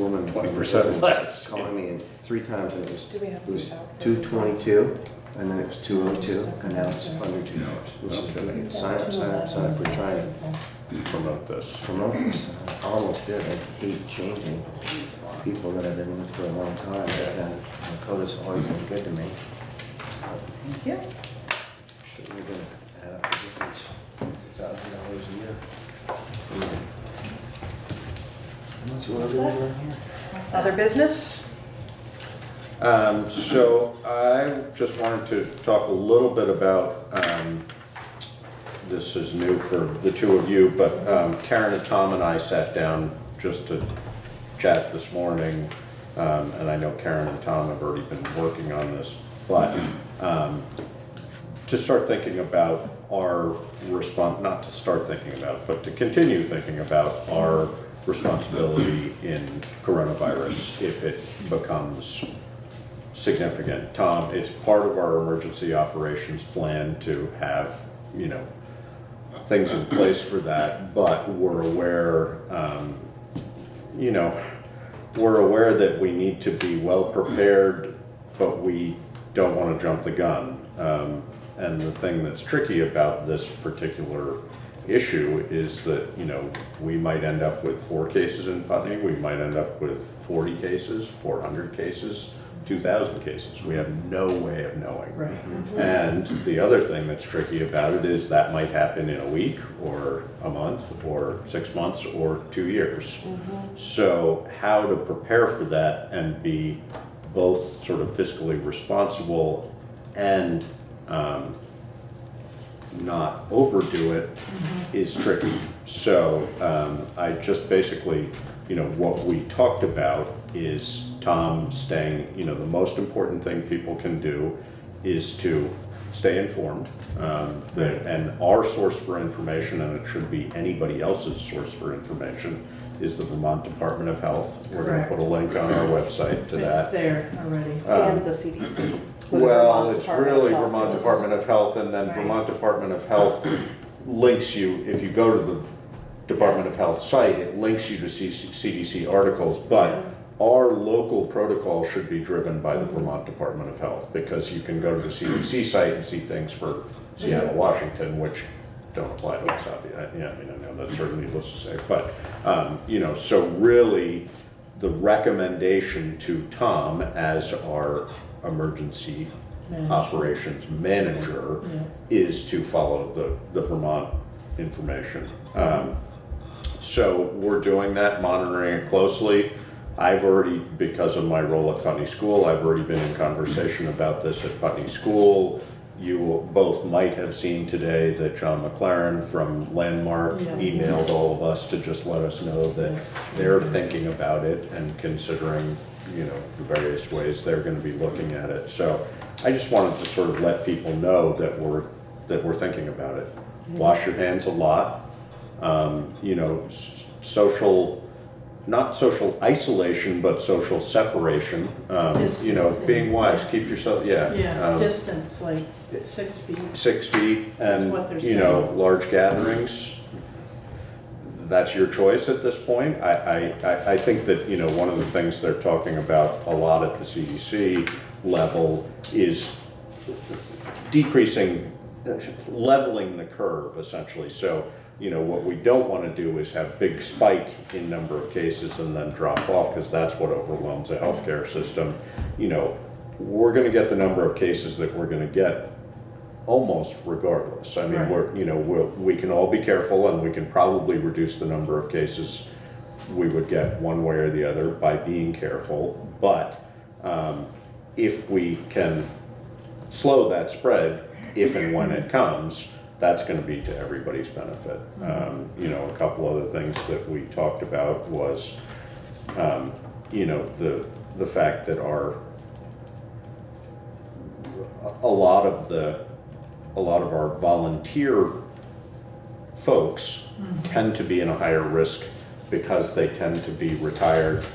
woman 20% less. calling me 3 times, and it was Do 222, and then it was 202, and now it's under $2. Which is sign up, sign up, sign up. We're trying to Promote this. promote this. I almost did. I hate changing people that I've been with for a long time. And Dakota's always been good to me. Yeah. We're going to add up the difference, $2,000 a year. What's what What's we're that? doing here? Other business? So I just wanted to talk a little bit about, this is new for the two of you, but Karen and Tom and I sat down just to chat this morning, and I know Karen and Tom have already been working on this, but to start thinking about our response, not to start thinking about, but to continue thinking about our responsibility in coronavirus if it becomes significant. Tom, it's part of our emergency operations plan to have, you know, things in place for that, but we're aware, you know, we're aware that we need to be well prepared, but we don't want to jump the gun. And the thing that's tricky about this particular issue is that, you know, we might end up with 4 cases in Putney, we might end up with 40 cases, 400 cases, 2,000 cases. We have no way of knowing. Right. And the other thing that's tricky about it is that might happen in a week or a month or 6 months or 2 years. So how to prepare for that and be both sort of fiscally responsible and not overdo it is tricky. So I just basically, you know, what we talked about is Tom staying, you know, the most important thing people can do is to stay informed. And our source for information, and it should be anybody else's source for information, is the Vermont Department of Health. We're going to put a link on our website to that. It's there already. And the CDC. Well, Vermont it's Department really of Health Vermont is- Department of Health, and then Right. Vermont Department of Health links you, if you go to the Department of Health site, it links you to CDC articles, but our local protocol should be driven by the Vermont Department of Health, because you can go to the CDC site and see things for Seattle, Washington, which don't apply to us, obviously. Yeah, I mean, I know that's certainly needless to say, but, you know, so really, the recommendation to Tom as our emergency operations manager is to follow the Vermont information. So we're doing that, monitoring it closely. I've already, because of my role at Putney School, I've already been in conversation about this at Putney School. You both might have seen today that John McLaren from Landmark emailed all of us to just let us know that they're thinking about it and considering, you know, the various ways they're going to be looking at it. So I just wanted to sort of let people know that we're thinking about it. Wash your hands a lot. You know, not social isolation, but social separation. You know, being wise, keep yourself, Distance, like 6 feet. 6 feet, That's and what they're you know, saying. large gatherings. That's your choice at this point. I think that, you know, one of the things they're talking about a lot at the CDC level is decreasing, leveling the curve essentially. So, you know, what we don't want to do is have big spike in number of cases and then drop off, because that's what overwhelms the healthcare system. You know, we're going to get the number of cases that we're going to get almost regardless. I mean, we can all be careful, and we can probably reduce the number of cases we would get one way or the other by being careful. But if we can slow that spread, if and when it comes, that's going to be to everybody's benefit. You know, a couple other things that we talked about was, you know, the fact that a lot of our volunteer folks tend to be in a higher risk because they tend to be retired.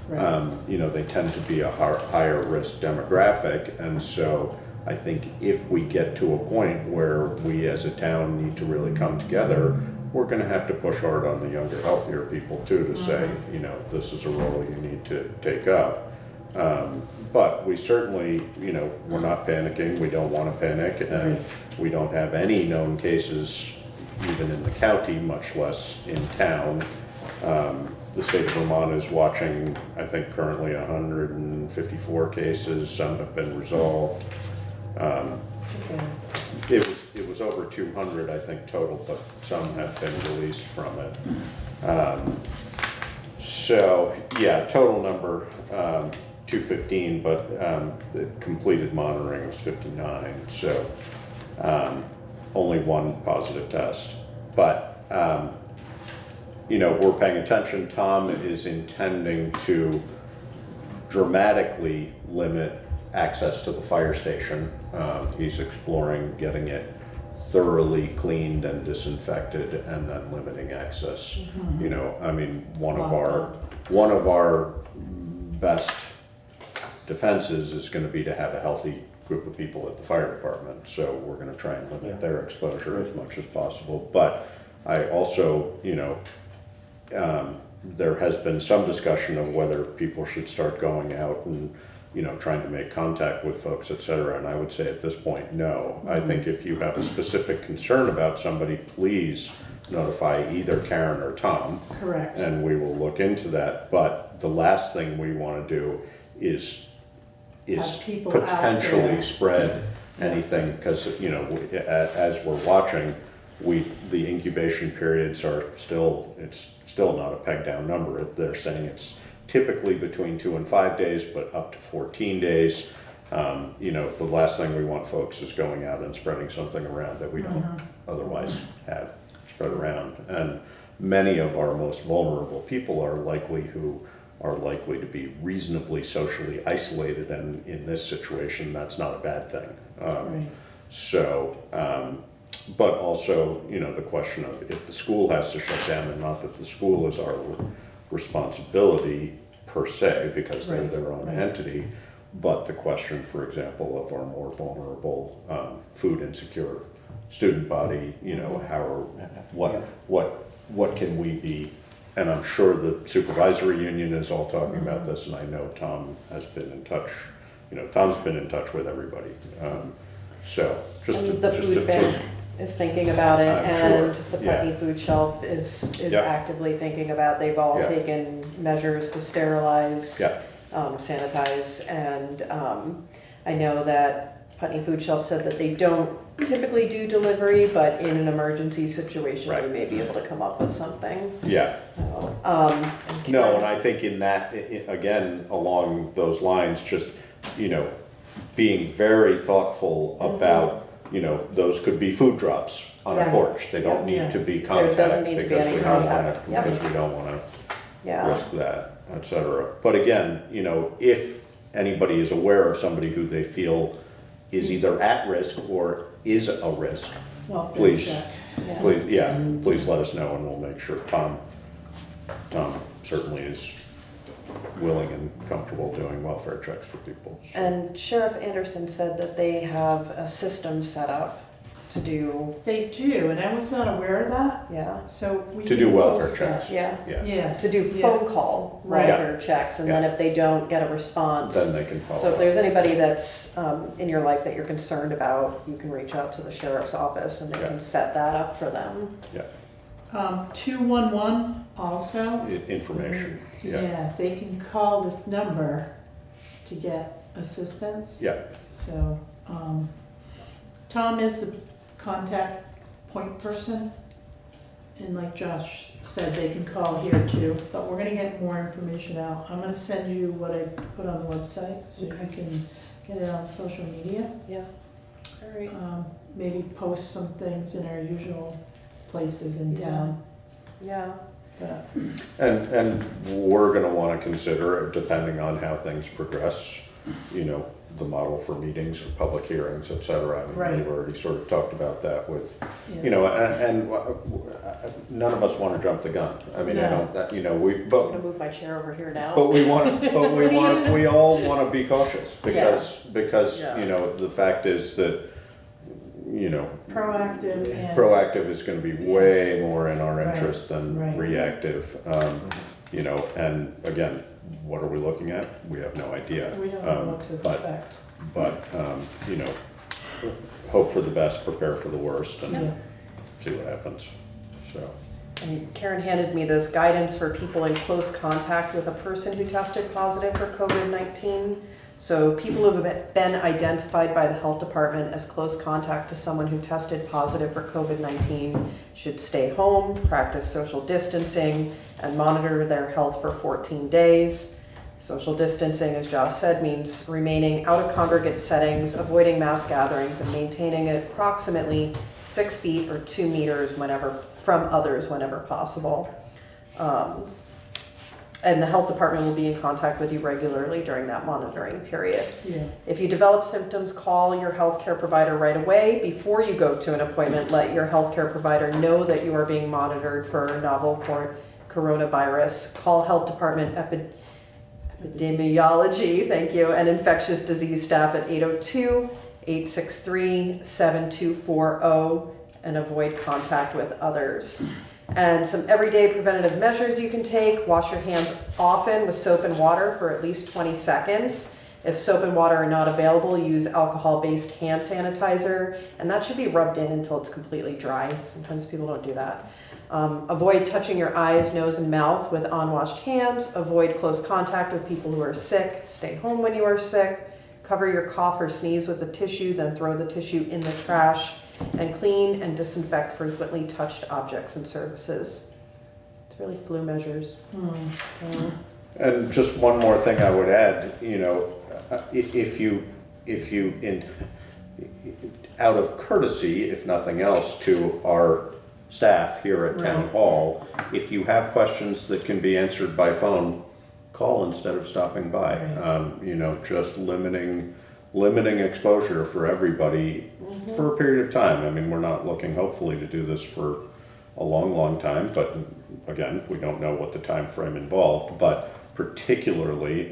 You know, they tend to be a higher risk demographic, and so I think if we get to a point where we as a town need to really come together, we're gonna have to push hard on the younger, healthier people too to say, you know, this is a role you need to take up. But we certainly, you know, we're not panicking, we don't wanna panic, and we don't have any known cases even in the county, much less in town. The state of Vermont is watching, I think currently 154 cases, some have been resolved. It was over 200, I think, total, but some have been released from it. So, yeah, total number 215, but the completed monitoring was 59, so only one positive test. But, you know, we're paying attention. Tom is intending to dramatically limit access to the fire station. He's exploring getting it thoroughly cleaned and disinfected and then limiting access. You know, I mean, one of our best defenses is going to be to have a healthy group of people at the fire department. So we're going to try and limit their exposure as much as possible. But I also, you know, there has been some discussion of whether people should start going out and, you know, trying to make contact with folks, et cetera. And I would say at this point, no. I think if you have a specific concern about somebody, please notify either Karen or Tom. Correct. And we will look into that. But the last thing we want to do is Have people out potentially there. spread anything, because, you know, as we're watching, the incubation periods are still, it's still not a peg down number. They're saying it's typically between 2 and 5 days, but up to 14 days. You know, the last thing we want folks is going out and spreading something around that we don't otherwise have spread around. And many of our most vulnerable people are likely to be reasonably socially isolated, and in this situation, that's not a bad thing. Right. So, but also, you know, the question of if the school has to shut down, and not that the school is our responsibility per se, because they're their own entity, but the question, for example, of our more vulnerable, food insecure student body, you know, what can we be? And I'm sure the supervisory union is all talking about this, and I know Tom has been in touch, you know, Tom's been in touch with everybody. So just And the food bank is thinking about it, and the Putney Food Shelf is actively thinking about, they've all taken measures to sterilize, sanitize, and I know that Putney Food Shelf said that they don't typically do delivery, but in an emergency situation, we may be able to come up with something. Yeah. No, and I think in that, again, along those lines, just, you know, being very thoughtful about, you know, those could be food drops on a porch. They don't need to be contact. There doesn't need to be any contact. Because we don't want to risk that, et cetera. But again, you know, if anybody is aware of somebody who they feel is either at risk or is a risk, please let us know, and we'll make sure Tom certainly is willing and comfortable doing welfare checks for people. So. And Sheriff Anderson said that they have a system set up to do. They do, and I was not aware of that. Yeah. So we to can do welfare post checks. that. Yeah. Yes. To do phone call welfare checks, and then if they don't get a response, then they can follow so if up. there's anybody that's in your life that you're concerned about, you can reach out to the sheriff's office, and they can set that up for them. Yeah. 211 also. Information. Yeah, they can call this number to get assistance. Yeah. So, Tom is the contact point person, and like Josh said, they can call here too, but we're gonna get more information out. I'm gonna send you what I put on the website, so you can get it on social media. Yeah. All right. Maybe post some things in our usual places in town. Yeah. But And we're going to want to consider, depending on how things progress, you know, the model for meetings or public hearings, et cetera. I mean, we've already sort of talked about that with, you know, and none of us want to jump the gun. I mean, I don't, you know, I'm gonna move my chair over here now. But we all want to be cautious because you know, the fact is that Proactive and. proactive is gonna be way Yes. more in our Right, interest than right. reactive. And again, what are we looking at? We have no idea. We don't know what to expect. But, hope for the best, prepare for the worst, and Yeah. see what happens, so. And Karen handed me this guidance for people in close contact with a person who tested positive for COVID-19. So people who have been identified by the health department as close contact to someone who tested positive for COVID-19 should stay home, practice social distancing, and monitor their health for 14 days. Social distancing, as Josh said, means remaining out of congregate settings, avoiding mass gatherings, and maintaining approximately 6 feet or 2 meters from others whenever possible. And the health department will be in contact with you regularly during that monitoring period. Yeah. If you develop symptoms, call your healthcare provider right away. Before you go to an appointment, let your healthcare provider know that you are being monitored for novel coronavirus. Call health department epidemiology, thank you, and infectious disease staff at 802-863-7240 and avoid contact with others. And some everyday preventative measures you can take: wash your hands often with soap and water for at least 20 seconds. If soap and water are not available, use alcohol-based hand sanitizer, and that should be rubbed in until it's completely dry. Sometimes people don't do that. Avoid touching your eyes, nose, and mouth with unwashed hands. Avoid close contact with people who are sick. Stay home when you are sick. Cover your cough or sneeze with a tissue, then throw the tissue in the trash. And clean and disinfect frequently touched objects and surfaces. It's really flu measures. And just one more thing I would add, if you out of courtesy, if nothing else, to our staff here at Town Hall, if you have questions that can be answered by phone, call instead of stopping by. Just limiting exposure for everybody for a period of time. I mean, we're not looking, hopefully, to do this for a long, long time, but again, we don't know what the time frame involved, but particularly,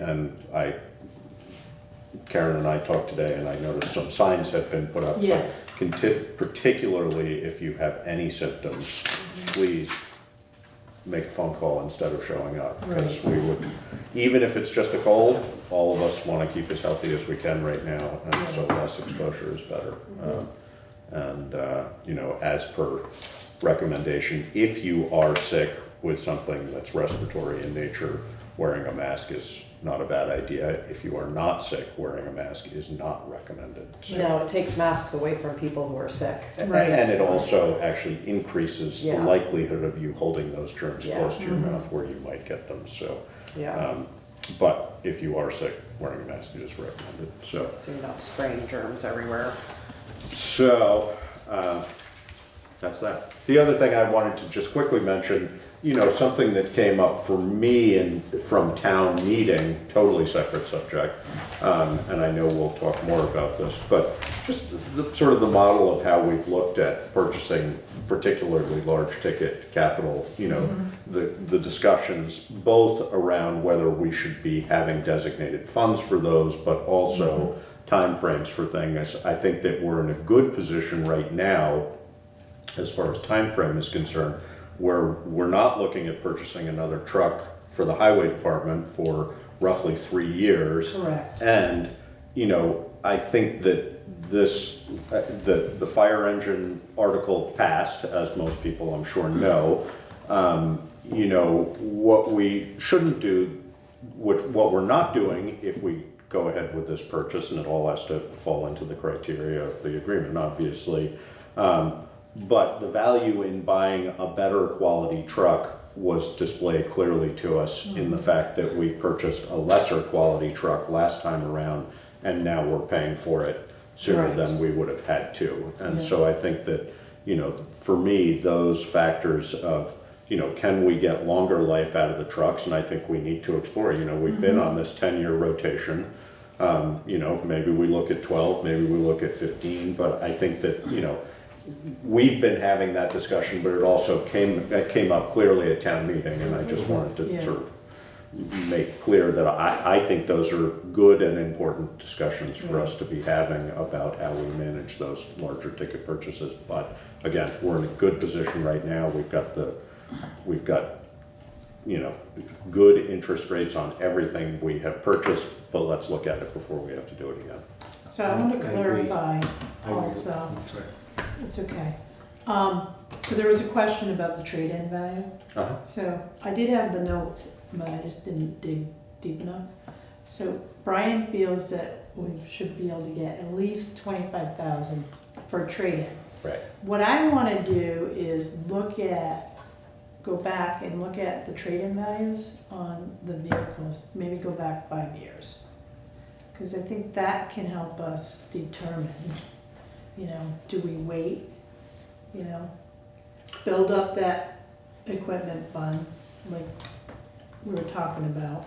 Karen and I talked today, and I noticed some signs have been put up. Yes. Particularly if you have any symptoms, please make a phone call instead of showing up. Because we would, even if it's just a cold, all of us want to keep as healthy as we can right now, and so less exposure is better. As per recommendation, if you are sick with something that's respiratory in nature, wearing a mask is not a bad idea. If you are not sick, wearing a mask is not recommended. So. No, it takes masks away from people who are sick. Right. And it also actually increases the likelihood of you holding those germs close to your mouth where you might get them. So, but if you are sick, wearing a mask is recommended. So you're not spraying germs everywhere. So that's that. The other thing I wanted to just quickly mention, something that came up for me from town meeting, totally separate subject, and I know we'll talk more about this, but just sort of the model of how we've looked at purchasing particularly large ticket capital, the discussions both around whether we should be having designated funds for those, but also timeframes for things. I think that we're in a good position right now as far as time frame is concerned, where we're not looking at purchasing another truck for the highway department for roughly 3 years. Correct. And, I think that the fire engine article passed, as most people I'm sure know. What we shouldn't do, what we're not doing if we go ahead with this purchase, and it all has to fall into the criteria of the agreement, obviously. But the value in buying a better quality truck was displayed clearly to us in the fact that we purchased a lesser quality truck last time around, and now we're paying for it sooner than we would have had to. And so I think that, for me, those factors of, can we get longer life out of the trucks? And I think we need to explore, we've been on this 10-year rotation. Maybe we look at 12, maybe we look at 15, but I think that, we've been having that discussion, but it also came up clearly at town meeting, and I just wanted to sort of make clear that I think those are good and important discussions for us to be having about how we manage those larger ticket purchases. But again, we're in a good position right now. We've got good interest rates on everything we have purchased, but let's look at it before we have to do it again. So I want to I agree. clarify I agree. also, Sorry. it's okay. So there was a question about the trade-in value. Uh-huh. So I did have the notes, but I just didn't dig deep enough. So Brian feels that we should be able to get at least 25,000 for a trade-in. Right. What I want to do is go back and look at the trade-in values on the vehicles, maybe go back 5 years. Because I think that can help us determine, do we wait, build up that equipment fund, like we were talking about,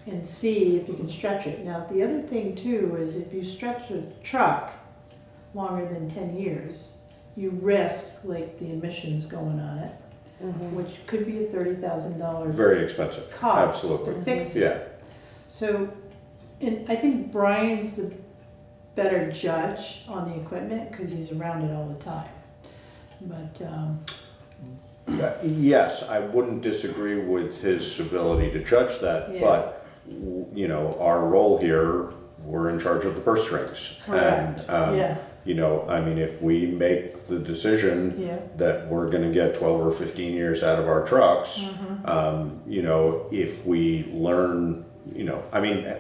and see if you can stretch it. Now, the other thing too is if you stretch a truck longer than 10 years, you risk like the emissions going on it, which could be a $30,000 Very expensive. cost to Absolutely. fix it. Yeah. So, and I think Brian's the better judge on the equipment because he's around it all the time. But, Yes, I wouldn't disagree with his ability to judge that, Yeah. but, our role here, we're in charge of the purse strings. correct, And, yeah, if we make the decision yeah, that we're gonna get 12 or 15 years out of our trucks, if we learn,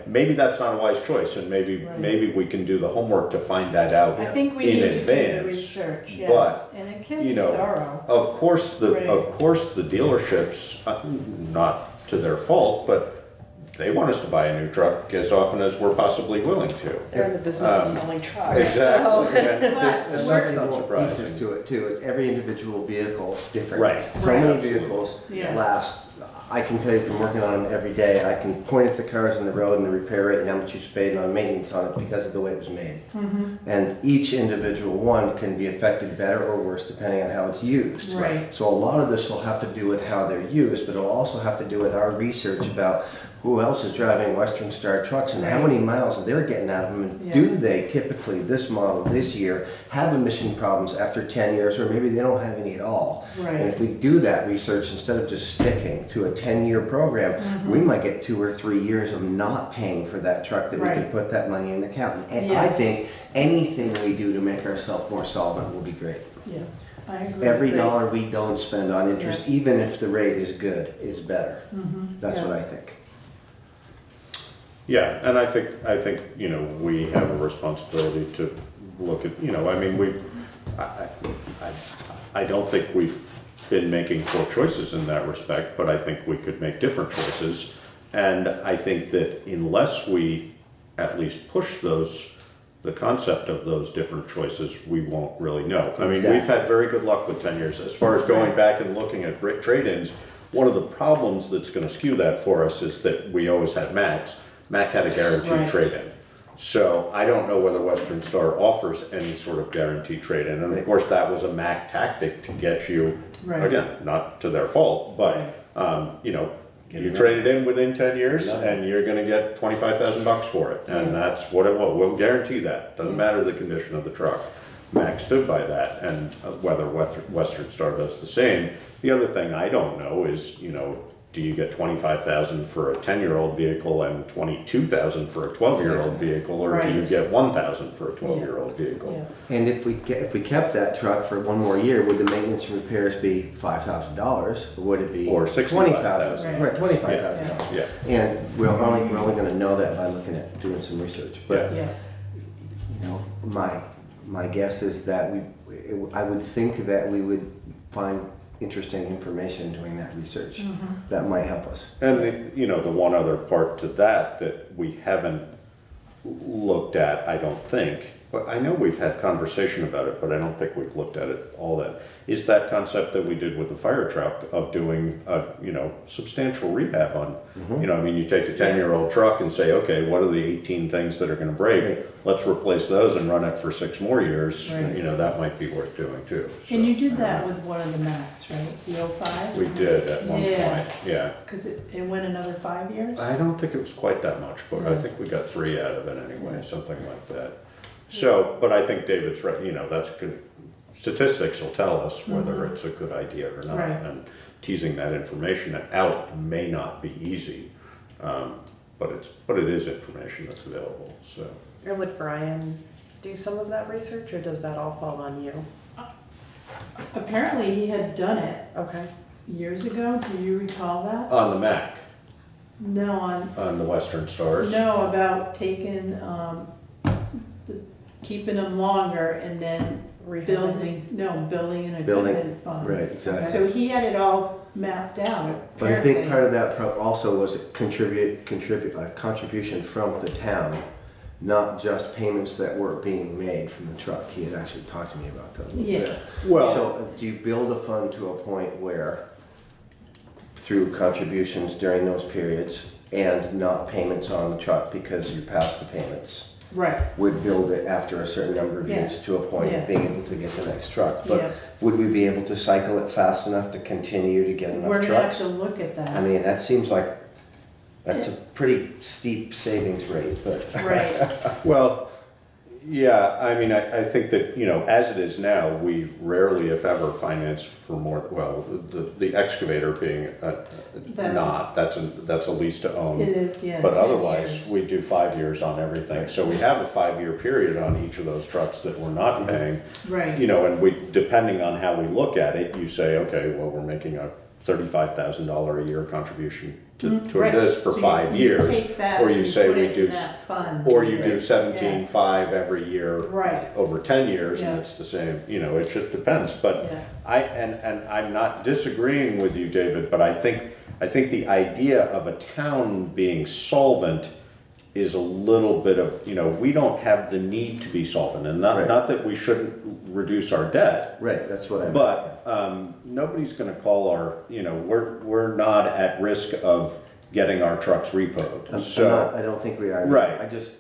maybe that's not a wise choice, and maybe Right. we can do the homework to find that out I think we in need to do the advance. research, but, yes, and it can be thorough. Of course, Right. the dealerships, not to their fault, but they want us to buy a new truck as often as we're possibly willing to. They're in the business of selling trucks. Exactly. There's We're- something not more surprising. pieces to it too. It's every individual vehicle is different. Right. So Right. many Absolutely. vehicles Yeah. last, I can tell you from working on them every day, I can point at the cars on the road and the repair rate and how much you paid on maintenance on it because of the way it was made. And each individual one can be affected better or worse depending on how it's used. Right. So a lot of this will have to do with how they're used, but it'll also have to do with our research about who else is driving Western Star trucks and how Right. many miles they're getting out of them, and Yeah. do they typically, this model this year, have emission problems after 10 years, or maybe they don't have any at all. Right. And if we do that research, instead of just sticking to a 10-year program, we might get 2 or 3 years of not paying for that truck that we can Right. put that money in the account. And I Yes. think anything we do to make ourselves more solvent will be great. Yeah, I agree. Every Great. dollar we don't spend on interest, even if the rate is good, is better. That's Yeah. what I think. Yeah, and I think, we have a responsibility to look at, I don't think we've been making poor choices in that respect, but I think we could make different choices. And I think that unless we at least push the concept of those different choices, we won't really know. I mean, we've Exactly. had very good luck with 10 years. As far as going back and looking at trade-ins, one of the problems that's gonna skew that for us is that we always had Macs. Mac had a guaranteed Right. trade-in. So I don't know whether Western Star offers any sort of guaranteed trade-in. And of course, that was a Mac tactic to get you, Right. again, not to their fault, but, Get you it trade it in within 10 years Nice. and you're gonna get $25,000 for it. And Yeah. that's what it was. We'll guarantee that. Doesn't matter the condition of the truck. Mac stood by that, and whether Western Star does the same. The other thing I don't know is, do you get 25,000 for a 10-year-old vehicle and 22,000 for a 12-year-old vehicle, or do you Right. get 1,000 for a 12-year-old vehicle? Yeah. And if we kept that truck for one more year, would the maintenance and repairs be $5,000, or would it be Or $20,000? $65,000. Right, $25,000. Yeah, And we're only going to know that by looking at doing some research. But Yeah, my guess is that I would think that we would find interesting information doing that research. That might help us. and the one other part to that we haven't looked at, I don't think, But I know we've had conversation about it, but I don't think we've looked at it all that. Is that concept that we did with the fire truck of doing a, substantial rehab on, I mean, you take a 10-year-old truck and say, okay, what are the 18 things that are gonna break? Right. Let's replace those and run it for 6 more years. Right. That might be worth doing too. And you So, did that with one of the Macs, right? The 05? We did at one Yeah. point, yeah. Because it went another 5 years? I don't think it was quite that much, but I think we got 3 out of it anyway, something like that. So, but I think David's right, that's good. Statistics will tell us whether it's a good idea or not. Right. And teasing that information out may not be easy, but it is information that's available, so. And would Brian do some of that research, or does that all fall on you? Apparently he had done it Okay. years ago. Do you recall that? On the Mac, No, on the Western Stars. no, about taking, keeping them longer and then building an Building, equipment fund. right, exactly. So he had it all mapped out. But I think apparently. part of that also was a contribution from the town, not just payments that were being made from the truck. He had actually talked to me about that a little Yeah. bit. Well, So do you build a fund to a point where, through contributions during those periods and not payments on the truck because you're past the payments, Right, would build it after a certain number of years Yes. to a point Yeah. of being able to get the next truck? Yeah. But would we be able to cycle it fast enough to continue to get we're enough gonna have trucks? to look at that. I mean, that seems like, that's a pretty steep savings rate, but. Right, well, yeah, I mean, I think that, as it is now, we rarely, if ever, finance for more, well, the excavator being that's a lease to own. it is, yeah. But 10 otherwise, years. we do 5 years on everything. So we have a 5-year period on each of those trucks that we're not paying. Right. And we, depending on how we look at it, you say, okay, well, we're making a $35,000 a year contribution toward Right. this for So 5 you years. take that Or and you say put we it do, in that fund. or you do Right. 17.5 every year Right, over 10 years, and Yeah. it's the same, it just depends. But yeah, and I'm not disagreeing with you, David, but I think the idea of a town being solvent is a little bit of, we don't have the need to be solvent, and Right. not that we shouldn't reduce our debt, Right, that's what I meant. but nobody's gonna call our, we're not at risk of getting our trucks repoed, so. I don't think we are. Right. I just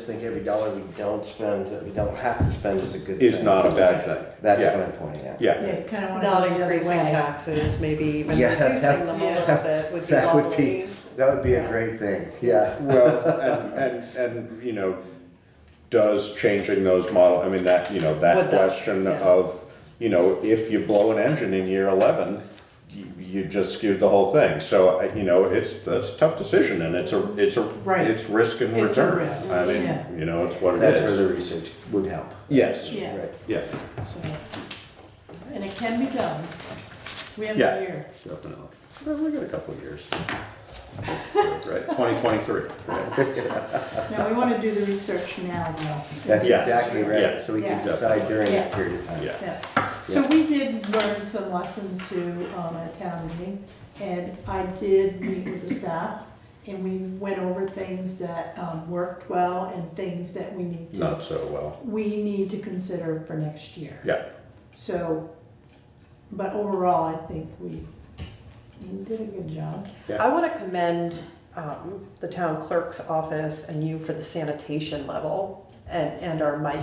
think every dollar we don't spend, that we don't have to spend is a good thing. Is not a bad thing. That's Yeah. what I'm pointing at. Yeah, yeah, kinda wanna Not go the other increasing way. taxes, maybe even Yeah, reducing them a yeah. little bit would be That would lovely. That would be a great thing, yeah. well, and does changing those I mean, that, that Would that- question yeah. of, if you blow an engine in year 11, you just skewed the whole thing. So, that's a tough decision, and it's a Right. it's risk and It's a return. risk, I mean, yeah. it's what it That's where is. the research would help. Yes, Yeah, Right. yeah, so, and it can be done. We have Yeah. a year. definitely. Well, we got a couple of years. Right, 2023, right? Now, we wanna do the research now, though. That's Yes. exactly Yeah. right, so we can Yeah. decide during that Yes. period of time. Yeah. Yeah, so we did learn some lessons too, at town meeting, and I did meet with the staff, and we went over things that, worked well and things that we need Not so well, we need to consider for next year. yeah. So, but overall, I think we did a good job. I want to commend the town clerk's office and you for the sanitation level and our mic.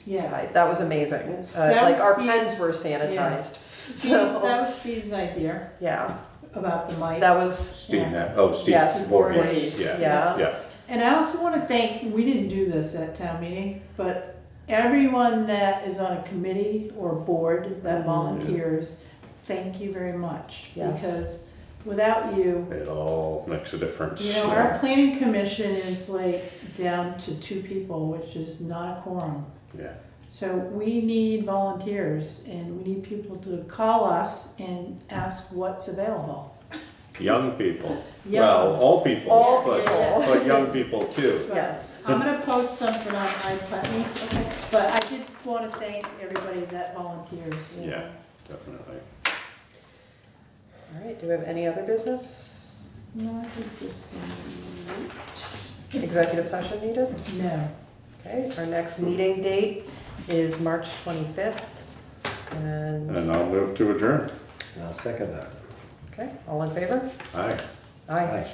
Yeah. That was amazing. That Like was our Steve's- pens were sanitized. Steve, So, that was Steve's idea yeah, about the mic. that was, Steve, Yeah. Steve Yes, Voorhees, Voorhees, yeah, yeah. And I also want to thank, we didn't do this at town meeting, but everyone that is on a committee or board that volunteers, thank you very much. Yes. Because without you, It all makes a difference. our planning commission is like down to 2 people, which is not a quorum. Yeah, So we need volunteers and we need people to call us and ask what's available. young people, Young. well, all people, All but, people. but young people too. yes. I'm gonna post something on iPutney, but I did want to thank everybody that volunteers. Yeah, definitely. All right, do we have any other business? No, I think this one, Executive session needed? no. Okay, our next meeting date is March 25th. And, I'll move to adjourn. And I'll second that. okay, all in favor? Aye. Aye.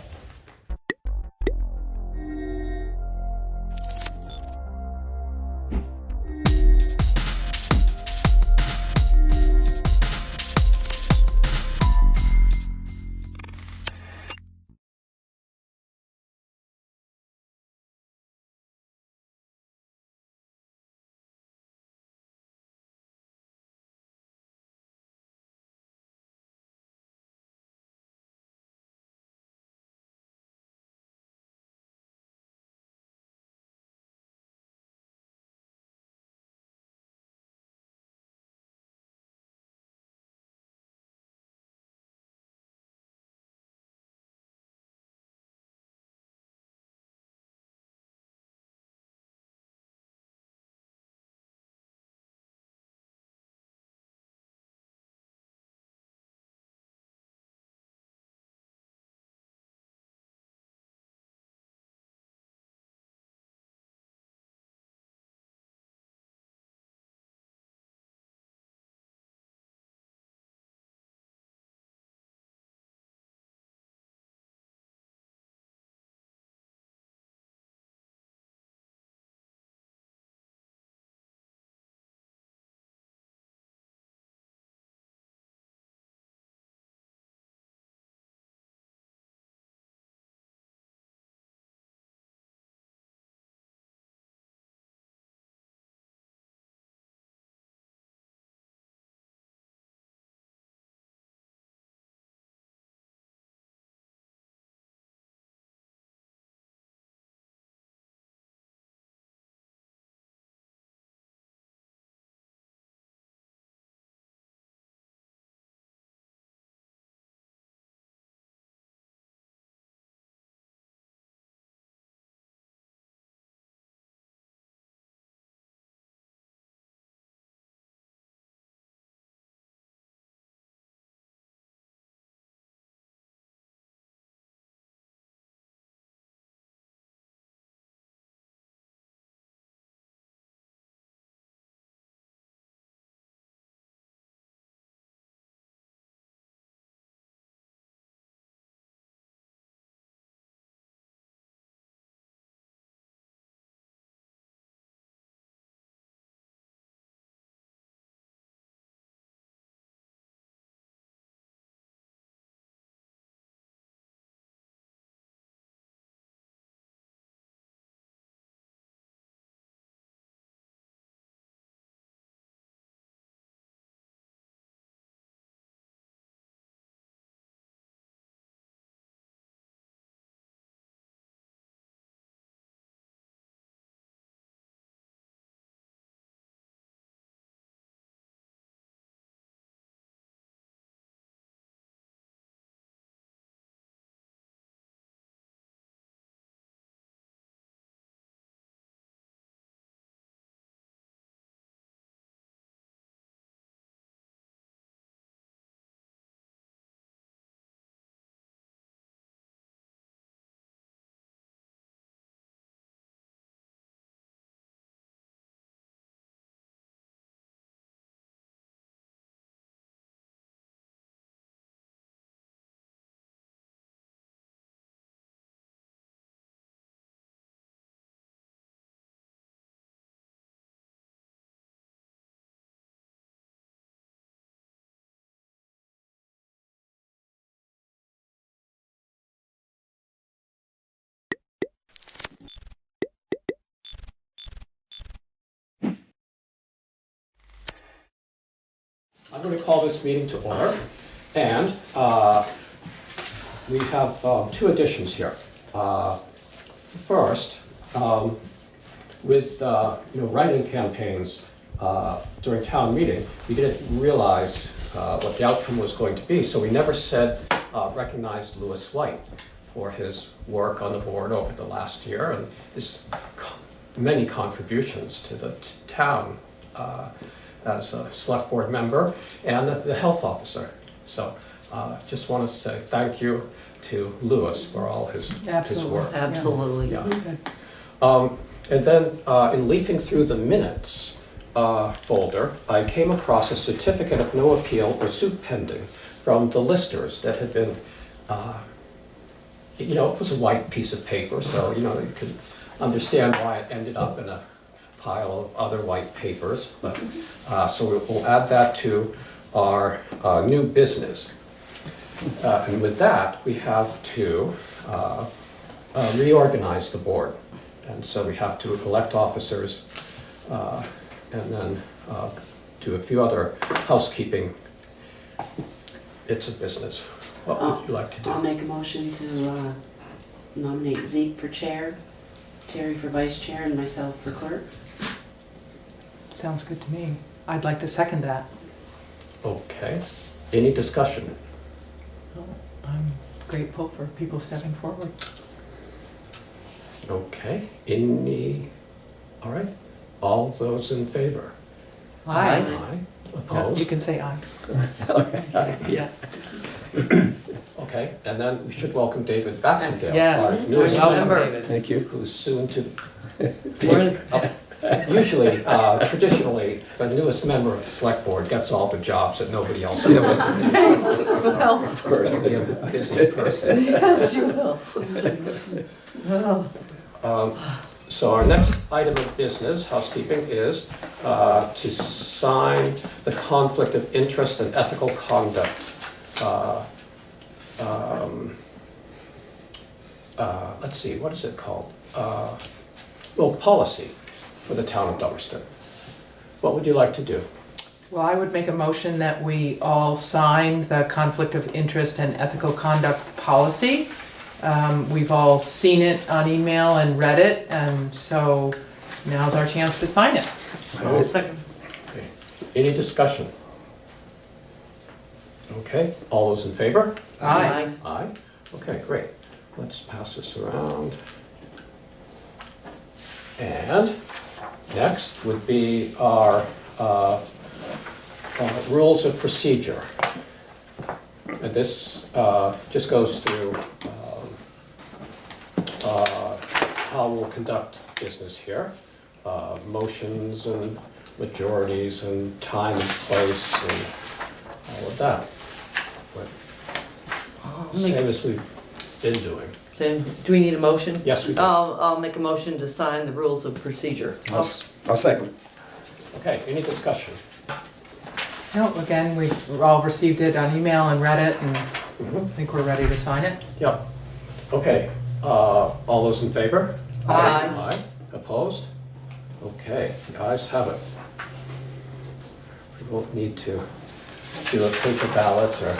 I'm going to call this meeting to order, and we have two additions here. First, with writing campaigns during town meeting, we didn't realize what the outcome was going to be, so we never recognized Lewis White for his work on the board over the last year and his many contributions to the town as a select board member and the health officer. So just want to say thank you to Lewis for all his work. Absolutely. Yeah. And then in leafing through the minutes folder, I came across a certificate of no appeal or suit pending from the listers that had been, it was a white piece of paper, so, you could understand why it ended up in a pile of other white papers. But, so we'll add that to our new business. And with that, we have to reorganize the board. And so we have to elect officers and then do a few other housekeeping bits of business. What would you like to do? I'll make a motion to nominate Zeke for chair, Terry for vice chair, and myself for clerk. Sounds good to me. I'd like to second that. Okay. Any discussion? I'm grateful for people stepping forward. Okay. All right. All those in favor? Aye. Aye. No, Opposed? you can say aye. Yeah. Okay, and then we should welcome David Baxendale, Yes. our newest Welcome, member, David. Thank you. who's soon to usually, traditionally, the newest member of the select board gets all the jobs that nobody else does. Well, Of course. Be a busy person. yes, you will. Well, So our next item of business, housekeeping, is to sign the conflict of interest and ethical conduct. Let's see, what is it called? Policy for the town of Dummerston. What would you like to do? well, I would make a motion that we all sign the conflict of interest and ethical conduct policy. We've all seen it on email and read it, and so now's our chance to sign it. Second. Okay. Any discussion? Okay, all those in favor? Aye. Aye. Okay, great. Let's pass this around. And next would be our rules of procedure. And this just goes through how we'll conduct business here. Motions and majorities and time and place and all of that. But same as we've been doing. Okay, do we need a motion? Yes, we do. I'll make a motion to sign the rules of procedure. I'll second. Okay, any discussion? No, again, we've all received it on email and read it, and I think we're ready to sign it. Yep. Okay, all those in favor? Aye. Aye. Opposed? Okay, the ayes have it. We won't need to do a paper ballot or...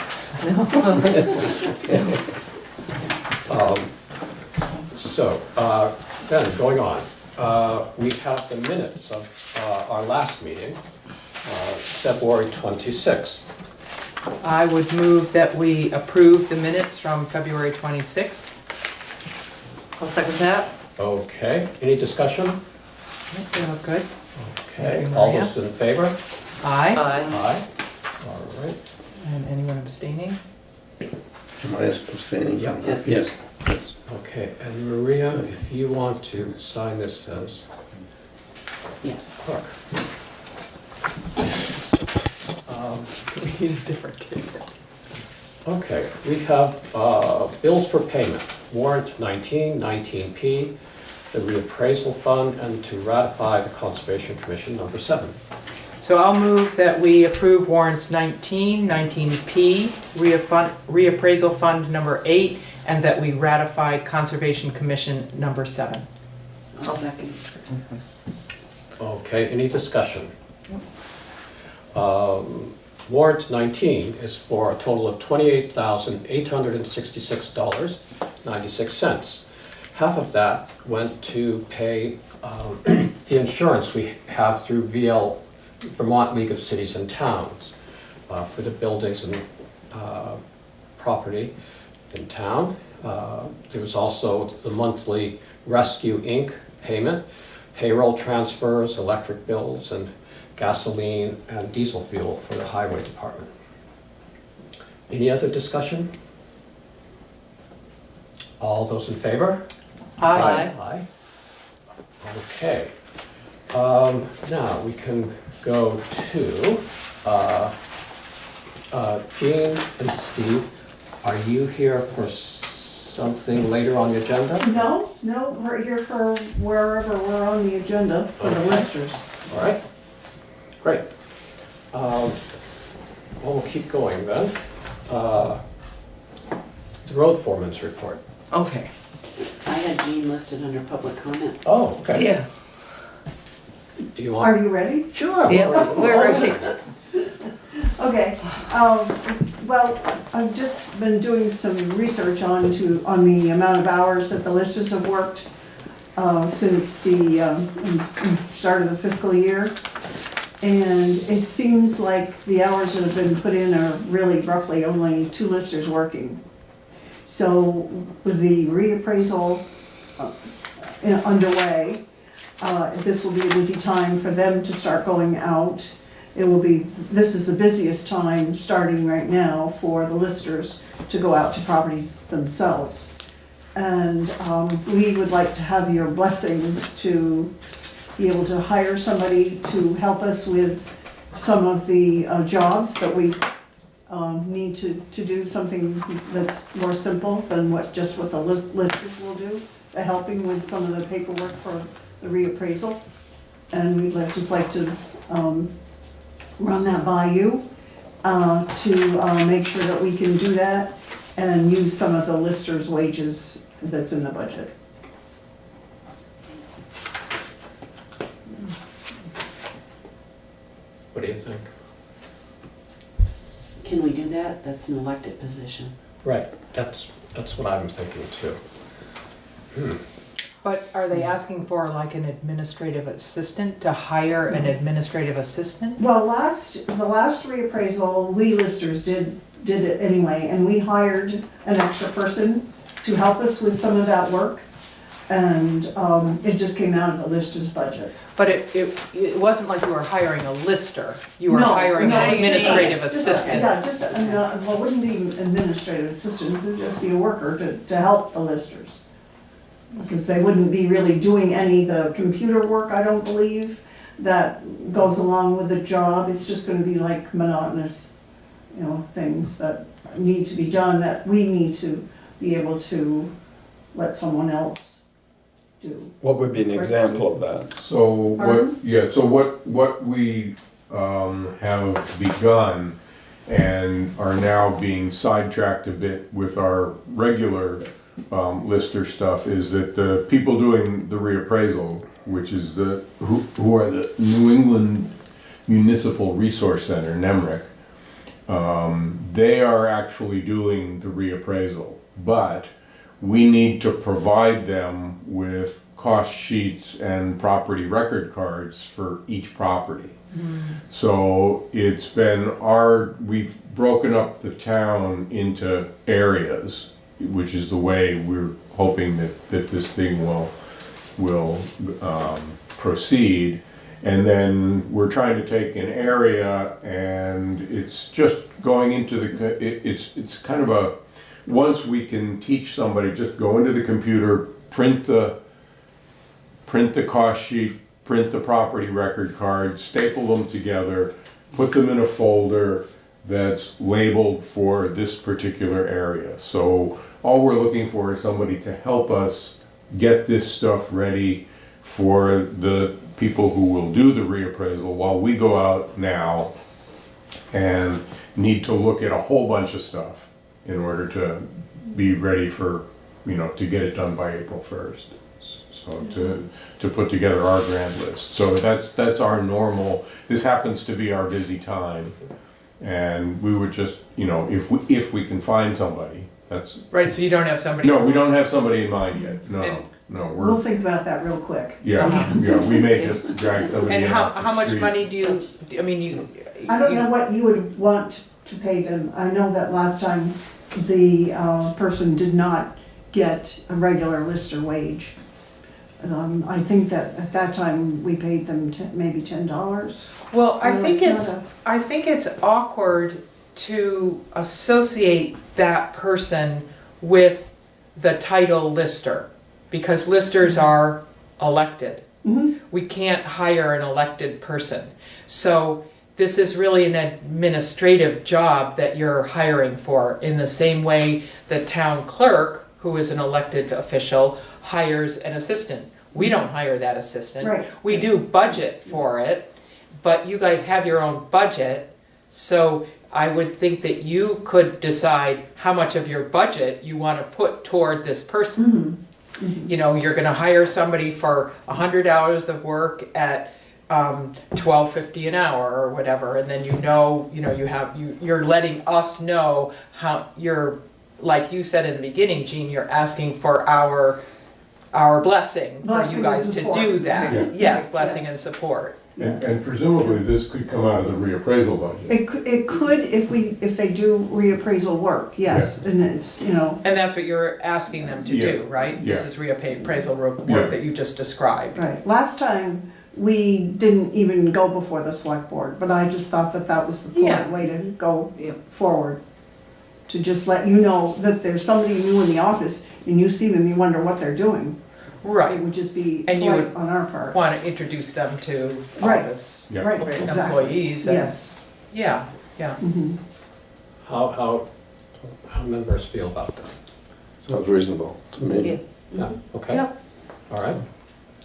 So, then, going on, we have the minutes of our last meeting, February 26th. I would move that we approve the minutes from February 26th. I'll second that. Okay, any discussion? They look good. Okay, Thank you, all Maria. those in favor? Aye. Aye. Aye. All right. And anyone abstaining? Am I abstaining? Yeah. Yes. Yes. Yes. Okay, and Maria, if you want to sign this as Yes. clerk. We need a different table. Okay, we have bills for payment, warrant 19, 19P, the reappraisal fund, and to ratify the Conservation Commission number 7. So I'll move that we approve warrants 19, 19P, reappraisal fund number 8, and that we ratify Conservation Commission number 7. I'll second. Okay, any discussion? Warrant 19 is for a total of $28,866.96. Half of that went to pay the insurance we have through Vermont League of Cities and Towns for the buildings and property in town. There was also the monthly Rescue Inc. payment, payroll transfers, electric bills, and gasoline and diesel fuel for the highway department. Any other discussion? All those in favor? Aye. Aye. Okay. Now we can go to Jean and Steve. Are you here for something later on the agenda? No, we're here for wherever we're on the agenda for the listers. All right. Great. Well, we'll keep going then. The road foreman's report. Okay. I had Jean listed under public comment. Oh, okay. Yeah. Do you Are want? you ready? Sure. Yeah, we're ready. Okay, well, I've just been doing some research on the amount of hours that the listers have worked since the start of the fiscal year. And it seems like the hours that have been put in are really roughly only 2 listers working. So with the reappraisal underway, this will be a busy time for them to start going out. This is the busiest time starting right now for the listers to go out to properties themselves. And we would like to have your blessings to be able to hire somebody to help us with some of the jobs that we need to do, something that's more simple than what the listers will do, helping with some of the paperwork for the reappraisal. And we'd just like to run that by you to make sure that we can do that and use some of the listers' wages that's in the budget. What do you think? Can we do that? That's an elected position. Right. That's what I'm thinking too. But are they asking for like an administrative assistant, to hire an administrative assistant? Well, the last reappraisal, we listers did it anyway, and we hired an extra person to help us with some of that work. And it just came out of the listers' budget. But it wasn't like you were hiring a lister, you were No, hiring no, an it's administrative just assistant. well, it wouldn't be administrative assistants, it would just be a worker to help the listers. Because they wouldn't be really doing any of the computer work, I don't believe, that goes along with the job. It's just gonna be like monotonous, things that need to be done that we need to be able to let someone else do. What would be an example of that? So Pardon? what we have begun and are now being sidetracked a bit with our regular lister stuff is that the people doing the reappraisal, which is who are the New England Municipal Resource Center, NEMRIC, they are actually doing the reappraisal, but we need to provide them with cost sheets and property record cards for each property. So it's been we've broken up the town into areas, which is the way we're hoping that this thing will proceed. And then we're trying to take an area, and it's just going into it's kind of a, once we can teach somebody, just go into the computer, print the cost sheet, print the property record card, staple them together, put them in a folder that's labeled for this particular area. So all we're looking for is somebody to help us get this stuff ready for the people who will do the reappraisal while we go out now and need to look at a whole bunch of stuff in order to be ready for, to get it done by April 1st. So to put together our grand list. So that's our normal, this happens to be our busy time. And we would just, if we can find somebody, that's. Right, so you don't have somebody. No, we don't have somebody in mind yet. No, We'll think about that real quick. Yeah, we may just drag somebody And in off the how much street. money do you, I don't know what you would want to pay them. I know that last time the person did not get a regular lister wage. I think that at that time we paid them maybe $10. Well, I No, think it's not I think it's awkward to associate that person with the title lister, because listers are elected. We can't hire an elected person. So this is really an administrative job that you're hiring for, in the same way the town clerk, who is an elected official, hires an assistant. We don't hire that assistant. Right. We do budget for it, but you guys have your own budget, so I would think that you could decide how much of your budget you want to put toward this person. You know, you're going to hire somebody for 100 hours of work at $12.50 an hour or whatever, and then you're letting us know how you're, like you said in the beginning, Jean, you're asking for our blessing for Blessing you guys and to support. do that. Yeah. Yes, blessing Yes. and support. And presumably this could come out of the reappraisal budget. It could if they do reappraisal work, yes, and it's, you know, And that's what you're asking them to do, right? This Yeah. is reappraisal work Yeah. that you just described. right. Last time, we didn't even go before the select board, but I just thought that that was the Yeah. polite way to go Yep. forward. To just let you know that if there's somebody new in the office and you see them, you wonder what they're doing. It Right. would just be And you polite would on our part. Want to introduce them to Right. office Yeah. Right, exactly. employees. And, Yes. Yeah, yeah. Mhm. How members feel about that? Sounds reasonable to me. Yeah. Yeah, okay. Yep. All right.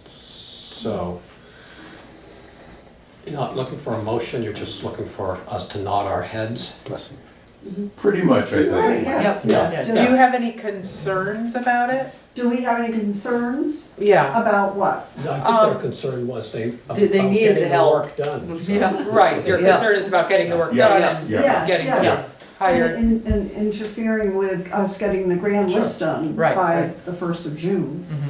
So, you're not looking for a motion, you're just looking for us to nod our heads? Blessing. Pretty much, I Right, think. yes, Yep. yes. Do you have any concerns about it? Do we have any concerns Yeah. about what? No, I think their concern was Did they need the getting help? work done. so- Yeah. Right, your Yeah. concern is about getting the work Yeah. done Yeah. and Yeah. getting Yes, yeah, yes. hired. And interfering with us getting the grand Sure. list done Right, by right. the 1st of June. Mhm.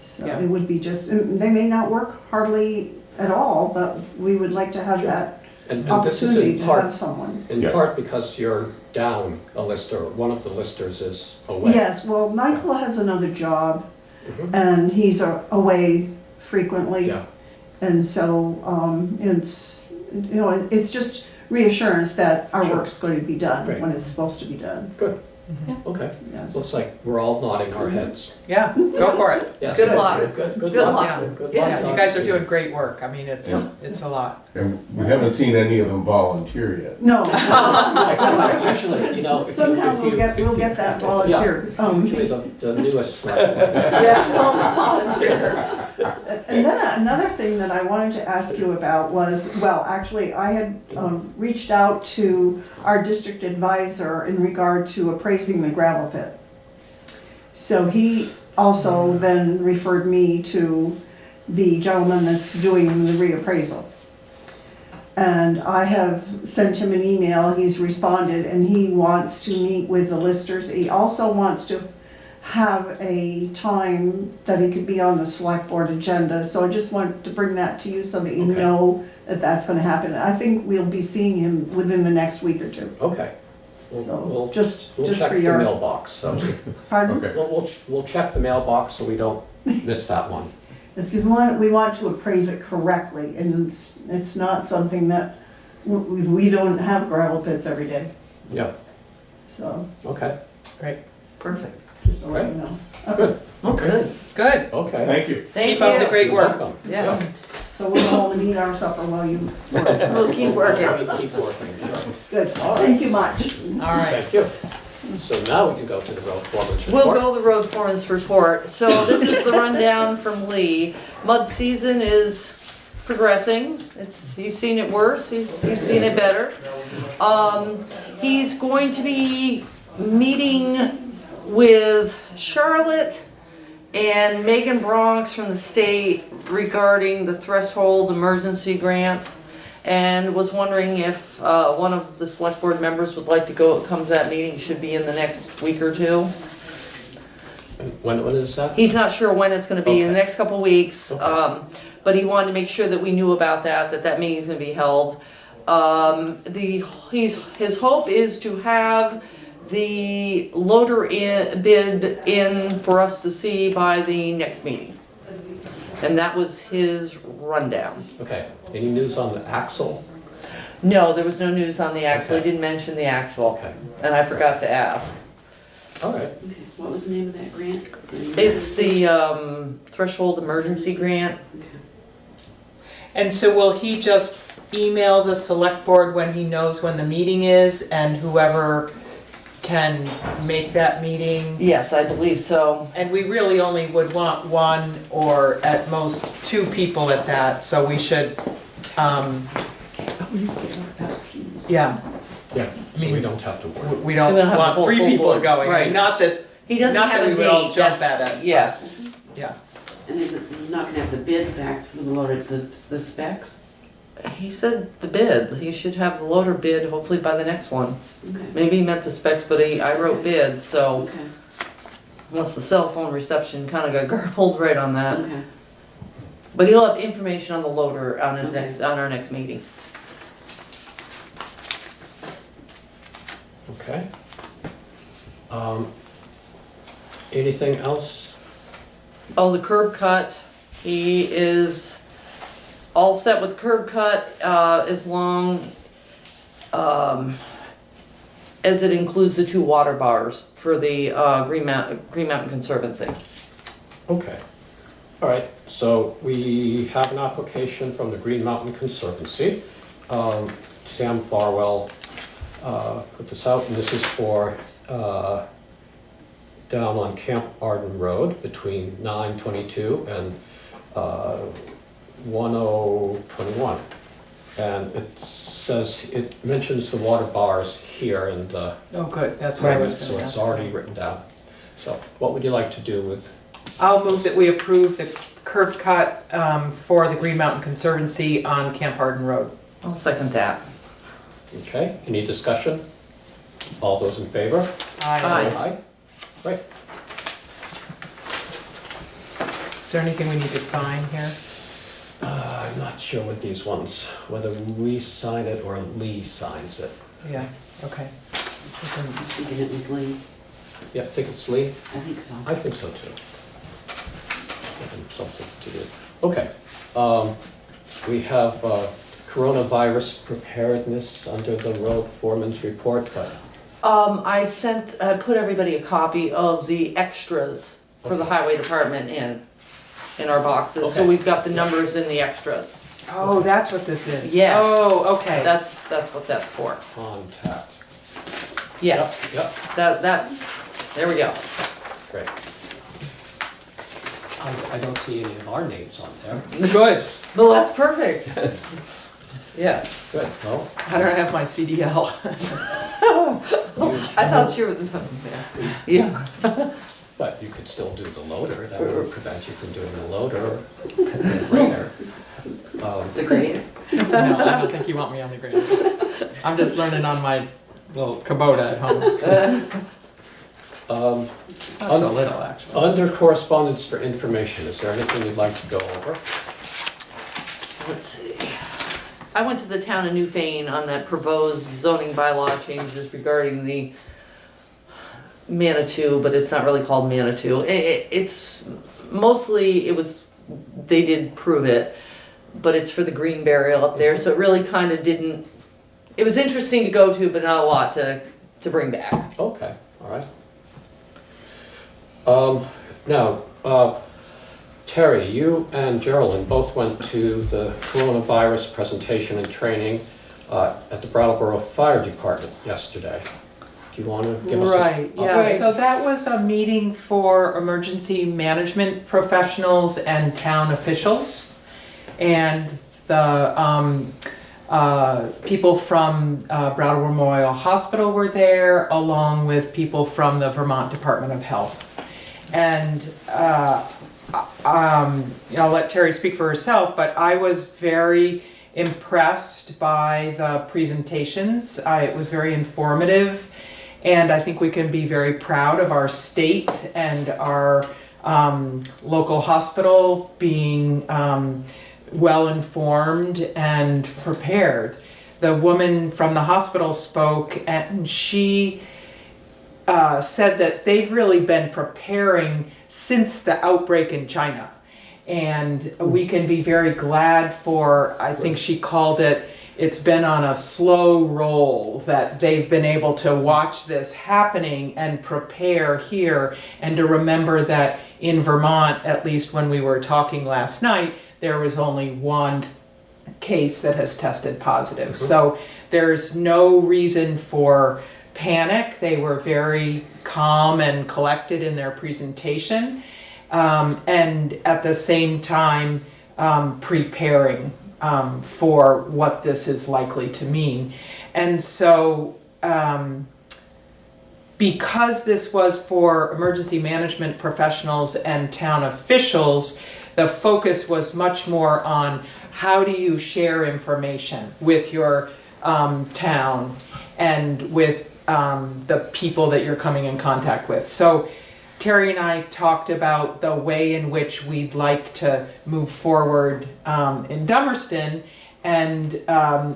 So Yeah. it would be just, they may not work hardly at all, but we would like to have that And this is opportunity in to have part, someone. Yeah. because you're down a lister, one of the listers is away. Yes, well, Michael has another job Mhm. and he's away frequently. Yeah, And so, it's, you know, it's just reassurance that our Sure. work's going to be done Great. when it's supposed to be done, good, okay. yes. Looks like we're all nodding our heads. Yeah, go for it. Yes. Good luck. Good Good luck. luck. Yeah. Good Yeah, luck. Yeah, you guys are doing great work. I mean, it's a lot. And we haven't seen any of them volunteer yet. No. Usually, you know, if you. Somehow if we'll you- get, if we'll you- get that volunteer. Usually the newest select board. Yeah, volunteer. And then another thing that I wanted to ask you about was, well, actually, I had reached out to our district advisor in regard to appraising the gravel pit. So he also then referred me to the gentleman that's doing the reappraisal. And I have sent him an email, he's responded, and he wants to meet with the listers. He also wants to have a time that he could be on the select board agenda. So I just wanted to bring that to you so that you Okay. know that that's gonna happen. I think we'll be seeing him within the next week or two. Okay. So We'll just check for the your, mailbox, so pardon? Okay. we'll check the mailbox so we don't miss that one. It's, we want to appraise it correctly, and it's not something that, we don't have gravel pits every day, Yeah, so, okay, Great. Perfect. just to let you know. good, Good. Good. okay. Thank you. Thank Keep up the you. great You're work. welcome. Yeah. So we'll all eat our supper while you work. We'll keep working. Keep working. Good, All right. thank you much. All right. Thank you. So now we can go to the road foreman's We'll report. go the road foreman's report. So this is the rundown from Lee. Mud season is progressing. He's seen it worse, he's seen it better. He's going to be meeting with Charlotte and Megan Bronx from the state regarding the threshold emergency grant, and was wondering if one of the select board members would like to come to that meeting. Should be in the next week or two. When is that? He's not sure when it's gonna be, in the Okay. next couple weeks, Okay. but he wanted to make sure that we knew about that meeting's gonna be held. His hope is to have the loader bid in for us to see by the next meeting. And that was his rundown. Okay, any news on the axle? No, there was no news on the axle, he Okay. didn't mention the axle, Okay, and I forgot to ask. All right. Okay, what was the name of that grant? It's the threshold emergency grant. Okay. And so will he just email the select board when he knows when the meeting is, and whoever can make that meeting? Yes, I believe so. And we really only would want one or at most two people at that, so we should, yeah, Yeah, so we mean, don't have to worry. we don't We don't have the want whole 3 full people board. going. Right. Not that, He doesn't not have that a we would all date, jump that's, at it. yeah. Yeah. And he's not gonna have the bids back for the loader, it's the specs? He said the bid, he should have the loader bid hopefully by the next one. Okay, Maybe he meant the specs, but I wrote bid, so okay, unless the cell phone reception kinda got garbled right on that. okay. But he'll have information on the loader on his Okay. on our next meeting. Okay. Anything else? Oh, the curb cut, he is all set with curb cut, as long, as it includes the 2 water bars for the, Green Mountain Conservancy. Okay. All right, so we have an application from the Green Mountain Conservancy. Sam Farwell put this out, and this is for down on Camp Arden Road between 922 and 1021. And it says, it mentions the water bars here, and Oh, good, that's what I was so gonna it's ask. already written down. So what would you like to do with? I'll move that we approve the curb cut for the Green Mountain Conservancy on Camp Arden Road. I'll second that. Okay, any discussion? All those in favor? Aye. Right. Is there anything we need to sign here? I'm not sure with these ones, whether we sign it or Lee signs it. Yeah, okay. I was thinking it was Lee, Yeah, I think it's Lee. I think so. I think so too. Give him something to do. Okay, we have coronavirus preparedness under the road foreman's report, but I put everybody a copy of the extras for the highway department in our boxes, so Okay. we've got the numbers in the extras. Oh, that's what this is? Yes. Oh, okay. That's what that's for. contact. Yes, Yep, that's, there we go. great. I don't see any of our names on there. Good. No, that's perfect. Yes. Good, well, I don't have my CDL. I thought you were the, yeah. but you could still do the loader, that wouldn't prevent you from doing the loader or the grader. The grader? No, I don't think you want me on the grid. I'm just learning on my little Kubota at home. That's a little, actually. Under correspondence for information, is there anything you'd like to go over? Let's see. I went to the town of Newfane on that proposed zoning bylaw changes regarding the Manitou, but it's not really called Manitou. It's mostly, they did prove it, but it's for the green burial up there, so it really kind of didn't, it was interesting to go to, but not a lot to bring back. Okay, all right. Now, Terry, you and Geraldine both went to the coronavirus presentation and training at the Brattleboro Fire Department yesterday. Do you want to give us Right, yeah, Right. so that was a meeting for emergency management professionals and town officials. And the people from Brattleboro Memorial Hospital were there, along with people from the Vermont Department of Health. And I'll let Terry speak for herself, but I was very impressed by the presentations. It was very informative, and I think we can be very proud of our state and our local hospital being well-informed and prepared. The woman from the hospital spoke, and she said that they've really been preparing since the outbreak in China. And we can be very glad for, I think she called it, it's been on a slow roll, that they've been able to watch this happening and prepare here, and to remember that in Vermont, at least when we were talking last night, there was only one case that has tested positive. So there's no reason for panic. They were very calm and collected in their presentation, and at the same time preparing for what this is likely to mean. And so because this was for emergency management professionals and town officials, the focus was much more on how do you share information with your town and with the people that you're coming in contact with. So Terry and I talked about the way in which we'd like to move forward in Dummerston, and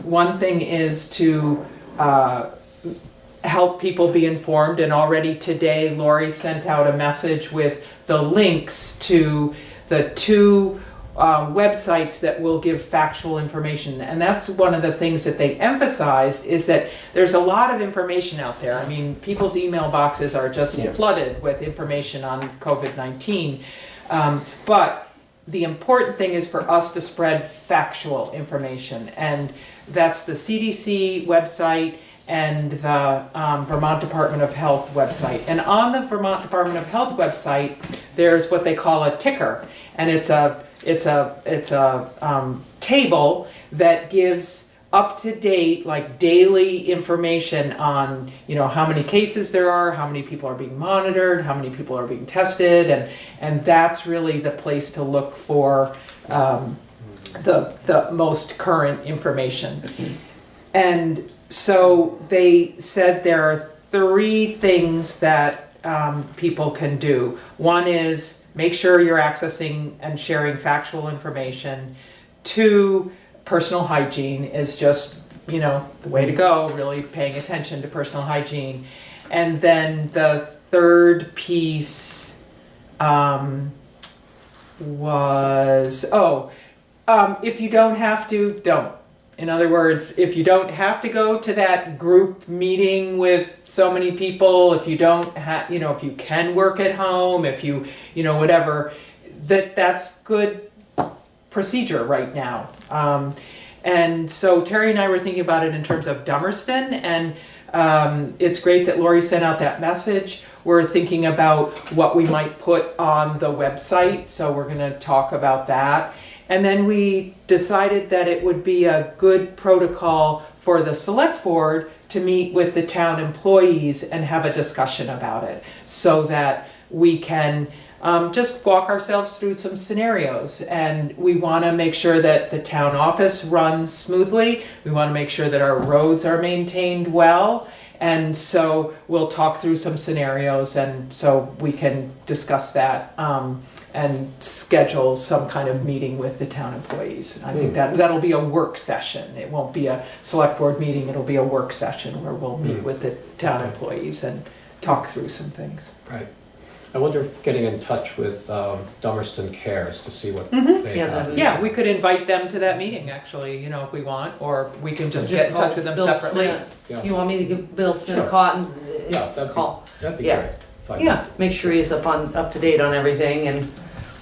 one thing is to help people be informed, and already today Lori sent out a message with the links to the two websites that will give factual information. And that's one of the things that they emphasized, is that there's a lot of information out there. I mean, people's email boxes are just flooded with information on COVID-19. But the important thing is for us to spread factual information. And that's the CDC website and the Vermont Department of Health website. And on the Vermont Department of Health website, there's what they call a ticker. And it's a table that gives up-to-date, like daily information on, you know, how many cases there are, how many people are being monitored, how many people are being tested, and that's really the place to look for the most current information. And so they said there are 3 things that people can do. One is make sure you're accessing and sharing factual information. 2, personal hygiene is just, you know, the way to go, really paying attention to personal hygiene. And then the 3rd piece was, if you don't have to, don't. In other words, if you don't have to go to that group meeting with so many people, if you don't have, you know, if you can work at home, if you, you know, whatever, that's good procedure right now. And so Terry and I were thinking about it in terms of Dummerston, and it's great that Lori sent out that message. We're thinking about what we might put on the website, so we're going to talk about that. And then we decided that it would be a good protocol for the select board to meet with the town employees and have a discussion about it, so that we can just walk ourselves through some scenarios. And we want to make sure that the town office runs smoothly. We want to make sure that our roads are maintained well. And so we'll talk through some scenarios, and so we can discuss that and schedule some kind of meeting with the town employees. I think that'll be a work session. It won't be a select board meeting, it'll be a work session where we'll meet with the town employees and talk through some things. Right. I wonder if getting in touch with Dummerston Cares to see what they have. Yeah, we could invite them to that meeting, actually, you know, if we want, or we can just get in touch with them Bill separately. Smith. Yeah. You want me to give Bill Smith Sure. a call? Yeah, that'd be great. Fine. Yeah, make sure he's up to date on everything, and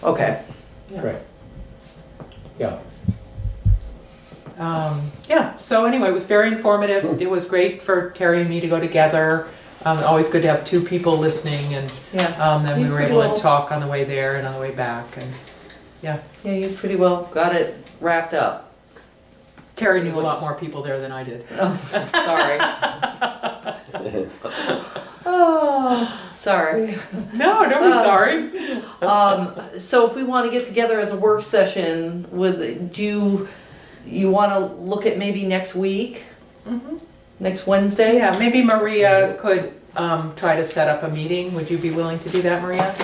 okay. Great. Yeah. So anyway, it was very informative. It was great for Terry and me to go together. Always good to have 2 people listening, and then we were able to talk on the way there and on the way back, and Yeah, you pretty well got it wrapped up. Terry knew a lot more people there than I did. Oh, sorry. Oh, sorry. No, don't be sorry. So if we want to get together as a work session, do you want to look at maybe next week? Next Wednesday? Yeah, maybe Maria could try to set up a meeting. Would you be willing to do that, Maria?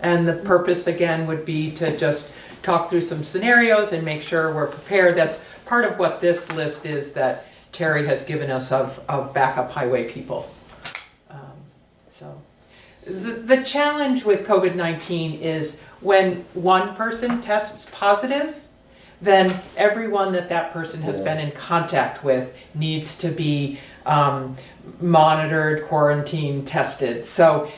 And the purpose, again, would be to just talk through some scenarios and make sure we're prepared. That's part of what this list is that Terry has given us of backup highway people. So the challenge with COVID-19 is when one person tests positive, then everyone that person has been in contact with needs to be monitored, quarantined, tested. So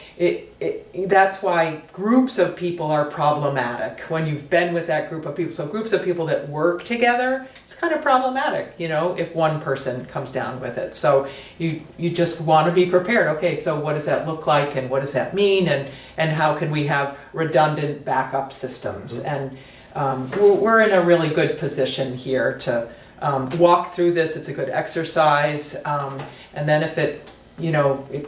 that's why groups of people are problematic when you've been with that group of people. So groups of people that work together, it's kind of problematic, you know, if one person comes down with it. So you just want to be prepared. Okay, so what does that look like, and what does that mean, and how can we have redundant backup systems? And we're in a really good position here to walk through this. It's a good exercise, and then if it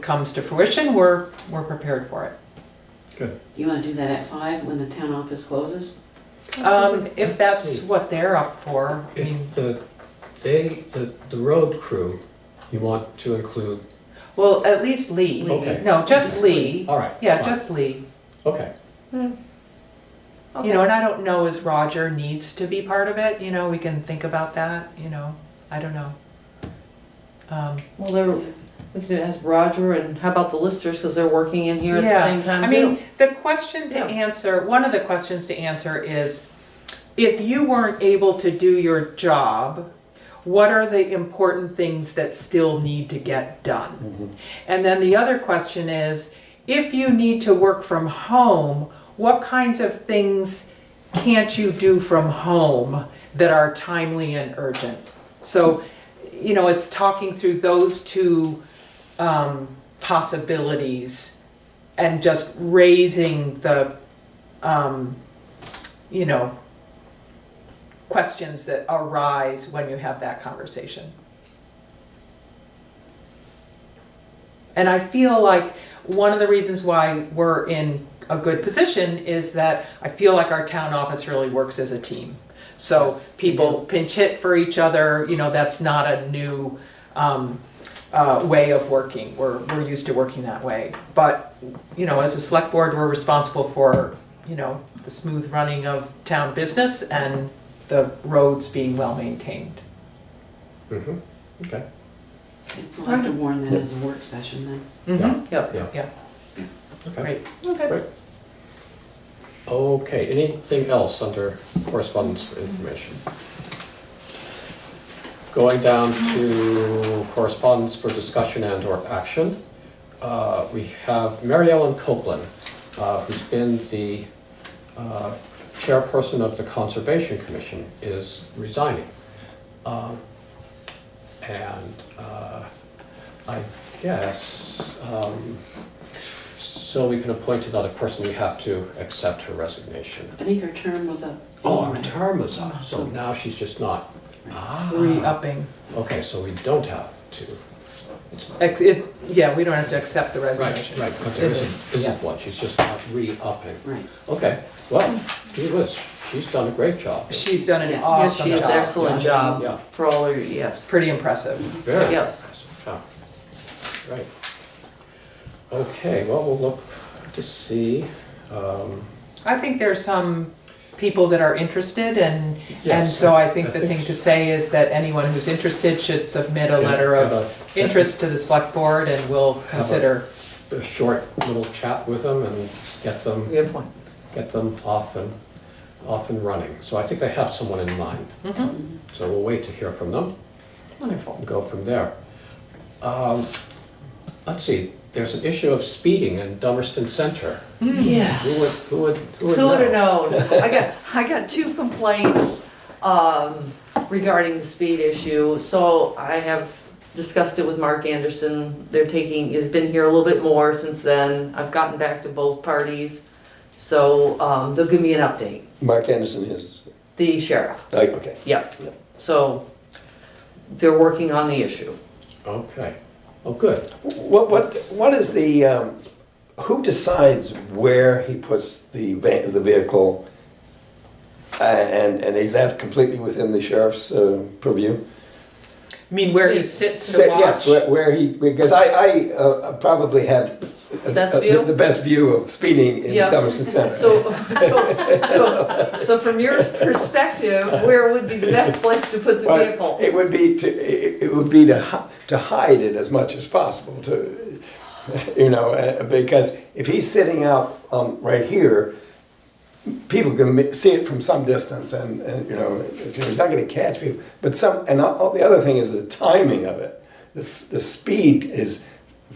comes to fruition, we're prepared for it. Good. You want to do that at 5 when the town office closes? If that's what they're up for. I mean, The road crew, you want to include, well, at least Lee. Okay. No, just Lee. all right. Yeah, fine. just Lee. Okay. You know, and I don't know as Roger needs to be part of it. You know, we can think about that. You know, I don't know. Well, we could ask Roger, and how about the listers, because they're working in here at the same time I too. mean, the question to answer, one of the questions to answer is, if you weren't able to do your job, what are the important things that still need to get done? Mm-hmm. And then the other question is, if you need to work from home, what kinds of things can't you do from home that are timely and urgent? So, you know, it's talking through those two possibilities and just raising the, you know, questions that arise when you have that conversation. And I feel like one of the reasons why we're in a good position is that I feel like our town office really works as a team. So Yes, people pinch hit for each other, you know, that's not a new way of working. We're used to working that way. But, you know, as a select board, we're responsible for, you know, the smooth running of town business and the roads being well maintained. Mm-hmm. Okay. We'll have to warn that as a work session then. Mm-hmm. Yep. Yeah. Okay. Great. Okay. Great. Okay, anything else under correspondence for information? Going down to correspondence for discussion and or action, we have Mary Ellen Copeland, who's been the chairperson of the Conservation Commission, is resigning. I guess, so we can appoint another person, we have to accept her resignation. I think her term was up. Oh, her term is up, so now she's just not. Re-upping. Okay, so we don't have to. Yeah, we don't have to accept the resignation. Right, but there isn't one, she's just not re-upping. Right. Okay, well, she's done a great job. She's done an Yes. Yes, awesome she has job. excellent job Yeah. for all her, yes. Pretty impressive. Very Yes. impressive, yeah. Right. Okay, well, we'll look to see. I think there's some people that are interested, and Yes, so I think the think thing to say is that anyone who's interested should submit a Can letter have of a- interest to the select board, and we'll consider. A short little chat with them and get them off and running. So I think they have someone in mind. Mhm. So we'll wait to hear from them Wonderful. and go from there. Let's see, there's an issue of speeding in Dummerston Center. Yes. Who would Who would have known? I got 2 complaints regarding the speed issue. So I have discussed it with Mark Anderson. It's been here a little bit more since then. I've gotten back to both parties. So they'll give me an update. Mark Anderson is, The sheriff. okay. Yep. So they're working on the issue. Okay. Oh, good. What is the, who decides where he puts the vehicle? And is that completely within the sheriff's purview? I mean, where he sits to watch. Yes, where he, because I probably have Best view? the best view of speeding in Yeah. Dummerston Center. So from your perspective, where would be the best place to put the But vehicle? it would be to hide it as much as possible, because if he's sitting out right here, people can see it from some distance, and you know, it's not going to catch people. But the other thing is the timing of it. The speed is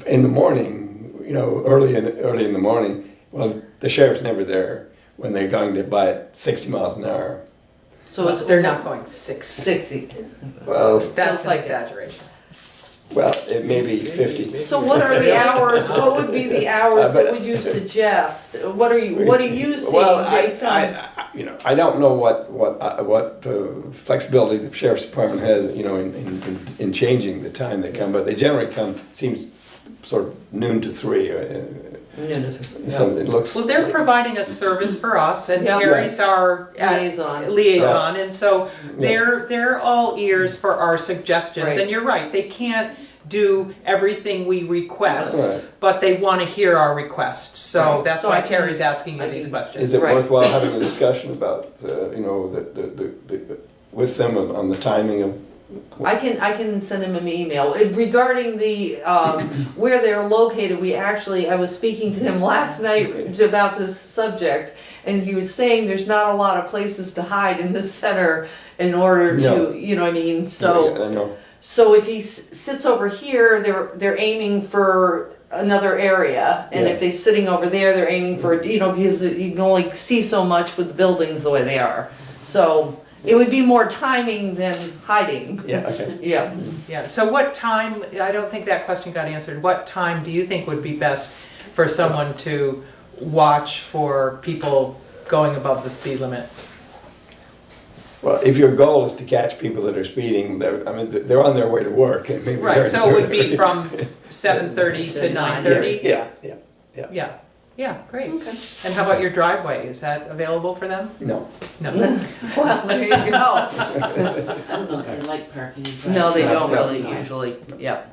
in the morning, you know, early in the morning. Well, the sheriff's never there when they're going to buy it 60 miles an hour. So it's They're not going 60. 60. Well, That's Feels an like it. exaggeration. well, it may be 50. So what are the hours, what would be the hours that would you suggest? What are you seeing Well, based on? you know, I don't know what flexibility the sheriff's department has, you know, in changing the time they come, but they generally come, seems sort of noon to 3. So it looks. Well, they're providing a service for us, and Yeah. Terry's our liaison, and so they're all ears for our suggestions. Right. And you're right, they can't do everything we request, Right. but they want to hear our requests. So Right. that's So why I can- Terry's asking you I these can- questions. Is it Right. worthwhile having a discussion about, you know, with them on the timing of? I can send him an email regarding the where they're located. I was speaking to him last night about this subject, and he was saying there's not a lot of places to hide in the center in order to, No. you know what I mean. I know. So if he sits over here, they're aiming for another area, and Yeah. if they're sitting over there, they're aiming for, you know, because you can only see so much with the buildings the way they are. So it would be more timing than hiding. Yeah. Okay. Yeah. Yeah, so what time, I don't think that question got answered, what time do you think would be best for someone to watch for people going above the speed limit? Well, if your goal is to catch people that are speeding, they're on their way to work, and maybe Right, so it would be from 7:30 to 9:30? Yeah. Yeah, great. And how about your driveway, is that available for them? No. No. Well, there you go. I don't know if they like parking in front. No, they don't No. really usually, yeah.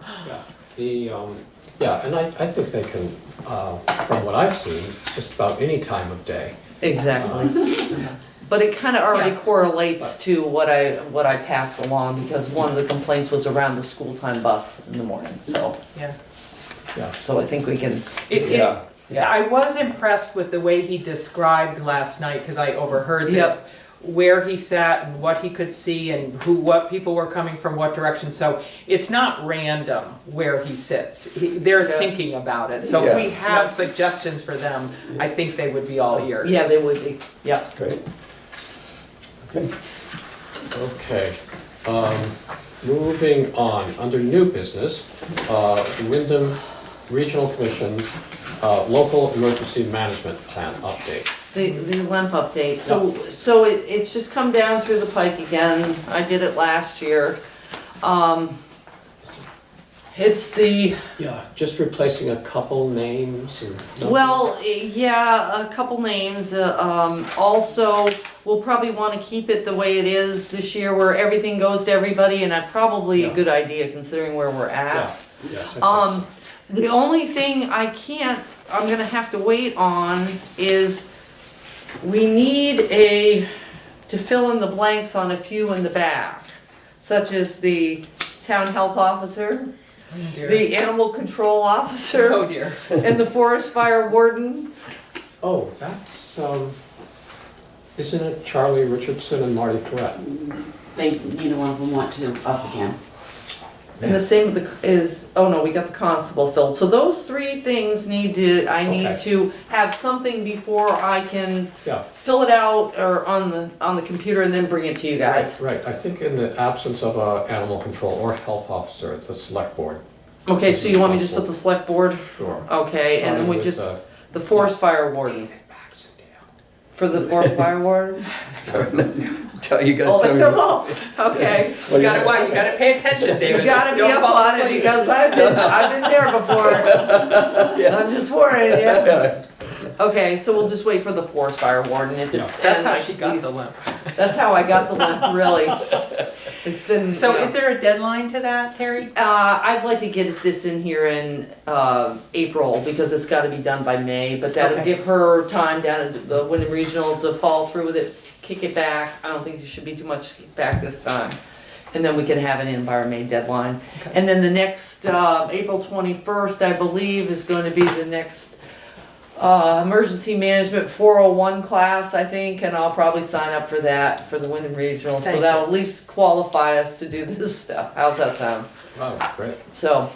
And I think they can, from what I've seen, just about any time of day. Exactly. But it kind of already Yeah. correlates to what I passed along, because one of the complaints was around the school time bus in the morning, so. Yeah. So I think we can, I was impressed with the way he described last night, because I overheard this, where he sat and what he could see and what people were coming from what direction. So it's not random where he sits. They're thinking about it. So if we have suggestions for them, I think they would be all ears. yeah, they would be, yeah. Great. Okay. Okay, moving on, under new business, Wyndham Regional Commission, local emergency management plan update. The LEMP update, so it's just come down through the pike again. I did it last year. It's the, Yeah, just replacing a couple names and. well, yeah, a couple names. Also, we'll probably want to keep it the way it is this year, where everything goes to everybody, and that's probably a good idea considering where we're at. Yes, I think so. The only thing I'm gonna have to wait on is we need to fill in the blanks on a few in the back, such as the town health officer, the animal control officer, Oh dear. and the forest fire warden. Oh, that's, isn't it Charlie Richardson and Marty Bratt? Neither one of them want to up again. And the same oh no, we got the constable filled. So those three things I need Okay. to have something before I can Yeah. fill it out or on the computer and then bring it to you guys. Right, I think in the absence of a animal control or health officer, it's a select board. Okay, so you want me to just put the select board? Sure. Okay, and then we just, the forest fire warden. For the forest fire warden? You gotta Oh, tell me. no, okay. You gotta pay attention, David. You gotta be Don't up fall on it asleep. because I've been there before. I'm just warning you. Okay, so we'll just wait for the forest fire warden if it's. That's and how like she got these- the limp. That's how I got the limp, really. It's been. So yeah. is there a deadline to that, Terry? I'd like to get this in here in April because it's got to be done by May, but that'll Okay. give her time down at the Wyndham Regional to fall through with it, kick it back. I don't think there should be too much back this time. And then we can have it in by our May deadline. Okay. And then the next, April 21st, I believe, is going to be the next emergency management 401 class, I think, and I'll probably sign up for that for the Wyndham Regional. Thank So that'll at least qualify us to do this stuff. How's that sound? Wow, great. So,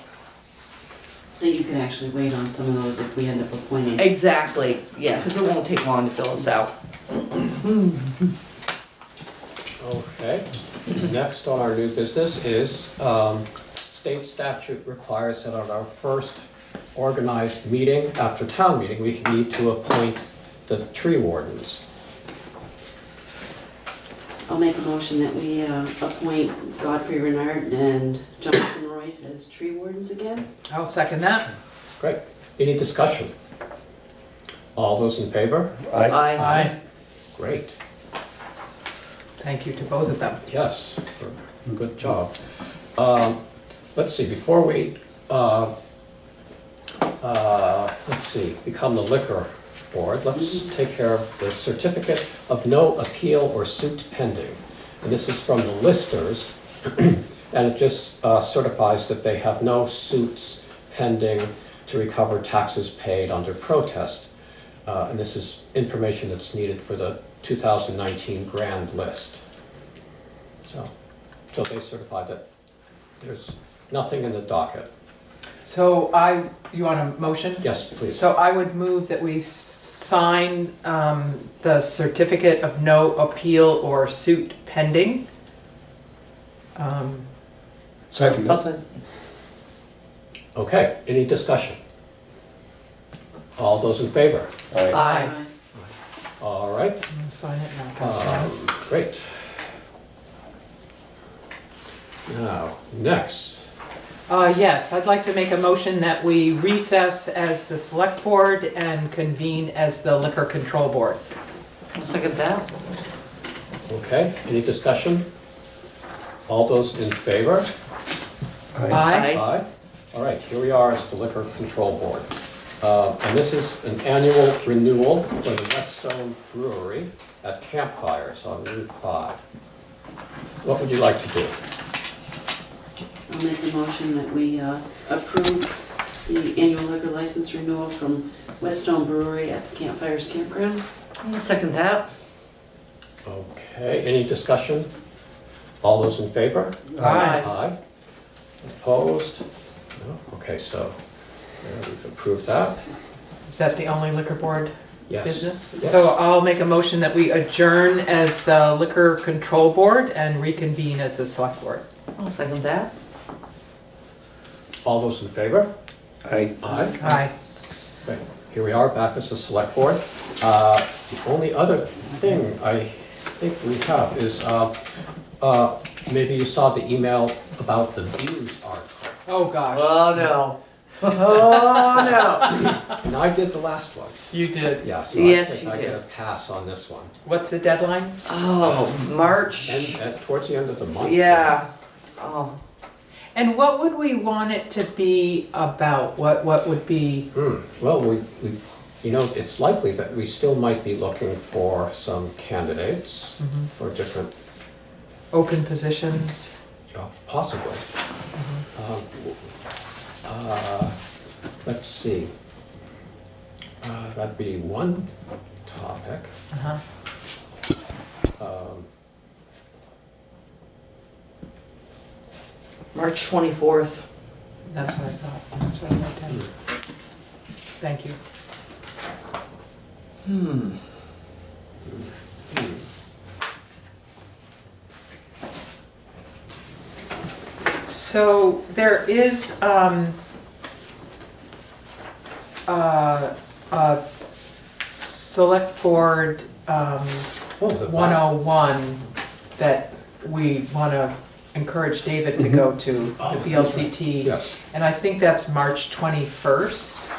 So you can actually wait on some of those if we end up appointing. exactly, yeah, because it won't take long to fill us out. Okay. Next on our new business is state statute requires that at our first organized meeting after town meeting, we need to appoint the tree wardens. I'll make a motion that we appoint Godfrey Renard and Jonathan Royce as tree wardens again. I'll second that. Great. Any discussion? All those in favor? Aye. Great. Thank you to both of them. Yes, good job. Let's see, before we, become the liquor board, let's take care of the certificate of no appeal or suit pending. And this is from the listers, and it just certifies that they have no suits pending to recover taxes paid under protest. And this is information that's needed for the 2019 grand list. So they certify that there's nothing in the docket. So you want a motion? Yes, please. So I would move that we sign the certificate of no appeal or suit pending. Second. Okay, any discussion? All those in favor? Aye. All right, I'm gonna sign it now, pass it out. great. Now, next. Yes, I'd like to make a motion that we recess as the select board and convene as the liquor control board. I'll second that. Okay, any discussion? All those in favor? Aye. Aye. All right, here we are as the liquor control board. And this is an annual renewal for the Whetstone Brewery at Campfires on Route 5. What would you like to do? I'll make a motion that we approve the annual liquor license renewal from Whetstone Brewery at the Campfires Campground. I'll second that. Okay, any discussion? All those in favor? Aye. Aye. Opposed? No? Okay, so we've approved that. Is that the only liquor board Yes. business? Yes. So I'll make a motion that we adjourn as the liquor control board and reconvene as the select board. I'll second that. All those in favor? Aye. Aye. Aye. Okay, here we are back as the select board. The only other thing I think we have is, maybe you saw the email about the views article. Oh, gosh. Oh, no. Oh, no. And I did the last one. You did. Yeah, so Yes, I think you I get did. a pass on this one. What's the deadline? Oh, March. And towards the end of the month. Yeah. Oh, And what would we want it to be about? What would be, Well, we, it's likely that we still might be looking for some candidates for different, open positions? possibly. Let's see. That'd be one topic. Uh-huh. March 24th. That's what I thought. That's what I wrote down. Thank you. So there is a select board the 101 that we want to encourage David to go to, the VLCT. Yes. And I think that's March 21st.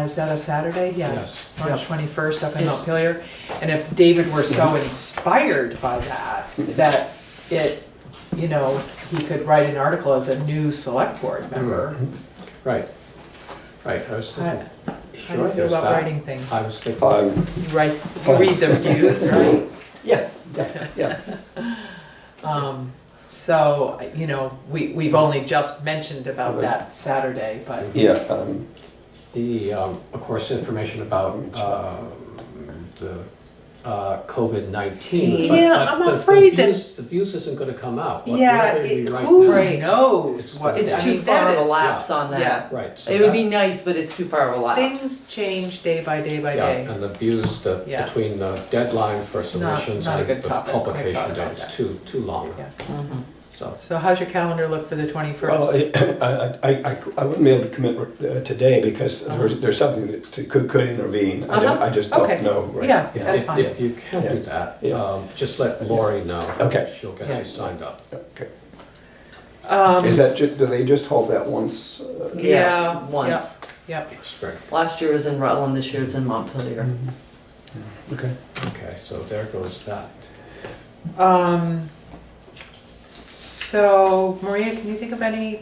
Is that a Saturday? Yeah. Yes. March 21st up in Montpelier. And if David were so inspired by that, that it, he could write an article as a new select board member. Right. I was thinking. How do you Sure, feel there's about that. writing things? I was thinking. You read the reviews, right? Yeah. So, we've only just mentioned about that Saturday, but Yeah, of course, information about the COVID-19. Yeah, I'm afraid that- The views isn't going to come out. Yeah, Whatever we write who now, Right. knows what? It's I too mean, far that of a is- lapse on that. Yeah. Right. So It would that- be nice, but it's too far of a lapse. Things change day by day by Yeah, day. and the views Yeah. between the deadline for submissions not a and good the topic. I publication thought date about is that. too long. Yeah. Mhm. So how's your calendar look for the 21st? Well, I wouldn't be able to commit today because there's something that could intervene. I just Okay. don't know. Right. Yeah, If, that's if, fine. if you can't do that, Yeah. just let Lori know. Okay. She'll get Yeah. you signed up. Okay. Um, Is that just, do they just hold that once? Yeah. Once. Yep. Spring. Last year was in Rutland, this year it's in Montpelier. Okay. Okay, so there goes that. So Maria, can you think of any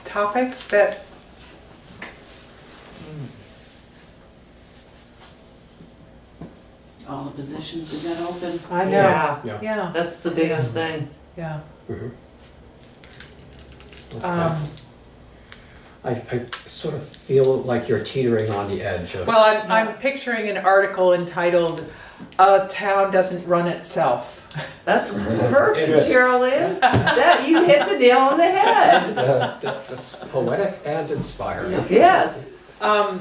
topics that? All the positions we got open. I know. Yeah, Yeah. Yeah. that's the biggest thing. Yeah. Mhm. Okay. I sort of feel like you're teetering on the edge of. Well, I'm picturing an article entitled "A Town Doesn't Run Itself." That's perfect, It is. Sherilyn. That, you hit the nail on the head. That's poetic and inspiring. Yes. Yeah.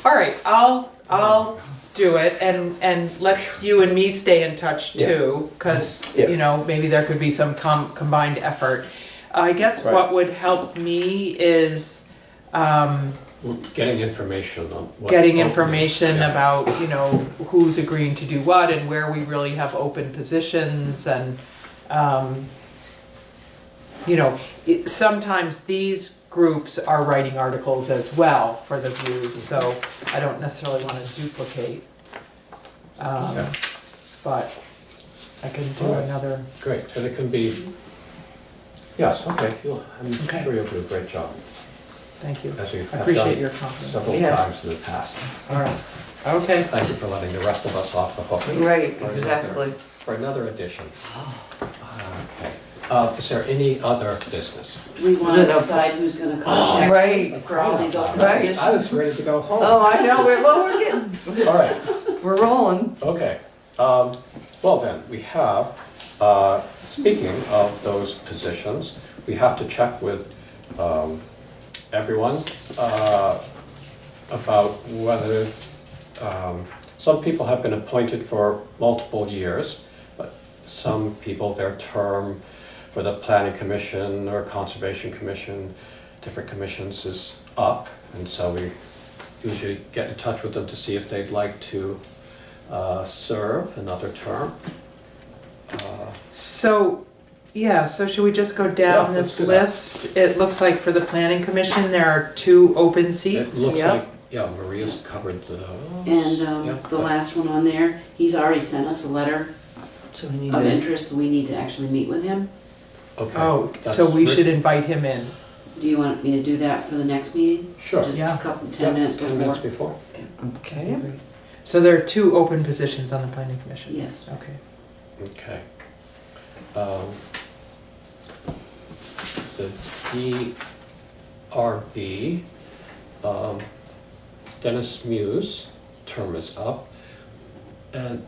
All right, I'll do it, and let's you and me stay in touch Yeah. too, because Yeah. you know, maybe there could be some combined effort. I guess Right. what would help me is Getting information on what. getting information Yeah. about, you know, who's agreeing to do what and where we really have open positions, and you know, sometimes these groups are writing articles as well for the views, so I don't necessarily want to duplicate. Okay. But I can do Alright. another. Great, and it can be, yes, okay, I'm Okay. sure you'll do a great job, Thank you. as you I have appreciate done your confidence. several Yeah. times in the past. All right. Okay. Thank you for letting the rest of us off the hook. Right, For another- exactly. For another edition. Okay. Is there any other business? We want to No. decide who's going to contact Right. for all these open Right. positions. I was ready to go home. Oh, I know, we're getting, All right. we're rolling. Okay, well then, we have, speaking of those positions, we have to check with everyone about whether, some people have been appointed for multiple years, but some people, their term for the Planning Commission or Conservation Commission, different commissions is up, and so we usually get in touch with them to see if they'd like to serve another term. So, yeah, so should we just go down Yeah, this let's do that. list? It looks like for the planning commission, there are 2 open It seats. looks Yep. like, yeah, Maria's covered those. And Yeah, the last one on there, he's already sent us a letter So we need of to, interest. We need to actually meet with him. Okay. Oh, that's so we great. should invite him in. Do you want me to do that for the next meeting? Sure. Just Yeah. a couple, Yeah, 10 minutes 10 before? minutes before. okay. So there are 2 open positions on the planning commission? Yes. Okay. Okay. The DRB, Dennis Muse, term is up. And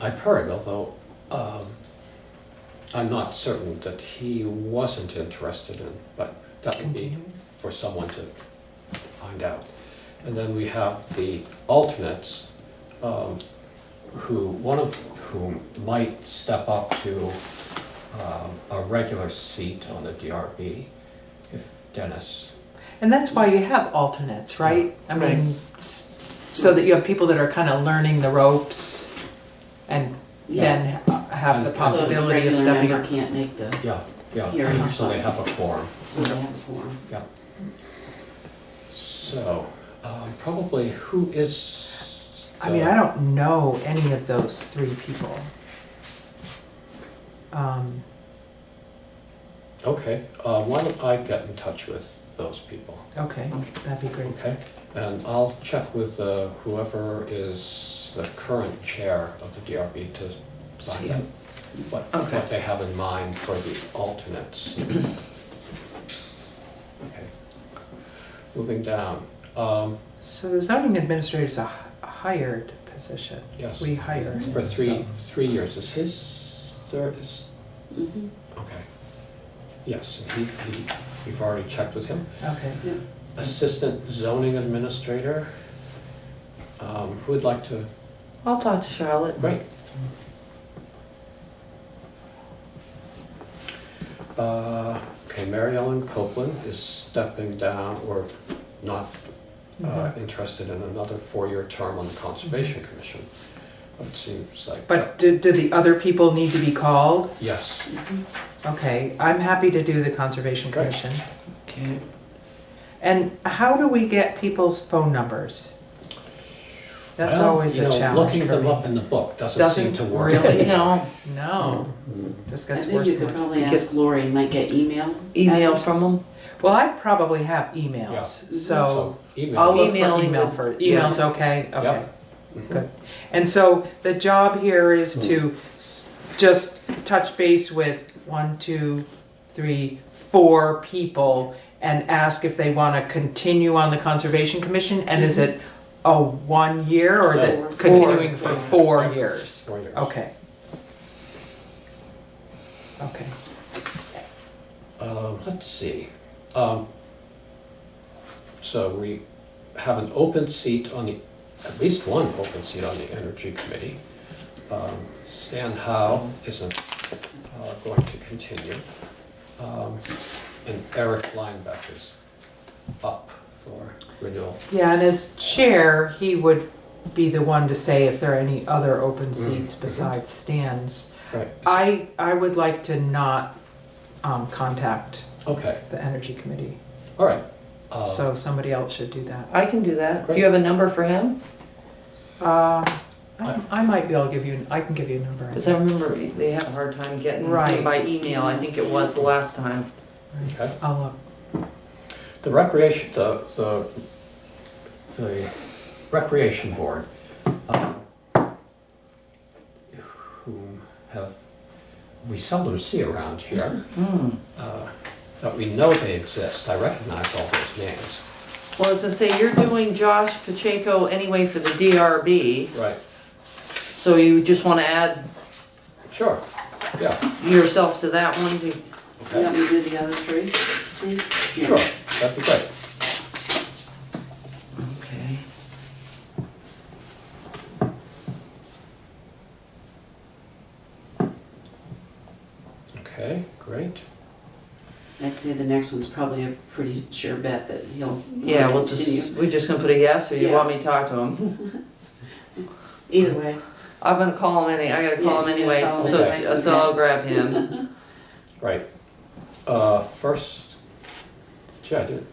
I've heard, although I'm not certain, that he wasn't interested in, but that would be Continue. for someone to find out. And then we have the alternates, one of whom might step up to a regular seat on the DRB if Dennis. And that's why you have alternates, right? I mean, so that you have people that are kind of learning the ropes and then have the And- So the possibility of regular stepping member up. can't make the, Yeah, Hearing. so they have a quorum. so they have a forum. So, probably who is? I mean, I don't know any of those 3 people. Okay, why don't I get in touch with those people? Okay, that'd be great. Okay, and I'll check with whoever is the current chair of the DRB to find out what they have in mind for the alternates. Okay. moving down. So the zoning administrator is a hired position. Yes. We hire. For so- 3 years. Is his third? Mhm. Okay. Yes, we've already checked with him. Okay. Assistant zoning administrator. Who would like to? I'll talk to Charlotte. Great. Okay, Mary Ellen Copeland is stepping down or not interested in another 4-year term on the Conservation Commission. But it seems like. But do the other people need to be called? Yes. Okay, I'm happy to do the Conservation Great. Commission. Okay. And how do we get people's phone numbers? That's Well, always you a know, challenge looking for them me. up in the book doesn't seem to work. Really? No, No, just I gets think worse you and could worse. probably You ask Lori, you might get email. email from them. Well, I probably have Yeah. emails, so So email. I'll look for Emailing email would- for, yeah. email's okay? Okay, Yep. good. And so the job here is to just touch base with 1, 2, 3, 4 people and ask if they want to continue on the Conservation Commission, and is it a 1 year or No. that continuing for 4 years? 4 years. Okay. Okay. Let's see. So we have an open seat on the, at least one open seat on the Energy Committee. Stan Howe isn't going to continue. And Eric Linebeck is up for renewal. Yeah, and as chair, he would be the one to say if there are any other open seats besides Stan's. Right. I would like to not contact Okay, the Energy Committee, all right. so somebody else should do that. I can do that. Great. Do you have a number for him? I might be able to give you, I can give you a number. Because I remember they had a hard time getting Right. him by email. I think it was the last time. Okay. I'll look. The recreation, the recreation board, whom we seldom see around here, but we know they exist. I recognize all those names. Well, as I say, you're doing Josh Pacheco anyway for the DRB, Right. so you just want to add Sure. Yeah. yourself to that one? to- Okay. Yeah, we do the other 3, please? Yeah. Sure. That'd be great. Okay. Okay. Great. I'd say the next one's probably a pretty sure bet that he'll Yeah, we'll continue. just, we're just gonna put a yes, or you Yeah. want me to talk to him? Either way. I'm gonna call him I gotta call him Yeah, anyway, call him so, anyway. so I'll grab him. Right. First, gee, I didn't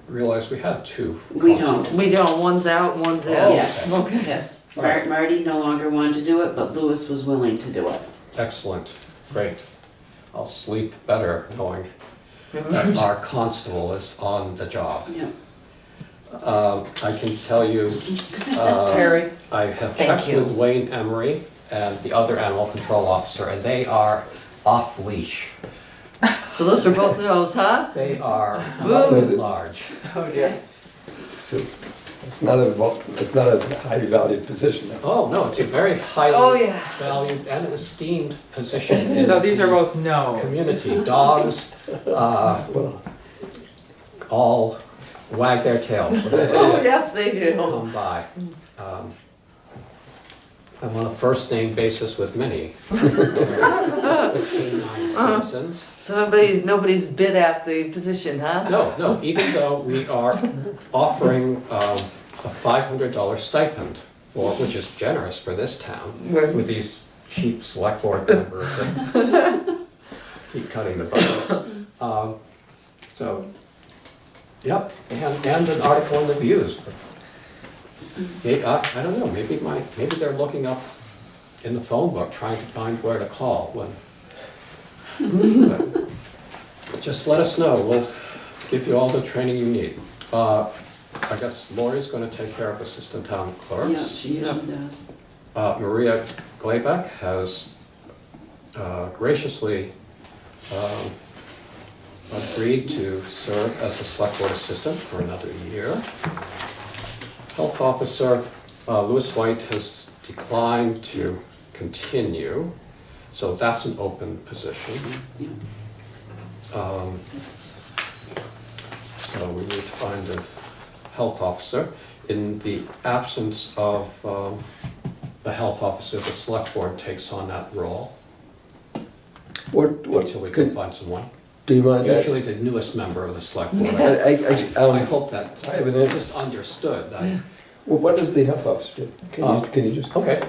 realize we had 2. We don't. We don't, one's out and one's in. Oh, Yes, Okay. yes. All right. Marty no longer wanted to do it, but Lewis was willing to do it. Excellent. Great. I'll sleep better knowing that our constable is on the job. Yeah. I can tell you, Terry, I have Thank checked you. with Wayne Emery and the other animal control officer, and they are off leash. so those are both no's, huh? They are Woo. large. Okay. So it's not a highly valued position. Oh, no, it's a very Oh, highly yeah. valued and esteemed position in So these are the both no. community. Dogs, Well, all wag their tails when Oh, they yes, they do. come by. I'm on a first name basis with many canine citizens. So nobody's bid at the position, huh? No, even though we are offering a $500 stipend, which is generous for this town, Right. with these cheap select board members that keep cutting the budget. So, yep, and an article in the Views. I don't know, maybe they're looking up in the phone book trying to find where to call when. But just let us know, we'll give you all the training you need. I guess Lori's gonna take care of assistant town clerks. Yeah, she usually does. Maria Glaybeck has graciously agreed to serve as a select board assistant for another year. Health officer, Louis White has declined to continue, so that's an open position. Yeah. So we need to find a health officer. In the absence of the health officer, the select board takes on that role What, until we can find someone. do you mind? Usually the newest member of the select board. I hope that's I have an interest. just understood. Well, what does the health officer do? Can you just? Okay,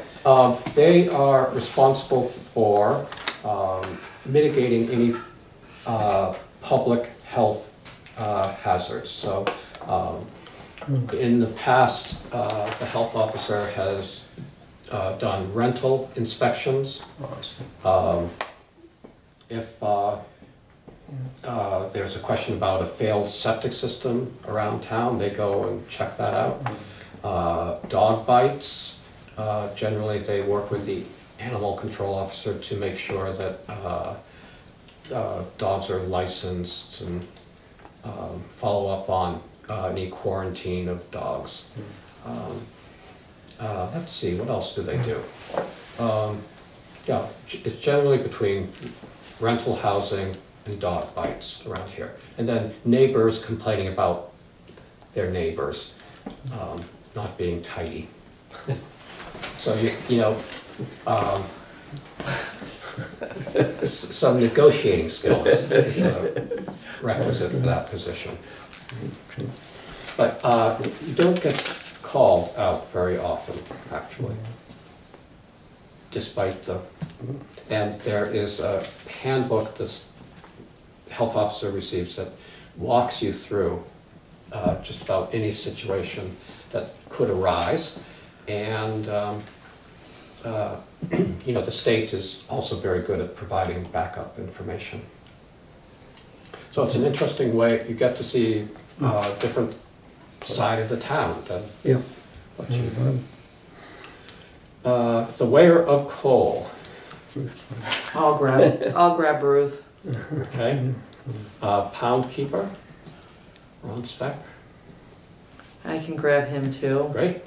they are responsible for mitigating any public health hazards. So in the past, the health officer has done rental inspections. If there's a question about a failed septic system around town, they go and check that out. Dog bites, generally they work with the animal control officer to make sure that dogs are licensed and follow up on any quarantine of dogs. Let's see, what else do they do? Yeah, it's generally between rental housing and dog bites around here. And then neighbors complaining about their neighbors not being tidy. So, you know, some negotiating skills is a requisite for that position. But you don't get called out very often, actually, despite the... And there is a handbook this health officer receives that walks you through just about any situation that could arise. And you know, the state is also very good at providing backup information. So it's an interesting way, you get to see a different side of the town than what you the weigher of coal. I'll grab Ruth. Okay. Pound keeper, Ron Speck. I can grab him too. Great.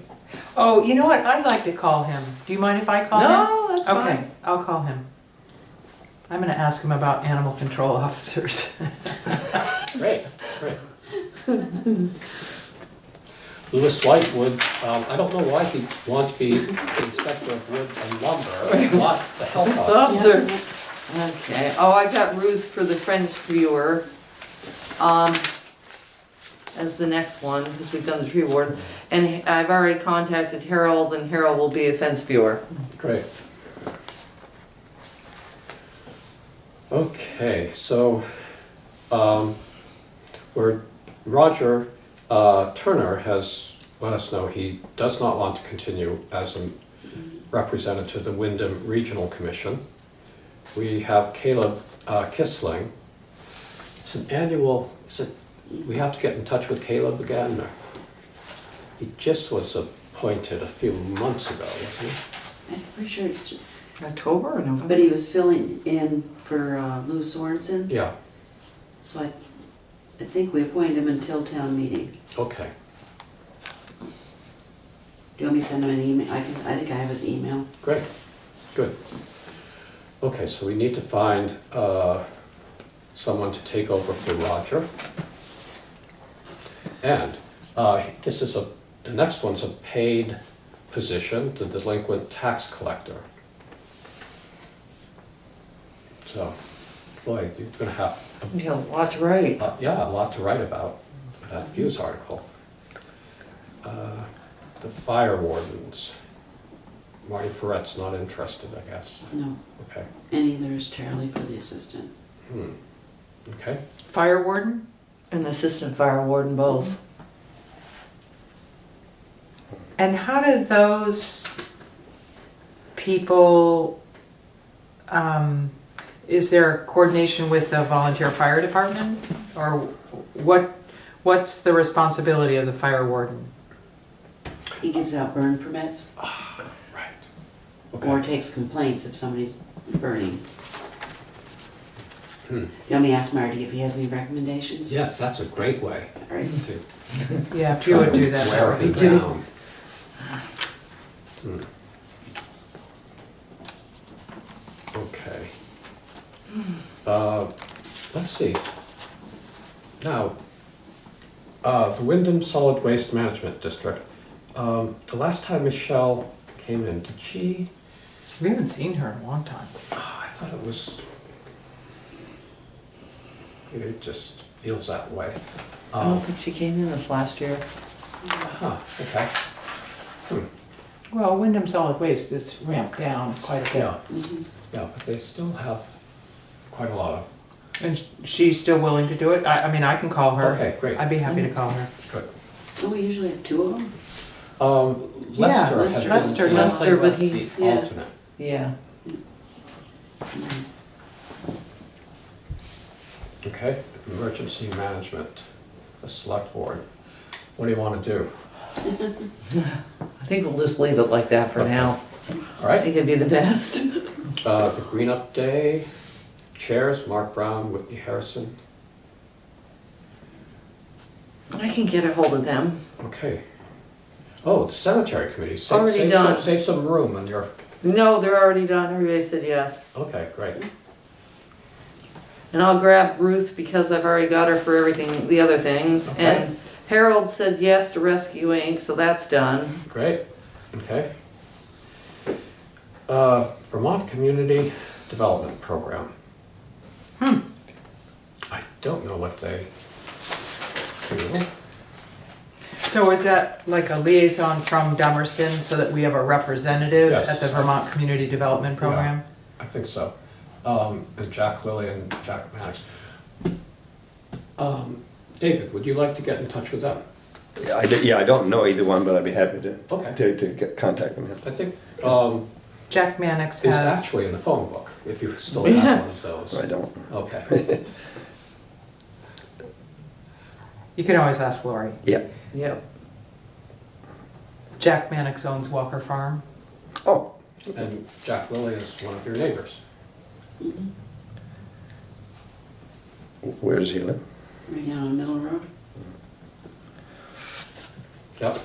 Oh, you know what? I'd like to call him. Do you mind if I call him? No, that's Okay, fine. I'll call him. I'm gonna ask him about animal control officers. Great, great. Louis White would, I don't know why he'd want to be inspector of wood and lumber, not the health officer. Officer. Okay. Oh, I got Ruth for the French viewer. As the next one, because we've done the tree ward. And I've already contacted Harold, and Harold will be a fence viewer. Great. Okay, so Roger Turner has let us know he does not want to continue as a representative of the Wyndham Regional Commission. We have Caleb Kissling. It's an annual, we have to get in touch with Caleb again? Or? He just was appointed a few months ago, wasn't he? I'm pretty sure it's just, October or November? but he was filling in for Lou Sorensen. Yeah, So I think we appointed him until town meeting. okay. Do you want me to send him an email? I think I have his email. Great, good. Okay, so we need to find someone to take over for Roger. And this is the next one's a paid position, the delinquent tax collector. So, boy, you're gonna have Yeah, a lot to write. yeah, a lot to write about that news article. The fire wardens. Marty Ferret's not interested, I guess. No, Okay. and neither is Charlie for the assistant. Okay. Fire warden? And assistant fire warden both. And how do those people, is there coordination with the volunteer fire department? Or what's the responsibility of the fire warden? He gives out burn permits Right. or Okay. takes complaints if somebody's burning. want me to ask Marty if he has any recommendations? Yes, that's a great way All right. to Yeah, if you would do that, wear that would him be great. down. Okay. Let's see. Now, the Wyndham Solid Waste Management District. The last time Michelle came in, did she? We haven't seen her in a long time. Oh, I thought it was. Maybe it just feels that way. I don't think she came in this last year. Huh, okay. Well, Wyndham Solid Waste is ramped down quite a bit. Yeah, Mhm. yeah, but they still have quite a lot of. And she's still willing to do it? I mean, I can call her. Okay, great. I'd be happy to call her. Good. Oh, we usually have two of them? Lester has Lester. been Lester, the Lester, but he's- the yeah. alternate. Yeah. Okay, emergency management, the select board. What do you want to do? I think we'll just leave it like that for Okay. now. All I right, think it'd be the best. the Green Up Day, chairs, Mark Brown, Whitney Harrison. I can get a hold of them. Okay. Oh, the cemetery committee. Already done. Save some room on your, No, they're already done. Everybody said yes. okay, great. And I'll grab Ruth because I've already got her for everything, the other things. Okay. And Harold said yes to Rescue Inc., so that's done. Great, okay. Vermont Community Development Program. I don't know what they do. So is that like a liaison from Dummerston so that we have a representative Yes. at the Vermont Community Development Program? I think so. And Jack Lilly and Jack Maddox. David, would you like to get in touch with them? Yeah, I don't know either one, but I'd be happy Okay. to get contact them. I think Jack Mannix is has, actually in the phone book, if you still have one of those. I don't. Okay. you can always ask Lori. Yeah. Yep. Jack Mannix owns Walker Farm. Oh, And Jack Lilly is one of your neighbors. where does he live? Right down on Middle Road. Yep.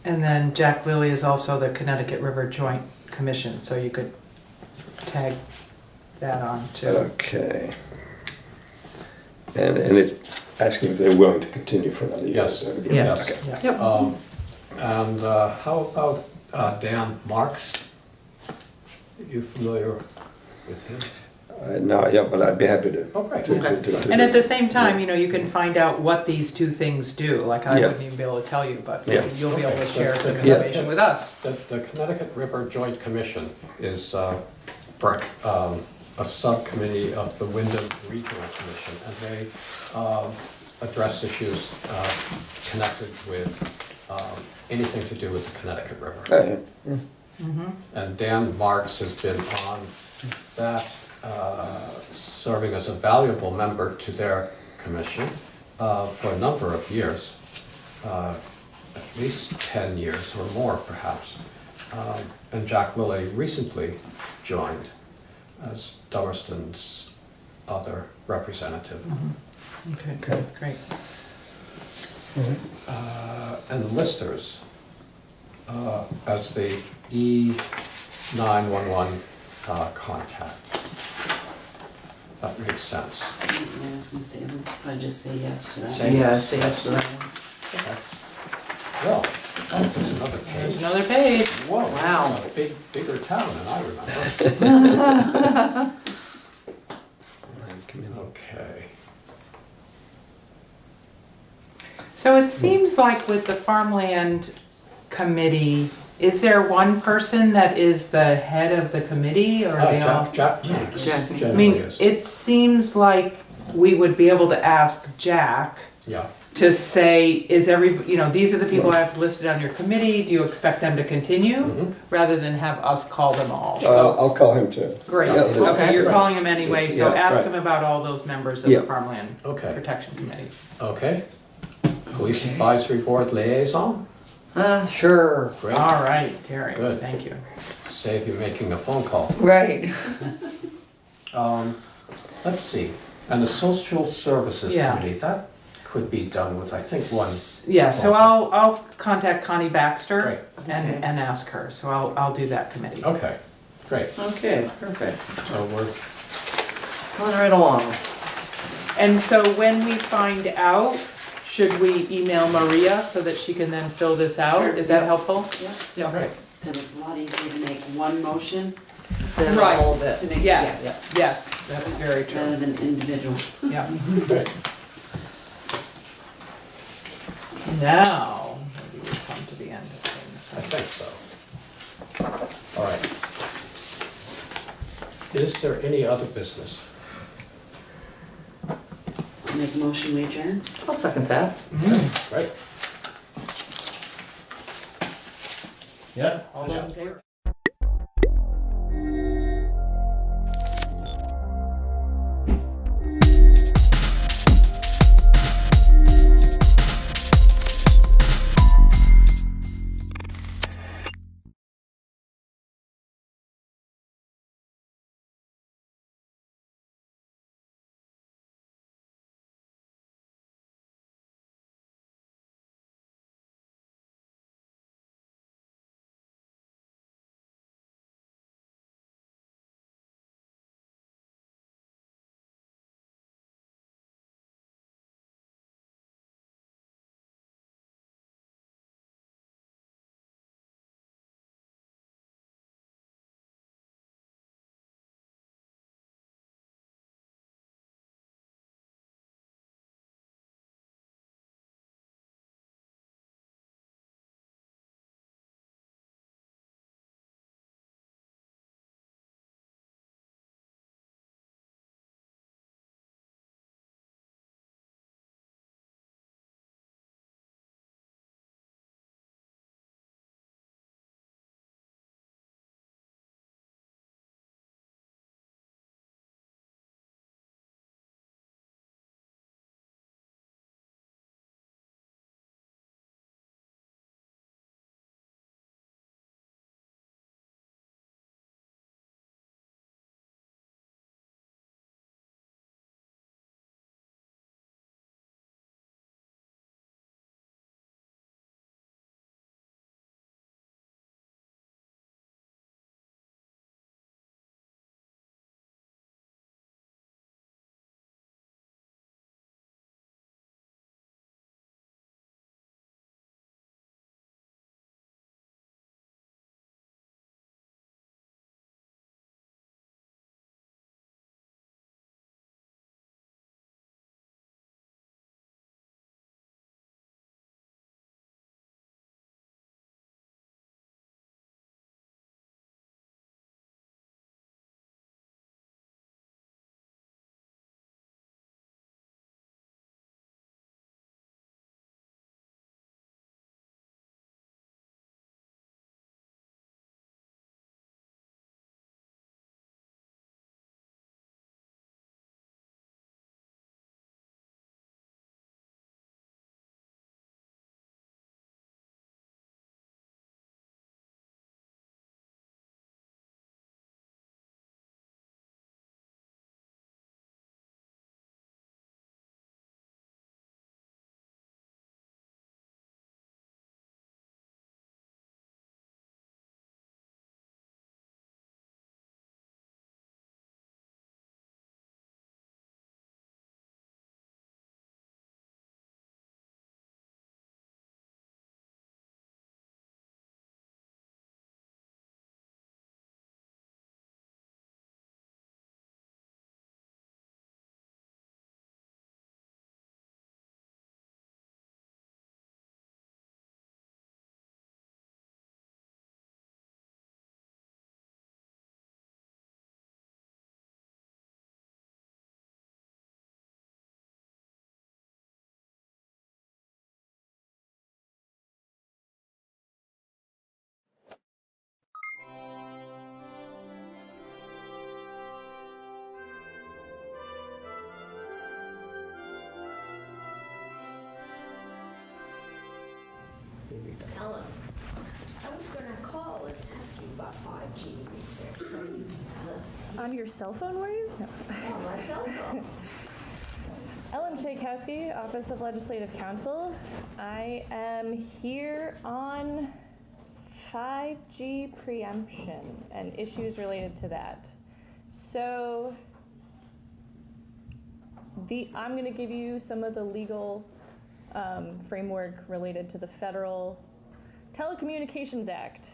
And then Jack Lilly is also the Connecticut River Joint Commission, so you could tag that on too. Okay. And it's asking if they're willing to continue for another year. Yes. So- Yeah. Okay. Yeah. Yep. And how about Dan Marks? Are you familiar with him? No, yeah, but I'd be happy to. Oh, great. And at the same time, you know, you can find out what these two things do. Like I Yeah. wouldn't even be able to tell you, but Yeah. you'll be able to Okay. share some Yeah. information with us. The Connecticut River Joint Commission is a subcommittee of the Wyndham Regional Commission, and they address issues connected with anything to do with the Connecticut River. Oh, yeah. And Dan Marks has been on that, serving as a valuable member to their commission for a number of years, at least 10 years or more perhaps. And Jack Lilly recently joined as Dummerston's other representative. Okay, Okay. great. And the listers as the E911 contact. That makes sense. Yeah, I was gonna say, I'd just say yes to that. Say Yes, yes to that one. Okay. Well, there's another There's page. another page. Whoa, Wow. a bigger town than I remember. Okay. So it seems like with the farmland committee, is there one person that is the head of the committee or are they all? Jack Jack. I generally mean, is. it seems like we would be able to ask Jack Yeah, to say, is you know, these are the people I have listed on your committee, do you expect them to continue? Mhm. Rather than have us call them all, so, I'll call him too. great, yeah, okay, you're right. calling him anyway, so Yeah, ask right. him about all those members of Yeah. the farmland okay, protection committee. okay. Police Advisory Board Liaison, Sure. great, All right, Terry, Good. thank you. save you making a phone call. Right. let's see, and the social services Yeah. committee, that could be done with, I think, one. Yeah, so I'll contact Connie Baxter Great. and ask her, so I'll do that committee. Okay, great. Okay, perfect. So we're, Going right along. And so when we find out, should we email Maria so that she can then fill this out? Sure. Is that helpful? Yeah, Okay. because it's a lot easier to make one motion Then Right. all of it. to make, Yes, yes, that's very true. rather than individual. Yeah. great. Now, maybe we've come to the end of I things. think so. All right. Is there any other business? I'll make a motion, we adjourn. I'll second that. Right. Yeah. All those in favor? Ellen, I was gonna call and ask you about 5G research, so let's On your cell phone, were you? No. On my cell phone. Ellen Tchaikovsky, Office of Legislative Counsel. I am here on 5G preemption and issues related to that. So I'm going to give you some of the legal framework related to the Federal Telecommunications Act.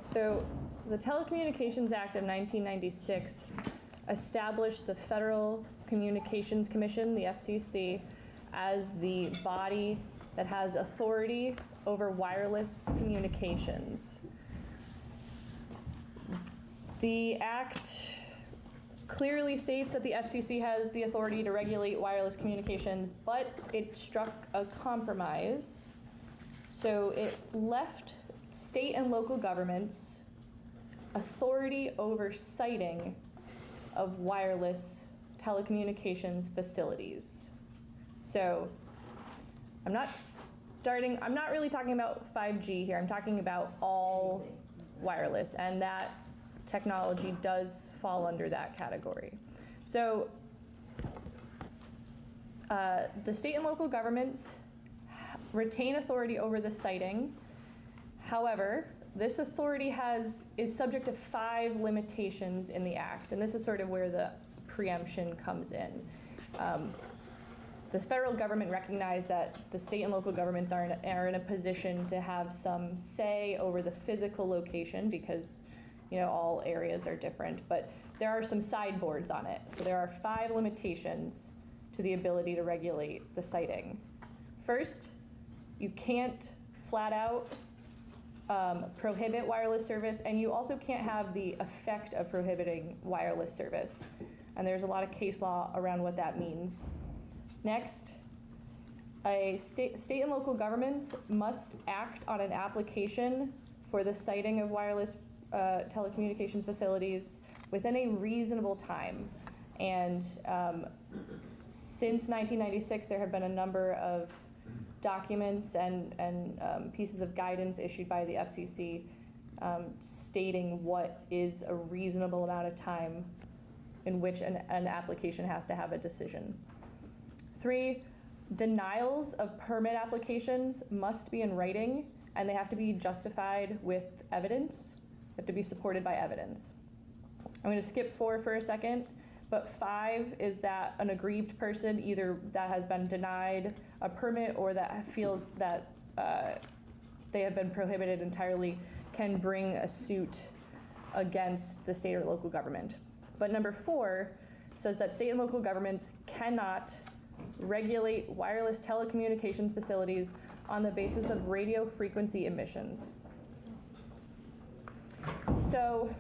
So the Telecommunications Act of 1996 established the Federal Communications Commission, the FCC, as the body that has authority over wireless communications. The Act clearly states that the FCC has the authority to regulate wireless communications, but it struck a compromise. So it left state and local governments authority over siting of wireless telecommunications facilities. So I'm not really talking about 5G here. I'm talking about all wireless, and that technology does fall under that category. So the state and local governments retain authority over the siting. However, this authority is subject to 5 limitations in the Act, and this is sort of where the preemption comes in. The federal government recognized that the state and local governments are in a position to have some say over the physical location because, you know, all areas are different, but there are some sideboards on it. So there are 5 limitations to the ability to regulate the siting. First, you can't flat out prohibit wireless service, and you also can't have the effect of prohibiting wireless service. And there's a lot of case law around what that means. Next, state and local governments must act on an application for the siting of wireless telecommunications facilities within a reasonable time. And since 1996, there have been a number of documents and pieces of guidance issued by the FCC stating what is a reasonable amount of time in which an application has to have a decision. 3, denials of permit applications must be in writing, and they have to be justified with evidence. They have to be supported by evidence. I'm going to skip 4 for a second, but 5 is that an aggrieved person, either that has been denied a permit or that feels that they have been prohibited entirely, can bring a suit against the state or local government. But number 4 says that state and local governments cannot regulate wireless telecommunications facilities on the basis of radio frequency emissions. So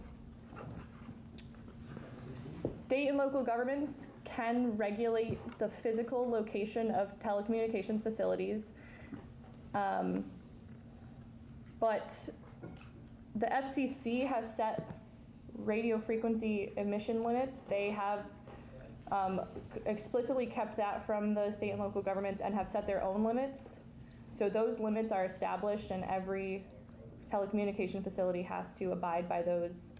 state and local governments can regulate the physical location of telecommunications facilities, but the FCC has set radio frequency emission limits. They have explicitly kept that from the state and local governments and have set their own limits. So those limits are established, and every telecommunication facility has to abide by those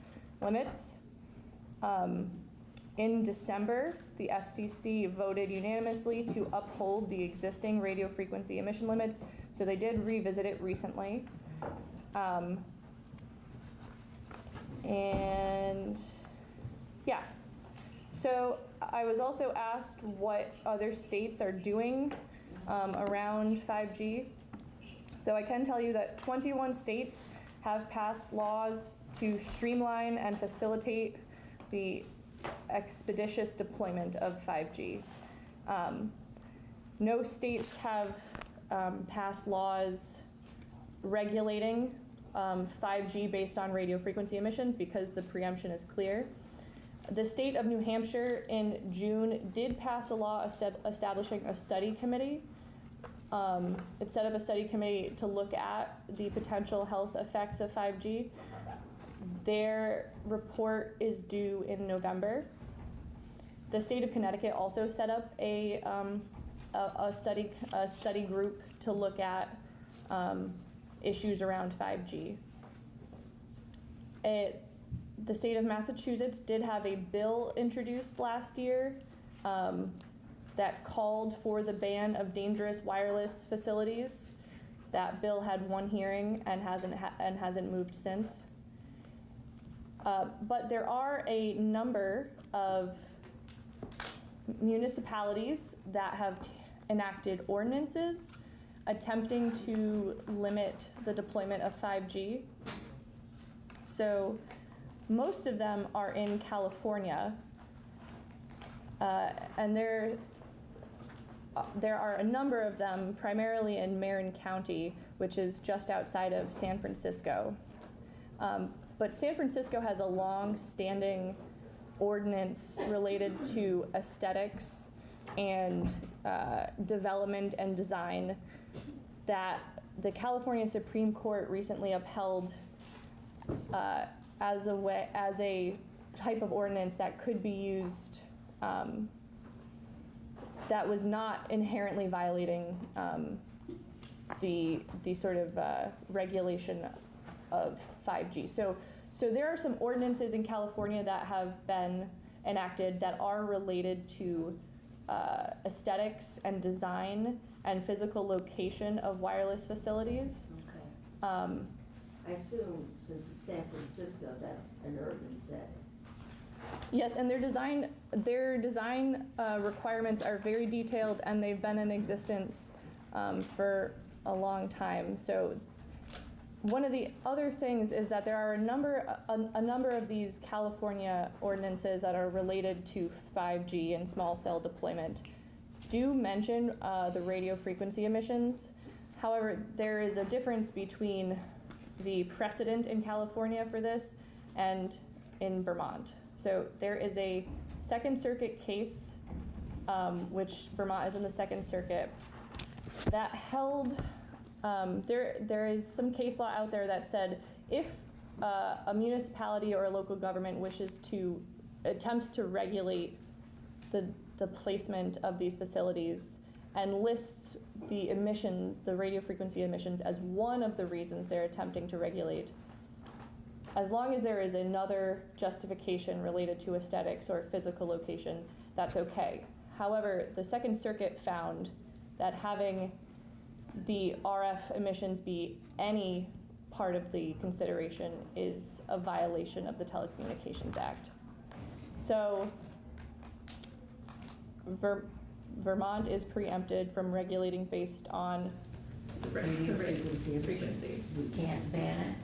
limits. In December, the FCC voted unanimously to uphold the existing radio frequency emission limits, so they did revisit it recently. And yeah, so I was also asked what other states are doing around 5G. So I can tell you that 21 states have passed laws to streamline and facilitate the expeditious deployment of 5G. No states have passed laws regulating 5G based on radio frequency emissions because the preemption is clear. The state of New Hampshire in June did pass a law establishing a study committee. It set up a study committee to look at the potential health effects of 5G. Their report is due in November. The state of Connecticut also set up a study group to look at issues around 5G. the state of Massachusetts did have a bill introduced last year that called for the ban of dangerous wireless facilities. That bill had one hearing and hasn't moved since. But there are a number of municipalities that have enacted ordinances attempting to limit the deployment of 5G. So most of them are in California, and there are a number of them primarily in Marin County, which is just outside of San Francisco. But San Francisco has a long-standing ordinance related to aesthetics and development and design that the California Supreme Court recently upheld as a type of ordinance that could be used that was not inherently violating the sort of regulation of 5G. So there are some ordinances in California that have been enacted that are related to aesthetics and design and physical location of wireless facilities. Okay. I assume since it's San Francisco, that's an urban setting. Yes, and their design requirements are very detailed, and they've been in existence for a long time. So one of the other things is that there are a number of these California ordinances that are related to 5G and small cell deployment do mention the radio frequency emissions. However, there is a difference between the precedent in California for this and in Vermont. So there is a Second Circuit case, which Vermont is in the Second Circuit, that held, there is some case law out there that said if a municipality or a local government attempts to regulate the placement of these facilities and lists the emissions, the radio frequency emissions, as one of the reasons they're attempting to regulate, as long as there is another justification related to aesthetics or physical location, that's okay. However, the Second Circuit found that having the RF emissions be any part of the consideration is a violation of the Telecommunications Act. So Vermont is preempted from regulating based on the frequency. We can't ban it.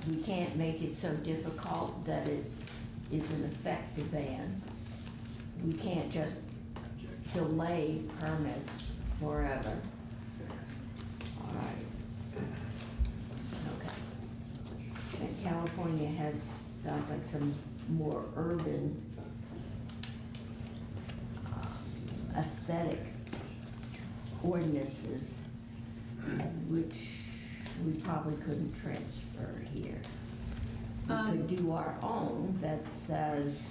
We can't make it so difficult that it is in effect to ban. We can't just delay permits forever. All right. Okay. And California sounds like some more urban aesthetic ordinances, which we probably couldn't transfer here. We could do our own that says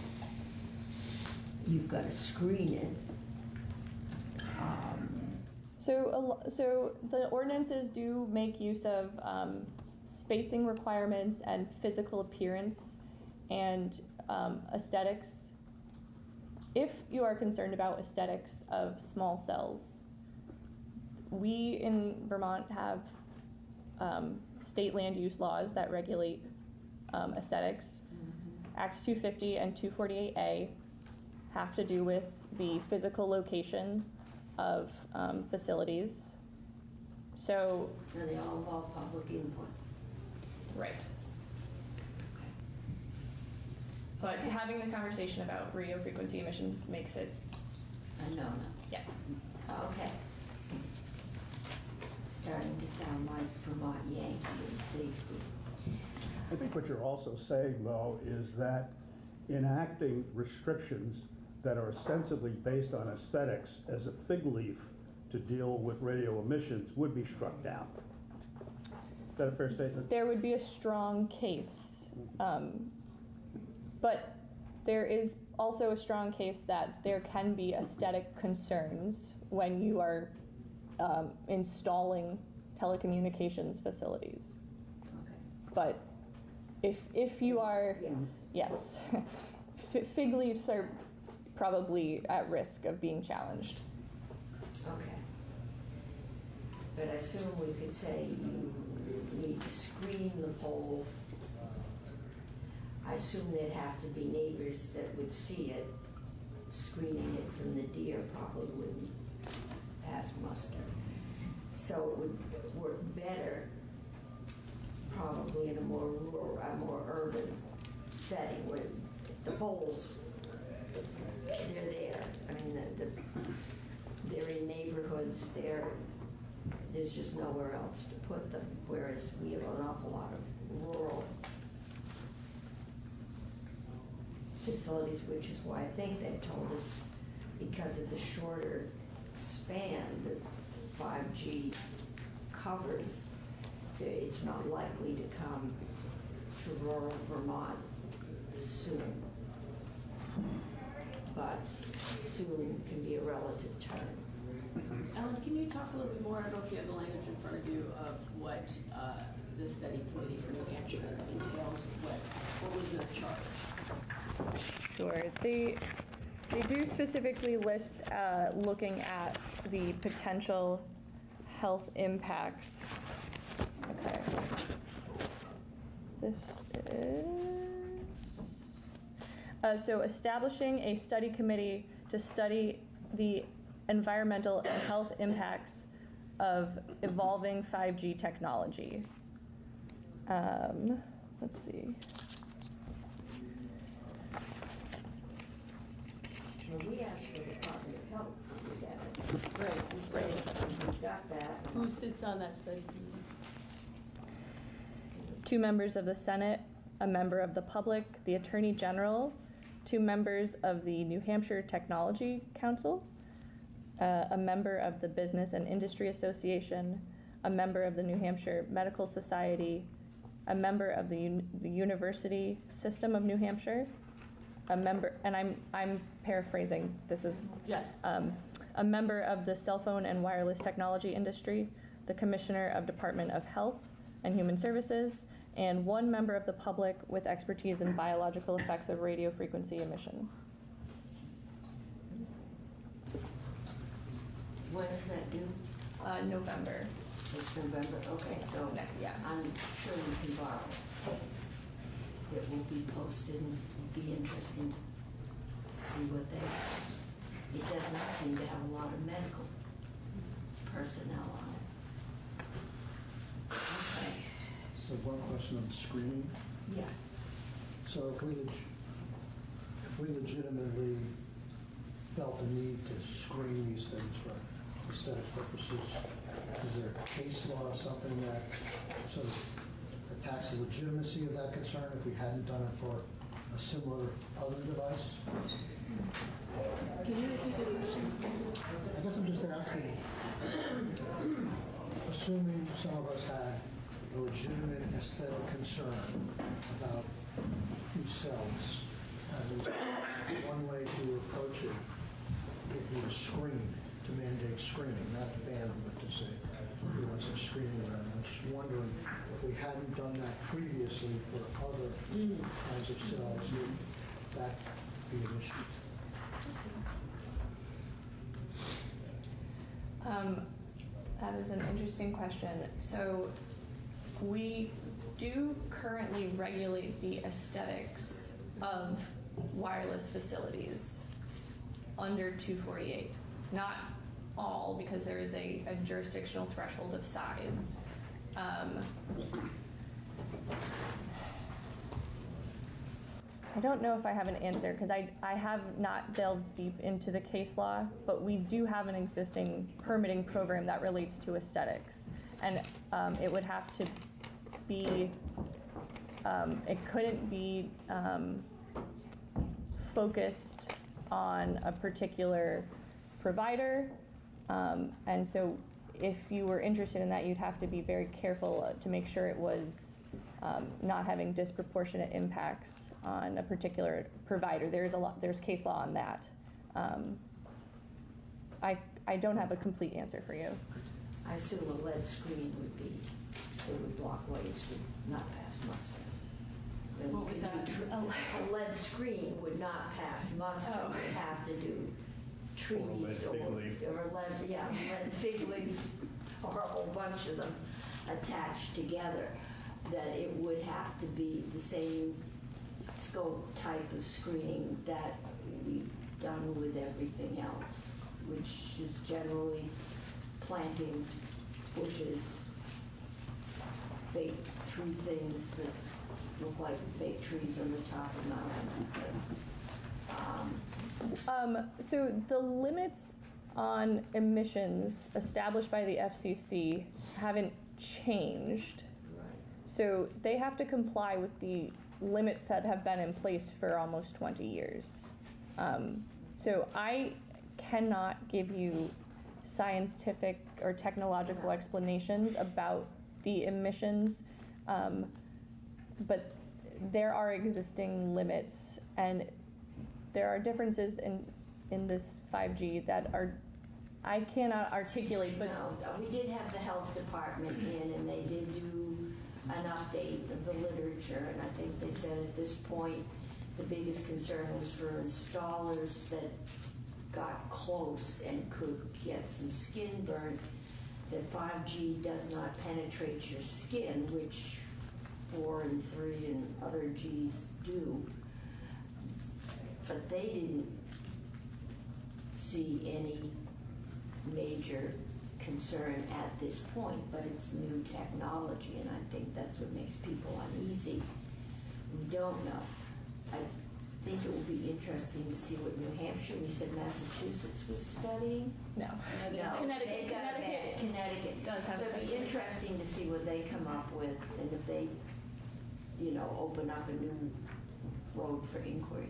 you've got to screen it. So the ordinances do make use of spacing requirements and physical appearance and aesthetics. If you are concerned about aesthetics of small cells, we in Vermont have state land use laws that regulate aesthetics. Acts 250 and 248A have to do with the physical location of facilities. So they all involve public input. Right. But having the conversation about radio frequency emissions makes it a no-no. Yes. Okay. Starting to sound like Vermont Yankee and safety. I think what you're also saying, though, is that enacting restrictions that are ostensibly based on aesthetics as a fig leaf to deal with radio emissions would be struck down. Is that a fair statement? There would be a strong case. But there is also a strong case that there can be aesthetic concerns when you are installing telecommunications facilities. Okay. But if you are, yes, fig leaves are probably at risk of being challenged. Okay. But I assume we could say you need to screen the pole. I assume there'd have to be neighbors that would see it. Screening it from the deer probably wouldn't pass muster. So it would work better probably in a more rural, a more urban setting where the poles, they're there. I mean, they're in neighborhoods, there's just nowhere else to put them, whereas we have an awful lot of rural facilities, which is why I think they've told us, because of the shorter span that 5G covers, it's not likely to come to rural Vermont soon. But soon can be a relative term. Ellen, can you talk a little bit more, I don't know if you have the language in front of you, of what the study committee for New Hampshire entails, what was their charge? Sure. They do specifically list looking at the potential health impacts. Okay. This is so establishing a study committee to study the environmental and health impacts of evolving 5G technology. Let's see. Well, we asked the Department of Health to look at it. Right. We got that. Who sits on that study committee? 2 members of the Senate, a member of the public, the Attorney General, 2 members of the New Hampshire Technology Council, a member of the Business and Industry Association, a member of the New Hampshire Medical Society, a member of the University System of New Hampshire, a member, and I'm paraphrasing, this is, yes, a member of the cell phone and wireless technology industry, the Commissioner of Department of Health and Human Services, and 1 member of the public with expertise in biological effects of radio frequency emission. When is that due? November. It's November, okay, so Yeah. I'm sure you can borrow it. It will be posted and it'll be interesting to see what they, it doesn't seem to have a lot of medical personnel on it. Okay, So one question on screening. yeah. So if we legitimately felt the need to screen these things for aesthetic purposes, is there a case law or something that sort of attacks the legitimacy of that concern if we hadn't done it for a similar other device? Can you repeat the question? I guess I'm just asking, assuming some of us had a legitimate aesthetic concern about these cells, there's one way to approach it, it is screen, to mandate screening, not to ban them, but to say we want some screening around it. I'm just wondering if we hadn't done that previously for other kinds of cells, would that be an issue? That is an interesting question. So we do currently regulate the aesthetics of wireless facilities under 248. Not all, because there is a jurisdictional threshold of size. I don't know if I have an answer, because I have not delved deep into the case law, but we do have an existing permitting program that relates to aesthetics. And it would have to be, it couldn't be focused on a particular provider. And so if you were interested in that, you'd have to be very careful to make sure it was not having disproportionate impacts on a particular provider. There's case law on that. I don't have a complete answer for you. I assume a lead screen would be, it would block waves, would not pass muster. a lead screen would not pass muster. Oh. You'd have to do trees Or lead fig leaf. or lead, yeah, lead fig leaf, or a whole bunch of them attached together. That it would have to be the same scope type of screening that we've done with everything else, which is generally plantings, bushes, fake tree things that look like fake trees on the top of mountains. So the limits on emissions established by the FCC haven't changed. So they have to comply with the limits that have been in place for almost 20 years. So I cannot give you scientific or technological explanations about the emissions, but there are existing limits, and there are differences in this 5G that are I cannot articulate. But no, we did have the health department in, and they did do an update of the literature, and I think they said at this point the biggest concern was for installers that got close and could get some skin burn, that 5G does not penetrate your skin, which 4 and 3 and other Gs do. But they didn't see any major concern at this point, but it's new technology, and I think that's what makes people uneasy. We don't know. I think it will be interesting to see what New Hampshire, we said Massachusetts was studying. No. Connecticut does have so it'd be study. interesting to see what they come up with, and if they, open up a new road for inquiry.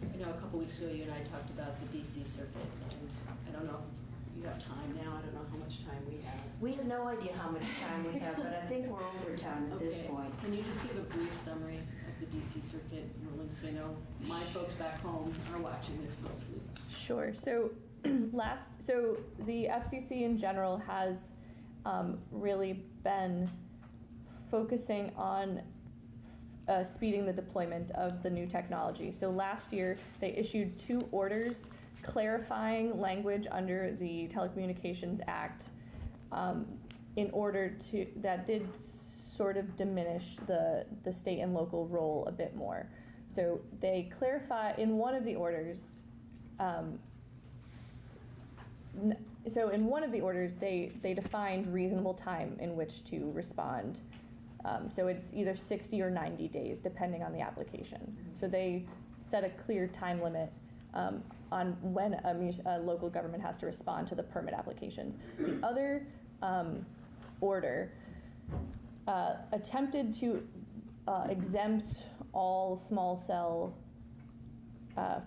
I know a couple weeks ago you and I talked about the DC circuit, and I don't know if you have time now. I don't know how much time we have. We have no idea how much time we have, but I think we're over time at this point. Can you just give a brief summary of the DC circuit rulings? So I know my folks back home are watching this closely. Sure. So so the FCC in general has really been focusing on speeding the deployment of the new technology. So last year they issued 2 orders clarifying language under the Telecommunications Act in order to, that did sort of diminish the state and local role a bit more. So they clarify in one of the orders, they defined reasonable time in which to respond. So it's either 60 or 90 days, depending on the application. So they set a clear time limit on when a local government has to respond to the permit applications. The other order attempted to exempt all small cell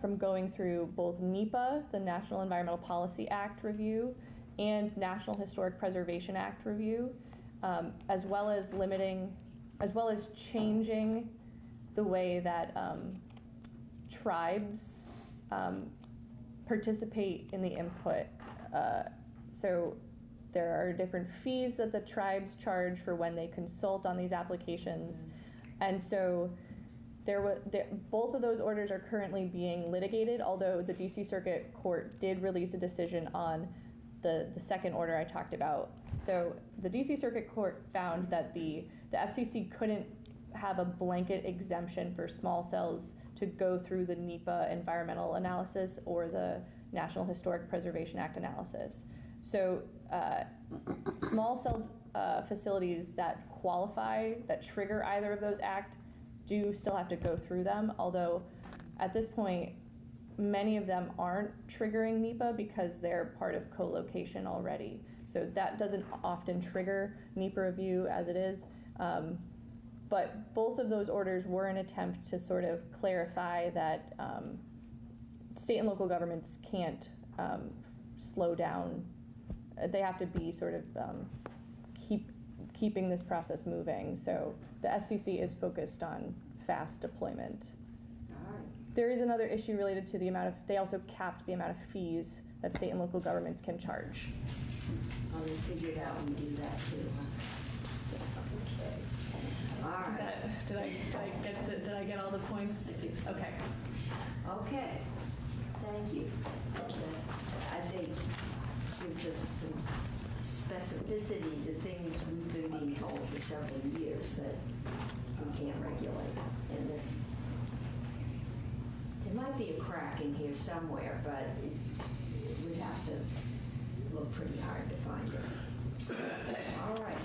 from going through both NEPA, the National Environmental Policy Act review, and National Historic Preservation Act review, as well as changing the way that tribes participate in the input. So there are different fees that the tribes charge for when they consult on these applications, and so both of those orders are currently being litigated, although the DC Circuit Court did release a decision on the second order I talked about. So the DC Circuit Court found that the FCC couldn't have a blanket exemption for small cells to go through the NEPA environmental analysis or the National Historic Preservation Act analysis. So small cell facilities that qualify, that trigger either of those acts, do still have to go through them, although at this point many of them aren't triggering NEPA because they're part of co-location already. So that doesn't often trigger NEPA review as it is. But both of those orders were an attempt to sort of clarify that state and local governments can't slow down. They have to be sort of keeping this process moving. So the FCC is focused on fast deployment. There is another issue related to the amount of, they also capped the amount of fees that state and local governments can charge. Oh, they figured out we do that too, huh? Okay. All right. Did I get all the points? I think so. Okay. Okay, thank you. I think gives us some specificity to things we've been being told for several years that we can't regulate. And this, there might be a crack in here somewhere, but we'd have to look pretty hard to find it. All right.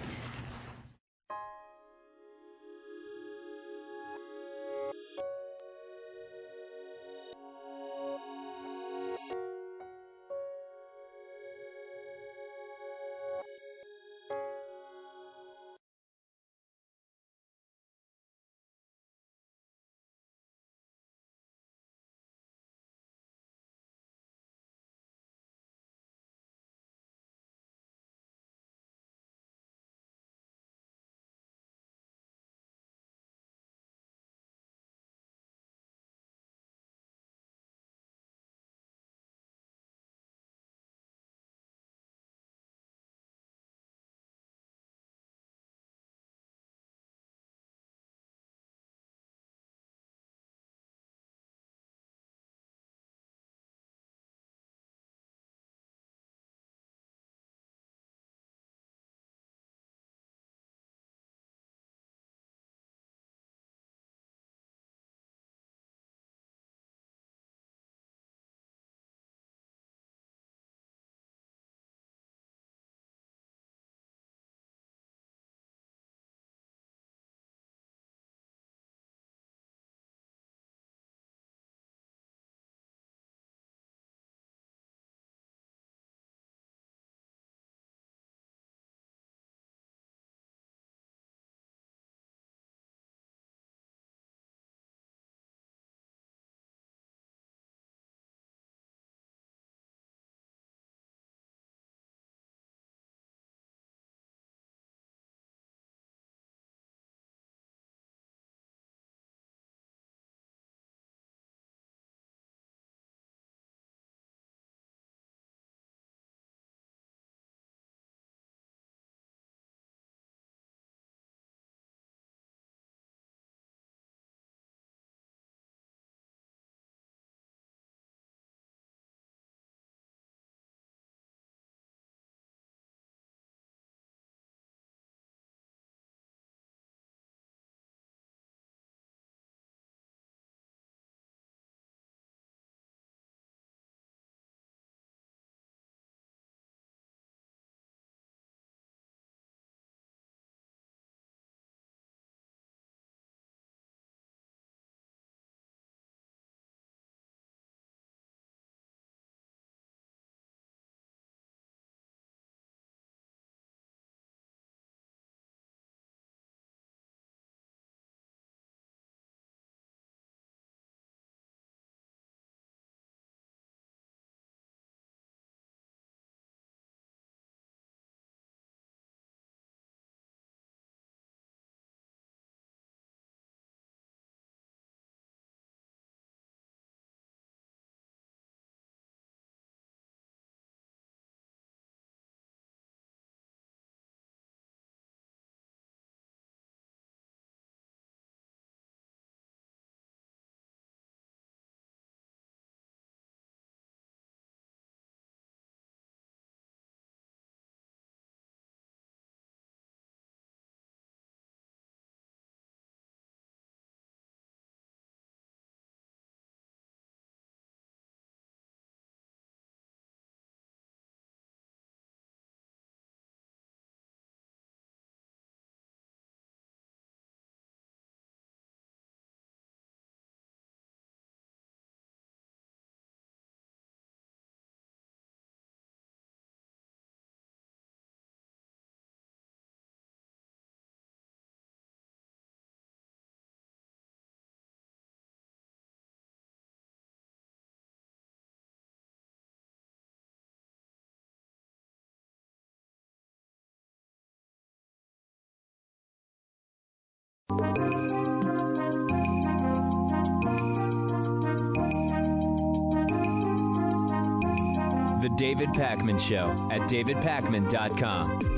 The David Pakman Show at davidpakman.com.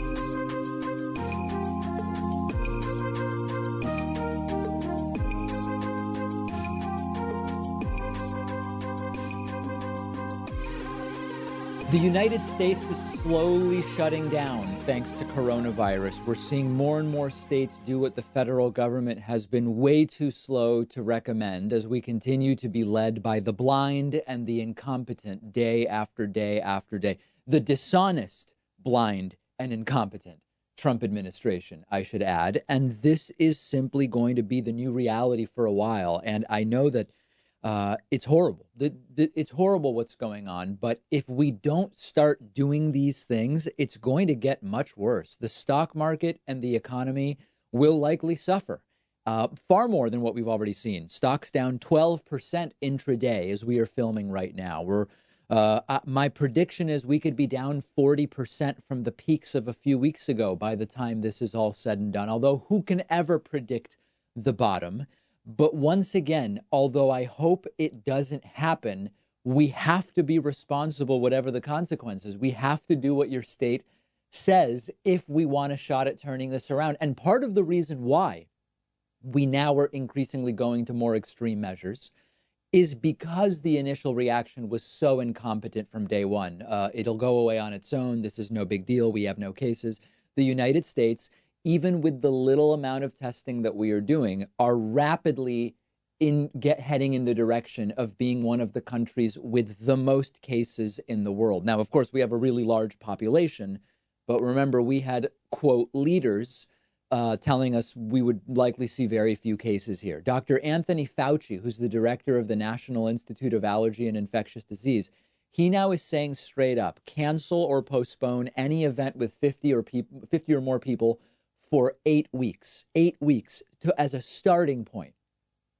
The United States is slowly shutting down thanks to coronavirus. We're seeing more and more states do what the federal government has been way too slow to recommend as we continue to be led by the blind and the incompetent day after day after day. The dishonest, blind, and incompetent Trump administration, I should add. And this is simply going to be the new reality for a while. And I know that it's horrible. It's horrible what's going on. But if we don't start doing these things, it's going to get much worse. The stock market and the economy will likely suffer far more than what we've already seen. Stocks down 12% intraday as we are filming right now. My prediction is we could be down 40% from the peaks of a few weeks ago by the time this is all said and done. Although who can ever predict the bottom? But once again, although I hope it doesn't happen, we have to be responsible, whatever the consequences. We have to do what your state says if we want a shot at turning this around. And part of the reason why we now are increasingly going to more extreme measures is because the initial reaction was so incompetent from day one. It'll go away on its own. This is no big deal. We have no cases. The United States, even with the little amount of testing that we are doing, are rapidly heading in the direction of being one of the countries with the most cases in the world. Now, of course, we have a really large population, but remember, we had, quote, leaders telling us we would likely see very few cases here. Dr. Anthony Fauci, who's the director of the National Institute of Allergy and Infectious Disease, he now is saying straight up, cancel or postpone any event with 50 or more people for 8 weeks. 8 weeks as a starting point.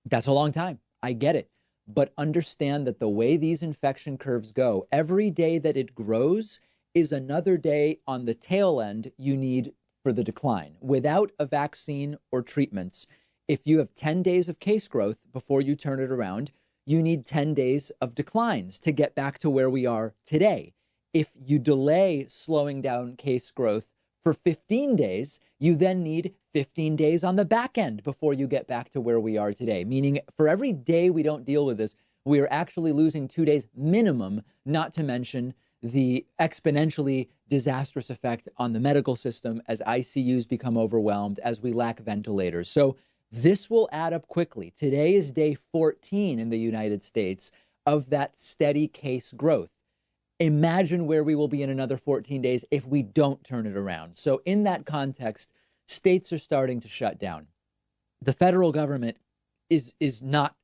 That's a long time. I get it. But understand that the way these infection curves go, every day that it grows is another day on the tail end you need for the decline. Without a vaccine or treatments, if you have 10 days of case growth before you turn it around, you need 10 days of declines to get back to where we are today. If you delay slowing down case growth for 15 days, you then need 15 days on the back end before you get back to where we are today. Meaning for every day we don't deal with this, we are actually losing 2 days minimum, not to mention the exponentially disastrous effect on the medical system as ICUs become overwhelmed, as we lack ventilators. So this will add up quickly. Today is day 14 in the United States of that steady case growth. Imagine where we will be in another 14 days if we don't turn it around. So in that context, states are starting to shut down. The federal government is not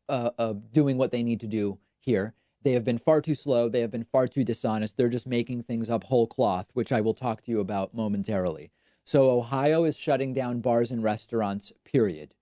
doing what they need to do here. They have been far too slow. They have been far too dishonest. They're just making things up whole cloth, which I will talk to you about momentarily. So Ohio is shutting down bars and restaurants, period.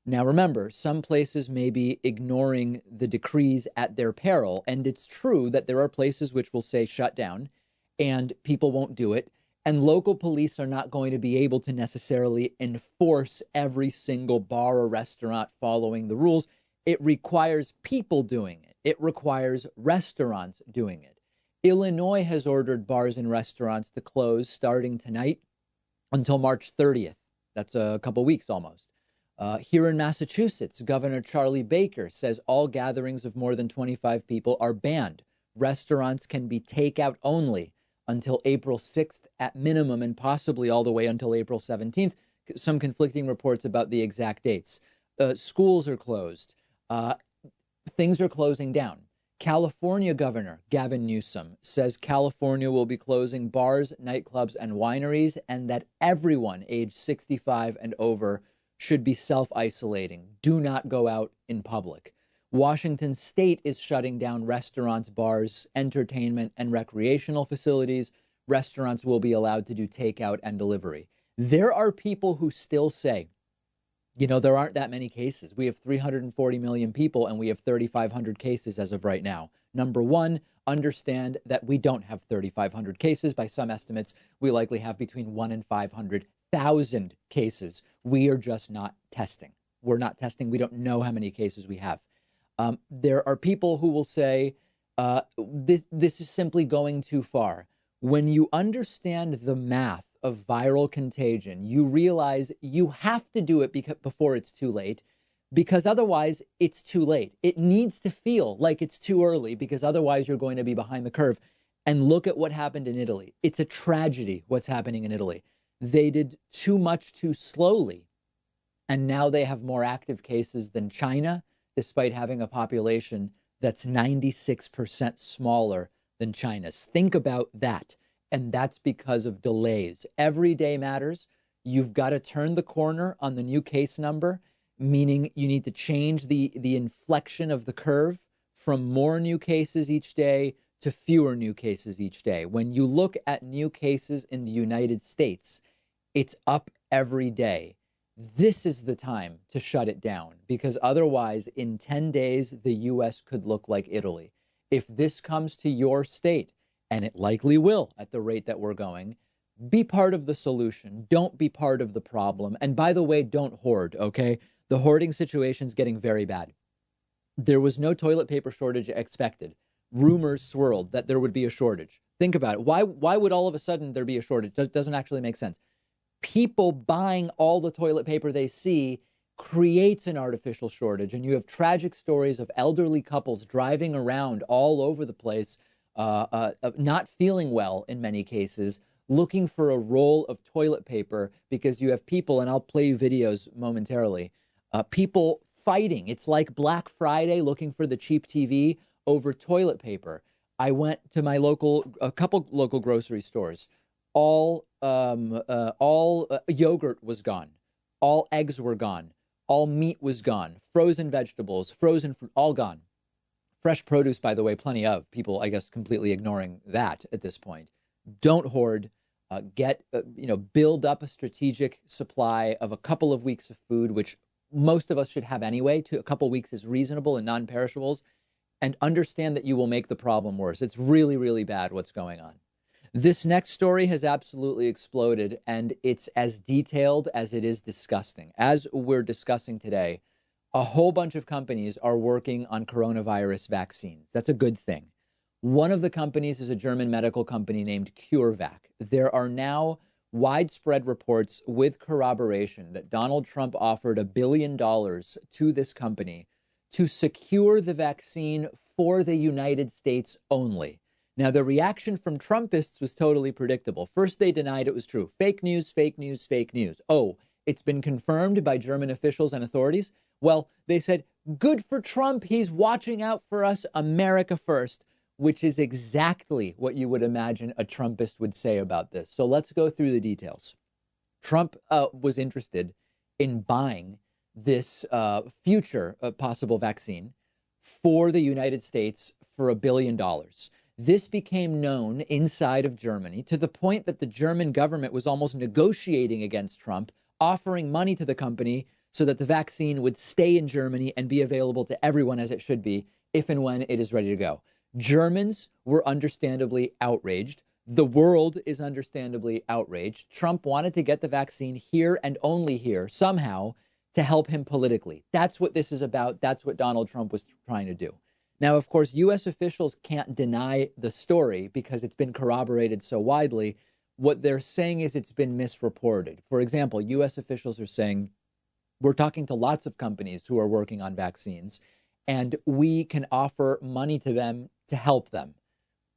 Now, remember, some places may be ignoring the decrees at their peril. And it's true that there are places which will say shut down and people won't do it. And local police are not going to be able to necessarily enforce every single bar or restaurant following the rules. It requires people doing it. It requires restaurants doing it. Illinois has ordered bars and restaurants to close starting tonight until March 30th. That's a couple weeks almost. Here in Massachusetts, Governor Charlie Baker says all gatherings of more than 25 people are banned. Restaurants can be takeout only until April 6th at minimum, and possibly all the way until April 17th. Some conflicting reports about the exact dates. Schools are closed. Things are closing down. California Governor Gavin Newsom says California will be closing bars, nightclubs, and wineries, and that everyone aged 65 and over should be self-isolating. Do not go out in public. Washington State is shutting down restaurants, bars, entertainment, and recreational facilities. Restaurants will be allowed to do takeout and delivery. There are people who still say, you know, there aren't that many cases. We have 340 million people and we have 3,500 cases as of right now. Number one, understand that we don't have 3,500 cases. By some estimates, we likely have between 1 and 500,000 cases. We are just not testing. We're not testing. We don't know how many cases we have. There are people who will say this is simply going too far. When you understand the math of viral contagion, you realize you have to do it before it's too late, because otherwise it's too late. It needs to feel like it's too early, because otherwise you're going to be behind the curve. And look at what happened in Italy. It's a tragedy what's happening in Italy. They did too much too slowly, and now they have more active cases than China, despite having a population that's 96% smaller than China's. Think about that. And that's because of delays. Every day matters. You've got to turn the corner on the new case number, meaning you need to change the inflection of the curve from more new cases each day to fewer new cases each day. When you look at new cases in the United States, it's up every day. This is the time to shut it down, because otherwise in 10 days, the US could look like Italy. If this comes to your state, and it likely will at the rate that we're going, be part of the solution. Don't be part of the problem. And by the way, don't hoard, okay? The hoarding situation's getting very bad. There was no toilet paper shortage expected. Rumors swirled that there would be a shortage. Think about it. Why would all of a sudden there be a shortage? Doesn't actually make sense. People buying all the toilet paper they see creates an artificial shortage. And you have tragic stories of elderly couples driving around all over the place, not feeling well in many cases, looking for a roll of toilet paper because you have people, and I'll play you videos momentarily, people fighting. It's like Black Friday looking for the cheap TV over toilet paper. I went to my a couple local grocery stores. All yogurt was gone. All eggs were gone. All meat was gone. Frozen vegetables, frozen fruit, all gone. Fresh produce, by the way, plenty of. People, I guess, completely ignoring that at this point. Don't hoard. Build up a strategic supply of a couple of weeks of food, which most of us should have anyway. A couple of weeks is reasonable and non-perishables. And understand that you will make the problem worse. It's really, really bad what's going on. This next story has absolutely exploded, and it's as detailed as it is disgusting. As we're discussing today, a whole bunch of companies are working on coronavirus vaccines. That's a good thing. One of the companies is a German medical company named CureVac. There are now widespread reports with corroboration that Donald Trump offered $1 billion to this company to secure the vaccine for the United States only. Now, the reaction from Trumpists was totally predictable. First, they denied it was true. Fake news, fake news, fake news. Oh, it's been confirmed by German officials and authorities? Well, they said, good for Trump. He's watching out for us, America first, which is exactly what you would imagine a Trumpist would say about this. So let's go through the details. Trump was interested in buying this future possible vaccine for the United States for $1 billion. This became known inside of Germany to the point that the German government was almost negotiating against Trump, offering money to the company so that the vaccine would stay in Germany and be available to everyone as it should be if and when it is ready to go. Germans were understandably outraged. The world is understandably outraged. Trump wanted to get the vaccine here and only here somehow to help him politically. That's what this is about. That's what Donald Trump was trying to do. Now, of course, U.S. officials can't deny the story because it's been corroborated so widely. What they're saying is it's been misreported. For example, U.S. officials are saying, we're talking to lots of companies who are working on vaccines, and we can offer money to them to help them.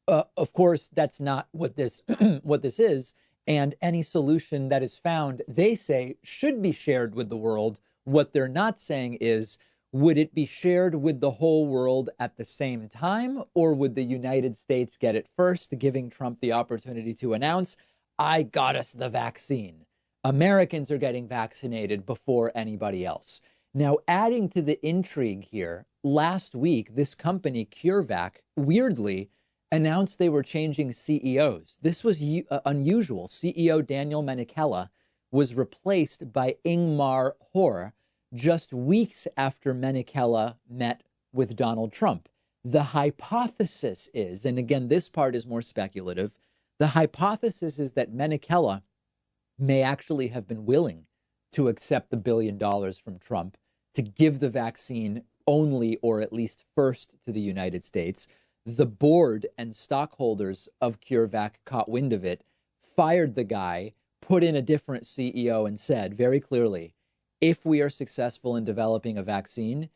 Of course, that's not what this what this is. And any solution that is found, they say, should be shared with the world. What they're not saying is, would it be shared with the whole world at the same time, or would the United States get it first, giving Trump the opportunity to announce, I got us the vaccine. Americans are getting vaccinated before anybody else. Now, adding to the intrigue here, last week, this company, CureVac, weirdly announced they were changing CEOs. This was unusual. CEO Daniel Menechella was replaced by Ingmar Hohr, just weeks after Menechella met with Donald Trump. The hypothesis is, and again, this part is more speculative, the hypothesis is that Menechella may actually have been willing to accept the $1 billion from Trump to give the vaccine only or at least first to the United States. The board and stockholders of CureVac caught wind of it, fired the guy, put in a different CEO, and said very clearly, if we are successful in developing a vaccine,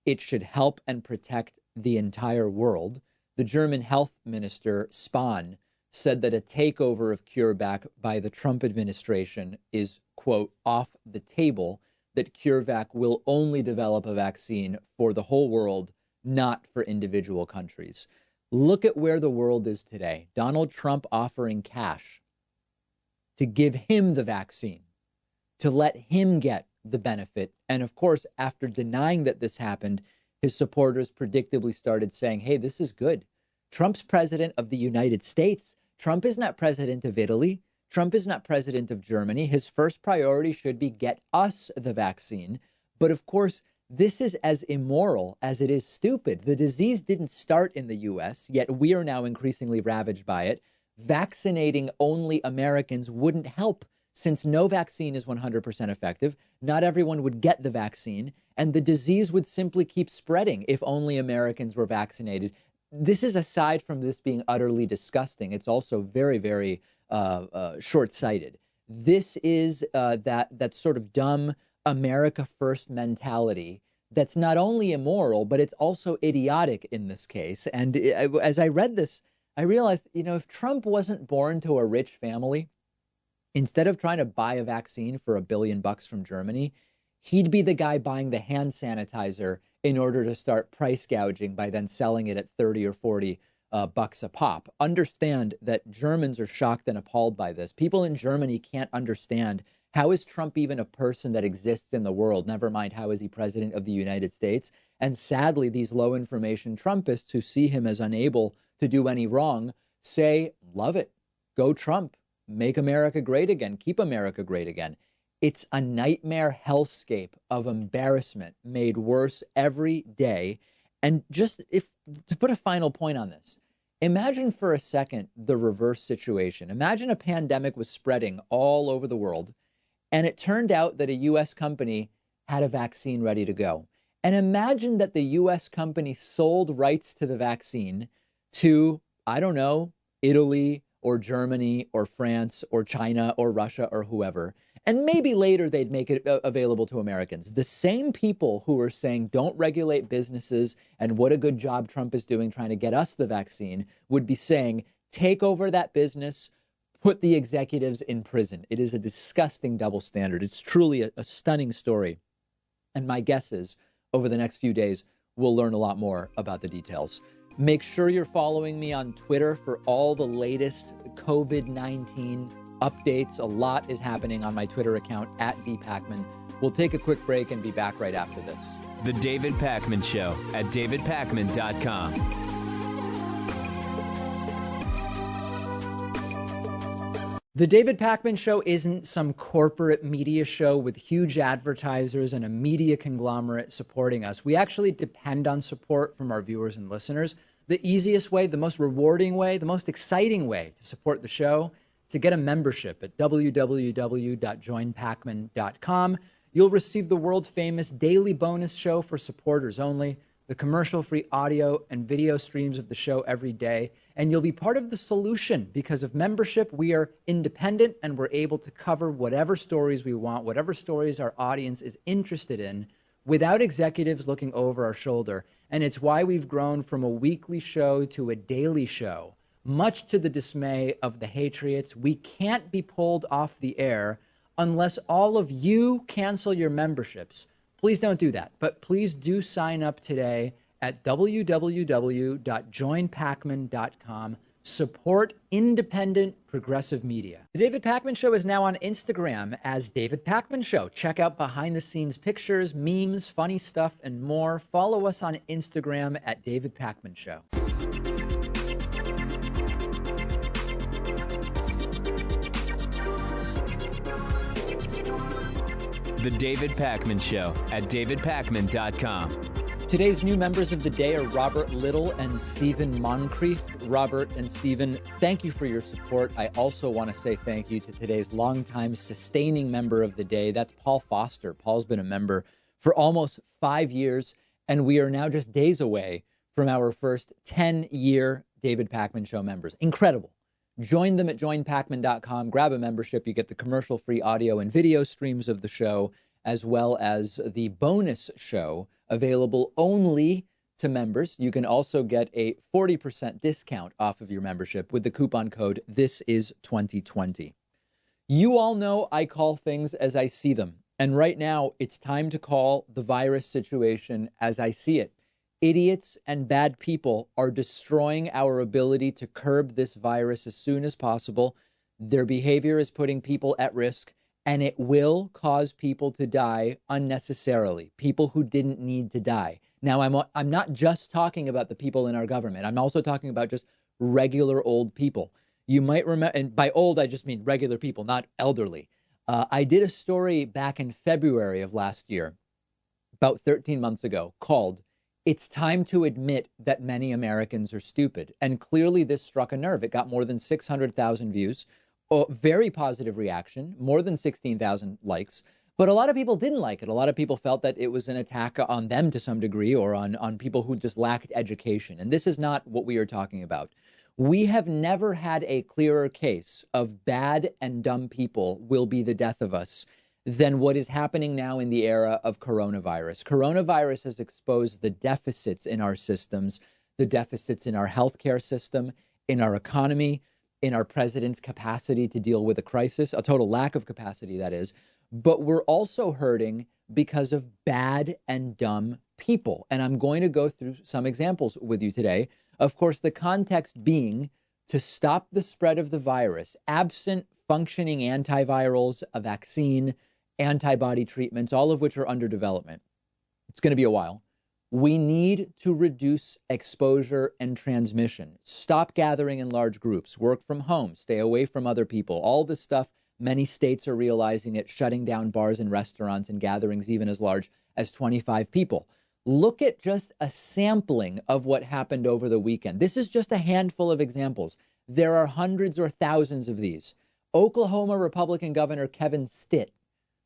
it should help and protect the entire world. The German health minister, Spahn, said that a takeover of CureVac by the Trump administration is, quote, off the table, that CureVac will only develop a vaccine for the whole world, not for individual countries. Look at where the world is today. Donald Trump offering cash to give him the vaccine, to let him get the benefit. And of course, after denying that this happened, his supporters predictably started saying, hey, this is good. Trump's president of the United States. Trump is not president of Italy. Trump is not president of Germany. His first priority should be get us the vaccine. But of course, this is as immoral as it is stupid. The disease didn't start in the US, yet we are now increasingly ravaged by it. Vaccinating only Americans wouldn't help, since no vaccine is 100% effective. Not everyone would get the vaccine, and the disease would simply keep spreading if only Americans were vaccinated. This is, aside from this being utterly disgusting, it's also very, very short-sighted. This is that sort of dumb America first mentality that's not only immoral, but it's also idiotic in this case. And as I read this, I realized, if Trump wasn't born to a rich family, instead of trying to buy a vaccine for $1 billion from Germany, he'd be the guy buying the hand sanitizer in order to start price gouging by then selling it at 30 or 40 bucks a pop. Understand that Germans are shocked and appalled by this. People in Germany can't understand, how is Trump even a person that exists in the world? Never mind, how is he president of the United States? And sadly, these low information Trumpists who see him as unable to do any wrong say, love it. Go Trump. Make America great again. Keep America great again. It's a nightmare hellscape of embarrassment made worse every day. And just to put a final point on this, imagine for a second the reverse situation. Imagine a pandemic was spreading all over the world, and it turned out that a U.S. company had a vaccine ready to go. And imagine that the U.S. company sold rights to the vaccine to, I don't know, Italy or Germany or France or China or Russia or whoever. And maybe later they'd make it available to Americans. The same people who are saying don't regulate businesses and what a good job Trump is doing trying to get us the vaccine would be saying, take over that business, put the executives in prison. It is a disgusting double standard. It's truly a stunning story. And my guess is over the next few days, we'll learn a lot more about the details. Make sure you're following me on Twitter for all the latest COVID-19 updates. A lot is happening on my Twitter account @dpacman. We'll take a quick break and be back right after this. The David Pakman Show at davidpakman.com. The David Pakman Show isn't some corporate media show with huge advertisers and a media conglomerate supporting us. We actually depend on support from our viewers and listeners. The easiest way, the most rewarding way, the most exciting way to support the show is to get a membership at www.joinpakman.com. You'll receive the world-famous daily bonus show for supporters only, the commercial-free audio and video streams of the show every day, and you'll be part of the solution. Because of membership, we are independent and we're able to cover whatever stories we want, whatever stories our audience is interested in, without executives looking over our shoulder. And it's why we've grown from a weekly show to a daily show. Much to the dismay of the Hatriots, we can't be pulled off the air unless all of you cancel your memberships. Please don't do that, but please do sign up today at www.joinpakman.com. Support independent progressive media. The David Pakman Show is now on Instagram as David Pakman Show. Check out behind the scenes pictures, memes, funny stuff, and more. Follow us on Instagram at David Pakman Show. The David Pakman Show at davidpakman.com. Today's new members of the day are Robert Little and Stephen Moncrief. Robert and Stephen, thank you for your support. I also want to say thank you to today's longtime sustaining member of the day. That's Paul Foster. Paul's been a member for almost 5 years, and we are now just days away from our first 10-year David Pakman Show members. Incredible. Join them at joinpakman.com. Grab a membership. You get the commercial-free audio and video streams of the show, as well as the bonus show available only to to members. You can also get a 40% discount off of your membership with the coupon code THISIS2020. You all know I call things as I see them. And right now, it's time to call the virus situation as I see it. Idiots and bad people are destroying our ability to curb this virus as soon as possible. Their behavior is putting people at risk, and it will cause people to die unnecessarily, people who didn't need to die. Now, I'm not just talking about the people in our government. I'm also talking about just regular old people. You might remember, and by old, I just mean regular people, not elderly. I did a story back in February of last year, about 13 months ago, called "It's Time to Admit That Many Americans Are Stupid." And clearly this struck a nerve. It got more than 600,000 views, a very positive reaction, more than 16,000 likes. But a lot of people didn't like it. A lot of people felt that it was an attack on them to some degree, or on people who just lacked education. And this is not what we are talking about. We have never had a clearer case of bad and dumb people will be the death of us than what is happening now in the era of coronavirus. Coronavirus has exposed the deficits in our systems, the deficits in our healthcare system, in our economy, in our president's capacity to deal with a crisis, a total lack of capacity, that is. But we're also hurting because of bad and dumb people. And I'm going to go through some examples with you today. Of course, the context being to stop the spread of the virus, absent functioning antivirals, a vaccine, antibody treatments, all of which are under development. It's going to be a while. We need to reduce exposure and transmission. Stop gathering in large groups. Work from home. Stay away from other people. All this stuff, many states are realizing it, shutting down bars and restaurants and gatherings even as large as 25 people. Look at just a sampling of what happened over the weekend. This is just a handful of examples. There are hundreds or thousands of these. Oklahoma Republican Governor Kevin Stitt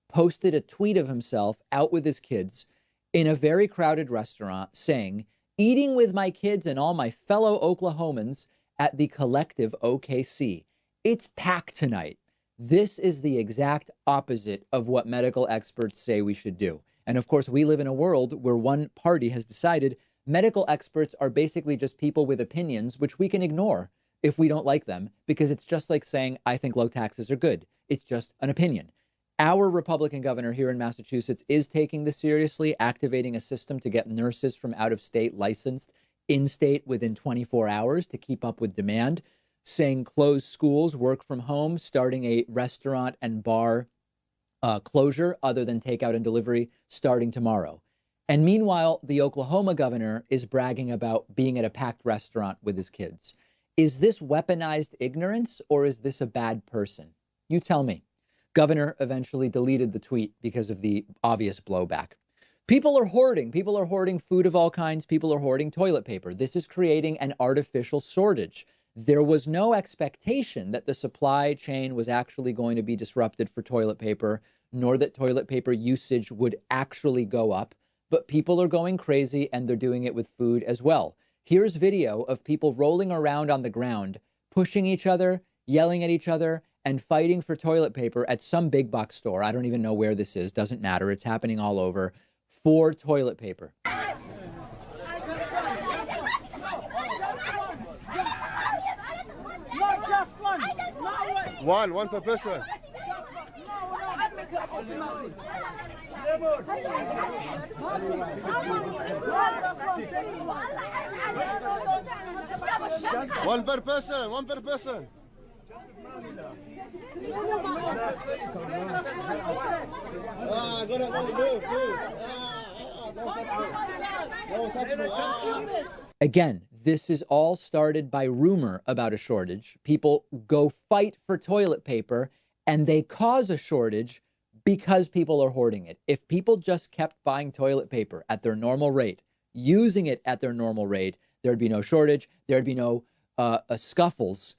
posted a tweet of himself out with his kids in a very crowded restaurant saying, "Eating with my kids and all my fellow Oklahomans at the Collective OKC. It's packed tonight." This is the exact opposite of what medical experts say we should do. And of course, we live in a world where one party has decided medical experts are basically just people with opinions, which we can ignore if we don't like them, because it's just like saying, I think low taxes are good. It's just an opinion. Our Republican governor here in Massachusetts is taking this seriously, activating a system to get nurses from out of state licensed in state within 24 hours to keep up with demand, saying close schools, work from home, starting a restaurant and bar closure other than takeout and delivery starting tomorrow. And meanwhile, the Oklahoma governor is bragging about being at a packed restaurant with his kids. Is this weaponized ignorance, or is this a bad person? You tell me. Governor eventually deleted the tweet because of the obvious blowback. People are hoarding. People are hoarding food of all kinds. People are hoarding toilet paper. This is creating an artificial shortage. There was no expectation that the supply chain was actually going to be disrupted for toilet paper, nor that toilet paper usage would actually go up. But people are going crazy, and they're doing it with food as well. Here's video of people rolling around on the ground, pushing each other, yelling at each other, and fighting for toilet paper at some big box store. I don't even know where this is. Doesn't matter. It's happening all over. For toilet paper. One per person. One per person, one per person. Again, this is all started by rumor about a shortage. People go fight for toilet paper, and they cause a shortage because people are hoarding it. If people just kept buying toilet paper at their normal rate, using it at their normal rate, there'd be no shortage. There'd be no scuffles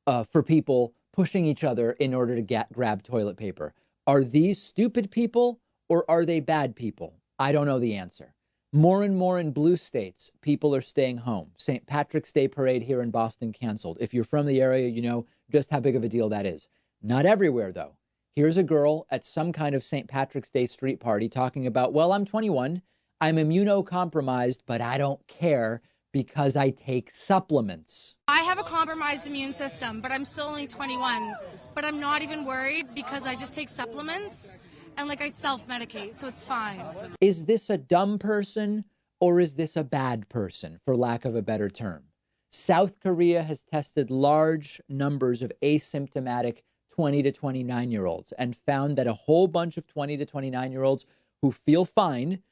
for people pushing each other in order to grab toilet paper. Are these stupid people, or are they bad people? I don't know the answer. More and more in blue states, people are staying home. St. Patrick's Day parade here in Boston canceled. If you're from the area, you know just how big of a deal that is. Not everywhere, though. Here's a girl at some kind of St. Patrick's Day street party talking about, well, I'm 21. I'm immunocompromised, but I don't care because I take supplements. I have a compromised immune system, but I'm still only 21. But I'm not even worried because I just take supplements and I self-medicate, so it's fine. Is this a dumb person or is this a bad person, for lack of a better term? South Korea has tested large numbers of asymptomatic 20 to 29-year-olds and found that a whole bunch of 20 to 29-year-olds who feel fine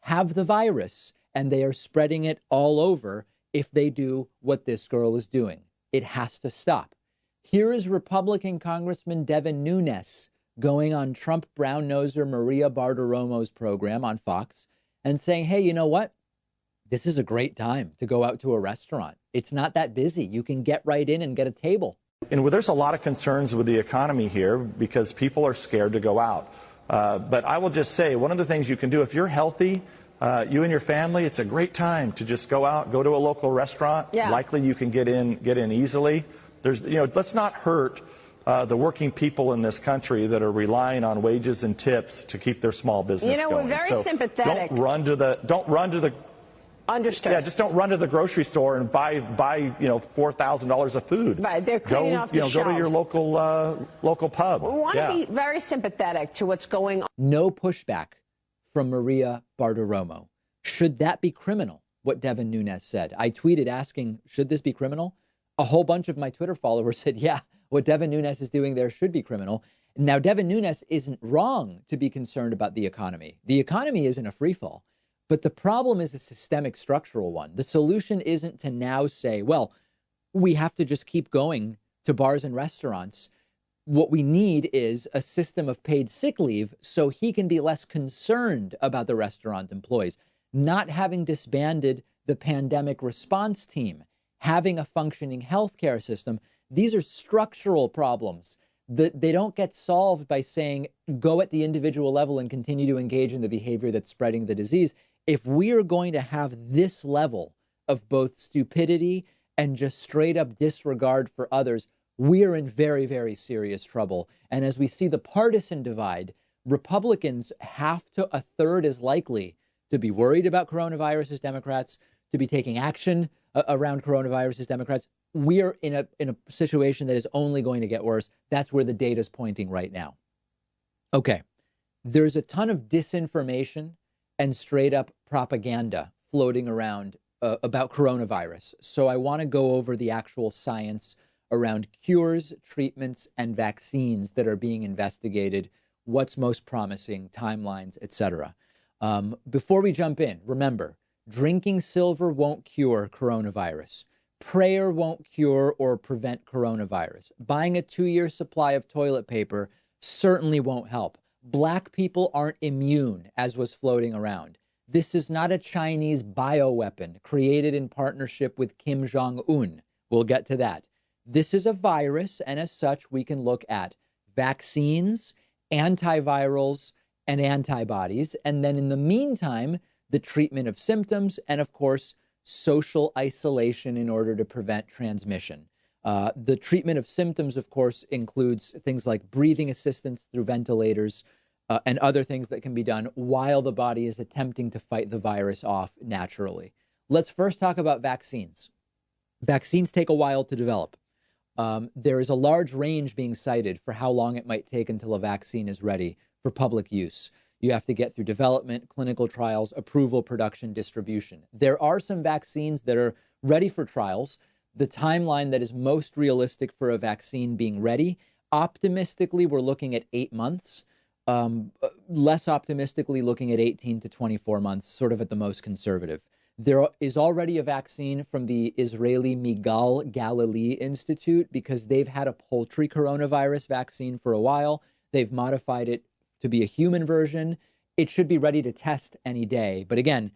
have the virus, and they are spreading it all over if they do what this girl is doing. It has to stop. Here is Republican Congressman Devin Nunes going on Trump brown-noser Maria Bartiromo's program on Fox and saying, hey, you know what? This is a great time to go out to a restaurant. It's not that busy. You can get right in and get a table. And there's a lot of concerns with the economy here because people are scared to go out. But I will just say, one of the things you can do if you're healthy, you and your family, it's a great time to just go out, go to a local restaurant. Yeah. Likely you can get in easily. Let's not hurt the working people in this country that are relying on wages and tips to keep their small business going. We're very sympathetic. Don't run to the Understood. Yeah, just don't run to the grocery store and buy $4,000 of food. Right, they're cleaning off the shelves. Go to your local pub. We want to be very sympathetic to what's going on. No pushback from Maria Bartiromo. Should that be criminal? What Devin Nunes said. I tweeted asking, should this be criminal? A whole bunch of my Twitter followers said, yeah, what Devin Nunes is doing there should be criminal. Now, Devin Nunes isn't wrong to be concerned about the economy. The economy isn't a free fall. But the problem is a systemic structural one. The solution isn't to now say, well, we have to just keep going to bars and restaurants. What we need is a system of paid sick leave so he can be less concerned about the restaurant employees, not having disbanded the pandemic response team, having a functioning healthcare system. These are structural problems that they don't get solved by saying, go at the individual level and continue to engage in the behavior that's spreading the disease. If we are going to have this level of both stupidity and just straight up disregard for others, we are in very, very serious trouble. And as we see the partisan divide, Republicans half to a third as likely to be worried about coronavirus as Democrats, to be taking action around coronavirus as Democrats. We are in a situation that is only going to get worse. That's where the data is pointing right now. Okay, there's a ton of disinformation and straight up propaganda floating around about coronavirus. So I want to go over the actual science around cures, treatments, and vaccines that are being investigated, what's most promising, timelines, etc. Before we jump in, remember, drinking silver won't cure coronavirus. Prayer won't cure or prevent coronavirus. Buying a 2-year supply of toilet paper certainly won't help. Black people aren't immune, as was floating around. This is not a Chinese bioweapon created in partnership with Kim Jong-un. We'll get to that. This is a virus, and as such, we can look at vaccines, antivirals, and antibodies. And then in the meantime, the treatment of symptoms and, of course, social isolation in order to prevent transmission. The treatment of symptoms, of course, includes things like breathing assistance through ventilators and other things that can be done while the body is attempting to fight the virus off naturally. Let's first talk about vaccines. Vaccines take a while to develop. There is a large range being cited for how long it might take until a vaccine is ready for public use. You have to get through development, clinical trials, approval, production, distribution. There are some vaccines that are ready for trials. The timeline that is most realistic for a vaccine being ready, optimistically, we're looking at 8 months. Less optimistically, looking at 18 to 24 months, sort of at the most conservative. There is already a vaccine from the Israeli Migal Galilee Institute because they've had a poultry coronavirus vaccine for a while. They've modified it to be a human version. It should be ready to test any day. But again,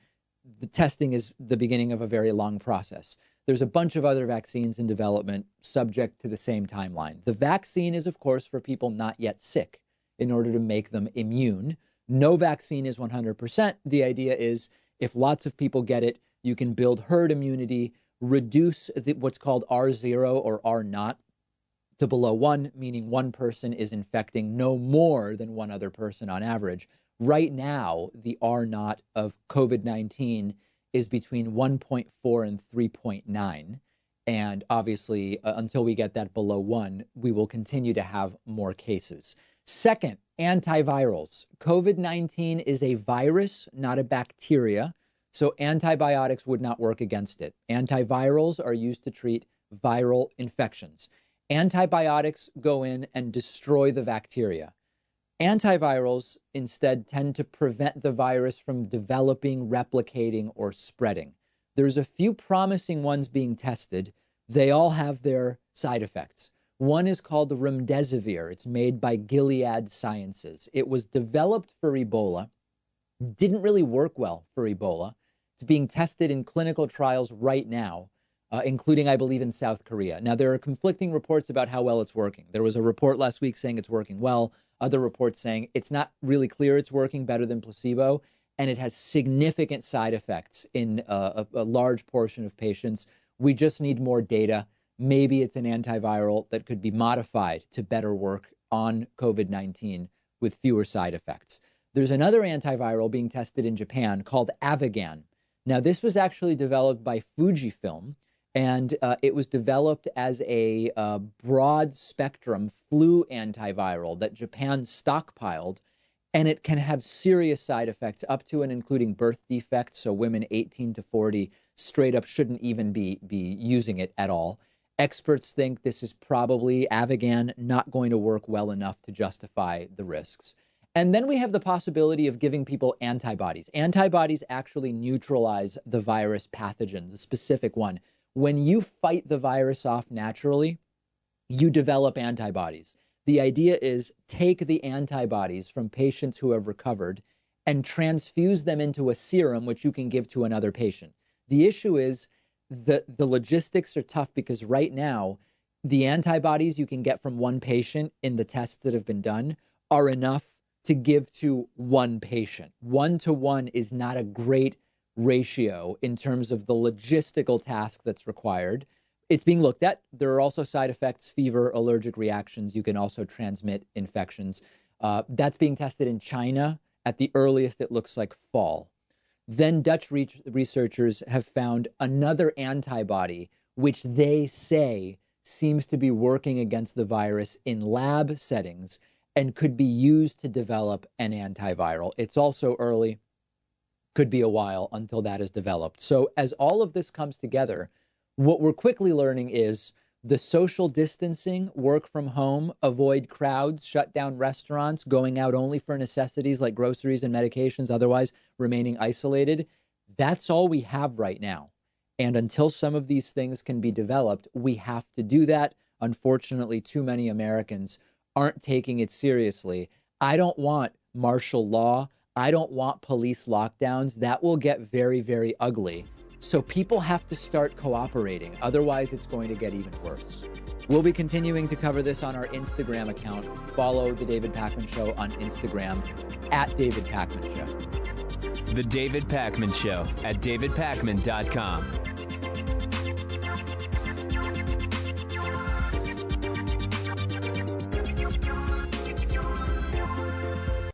the testing is the beginning of a very long process. There's a bunch of other vaccines in development subject to the same timeline. The vaccine is, of course, for people not yet sick in order to make them immune. No vaccine is 100%. The idea is if lots of people get it, you can build herd immunity, reduce what's called R0 or R naught to below 1, meaning one person is infecting no more than one other person on average, Right now, the R naught of COVID-19 is between 1.4 and 3.9. And obviously, until we get that below 1, we will continue to have more cases. Second, antivirals. COVID-19 is a virus, not a bacteria. So antibiotics would not work against it. Antivirals are used to treat viral infections. Antibiotics go in and destroy the bacteria. Antivirals instead tend to prevent the virus from developing, replicating, or spreading. There's a few promising ones being tested. They all have their side effects. One is called remdesivir. It's made by Gilead Sciences. It was developed for Ebola. Didn't really work well for Ebola. It's being tested in clinical trials right now, including, I believe, in South Korea. Now, there are conflicting reports about how well it's working. There was a report last week saying it's working well, other reports saying it's not really clear it's working better than placebo, and it has significant side effects in a large portion of patients. We just need more data. Maybe it's an antiviral that could be modified to better work on COVID-19 with fewer side effects. There's another antiviral being tested in Japan called Avigan. Now, this was actually developed by Fujifilm, and it was developed as a broad spectrum flu antiviral that Japan stockpiled, and it can have serious side effects up to and including birth defects. So women 18 to 40 straight up shouldn't even be using it at all. Experts think this is probably Avigan not going to work well enough to justify the risks. And then we have the possibility of giving people antibodies. Antibodies actually neutralize the virus pathogen, the specific one. When you fight the virus off naturally, you develop antibodies. The idea is take the antibodies from patients who have recovered and transfuse them into a serum, which you can give to another patient. The issue is the logistics are tough because right now, the antibodies you can get from one patient in the tests that have been done are enough to give to one patient. 1-to-1 is not a great ratio in terms of the logistical task that's required. It's being looked at. There are also side effects, fever, allergic reactions. You can also transmit infections. That's being tested in China. At the earliest, it looks like fall. Then Dutch researchers have found another antibody, which they say seems to be working against the virus in lab settings and could be used to develop an antiviral. It's also early, could be a while until that is developed. So as all of this comes together, what we're quickly learning is the social distancing, work from home, avoid crowds, shut down restaurants, going out only for necessities like groceries and medications, otherwise remaining isolated. That's all we have right now. And until some of these things can be developed, we have to do that. Unfortunately, too many Americans aren't taking it seriously. I don't want martial law. I don't want police lockdowns. That will get very, very ugly. So people have to start cooperating. Otherwise, it's going to get even worse. We'll be continuing to cover this on our Instagram account. Follow The David Pakman Show on Instagram at David Pakman Show. The David Pakman Show at davidpakman.com.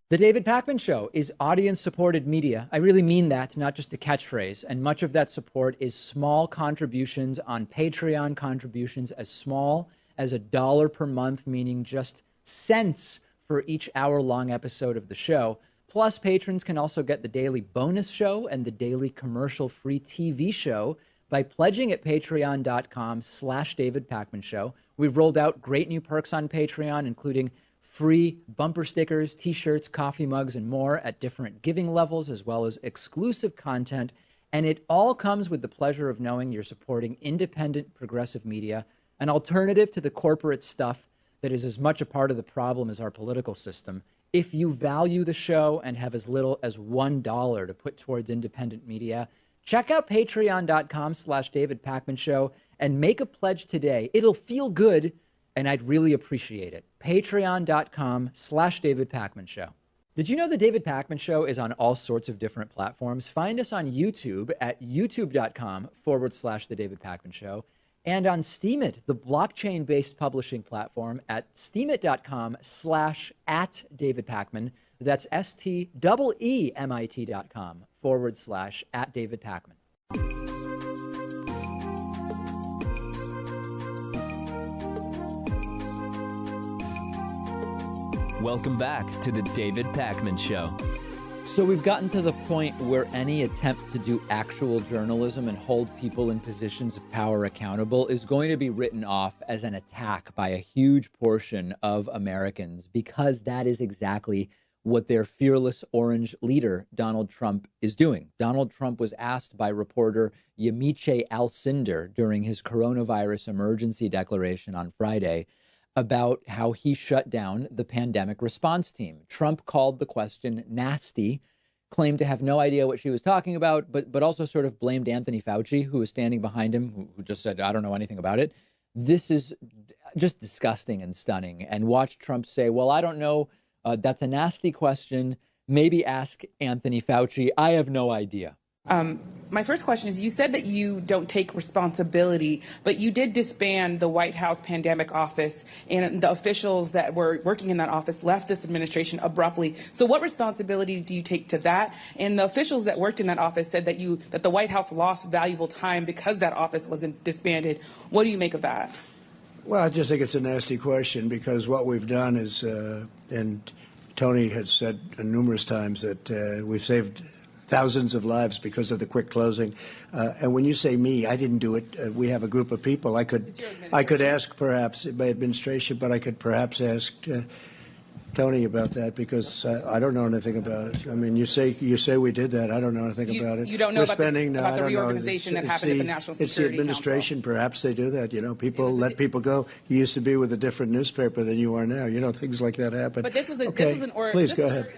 The David Pakman Show is audience-supported media. I really mean that, not just a catchphrase. And much of that support is small contributions on Patreon, contributions as small as $1 per month, meaning just cents for each hour-long episode of the show. Plus, patrons can also get the daily bonus show and the daily commercial-free TV show by pledging at patreon.com/David Pakman Show. We've rolled out great new perks on Patreon, including free bumper stickers, t-shirts, coffee mugs, and more at different giving levels, as well as exclusive content. And it all comes with the pleasure of knowing you're supporting independent progressive media, an alternative to the corporate stuff that is as much a part of the problem as our political system. If you value the show and have as little as $1 to put towards independent media, check out patreon.com/David Pakman Show and make a pledge today. It'll feel good, and I'd really appreciate it. Patreon.com/David Pakman Show. Did you know the David Pakman Show is on all sorts of different platforms? Find us on YouTube at youtube.com/The David Pakman Show. and on Steemit, the blockchain-based publishing platform at steemit.com/@DavidPakman. That's STEEMIT.com/@DavidPakman. Welcome back to the David Pakman Show. So we've gotten to the point where any attempt to do actual journalism and hold people in positions of power accountable is going to be written off as an attack by a huge portion of Americans, because that is exactly what their fearless orange leader, Donald Trump, is doing. Donald Trump was asked by reporter Yamiche Alcindor during his coronavirus emergency declaration on Friday about how he shut down the pandemic response team. Trump called the question nasty, claimed to have no idea what she was talking about, but also sort of blamed Anthony Fauci, who was standing behind him, who just said, I don't know anything about it. This is just disgusting and stunning. And watch Trump say, well, I don't know. That's a nasty question. Maybe ask Anthony Fauci. I have no idea. My first question is, you said that you don't take responsibility, but you did disband the White House pandemic office, and the officials that were working in that office left this administration abruptly. So what responsibility do you take to that? And the officials that worked in that office said that the White House lost valuable time because that office wasn't disbanded. What do you make of that? Well, I just think it's a nasty question, because what we've done is, and Tony had said numerous times that we've saved thousands of lives because of the quick closing. And when you say me, I didn't do it. We have a group of people. I could ask perhaps my administration, but I could perhaps ask Tony about that, because I don't know anything about it. I mean, you say we did that. I don't know anything about it. You don't know We're about spending, about I the don't reorganization know. that happened at the National Security It's the administration. Council. Perhaps they do that. You know, people let people go. You used to be with a different newspaper than you are now. You know, things like that happen. But this was Please go ahead.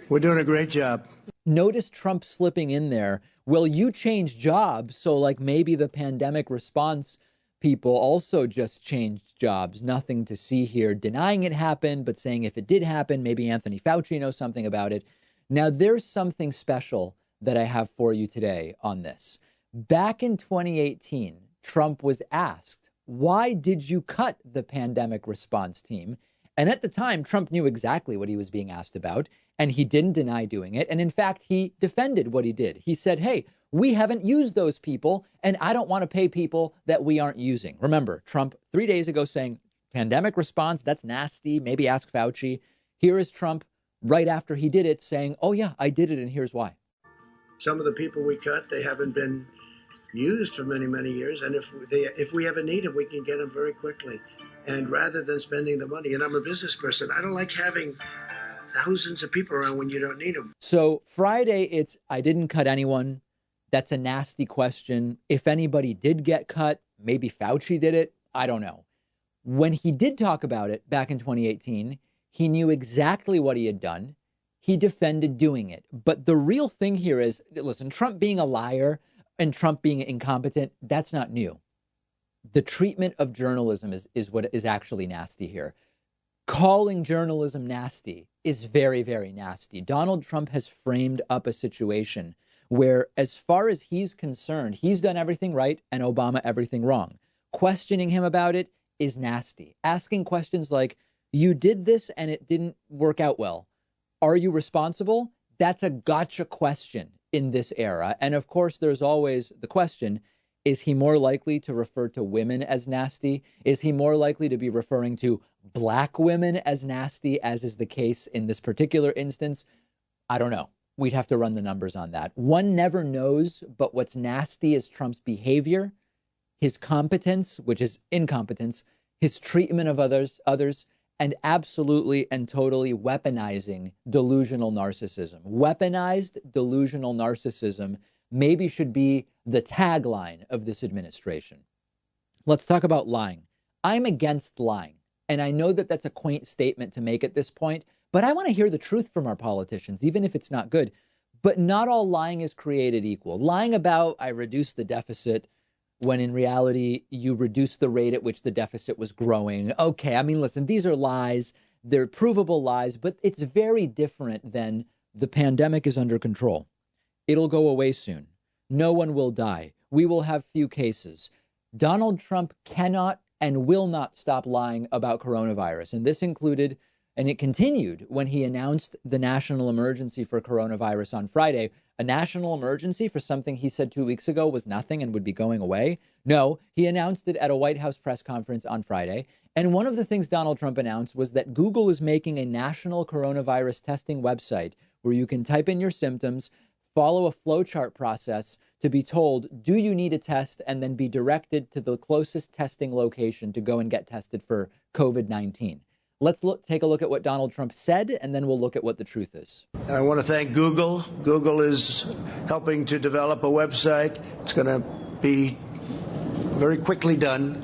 We're doing a great job. Notice Trump slipping in there. Well, you changed jobs, so like maybe the pandemic response people also just changed jobs. Nothing to see here. Denying it happened, but saying if it did happen, maybe Anthony Fauci knows something about it. Now, there's something special that I have for you today on this. Back in 2018, Trump was asked, why did you cut the pandemic response team? And at the time, Trump knew exactly what he was being asked about, and he didn't deny doing it. And in fact, he defended what he did. He said, hey, we haven't used those people, and I don't want to pay people that we aren't using. Remember, Trump 3 days ago saying, pandemic response, that's nasty, maybe ask Fauci. Here is Trump right after he did it saying, oh yeah, I did it, and here's why. Some of the people we cut, they haven't been used for many, many years. And if we ever need them, we can get them very quickly. And rather than spending the money, and I'm a business person, I don't like having thousands of people around when you don't need them. So Friday, it's, I didn't cut anyone. That's a nasty question. If anybody did get cut, maybe Fauci did it. I don't know. When he did talk about it back in 2018, he knew exactly what he had done. He defended doing it. But the real thing here is, listen, Trump being a liar and Trump being incompetent, that's not new. The treatment of journalism is what is actually nasty here. Calling journalism nasty is very, very nasty. Donald Trump has framed up a situation where, as far as he's concerned, he's done everything right and Obama everything wrong. Questioning him about it is nasty. Asking questions like, you did this and it didn't work out well. Are you responsible? That's a gotcha question in this era. And of course, there's always the question, is he more likely to refer to women as nasty? Is he more likely to be referring to black women as nasty, as is the case in this particular instance? I don't know. We'd have to run the numbers on that. One never knows, but what's nasty is Trump's behavior, his competence, which is incompetence, his treatment of others, and absolutely and totally weaponizing delusional narcissism. Weaponized delusional narcissism maybe should be the tagline of this administration. Let's talk about lying. I'm against lying. And I know that that's a quaint statement to make at this point, but I want to hear the truth from our politicians, even if it's not good. But not all lying is created equal. Lying about, I reduced the deficit, when in reality, you reduced the rate at which the deficit was growing. Okay, I mean, listen, these are lies. They're provable lies, but it's very different than the pandemic is under control. It'll go away soon. No one will die. We will have few cases. Donald Trump cannot and will not stop lying about coronavirus. And this included, and it continued when he announced the national emergency for coronavirus on Friday. A national emergency for something he said 2 weeks ago was nothing and would be going away. No, he announced it at a White House press conference on Friday. And one of the things Donald Trump announced was that Google is making a national coronavirus testing website where you can type in your symptoms, follow a flowchart process to be told, do you need a test, and then be directed to the closest testing location to go and get tested for COVID-19. Let's take a look at what Donald Trump said, and then we'll look at what the truth is. I want to thank Google. Google is helping to develop a website. It's going to be very quickly done,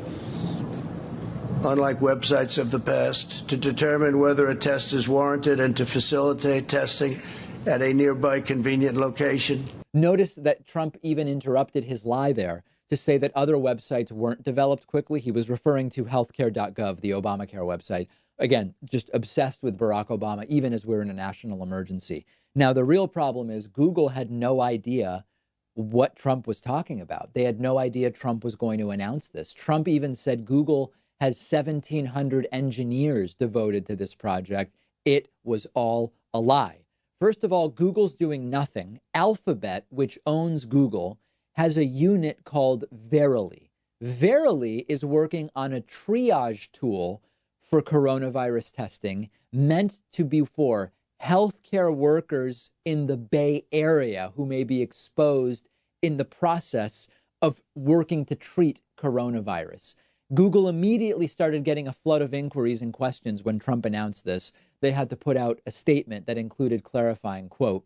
unlike websites of the past, to determine whether a test is warranted and to facilitate testing at a nearby convenient location. Notice that Trump even interrupted his lie there to say that other websites weren't developed quickly. He was referring to healthcare.gov, the Obamacare website. Again, just obsessed with Barack Obama, even as we're in a national emergency. Now, the real problem is Google had no idea what Trump was talking about. They had no idea Trump was going to announce this. Trump even said Google has 1,700 engineers devoted to this project. It was all a lie. First of all, Google's doing nothing. Alphabet, which owns Google, has a unit called Verily. Verily is working on a triage tool for coronavirus testing meant to be for healthcare workers in the Bay Area who may be exposed in the process of working to treat coronavirus. Google immediately started getting a flood of inquiries and questions when Trump announced this. They had to put out a statement that included clarifying, quote,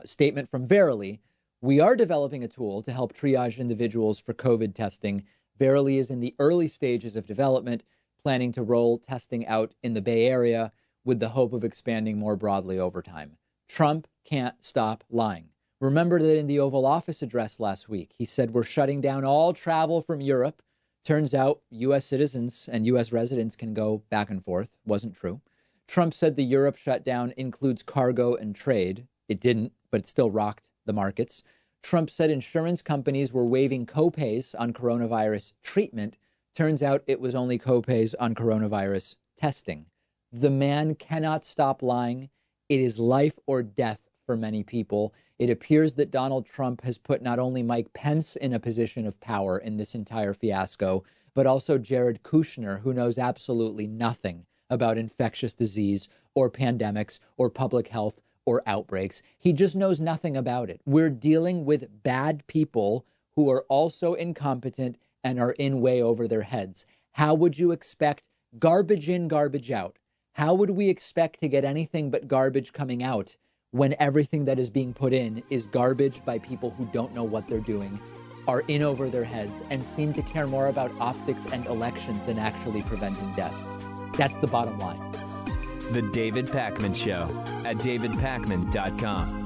statement from Verily, we are developing a tool to help triage individuals for COVID testing. Verily is in the early stages of development, planning to roll testing out in the Bay Area with the hope of expanding more broadly over time. Trump can't stop lying. Remember that in the Oval Office address last week, he said we're shutting down all travel from Europe. Turns out U.S. citizens and U.S. residents can go back and forth. Wasn't true. Trump said the Europe shutdown includes cargo and trade. It didn't, but it still rocked the markets. Trump said insurance companies were waiving copays on coronavirus treatment. Turns out it was only copays on coronavirus testing. The man cannot stop lying. It is life or death for many people. It appears that Donald Trump has put not only Mike Pence in a position of power in this entire fiasco, but also Jared Kushner, who knows absolutely nothing about infectious disease or pandemics or public health or outbreaks. He just knows nothing about it. We're dealing with bad people who are also incompetent and are in way over their heads. How would you expect garbage in, garbage out? How would we expect to get anything but garbage coming out when everything that is being put in is garbage by people who don't know what they're doing, are in over their heads, and seem to care more about optics and elections than actually preventing death? That's the bottom line. The David Pakman Show at davidpakman.com.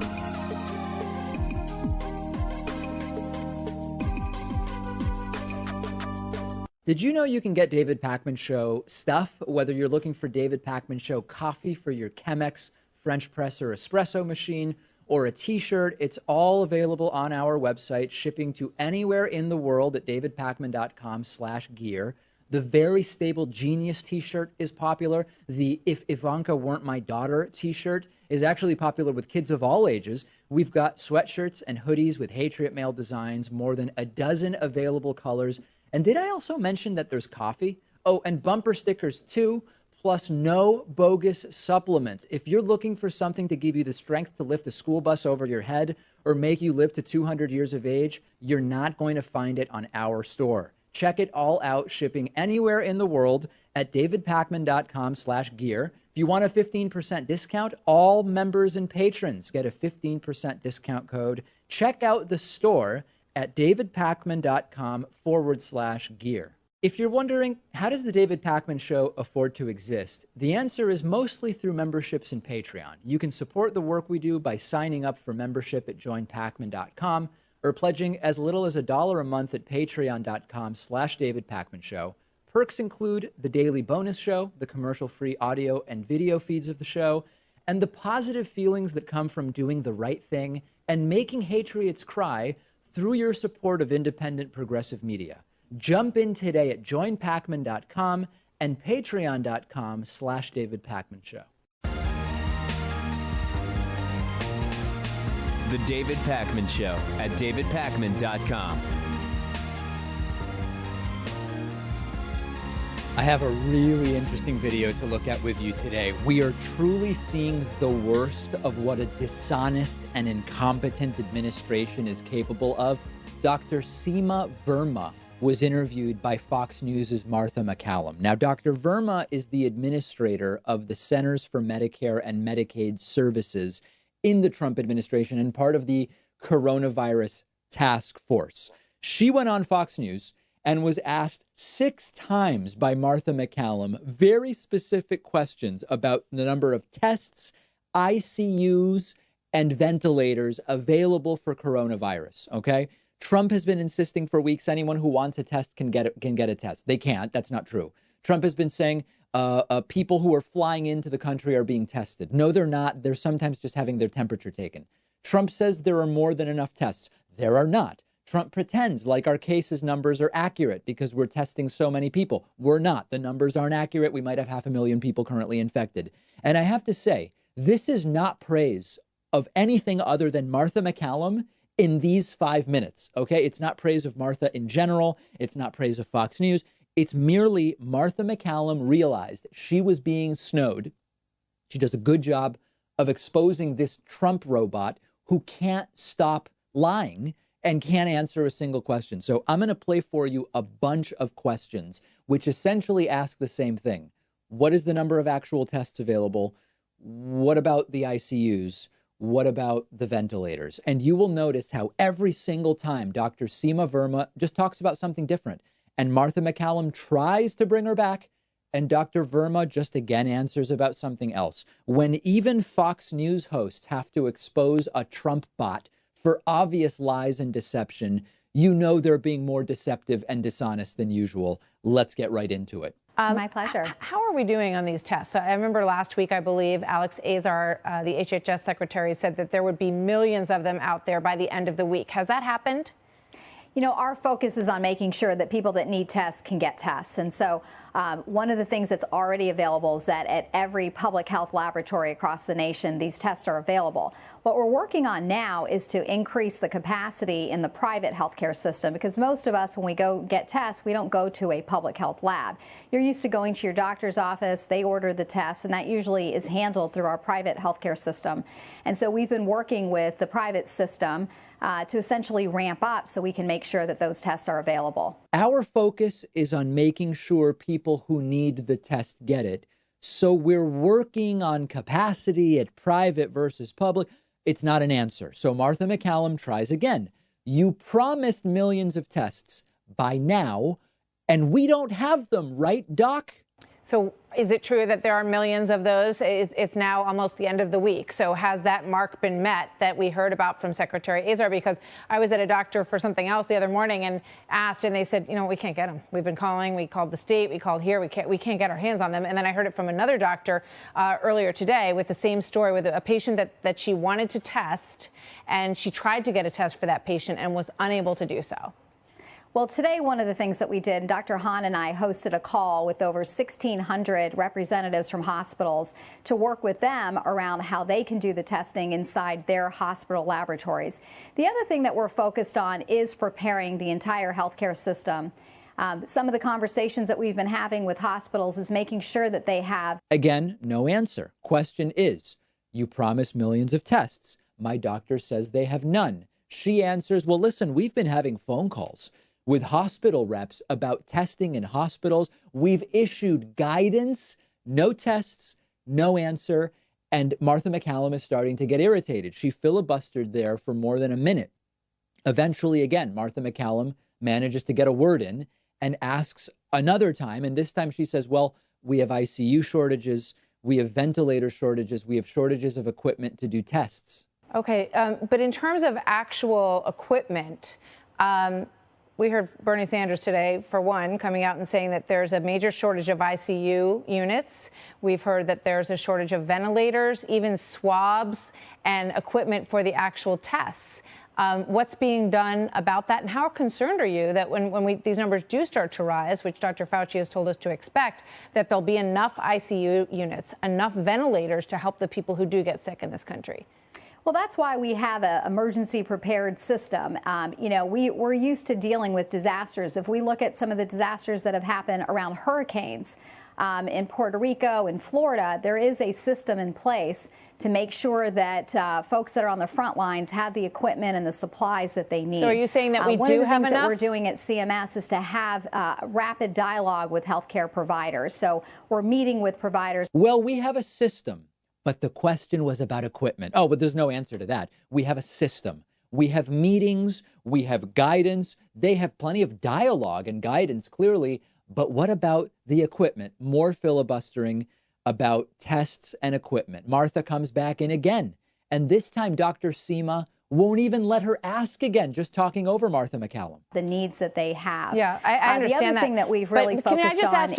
Did you know you can get David Pakman Show stuff, whether you're looking for David Pakman Show coffee for your Chemex, French press, or espresso machine, or a t-shirt? It's all available on our website, shipping to anywhere in the world at davidpakman.com/gear. The Very Stable Genius t-shirt is popular. The If Ivanka Weren't My Daughter t-shirt is actually popular with kids of all ages. We've got sweatshirts and hoodies with Hatriot Mail designs, more than a dozen available colors. And did I also mention that there's coffee? Oh, and bumper stickers too, plus no bogus supplements. If you're looking for something to give you the strength to lift a school bus over your head or make you live to 200 years of age, you're not going to find it on our store. Check it all out, shipping anywhere in the world at davidpakman.com/gear. If you want a 15% discount, all members and patrons get a 15% discount code. Check out the store at davidpakman.com/gear. If you're wondering, how does the David Pakman Show afford to exist? The answer is mostly through memberships and Patreon. You can support the work we do by signing up for membership at joinpakman.com or pledging as little as $1 a month at patreon.com/David Pakman Show. Perks include the daily bonus show, the commercial-free audio and video feeds of the show, and the positive feelings that come from doing the right thing and making Hatriots cry through your support of independent progressive media. Jump in today at joinpacman.com and patreon.com/DavidPacmanShow. The David Pakman Show at davidpakman.com. I have a really interesting video to look at with you today. We are truly seeing the worst of what a dishonest and incompetent administration is capable of. Dr. Seema Verma was interviewed by Fox News' Martha MacCallum. Now, Dr. Verma is the administrator of the Centers for Medicare and Medicaid Services in the Trump administration and part of the coronavirus task force. She went on Fox News and was asked 6 times by Martha MacCallum very specific questions about the number of tests, ICUs, and ventilators available for coronavirus, okay? Trump has been insisting for weeks anyone who wants a test can get a test. They can't. That's not true. Trump has been saying people who are flying into the country are being tested. No, they're not. They're sometimes just having their temperature taken. Trump says there are more than enough tests. There are not. Trump pretends like our cases numbers are accurate because we're testing so many people. We're not. The numbers aren't accurate. We might have 500,000 people currently infected. And I have to say, this is not praise of anything other than Martha MacCallum in these 5 minutes, okay? It's not praise of Martha in general. It's not praise of Fox News. It's merely Martha MacCallum realized she was being snowed. She does a good job of exposing this Trump robot who can't stop lying and can't answer a single question. So I'm going to play for you a bunch of questions, which essentially ask the same thing. What is the number of actual tests available? What about the ICUs? What about the ventilators? And you will notice how every single time Dr. Seema Verma just talks about something different. And Martha MacCallum tries to bring her back, and Dr. Verma just again answers about something else. When even Fox News hosts have to expose a Trump bot for obvious lies and deception, you know they're being more deceptive and dishonest than usual. Let's get right into it. My pleasure. How are we doing on these tests? So I remember last week, I believe, Alex Azar, the HHS secretary, said that there would be millions of them out there by the end of the week. Has that happened? You know, our focus is on making sure that people that need tests can get tests. And so one of the things that's already available is that at every public health laboratory across the nation, these tests are available. What we're working on now is to increase the capacity in the private healthcare system, because most of us, when we go get tests, we don't go to a public health lab. You're used to going to your doctor's office, they order the tests, and that usually is handled through our private healthcare system. And so we've been working with the private system to essentially ramp up so we can make sure that those tests are available. Our focus is on making sure people who need the test get it. So we're working on capacity at private versus public. It's not an answer. So Martha MacCallum tries again. You promised millions of tests by now, and we don't have them, right, Doc? So is it true that there are millions of those? It's now almost the end of the week. So has that mark been met that we heard about from Secretary Azar? Because I was at a doctor for something else the other morning and asked, and they said, you know, we can't get them. We've been calling. We called the state. We called here. We can't get our hands on them. And then I heard it from another doctor earlier today with the same story with a patient that she wanted to test, and she tried to get a test for that patient and was unable to do so. Well, today, one of the things that we did, Dr. Hahn and I hosted a call with over 1,600 representatives from hospitals to work with them around how they can do the testing inside their hospital laboratories. The other thing that we're focused on is preparing the entire healthcare system. Some of the conversations that we've been having with hospitals is making sure that they have. Again, no answer. Question is, you promise millions of tests. My doctor says they have none. She answers, well, listen, we've been having phone calls with hospital reps about testing in hospitals. We've issued guidance, no tests, no answer. And Martha MacCallum is starting to get irritated. She filibustered there for more than a minute. Eventually, again, Martha MacCallum manages to get a word in and asks another time. And this time she says, well, we have ICU shortages, we have ventilator shortages, we have shortages of equipment to do tests. Okay, but in terms of actual equipment, we heard Bernie Sanders today, for one, coming out and saying that there's a major shortage of ICU units. We've heard that there's a shortage of ventilators, even swabs and equipment for the actual tests. What's being done about that, and how concerned are you that when these numbers do start to rise, which Dr. Fauci has told us to expect, that there'll be enough ICU units, enough ventilators to help the people who do get sick in this country? Well, that's why we have an emergency prepared system. We're used to dealing with disasters. If we look at some of the disasters that have happened around hurricanes in Puerto Rico and Florida, there is a system in place to make sure that folks that are on the front lines have the equipment and the supplies that they need. So are you saying that we do have enough? One of the things that we're doing at CMS is to have rapid dialogue with healthcare providers. So we're meeting with providers. Well, we have a system. But the question was about equipment. Oh, but there's no answer to that. We have a system. We have meetings. We have guidance. They have plenty of dialogue and guidance, clearly. But what about the equipment? More filibustering about tests and equipment. Martha comes back in again. And this time, Dr. Seema won't even let her ask again, just talking over Martha McCallum. The needs that they have. Yeah, I understand the other thing that we've really focused on is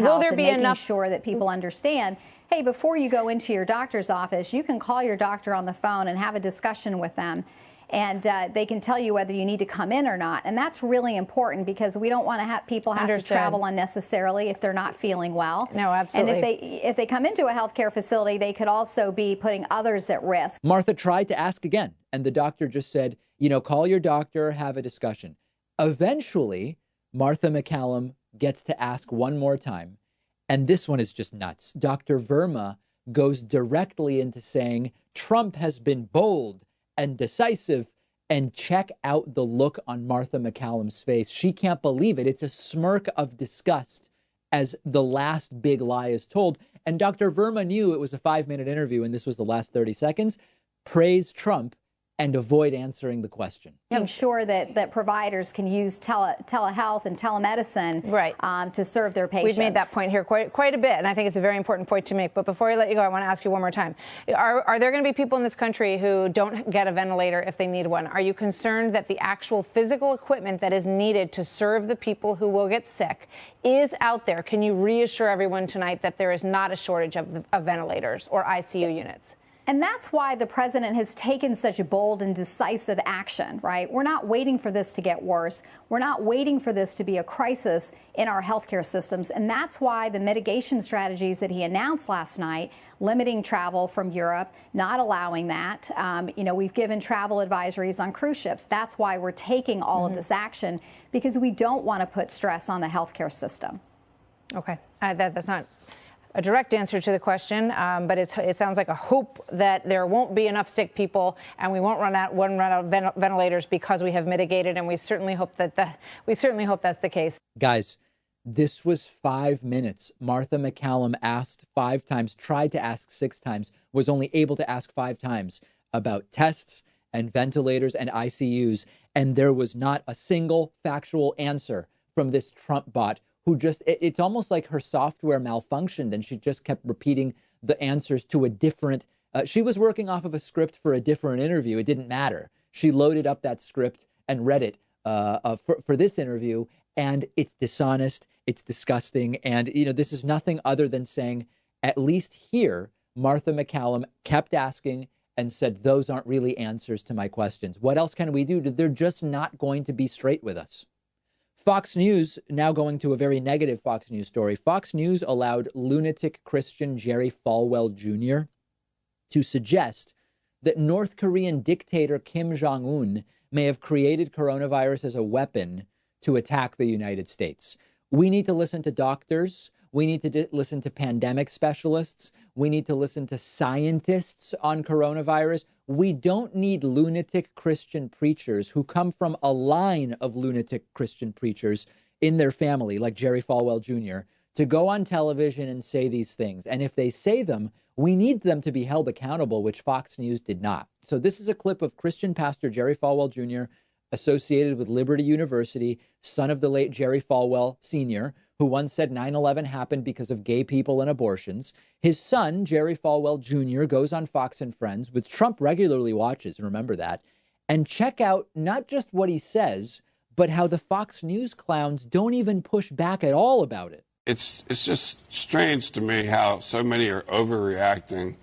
Will there be making enough? Sure that people understand, hey, before you go into your doctor's office, you can call your doctor on the phone and have a discussion with them. And they can tell you whether you need to come in or not. And that's really important because we don't want to have people have to travel unnecessarily if they're not feeling well. No, absolutely. And if they come into a healthcare facility, they could also be putting others at risk. Martha tried to ask again, and the doctor just said, call your doctor, have a discussion. Eventually, Martha McCallum gets to ask one more time. And this one is just nuts. Dr. Verma goes directly into saying Trump has been bold and decisive, and check out the look on Martha McCallum's face. She can't believe it. It's a smirk of disgust as the last big lie is told. And Dr. Verma knew it was a 5-minute interview and this was the last 30 seconds. Praise Trump and avoid answering the question. I'm sure that providers can use telehealth and telemedicine to serve their patients. We've made that point here quite a bit, and I think it's a very important point to make. But before I let you go, I want to ask you one more time. Are there going to be people in this country who don't get a ventilator if they need one? Are you concerned that the actual physical equipment that is needed to serve the people who will get sick is out there? Can you reassure everyone tonight that there is not a shortage of ventilators or ICU units? And that's why the president has taken such a bold and decisive action, right? We're not waiting for this to get worse. We're not waiting for this to be a crisis in our healthcare systems. And that's why the mitigation strategies that he announced last night, limiting travel from Europe, not allowing that. We've given travel advisories on cruise ships. That's why we're taking all of this action, because we don't want to put stress on the healthcare system. Okay, that's not a direct answer to the question, but it sounds like a hope that there won't be enough sick people and we won't run out of ventilators because we have mitigated, and we certainly hope that's the case. Guys, this was 5 minutes. Martha McCallum asked 5 times, tried to ask 6 times, was only able to ask 5 times about tests and ventilators and ICUs, and there was not a single factual answer from this Trump bot who it's almost like her software malfunctioned and she just kept repeating the answers to a different, she was working off of a script for a different interview. It didn't matter. She loaded up that script and read it for this interview, and it's dishonest, it's disgusting, and this is nothing other than saying, at least here, Martha McCallum kept asking and said, those aren't really answers to my questions. What else can we do? They're just not going to be straight with us. Fox News, now going to a very negative Fox News story. Fox News allowed lunatic Christian Jerry Falwell Jr. to suggest that North Korean dictator Kim Jong-un may have created coronavirus as a weapon to attack the United States. We need to listen to doctors. We need to listen to pandemic specialists. We need to listen to scientists on coronavirus. We don't need lunatic Christian preachers who come from a line of lunatic Christian preachers in their family, like Jerry Falwell Jr., to go on television and say these things. And if they say them, we need them to be held accountable, which Fox News did not. So this is a clip of Christian pastor Jerry Falwell Jr., associated with Liberty University, son of the late Jerry Falwell Sr., who once said 9/11 happened because of gay people and abortions. His son, Jerry Falwell Jr., goes on Fox and Friends, which Trump regularly watches, remember that, and check out not just what he says, but how the Fox News clowns don't even push back at all about it. It's just strange to me how so many are overreacting.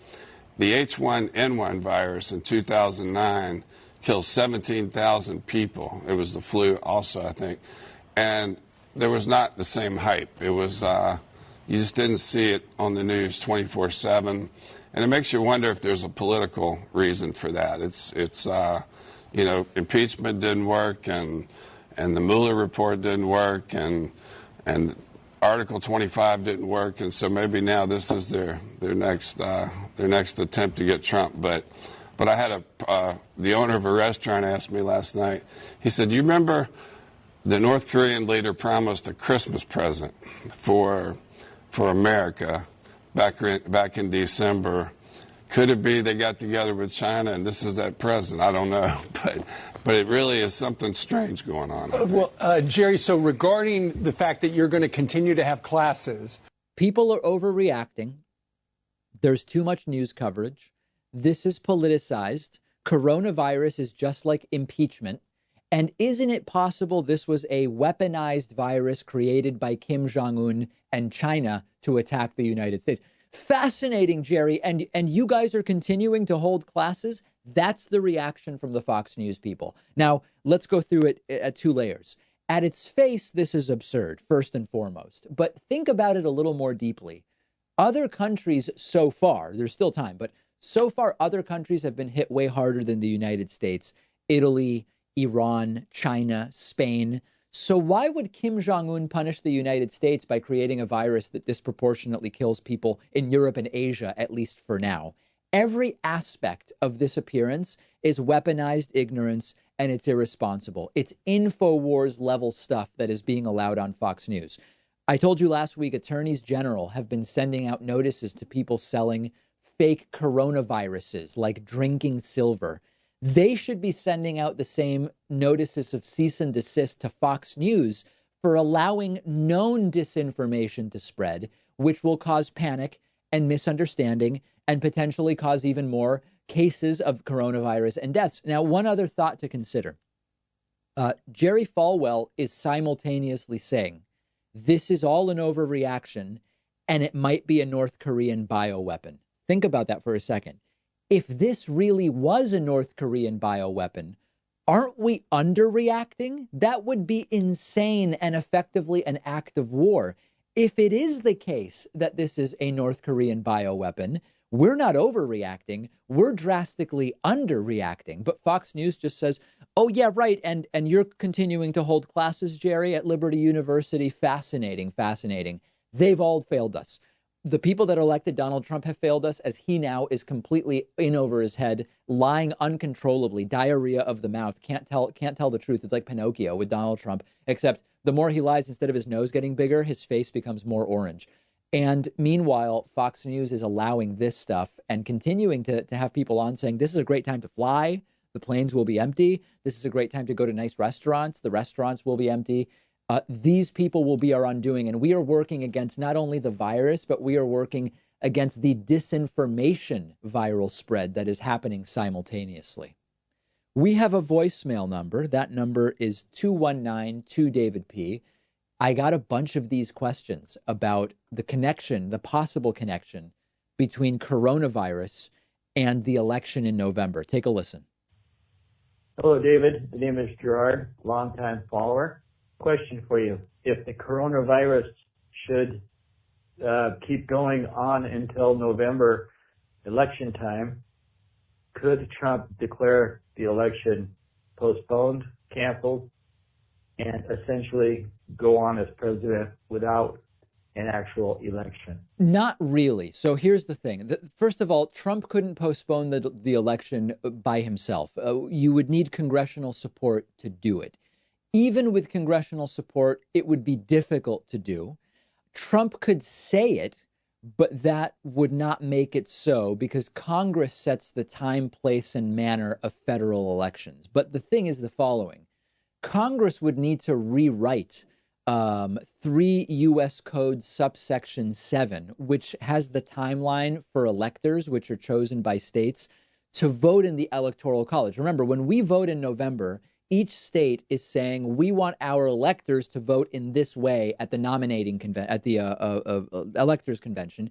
The H1N1 virus in 2009 kills 17,000 people. It was the flu also, I think. And there was not the same hype. It was, you just didn't see it on the news 24/7. And it makes you wonder if there's a political reason for that. It's you know, impeachment didn't work, and the Mueller report didn't work, and Article 25 didn't work, and so maybe now this is their next attempt to get Trump. But I had the owner of a restaurant asked me last night. He said, "You remember the North Korean leader promised a Christmas present for America back in December? Could it be they got together with China and this is that present? I don't know, but it really is something strange going on." Well, Jerry, so regarding the fact that you're going to continue to have classes. People are overreacting. There's too much news coverage. This is politicized. Coronavirus is just like impeachment. And isn't it possible this was a weaponized virus created by Kim Jong-un and China to attack the United States? Fascinating, Jerry. And you guys are continuing to hold classes. That's the reaction from the Fox News people. Now, let's go through it at two layers. At its face, this is absurd, first and foremost. But think about it a little more deeply. Other countries so far, there's still time, but so far other countries have been hit way harder than the United States. Italy, Iran, China, Spain. So why would Kim Jong-un punish the United States by creating a virus that disproportionately kills people in Europe and Asia, at least for now? Every aspect of this appearance is weaponized ignorance, and it's irresponsible. It's InfoWars level stuff that is being allowed on Fox News. I told you last week, attorneys general have been sending out notices to people selling fake coronaviruses like drinking silver. They should be sending out the same notices of cease and desist to Fox News for allowing known disinformation to spread, which will cause panic and misunderstanding and potentially cause even more cases of coronavirus and deaths. Now, one other thought to consider. Jerry Falwell is simultaneously saying this is all an overreaction and it might be a North Korean bioweapon. Think about that for a second. If this really was a North Korean bioweapon, aren't we underreacting? That would be insane and effectively an act of war. If it is the case that this is a North Korean bioweapon, we're not overreacting. We're drastically underreacting. But Fox News just says, oh, yeah, right. And you're continuing to hold classes, Jerry, at Liberty University. Fascinating, fascinating. They've all failed us. The people that elected Donald Trump have failed us, as he now is completely in over his head, lying uncontrollably, diarrhea of the mouth, can't tell the truth. It's like Pinocchio with Donald Trump, except the more he lies, instead of his nose getting bigger, his face becomes more orange. And meanwhile, Fox News is allowing this stuff and continuing to have people on saying this is a great time to fly. The planes will be empty. This is a great time to go to nice restaurants. The restaurants will be empty. These people will be our undoing. And we are working against not only the virus, but we are working against the disinformation viral spread that is happening simultaneously. We have a voicemail number. That number is 219-2-DAVID-P. I got a bunch of these questions about the connection, the possible connection between coronavirus and the election in November. Take a listen. Hello, David. The name is Gerard, longtime follower. Question for you. If the coronavirus should keep going on until November election time, could Trump declare the election postponed, canceled, and essentially go on as president without an actual election? Not really. So here's the thing. First of all, Trump couldn't postpone the election by himself. You would need congressional support to do it. Even with congressional support, it would be difficult to do. Trump could say it, but that would not make it so because Congress sets the time, place, and manner of federal elections. But the thing is the following. Congress would need to rewrite 3 U.S. Code subsection 7, which has the timeline for electors, which are chosen by states, to vote in the Electoral College. Remember, when we vote in November, each state is saying we want our electors to vote in this way at the nominating at the electors convention.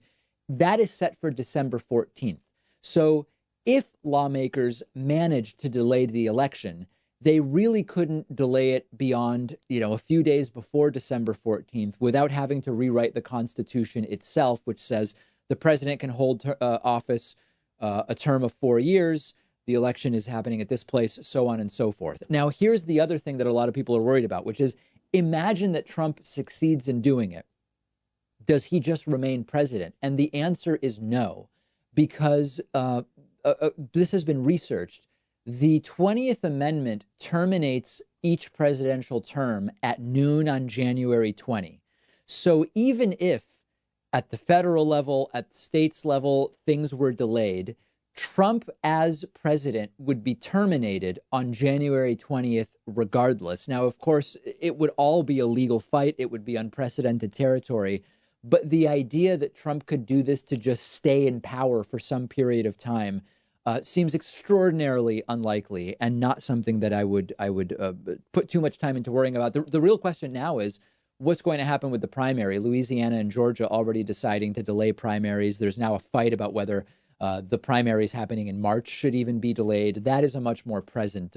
That is set for December 14th. So if lawmakers managed to delay the election, they really couldn't delay it beyond, a few days before December 14th without having to rewrite the Constitution itself, which says the president can hold office a term of 4 years. The election is happening at this place, so on and so forth. Now, here's the other thing that a lot of people are worried about, which is imagine that Trump succeeds in doing it. Does he just remain president? And the answer is no, because this has been researched. The 20th Amendment terminates each presidential term at noon on January 20. So even if at the federal level, at the states level, things were delayed, Trump as president would be terminated on January 20th regardless. Now, of course, it would all be a legal fight. It would be unprecedented territory. But the idea that Trump could do this to just stay in power for some period of time seems extraordinarily unlikely and not something that I would put too much time into worrying about. The real question now is what's going to happen with the primary. Louisiana and Georgia already deciding to delay primaries. There's now a fight about whether the primaries happening in March should even be delayed. That is a much more present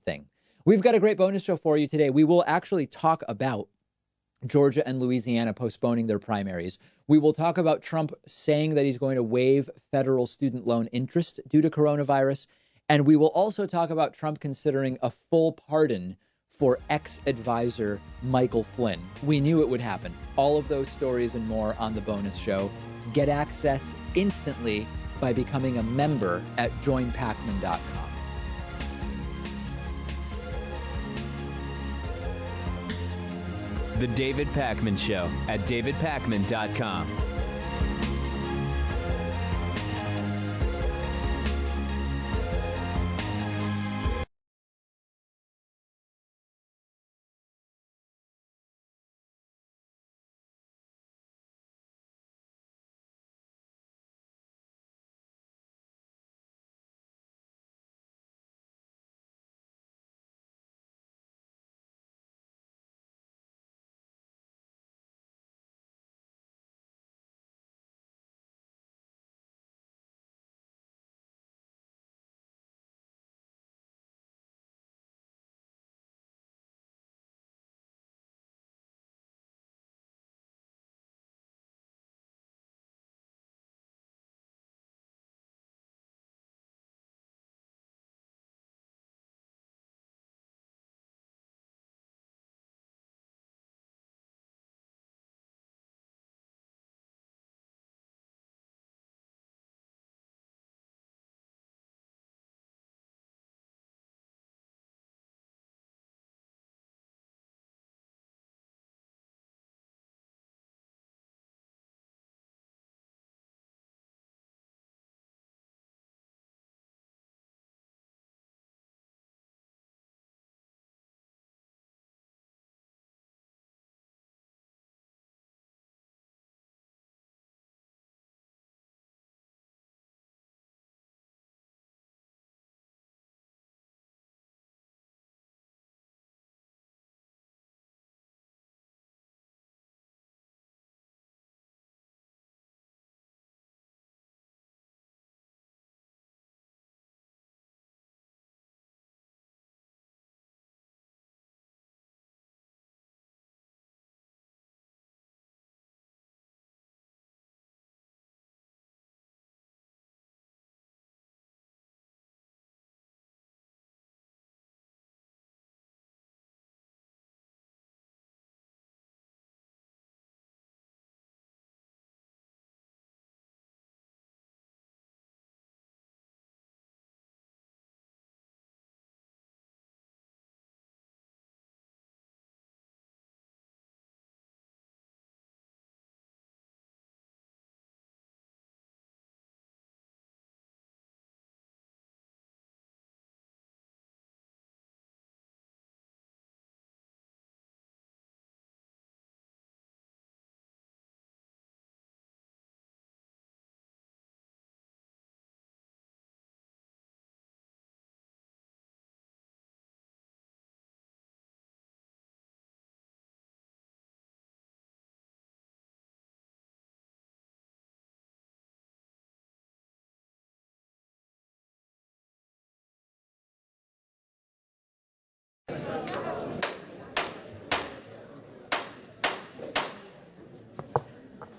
thing. We've got a great bonus show for you today. We will actually talk about Georgia and Louisiana postponing their primaries. We will talk about Trump saying that he's going to waive federal student loan interest due to coronavirus. And we will also talk about Trump considering a full pardon for ex-advisor Michael Flynn. We knew it would happen. All of those stories and more on the bonus show. Get access instantly by becoming a member at joinpacman.com. The David Pakman Show at davidpakman.com.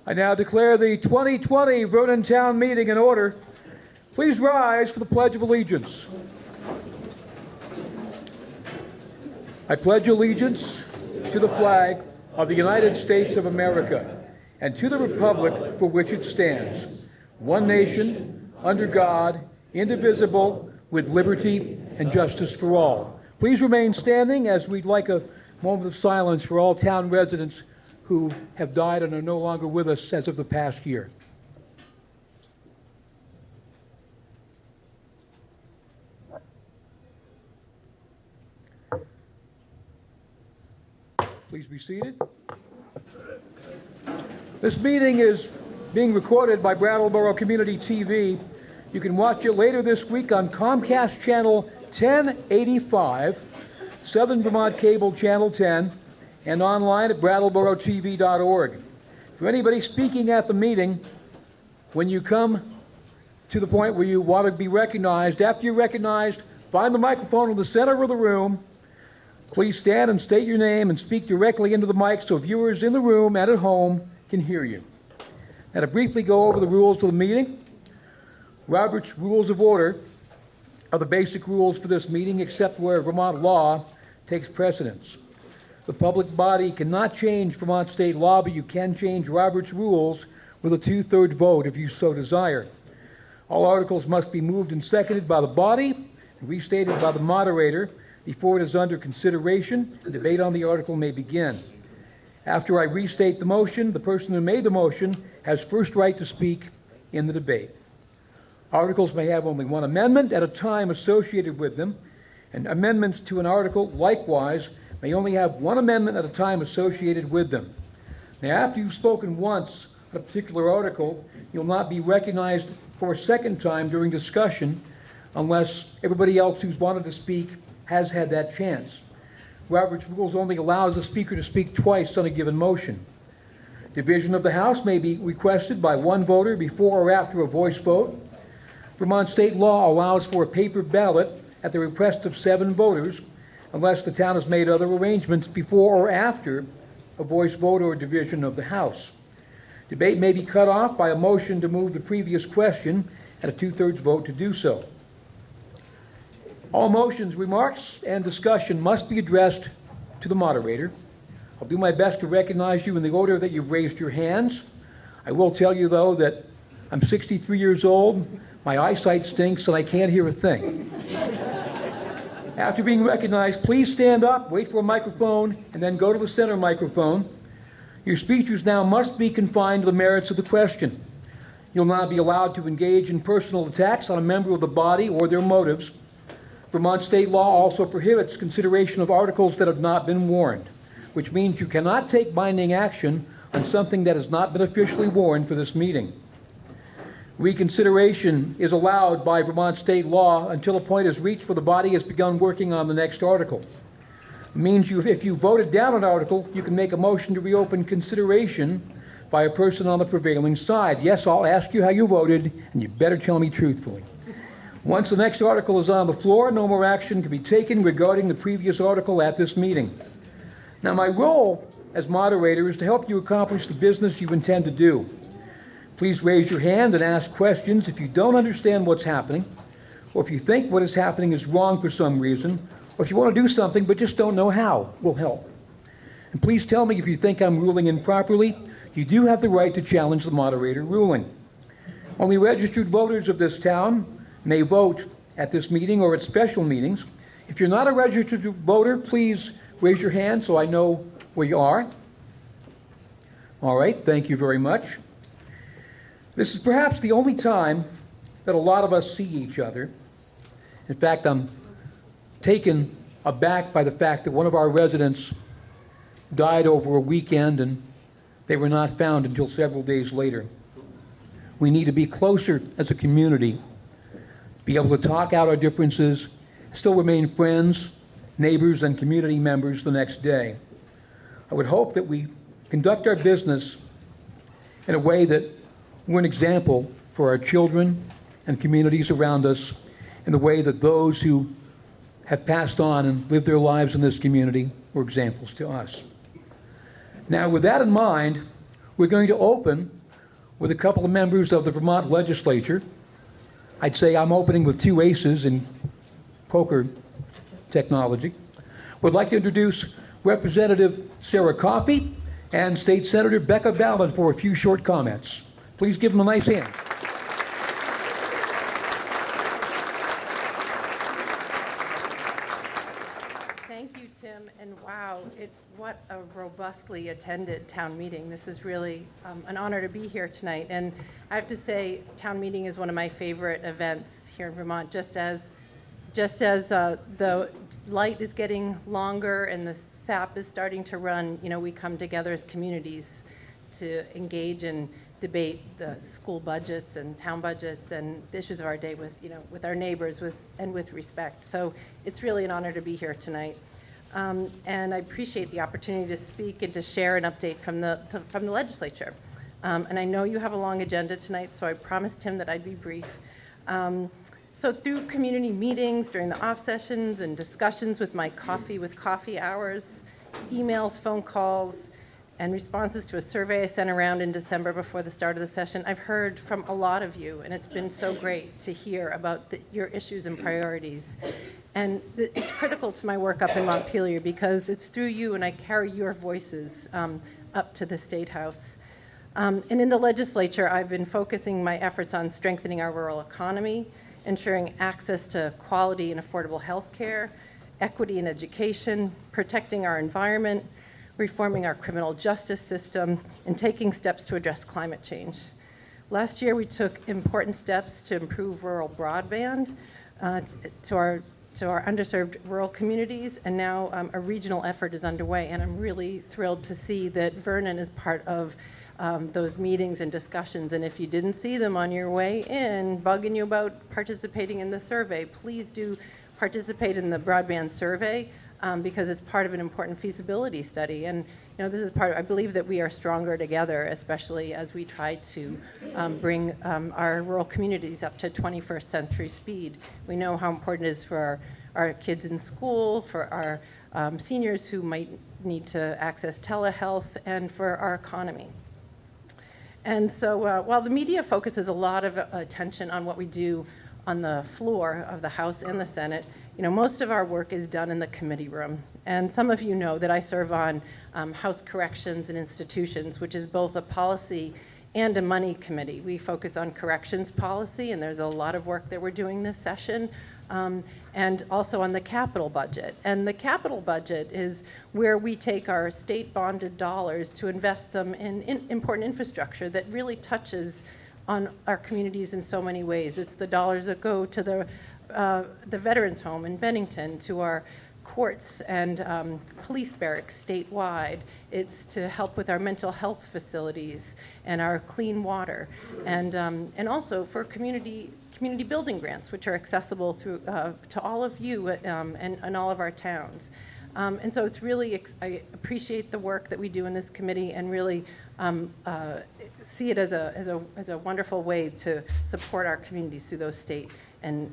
I now declare the 2020 Vernon Town Meeting in order. Please rise for the Pledge of Allegiance. I pledge allegiance to the flag of the United States of America and to the republic for which it stands, one nation, under God, indivisible, with liberty and justice for all. Please remain standing as we'd like a moment of silence for all town residents who have died and are no longer with us as of the past year. Please be seated. This meeting is being recorded by Brattleboro Community TV. You can watch it later this week on Comcast Channel 1085, Southern Vermont Cable Channel 10, and online at brattleboro.tv.org. For anybody speaking at the meeting, when you come to the point where you want to be recognized, after you're recognized, find the microphone in the center of the room. Please stand and state your name and speak directly into the mic so viewers in the room and at home can hear you. Now, to briefly go over the rules of the meeting, Robert's Rules of Order are the basic rules for this meeting, except where Vermont law takes precedence. The public body cannot change Vermont state law, but you can change Robert's rules with a 2/3 vote if you so desire. All articles must be moved and seconded by the body and restated by the moderator before it is under consideration. The debate on the article may begin. After I restate the motion, the person who made the motion has first right to speak in the debate. Articles may have only one amendment at a time associated with them, and amendments to an article likewise may only have one amendment at a time associated with them. Now, after you've spoken once on a particular article, you'll not be recognized for a second time during discussion unless everybody else who's wanted to speak has had that chance. Robert's rules only allows the speaker to speak twice on a given motion. Division of the House may be requested by one voter before or after a voice vote. Vermont state law allows for a paper ballot at the request of 7 voters, unless the town has made other arrangements before or after a voice vote or division of the House. Debate may be cut off by a motion to move the previous question and a 2/3 vote to do so. All motions, remarks, and discussion must be addressed to the moderator. I'll do my best to recognize you in the order that you've raised your hands. I will tell you, though, that I'm 63 years old, my eyesight stinks, and I can't hear a thing. After being recognized, please stand up, wait for a microphone, and then go to the center microphone. Your speeches now must be confined to the merits of the question. You'll not be allowed to engage in personal attacks on a member of the body or their motives. Vermont state law also prohibits consideration of articles that have not been warned, which means you cannot take binding action on something that has not been officially warned for this meeting. Reconsideration is allowed by Vermont state law until a point is reached where the body has begun working on the next article. It means if you voted down an article, you can make a motion to reopen consideration by a person on the prevailing side. Yes, I'll ask you how you voted, and you better tell me truthfully. Once the next article is on the floor, no more action can be taken regarding the previous article at this meeting. Now, my role as moderator is to help you accomplish the business you intend to do. Please raise your hand and ask questions if you don't understand what's happening, or if you think what is happening is wrong for some reason, or if you want to do something but just don't know how. We'll help. And please tell me if you think I'm ruling improperly. You do have the right to challenge the moderator ruling. Only registered voters of this town may vote at this meeting or at special meetings. If you're not a registered voter, please raise your hand so I know where you are. All right, thank you very much. This is perhaps the only time that a lot of us see each other. In fact, I'm taken aback by the fact that one of our residents died over a weekend and they were not found until several days later. We need to be closer as a community, be able to talk out our differences, still remain friends, neighbors, and community members the next day. I would hope that we conduct our business in a way that we're an example for our children and communities around us, in the way that those who have passed on and lived their lives in this community were examples to us. Now, with that in mind, we're going to open with a couple of members of the Vermont legislature. I'd say I'm opening with two aces in poker technology. Would like to introduce Representative Sarah Coffey and State Senator Becca Ballard for a few short comments. Please give them a nice hand. Thank you, Tim, and wow, what a robustly attended town meeting. This is really an honor to be here tonight, and I have to say, town meeting is one of my favorite events here in Vermont. Just as the light is getting longer and the sap is starting to run, we come together as communities to engage and debate the school budgets and town budgets and the issues of our day with our neighbors and with respect. So it's really an honor to be here tonight. And I appreciate the opportunity to speak and to share an update from the legislature. And I know you have a long agenda tonight, so I promised him that I'd be brief. So through community meetings, during the off sessions and discussions with my Coffee with Coffee hours, emails, phone calls, and responses to a survey I sent around in December before the start of the session, I've heard from a lot of you, and it's been so great to hear about your issues and priorities. And it's critical to my work up in Montpelier because it's through you and I carry your voices up to the State House. And in the legislature, I've been focusing my efforts on strengthening our rural economy, ensuring access to quality and affordable health care, equity in education, protecting our environment, reforming our criminal justice system, and taking steps to address climate change. Last year, we took important steps to improve rural broadband to our underserved rural communities, and now a regional effort is underway, and I'm really thrilled to see that Vernon is part of those meetings and discussions. And if you didn't see them on your way in, bugging you about participating in the survey, please do participate in the broadband survey because it's part of an important feasibility study. And this is part of, I believe that we are stronger together, especially as we try to bring our rural communities up to 21st century speed. We know how important it is for our kids in school, for our seniors who might need to access telehealth, and for our economy. And so while the media focuses a lot of attention on what we do on the floor of the House and the Senate, most of our work is done in the committee room. And some of you know that I serve on House Corrections and Institutions, which is both a policy and a money committee. We focus on corrections policy, and there's a lot of work that we're doing this session, and also on the capital budget. And the capital budget is where we take our state bonded dollars to invest them in important infrastructure that really touches on our communities in so many ways. It's the dollars that go to the Veterans Home in Bennington, to our courts and police barracks statewide. It's to help with our mental health facilities and our clean water, and also for community building grants, which are accessible through to all of you and all of our towns. And so it's really, I appreciate the work that we do in this committee, and really see it as a wonderful way to support our communities through those state and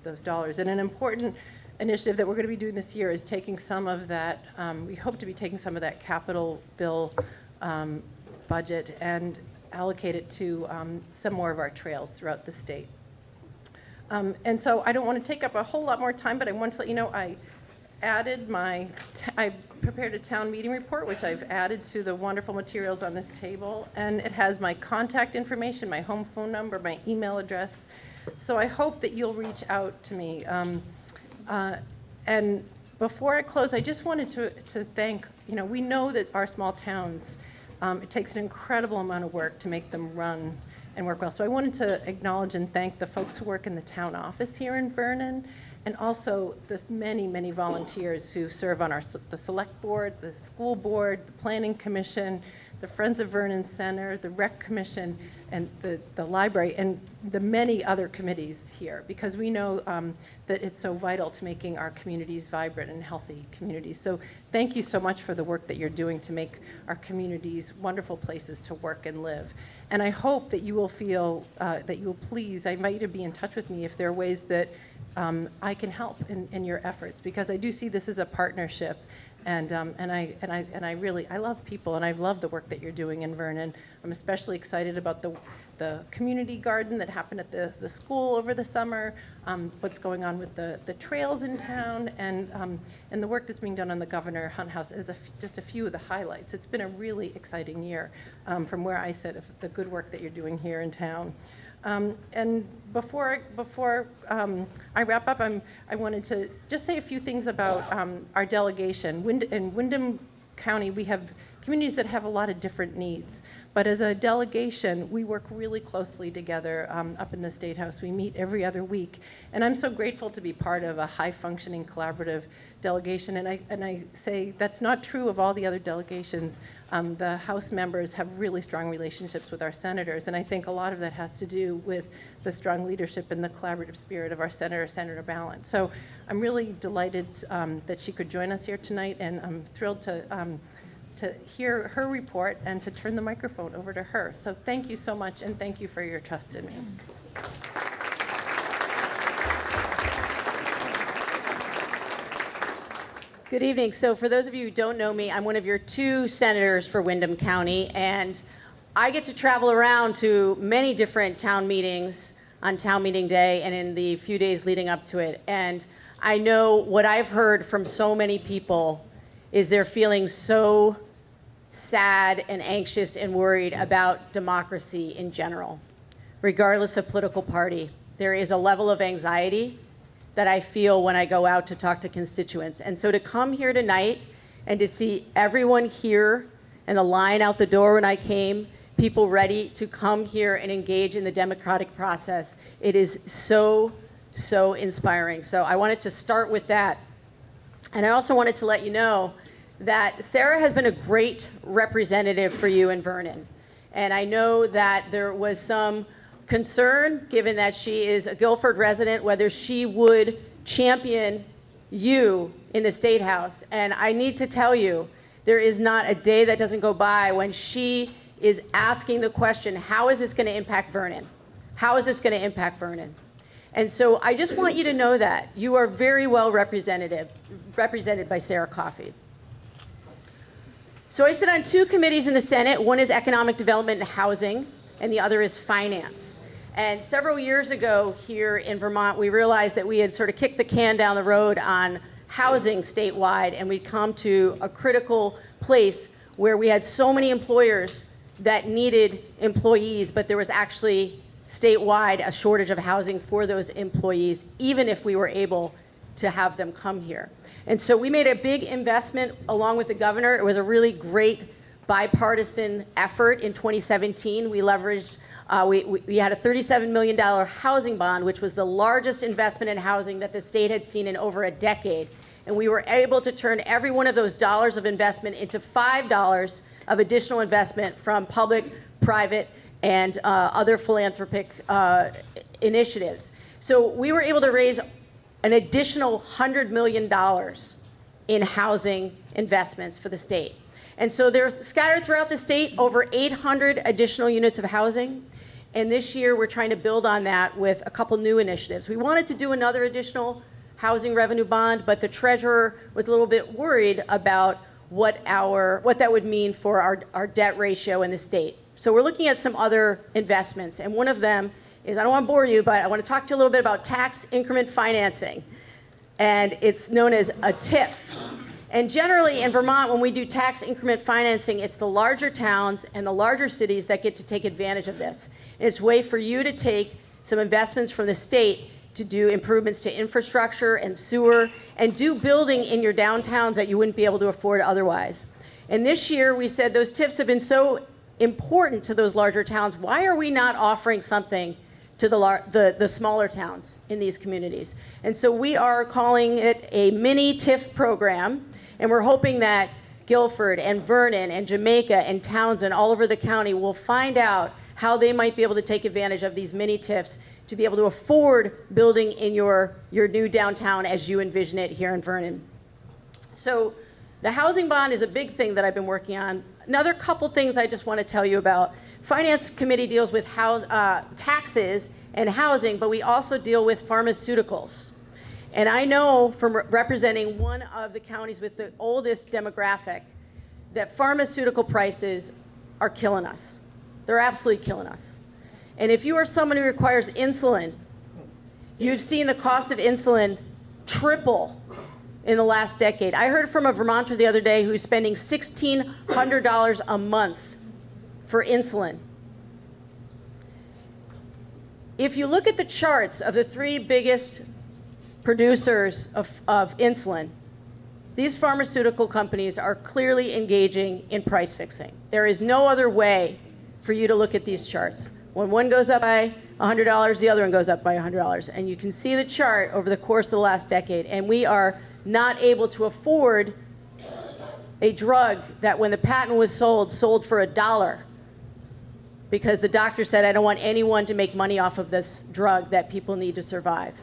those dollars. And an important initiative that we're going to be doing this year is taking some of that, we hope to be taking some of that capital bill budget and allocate it to some more of our trails throughout the state. And so I don't want to take up a whole lot more time, but I want to let you know I prepared a town meeting report, which I've added to the wonderful materials on this table, and it has my contact information, my home phone number, my email address. So I hope that you'll reach out to me. And before I close, I just wanted to thank, we know that our small towns, it takes an incredible amount of work to make them run and work well. So I wanted to acknowledge and thank the folks who work in the town office here in Vernon, and also the many, many volunteers who serve on the select board, the school board, the planning commission, the Friends of Vernon Center, the Rec Commission, and the library, and the many other committees here, because we know that it's so vital to making our communities vibrant and healthy communities. So thank you so much for the work that you're doing to make our communities wonderful places to work and live. And I hope that you will feel, that you will please, I invite you to be in touch with me if there are ways that I can help in your efforts, because I do see this as a partnership, And I really love people, and I love the work that you're doing in Vernon. I'm especially excited about the community garden that happened at the school over the summer, what's going on with the trails in town, and the work that's being done on the Governor Hunt House is just a few of the highlights. It's been a really exciting year from where I sit, of the good work that you're doing here in town. And before I wrap up, I wanted to just say a few things about our delegation. In Windham County, we have communities that have a lot of different needs. But as a delegation, we work really closely together up in the State House. We meet every other week. And I'm so grateful to be part of a high-functioning collaborative delegation. And I say that's not true of all the other delegations. The House members have really strong relationships with our senators. And I think a lot of that has to do with the strong leadership and the collaborative spirit of our Senator Ballant. So I'm really delighted that she could join us here tonight. And I'm thrilled to hear her report and to turn the microphone over to her. So thank you so much, and thank you for your trust in me. Good evening. So for those of you who don't know me, I'm one of your 2 senators for Windham County, and I get to travel around to many different town meetings on town meeting day and in the few days leading up to it. And I know what I've heard from so many people is they're feeling so sad and anxious and worried about democracy in general, regardless of political party. There is a level of anxiety that I feel when I go out to talk to constituents. And so to come here tonight and to see everyone here and the line out the door when I came, people ready to come here and engage in the democratic process, it is so, so inspiring. So I wanted to start with that. And I also wanted to let you know that Sarah has been a great representative for you in Vernon. And I know that there was some concern, given that she is a Guilford resident, whether she would champion you in the State House. And I need to tell you, there is not a day that doesn't go by when she is asking the question, how is this going to impact Vernon? How is this going to impact Vernon? And so I just want you to know that you are very well represented by Sarah Coffey. So I sit on 2 committees in the Senate. One is Economic Development and Housing, and the other is Finance. And several years ago here in Vermont, we realized that we had sort of kicked the can down the road on housing statewide, and we'd come to a critical place where we had so many employers that needed employees, but there was actually statewide a shortage of housing for those employees, even if we were able to have them come here. And so we made a big investment along with the governor. It was a really great bipartisan effort in 2017. We leveraged, we had a $37 million housing bond, which was the largest investment in housing that the state had seen in over a decade. And we were able to turn every one of those dollars of investment into $5 of additional investment from public, private, and other philanthropic initiatives. So we were able to raise an additional $100 million in housing investments for the state. And so they're scattered throughout the state, over 800 additional units of housing. And this year we're trying to build on that with a couple new initiatives. We wanted to do another additional housing revenue bond, but the treasurer was a little bit worried about what that would mean for our debt ratio in the state. So we're looking at some other investments, and one of them is, I don't want to bore you, but I want to talk to you a little bit about tax increment financing. And it's known as a TIF. And generally in Vermont, when we do tax increment financing, it's the larger towns and the larger cities that get to take advantage of this. And it's a way for you to take some investments from the state to do improvements to infrastructure and sewer and do building in your downtowns that you wouldn't be able to afford otherwise. And this year we said those TIFs have been so important to those larger towns. Why are we not offering something to the smaller towns in these communities? And so we are calling it a mini TIF program, and we're hoping that Guilford and Vernon and Jamaica and Townsend all over the county will find out how they might be able to take advantage of these mini TIFs to be able to afford building in your new downtown as you envision it here in Vernon. So the housing bond is a big thing that I've been working on. Another couple things I just want to tell you about. Finance Committee deals with taxes and housing, but we also deal with pharmaceuticals. And I know from representing one of the counties with the oldest demographic that pharmaceutical prices are killing us. They're absolutely killing us. And if you are someone who requires insulin, you've seen the cost of insulin triple in the last decade. I heard from a Vermonter the other day who's spending $1,600 a month for insulin. If you look at the charts of the 3 biggest producers of insulin, these pharmaceutical companies are clearly engaging in price fixing. There is no other way for you to look at these charts. When one goes up by $100, the other one goes up by $100. And you can see the chart over the course of the last decade. And we are not able to afford a drug that when the patent was sold for $1 because the doctor said, I don't want anyone to make money off of this drug that people need to survive.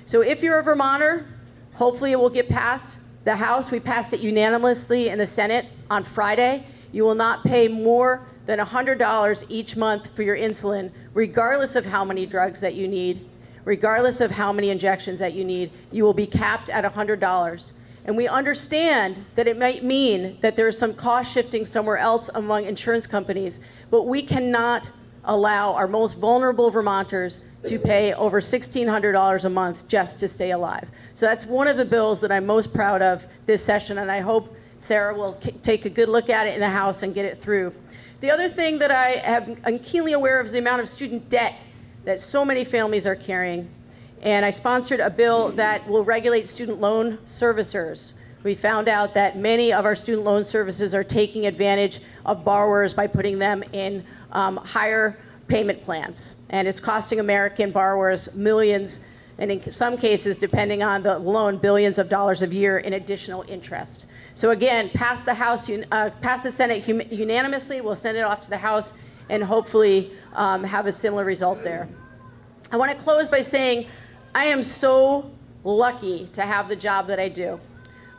So if you're a Vermonter, hopefully it will get passed the House. We passed it unanimously in the Senate on Friday. You will not pay more than $100 each month for your insulin, regardless of how many drugs that you need, regardless of how many injections that you need. You will be capped at $100. And we understand that it might mean that there is some cost shifting somewhere else among insurance companies, but we cannot allow our most vulnerable Vermonters to pay over $1,600 a month just to stay alive. So that's one of the bills that I'm most proud of this session, and I hope Sarah will take a good look at it in the House and get it through. The other thing that I'm keenly aware of is the amount of student debt that so many families are carrying. And I sponsored a bill that will regulate student loan servicers. We found out that many of our student loan services are taking advantage of borrowers by putting them in higher payment plans. And it's costing American borrowers millions, and in some cases, depending on the loan, billions of dollars a year in additional interest. So again, pass the Senate unanimously. We'll send it off to the House and hopefully have a similar result there. I want to close by saying I am so lucky to have the job that I do.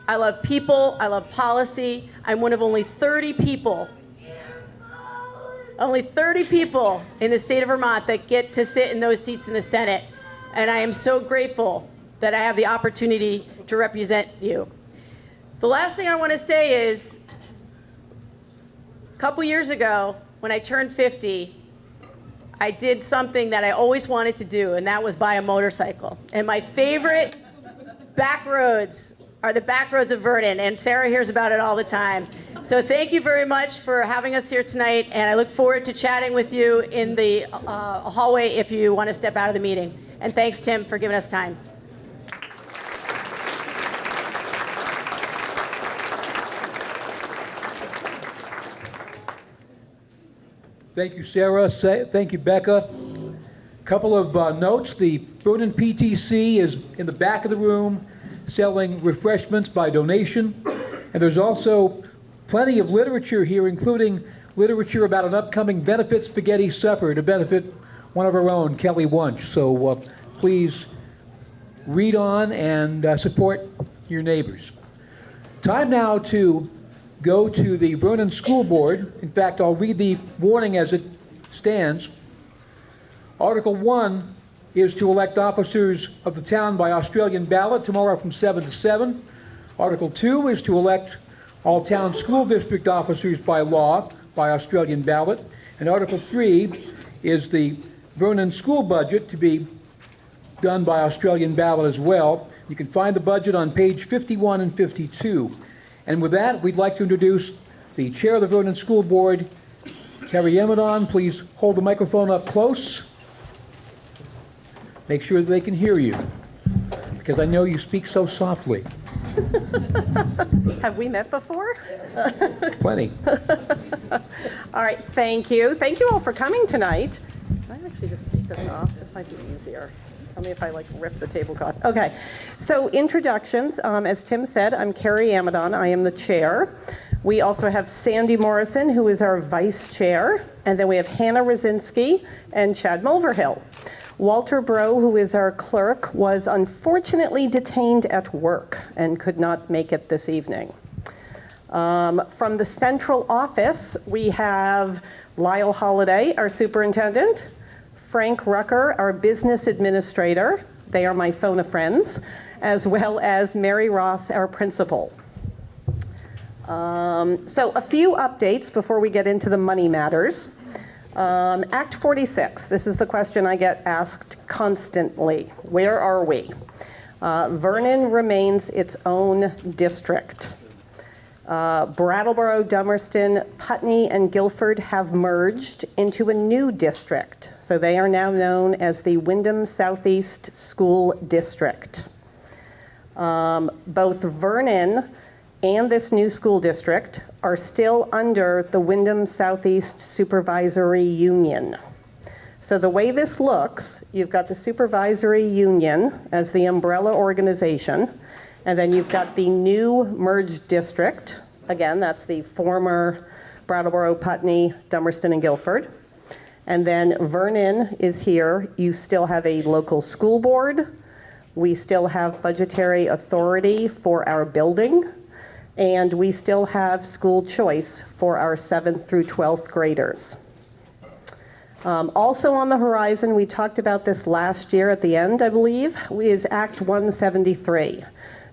I love people. I love policy. I'm one of only 30 people in the state of Vermont that get to sit in those seats in the Senate. And I am so grateful that I have the opportunity to represent you. The last thing I want to say is, a couple years ago, when I turned 50, I did something that I always wanted to do, and that was buy a motorcycle. And my favorite back roads are the back roads of Vernon, and Sarah hears about it all the time. So thank you very much for having us here tonight, and I look forward to chatting with you in the hallway if you want to step out of the meeting. And thanks, Tim, for giving us time. Thank you, Sarah. Thank you, Becca. A couple of notes. The Vernon PTC is in the back of the room selling refreshments by donation. And there's also plenty of literature here, including literature about an upcoming benefit spaghetti supper to benefit one of our own, Kelly Wunsch. So please read on and support your neighbors. Time now to go to the Vernon School Board. In fact, I'll read the warning as it stands. Article 1 is to elect officers of the town by Australian ballot tomorrow from 7 to 7. Article 2 is to elect all town school district officers by law by Australian ballot. And Article 3 is the Vernon school budget to be done by Australian ballot as well. You can find the budget on page 51 and 52. And with that, we'd like to introduce the chair of the Vernon School Board, Kerry Emmadon. Please hold the microphone up close. Make sure that they can hear you, because I know you speak so softly. Have we met before? Plenty. All right, thank you. Thank you all for coming tonight. Can I actually just take this off? This might be easier. Tell me if I rip the tablecloth. Okay, so introductions. As Tim said, I'm Kerry Emmadon. I am the chair. We also have Sandy Morrison, who is our vice chair. And then we have Hannah Rosinski and Chad Mulverhill. Walter Bro, who is our clerk, was unfortunately detained at work and could not make it this evening. From the central office, we have Lyle Holliday, our superintendent, Frank Rucker, our business administrator. They are my phone-a-friends. as well as Mary Ross, our principal. So a few updates before we get into the money matters. Act 46, this is the question I get asked constantly. Where are we? Vernon remains its own district. Brattleboro, Dummerston, Putney, and Guilford have merged into a new district. So they are now known as the Wyndham Southeast School District. Both Vernon and this new school district are still under the Wyndham Southeast Supervisory Union. So the way this looks, you've got the Supervisory Union as the umbrella organization, and then you've got the new merged district. Again, that's the former Brattleboro, Putney, Dummerston, and Guilford. And then Vernon is here. You still have a local school board. We still have budgetary authority for our building. And we still have school choice for our 7th through 12th graders. Also on the horizon, we talked about this last year at the end, I believe, is Act 173.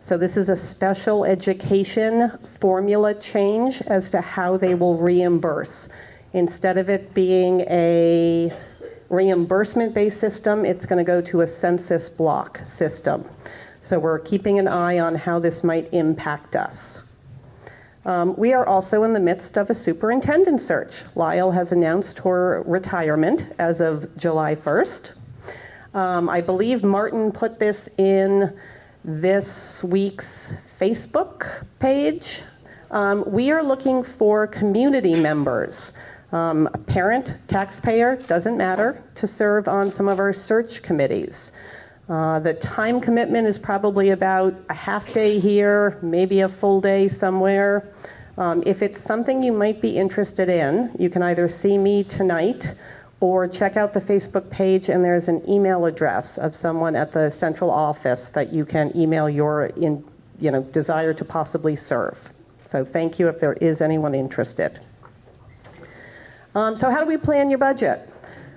So this is a special education formula change as to how they will reimburse. Instead of it being a reimbursement-based system, it's going to go to a census block system. So we're keeping an eye on how this might impact us. We are also in the midst of a superintendent search. Lyle has announced her retirement as of July 1st. I believe Martin put this in this week's Facebook page. We are looking for community members, a parent, taxpayer, doesn't matter, to serve on some of our search committees. The time commitment is probably about a half day here, maybe a full day somewhere. If it's something you might be interested in, you can either see me tonight or check out the Facebook page, and there's an email address of someone at the central office that you can email your desire to possibly serve. So thank you if there is anyone interested. So how do we plan your budget?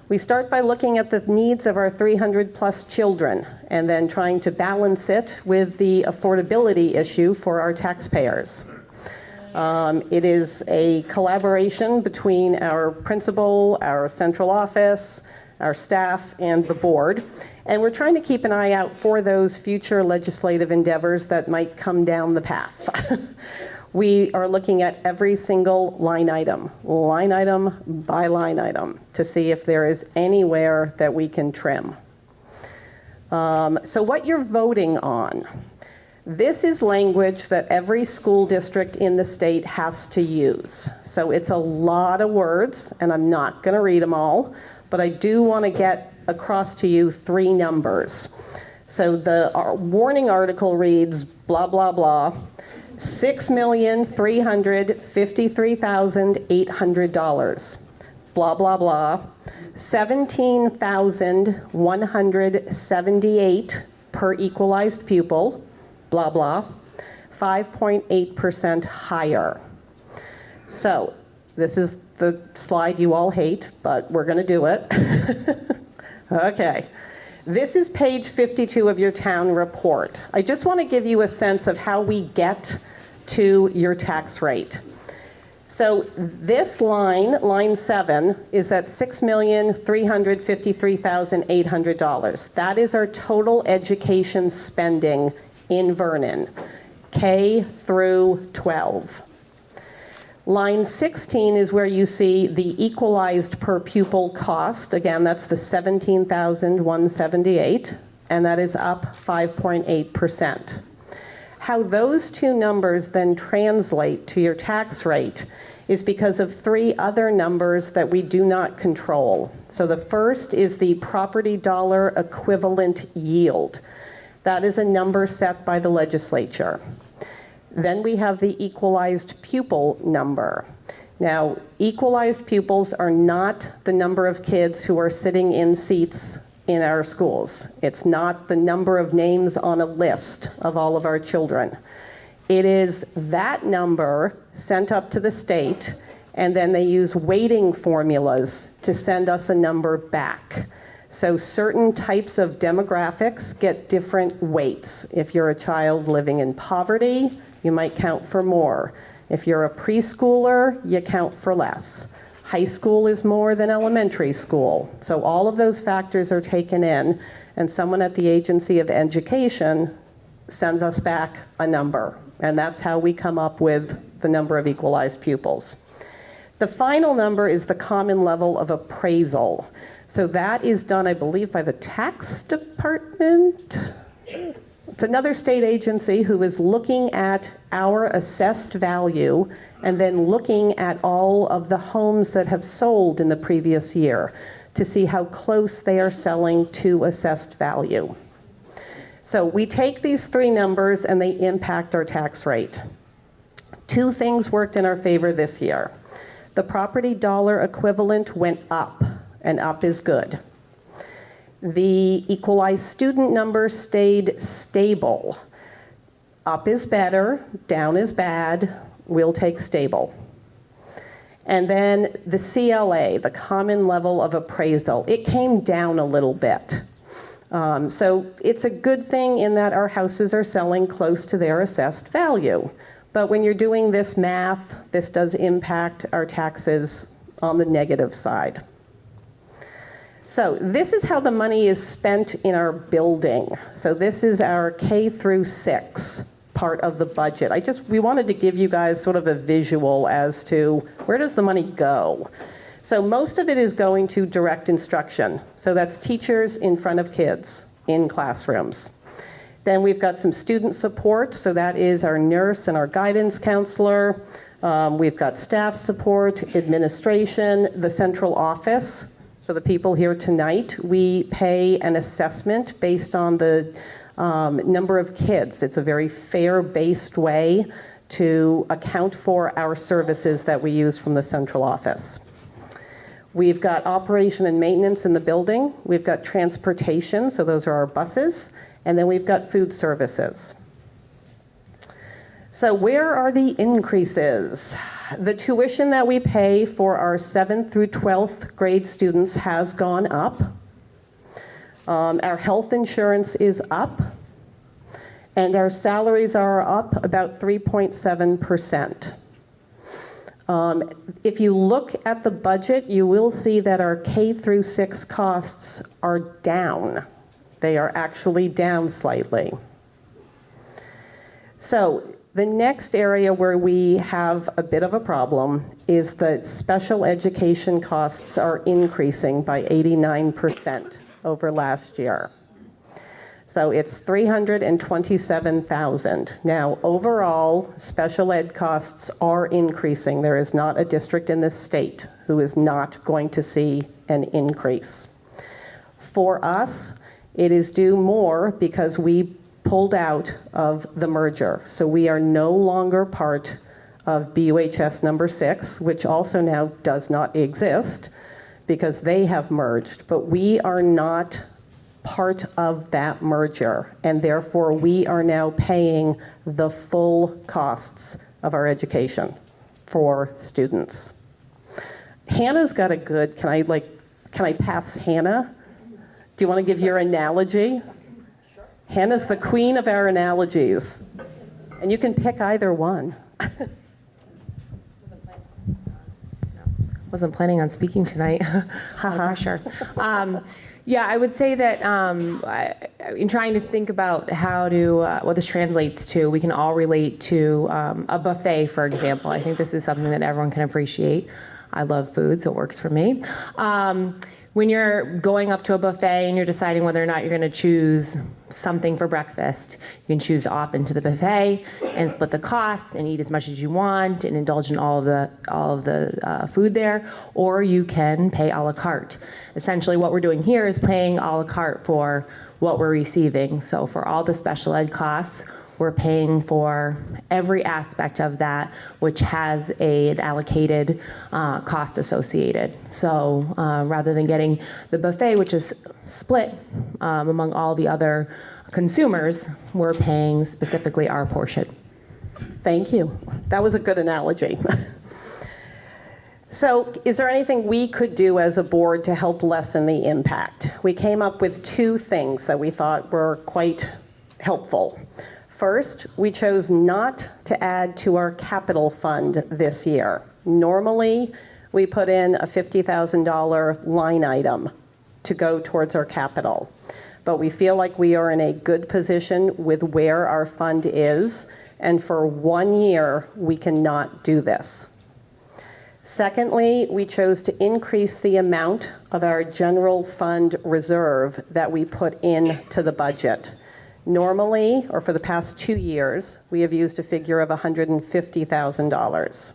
We start by looking at the needs of our 300 plus children and then trying to balance it with the affordability issue for our taxpayers. It is a collaboration between our principal, our central office, our staff, and the board. And we're trying to keep an eye out for those future legislative endeavors that might come down the path. We are looking at every single line item by line item, to see if there is anywhere that we can trim. So what you're voting on, this is language that every school district in the state has to use. So it's a lot of words, and I'm not going to read them all, but I do want to get across to you 3 numbers. So the warning article reads blah, blah, blah. $6,353,800. Blah, blah, blah. 17,178 per equalized pupil. Blah, blah. 5.8% higher. So this is the slide you all hate, but we're going to do it. Okay. This is page 52 of your town report. I just want to give you a sense of how we get to your tax rate. So this line, line 7, is that $6,353,800. That is our total education spending in Vernon, K through 12. Line 16 is where you see the equalized per pupil cost. Again, that's the $17,178, and that is up 5.8%. How those two numbers then translate to your tax rate is because of 3 other numbers that we do not control. So the first is the property dollar equivalent yield. That is a number set by the legislature. Then we have the equalized pupil number. Now, equalized pupils are not the number of kids who are sitting in seats in our schools. It's not the number of names on a list of all of our children. It is that number sent up to the state, and then they use weighting formulas to send us a number back. So certain types of demographics get different weights. If you're a child living in poverty, you might count for more. If you're a preschooler, you count for less. High school is more than elementary school. So all of those factors are taken in, and someone at the Agency of Education sends us back a number. And that's how we come up with the number of equalized pupils. The final number is the common level of appraisal. So that is done, I believe, by the tax department. It's another state agency who is looking at our assessed value and then looking at all of the homes that have sold in the previous year to see how close they are selling to assessed value. So we take these three numbers and they impact our tax rate. Two things worked in our favor this year. The property dollar equivalent went up, and up is good. The equalized student number stayed stable. Up is better, down is bad, we'll take stable. And then the CLA, the common level of appraisal, it came down a little bit. So it's a good thing in that our houses are selling close to their assessed value. But when you're doing this math, this does impact our taxes on the negative side. So this is how the money is spent in our building. So this is our K through 6 part of the budget. We wanted to give you guys sort of a visual as to where does the money go. So most of it is going to direct instruction. So that's teachers in front of kids in classrooms. Then we've got some student support. So that is our nurse and our guidance counselor. We've got staff support, administration, the central office. So the people here tonight, we pay an assessment based on the number of kids. It's a very fair-based way to account for our services that we use from the central office. We've got operation and maintenance in the building. We've got transportation, so those are our buses. And then we've got food services. So where are the increases? The tuition that we pay for our 7th through 12th grade students has gone up. Our health insurance is up. And our salaries are up about 3.7%. If you look at the budget, you will see that our K through 6 costs are down. They are actually down slightly. So the next area where we have a bit of a problem is that special education costs are increasing by 89% over last year. So it's $327,000. Now, overall, special ed costs are increasing. There is not a district in this state who is not going to see an increase. For us, it is due more because we pulled out of the merger. So we are no longer part of BUHS number 6, which also now does not exist because they have merged. But we are not part of that merger, and therefore we are now paying the full costs of our education for students. Hannah's got a good, can I pass Hannah? Do you want to give your analogy? Hannah's the queen of our analogies, and you can pick either one. Wasn't planning on speaking tonight. Haha, sure. Yeah, I would say that in trying to think about how to what this translates to, we can all relate to a buffet, for example. I think this is something that everyone can appreciate. I love food, so it works for me. When you're going up to a buffet and you're deciding whether or not you're going to choose something for breakfast, you can choose to opt into the buffet and split the costs and eat as much as you want and indulge in all of the food there, or you can pay a la carte. Essentially, what we're doing here is paying a la carte for what we're receiving. So for all the special ed costs, we're paying for every aspect of that, which has an allocated cost associated. So rather than getting the buffet, which is split among all the other consumers, we're paying specifically our portion. Thank you. That was a good analogy. So is there anything we could do as a board to help lessen the impact? We came up with two things that we thought were quite helpful. First, we chose not to add to our capital fund this year. Normally, we put in a $50,000 line item to go towards our capital. But we feel like we are in a good position with where our fund is, and for 1 year, we cannot do this. Secondly, we chose to increase the amount of our general fund reserve that we put into the budget. Normally, or for the past 2 years, we have used a figure of $150,000.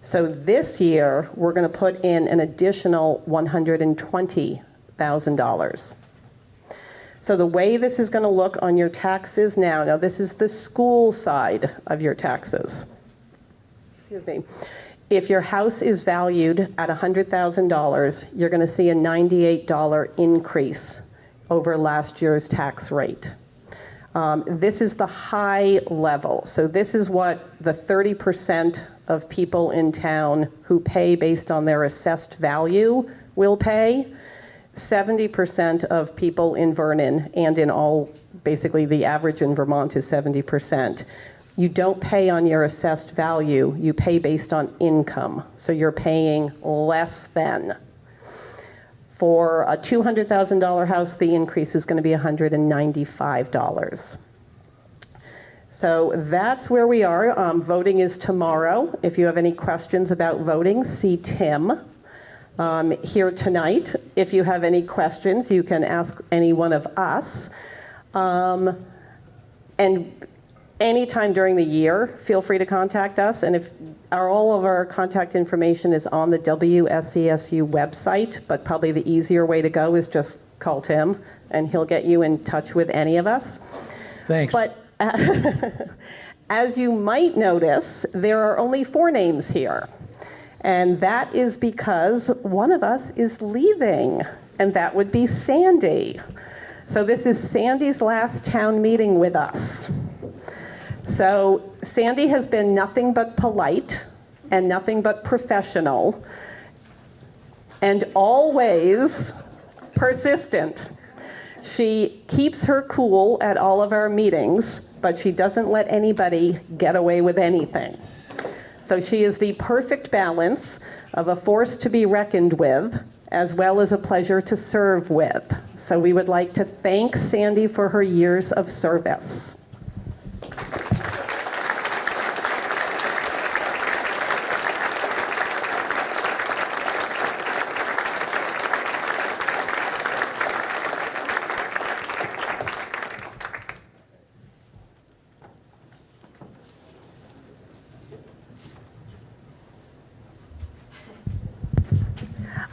So this year, we're going to put in an additional $120,000. So the way this is going to look on your taxes now this is the school side of your taxes. Excuse me. If your house is valued at $100,000, you're going to see a $98 increase over last year's tax rate. This is the high level. So this is what the 30% of people in town who pay based on their assessed value will pay. 70% of people in Vernon and in all, basically the average in Vermont is 70%. You don't pay on your assessed value, you pay based on income. So you're paying less than. For a $200,000 house, the increase is going to be $195. So that's where we are. Voting is tomorrow. If you have any questions about voting, see Tim here tonight. If you have any questions, you can ask any one of us. And anytime during the year, feel free to contact us. And if all of our contact information is on the WSCSU website, but probably the easier way to go is just call Tim, and he'll get you in touch with any of us. Thanks. But as you might notice, there are only 4 names here. And that is because one of us is leaving, and that would be Sandy. So this is Sandy's last town meeting with us. So Sandy has been nothing but polite and nothing but professional and always persistent. She keeps her cool at all of our meetings, but she doesn't let anybody get away with anything. So she is the perfect balance of a force to be reckoned with, as well as a pleasure to serve with. So we would like to thank Sandy for her years of service.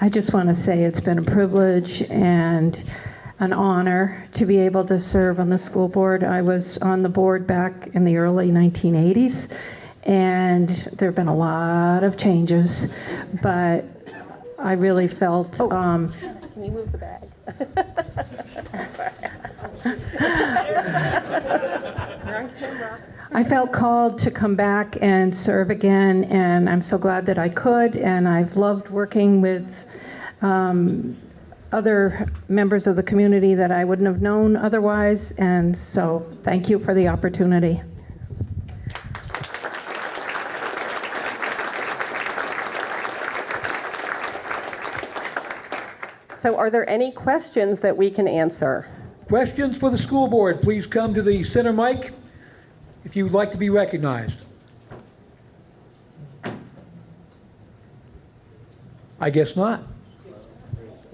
I just want to say it's been a privilege and an honor to be able to serve on the school board. I was on the board back in the early 1980s, and there have been a lot of changes, but I really felt... Can you move the bag? I felt called to come back and serve again, and I'm so glad that I could, and I've loved working with other members of the community that I wouldn't have known otherwise, and so thank you for the opportunity. So are there any questions that we can answer? Questions for the school board, please come to the center mic if you would like to be recognized. I guess not.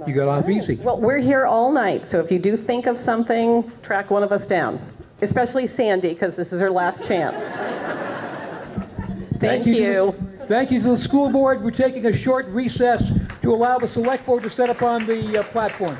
You got off easy. Well, we're here all night, so if you do think of something, track one of us down. Especially Sandy, because this is her last chance. Thank you. Thank you to the school board. We're taking a short recess to allow the select board to set up on the platform.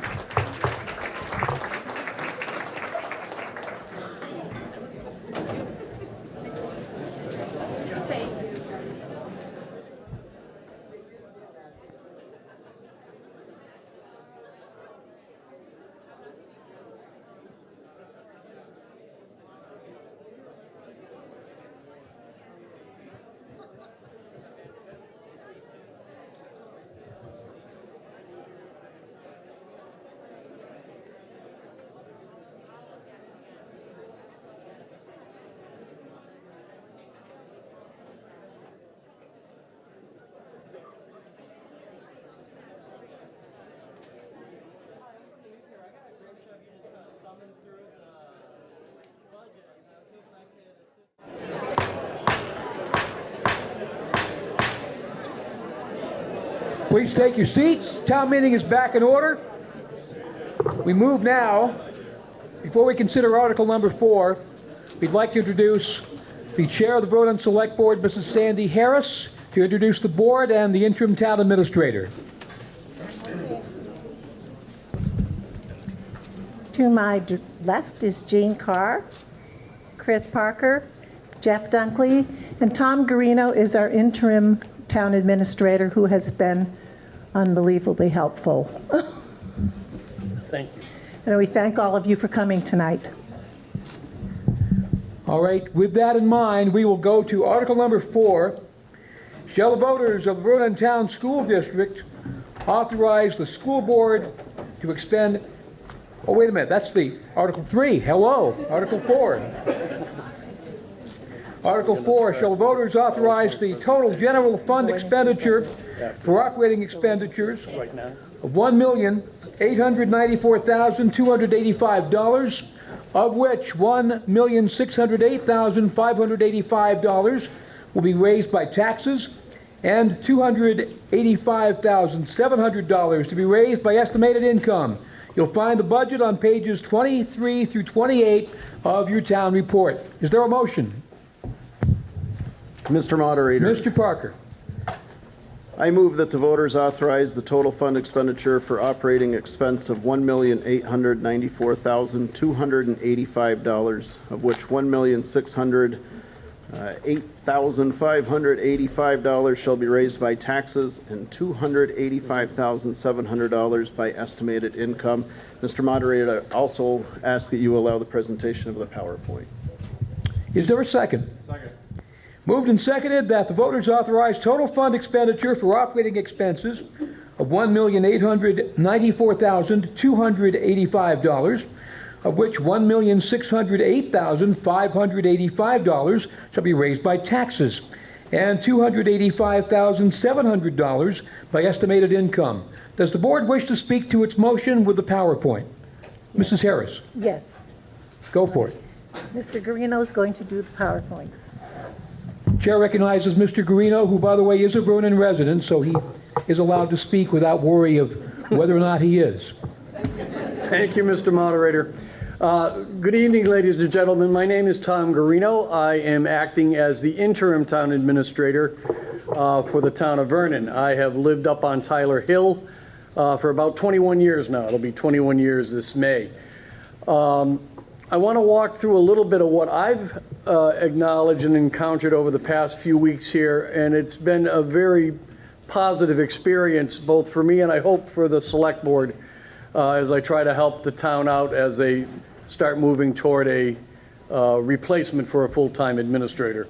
Please take your seats. Town meeting is back in order. We move now, before we consider Article number 4, we'd like to introduce the Chair of the Rhode Island Select Board, Mrs. Sandy Harris, to introduce the board and the interim town administrator. To my left is Jean Carr, Chris Parker, Jeff Dunkley, and Tom Garino is our interim town administrator who has been unbelievably helpful. Thank you. And we thank all of you for coming tonight. All right, with that in mind, we will go to Article number 4. Shall the voters of the Rhode Island Town School District authorize the school board to expend... Oh, wait a minute, that's the Article 3. Hello, Article 4. Article 4, shall the voters authorize the total general fund expenditure for operating expenditures of $1,894,285, of which $1,608,585 will be raised by taxes, and $285,700 to be raised by estimated income. You'll find the budget on pages 23 through 28 of your town report. Is there a motion? Mr. Moderator. Mr. Parker. I move that the voters authorize the total fund expenditure for operating expense of $1,894,285, of which $1,608,585 shall be raised by taxes and $285,700 by estimated income. Mr. Moderator, I also ask that you allow the presentation of the PowerPoint. Is there a second? Second. Moved and seconded that the voters authorize total fund expenditure for operating expenses of $1,894,285, of which $1,608,585 shall be raised by taxes, and $285,700 by estimated income. Does the board wish to speak to its motion with the PowerPoint? Mrs. Harris. Yes. Go for it. Mr. Garino is going to do the PowerPoint. Chair recognizes Mr. Garino, who, by the way, is a Vernon resident, so he is allowed to speak without worry of whether or not he is. Thank you, Mr. Moderator. Good evening, ladies and gentlemen. My name is Tom Garino. I am acting as the interim town administrator for the town of Vernon. I have lived up on Tyler Hill for about 21 years now. It'll be 21 years this May. I want to walk through a little bit of what I've acknowledged and encountered over the past few weeks here, and it's been a very positive experience both for me and I hope for the select board as I try to help the town out as they start moving toward a replacement for a full-time administrator.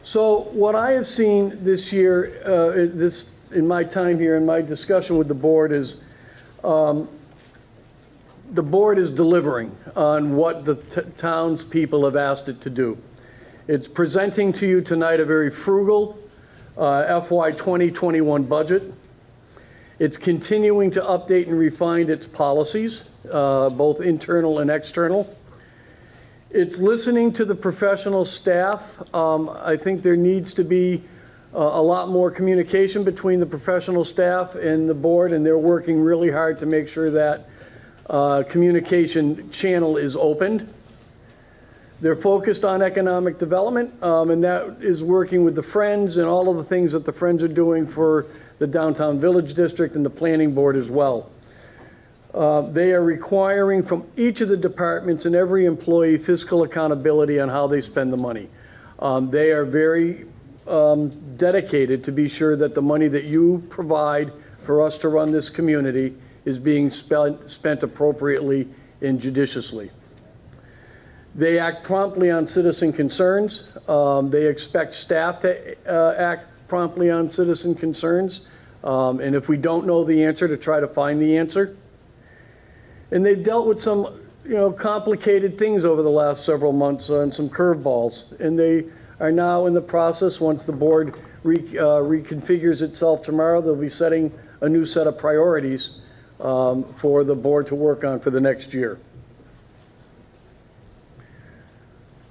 So what I have seen this year, in my time here, in my discussion with the board, is the board is delivering on what the townspeople have asked it to do. It's presenting to you tonight a very frugal FY 2021 budget. It's continuing to update and refine its policies, both internal and external. It's listening to the professional staff. I think there needs to be a lot more communication between the professional staff and the board, and they're working really hard to make sure that communication channel is opened. They're focused on economic development, and that is working with the Friends and all of the things that the Friends are doing for the Downtown Village District and the Planning Board as well. They are requiring from each of the departments and every employee fiscal accountability on how they spend the money. They are very dedicated to be sure that the money that you provide for us to run this community is being spent appropriately and judiciously. They act promptly on citizen concerns. They expect staff to act promptly on citizen concerns. And if we don't know the answer, to try to find the answer. And they've dealt with some, complicated things over the last several months and some curveballs. And they are now in the process, once the board reconfigures itself tomorrow, they'll be setting a new set of priorities for the board to work on for the next year.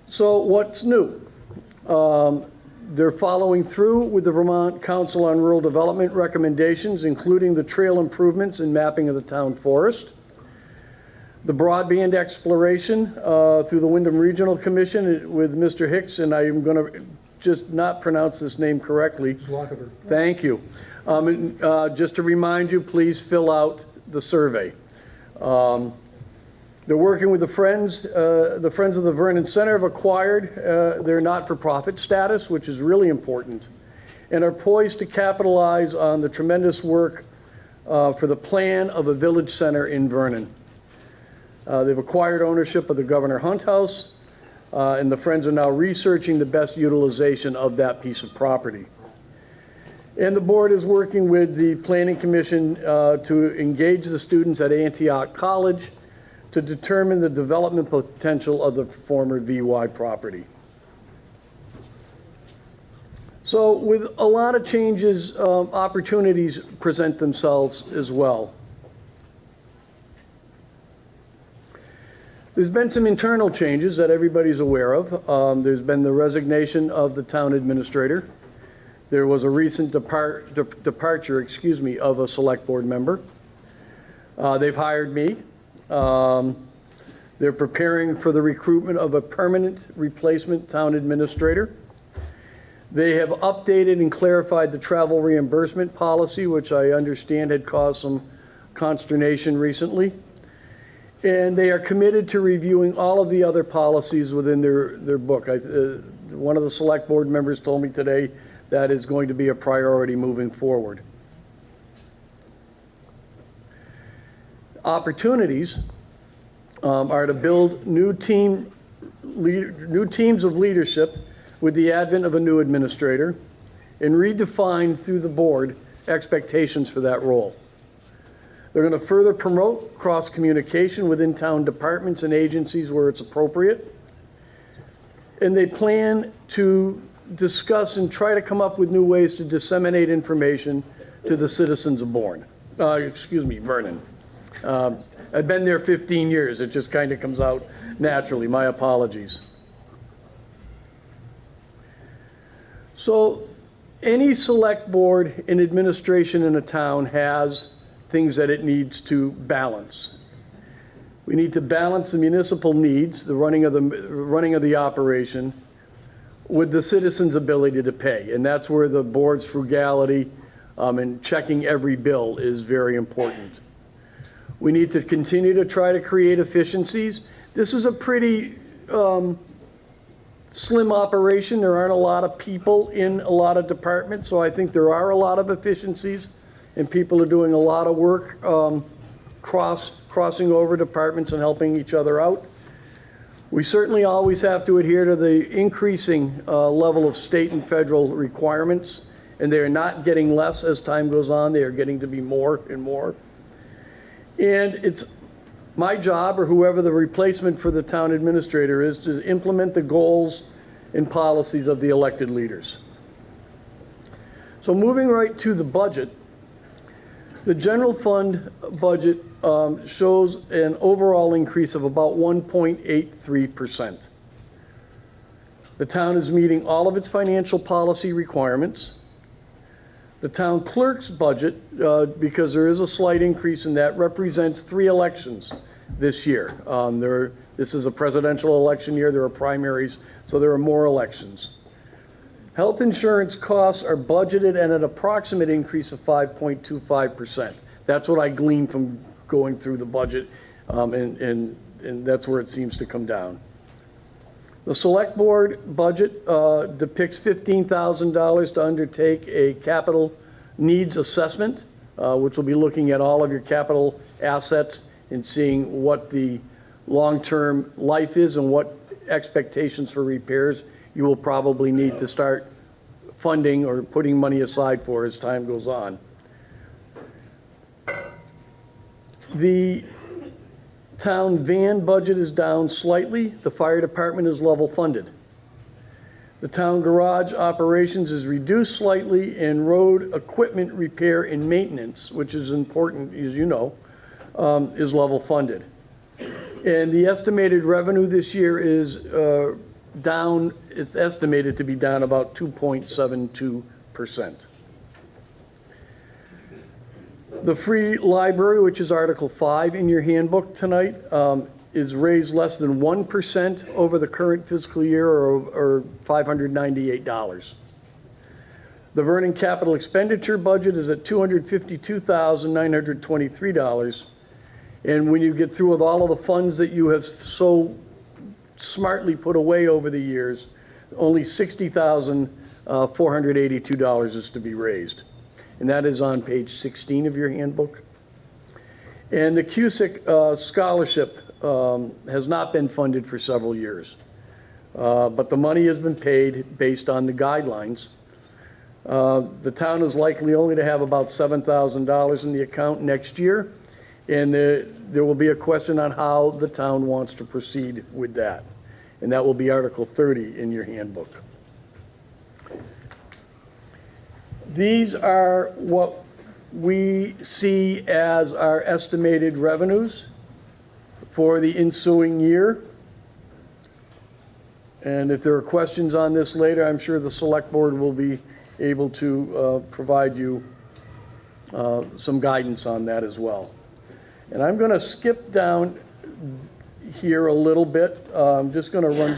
So what's new? They're following through with the Vermont Council on Rural Development recommendations, including the trail improvements and mapping of the town forest, the broadband exploration through the Wyndham Regional Commission with Mr. Hicks, and I am going to just not pronounce this name correctly. Thank you. Just to remind you, please fill out the survey. They're working with the Friends of the Vernon Center have acquired their not-for-profit status, which is really important, and are poised to capitalize on the tremendous work for the plan of a village center in Vernon. They've acquired ownership of the Governor Hunt House, and the Friends are now researching the best utilization of that piece of property. And the board is working with the Planning Commission to engage the students at Antioch College to determine the development potential of the former VY property. So with a lot of changes, opportunities present themselves as well. There's been some internal changes that everybody's aware of. There's been the resignation of the town administrator. There was a recent departure, of a select board member. They've hired me. They're preparing for the recruitment of a permanent replacement town administrator. They have updated and clarified the travel reimbursement policy, which I understand had caused some consternation recently. And they are committed to reviewing all of the other policies within their book. One of the select board members told me today that is going to be a priority moving forward. Opportunities are to build new teams of leadership with the advent of a new administrator and redefine through the board expectations for that role. They're going to further promote cross-communication within town departments and agencies where it's appropriate. And they plan to discuss and try to come up with new ways to disseminate information to the citizens of Vernon. I've been there 15 years. It just kind of comes out naturally. My apologies. So any select board and administration in a town has things that it needs to balance. We need to balance the municipal needs, the running of the operation, with the citizens' ability to pay. And that's where the board's frugality and checking every bill is very important. We need to continue to try to create efficiencies. This is a pretty slim operation. There aren't a lot of people in a lot of departments, so I think there are a lot of efficiencies, and people are doing a lot of work crossing over departments and helping each other out. We certainly always have to adhere to the increasing level of state and federal requirements, and they are not getting less as time goes on. They are getting to be more and more. And it's my job, or whoever the replacement for the town administrator is, to implement the goals and policies of the elected leaders. So moving right to the budget, the general fund budget shows an overall increase of about 1.83%. The town is meeting all of its financial policy requirements. The town clerk's budget, because there is a slight increase in that, represents 3 elections this year. This is a presidential election year. There are primaries, so there are more elections. Health insurance costs are budgeted at an approximate increase of 5.25%. That's what I gleaned from going through the budget, and that's where it seems to come down. The select board budget depicts $15,000 to undertake a capital needs assessment, which will be looking at all of your capital assets and seeing what the long-term life is and what expectations for repairs you will probably need to start funding or putting money aside for as time goes on. The town van budget is down slightly. The fire department is level funded. The town garage operations is reduced slightly, and road equipment repair and maintenance, which is important, as you know, is level funded. And the estimated revenue this year is down it's estimated to be down about 2.72%. The free library, which is Article 5 in your handbook tonight, is raised less than 1% over the current fiscal year, or $598. The Vernon capital expenditure budget is at $252,923. And when you get through with all of the funds that you have so smartly put away over the years, only $60,482 is to be raised. And that is on page 16 of your handbook. And the CUSIC scholarship has not been funded for several years. But the money has been paid based on the guidelines. The town is likely only to have about $7,000 in the account next year. And there will be a question on how the town wants to proceed with that. And that will be Article 30 in your handbook. These are what we see as our estimated revenues for the ensuing year. And if there are questions on this later, I'm sure the select board will be able to provide you some guidance on that as well. And I'm going to skip down here a little bit. I'm just going to run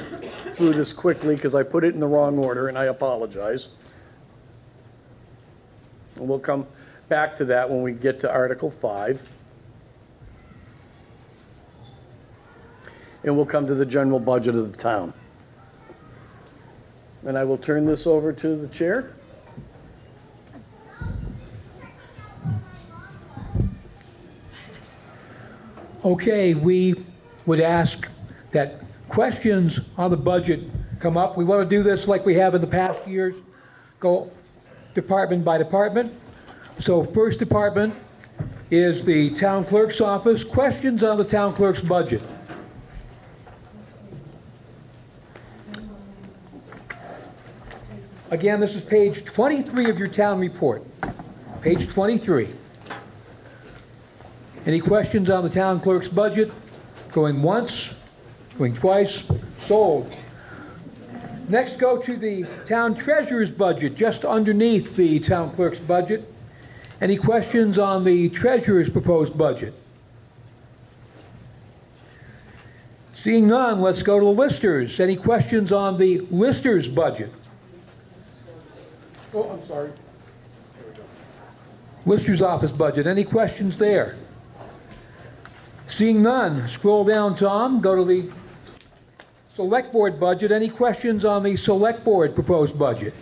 through this quickly because I put it in the wrong order, and I apologize. And we'll come back to that when we get to Article 5. And we'll come to the general budget of the town. And I will turn this over to the chair. Okay, we would ask that questions on the budget come up. We want to do this like we have in the past years, go department by department. So first department is the town clerk's office. Questions on the town clerk's budget? Again, this is page 23 of your town report. Page 23. Any questions on the town clerk's budget? Going once, going twice, sold. Next, go to the town treasurer's budget, just underneath the town clerk's budget. Any questions on the treasurer's proposed budget? Seeing none, let's go to the listers. Any questions on the lister's budget? Oh, I'm sorry. Lister's office budget. Any questions there? Seeing none, scroll down, Tom. Go to the select board budget. Any questions on the select board proposed budget?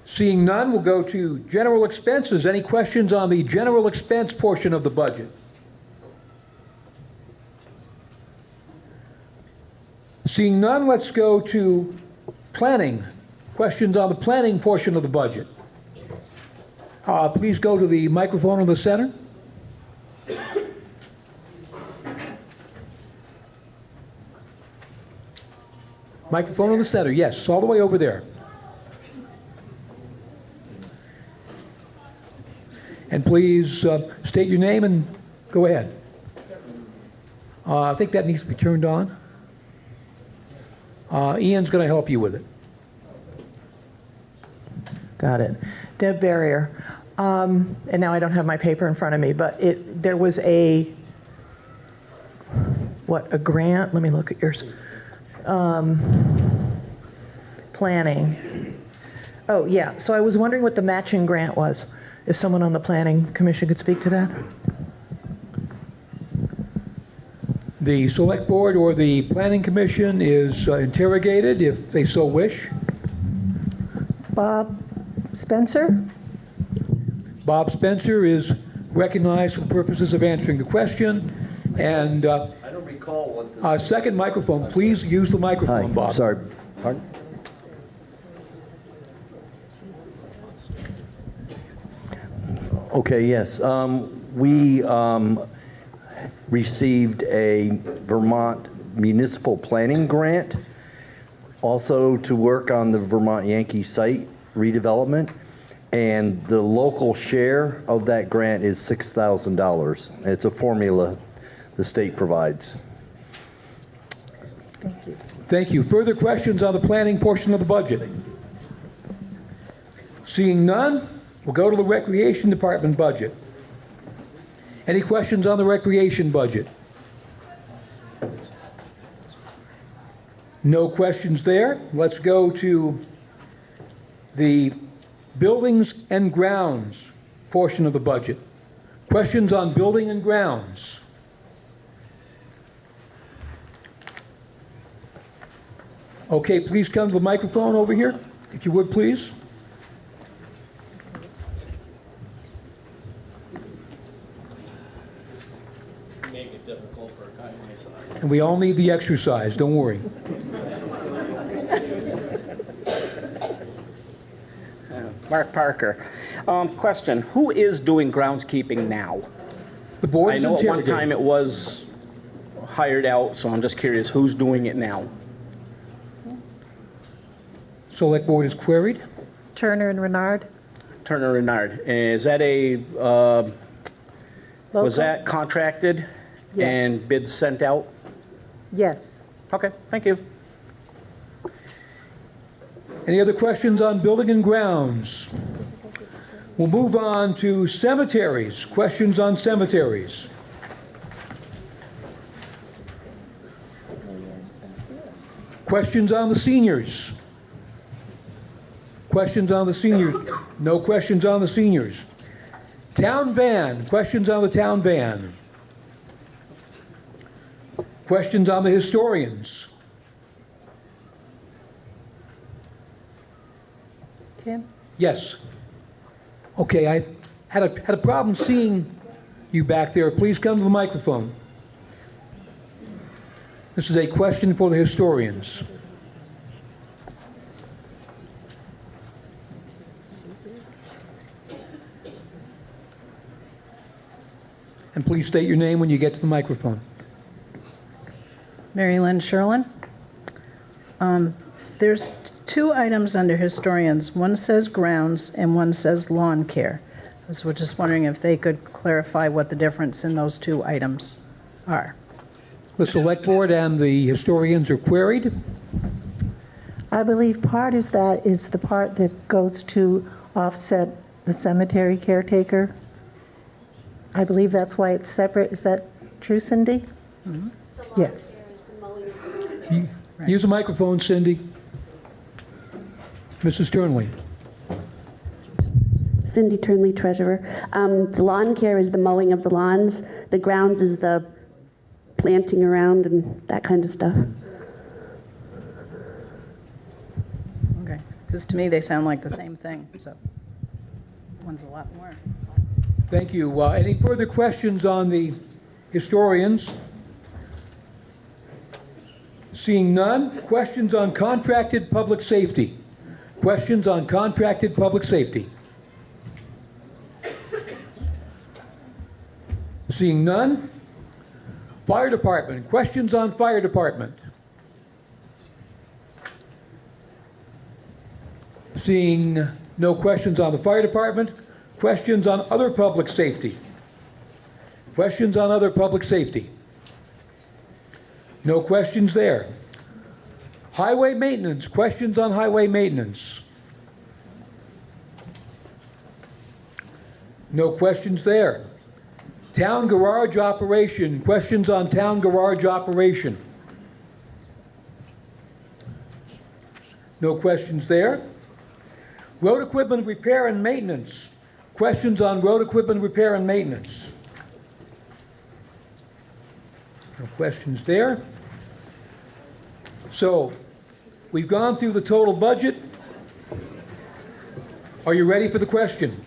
Seeing none, we'll go to general expenses. Any questions on the general expense portion of the budget? Seeing none, let's go to planning. Questions on the planning portion of the budget? Please go to the microphone in the center. Microphone in the center, yes, all the way over there. And please state your name and go ahead. I think that needs to be turned on. Ian's going to help you with it. Got it. Deb Barrier. And now I don't have my paper in front of me, but there was a grant? Let me look at yours. Planning. Oh, yeah. So I was wondering what the matching grant was. If someone on the Planning Commission could speak to that. The Select Board or the Planning Commission is interrogated if they so wish. Bob Spencer? Bob Spencer is recognized for the purposes of answering the question. And I don't recall what this second microphone. Please use the microphone, Bob. Sorry. Pardon? Okay, yes. We received a Vermont Municipal Planning Grant, also to work on the Vermont Yankee site redevelopment. And the local share of that grant is $6,000. It's a formula the state provides. Thank you. Thank you. Further questions on the planning portion of the budget? Seeing none, we'll go to the Recreation Department budget. Any questions on the Recreation budget? No questions there. Let's go to the Buildings and Grounds portion of the budget. Questions on Building and Grounds? Okay, please come to the microphone over here, if you would, please. Make it difficult for a guy my size. And we all need the exercise, don't worry. Mark Parker. Question, who is doing groundskeeping now? The board I is know at one interrogating. time it was hired out, so I'm just curious, who's doing it now? Select board is queried. Turner and Renard. Turner Renard. Is that a, was that contracted Yes. and bids sent out? Yes. Okay, thank you. Any other questions on Building and Grounds? We'll move on to cemeteries. Questions on cemeteries? Questions on the seniors? Questions on the seniors? No questions on the seniors. Town van. Questions on the town van? Questions on the historians? Tim? Yes. Okay, I had a problem seeing you back there. Please come to the microphone. This is a question for the historians. And please state your name when you get to the microphone. Mary Lynn Sherlin. There's two items under historians. One says grounds and one says lawn care. So we're just wondering if they could clarify what the difference in those two items are. The select board and the historians are queried. I believe part of that is the part that goes to offset the cemetery caretaker. I believe that's why it's separate. Is that true, Cindy? Mm-hmm. Yes. Use a microphone, Cindy. Mrs. Turnley. Cindy Turnley, treasurer. The lawn care is the mowing of the lawns. The grounds is the planting around and that kind of stuff. Okay, because to me they sound like the same thing, so one's a lot more. Thank you. Any further questions on the historians? Seeing none, questions on contracted public safety. Questions on contracted public safety. Seeing none, fire department. Questions on fire department. Seeing no questions on the fire department, questions on other public safety. Questions on other public safety. No questions there. Highway maintenance. Questions on highway maintenance. No questions there. Town garage operation. Questions on town garage operation. No questions there. Road equipment repair and maintenance. Questions on road equipment repair and maintenance. No questions there. So, we've gone through the total budget. Are you ready for the question?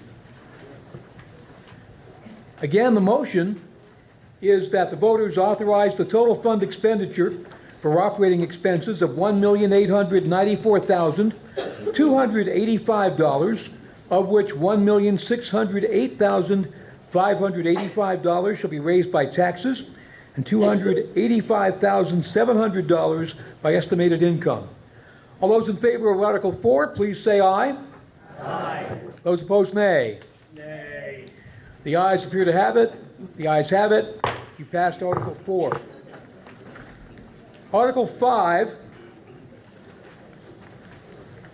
Again, the motion is that the voters authorize the total fund expenditure for operating expenses of $1,894,285, of which $1,608,585 shall be raised by taxes and $285,700 by estimated income. All those in favor of Article 4, please say aye. Aye. Those opposed, nay. Nay. The ayes appear to have it. The ayes have it. You passed Article 4. Article 5,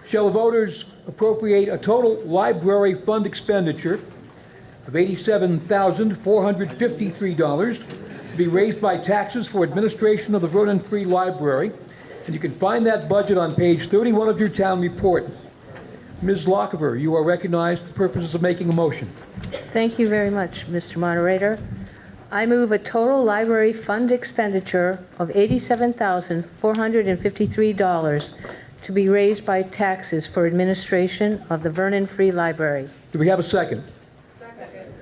shall the voters appropriate a total library fund expenditure of $87,453 to be raised by taxes for administration of the Vernon Free Library. And you can find that budget on page 31 of your town report. Ms. Lockever, you are recognized for purposes of making a motion. Thank you very much, Mr. Moderator. I move a total library fund expenditure of $87,453 to be raised by taxes for administration of the Vernon Free Library. Do we have a second? Second.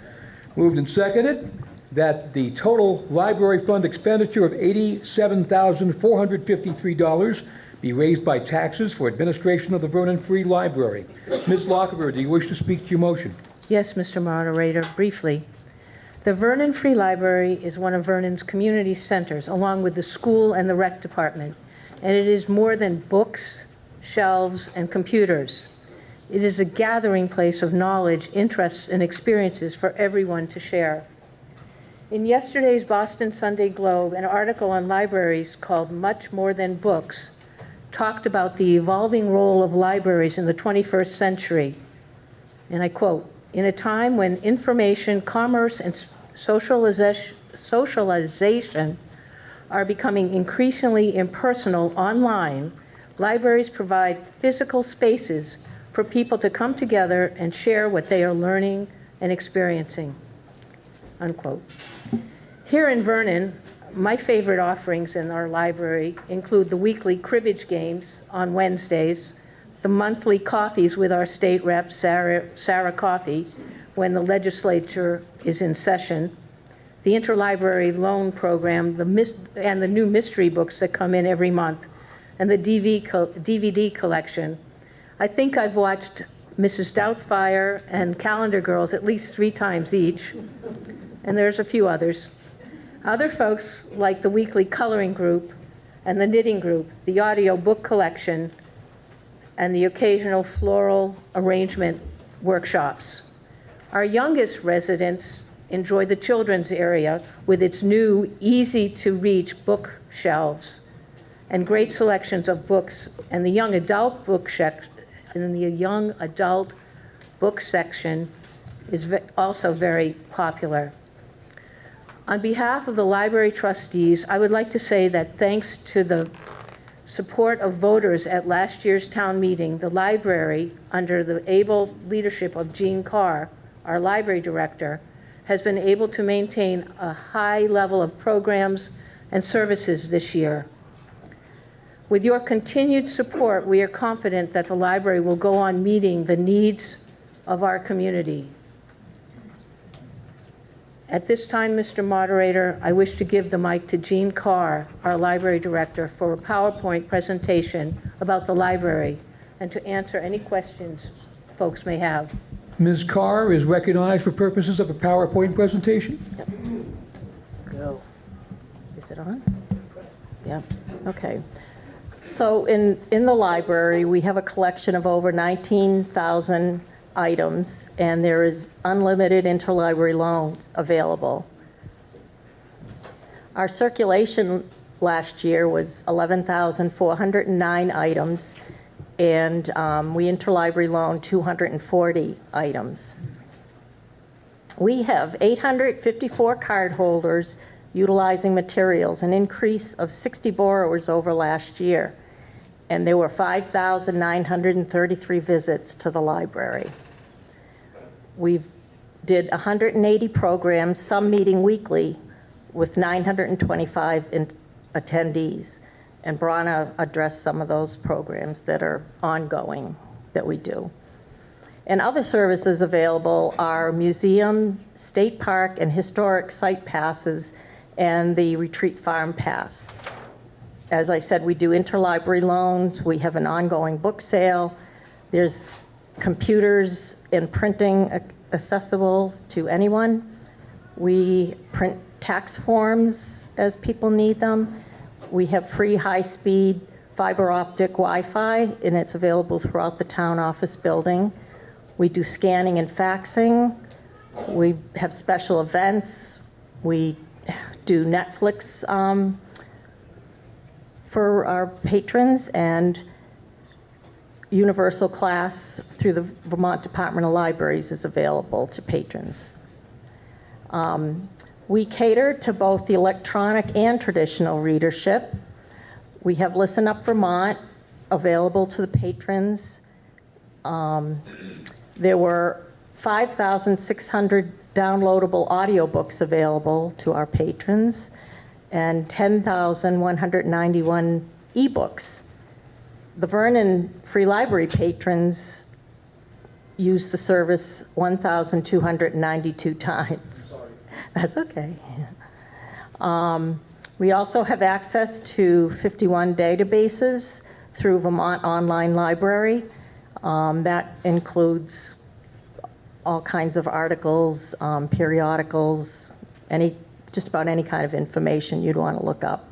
Moved and seconded that the total library fund expenditure of $87,453 be raised by taxes for administration of the Vernon Free Library. Ms. Lockever, do you wish to speak to your motion? Yes, Mr. Moderator, briefly. The Vernon Free Library is one of Vernon's community centers, along with the school and the rec department, and it is more than books, shelves, and computers. It is a gathering place of knowledge, interests, and experiences for everyone to share. In yesterday's Boston Sunday Globe, an article on libraries called Much More Than Books talked about the evolving role of libraries in the 21st century. And I quote, "In a time when information, commerce, and socialization are becoming increasingly impersonal online, libraries provide physical spaces for people to come together and share what they are learning and experiencing." Unquote. Here in Vernon, my favorite offerings in our library include the weekly cribbage games on Wednesdays, the monthly coffees with our state rep, Sarah Coffey, when the legislature is in session, the interlibrary loan program, and the new mystery books that come in every month, and the DVD collection. I think I've watched Mrs. Doubtfire and Calendar Girls at least 3 times each, and there's a few others. Other folks like the weekly coloring group and the knitting group, the audio book collection, and the occasional floral arrangement workshops. Our youngest residents enjoy the children's area with its new, easy-to-reach bookshelves and great selections of books, and the young adult book section is also very popular. On behalf of the library trustees, I would like to say that thanks to the support of voters at last year's town meeting, the library, under the able leadership of Jean Carr, our library director, has been able to maintain a high level of programs and services this year. With your continued support, we are confident that the library will go on meeting the needs of our community. At this time, Mr. Moderator, I wish to give the mic to Jean Carr, our library director, for a PowerPoint presentation about the library and to answer any questions folks may have. Ms. Carr is recognized for purposes of a PowerPoint presentation. Yep. Go. Is it on? Yep. Okay. So in the library, we have a collection of over 19,000 items, and there is unlimited interlibrary loans available. Our circulation last year was 11,409 items, and we interlibrary loaned 240 items. We have 854 cardholders utilizing materials, an increase of 60 borrowers over last year, and there were 5,933 visits to the library. We did 180 programs, some meeting weekly, with 925 attendees. And Brana addressed some of those programs that are ongoing that we do. And other services available are museum, state park, and historic site passes, and the retreat farm pass. As I said, we do interlibrary loans. We have an ongoing book sale. There's computers and printing accessible to anyone. We print tax forms as people need them. We have free high-speed fiber optic Wi-Fi, and it's available throughout the town office building. We do scanning and faxing. We have special events. We do Netflix for our patrons, and universal class through the Vermont Department of Libraries is available to patrons. We cater to both the electronic and traditional readership. We have Listen Up Vermont available to the patrons. There were 5,600 downloadable audiobooks available to our patrons and 10,191 ebooks. The Vernon Free Library patrons used the service 1,292 times. Sorry. That's okay. We also have access to 51 databases through Vermont Online Library. That includes all kinds of articles, periodicals, just about any kind of information you'd want to look up.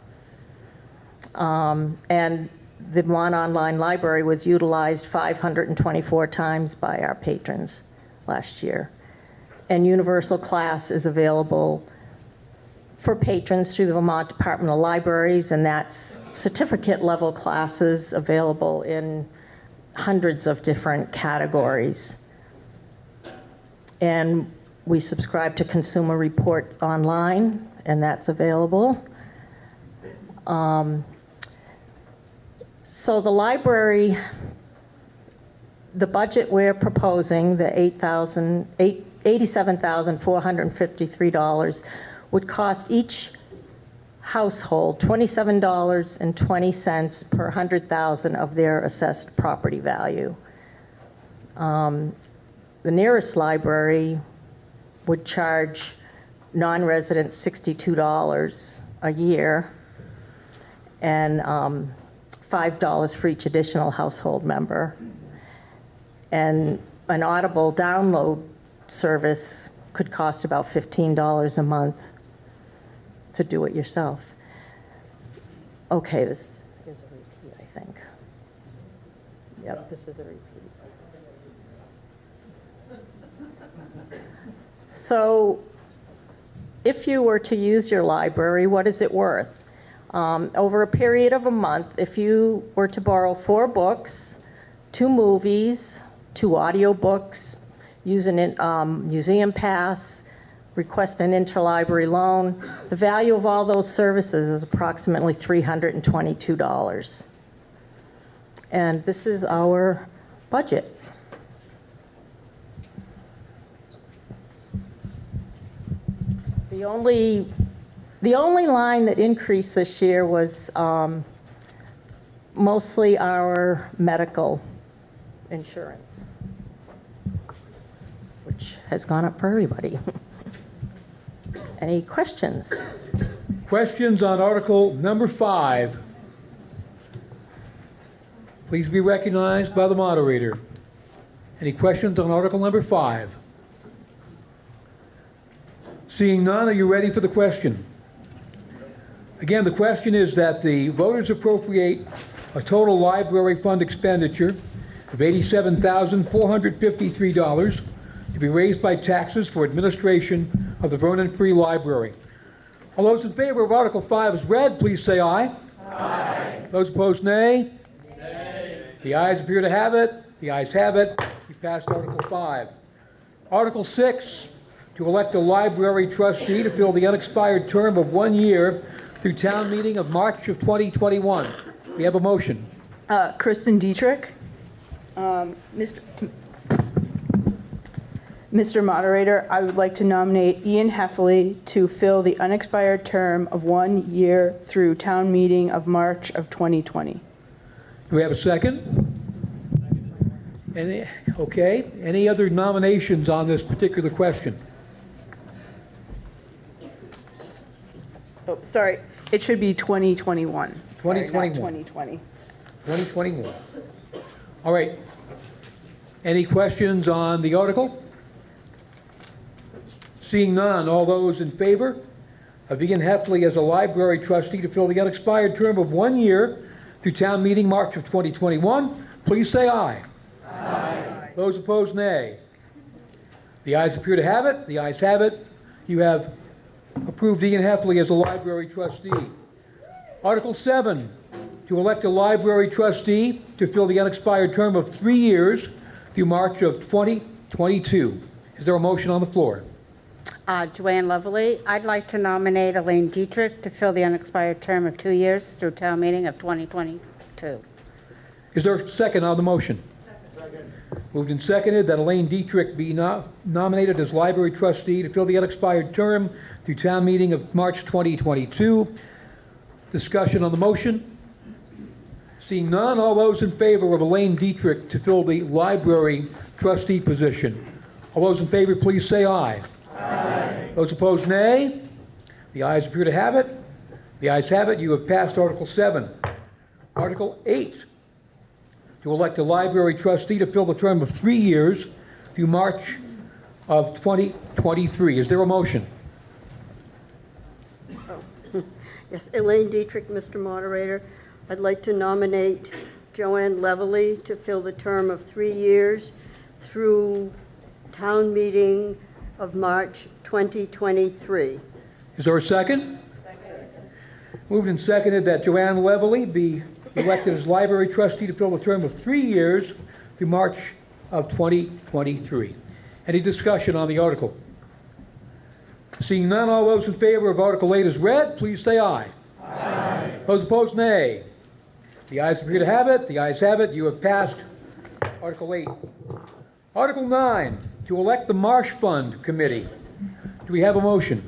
And the Vermont Online Library was utilized 524 times by our patrons last year. And Universal Class is available for patrons through the Vermont Department of Libraries, and that's certificate level classes available in hundreds of different categories. And we subscribe to Consumer Report Online, and that's available. So the library, the budget we're proposing, the $87,453, would cost each household $27.20 per 100,000 of their assessed property value. The nearest library would charge non-residents $62 a year, and $5 for each additional household member. And an Audible download service could cost about $15 a month to do it yourself. Okay, this is a repeat, I think. Yep, this is a repeat. So if you were to use your library, what is it worth? Over a period of a month, if you were to borrow 4 books, 2 movies, 2 audiobooks, use a museum pass, request an interlibrary loan, the value of all those services is approximately $322. And this is our budget. The only line that increased this year was mostly our medical insurance, which has gone up for everybody. Any questions? Questions on Article number 5? Please be recognized by the moderator. Any questions on Article number 5? Seeing none, are you ready for the question? Again, the question is that the voters appropriate a total library fund expenditure of $87,453 to be raised by taxes for administration of the Vernon Free Library. All those in favor of Article 5 as read, please say aye. Aye. Those opposed, nay. Nay. The ayes appear to have it. The ayes have it. We passed Article 5. Article 6, to elect a library trustee to fill the unexpired term of 1 year through town meeting of March of 2021. We have a motion. Kristen Dietrich. Mr. Moderator, I would like to nominate Ian Heffley to fill the unexpired term of 1 year through town meeting of March of 2020. Do we have a second? Okay. Any other nominations on this particular question? Oh, sorry. It should be 2021. 2021. Sorry, not 2020. 2021. All right. Any questions on the article? Seeing none, all those in favor of Ian Heffley as a library trustee to fill the unexpired term of 1 year through town meeting March of 2021, please say aye. Aye. Those opposed, nay. The ayes appear to have it. The ayes have it. You have approved Ian Heffley as a library trustee. Article 7, to elect a library trustee to fill the unexpired term of 3 years through March of 2022. Is there a motion on the floor? Joanne Lovely. I'd like to nominate Elaine Dietrich to fill the unexpired term of 2 years through town meeting of 2022. Is there a second on the motion? Second. Moved and seconded that Elaine Dietrich be nominated as library trustee to fill the unexpired term through town meeting of March 2022. Discussion on the motion? Seeing none, all those in favor of Elaine Dietrich to fill the library trustee position. All those in favor, please say aye. Aye. Those opposed, nay. The ayes appear to have it. The ayes have it. You have passed Article 7. Article 8, to elect a library trustee to fill the term of 3 years through March of 2023. Is there a motion? Yes, Elaine Dietrich, Mr. Moderator. I'd like to nominate Joanne Levely to fill the term of 3 years through town meeting of March 2023. Is there a second? Second. Moved and seconded that Joanne Levely be elected as library trustee to fill the term of 3 years through March of 2023. Any discussion on the article? Seeing none, all those in favor of Article 8 as read, please say aye. Aye. Those opposed, nay. The ayes appear to have it. The ayes have it. You have passed Article 8. Article 9, to elect the Marsh Fund Committee. Do we have a motion?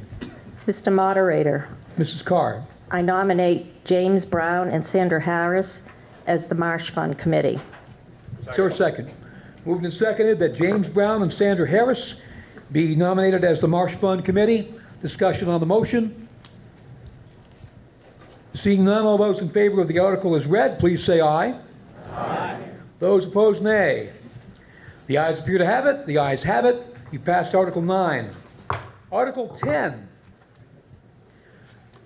Mr. Moderator, Mrs. Carr. I nominate James Brown and Sandra Harris as the Marsh Fund Committee. Is there a second? Moved and seconded that James Brown and Sandra Harris be nominated as the Marsh Fund Committee. Discussion on the motion. Seeing none, all those in favor of the article as read, please say aye. Aye. Those opposed, nay. The ayes appear to have it. The ayes have it. You passed Article 9. Article 10,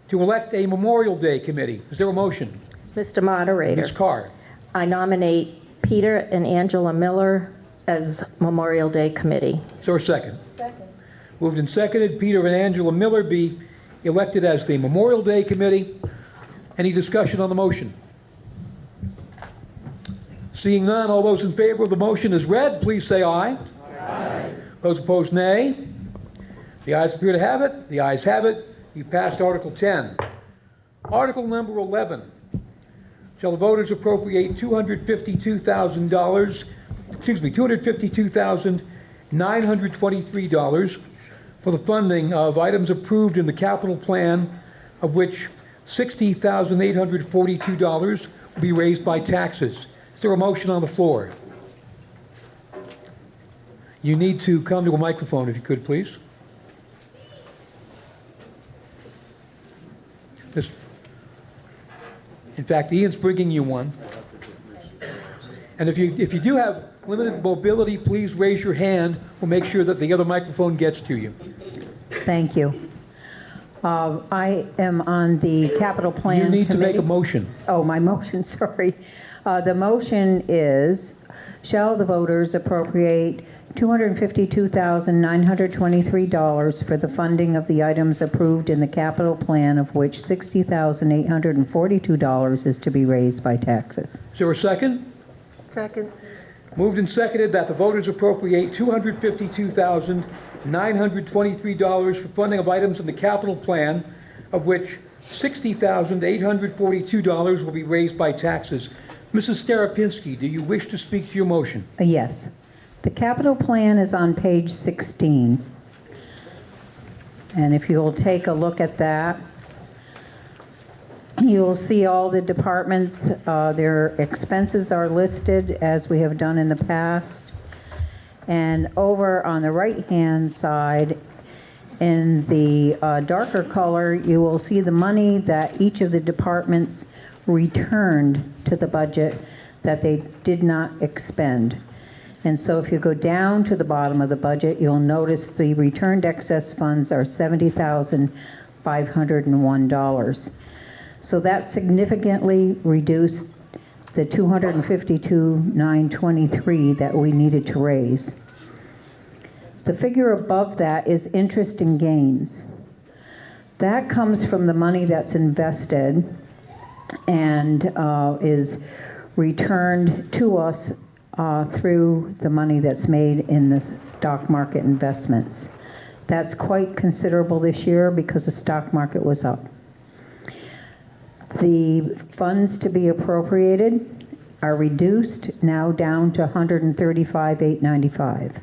to elect a Memorial Day Committee. Is there a motion? Mr. Moderator, Ms. Carr. I nominate Peter and Angela Miller as Memorial Day Committee. Is there a second? Second. Moved and seconded. Peter and Angela Miller be elected as the Memorial Day Committee. Any discussion on the motion? Seeing none, all those in favor of the motion as read, please say aye. Aye. Those opposed, nay. The ayes appear to have it. The ayes have it. You passed Article 10. Article number 11. Shall the voters appropriate $252,923 for the funding of items approved in the capital plan, of which $60,842 will be raised by taxes. Is there a motion on the floor? You need to come to a microphone if you could, please. In fact, Ian's bringing you one. And if you do have limited mobility, please raise your hand. We'll make sure that the other microphone gets to you. Thank you. I am on the capital plan You need committee. to make a motion. Oh, my motion, sorry. The motion is, shall the voters appropriate $252,923 for the funding of the items approved in the capital plan, of which $60,842 is to be raised by taxes. Is there a second? Second. Moved and seconded that the voters appropriate $252,923 for funding of items in the capital plan, of which $60,842 will be raised by taxes. Mrs. Staropinski, do you wish to speak to your motion? Yes. The capital plan is on page 16. And if you'll take a look at that, you'll see all the departments, their expenses are listed as we have done in the past. And over on the right-hand side, in the darker color, you will see the money that each of the departments returned to the budget that they did not expend. And so if you go down to the bottom of the budget, you'll notice the returned excess funds are $70,501. So that significantly reduced the $252,923 that we needed to raise. The figure above that is interest and gains. That comes from the money that's invested and is returned to us through the money that's made in the stock market investments. That's quite considerable this year because the stock market was up. The funds to be appropriated are reduced, now down to $135,895.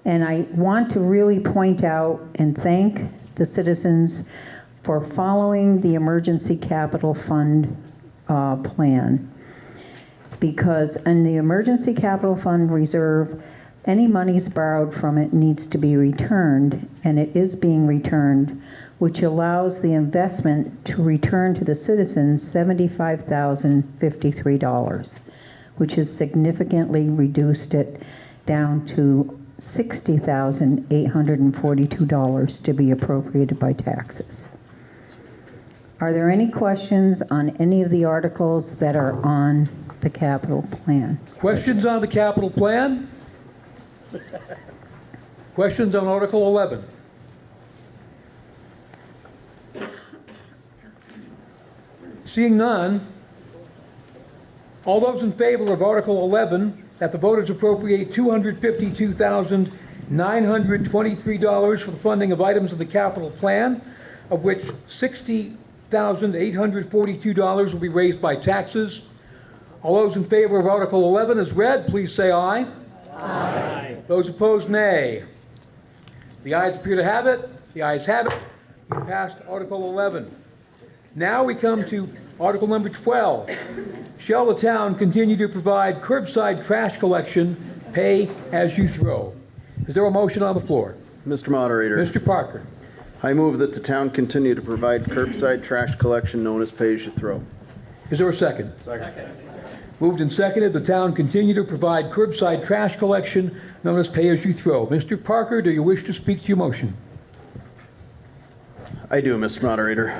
And I want to really point out and thank the citizens for following the emergency capital fund plan. Because in the emergency capital fund reserve, any monies borrowed from it needs to be returned, and it is being returned, which allows the investment to return to the citizens $75,053, which has significantly reduced it down to $60,842 to be appropriated by taxes. Are there any questions on any of the articles that are on the capital plan? Questions on the capital plan? Questions on Article 11? Seeing none, all those in favor of Article 11, that the voters appropriate $252,923 for the funding of items of the capital plan, of which $60,842 will be raised by taxes. All those in favor of Article 11 as read, please say aye. Aye. Those opposed, nay. The ayes appear to have it. The ayes have it. You passed Article 11. Now we come to Article number 12. Shall the town continue to provide curbside trash collection, pay as you throw? Is there a motion on the floor? Mr. Moderator. Mr. Parker. I move that the town continue to provide curbside trash collection known as pay as you throw. Is there a second? Second. Moved and seconded, the town continue to provide curbside trash collection known as pay as you throw. Mr. Parker, do you wish to speak to your motion? I do, Mr. Moderator.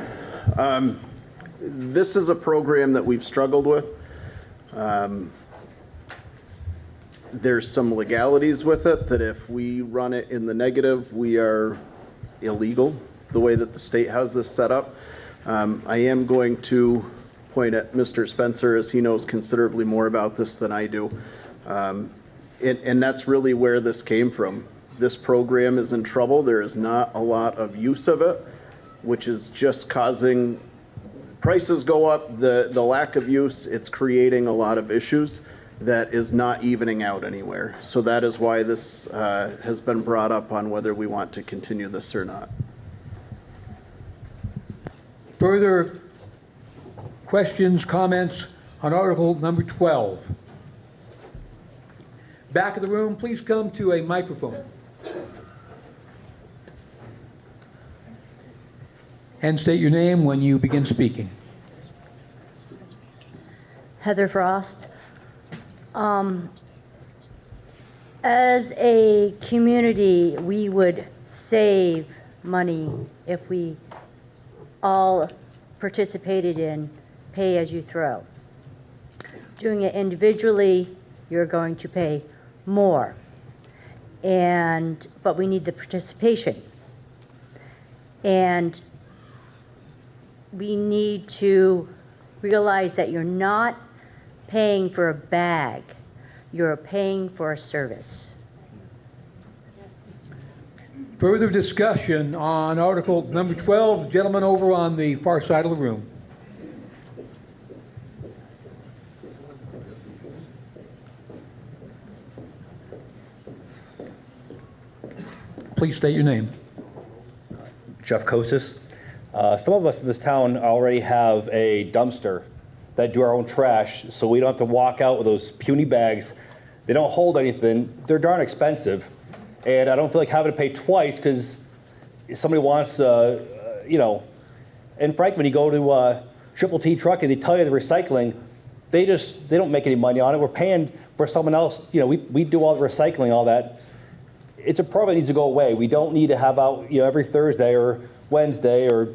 This is a program that we've struggled with. There's some legalities with it that if we run it in the negative, we are illegal, the way that the state has this set up. I am going to point at Mr. Spencer, as he knows considerably more about this than I do. And that's really where this came from. This program is in trouble. There is not a lot of use of it, which is just causing prices go up, the lack of use, it's creating a lot of issues that is not evening out anywhere. So that is why this has been brought up on whether we want to continue this or not. Further questions, comments on Article number 12? Back of the room, please come to a microphone. And state your name when you begin speaking. Heather Frost. As a community, we would save money if we all participated in pay as you throw. Doing it individually, you're going to pay more. But we need the participation. And we need to realize that you're not paying for a bag, you're paying for a service. Further discussion on Article number 12, gentlemen over on the far side of the room. Please state your name. Jeff Kosis. Some of us in this town already have a dumpster that do our own trash, so we don't have to walk out with those puny bags. They don't hold anything. They're darn expensive, and I don't feel like having to pay twice because if somebody wants, And Frank, when you go to Triple T Trucking, they tell you the recycling, they don't make any money on it. We're paying for someone else. We do all the recycling, all that. It's a program that needs to go away. We don't need to have out, every Thursday or Wednesday or.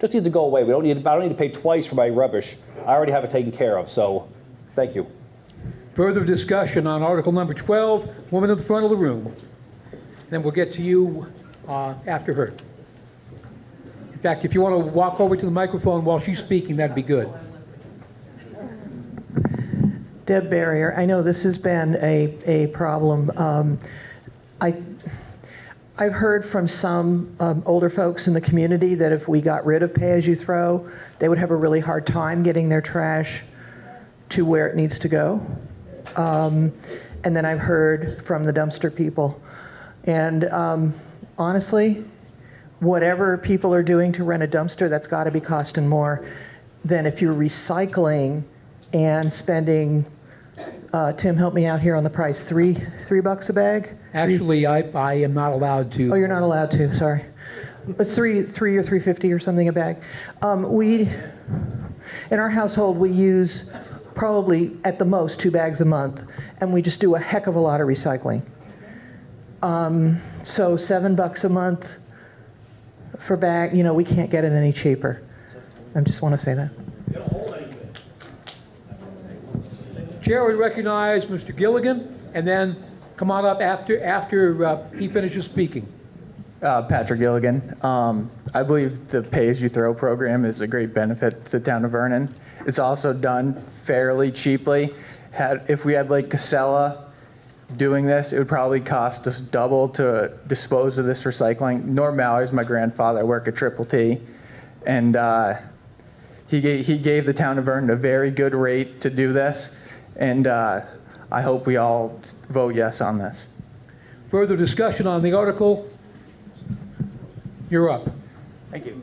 Just needs to go away. I don't need to pay twice for my rubbish. I already have it taken care of, so thank you. Further discussion on Article number 12, woman at the front of the room. Then we'll get to you after her. fact, if you want to walk over to the microphone while she's speaking, that'd be good. Deb Barrier, I know this has been a problem. I've heard from some older folks in the community that if we got rid of pay-as-you-throw, they would have a really hard time getting their trash to where it needs to go. And then I've heard from the dumpster people. And honestly, whatever people are doing to rent a dumpster, that's got to be costing more than if you're recycling and spending, Tim, help me out here on the price, $3 a bag? Actually, I am not allowed to. Oh, you're not allowed to, sorry. It's three or $3.50 or something a bag. In our household, we use probably at the most 2 bags a month, and we just do a heck of a lot of recycling. So $7 a month for bag, we can't get it any cheaper. I just want to say that. Chair would recognize Mr. Gilligan, and then come on up after he finishes speaking. Patrick Gilligan. I believe the pay-as-you-throw program is a great benefit to the town of Vernon. It's also done fairly cheaply. If we had like Casella doing this, it would probably cost us double to dispose of this recycling. Norm Mallory's my grandfather. I work at Triple T, and he gave the town of Vernon a very good rate to do this, and I hope we all vote yes on this. Further discussion on the article? You're up. Thank you.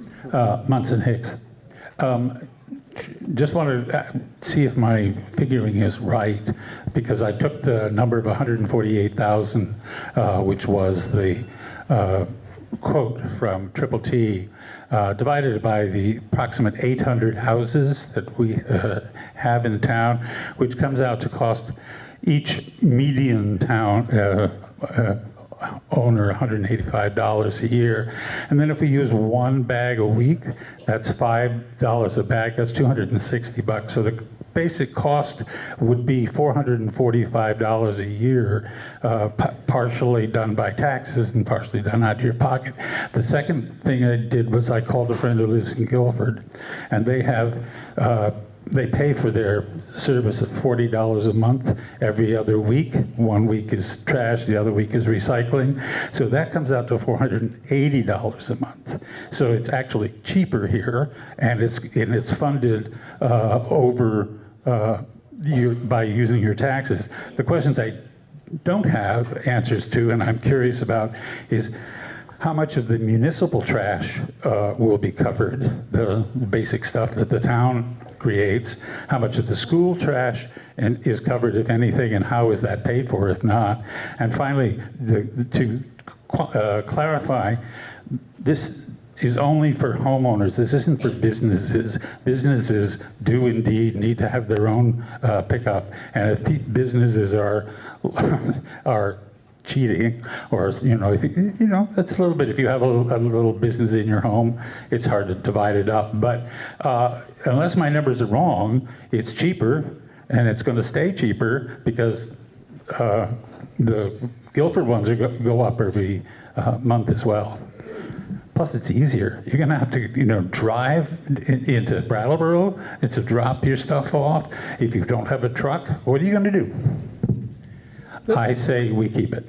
Munson Hicks. Just wanted to see if my figuring is right, because I took the number of 148,000, which was the quote from Triple T, divided it by the approximate 800 houses that we have in town, which comes out to cost each median town owner $185 a year. And then if we use 1 bag a week, that's $5 a bag, that's $260. So the basic cost would be $445 a year, partially done by taxes and partially done out of your pocket. The second thing I did was I called a friend who lives in Guilford, and they have they pay for their service at $40 a month every other week. 1 week is trash, the other week is recycling. So that comes out to $480 a month. So it's actually cheaper here, and it's funded by using your taxes. The questions I don't have answers to, and I'm curious about, is how much of the municipal trash will be covered, the basic stuff that the town creates, how much of the school trash is covered, if anything, and how is that paid for, if not? And finally, to clarify, this is only for homeowners. This isn't for businesses. Businesses do indeed need to have their own pickup, and if businesses are cheating, or that's a little bit. If you have a little business in your home, it's hard to divide it up. But unless my numbers are wrong, it's cheaper, and it's going to stay cheaper because the Guilford ones go up every month as well. Plus, it's easier. You're going to have to, drive into Brattleboro to drop your stuff off. If you don't have a truck, what are you going to do? I say we keep it.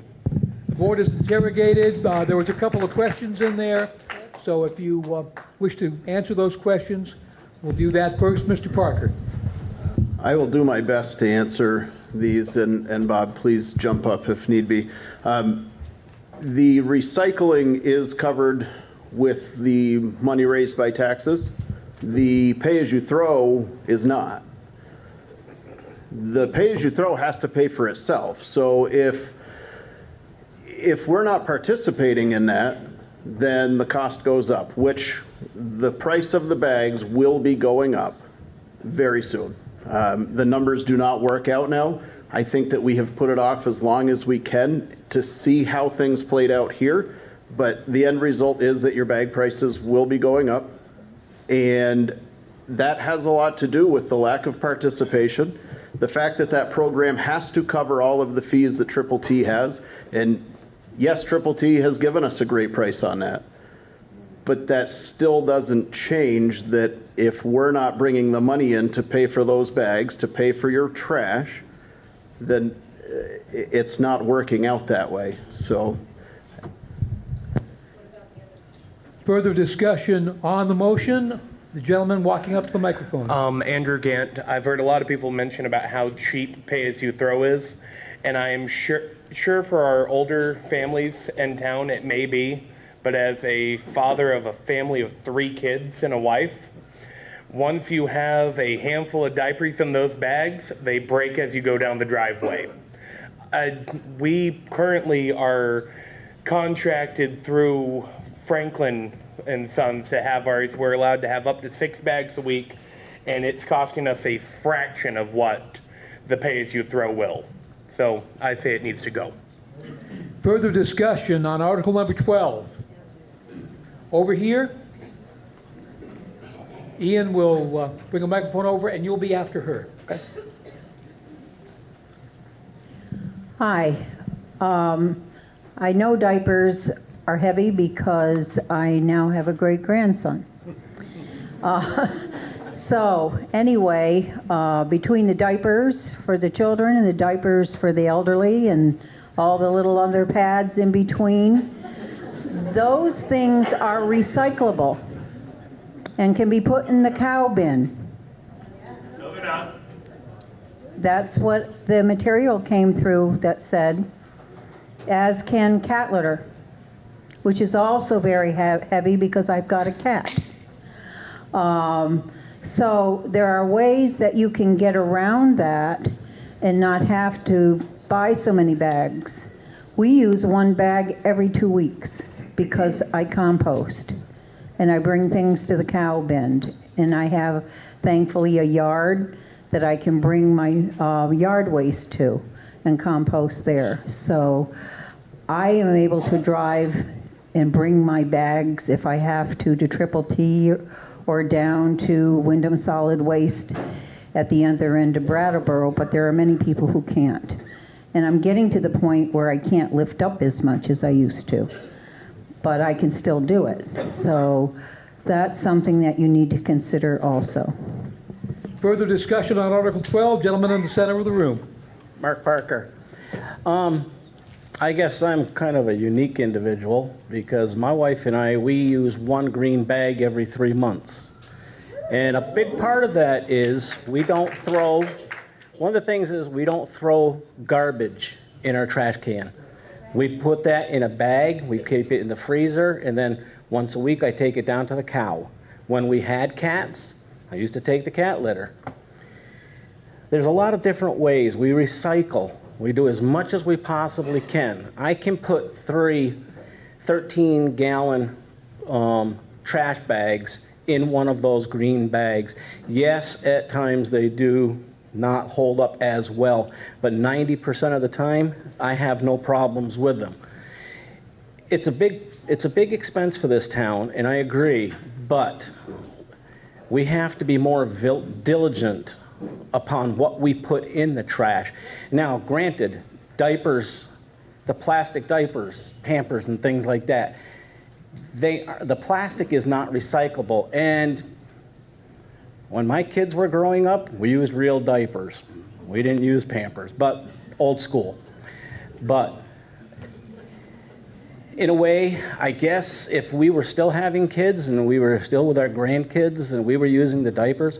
The board is interrogated. There was a couple of questions in there. So if you wish to answer those questions, we'll do that first. Mr. Parker. I will do my best to answer these, and Bob, please jump up if need be. The recycling is covered with the money raised by taxes. The pay-as-you-throw is not. The pay-as-you-throw has to pay for itself. So if we're not participating in that, then the cost goes up, which the price of the bags will be going up very soon. The numbers do not work out now. I think that we have put it off as long as we can to see how things played out here, but the end result is that your bag prices will be going up, and that has a lot to do with the lack of participation, the fact that that program has to cover all of the fees that Triple T has, and yes, Triple T has given us a great price on that. But that still doesn't change that if we're not bringing the money in to pay for those bags, to pay for your trash, then it's not working out that way. So. Further discussion on the motion? The gentleman walking up to the microphone. Andrew Gant. I've heard a lot of people mention about how cheap pay-as-you-throw is, and I am sure for our older families in town it may be, but as a father of a family of 3 kids and a wife, once you have a handful of diapers in those bags, they break as you go down the driveway. We currently are contracted through Franklin and Sons to have ours. We're allowed to have up to 6 bags a week, and it's costing us a fraction of what the pay-as-you-throw will. So I say it needs to go. Further discussion on Article number 12. Over here, Ian will bring a microphone over, and you'll be after her. Okay? Hi. I know diapers are heavy because I now have a great-grandson. So anyway, between the diapers for the children and the diapers for the elderly and all the little other pads in between, those things are recyclable and can be put in the cow bin. No, they're not. That's what the material came through that said, as can cat litter, which is also very heavy because I've got a cat. So there are ways that you can get around that and not have to buy so many bags. We use 1 bag every 2 weeks because I compost and I bring things to the cow bin, and I have thankfully a yard that I can bring my yard waste to and compost there. So I am able to drive and bring my bags if I have to Triple T or down to Wyndham Solid Waste at the other end of Brattleboro, but there are many people who can't. And I'm getting to the point where I can't lift up as much as I used to, but I can still do it. So that's something that you need to consider also. Further discussion on Article 12. Gentleman in the center of the room. Mark Parker. I guess I'm kind of a unique individual because my wife and I, we use 1 green bag every 3 months. And a big part of that is we don't throw, one of the things is we don't throw garbage in our trash can. We put that in a bag, we keep it in the freezer, and then once a week I take it down to the cow. When we had cats, I used to take the cat litter. There's a lot of different ways. We recycle. We do as much as we possibly can. I can put 3 13-gallon trash bags in one of those green bags. Yes, at times they do not hold up as well, but 90% of the time, I have no problems with them. It's a big expense for this town, and I agree, but we have to be more diligent upon what we put in the trash. Now, granted, diapers, the plastic diapers, Pampers and things like that, the plastic is not recyclable. And when my kids were growing up, we used real diapers. We didn't use Pampers, but old school. But in a way, I guess if we were still having kids and we were still with our grandkids and we were using the diapers,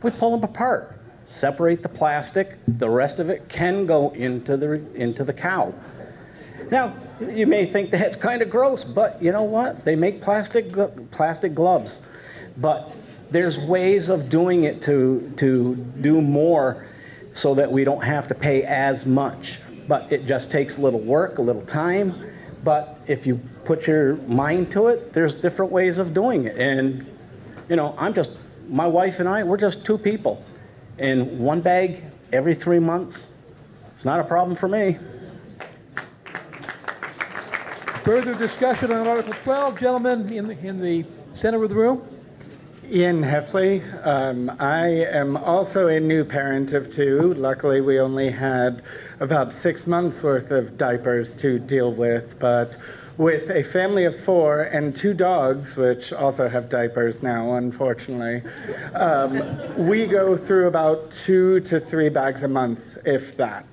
we pull them apart, separate the plastic. The rest of it can go into the cow. Now, you may think that's kind of gross, but you know what? They make plastic gloves. But there's ways of doing it to do more so that we don't have to pay as much. But it just takes a little work, a little time. But if you put your mind to it, there's different ways of doing it. And, you know, my wife and I, we're just 2 people. And 1 bag every 3 months, it's not a problem for me. Further discussion on Article 12. Gentlemen in the center of the room. Ian Heffley. I am also a new parent of 2. Luckily, we only had about 6 months worth of diapers to deal with, but with a family of 4 and 2 dogs, which also have diapers now, unfortunately, we go through about 2 to 3 bags a month, if that.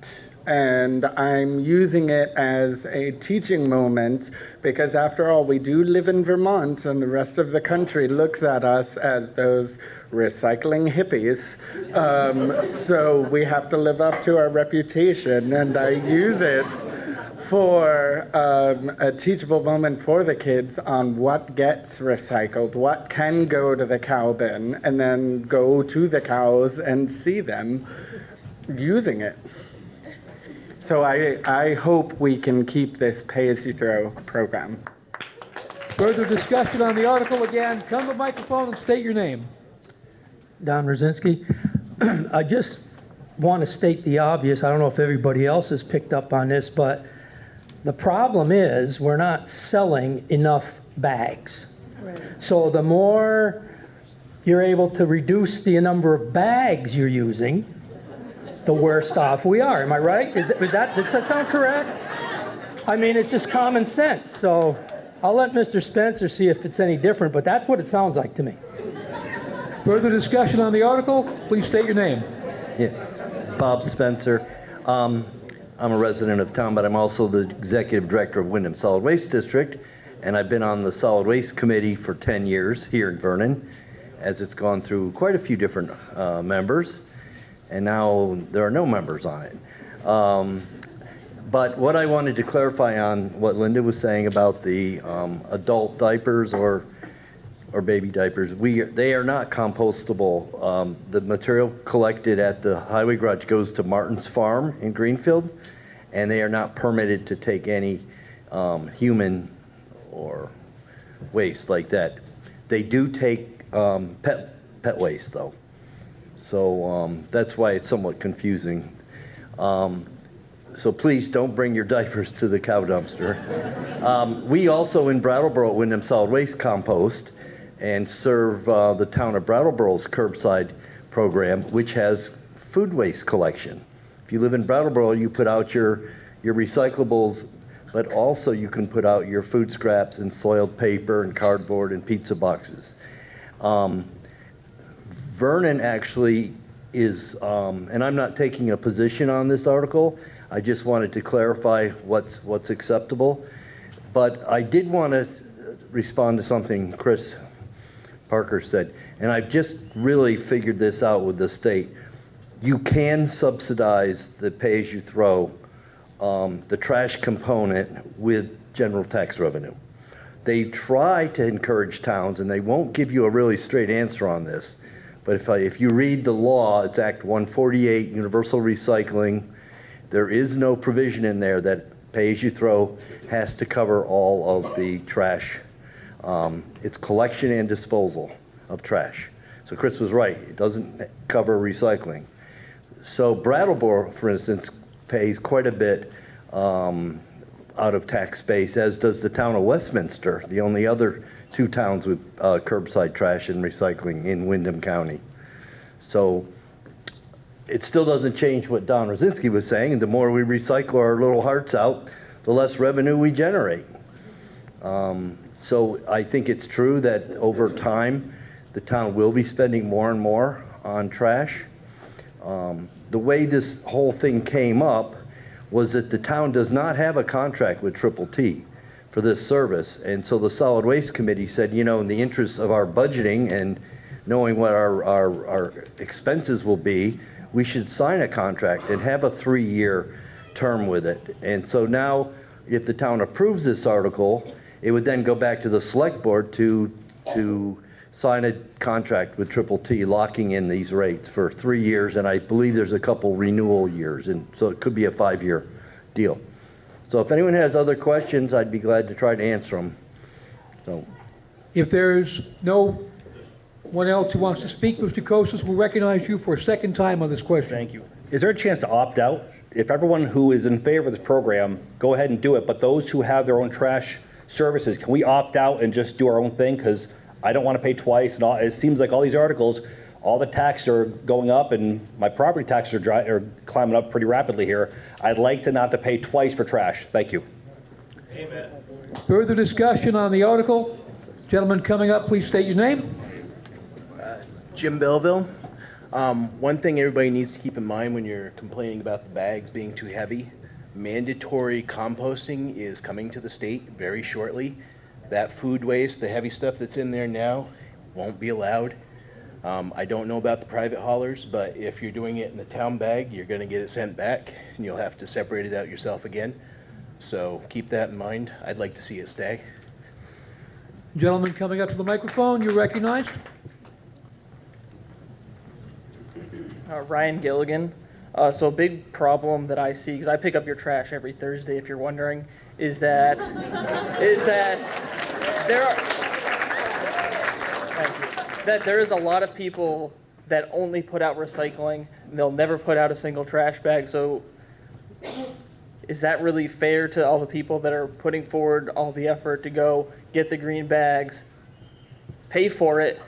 And I'm using it as a teaching moment because, after all, we do live in Vermont, and the rest of the country looks at us as those recycling hippies. So we have to live up to our reputation, and I use it for a teachable moment for the kids on what gets recycled, what can go to the cow bin, and then go to the cows and see them using it. So I hope we can keep this pay-as-you-throw program. Further discussion on the article. Again, come to the microphone and state your name. Don Rosinski. I just want to state the obvious. I don't know if everybody else has picked up on this, but the problem is we're not selling enough bags. Right. So the more you're able to reduce the number of bags you're using, the worse off we are. Am I right? Does that sound correct? I mean, it's just common sense. So I'll let Mr. Spencer see if it's any different, but that's what it sounds like to me. Further discussion on the article? Please state your name. Yes, Bob Spencer. I'm a resident of town, but I'm also the executive director of Windham Solid Waste District, and I've been on the Solid Waste Committee for 10 years here in Vernon, as it's gone through quite a few different members, and now there are no members on it. But what I wanted to clarify on what Linda was saying about the adult diapers or baby diapers, they are not compostable. The material collected at the highway garage goes to Martin's Farm in Greenfield, and they are not permitted to take any human or waste like that. They do take pet waste though, so that's why it's somewhat confusing. So please don't bring your diapers to the cow dumpster. We also in Brattleboro at Windham Solid Waste compost and serve the town of Brattleboro's curbside program, which has food waste collection. If you live in Brattleboro, you put out your recyclables, but also you can put out your food scraps and soiled paper and cardboard and pizza boxes. Vernon actually is, and I'm not taking a position on this article, I just wanted to clarify what's acceptable. But I did want to respond to something Chris Parker said, and I've just really figured this out with the state. You can subsidize the pay-as-you-throw, the trash component, with general tax revenue. They try to encourage towns, and they won't give you a really straight answer on this, but if you read the law, it's Act 148, Universal Recycling. There is no provision in there that pay-as-you-throw has to cover all of the trash. It's collection and disposal of trash. So Chris was right, it doesn't cover recycling. So Brattleboro, for instance, pays quite a bit out of tax base, as does the town of Westminster, the only other 2 towns with curbside trash and recycling in Windham County. So it still doesn't change what Don Rosinski was saying, and the more we recycle our little hearts out, the less revenue we generate. So I think it's true that over time, the town will be spending more and more on trash. The way this whole thing came up was that the town does not have a contract with Triple T for this service. And so the Solid Waste Committee said, you know, in the interest of our budgeting and knowing what our expenses will be, we should sign a contract and have a 3-year term with it. And so now, if the town approves this article, it would then go back to the select board to sign a contract with Triple T, locking in these rates for 3 years, and I believe there's a couple renewal years, and so it could be a 5-year deal. So if anyone has other questions, I'd be glad to try to answer them. So, if there's no one else who wants to speak, Mr. Kosas will recognize you for a second time on this question. Thank you. Is there a chance to opt out? If everyone who is in favor of this program, go ahead and do it, but those who have their own trash services, can we opt out and just do our own thing? Because I don't want to pay twice, and it seems like all these articles, all the taxes are going up, and my property taxes are climbing up pretty rapidly here. I'd like to not to pay twice for trash. Thank you. Amen. Further discussion on the article? Gentleman coming up, please state your name. Jim Belleville. One thing everybody needs to keep in mind when you're complaining about the bags being too heavy, mandatory composting is coming to the state very shortly. That food waste, the heavy stuff that's in there now, won't be allowed. I don't know about the private haulers, but if you're doing it in the town bag, you're going to get it sent back, and you'll have to separate it out yourself again. So keep that in mind. I'd like to see it stay. Gentleman coming up to the microphone, you're recognized. Ryan Gilligan. So a big problem that I see, because I pick up your trash every Thursday, if you're wondering, is that there is a lot of people that only put out recycling, and they'll never put out a single trash bag. So is that really fair to all the people that are putting forward all the effort to go get the green bags, pay for it,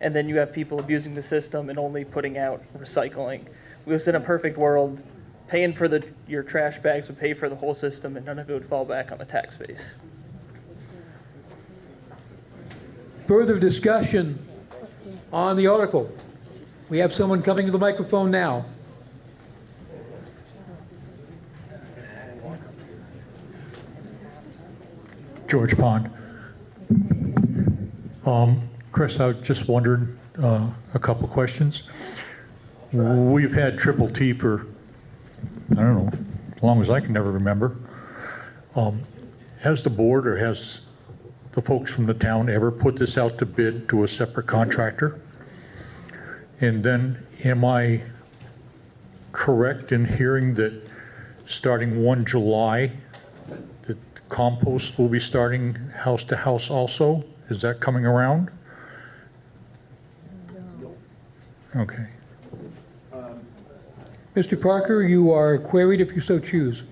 and then you have people abusing the system and only putting out recycling? Because in a perfect world, paying for your trash bags would pay for the whole system, and none of it would fall back on the tax base. Further discussion on the article? We have someone coming to the microphone now. George Pond. Chris, I just wondered a couple questions. We've had Triple T for, I don't know, as long as I can never remember. Has the board or has the folks from the town ever put this out to bid to a separate contractor? And then am I correct in hearing that starting 1 July, the compost will be starting house to house also? Is that coming around? Okay. Mr. Parker, you are queried if you so choose.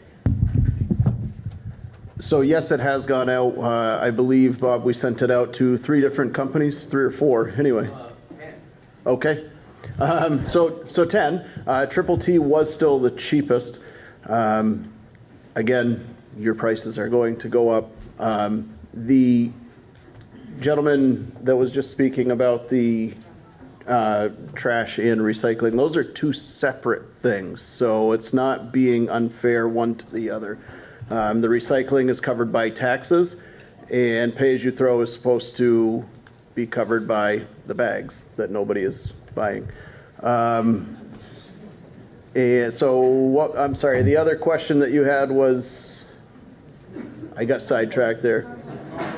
So yes, it has gone out. I believe, Bob, we sent it out to 3 different companies, 3 or 4, anyway. Okay. So 10. Triple T was still the cheapest. Again, your prices are going to go up. The gentleman that was just speaking about the trash and recycling, those are 2 separate things. So it's not being unfair one to the other. The recycling is covered by taxes, and pay-as-you-throw is supposed to be covered by the bags that nobody is buying. And so what, I'm sorry, the other question that you had was, I got sidetracked there.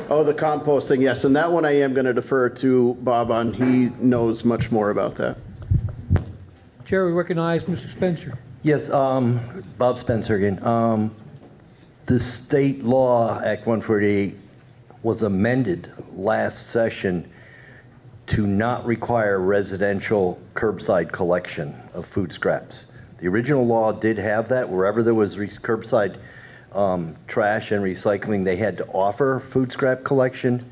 Oh, the composting, yes, and that one I am going to defer to Bob on. He knows much more about that. Chair, we recognize Mr. Spencer. Yes, Bob Spencer again. The state law, Act 148, was amended last session to not require residential curbside collection of food scraps. The original law did have that. Wherever there was curbside trash and recycling, they had to offer food scrap collection.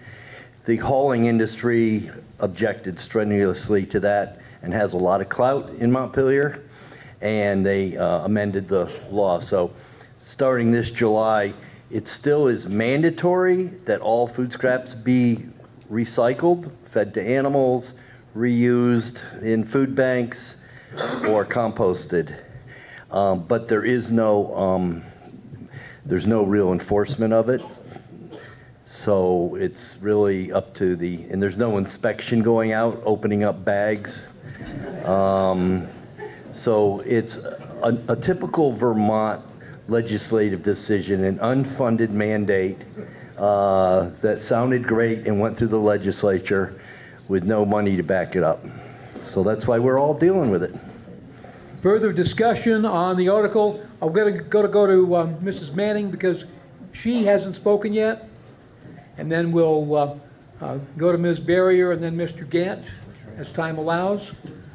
The hauling industry objected strenuously to that and has a lot of clout in Montpelier, and they amended the law. So starting this July, it still is mandatory that all food scraps be recycled, fed to animals, reused in food banks, or composted. But there is there's no real enforcement of it. So it's really up to and there's no inspection going out, opening up bags. So it's a typical Vermont legislative decision, an unfunded mandate that sounded great and went through the legislature with no money to back it up. So that's why we're all dealing with it. Further discussion on the article. I'm going to go to Mrs. Manning because she hasn't spoken yet. And then we'll go to Ms. Barrier and then Mr. Gant as time allows.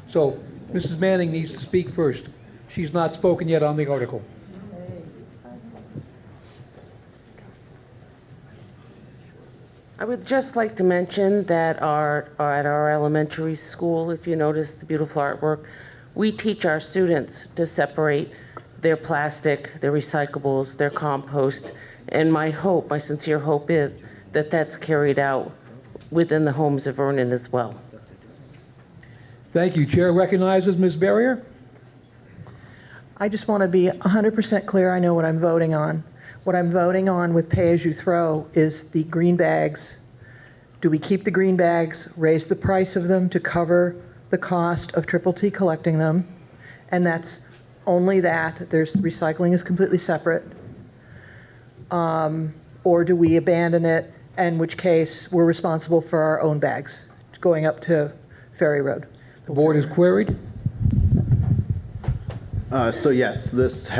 So Mrs. Manning needs to speak first. She's not spoken yet on the article. I would just like to mention that at our elementary school, if you notice the beautiful artwork, we teach our students to separate their plastic, their recyclables, their compost, And my hope, my sincere hope is that that's carried out within the homes of Vernon as well. Thank you. Chair recognizes Ms. Barrier. I just want to be 100% clear I know what I'm voting on. What I'm voting on with pay-as-you-throw is the green bags. Do we keep the green bags, raise the price of them to cover the cost of Triple T collecting them? And that's only that. There's recycling is completely separate. Or do we abandon it, in which case we're responsible for our own bags going up to Ferry Road? The board is queried. So yes, this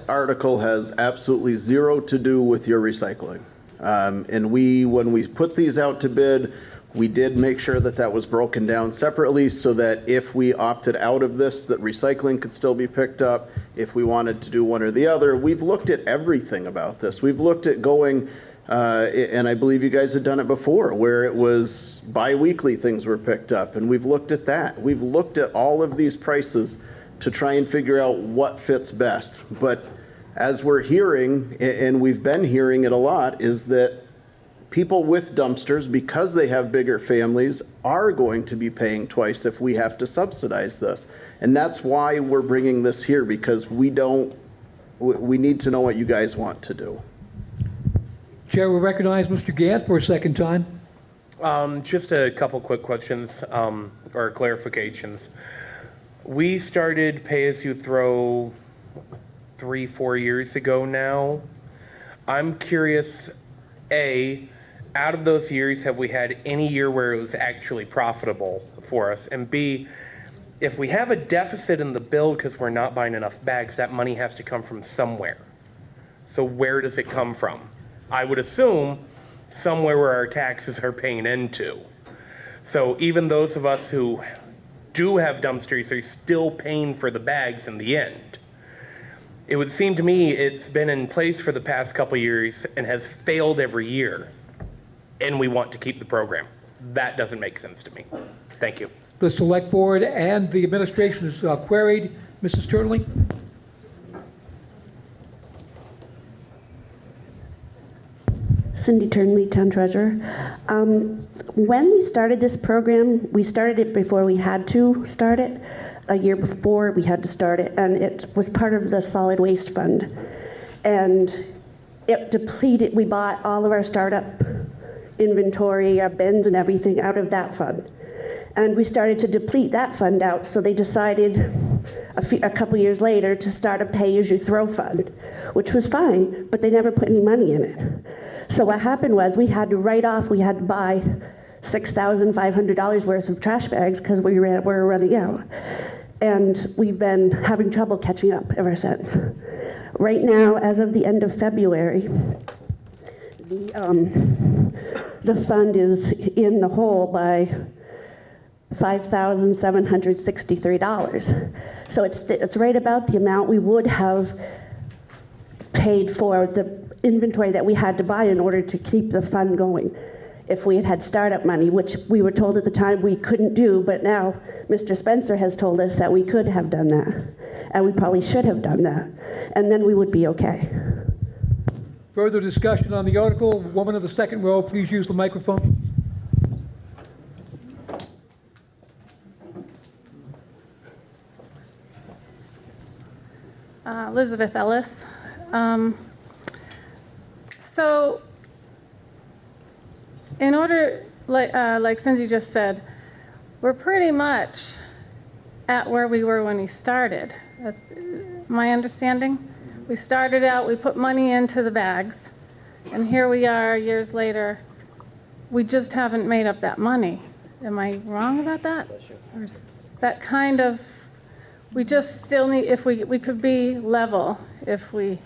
article has absolutely zero to do with your recycling. And when we put these out to bid, we did make sure that that was broken down separately so that if we opted out of this, that recycling could still be picked up. If we wanted to do one or the other, we've looked at everything about this. We've looked at going, and I believe you guys had done it before, where it was bi-weekly things were picked up, and we've looked at that. We've looked at all of these prices to try and figure out what fits best. But as we're hearing, and we've been hearing it a lot, is that people with dumpsters, because they have bigger families, are going to be paying twice if we have to subsidize this. And that's why we're bringing this here, because we need to know what you guys want to do. Chair will recognize Mr. Gant for a second time. Just a couple quick questions or clarifications. We started pay-as-you-throw 3-4 years ago now. I'm curious, A, out of those years, have we had any year where it was actually profitable for us? And B, if we have a deficit in the bill because we're not buying enough bags, that money has to come from somewhere. So where does it come from? I would assume somewhere where our taxes are paying into. So even those of us who do have dumpsters are still paying for the bags in the end. It would seem to me it's been in place for the past couple years and has failed every year, and we want to keep the program. That doesn't make sense to me. Thank you. The select board and the administration is queried. Mrs. Turley? Cindy Turnley, Town Treasurer. When we started this program, we started it before we had to start it. A year before we had to start it, and it was part of the solid waste fund. And it depleted, we bought all of our startup inventory, our bins and everything out of that fund. And we started to deplete that fund out, so they decided a couple years later to start a pay-as-you-throw fund, which was fine, but they never put any money in it. So what happened was we had to write off, we had to buy $6,500 worth of trash bags because we were running out. And we've been having trouble catching up ever since. Right now, as of the end of February, the fund is in the hole by $5,763. So it's right about the amount we would have paid for the inventory that we had to buy in order to keep the fund going. If we had had startup money, which we were told at the time we couldn't do, but now Mr. Spencer has told us that we could have done that, and we probably should have done that, and then we would be okay. Further discussion on the article. Woman of the second row, please use the microphone. Elizabeth Ellis. So, in order, like Cindy just said, we're pretty much at where we were when we started. That's my understanding. We started out, we put money into the bags, and here we are years later. We just haven't made up that money. Am I wrong about that? Or is that kind of, we just still need, if we could be level if we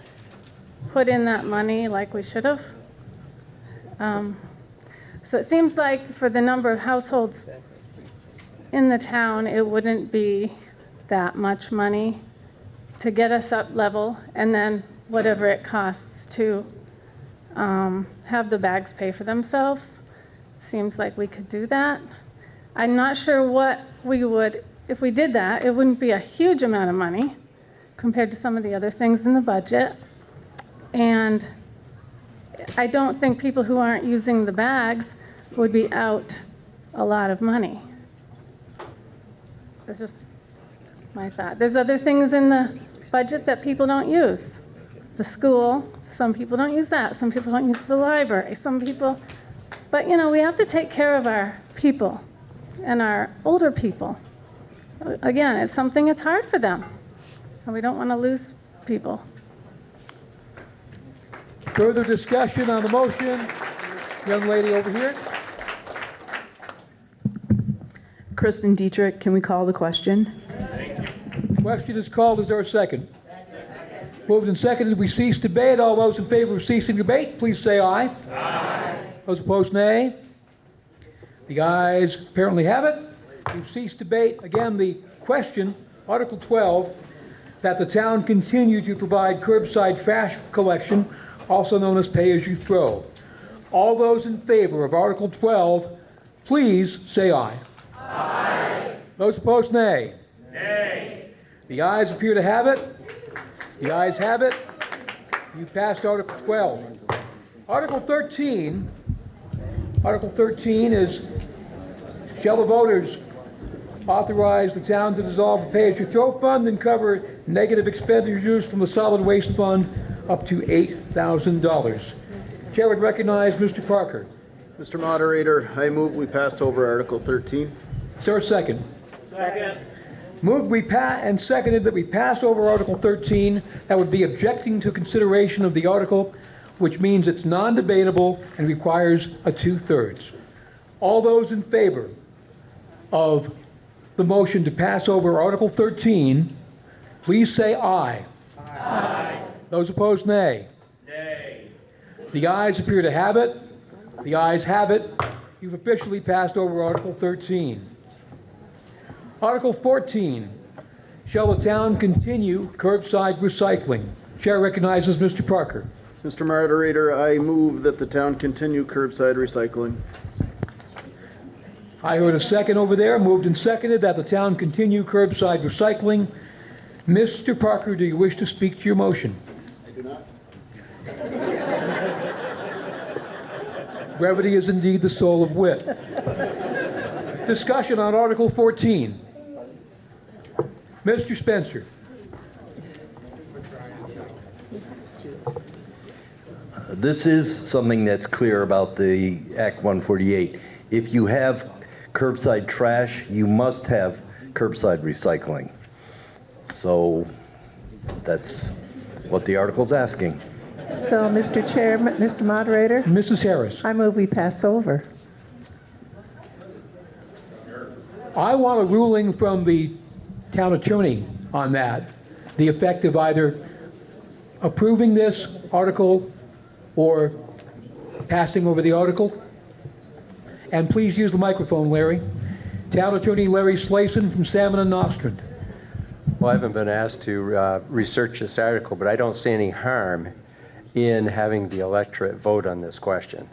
put in that money like we should have. So it seems like for the number of households in the town, it wouldn't be that much money to get us up level, and then whatever it costs to have the bags pay for themselves. Seems like we could do that. I'm not sure what we would, if we did that, it wouldn't be a huge amount of money compared to some of the other things in the budget. And I don't think people who aren't using the bags would be out a lot of money. That's just my thought. There's other things in the budget that people don't use. The school, some people don't use that. Some people don't use the library. Some people, but you know, we have to take care of our people and our older people. Again, it's something that's hard for them, and we don't want to lose people. Further discussion on the motion? Young lady over here. Kristen Dietrich, can we call the question? Question is called. Is there a second? Moved and seconded. We cease debate. All those in favor of ceasing debate, please say aye. Aye. Those opposed, nay. The ayes apparently have it. We've ceased debate. Again, the question, Article 12, that the town continue to provide curbside trash collection, also known as pay-as-you-throw. All those in favor of Article 12, please say aye. Aye. Those opposed, nay. Nay. The ayes appear to have it. The ayes have it. You passed Article 12. Article 13. Article 13 is, shall the voters authorize the town to dissolve the pay-as-you-throw fund and cover negative expenditures from the solid waste fund up to $8,000. Chair would recognize Mr. Parker. Mr. Moderator, I move we pass over Article 13. Is there a second? Second. Moved and seconded that we pass over Article 13. That would be objecting to consideration of the article, which means it's non-debatable and requires a 2/3. All those in favor of the motion to pass over Article 13, please say aye. Aye. Those opposed, nay. Nay. The ayes appear to have it. The ayes have it. You've officially passed over Article 13. Article 14, shall the town continue curbside recycling? Chair recognizes Mr. Parker. Mr. Moderator, I move that the town continue curbside recycling. I heard a second over there. Moved and seconded that the town continue curbside recycling. Mr. Parker, do you wish to speak to your motion? I do not. Brevity is indeed the soul of wit. Discussion on Article 14. Mr. Spencer. This is something that's clear about the Act 148. If you have curbside trash, you must have curbside recycling. So that's what the article's asking. So, Mr. Chair, Mr. Moderator? Mrs. Harris. I move we pass over. I want a ruling from the town attorney on that, the effect of either approving this article or passing over the article. And please use the microphone, Larry. Town Attorney Larry Slayson from Salmon and Nostrand. Well, I haven't been asked to research this article, but I don't see any harm in having the electorate vote on this question.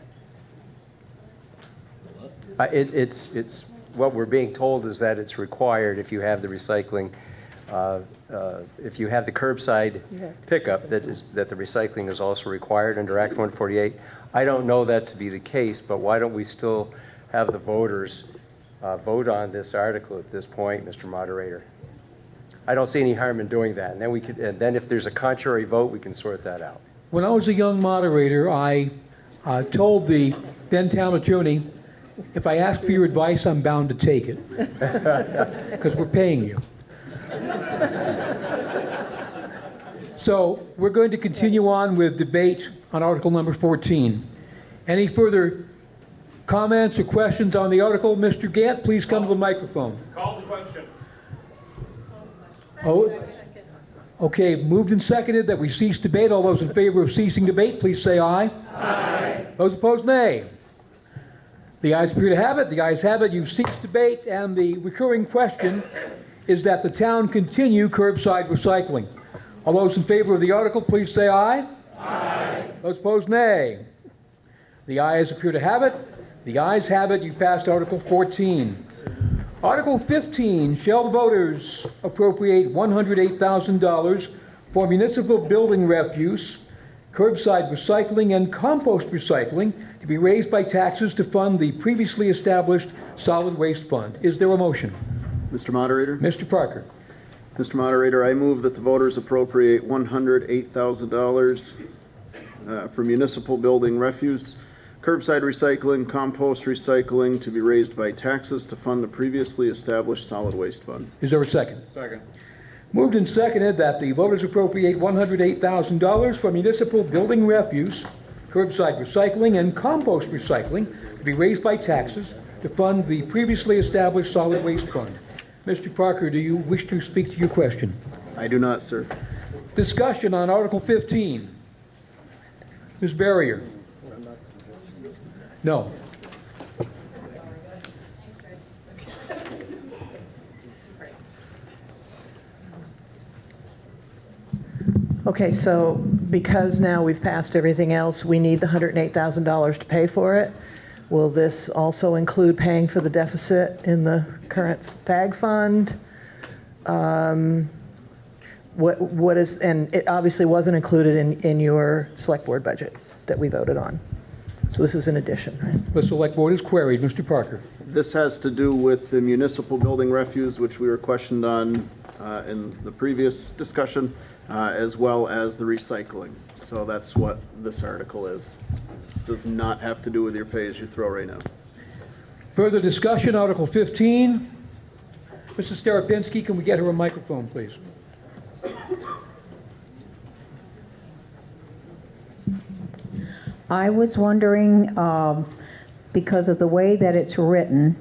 It's what we're being told is that it's required if you have the recycling, if you have the curbside pickup, that the recycling is also required under Act 148. I don't know that to be the case, but why don't we still have the voters vote on this article at this point, Mr. Moderator? I don't see any harm in doing that, and then and then if there's a contrary vote, we can sort that out. When I was a young moderator, I told the then town attorney, if I ask for your advice, I'm bound to take it, because we're paying you. So we're going to continue on with debate on article number 14. Any further comments or questions on the article? Mr. Gant, please come to the microphone. Call the question. Oh, okay, moved and seconded that we cease debate. All those in favor of ceasing debate, please say aye. Aye. Those opposed, nay. The ayes appear to have it. The ayes have it. You've ceased debate, and the recurring question is that the town continue curbside recycling. All those in favor of the article, please say aye. Aye. Those opposed, nay. The ayes appear to have it. The ayes have it. You've passed Article 14. Article 15, shall the voters appropriate $108,000 for municipal building refuse, curbside recycling and compost recycling to be raised by taxes to fund the previously established solid waste fund. Is there a motion? Mr. Moderator? Mr. Parker. Mr. Moderator, I move that the voters appropriate $108,000 for municipal building refuse, curbside recycling, compost recycling to be raised by taxes to fund the previously established solid waste fund. Is there a second? Second. Moved and seconded that the voters appropriate $108,000 for municipal building refuse, curbside recycling, and compost recycling to be raised by taxes to fund the previously established solid waste fund. Mr. Parker, do you wish to speak to your question? I do not, sir. Discussion on Article 15. Ms. Barrier? No. Okay, so because now we've passed everything else, we need the $108,000 to pay for it. Will this also include paying for the deficit in the current PAG fund? What is, and it obviously wasn't included in your select board budget that we voted on. So this is an addition, right? The select board is queried. Mr. Parker. This has to do with the municipal building refuse, which we were questioned on in the previous discussion, as well as the recycling. So that's what this article is. This does not have to do with your pay-as-you-throw right now. Further discussion, Article 15. Mrs. Staropinski, can we get her a microphone, please? I was wondering, because of the way that it's written,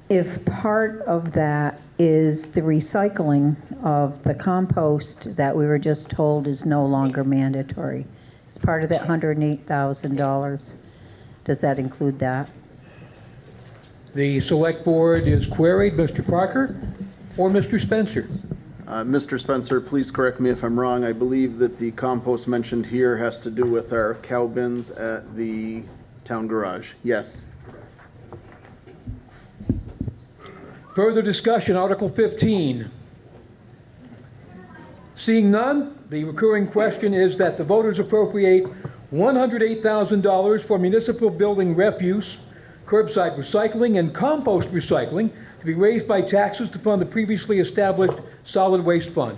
if part of that is the recycling of the compost that we were just told is no longer mandatory. It's part of that $108,000. Does that include that? The select board is queried. Mr. Parker or Mr. Spencer? Mr. Spencer, please correct me if I'm wrong. I believe that the compost mentioned here has to do with our cow bins at the town garage. Yes. Further discussion, Article 15. Seeing none, the recurring question is that the voters appropriate $108,000 for municipal building refuse, curbside recycling, and compost recycling to be raised by taxes to fund the previously established solid waste fund.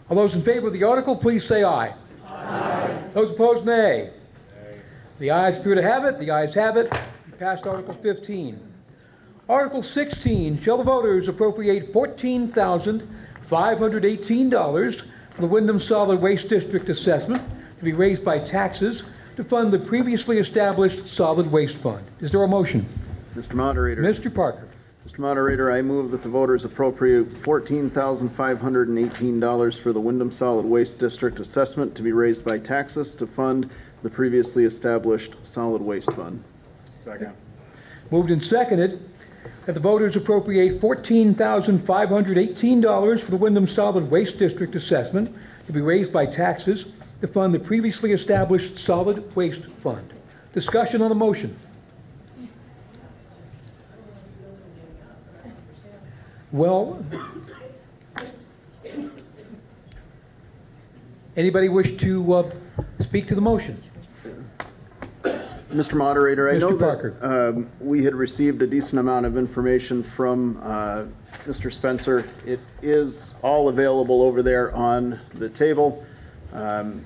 All those in favor of the article, please say aye. Aye. Those opposed, nay. The ayes appear to have it. The ayes have it. We passed Article 15. Article 16, shall the voters appropriate $14,518 for the Wyndham Solid Waste District assessment to be raised by taxes to fund the previously established solid waste fund. Is there a motion? Mr. Moderator. Mr. Parker. Mr. Moderator, I move that the voters appropriate $14,518 for the Wyndham Solid Waste District assessment to be raised by taxes to fund the previously established solid waste fund. Second. Moved and seconded that the voters appropriate $14,518 for the Wyndham Solid Waste District assessment to be raised by taxes to fund the previously established solid waste fund. Discussion on the motion. Well, anybody wish to speak to the motion? Mr. Moderator, I Mr. know Parker. that we had received a decent amount of information from Mr. Spencer. It is all available over there on the table, and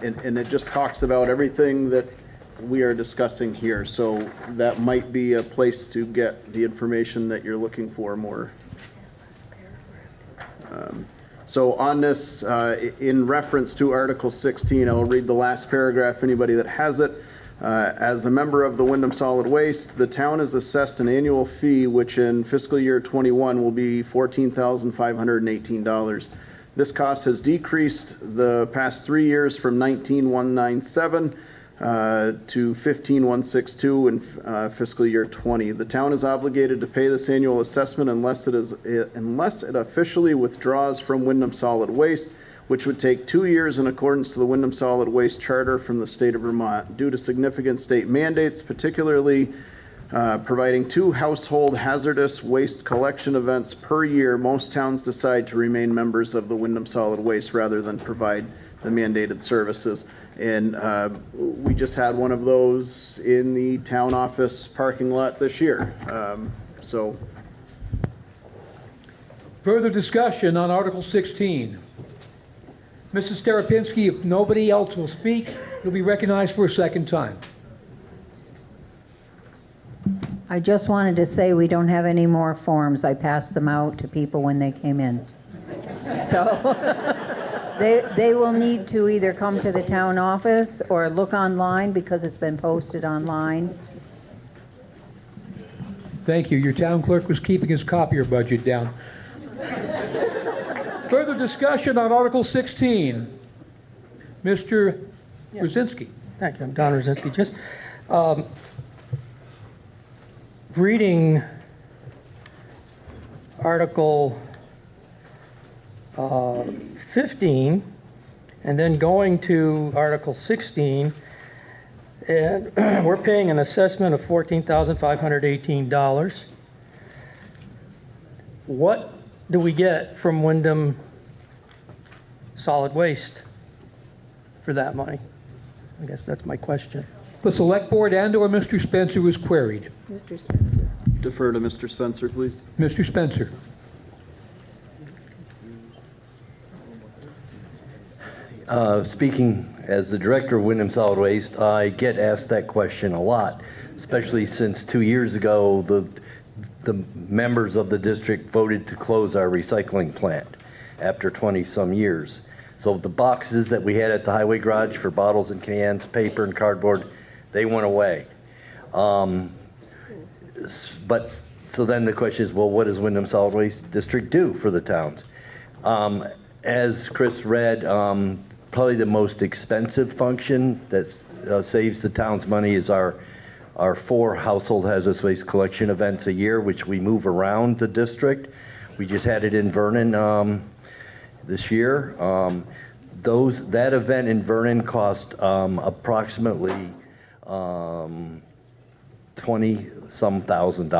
it just talks about everything that we are discussing here. So that might be a place to get the information that you're looking for more. So on this, in reference to Article 16, I'll read the last paragraph, anybody that has it. As a member of the Wyndham Solid Waste, the town is assessed an annual fee which in fiscal year 21 will be $14,518. This cost has decreased the past 3 years from $19,197 to $15,162 in fiscal year 20. The town is obligated to pay this annual assessment unless it officially withdraws from Wyndham Solid Waste, which would take 2 years in accordance to the Wyndham Solid Waste Charter from the state of Vermont. Due to significant state mandates, particularly providing 2 household hazardous waste collection events per year, most towns decide to remain members of the Wyndham Solid Waste rather than provide the mandated services. And we just had one of those in the town office parking lot this year. So Further discussion on Article 16. Mrs. Staropinski, if nobody else will speak, you'll be recognized for a second time. I just wanted to say we don't have any more forms. I passed them out to people when they came in. So they will need to either come to the town office or look online because it's been posted online. Thank you. Your town clerk was keeping his copier budget down. Further discussion on Article 16. Mr. Brzezinski. Thank you. I'm Don Brzezinski. Just reading Article 15 and then going to Article 16, and we're paying an assessment of $14,518. What do we get from Wyndham Solid Waste for that money? I guess that's my question. The Select Board and/or Mr. Spencer was queried. Mr. Spencer. defer to Mr. Spencer, please. Mr. Spencer. Speaking as the director of Wyndham Solid Waste, I get asked that question a lot, especially since 2 years ago the members of the district voted to close our recycling plant after 20-some years. So the boxes that we had at the highway garage for bottles and cans, paper and cardboard, they went away. So then the question is, well, what does Wyndham Solid Waste District do for the towns? As Chris read, probably the most expensive function that saves the town's money is our 4 household hazardous waste collection events a year, which we move around the district. We just had it in Vernon this year. That event in Vernon cost approximately $20-some thousand.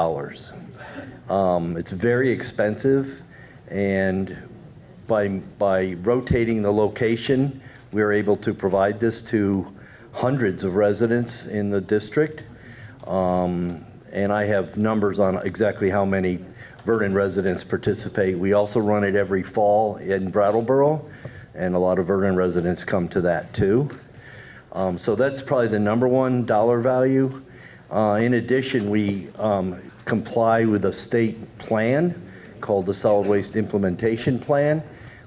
It's very expensive, and by rotating the location, we're able to provide this to hundreds of residents in the district. And I have numbers on exactly how many Vernon residents participate. We also run it every fall in Brattleboro, and a lot of Vernon residents come to that too. So that's probably the #1 dollar value. In addition, we comply with a state plan called the Solid Waste Implementation Plan,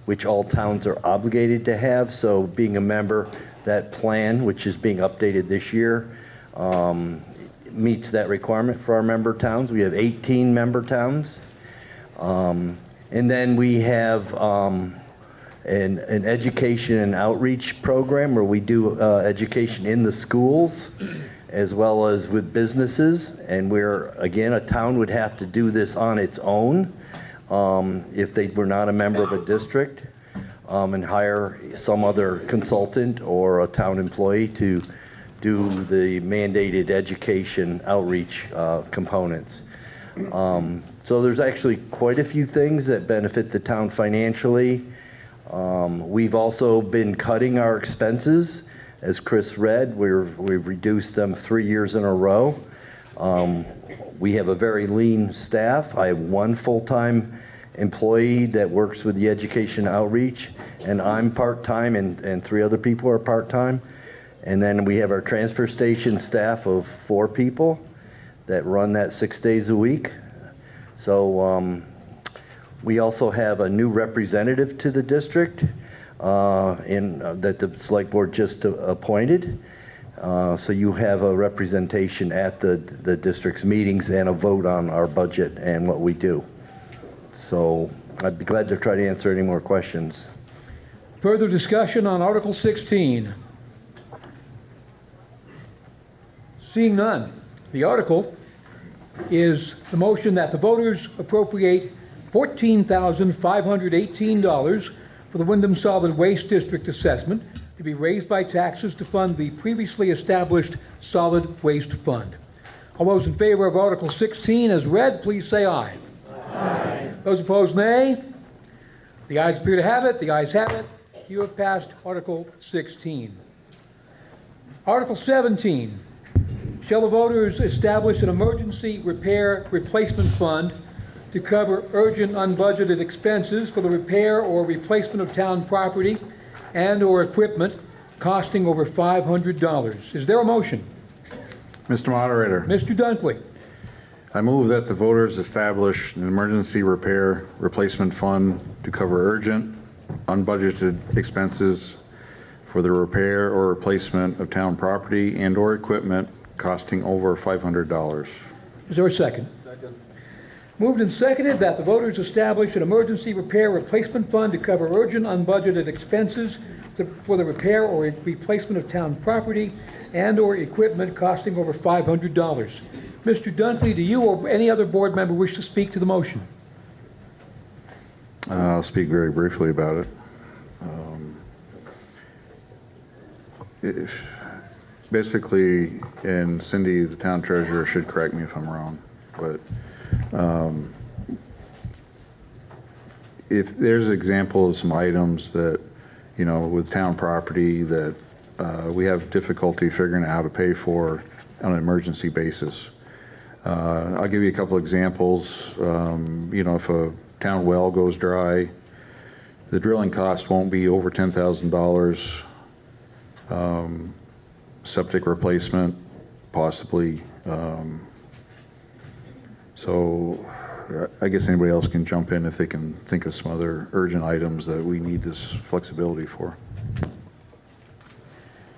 which all towns are obligated to have. So being a member, that plan, which is being updated this year, meets that requirement for our member towns. We have 18 member towns. And then we have an education and outreach program where we do education in the schools as well as with businesses. And we're, again, a town would have to do this on its own if they were not a member of a district, and hire some other consultant or a town employee to do the mandated education outreach components. So there's actually quite a few things that benefit the town financially. We've also been cutting our expenses. As Chris read, we've reduced them 3 years in a row. We have a very lean staff. I have 1 full-time employee that works with the education outreach, and I'm part-time, and 3 other people are part-time. And then we have our transfer station staff of 4 people that run that 6 days a week. So we also have a new representative to the district that the select board just appointed. So you have a representation at the district's meetings and a vote on our budget and what we do. So I'd be glad to try to answer any more questions. Further discussion on Article 16. Seeing none, the article is the motion that the voters appropriate $14,518 for the Wyndham Solid Waste District assessment to be raised by taxes to fund the previously established Solid Waste Fund. All those in favor of Article 16 as read, please say aye. Aye. Those opposed, nay. The ayes appear to have it. The ayes have it. You have passed Article 16. Article 17, shall the voters establish an emergency repair replacement fund to cover urgent unbudgeted expenses for the repair or replacement of town property and/or equipment costing over $500. Is there a motion? Mr. Moderator. Mr. Dunkley. I move that the voters establish an emergency repair replacement fund to cover urgent, unbudgeted expenses for the repair or replacement of town property and/or equipment costing over $500. Is there a second? Second. Moved and seconded that the voters establish an emergency repair replacement fund to cover urgent unbudgeted expenses for the repair or replacement of town property and/or equipment costing over $500. Mr. Dunkley, do you or any other board member wish to speak to the motion? I'll speak very briefly about it. Basically, and Cindy, the town treasurer, should correct me if I'm wrong, but if there's examples of some items that, you know, with town property that we have difficulty figuring out how to pay for on an emergency basis. I'll give you a couple examples. You know, if a town well goes dry, the drilling cost won't be over $10,000. Septic replacement, possibly. So I guess anybody else can jump in if they can think of some other urgent items that we need this flexibility for.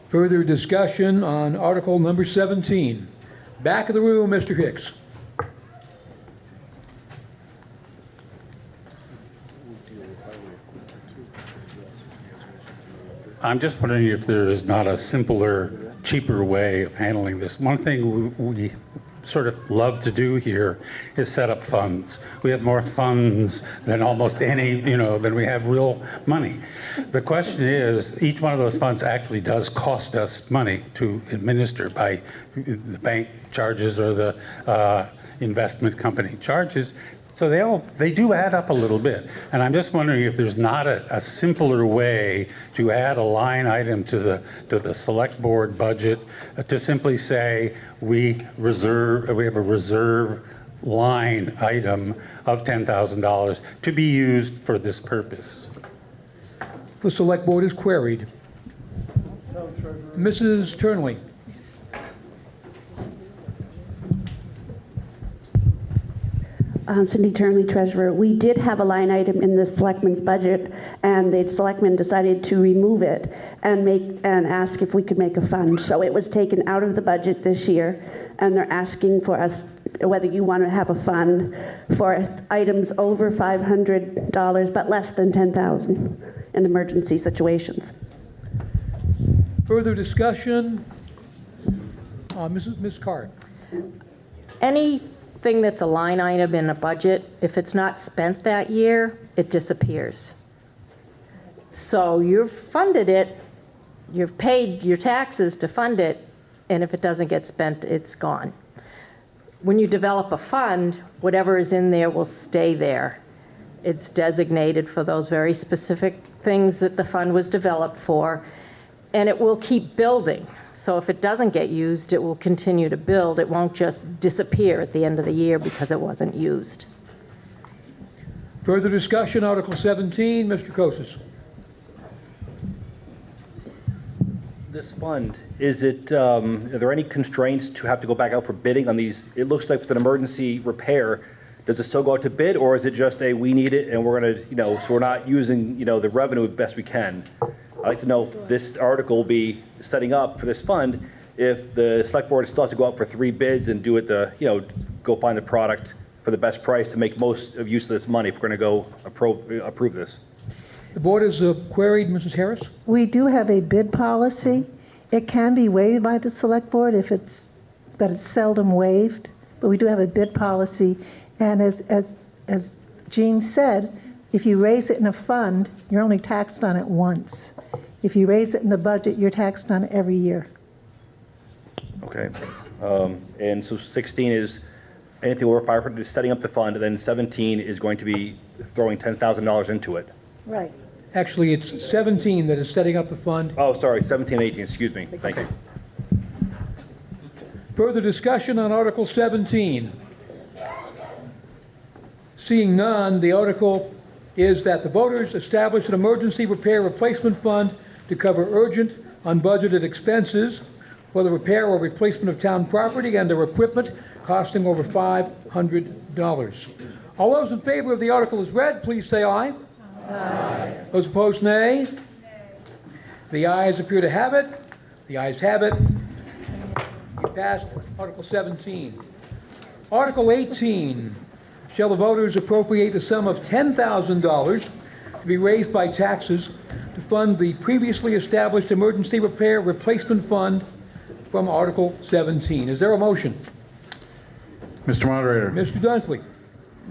Further discussion on Article number 17. Back of the room, Mr. Hicks. I'm just wondering if there is not a simpler, cheaper way of handling this. One thing we sort of love to do here is set up funds. We have more funds than almost any, you know, than we have real money. The question is, each one of those funds actually does cost us money to administer by the bank charges or the investment company charges. So they do add up a little bit. And I'm just wondering if there's not a simpler way to add a line item to the select board budget to simply say we have a reserve line item of $10,000 to be used for this purpose. The select board is queried. Mrs. Turnley. Cindy Turnley, treasurer. We did have a line item in the selectmen's budget, and the selectmen decided to remove it and ask if we could make a fund. So it was taken out of the budget this year, and they're asking for us whether you want to have a fund for items over $500 but less than $10,000 in emergency situations. Further discussion? Ms. Carr. Anything that's a line item in a budget, if it's not spent that year, it disappears. So you've funded it, you've paid your taxes to fund it, and if it doesn't get spent, it's gone. When you develop a fund, whatever is in there will stay there. It's designated for those very specific things that the fund was developed for, and it will keep building. So if it doesn't get used, it will continue to build. It won't just disappear at the end of the year because it wasn't used. Further discussion, Article 17, Mr. Kosis. This fund, is it, are there any constraints to have to go back out for bidding on these? It looks like with an emergency repair, does it still go out to bid, or is it just a, we need it and we're gonna, so we're not using, the revenue as best we can? I'd like to know if this article will be setting up for this fund, if the select board still has to go out for 3 bids and do it go find the product for the best price to make most of use of this money if we're gonna go approve this. The board is queried, Mrs. Harris. We do have a bid policy. It can be waived by the select board but it's seldom waived. But we do have a bid policy, and as Jean said, if you raise it in a fund, you're only taxed on it once. If you raise it in the budget, you're taxed on it every year. Okay, and so 16 is anything over 500 is setting up the fund, and then 17 is going to be throwing $10,000 into it. Right. Actually, it's 17 that is setting up the fund. Oh, sorry, 17 and 18, excuse me. Thank you. Further discussion on Article 17? Seeing none, the article is that the voters establish an emergency repair replacement fund to cover urgent, unbudgeted expenses for the repair or replacement of town property and their equipment costing over $500. All those in favor of the article as read, please say aye. Aye. Those opposed, nay. The ayes appear to have it. The ayes have it. You passed Article 17. Article 18. Shall the voters appropriate a sum of $10,000 to be raised by taxes to fund the previously established emergency repair replacement fund from Article 17? Is there a motion? Mr. Moderator. Mr. Dunkley.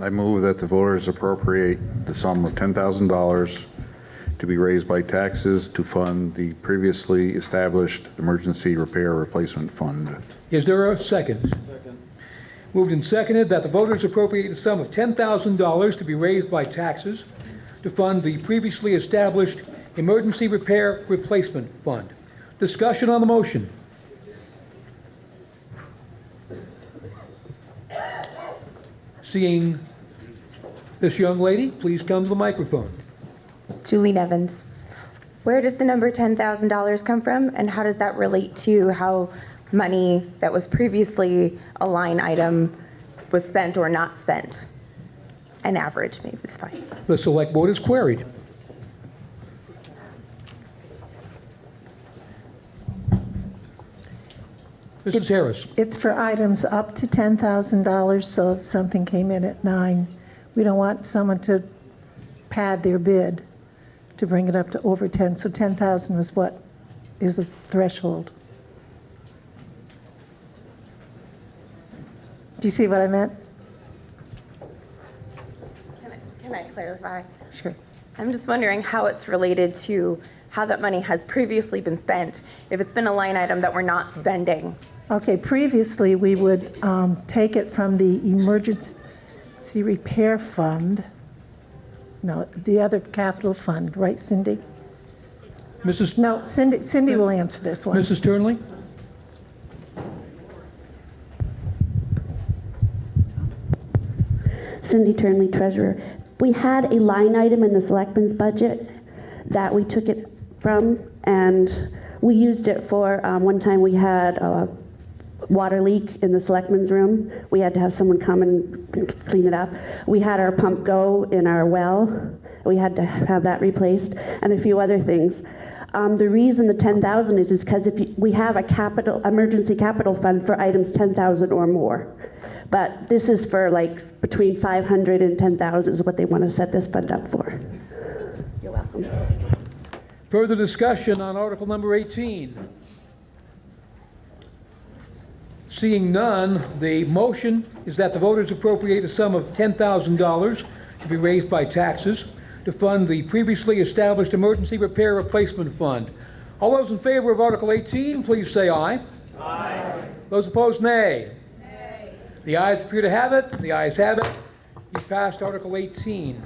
I move that the voters appropriate the sum of $10,000 to be raised by taxes to fund the previously established emergency repair replacement fund. Is there a second? Second. Moved and seconded that the voters appropriate the sum of $10,000 to be raised by taxes to fund the previously established emergency repair replacement fund. Discussion on the motion. Seeing this young lady, please come to the microphone. Julie Nevins. Where does the number $10,000 come from, and how does that relate to how money that was previously a line item was spent or not spent? An average maybe is fine. The select board is queried. Mrs. Harris. It's for items up to $10,000, so if something came in at 9, we don't want someone to pad their bid to bring it up to over 10. So 10,000 is what is the threshold. Do you see what I meant? Can I clarify? Sure. I'm just wondering how it's related to how that money has previously been spent, if it's been a line item that we're not spending. Okay, previously we would take it from the emergency repair fund. No, the other capital fund, right, Cindy? Mrs. No, Cindy will answer this one. Mrs. Turnley? Cindy Turnley, treasurer. We had a line item in the selectmen's budget that we took it from, and we used it for, one time we had a water leak in the selectmen's room. We had to have someone come and clean it up. We had our pump go in our well. We had to have that replaced, and a few other things. The reason the 10,000 is because we have a emergency capital fund for items 10,000 or more. But this is for like between 500 and 10,000 is what they want to set this fund up for. You're welcome. Further discussion on article number 18. Seeing none, the motion is that the voters appropriate a sum of $10,000 to be raised by taxes to fund the previously established emergency repair replacement fund. All those in favor of article 18, please say aye. Aye. Those opposed, nay. The ayes appear to have it. The ayes have it. You passed Article 18.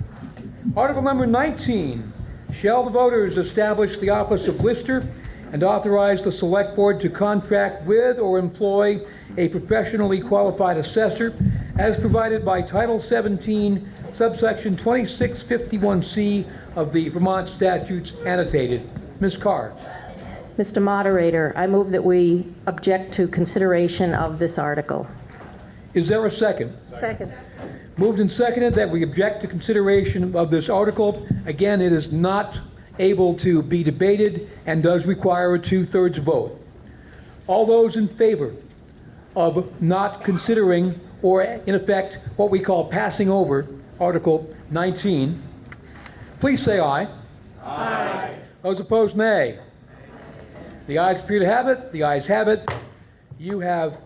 Article number 19. Shall the voters establish the office of lister and authorize the select board to contract with or employ a professionally qualified assessor as provided by Title 17, subsection 2651C of the Vermont statutes annotated. Ms. Carr. Mr. Moderator, I move that we object to consideration of this article. Is there a second? Second. Moved and seconded that we object to consideration of this article. Again, it is not able to be debated and does require a 2/3 vote. All those in favor of not considering, or in effect, what we call passing over Article 19, please say aye. Aye. Those opposed, nay. The ayes appear to have it. The ayes have it. You have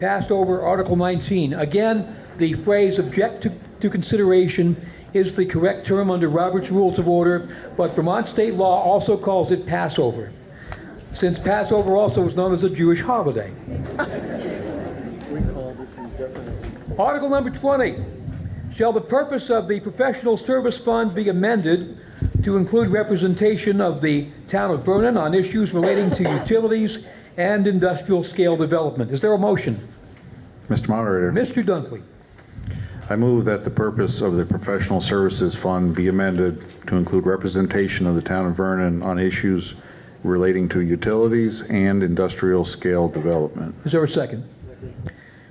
passed over Article 19. Again, the phrase object to consideration is the correct term under Robert's Rules of Order, but Vermont state law also calls it Passover, since Passover also is known as a Jewish holiday. Article number 20. Shall the purpose of the Professional Service Fund be amended to include representation of the town of Vernon on issues relating to utilities and industrial scale development. Is there a motion? Mr. Moderator. Mr. Dunkley. I move that the purpose of the Professional Services Fund be amended to include representation of the town of Vernon on issues relating to utilities and industrial scale development. Is there a second?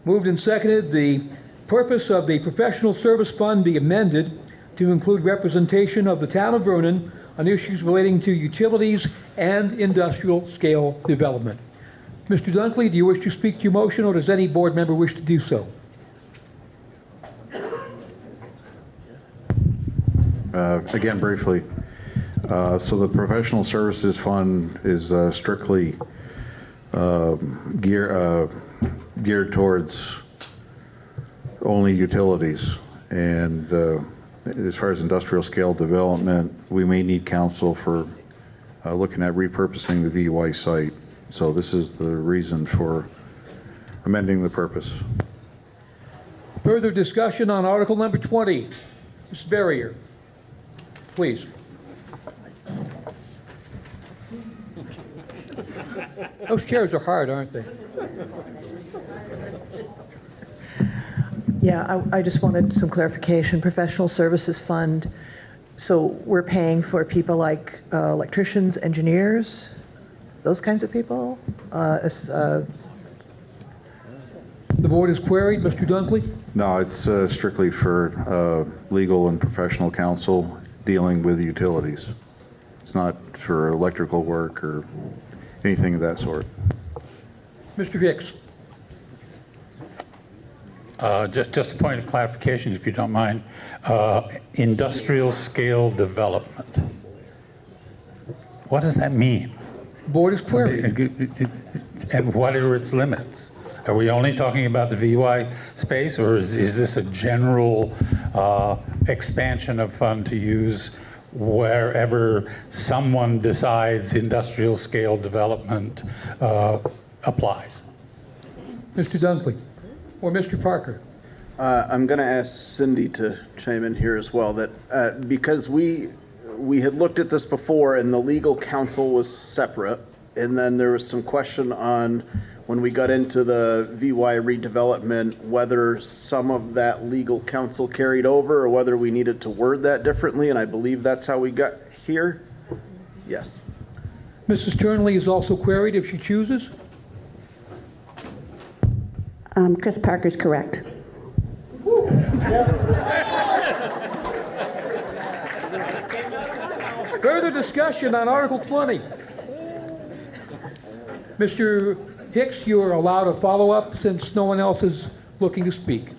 Moved and seconded, the purpose of the Professional Service Fund be amended to include representation of the town of Vernon on issues relating to utilities and industrial scale development. Mr. Dunkley, do you wish to speak to your motion, or does any board member wish to do so? Again, briefly. So the Professional Services Fund is strictly geared towards only utilities. And as far as industrial scale development, we may need counsel for looking at repurposing the VY site. So this is the reason for amending the purpose. Further discussion on Article number 20. Ms. Barrier, please. Those chairs are hard, aren't they? Yeah, I just wanted some clarification. Professional Services Fund, so we're paying for people like electricians, engineers, those kinds of people? The board is queried. Mr. Dunkley? No, it's strictly for legal and professional counsel dealing with utilities. It's not for electrical work or anything of that sort. Mr. Hicks? Just a point of clarification, if you don't mind. Industrial scale development. What does that mean? Board is queried. And what are its limits? Are we only talking about the VY space, or is this a general expansion of fund to use wherever someone decides industrial scale development applies? Mr. Dunkley or Mr. Parker? I'm going to ask Cindy to chime in here as well, that because we had looked at this before and the legal counsel was separate, and then there was some question on when we got into the VY redevelopment whether some of that legal counsel carried over or whether we needed to word that differently, and I believe that's how we got here. Yes. Mrs. Turnley is also queried if she chooses. Chris Parker's correct. Further discussion on Article 20. Mr. Hicks, you are allowed a follow-up since no one else is looking to speak.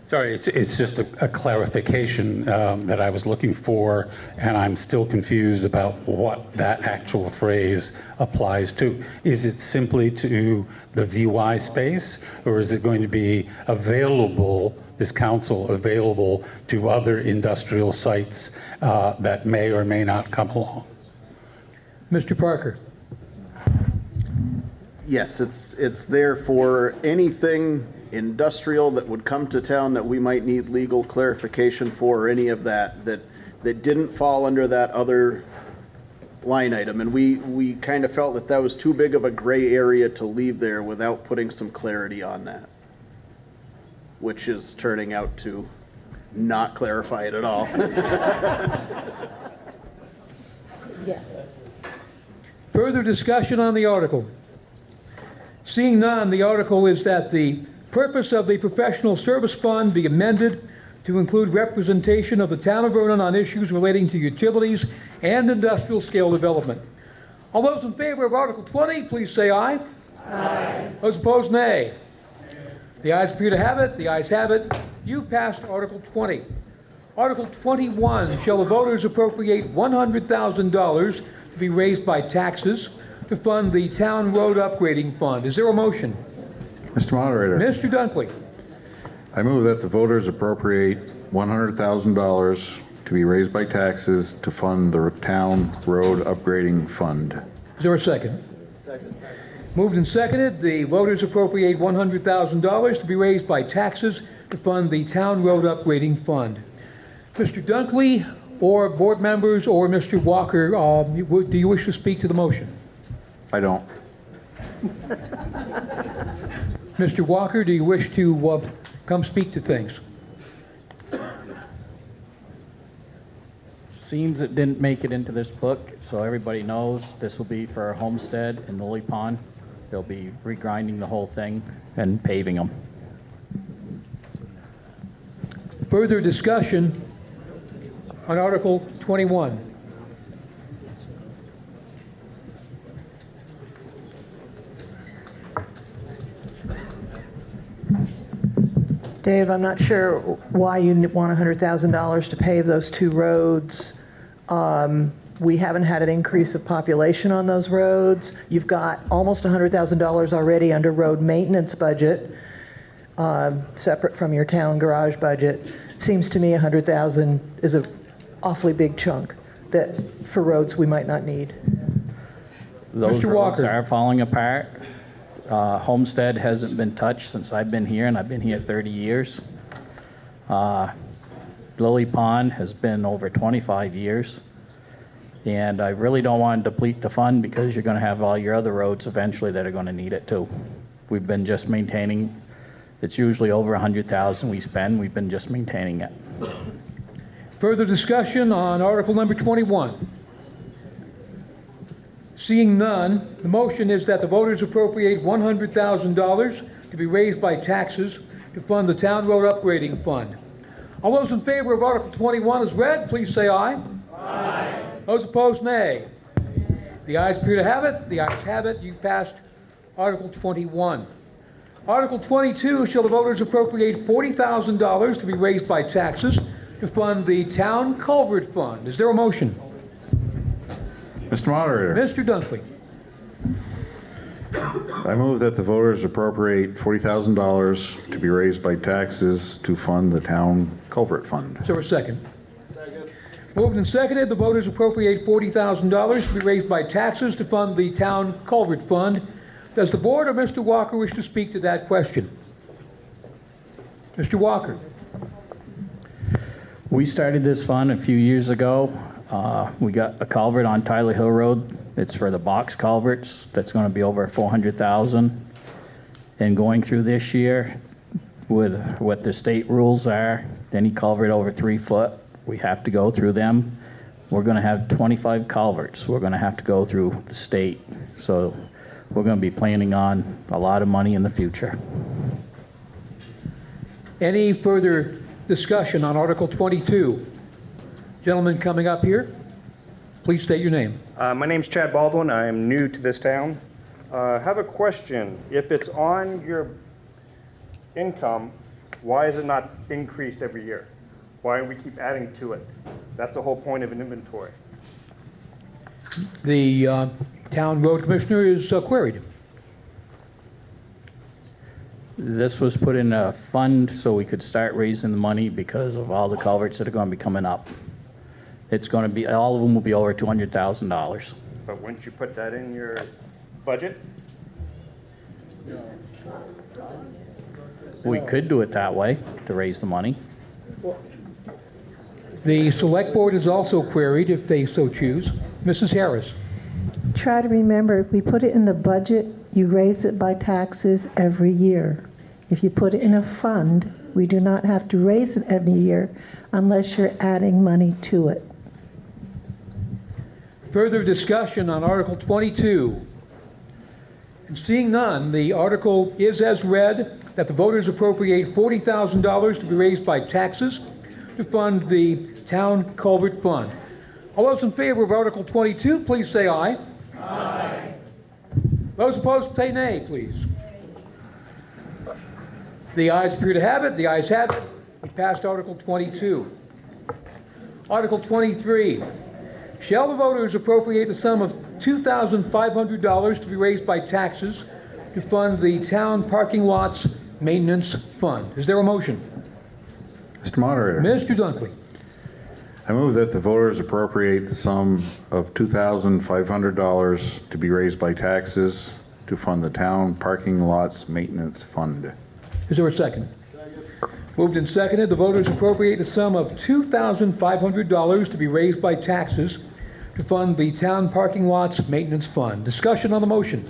Sorry, it's just a clarification that I was looking for, and I'm still confused about what that actual phrase applies to. Is it simply to the VY space, or is it going to be available, this council available to other industrial sites that may or may not come along? Mr. Parker. Yes, it's there for anything industrial that would come to town that we might need legal clarification for, or any of that didn't fall under that other line item. And we kind of felt that was too big of a gray area to leave there without putting some clarity on that, which is turning out to not clarify it at all. Yes. Further discussion on the article. Seeing none, the article is that the purpose of the Professional Service Fund be amended to include representation of the town of Vernon on issues relating to utilities and industrial scale development. All those in favor of Article 20, please say aye. Aye. Those opposed, nay. The ayes appear to have it. The ayes have it. You passed Article 20. Article 21, shall the voters appropriate $100,000 to be raised by taxes to fund the town road upgrading fund. Is there a motion? Mr. Moderator. Mr. Dunkley. I move that the voters appropriate $100,000 to be raised by taxes to fund the town road upgrading fund. Is there a second? Second. Moved and seconded. The voters appropriate $100,000 to be raised by taxes to fund the town road upgrading fund. Mr. Dunkley or board members or Mr. Walker, do you wish to speak to the motion? I don't. Mr. Walker, do you wish to come speak to things? Seems it didn't make it into this book, so everybody knows this will be for Homestead and Lily Pond. They'll be regrinding the whole thing and paving them. Further discussion on Article 21. Dave, I'm not sure why you want $100,000 to pave those two roads. We haven't had an increase of population on those roads. You've got almost $100,000 already under road maintenance budget, separate from your town garage budget. Seems to me $100,000 is an awfully big chunk that for roads we might not need. Those Mr. roads Walker. are falling apart. Homestead hasn't been touched since I've been here, and I've been here 30 years. Lily Pond has been over 25 years. And I really don't want to deplete the fund because you're going to have all your other roads eventually that are going to need it too. We've been just maintaining, it's usually over 100,000 we spend, we've been just maintaining it. Further discussion on Article number 21. Seeing none, the motion is that the voters appropriate $100,000 to be raised by taxes to fund the town road upgrading fund. All those in favor of Article 21 as read, please say aye. Aye. Those opposed, nay. The ayes appear to have it. The ayes have it. You passed Article 21. Article 22, shall the voters appropriate $40,000 to be raised by taxes to fund the town culvert fund. Is there a motion? Mr. Moderator. Mr. Dunkley. I move that the voters appropriate $40,000 to be raised by taxes to fund the town culvert fund. Is there a second? Second. Moved and seconded, the voters appropriate $40,000 to be raised by taxes to fund the town culvert fund. Does the board or Mr. Walker wish to speak to that question? Mr. Walker. We started this fund a few years ago. We got a culvert on Tyler Hill Road. It's for the box culverts. That's going to be over $400,000. And going through this year with what the state rules are, any culvert over 3 foot, we have to go through them. We're going to have 25 culverts. We're going to have to go through the state. So we're going to be planning on a lot of money in the future. Any further discussion on Article 22? Gentleman coming up here, please state your name. My name's Chad Baldwin. I am new to this town. I have a question. If it's on your income, why is it not increased every year? Why do we keep adding to it? That's the whole point of an inventory. The town road commissioner is queried. This was put in a fund so we could start raising the money because of all the culverts that are going to be coming up. It's going to be, all of them will be over $200,000. But wouldn't you put that in your budget? We could do it that way to raise the money. The select board is also queried if they so choose. Mrs. Harris. Try to remember, if we put it in the budget, you raise it by taxes every year. If you put it in a fund, we do not have to raise it every year unless you're adding money to it. Further discussion on Article 22. And seeing none, the article is as read, that the voters appropriate $40,000 to be raised by taxes to fund the town culvert fund. All those in favor of Article 22, please say aye. Aye. Those opposed, say nay, please. The ayes appear to have it. The ayes have it. We passed Article 22. Article 23. Shall the voters appropriate the sum of $2,500 to be raised by taxes to fund the town parking lots maintenance fund? Is there a motion? Mr. Moderator. Mr. Dunkley. I move that the voters appropriate the sum of $2,500 to be raised by taxes to fund the town parking lots maintenance fund. Is there a second? Second. Moved and seconded. The voters appropriate the sum of $2,500 to be raised by taxes to fund the town parking lots maintenance fund. Discussion on the motion.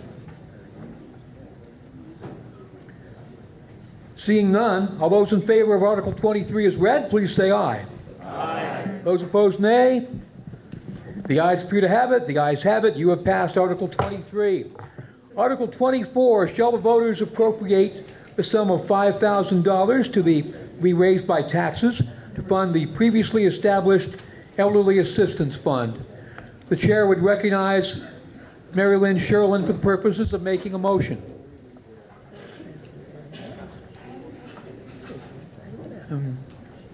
Seeing none, all those in favor of Article 23 as read, please say aye. Aye. Those opposed, nay. The ayes appear to have it. The ayes have it. You have passed Article 23. Article 24, shall the voters appropriate the sum of $5,000 to be raised by taxes to fund the previously established Elderly Assistance Fund. The chair would recognize Mary Lynn Sherlin for the purposes of making a motion.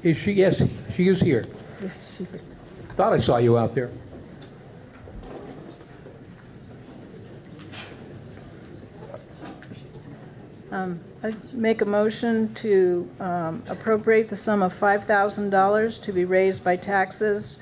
Is she? Yes, she is here. Thought I saw you out there. I make a motion to appropriate the sum of $5,000 to be raised by taxes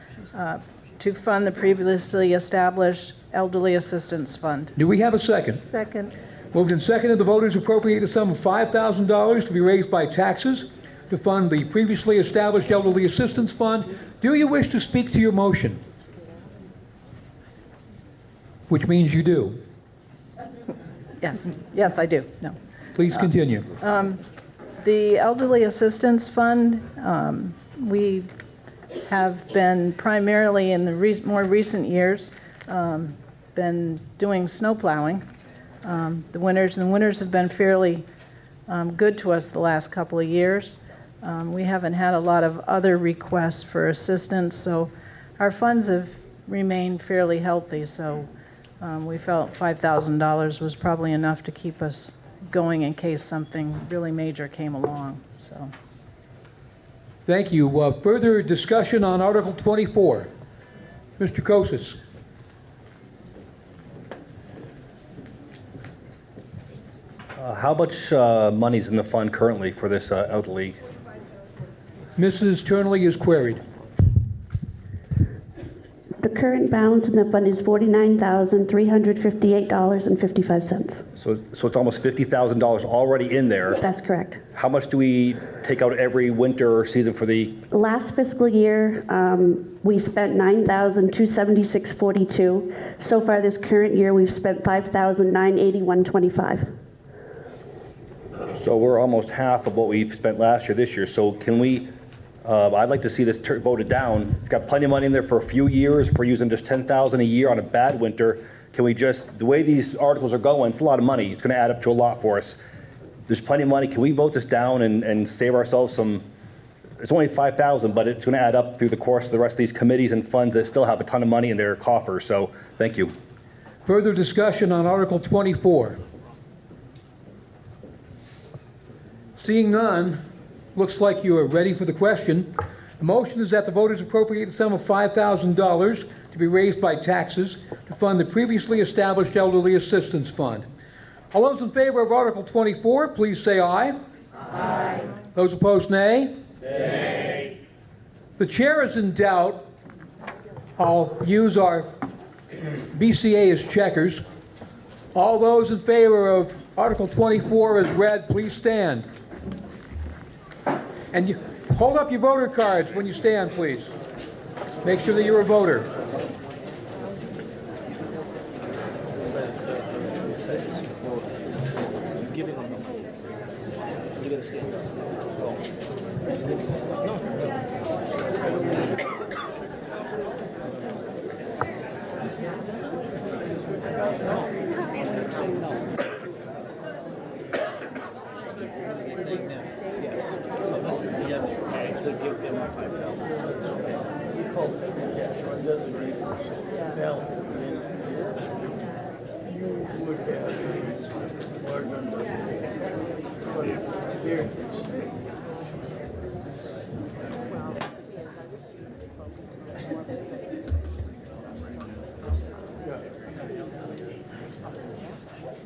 to fund the previously established Elderly Assistance Fund. Do we have a second? Second. Moved and seconded, the voters appropriate the sum of $5,000 to be raised by taxes to fund the previously established Elderly Assistance Fund. Do you wish to speak to your motion? Which means you do. Yes. Yes, I do. No. Please continue. The Elderly Assistance Fund, we have been primarily in the more recent years been doing snow plowing. The winters have been fairly good to us the last couple of years. We haven't had a lot of other requests for assistance, so our funds have remained fairly healthy. So we felt $5,000 was probably enough to keep us going in case something really major came along. So. Thank you. Further discussion on Article 24. Mr. Kosis. How much money's in the fund currently for this elderly? Mrs. Turnley is queried. The current balance in the fund is $49,358.55. So it's almost $50,000 already in there. That's correct. How much do we take out every winter or season for the? Last fiscal year, we spent $9,276.42. So far this current year, we've spent $5,981.25. So we're almost half of what we spent last year this year. So can we, I'd like to see this voted down. It's got plenty of money in there for a few years. If we're using just $10,000 a year on a bad winter, can we just, the way these articles are going, it's a lot of money. It's going to add up to a lot for us. There's plenty of money. Can we vote this down and save ourselves some, it's only $5,000, but it's going to add up through the course of the rest of these committees and funds that still have a ton of money in their coffers. So thank you. Further discussion on Article 24. Seeing none, looks like you are ready for the question. The motion is that the voters appropriate the sum of $5,000 to be raised by taxes to fund the previously established Elderly Assistance Fund. All those in favor of Article 24, please say aye. Aye. Those opposed, nay. Nay. The chair is in doubt. I'll use our BCA as checkers. All those in favor of Article 24 as read, please stand. And you hold up your voter cards when you stand, please. Make sure that you're a voter.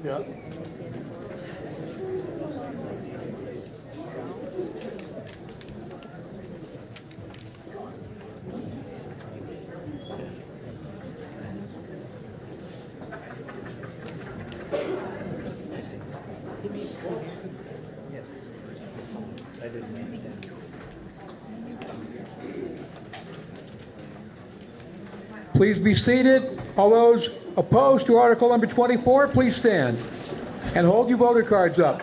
Yeah. Please be seated. All those opposed to Article number 24, please stand and hold your voter cards up.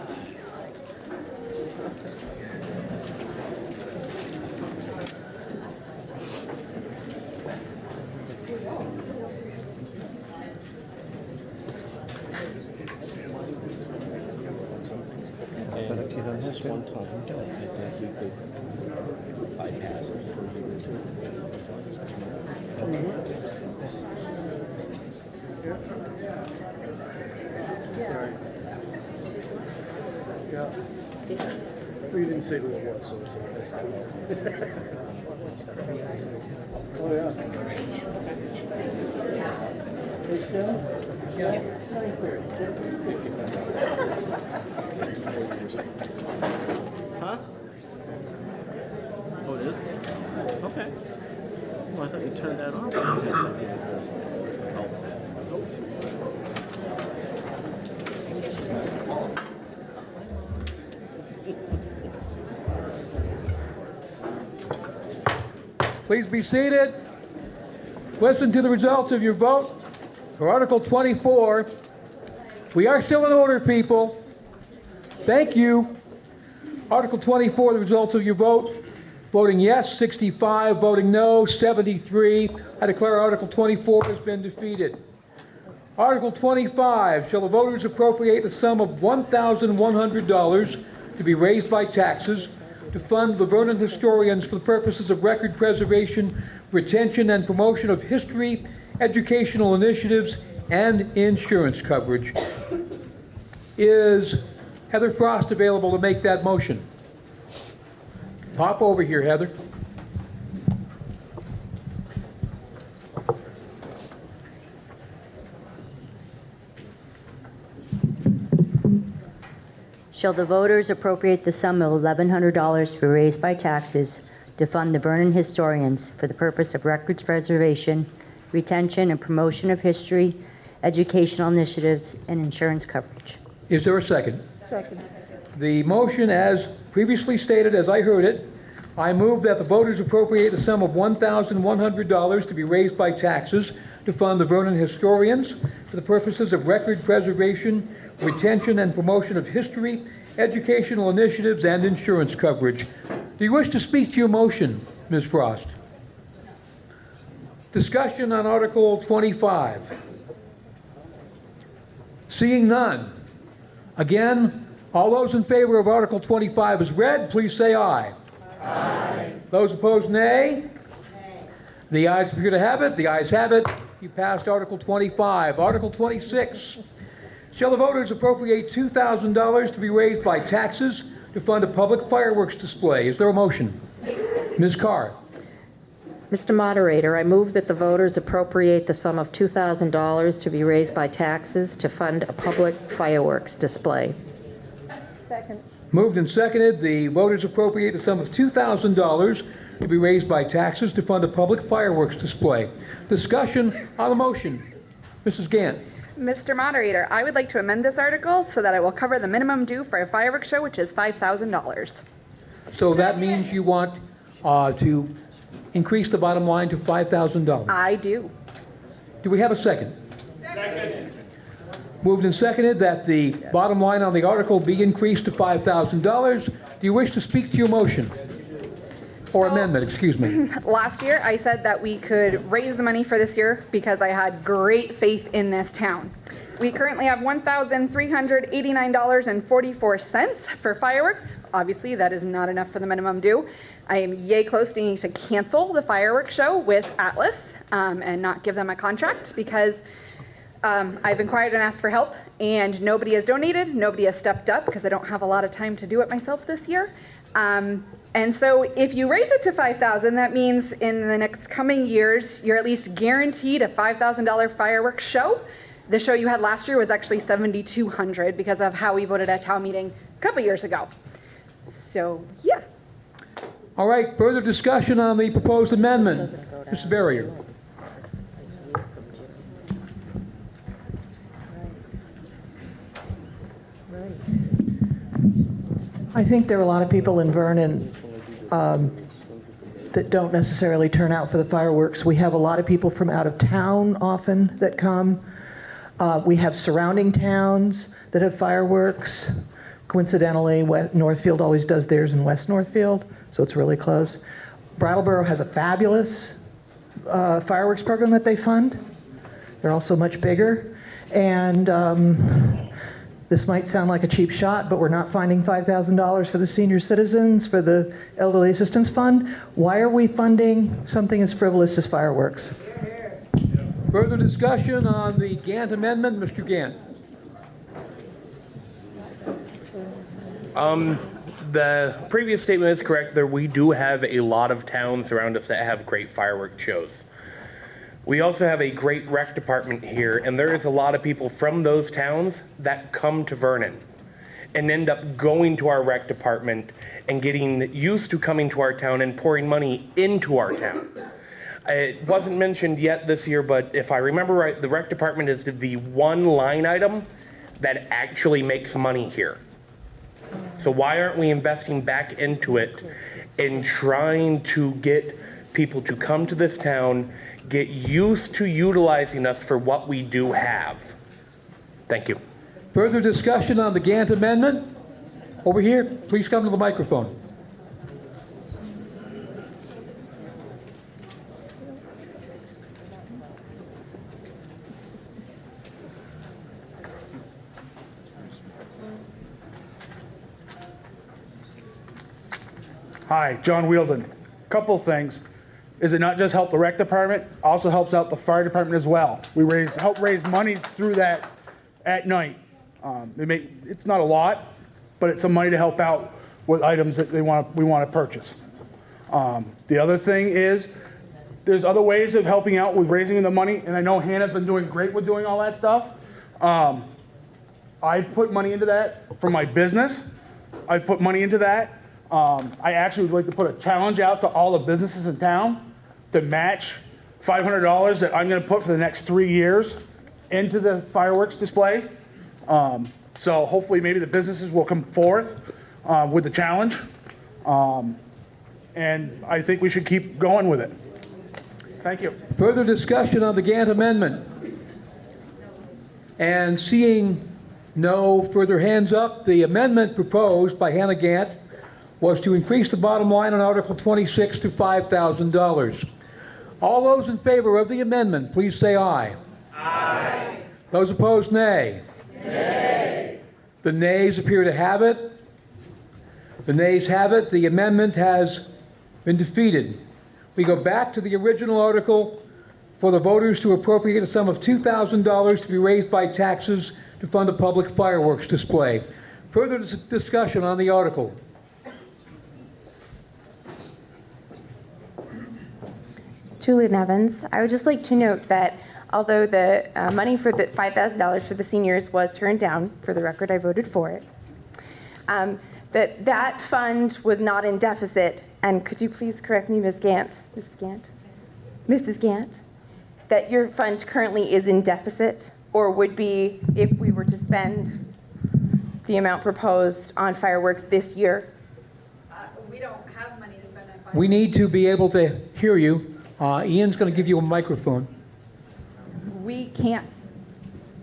this one time done, I think we could bypass it for a year or two. Yeah. You didn't say who it was, so it's oh, yeah. Yeah. Huh? Oh, it is? Okay. Well, I thought you turned that off. You had something like this. Oh. Please be seated. Listen to the results of your vote for Article 24. We are still in order, people. Thank you. Article 24, the results of your vote. Voting yes, 65. Voting no, 73. I declare Article 24 has been defeated. Article 25, shall the voters appropriate the sum of $1,100 to be raised by taxes to fund the Vernon historians for the purposes of record preservation, retention, and promotion of history, educational initiatives, and insurance coverage. Is Heather Frost available to make that motion? Pop over here, Heather. Shall the voters appropriate the sum of $1,100 to be raised by taxes to fund the Vernon historians for the purpose of records preservation, retention, and promotion of history, educational initiatives, and insurance coverage? Is there a second? Second. The motion, as previously stated, as I heard it, I move that the voters appropriate the sum of $1,100 to be raised by taxes to fund the Vernon historians for the purposes of record preservation, retention, and promotion of history, educational initiatives, and insurance coverage. Do you wish to speak to your motion, Ms. Frost? Discussion on Article 25. Seeing none. Again, all those in favor of Article 25 as read, please say aye. Aye. Those opposed, nay. The ayes appear to have it. The ayes have it. You passed Article 25. Article 26. Shall the voters appropriate $2,000 to be raised by taxes to fund a public fireworks display? Is there a motion? Ms. Carr. Mr. Moderator, I move that the voters appropriate the sum of $2,000 to be raised by taxes to fund a public fireworks display. Second. Moved and seconded. The voters appropriate the sum of $2,000 to be raised by taxes to fund a public fireworks display. Discussion on the motion. Mrs. Gant. Mr. Moderator, I would like to amend this article so that it will cover the minimum due for a fireworks show, which is $5,000. So that means you want to increase the bottom line to $5,000. I do. Do we have a second? Second. Moved and seconded that the bottom line on the article be increased to $5,000. Do you wish to speak to your motion? Or amendment, excuse me. Last year, I said that we could raise the money for this year because I had great faith in this town. We currently have $1,389.44 for fireworks. Obviously, that is not enough for the minimum due. I am yay close to needing to cancel the fireworks show with Atlas and not give them a contract because I've inquired and asked for help and nobody has donated, nobody has stepped up because I don't have a lot of time to do it myself this year. And so if you raise it to $5,000, that means in the next coming years, you're at least guaranteed a $5,000 fireworks show. The show you had last year was actually $7,200 because of how we voted at town meeting a couple years ago. So, yeah. All right, further discussion on the proposed amendment. Mr. Barrier. I think there are a lot of people in Vernon that don't necessarily turn out for the fireworks. We have a lot of people from out of town often that come. We have surrounding towns that have fireworks. Coincidentally, Northfield always does theirs in West Northfield, so it's really close. Brattleboro has a fabulous fireworks program that they fund. They're also much bigger. And This might sound like a cheap shot, but we're not finding $5,000 for the senior citizens, for the Elderly Assistance Fund. Why are we funding something as frivolous as fireworks? Further discussion on the Gant amendment? Mr. Gant. The previous statement is correct. We do have a lot of towns around us that have great fireworks shows. We also have a great rec department here, and there is a lot of people from those towns that come to Vernon and end up going to our rec department and getting used to coming to our town and pouring money into our town. It wasn't mentioned yet this year, but if I remember right, the rec department is the one line item that actually makes money here. So why aren't we investing back into it and trying to get people to come to this town, get used to utilizing us for what we do have? Thank you. Further discussion on the Gant amendment? Over here, please come to the microphone. Hi, John Wielden. Couple things. Is it not just help the rec department? Also helps out the fire department as well. We help raise money through that at night. It's not a lot, but it's some money to help out with items that we want to purchase. The other thing is, there's other ways of helping out with raising the money, and I know Hannah's been doing great with doing all that stuff. I've put money into that for my business. I've put money into that. I actually would like to put a challenge out to all the businesses in town to match $500 that I'm going to put for the next 3 years into the fireworks display. So hopefully maybe the businesses will come forth with the challenge. And I think we should keep going with it. Thank you. Further discussion on the Gant amendment? And seeing no further hands up, the amendment proposed by Hannah Gant was to increase the bottom line on Article 26 to $5,000. All those in favor of the amendment, please say aye. Aye. Those opposed, nay. Nay. The nays appear to have it. The nays have it. The amendment has been defeated. We go back to the original article for the voters to appropriate a sum of $2,000 to be raised by taxes to fund a public fireworks display. Further discussion on the article. Julie Nevins. I would just like to note that although the money for the $5,000 for the seniors was turned down, for the record, I voted for it, that fund was not in deficit. And could you please correct me, Ms. Gant, Mrs. Gant, that your fund currently is in deficit, or would be if we were to spend the amount proposed on fireworks this year? We don't have money to spend on fireworks. We need to be able to hear you. Ian's going to give you a microphone. We can't.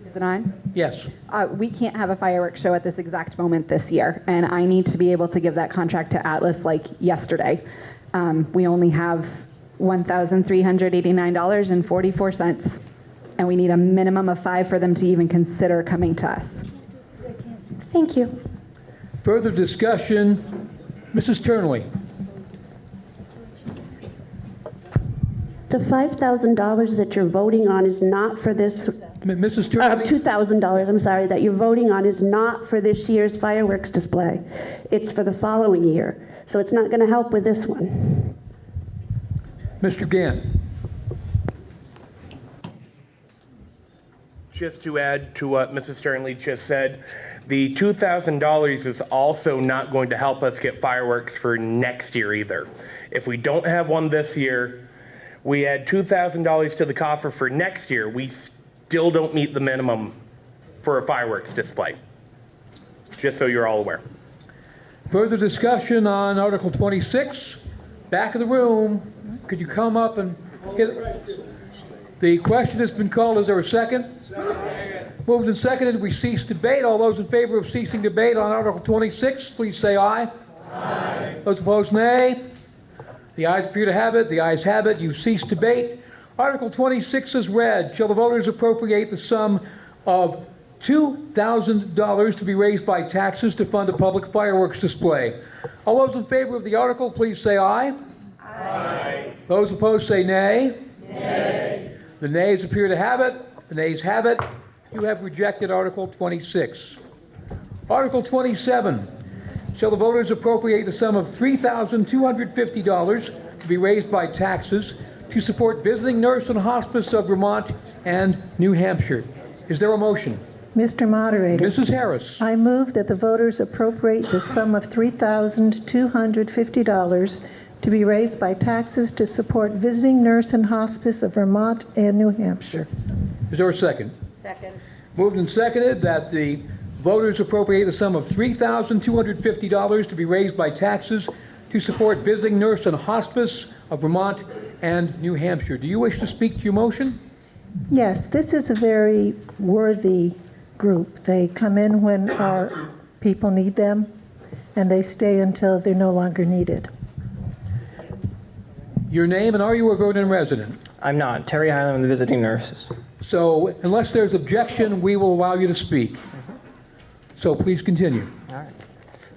Is it on? Yes. We can't have a fireworks show at this exact moment this year, and I need to be able to give that contract to Atlas like yesterday. We only have $1,389.44, and we need a minimum of $5 for them to even consider coming to us. Thank you. Further discussion, Mrs. Turnley. The $5,000 that you're voting on is not for this. Mrs. Turnley? $2,000, I'm sorry, that you're voting on is not for this year's fireworks display. It's for the following year. So it's not going to help with this one. Mr. Gant. Just to add to what Mrs. Sternley just said, the $2,000 is also not going to help us get fireworks for next year either. If we don't have one this year, we add $2,000 to the coffer for next year, we still don't meet the minimum for a fireworks display. Just so you're all aware. Further discussion on Article 26. Back of the room. Could you come up and get it? The question has been called. Is there a second? Second. Moved and seconded. We cease debate. All those in favor of ceasing debate on Article 26, please say aye. Aye. Those opposed, nay. The ayes appear to have it. The ayes have it. You've ceased debate. Article 26 is read. Shall the voters appropriate the sum of $2,000 to be raised by taxes to fund a public fireworks display. All those in favor of the article, please say aye. Aye. Those opposed say nay. Nay. The nays appear to have it. The nays have it. You have rejected Article 26. Article 27. Shall the voters appropriate the sum of $3,250 to be raised by taxes to support Visiting Nurse and Hospice of Vermont and New Hampshire? Is there a motion? Mr. Moderator. Mrs. Harris. I move that the voters appropriate the sum of $3,250 to be raised by taxes to support Visiting Nurse and Hospice of Vermont and New Hampshire. Is there a second? Second. Moved and seconded that the voters appropriate the sum of $3,250 to be raised by taxes to support Visiting Nurse and Hospice of Vermont and New Hampshire. Do you wish to speak to your motion? Yes, this is a very worthy group. They come in when our people need them, and they stay until they're no longer needed. Your name, and are you a voting resident? I'm not. Terry Highland, the visiting nurses. So unless there's objection, we will allow you to speak. So please continue. All right.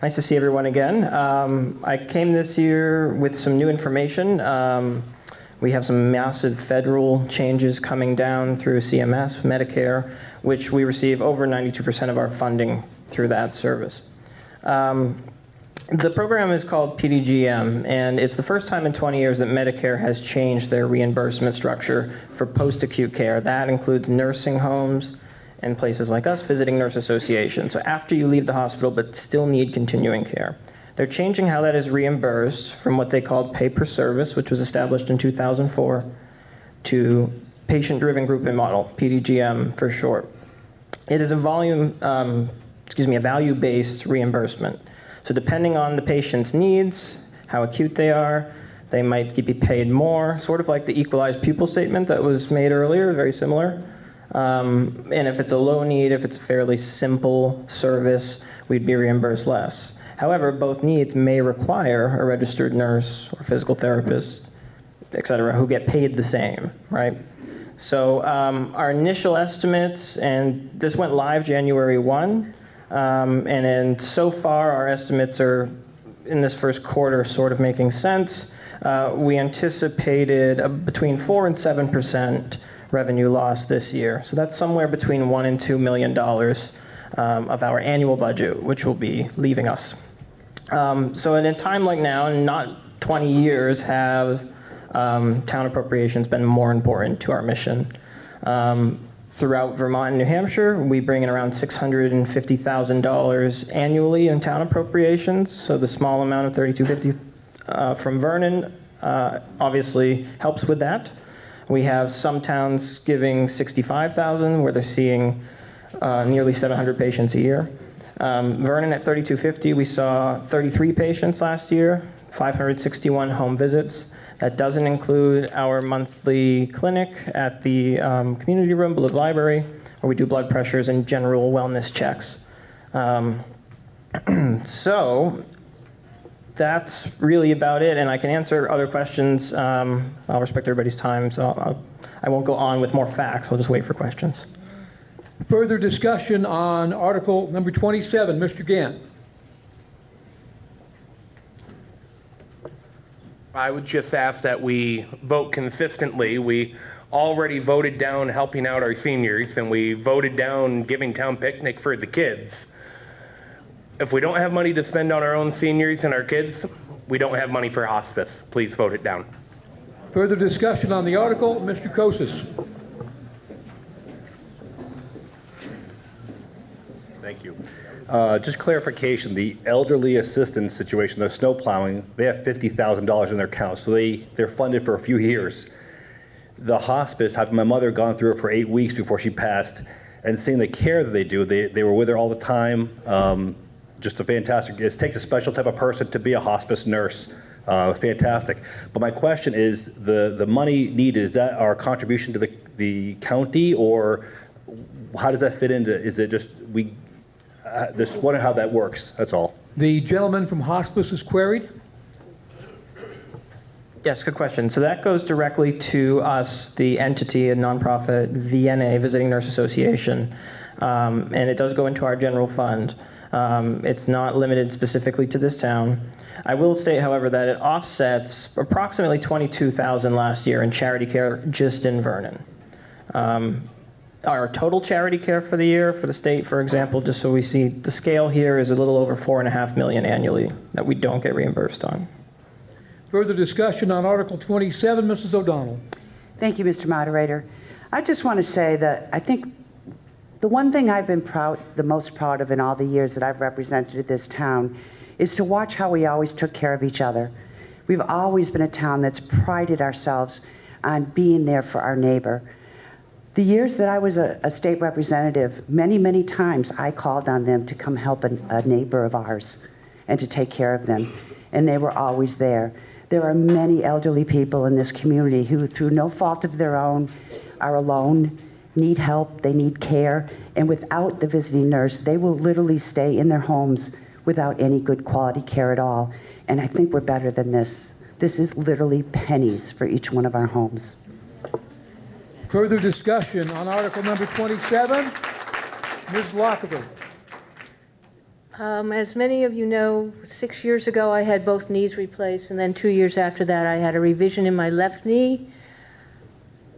Nice to see everyone again. I came this year with some new information. We have some massive federal changes coming down through CMS, Medicare, which we receive over 92% of our funding through that service. The program is called PDGM, and it's the first time in 20 years that Medicare has changed their reimbursement structure for post-acute care. That includes nursing homes and places like us, Visiting Nurse Association. So after you leave the hospital but still need continuing care. They're changing how that is reimbursed from what they called pay per service, which was established in 2004, to patient-driven grouping model, PDGM for short. It is a value-based reimbursement. So depending on the patient's needs, how acute they are, they might be paid more, sort of like the equalized pupil statement that was made earlier, very similar. And if it's a low need, if it's a fairly simple service, we'd be reimbursed less. However, both needs may require a registered nurse or physical therapist, et cetera, who get paid the same, right? So our initial estimates, and this went live January 1, and then so far our estimates are, in this first quarter, sort of making sense. We anticipated between 4 and 7% revenue loss this year. So that's somewhere between $1 and $2 million of our annual budget, which will be leaving us. So in a time like now, not 20 years, have town appropriations been more important to our mission. Throughout Vermont and New Hampshire, we bring in around $650,000 annually in town appropriations. So the small amount of $3,250 from Vernon obviously helps with that. We have some towns giving $65,000 where they're seeing nearly 700 patients a year. Vernon at $3,250, we saw 33 patients last year, 561 home visits. That doesn't include our monthly clinic at the community room below the library, where we do blood pressures and general wellness checks. So that's really about it, and I can answer other questions. I'll respect everybody's time, so I won't go on with more facts. I'll just wait for questions. Further discussion on Article number 27. Mr. Gant. I would just ask that we vote consistently. We already voted down helping out our seniors, and we voted down giving town picnic for the kids. If we don't have money to spend on our own seniors and our kids, we don't have money for hospice. Please vote it down. Further discussion on the article. Mr. Kosis. Thank you. Just clarification, the elderly assistance situation, the snow plowing, they have $50,000 in their account, so they're funded for a few years. The hospice, having my mother gone through it for 8 weeks before she passed, and seeing the care that they do, they were with her all the time. Just a fantastic, it takes a special type of person to be a hospice nurse. Fantastic. But my question is, the money needed, is that our contribution to the county, or how does that fit into, is it just, just wonder how that works, that's all. The gentleman from hospice is queried. Yes, good question. So that goes directly to us, the entity, a nonprofit, VNA, Visiting Nurse Association. and it does go into our general fund. It's not limited specifically to this town. I will state, however, that it offsets approximately $22,000 last year in charity care just in Vernon. Our total charity care for the year for the state, for example, just so we see the scale here, is a little over $4.5 million annually that we don't get reimbursed on. Further discussion on Article 27, Mrs. O'Donnell. Thank you, Mr. Moderator. I just want to say that I think the one thing I've been the most proud of in all the years that I've represented this town is to watch how we always took care of each other. We've always been a town that's prided ourselves on being there for our neighbor. The years that I was a state representative, many, many times I called on them to come help a neighbor of ours and to take care of them, and they were always there. There are many elderly people in this community who, through no fault of their own, are alone, need help, they need care, and without the visiting nurse, they will literally stay in their homes without any good quality care at all. And I think we're better than this. This is literally pennies for each one of our homes. Further discussion on Article number 27. Ms. Lockerbie. As many of you know, 6 years ago I had both knees replaced, and then 2 years after that I had a revision in my left knee.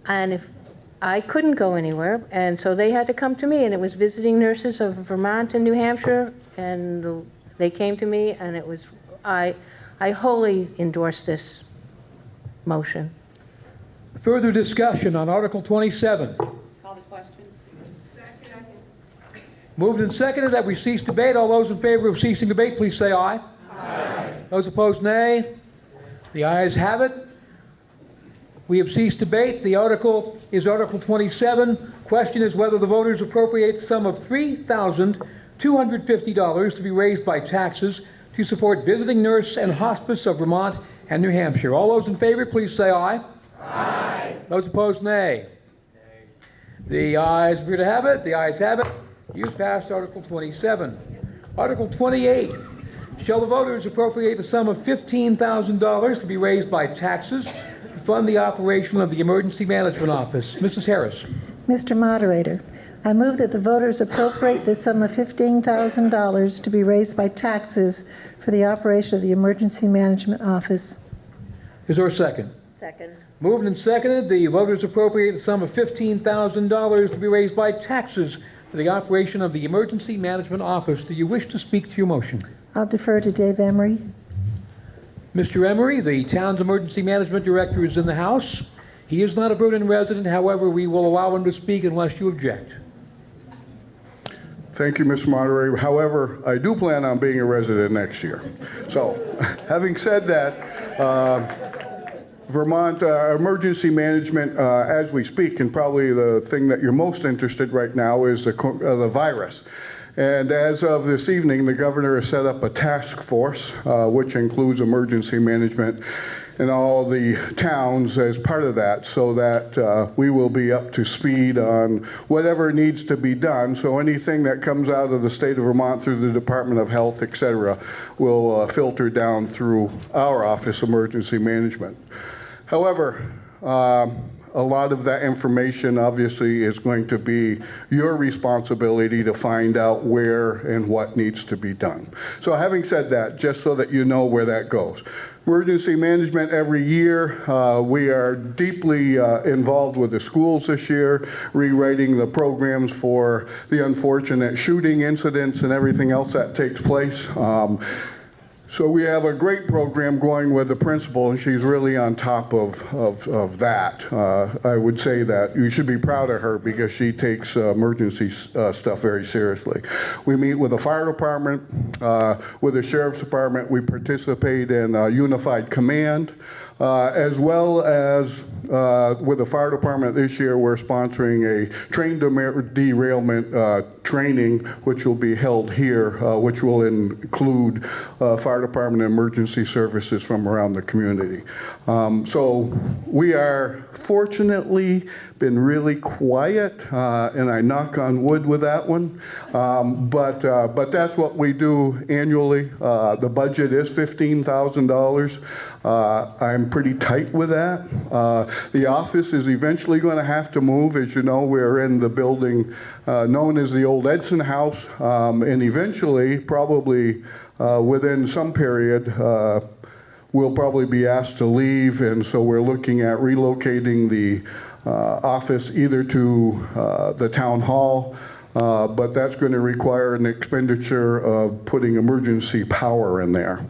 And if I couldn't go anywhere, and so they had to come to me, and it was visiting nurses of Vermont and New Hampshire, and they came to me, and it was, I wholly endorse this motion. Further discussion on Article 27. Call the question. Second. Moved and seconded that we cease debate. All those in favor of ceasing debate, please say aye. Aye. Those opposed, nay. The ayes have it. We have ceased debate. The article is Article 27. Question is whether the voters appropriate the sum of $3,250 to be raised by taxes to support visiting nurse and hospice of Vermont and New Hampshire. All those in favor, please say aye. Aye. Those opposed, nay. The ayes appear to have it. The ayes have it. You've passed Article 27. Article 28. Shall the voters appropriate the sum of $15,000 to be raised by taxes to fund the operation of the Emergency Management Office? Mrs. Harris. Mr. Moderator, I move that the voters appropriate the sum of $15,000 to be raised by taxes for the operation of the Emergency Management Office. Is there a second? Second. Moved and seconded. The voters appropriate the sum of $15,000 to be raised by taxes for the operation of the Emergency Management Office. Do you wish to speak to your motion? I'll defer to Dave Emery. Mr. Emery, the town's Emergency Management Director, is in the House. He is not a Vernon resident. However, we will allow him to speak unless you object. Thank you, Mr. Moderator. However, I do plan on being a resident next year. So, having said that, Vermont emergency management, as we speak, and probably the thing that you're most interested right now is the virus. And as of this evening, the governor has set up a task force, which includes emergency management in all the towns as part of that, so that we will be up to speed on whatever needs to be done. So anything that comes out of the state of Vermont through the Department of Health, et cetera, will filter down through our office, emergency management. However, a lot of that information obviously is going to be your responsibility to find out where and what needs to be done. So having said that, just so that you know where that goes. Emergency management every year, we are deeply involved with the schools this year, rewriting the programs for the unfortunate shooting incidents and everything else that takes place. So we have a great program going with the principal, and she's really on top of that. I would say that you should be proud of her because she takes emergency stuff very seriously. We meet with the fire department, with the sheriff's department. We participate in unified command, as well as with the fire department this year, we're sponsoring a train derailment training, which will be held here, which will include fire department and emergency services from around the community. So we are fortunately been really quiet, and I knock on wood with that one. But that's what we do annually. The budget is $15,000. I'm pretty tight with that. The office is eventually going to have to move. As you know, we're in the building known as the old Edson House, and eventually, probably within some period, we'll probably be asked to leave, and so we're looking at relocating the office either to the town hall, but that's going to require an expenditure of putting emergency power in there,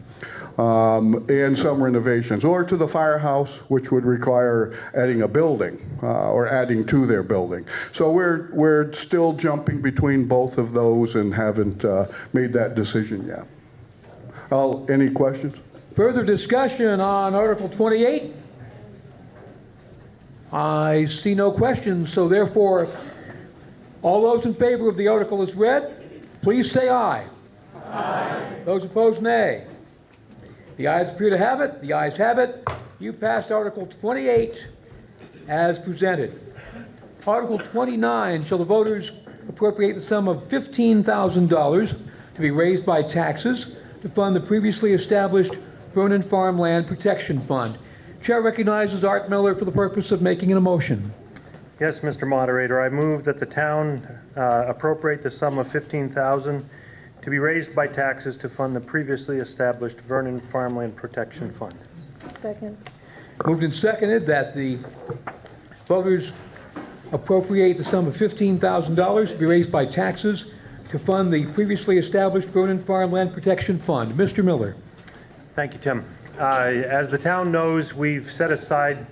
and some renovations, or to the firehouse, which would require adding a building or adding to their building. So we're still jumping between both of those and haven't made that decision yet. Any questions? Further discussion on Article 28? I see no questions, so therefore, all those in favor of the article as read, please say aye. Aye. Those opposed, nay. The ayes appear to have it. The ayes have it. You passed Article 28 as presented. Article 29, shall the voters appropriate the sum of $15,000 to be raised by taxes to fund the previously established Vernon Farmland Protection Fund. Chair recognizes Art Miller for the purpose of making an motion. Yes, Mr. Moderator, I move that the town appropriate the sum of $15,000 to be raised by taxes to fund the previously established Vernon Farmland Protection Fund. Second. Moved and seconded that the voters appropriate the sum of $15,000 to be raised by taxes to fund the previously established Vernon Farmland Protection Fund. Mr. Miller. Thank you, Tim. As the town knows, we've set aside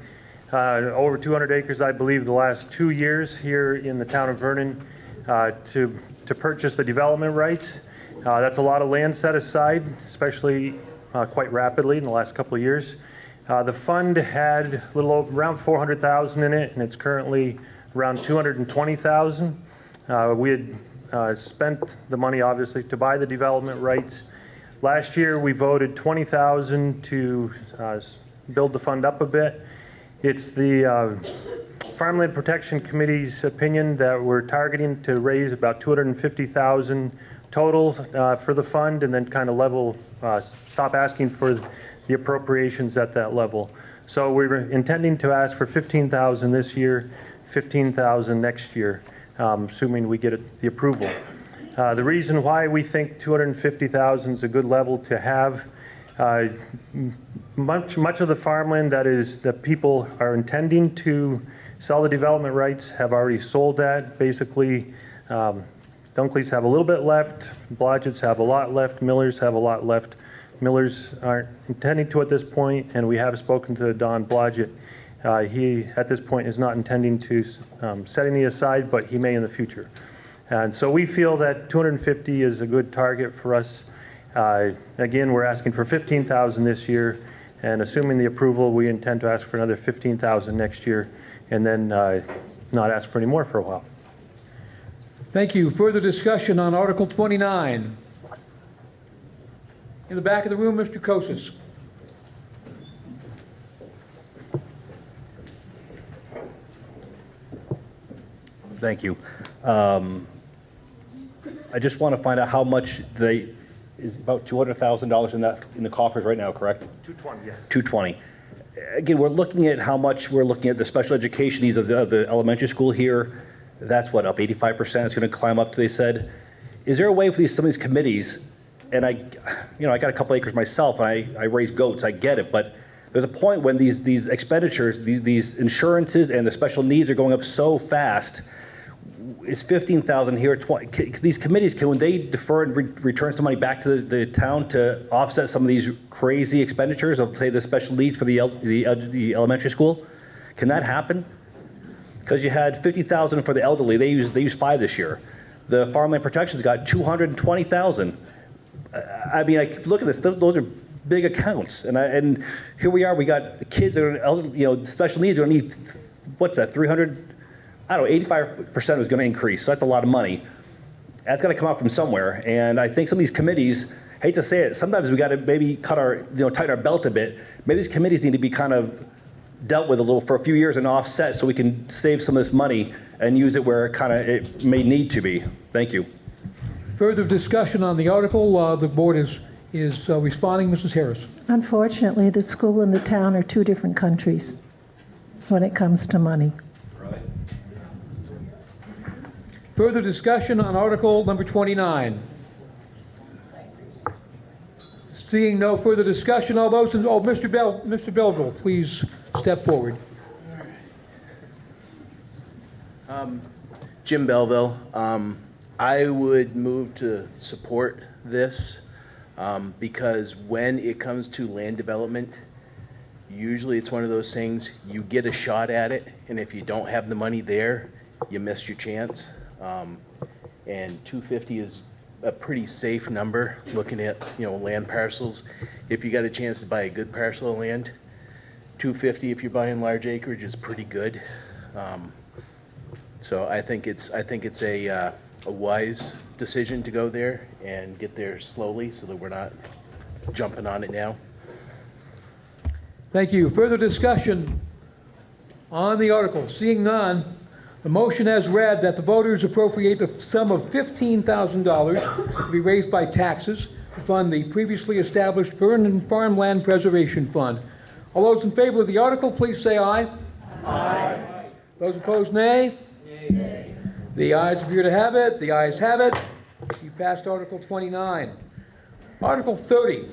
over 200 acres, I believe, the last 2 years here in the town of Vernon to purchase the development rights. That's a lot of land set aside, especially quite rapidly in the last couple of years. The fund had a little over, around $400,000 in it, and it's currently around $220,000. We had spent the money, obviously, to buy the development rights. Last year, we voted $20,000 to build the fund up a bit. It's the Farmland Protection Committee's opinion that we're targeting to raise about $250,000 total for the fund, and then kind of level, stop asking for the appropriations at that level. So we're intending to ask for $15,000 this year, $15,000 next year, assuming we get the approval. The reason why we think $250,000 is a good level to have, much of the farmland that people are intending to sell the development rights have already sold that. Basically, Dunkleys have a little bit left, Blodgett's have a lot left, Millers have a lot left. Millers aren't intending to at this point, and we have spoken to Don Blodgett. He, at this point, is not intending to set any aside, but he may in the future. And so we feel that 250 is a good target for us. Again, we're asking for 15,000 this year, and assuming the approval, we intend to ask for another 15,000 next year, and then not ask for any more for a while. Thank you. Further discussion on Article 29. In the back of the room, Mr. Kosis. Thank you. I just want to find out how much is about $200,000 in the coffers right now, correct? 220, yes. 220. Again, we're looking at how much we're looking at the special education needs of the elementary school here. That's what, up 85%? It's going to climb up to, they said. Is there a way for some of these committees, and I got a couple acres myself, and I raise goats, I get it, but there's a point when these expenditures, these insurances and the special needs are going up so fast. It's 15,000 here. 20. These committees, when they defer and return some money back to the town to offset some of these crazy expenditures of, say, the special needs for the elementary school? Can that happen? Because you had 50,000 for the elderly. They used 5 this year. The Farmland Protection's got 220,000. I mean, I look at this; those are big accounts, and here we are. We got kids that are, special needs are going to need, what's that? 300. I don't know, 85% is going to increase, so that's a lot of money. That's going to come out from somewhere, and I think some of these committees, hate to say it, sometimes we got to maybe tighten our belt a bit. Maybe these committees need to be kind of dealt with a little for a few years and offset so we can save some of this money and use it where it may need to be. Thank you. Further discussion on the article. The board is responding. Mrs. Harris. Unfortunately, the school and the town are two different countries when it comes to money. Further discussion on article number 29. Seeing no further discussion, all those in, Mr. Belleville, please step forward. Jim Belleville. I would move to support this because when it comes to land development, usually it's one of those things, you get a shot at it, and if you don't have the money there, you miss your chance. And 250 is a pretty safe number looking at, land parcels. If you got a chance to buy a good parcel of land, 250 if you're buying large acreage is pretty good. So I think it's a wise decision to go there and get there slowly so that we're not jumping on it now. Thank you. Further discussion on the article. Seeing none, the motion as read that the voters appropriate the sum of $15,000 to be raised by taxes to fund the previously established Burn and Farmland Preservation Fund. All those in favor of the article, please say aye. Aye. Those opposed, nay. Nay. The ayes appear to have it. The ayes have it. You passed Article 29. Article 30.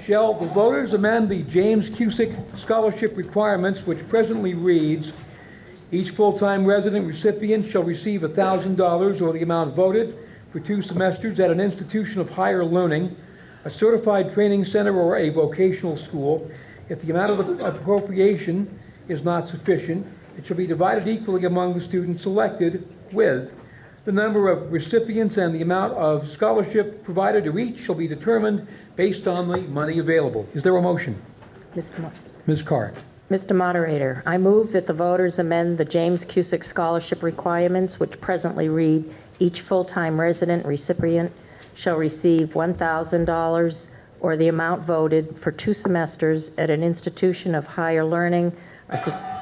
Shall the voters amend the James Cusick scholarship requirements, which presently reads, each full-time resident recipient shall receive $1,000 or the amount voted for 2 semesters at an institution of higher learning, a certified training center, or a vocational school. If the amount of the appropriation is not sufficient, it shall be divided equally among the students selected, with the number of recipients and the amount of scholarship provided to each shall be determined based on the money available. Is there a motion? Ms. Carr. Mr. Moderator, I move that the voters amend the James Cusick scholarship requirements, which presently read, each full-time resident recipient shall receive $1,000 or the amount voted for 2 semesters at an institution of higher learning, a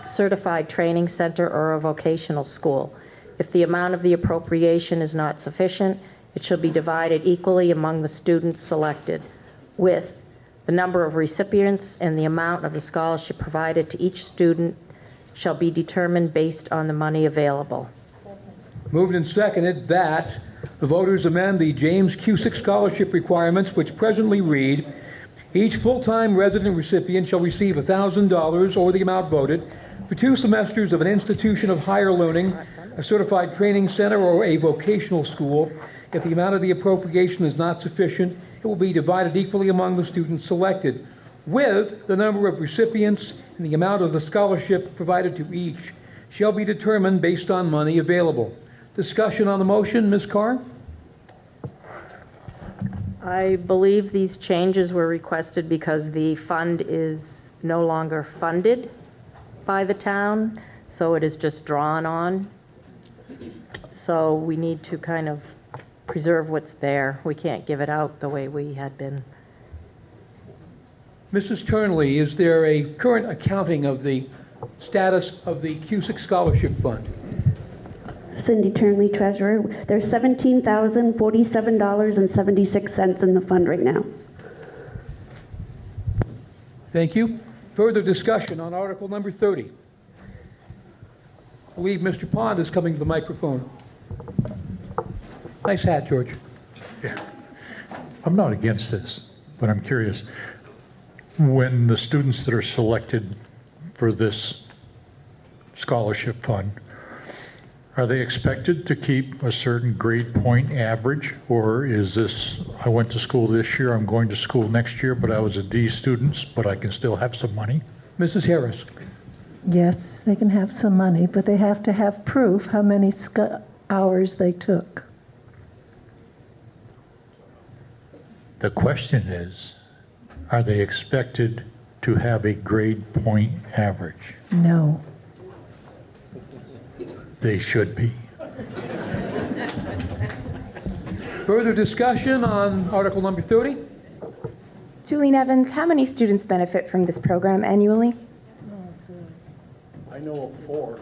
certified training center, or a vocational school. If the amount of the appropriation is not sufficient, it shall be divided equally among the students selected, with the number of recipients and the amount of the scholarship provided to each student shall be determined based on the money available. Moved and seconded that the voters amend the James Cusick scholarship requirements, which presently read, each full-time resident recipient shall receive $1,000 or the amount voted for 2 semesters of an institution of higher learning, a certified training center, or a vocational school. If the amount of the appropriation is not sufficient, it will be divided equally among the students selected, with the number of recipients and the amount of the scholarship provided to each shall be determined based on money available. Discussion on the motion, Ms. Carr? I believe these changes were requested because the fund is no longer funded by the town, so it is just drawn on. So we need to kind of preserve what's there. We can't give it out the way we had been. Mrs. Turnley, is there a current accounting of the status of the Cusick Scholarship Fund? Cindy Turnley, treasurer. There's $17,047.76 in the fund right now. Thank you. Further discussion on article number 30. I believe Mr. Pond is coming to the microphone. Nice hat, George. Yeah. I'm not against this, but I'm curious. When the students that are selected for this scholarship fund, are they expected to keep a certain grade point average, or is this, I went to school this year, I'm going to school next year, but I was a D student, but I can still have some money? Mrs. Harris. Yes, they can have some money, but they have to have proof how many hours they took. The question is, are they expected to have a grade point average? No. They should be. Further discussion on article number 30? Julie Nevins, how many students benefit from this program annually? know of 4.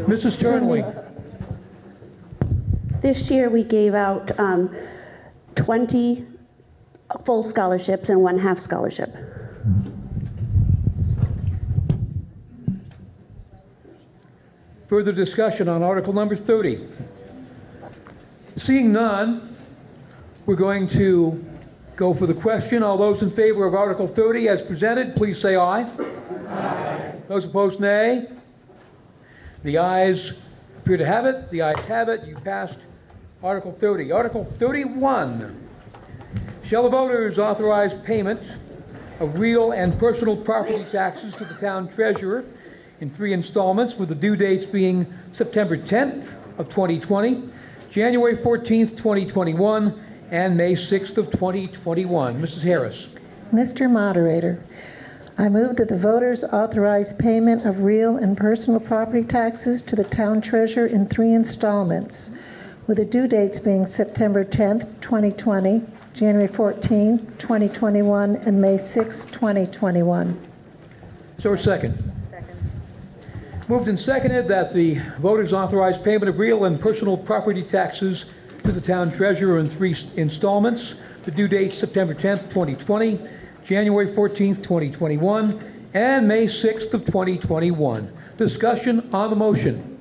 Mrs. Turnley. This year, we gave out 20 full scholarships and 1 half scholarship. Further discussion on article number 30. Seeing none, we're going to go for the question. All those in favor of article 30 as presented, please say aye. Aye. Those opposed, nay. The ayes appear to have it. The ayes have it. You passed article 30. Article 31. Shall the voters authorize payment of real and personal property taxes to the town treasurer in 3 installments, with the due dates being September 10th of 2020, January 14th, 2021, and May 6th of 2021. Mrs. Harris. Mr. Moderator, I move that the voters authorize payment of real and personal property taxes to the town treasurer in 3 installments, with the due dates being September 10th, 2020, January 14th, 2021, and May 6th, 2021. Is there a second? Moved and seconded that the voters authorize payment of real and personal property taxes to the town treasurer in 3 installments. The due date September 10th, 2020, January 14th, 2021, and May 6th of 2021. Discussion on the motion.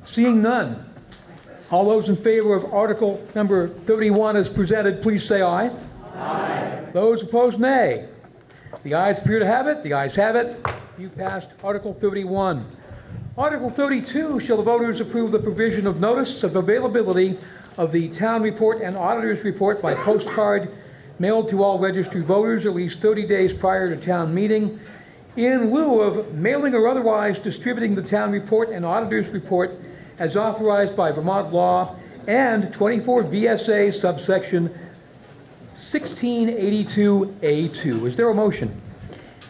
Seeing none. All those in favor of article number 31 as presented, please say aye. Aye. Those opposed, nay. The ayes appear to have it. The ayes have it. You passed Article 31. Article 32, shall the voters approve the provision of notice of availability of the town report and auditor's report by postcard mailed to all registered voters at least 30 days prior to town meeting, in lieu of mailing or otherwise distributing the town report and auditor's report as authorized by Vermont law and 24 VSA subsection 1682A2. Is there a motion?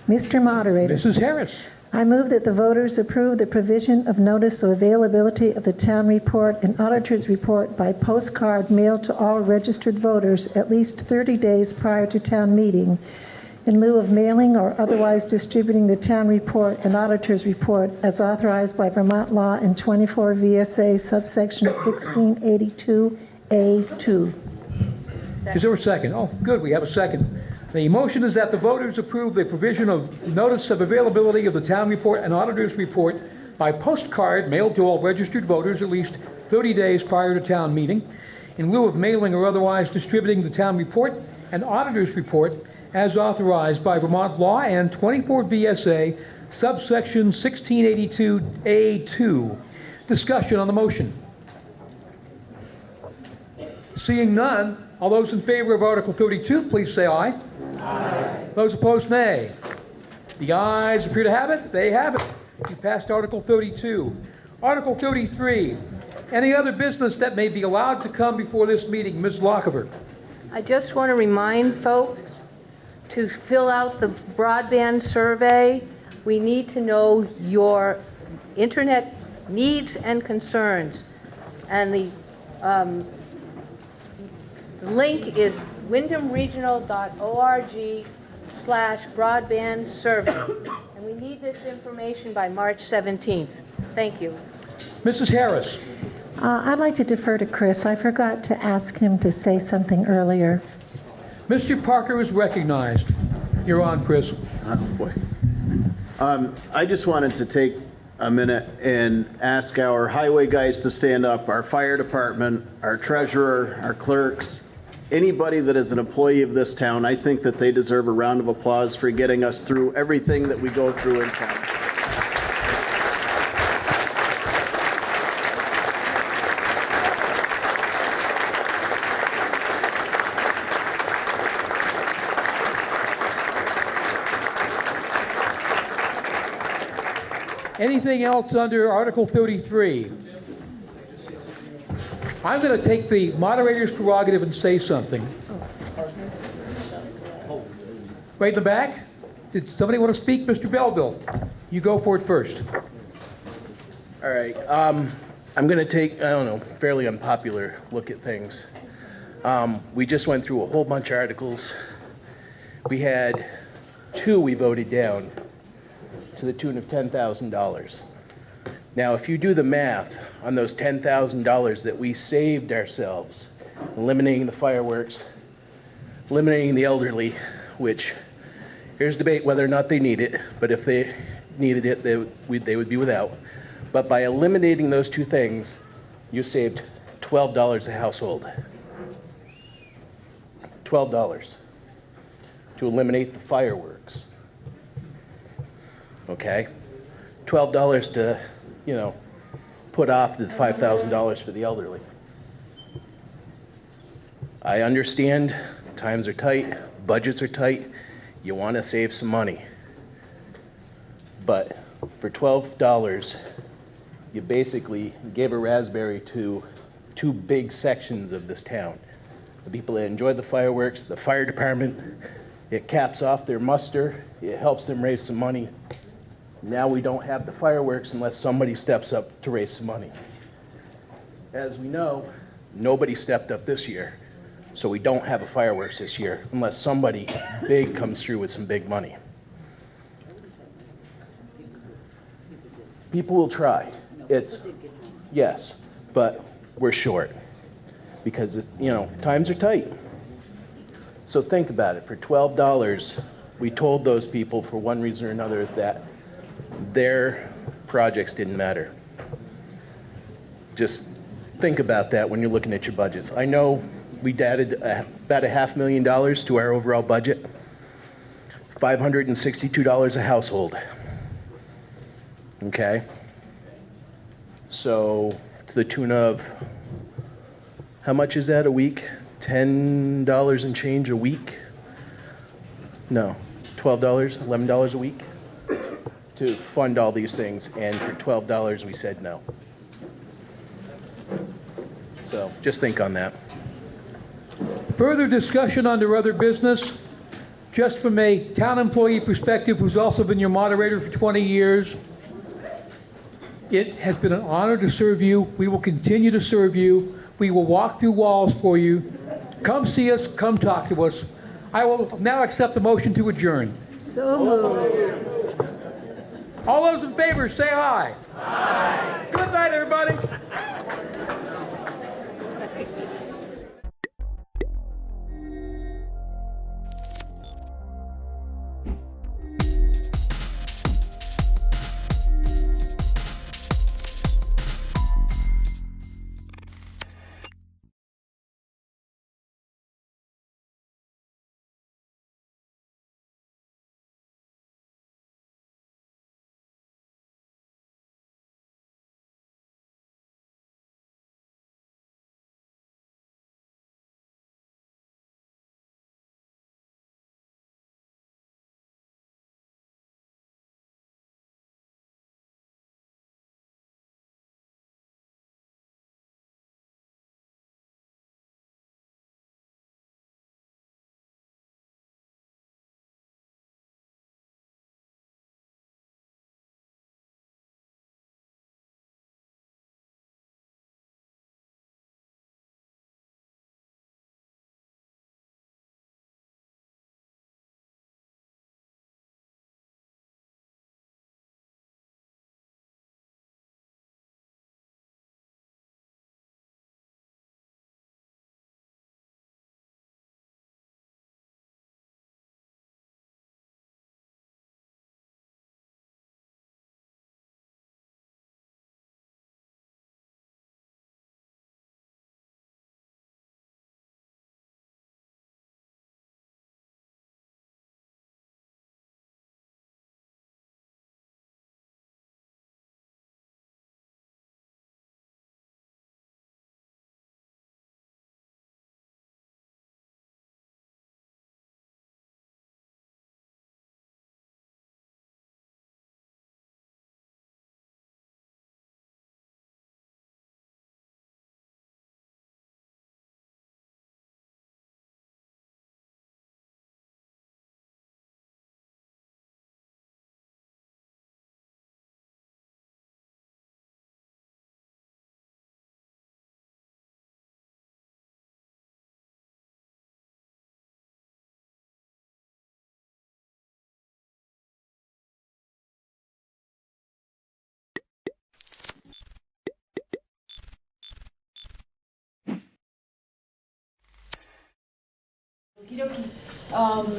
Mr. Moderator. Mrs. Harris. I move that the voters approve the provision of notice of availability of the town report and auditor's report by postcard mailed to all registered voters at least 30 days prior to town meeting, in lieu of mailing or otherwise distributing the town report and auditor's report as authorized by Vermont law and 24 VSA subsection 1682A2. Is there a second? Oh, good, we have a second. The motion is that the voters approve the provision of notice of availability of the town report and auditor's report by postcard mailed to all registered voters at least 30 days prior to town meeting, in lieu of mailing or otherwise distributing the town report and auditor's report as authorized by Vermont law and 24 VSA subsection 1682A2. Discussion on the motion. Seeing none, all those in favor of Article 32, please say aye. Aye. Those opposed, nay. The ayes appear to have it. They have it. You passed Article 32. Article 33. Any other business that may be allowed to come before this meeting? Ms. Lockever. I just want to remind folks to fill out the broadband survey. We need to know your internet needs and concerns. And the link is windhamregional.org/broadband survey. And we need this information by March 17th. Thank you. Mrs. Harris. I'd like to defer to Chris. I forgot to ask him to say something earlier. Mr. Parker is recognized. You're on, Chris. Oh, boy. I just wanted to take a minute and ask our highway guys to stand up, our fire department, our treasurer, our clerks, anybody that is an employee of this town. I think that they deserve a round of applause for getting us through everything that we go through in town. Anything else under Article 33? I'm going to take the moderator's prerogative and say something. Right in the back? Did somebody want to speak? Mr. Belleville, you go for it first. All right. I'm going to take, I don't know, fairly unpopular look at things. We just went through a whole bunch of articles. We had 2 we voted down to the tune of $10,000. Now, if you do the math on those $10,000 that we saved ourselves, eliminating the fireworks, eliminating the elderly, which here's debate whether or not they need it, but if they needed it, they would be without. But by eliminating those two things, you saved $12 a household. $12 to eliminate the fireworks. Okay? $12 to, put off the $5,000 for the elderly. I understand times are tight, budgets are tight, you want to save some money. But for $12, you basically gave a raspberry to 2 big sections of this town. The people that enjoy the fireworks, the fire department, it caps off their muster, it helps them raise some money. Now we don't have the fireworks unless somebody steps up to raise some money. As we know, nobody stepped up this year, so we don't have a fireworks this year unless somebody big comes through with some big money. People will try. Yes, but we're short because, times are tight. So think about it. For $12, we told those people for one reason or another that their projects didn't matter. Just think about that when you're looking at your budgets. I know we added about $500,000 to our overall budget, $562 a household. Okay? So, to the tune of, how much is that a week? $10 and change a week? No, $12, $11 a week to fund all these things, and for $12 we said no. So, just think on that. Further discussion under other business? Just from a town employee perspective, who's also been your moderator for 20 years, it has been an honor to serve you. We will continue to serve you. We will walk through walls for you. Come see us. Come talk to us. I will now accept the motion to adjourn. So moved. All those in favor, say aye. Aye. Good night, everybody.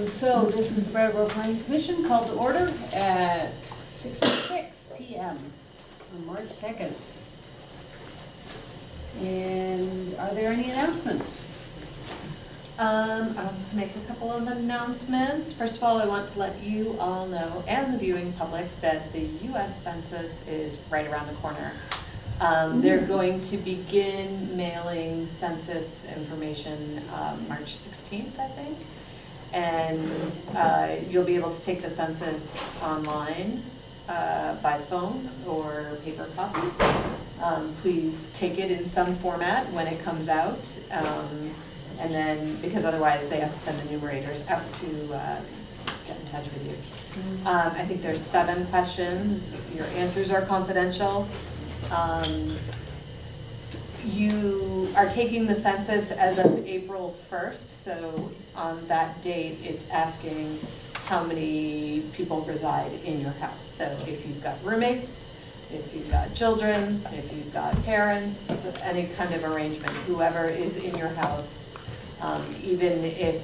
So this is the Brattleboro Planning Commission called to order at 6:06 p.m. on March 2nd. And are there any announcements? I'll just make a couple of announcements. First of all, I want to let you all know, and the viewing public, that the U.S. Census is right around the corner. They're going to begin mailing census information March 16th, I think. And you'll be able to take the census online by phone or paper copy. Please take it in some format when it comes out. And then, because otherwise they have to send enumerators out to get in touch with you. I think there's 7 questions. Your answers are confidential. You are taking the census as of April 1st, so on that date, it's asking how many people reside in your house. So if you've got roommates, if you've got children, if you've got parents, any kind of arrangement, whoever is in your house, even if,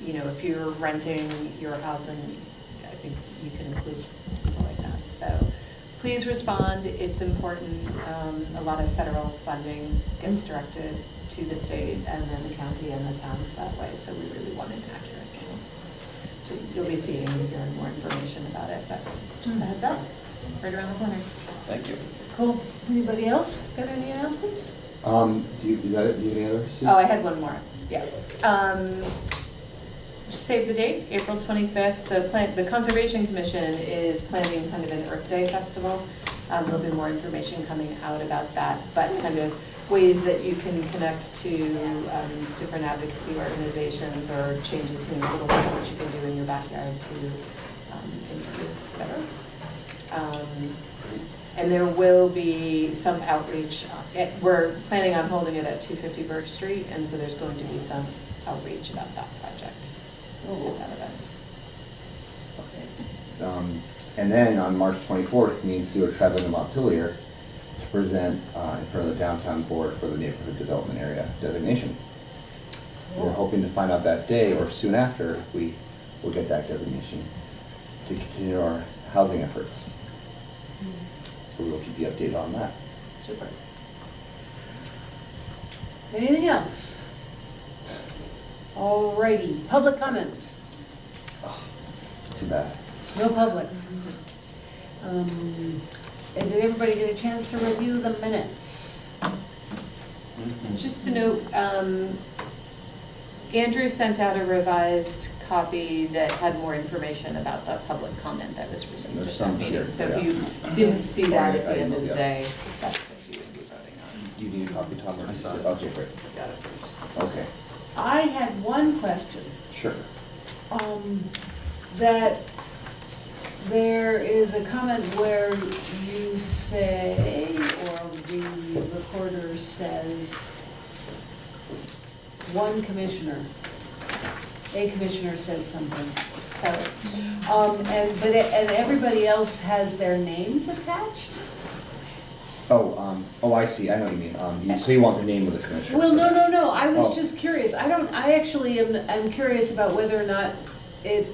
if you're renting your house, and I think you can include people like that. So please respond, it's important. A lot of federal funding gets directed to the state and then the county and the towns that way, so we really want an accurate count. So you'll be seeing and hearing more information about it, but just a heads up, it's right around the corner. Thank you. Cool. Anybody else got any announcements? Do you have any others? Oh, I had one more, yeah. Save the date, April 25th. The Conservation Commission is planning kind of an Earth Day festival. There'll be more information coming out about that, but kind of ways that you can connect to different advocacy organizations or changes, little things that you can do in your backyard to improve better. And there will be some outreach. We're planning on holding it at 250 Birch Street, and so there's going to be some outreach about that project. That event. And then on March 24th, me and Sue are traveling to Montpelier to present in front of the Downtown Board for the Neighborhood Development Area designation. We're hoping to find out that day or soon after if we will get that designation to continue our housing efforts. So we'll keep you updated on that. Super. Anything else? Alrighty, public comments. Too bad. No public. And did everybody get a chance to review the minutes? Just to note, Andrew sent out a revised copy that had more information about the public comment that was received at that meeting. So if you didn't see that at the end of the day, that's what you would be voting on. Do you need a copy, Tom? Or I saw it. Okay, great. Okay. I had one question. Sure. That there is a comment where you say, or the recorder says, one commissioner, a commissioner said something. And everybody else has their names attached? Oh, I see. I know what you mean. So you want the name of the commissioner? Well, no. I was just curious. I actually am curious about whether or not it.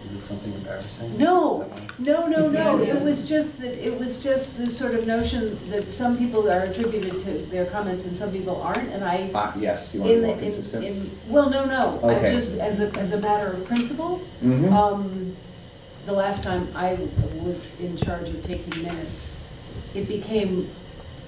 Is it something embarrassing? No. It was just the sort of notion that some people are attributed to their comments and some people aren't, and I. Yes. You want to be more consistent? Well, no. Okay. I just as a matter of principle. Mm-hmm. The last time I was in charge of taking minutes, it became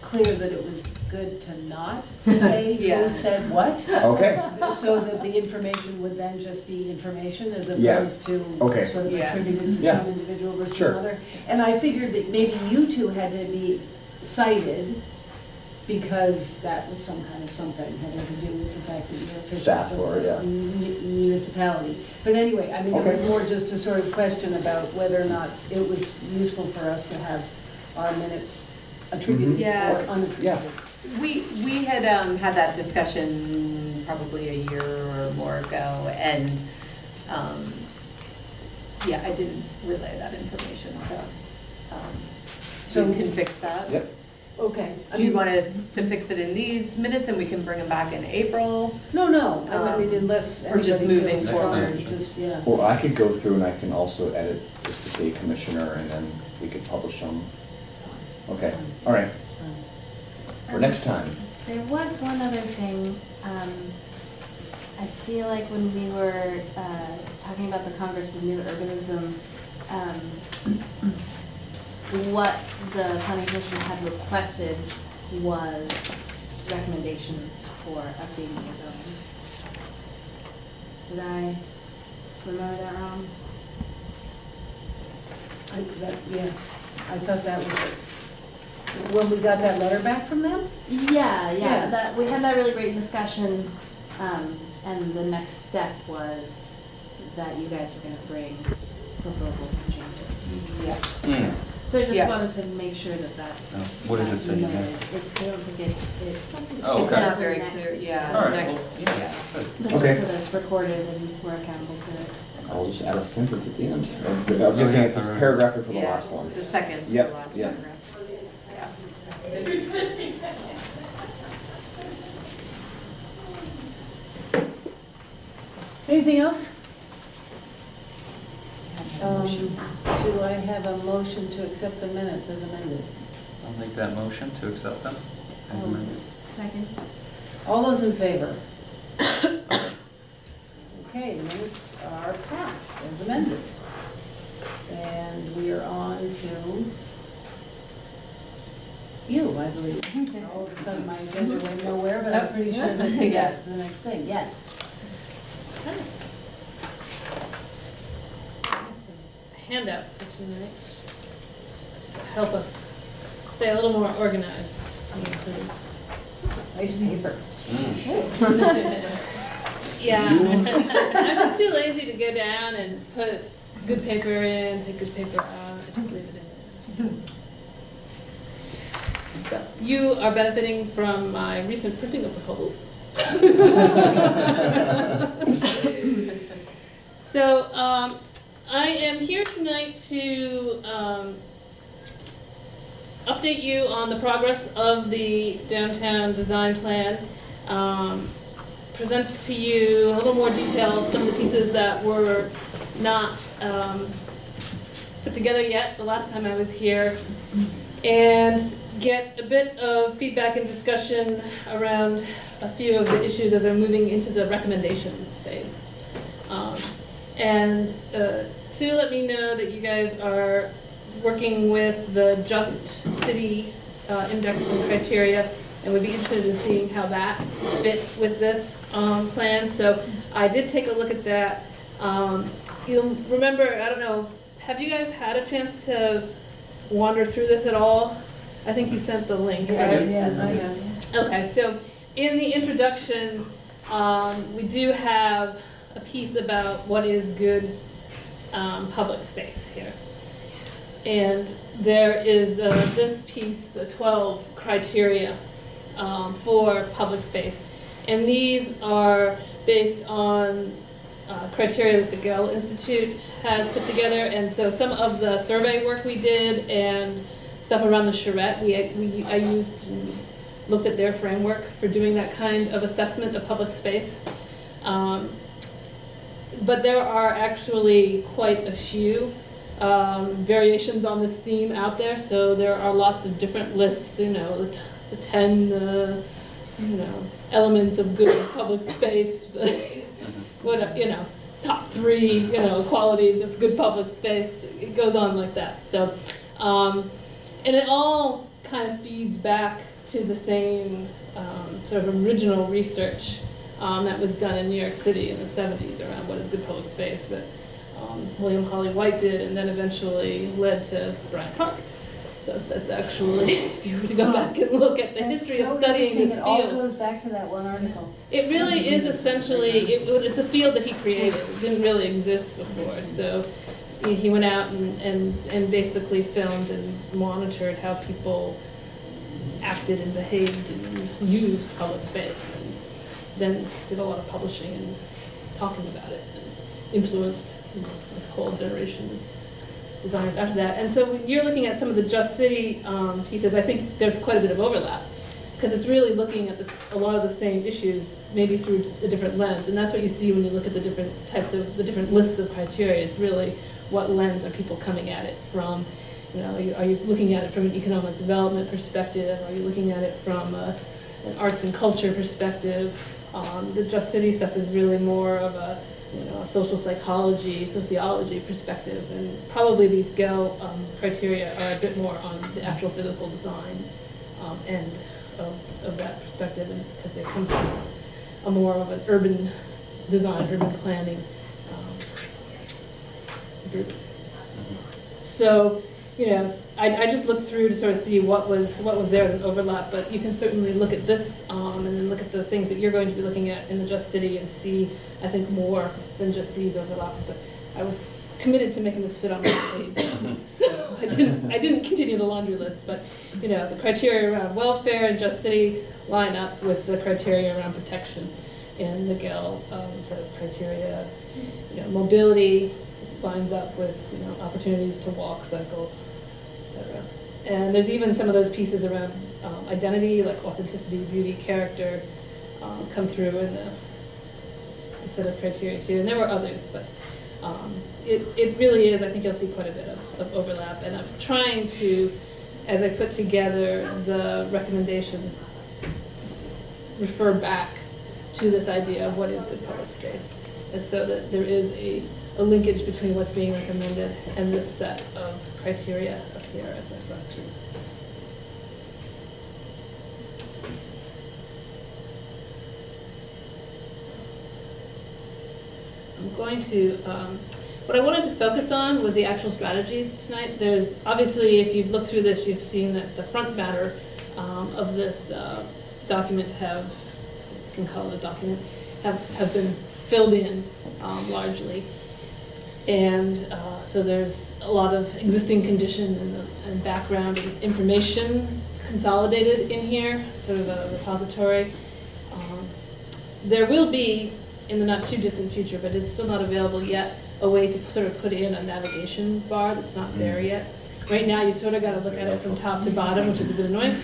clear that it was good to not say who said what. Okay. So that the information would then just be information as opposed to sort of attributed to some individual versus another. And I figured that maybe you two had to be cited because that was some kind of something having to do with the fact that you're officials of the municipality. But anyway, I mean, it was more just a sort of question about whether or not it was useful for us to have our minutes attributed or unattributed. Yeah. We had had that discussion probably a year or more ago, and I didn't relay that information, so you can fix that. Yep. Okay. Do you want to fix it in these minutes and we can bring them back in April? No, I mean, unless Or just anybody moving feels forward. strong, just, yeah. Or I could go through and I can also edit just to say commissioner, and then we could publish them. Okay, all right. For next time. There was one other thing. I feel like when we were talking about the Congress of New Urbanism, what the Planning Commission had requested was recommendations for updating the zoning. Did I remember that wrong? Yes, I thought that was, when we got that letter back from them? Yeah. That we had that really great discussion, and the next step was that you guys are going to bring proposals and changes. Yes. So I just Yeah. wanted to make sure that What does it say in there? I don't think it Oh, it's okay. not Very next. clear, yeah, All right, next, well, yeah. But Okay. just so that it's recorded and we're accountable to it. I'll just add a sentence at the end. I was guessing it's a paragraph for the Yeah, last one. the second to Yep, the last yep. paragraph. Anything else? Do I have a motion to accept the minutes as amended? I'll make that motion to accept them as amended. Second. All those in favor? Okay, the minutes are passed as amended. And we are on to you, I believe. All of a sudden, my agenda went nowhere, but I'm pretty sure that that's the next thing, yes. Handout for tonight, just to help us stay a little more organized. Nice paper. Yeah, I'm just too lazy to go down and put good paper in, take good paper out, I just leave it in. So, you are benefiting from my recent printing of proposals. So, I am here tonight to update you on the progress of the downtown design plan, present to you in a little more detail some of the pieces that were not put together yet the last time I was here, and get a bit of feedback and discussion around a few of the issues as we're moving into the recommendations phase. And Sue let me know that you guys are working with the Just City index and criteria, and would be interested in seeing how that fits with this plan. So I did take a look at that. You'll remember, I don't know, have you guys had a chance to wander through this at all? I think you sent the link, right? Yeah, I have. Okay, so in the introduction, we do have a piece about what is good public space here. And there is this piece, the 12 criteria for public space. And these are based on criteria that the Gell Institute has put together. And so some of the survey work we did and stuff around the charrette, I used and looked at their framework for doing that kind of assessment of public space. But there are actually quite a few variations on this theme out there. So there are lots of different lists, you know, the 10, elements of good public space, top 3, qualities of good public space. It goes on like that. So, and it all kind of feeds back to the same sort of original research that was done in New York City in the 70s around what is good public space that William Holly White did, and then eventually led to Bryant Park. So that's actually, if you were to go back and look at the history of studying this It all field. goes back to that one article. It really is essentially, it's a field that he created. It didn't really exist before. So he went out and basically filmed and monitored how people acted and behaved and used public space, and then did a lot of publishing and talking about it, and influenced a whole generation designers after that. And so when you're looking at some of the Just City pieces, I think there's quite a bit of overlap, because it's really looking at a lot of the same issues, maybe through a different lens. And that's what you see when you look at the different types of, the different lists of criteria. It's really what lens are people coming at it from. You know, are you looking at it from an economic development perspective? Are you looking at it from an arts and culture perspective? The Just City stuff is really more of a, you know, a social psychology, sociology perspective, and probably these GEL criteria are a bit more on the actual physical design end of that perspective, and because they come from a more of an urban design, urban planning group. So, you know, I just looked through to sort of see what was there as an overlap, but you can certainly look at this and then look at the things that you're going to be looking at in the Just City and see, I think, more than just these overlaps. But I was committed to making this fit on my page, so I didn't continue the laundry list. But you know, the criteria around welfare and Just City line up with the criteria around protection in the GEL set of criteria. You know, mobility lines up with, you know, opportunities to walk, cycle, etc. And there's even some of those pieces around identity, like authenticity, beauty, character, come through in the set of criteria too. And there were others, but it really is, I think you'll see quite a bit of overlap. And I'm trying to, as I put together the recommendations, refer back to this idea of what is good public space, and so that there is a linkage between what's being recommended and this set of criteria up here at the front too. I'm going to, what I wanted to focus on was the actual strategies tonight. There's, obviously, if you've looked through this, you've seen that the front matter of this document have, you can call it a document, have been filled in largely. And so there's a lot of existing condition and background and information consolidated in here, sort of a repository. There will be, in the not too distant future, but it's still not available yet, a way to sort of put in a navigation bar that's not there yet. Right now you sort of got to look at it from top to bottom, which is a bit annoying.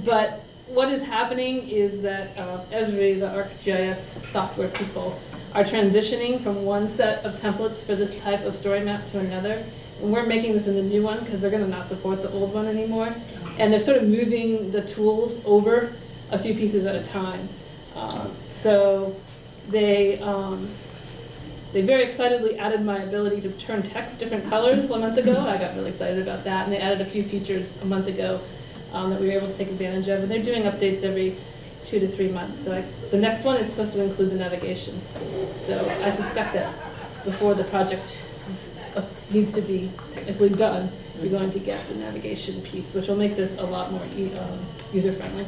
But what is happening is that Esri, the ArcGIS software people, are transitioning from one set of templates for this type of story map to another. And we're making this in the new one because they're going to not support the old one anymore. And they're sort of moving the tools over a few pieces at a time. So they very excitedly added my ability to turn text different colors a month ago. I got really excited about that. And they added a few features a month ago that we were able to take advantage of. And they're doing updates every 2 to 3 months. So the next one is supposed to include the navigation. So I suspect that before the project needs to be technically done, you're going to get the navigation piece, which will make this a lot more user-friendly.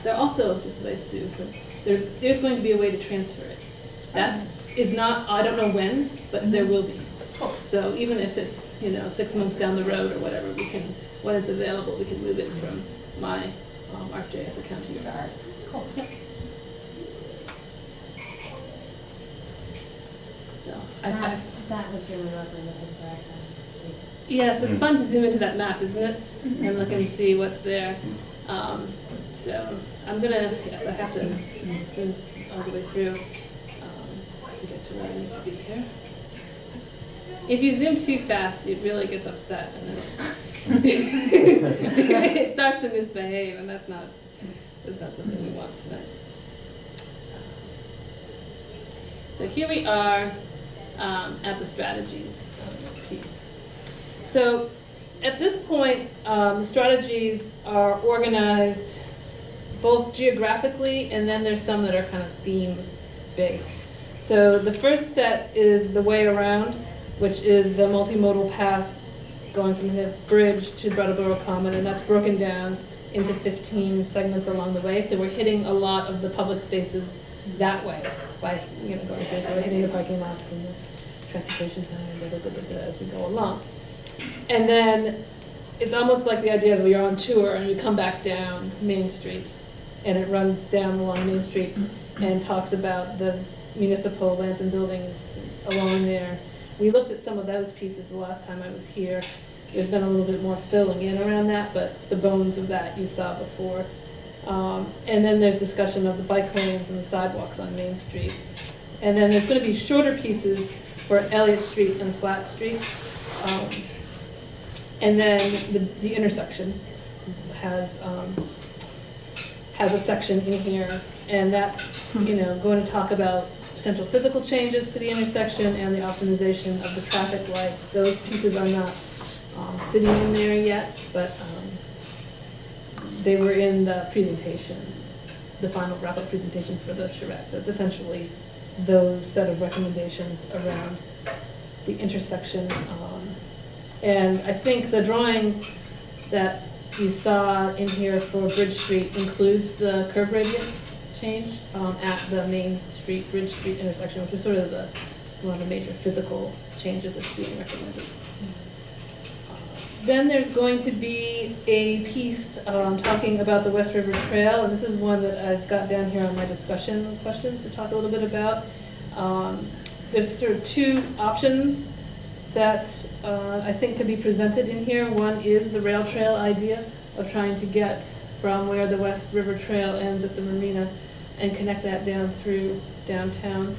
There also, just so I assume, so there's going to be a way to transfer it. That is not, I don't know when, but there will be. So even if it's, you know, 6 months down the road or whatever, we can, when it's available, we can move it from my ArcGIS account to yours. Cool. Yep. So that was really lovely with this director. Yes, it's fun to zoom into that map, isn't it? And look and see what's there. So I'm gonna, yes, I have to move all the way through to get to where I need to be here. If you zoom too fast, it really gets upset, and then it starts to misbehave, and that's not something we want tonight. So here we are at the strategies piece. So at this point, the strategies are organized both geographically, and then there's some that are kind of theme-based. So the first set is the way around, which is the multimodal path going from the bridge to Brattleboro Common, and that's broken down into 15 segments along the way. So we're hitting a lot of the public spaces that way by going through. So we're hitting the parking lots and the transportation center as we go along. And then it's almost like the idea that you're on tour and you come back down Main Street, and it runs down along Main Street and talks about the municipal lands and buildings along there. We looked at some of those pieces the last time I was here. There's been a little bit more filling in around that, but the bones of that you saw before. And then there's discussion of the bike lanes and the sidewalks on Main Street. And then there's going to be shorter pieces for Elliott Street and Flat Street. And then the intersection has a section in here, and that's going to talk about potential physical changes to the intersection and the optimization of the traffic lights. Those pieces are not fitting in there yet, but they were in the presentation, the final wrap-up presentation for the charrette. So it's essentially those set of recommendations around the intersection. And I think the drawing that you saw in here for Bridge Street includes the curb radius change at the Main Street, Bridge Street intersection, which is sort of one of the major physical changes that's being recommended. Then there's going to be a piece talking about the West River Trail, and this is one that I've got down here on my discussion questions to talk a little bit about. There's sort of two options that I think could be presented in here. One is the rail trail idea of trying to get from where the West River Trail ends at the marina and connect that down through downtown.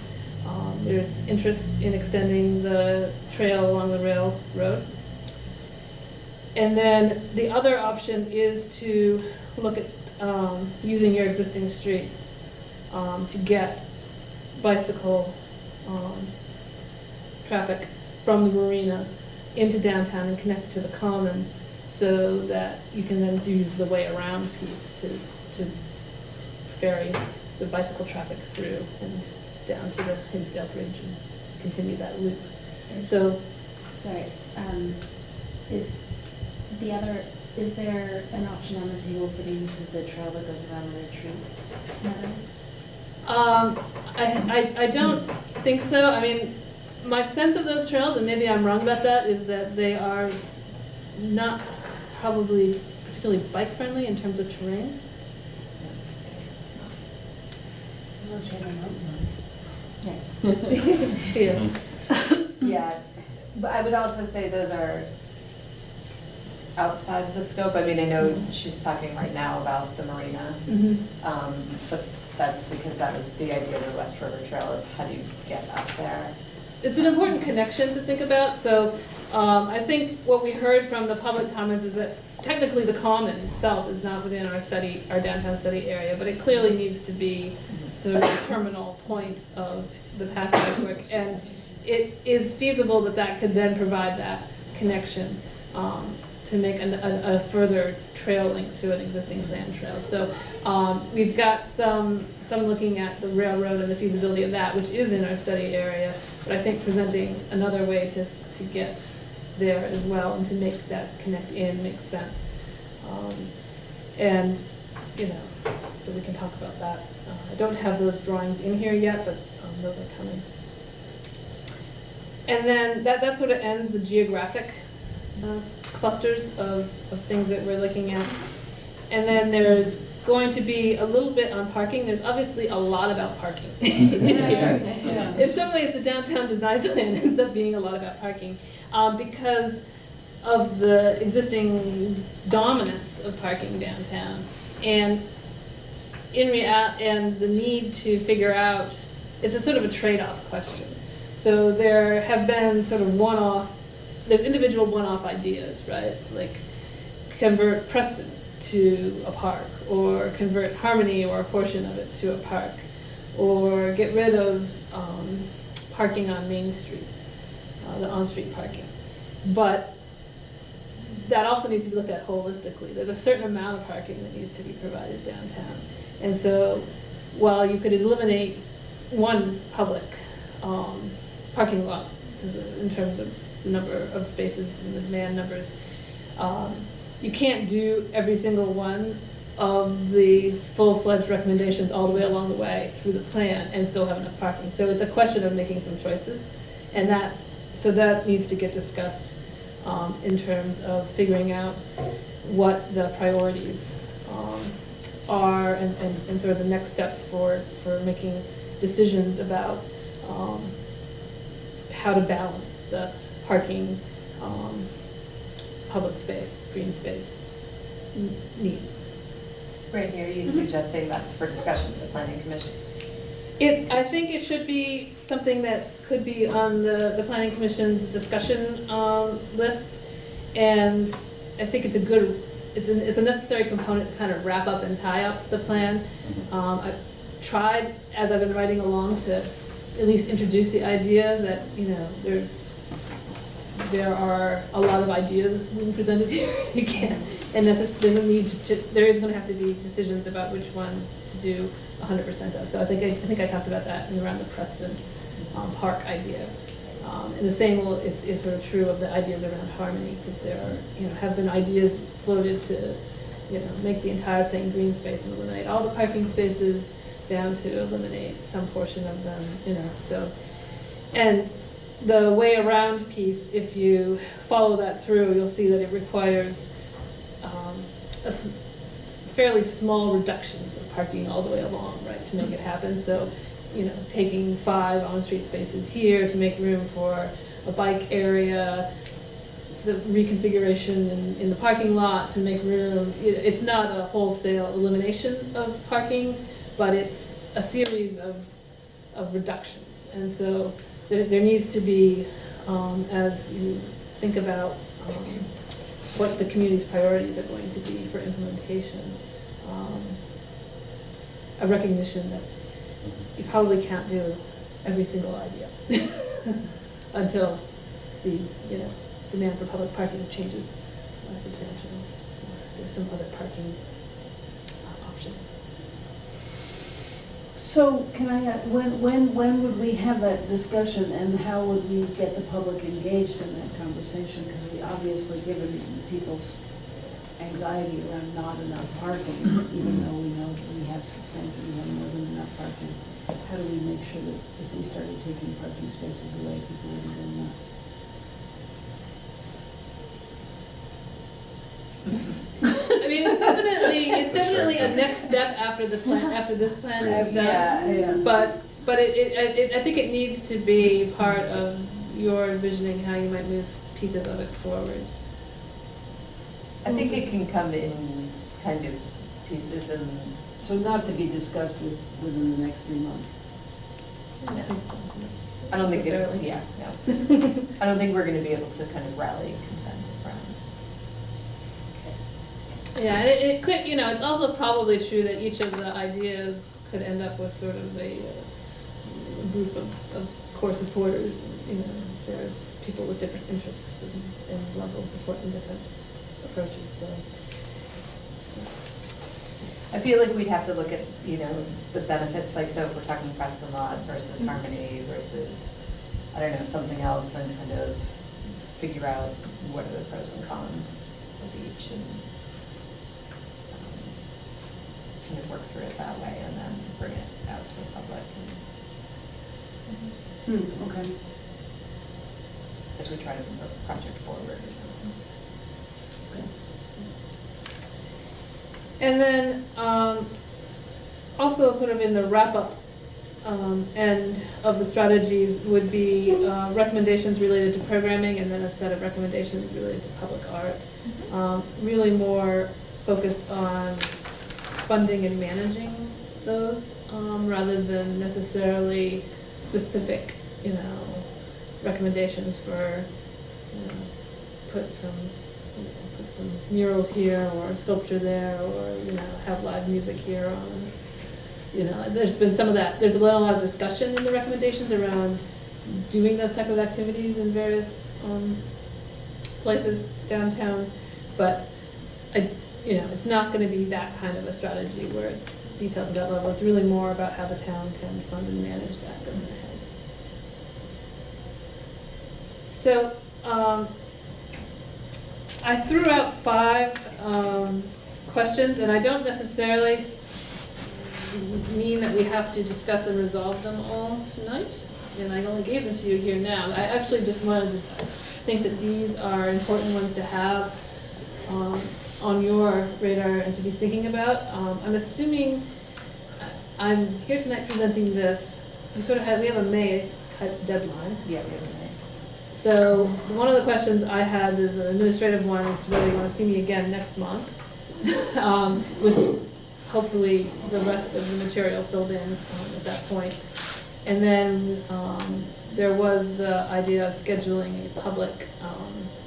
There's interest in extending the trail along the railroad. And then the other option is to look at using your existing streets to get bicycle traffic from the marina into downtown and connect to the common, so that you can then use the way around piece to ferry the bicycle traffic through and down to the Hinsdale Bridge and continue that loop. So, sorry, is there an option on the table for the use of the trail that goes around the retreat meadows? I don't think so. I mean, my sense of those trails, and maybe I'm wrong about that, is that they are not probably particularly bike friendly in terms of terrain. Unless you have a mountain bike. Yeah. Yeah, but I would also say those are outside of the scope. I mean, I know she's talking right now about the marina, but that's because that was the idea of the West River Trail, is how do you get up there? It's an important connection to think about. So I think what we heard from the public comments is that technically the common itself is not within our downtown study area, but it clearly needs to be sort of the terminal point of the path network, and it is feasible that could then provide that connection to make a further trail link to an existing planned trail. So we've got some looking at the railroad and the feasibility of that, which is in our study area, but I think presenting another way to get there as well and to make that connect in makes sense. And, so we can talk about that. I don't have those drawings in here yet, but those are coming. And then that sort of ends the geographic clusters of things that we're looking at. And then there's going to be a little bit on parking. There's obviously a lot about parking in here. Yeah. In some ways, the downtown design plan ends up being a lot about parking because of the existing dominance of parking downtown, and and the need to figure out, it's a sort of a trade-off question. So there have been sort of there's individual one-off ideas, right? Like convert Preston to a park, or convert Harmony or a portion of it to a park, or get rid of parking on Main Street, the on-street parking. But that also needs to be looked at holistically. There's a certain amount of parking that needs to be provided downtown. And so while you could eliminate one public parking lot, in terms of the number of spaces and the demand numbers, you can't do every single one of the full-fledged recommendations all the way along the way through the plan and still have enough parking. So it's a question of making some choices, and that needs to get discussed in terms of figuring out what the priorities are and sort of the next steps for making decisions about how to balance the parking, public space, green space needs. Right here, you suggesting that's for discussion with the planning commission? I think it should be something that could be on the planning commission's discussion list, and I think it's a necessary component to kind of wrap up and tie up the plan. I've tried, as I've been writing along, to at least introduce the idea that, you know, there are a lot of ideas being presented here. You can't, and there's a need there is going to have to be decisions about which ones to do 100% of. So I think I talked about that around the Preston Park idea. And the same is sort of true of the ideas around Harmony, because there are, you know, have been ideas floated to, you know, make the entire thing green space and eliminate all the parking spaces down to eliminate some portion of them, you know. So, and the way around piece, if you follow that through, you'll see that it requires fairly small reductions of parking all the way along, right, to make it happen. So, you know, taking 5 on-street spaces here to make room for a bike area, some reconfiguration in the parking lot to make room. It's not a wholesale elimination of parking, but it's a series of reductions. And so there needs to be, as you think about what the community's priorities are going to be for implementation, a recognition that you probably can't do every single idea until the, you know, demand for public parking changes substantially. There's some other parking option. So can I, when would we have that discussion, and how would we get the public engaged in that conversation? Because we obviously, given people's anxiety around not enough parking, even though we know that we have substantially more than enough parking, how do we make sure that if we started taking parking spaces away, people wouldn't go nuts? I mean, it's definitely a next step after the plan, after this plan is done. Yeah. But I think it needs to be part of your envisioning how you might move pieces of it forward. I think it can come in kind of pieces, and so not to be discussed within the next 2 months. No. I don't think it, yeah, no. I don't think we're going to be able to kind of rally consent around. Yeah, and it could, you know, it's also probably true that each of the ideas could end up with sort of a group of core supporters. You know, there's people with different interests and level of support in different approaches. So I feel like we'd have to look at, you know, the benefits, like, so if we're talking Preston Lot versus Harmony versus, I don't know, something else, and kind of figure out what are the pros and cons of each, and kind of work through it that way, and then bring it out to the public. Okay. As we try to move a project forward or something. Okay. And then also sort of in the wrap-up end of the strategies would be recommendations related to programming, and then a set of recommendations related to public art. Really more focused on funding and managing those rather than necessarily specific, you know, recommendations for, you know, put some murals here or sculpture there, or, you know, have live music here on, you know, there's been some of that. There's been a lot of discussion in the recommendations around doing those type of activities in various places downtown, but you know, it's not going to be that kind of a strategy where it's detailed to that level. It's really more about how the town can fund and manage that going ahead. So I threw out 5 questions, and I don't necessarily mean that we have to discuss and resolve them all tonight, and I only gave them to you here now. I actually just wanted to think that these are important ones to have on your radar and to be thinking about. I'm assuming I'm here tonight presenting this we sort of have, we have a May type deadline. Yeah, we have a May. So one of the questions I had is an administrative one, is whether you want to see me again next month, with hopefully the rest of the material filled in at that point. And then there was the idea of scheduling a public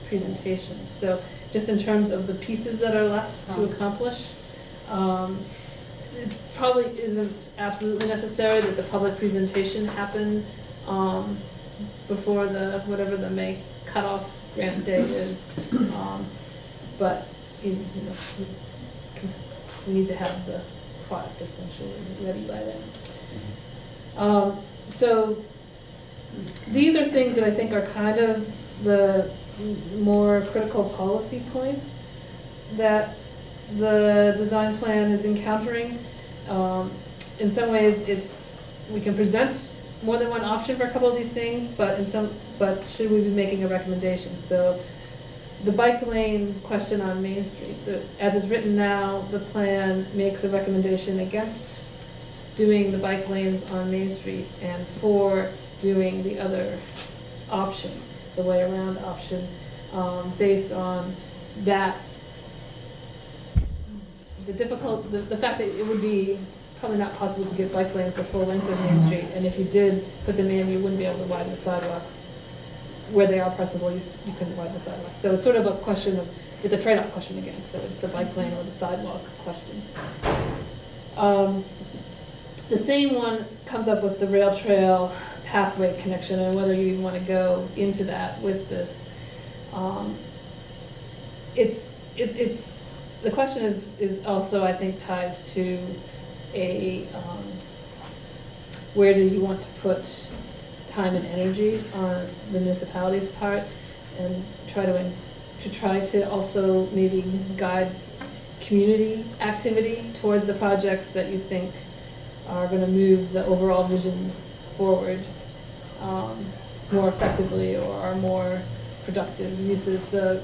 presentation. So just in terms of the pieces that are left to accomplish, it probably isn't absolutely necessary that the public presentation happen before the, whatever the May cutoff grant date is. But you know, we need to have the product essentially ready by then. So these are things that I think are kind of the more critical policy points that the design plan is encountering. In some ways, we can present more than one option for a couple of these things, but should we be making a recommendation? So the bike lane question on Main Street, as it's written now, the plan makes a recommendation against doing the bike lanes on Main Street and for doing the other option, the way around option, based on that, the fact that it would be probably not possible to get bike lanes the full length of Main Street, and if you did put them in, you wouldn't be able to widen the sidewalks. Where they are pressable, you couldn't widen the sidewalks. So it's sort of a question of, it's a trade-off question again, so it's the bike lane or the sidewalk question. The same one comes up with the rail trail pathway connection and whether you want to go into that with this. The question is also, I think, ties to where do you want to put time and energy on the municipality's part, and try to also maybe guide community activity towards the projects that you think are going to move the overall vision forward more effectively or are more productive uses. The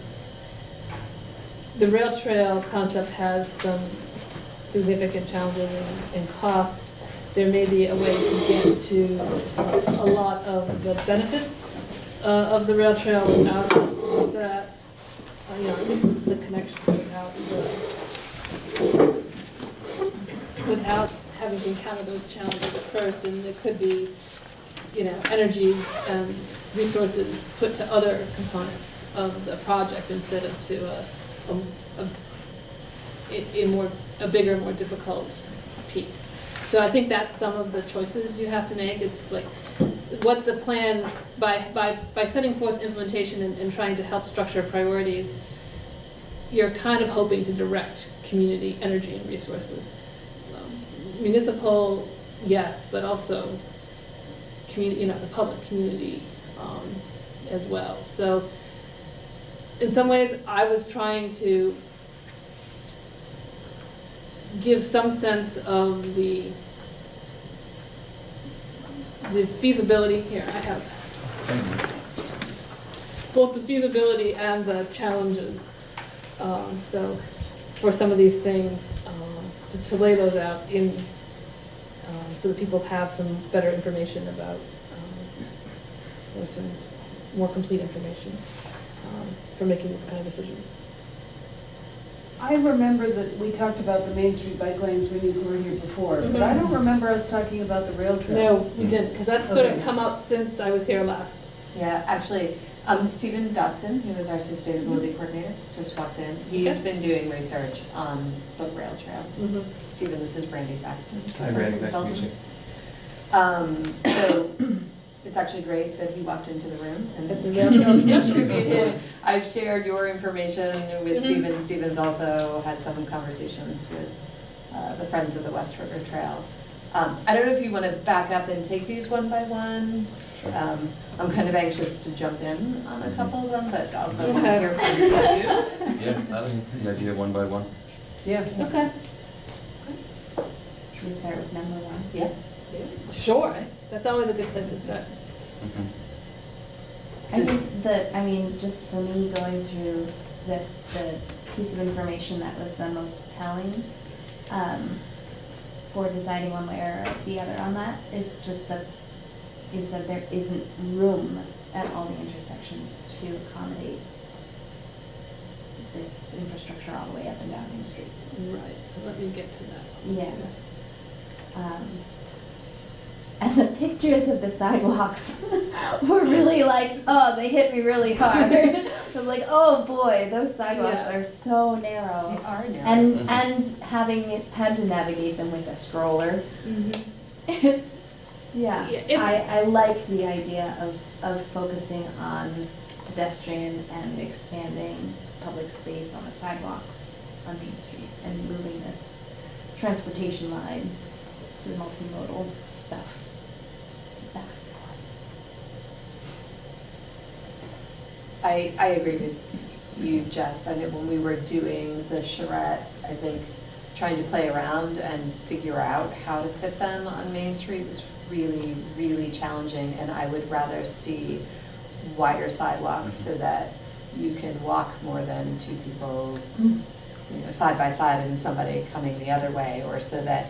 rail trail concept has some significant challenges and costs. There may be a way to get to a lot of the benefits of the rail trail without that, at least the connection, without having to encounter those challenges at first. And there could be, energy and resources put to other components of the project instead of to a bigger, more difficult piece. So I think that's some of the choices you have to make. It's like what the plan, by setting forth implementation and trying to help structure priorities, you're kind of hoping to direct community energy and resources. Municipal, yes, but also community, the public community as well. So in some ways, I was trying to give some sense of the feasibility. Here, I have both the feasibility and the challenges. So for some of these things, to lay those out so that people have some better information about, or some more complete information for making these kind of decisions. I remember that we talked about the Main Street bike lanes when you were here before, but I don't remember us talking about the rail trail. No, we didn't, because that's sort of come up since I was here last. Yeah, actually, Stephen Dodson, who is our sustainability coordinator, just walked in. He's been doing research on the rail trail. Stephen, this is Brandy Saxton. Hi, Brandy, nice to meet you. So it's actually great that he walked into the room and contributed his. I've shared your information with Stephen. Stephen's also had some conversations with the Friends of the West River Trail. I don't know if you want to back up and take these one by one. I'm kind of anxious to jump in on a couple of them, but also want to hear from you. Yeah, that's the idea, one by one. Yeah. Okay. Should we start with number one? Yeah. Sure. That's always a good place to start. I think that, just for me going through this, the piece of information that was the most telling for deciding one way or the other on that is just the is that there isn't room at all the intersections to accommodate this infrastructure all the way up and down Main Street. Right, so let me get to that. Yeah. And the pictures of the sidewalks were really like, oh, they hit me really hard. I was like, oh boy, those sidewalks are so narrow. They are narrow. And having had to navigate them with a stroller. Yeah, I like the idea of focusing on pedestrian and expanding public space on the sidewalks on Main Street and moving this transportation line for the multimodal stuff back. I agree with you, Jess. I know when we were doing the charrette, I think trying to play around and figure out how to fit them on Main Street was really, really challenging, and I would rather see wider sidewalks so that you can walk more than two people, you know, side by side and somebody coming the other way, or so that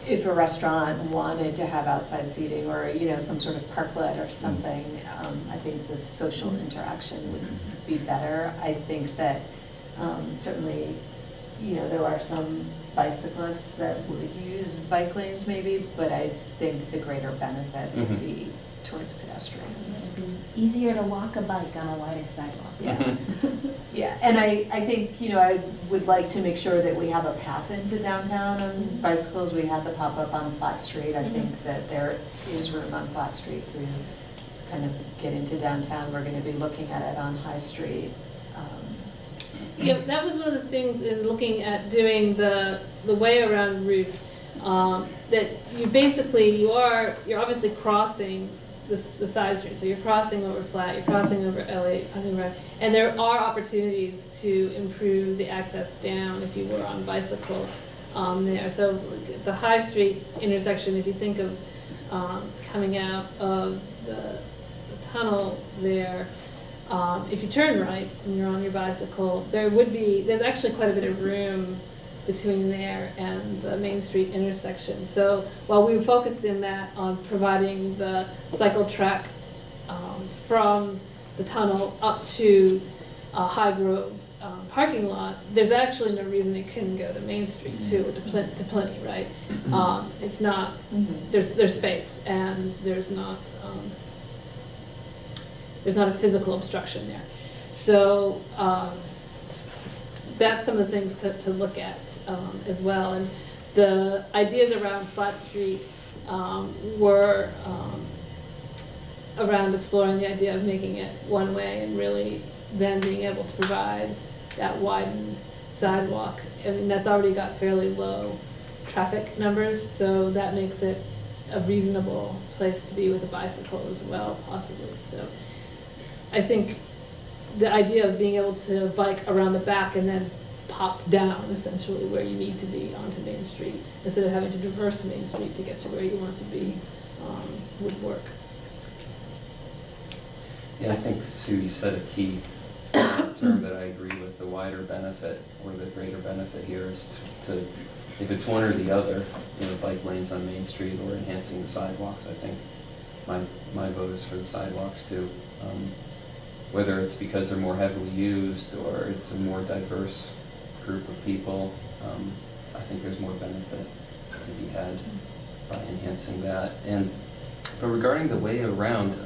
if a restaurant wanted to have outside seating or, you know, some sort of parklet or something, I think the social interaction would be better. I think that certainly, you know, there are some bicyclists that would use bike lanes maybe, but I think the greater benefit would be towards pedestrians. It'd be easier to walk a bike on a wider sidewalk. Yeah. Yeah, and I think, you know, I would like to make sure that we have a path into downtown on bicycles. We had the pop-up on Flat Street. I think that there is room on Flat Street to kind of get into downtown. We're going to be looking at it on High Street. Yeah, that was one of the things in looking at doing the way around route, that you're obviously crossing the side street. So you're crossing over Flat, you're crossing over LA, and there are opportunities to improve the access down if you were on bicycle there. So the High Street intersection, if you think of coming out of the tunnel there, if you turn right and you're on your bicycle, there's actually quite a bit of room between there and the Main Street intersection. So while we were focused in that on providing the cycle track from the tunnel up to High Grove parking lot, there's actually no reason it couldn't go to Main Street too, or to Plenty, right? It's not, there's space, and there's not a physical obstruction there. So that's some of the things to look at as well. And the ideas around Flat Street were around exploring the idea of making it one way and really then being able to provide that widened sidewalk. I mean, that's already got fairly low traffic numbers, so that makes it a reasonable place to be with a bicycle as well, possibly. So I think the idea of being able to bike around the back and then pop down essentially where you need to be onto Main Street instead of having to traverse Main Street to get to where you want to be would work. Yeah, I think Sue, you said a key term that I agree with. The wider benefit or the greater benefit here is to if it's one or the other, you know, bike lanes on Main Street or enhancing the sidewalks. I think my vote is for the sidewalks too. Whether it's because they're more heavily used or it's a more diverse group of people, I think there's more benefit to be had by enhancing that. But regarding the way around,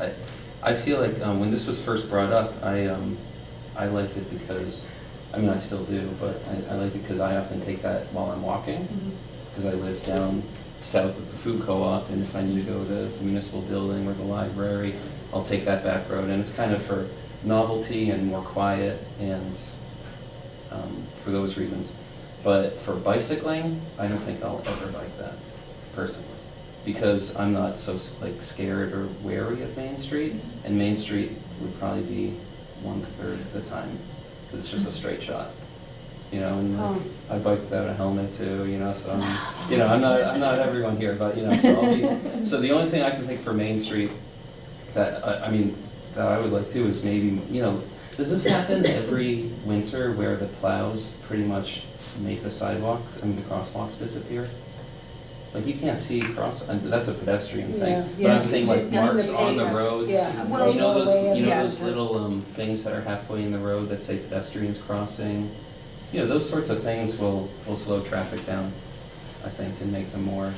I feel like when this was first brought up, I liked it because, I mean I still do, but I liked it because I often take that while I'm walking, because I live down south of the food co-op, and if I need to go to the municipal building or the library, I'll take that back road, and it's kind of for novelty and more quiet and for those reasons. But for bicycling, I don't think I'll ever like that, personally, because I'm not so like scared or wary of Main Street, and Main Street would probably be 1/3 of the time, because it's just a straight shot. You know, and I bike without a helmet too, you know, so I'm, you know, I'm not everyone here, but you know, so the only thing I can think for Main Street that I mean that I would like to is maybe, you know, does this happen every winter where the plows pretty much make the sidewalks and the crosswalks disappear? like you can't see across, and that's a pedestrian Yeah, thing. But yeah. I'm saying like It doesn't marks on the pave. roads. Yeah. Well, You know the way of- those little things that are halfway in the road that say pedestrians crossing? You know, those sorts of things will slow traffic down, I think, and make them more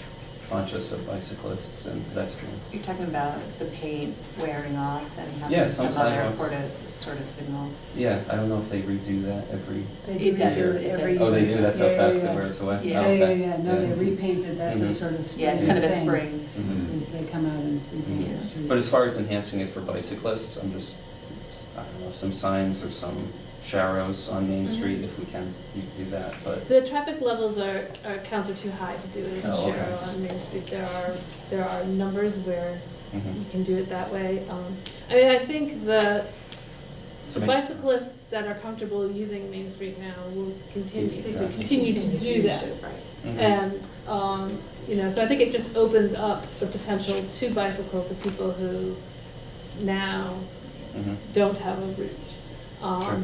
conscious of bicyclists and pedestrians. You're talking about the paint wearing off and Yeah, having some some other sidewalks. sort of signal. Yeah, I don't know if they redo that every. It does. It does. Oh, they do? That's how Yeah, fast yeah, it yeah. wears away? Yeah. Oh, okay. Yeah. No, they repainted, that's a Mhm. sort of spring Yeah, it's kind of a thing, spring. is they come out and repaint the street. But as far as enhancing it for bicyclists, I don't know, some signs or some sharrows on Main Street, if we can, you can do that, but. The traffic levels counts are too high to do it as a Oh, okay. share on Main Street. There are numbers where you can do it that way. I mean, I think the bicyclists that are comfortable using Main Street now will continue to do that. And, you know, so I think it just opens up the potential to bicycle to people who now don't have a route. Sure.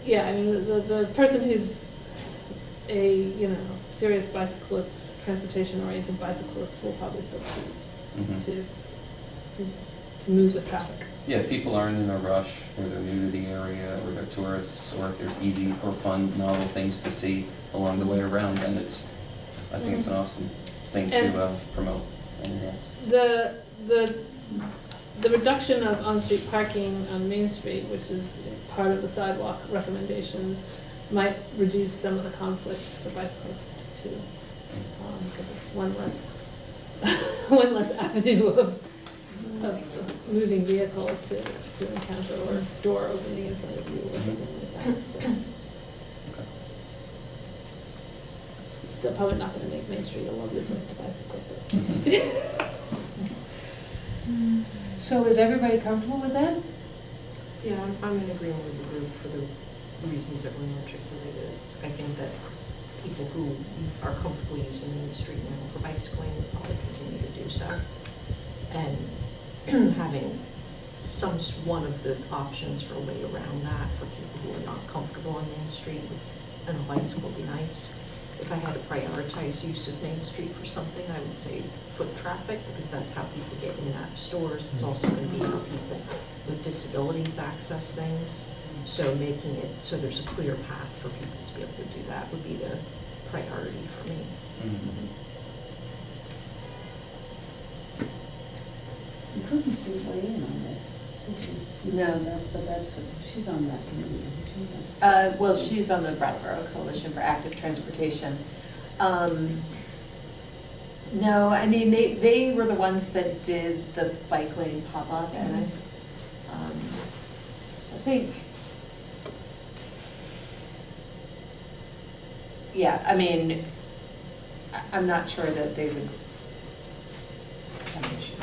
Yeah, I mean, the person who's a, you know, serious bicyclist, transportation-oriented bicyclist will probably still choose to move with traffic. Yeah, if people aren't in a rush, or they're new to the area, or they're tourists, or if there's easy or fun, novel things to see along the way around, then I think it's an awesome thing to promote and enhance. The reduction of on-street parking on Main Street, which is part of the sidewalk recommendations, might reduce some of the conflict for bicyclists too, because it's one less avenue of moving vehicle to encounter, or door opening in front of you or something like that. So. It's still probably not going to make Main Street a lovely place to bicycle. But So is everybody comfortable with that? Yeah, I'm in agreement with the group for the reasons that were articulated. I think that people who are comfortable using Main Street now for bicycling will probably continue to do so. And having one of the options for a way around that for people who are not comfortable on Main Street and a bicycle would be nice. If I had to prioritize use of Main Street for something, I would say foot traffic, because that's how people get in and out of stores. It's also going to be how people with disabilities access things. So making it so there's a clear path for people to be able to do that would be the priority for me. You couldn't still weigh in on this. No, but that's, she's on that committee, isn't she? Well, she's on the Brattleboro Coalition for Active Transportation. No, I mean, they were the ones that did the bike lane pop-up, and I think, yeah, I mean, I'm not sure that they would have an issue.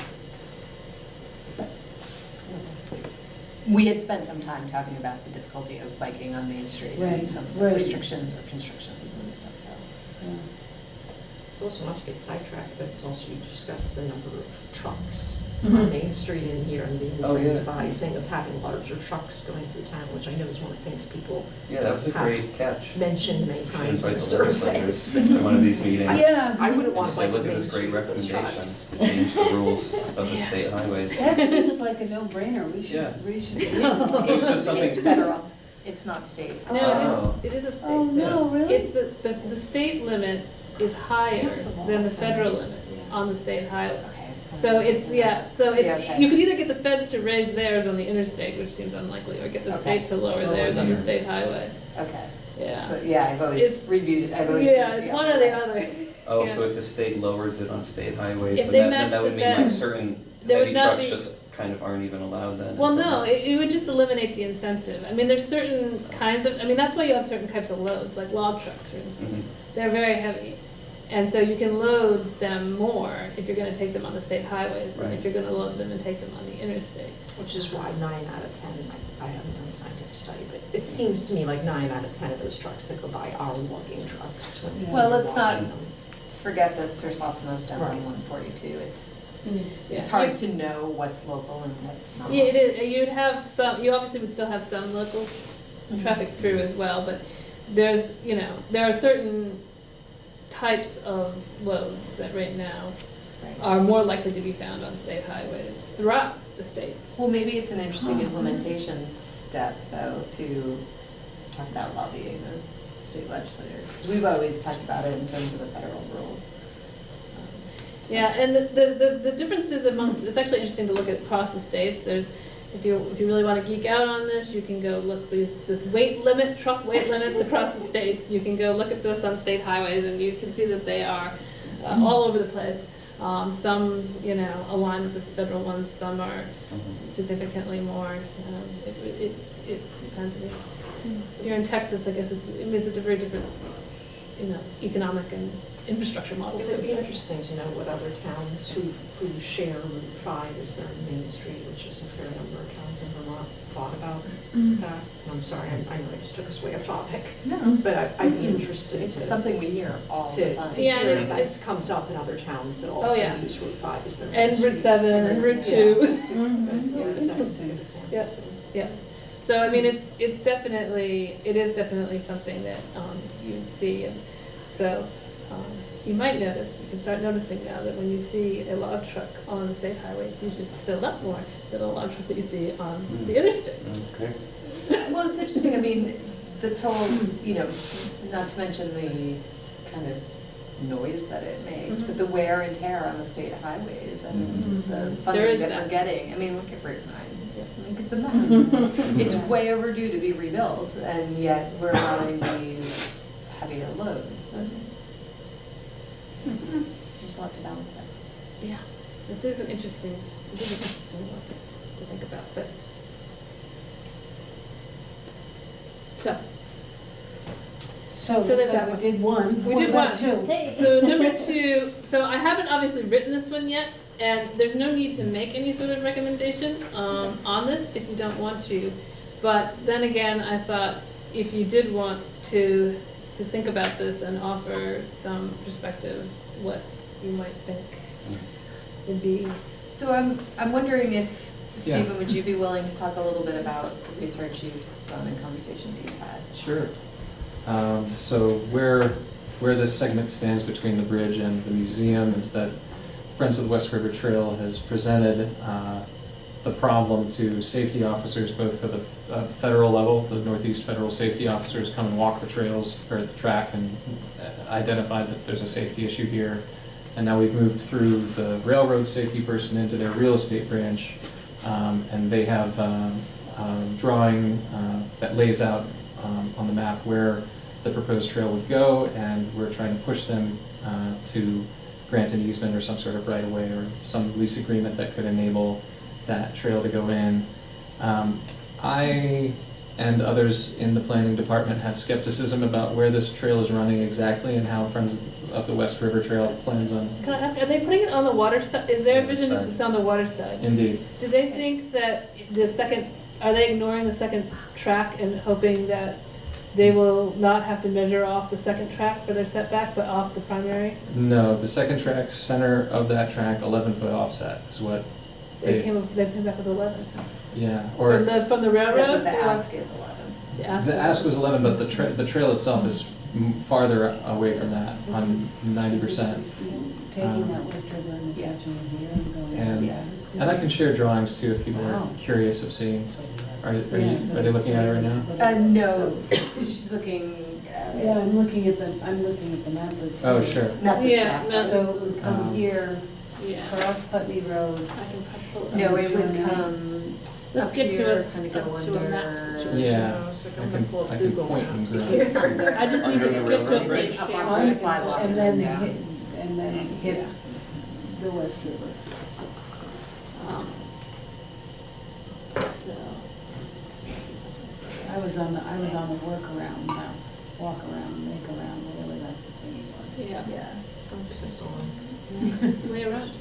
We had spent some time talking about the difficulty of biking on Main Street and some restrictions or constrictions and stuff, so. Yeah. It's also not to get sidetracked, but it's also you discuss the number of trucks Mhm. on Main Street in here and the Oh, yeah. incentivizing of having larger trucks going through town, which I know is one of the things people Yeah, that was a have great catch. mentioned many times in Invite the the legislators surveys. to one of these meetings. Yeah. I wouldn't want Just to say, look at this great recommendation to change the rules of the state highways. That seems like a no-brainer. We Yeah. should. It's just something. It's federal, it's not state. no, it is a state. Oh, no, really? It's the state limit is higher than the federal limit on the state highway. So it's, you could either get the feds to raise theirs on the interstate, which seems unlikely, or get the state to lower theirs on the state highway. Okay. Yeah. So, yeah, I've always reviewed, I've always. Yeah, it's one or the other. Oh, Yeah. so if the state lowers it on state highways, If then they that match would the mean like feds, certain there would heavy not trucks be- just kind of aren't even allowed then? Well, no, it would just eliminate the incentive. I mean, there's certain kinds of, I mean, that's why you have certain types of loads, like log trucks, for instance. They're very heavy. And so you can load them more if you're going to take them on the state highways than if you're going to load them and take them on the interstate. Which is why 9 out of 10, I haven't done a scientific study, but it seems to me like 9 out of 10 of those trucks that go by are logging trucks. When Well, you're let's not watching them. forget that Sir Sosimo's down on Right. 142. It's Yeah. hard to know what's local and what's not. Yeah, it is. You'd have some, you obviously would still have some local traffic through as well, but there's, you know, there are certain types of loads that right now are more likely to be found on state highways throughout the state. Well, maybe it's an interesting implementation step, though, to talk about lobbying the state legislators. Because we've always talked about it in terms of the federal rules. Yeah, and the differences amongst, it's actually interesting to look at across the states. There's, if you really want to geek out on this, you can go look this weight limit, truck weight limits across the states. You can go look at this on state highways, and you can see that they are all over the place. Some, align with the federal ones. Some are significantly more. It depends. I mean, if you're in Texas, I guess it's a very different, economic and infrastructure model It too. would be interesting to know what other towns who share Route 5 as their main street, which is a fair number of towns in Vermont, thought about that. And I'm sorry, I know I just took us way off topic. No. But I'd be interested It's to. something we hear all the time. To hear if this comes up in other towns that also use Route 5 as their main And street. Route 7 and Route 2. Yeah, Route 7 is a good example. Yeah, yeah. So I mean, it is definitely something that you see, and so you might notice. You can start noticing now that when you see a log truck on the state highway, it's usually filled up more than a log truck that you see on the interstate. Okay. Well, it's interesting. I mean, the total, not to mention the kind of noise that it makes, but the wear and tear on the state highways and the funding that we're getting. I mean, look at Route 9. Like, it's a mess. It's way overdue to be rebuilt, and yet we're allowing these heavier loads. There's a lot to balance that. Yeah, it is an interesting one to think about. But So there's so that we one. did one. We What did about one. two? So number 2. So I haven't obviously written this one yet, and there's no need to make any sort of recommendation on this if you don't want to. But then again, I thought if you did want to think about this and offer some perspective, what you might think would be. So I'm wondering if, Stephen, would you be willing to talk a little bit about the research you've done and conversations you've had? Sure. So where this segment stands between the bridge and the museum is that Friends of the West River Trail has presented the problem to safety officers, both for the federal level. The Northeast Federal Safety Officers come and walk the trails or the track and identified that there's a safety issue here. And now we've moved through the railroad safety person into their real estate branch, and they have drawing that lays out on the map where the proposed trail would go, and we're trying to push them to grant an easement or some sort of right-of-way or some lease agreement that could enable that trail to go in. I and others in the planning department have skepticism about where this trail is running exactly and how Friends of the West River Trail plans on. Can I ask, are they putting it on the water side? Is their vision is it's on the water side? Indeed. Do they think that are they ignoring the second track and hoping that they will not have to measure off the second track for their setback, but off the primary? No, the second track, center of that track, 11-foot offset is what They came back with 11. Yeah, or From the railroad? That's what the ask is 11. The ask was 11, but the trail itself is farther away from that on 90%. Taking that West River and attaching it here and going. And I can share drawings too if people are curious of seeing. Are they looking at it right now? No, she's looking. Yeah, I'm looking at the map that's. Oh, sure. Not this map. So it would come here, Yeah. across Putney Road. I can pull it up. No, it would come. Let's up get here, to us kinda go to a map under- situation. Yeah, So I I'm can gonna pull up point Google and Maps. grab. I just need to get to a page. Up onto the sidewalk And then down. hit the West River. So, I was on the workaround, walk around, make around, whatever that thing was. yeah. Sounds like a song. Way around.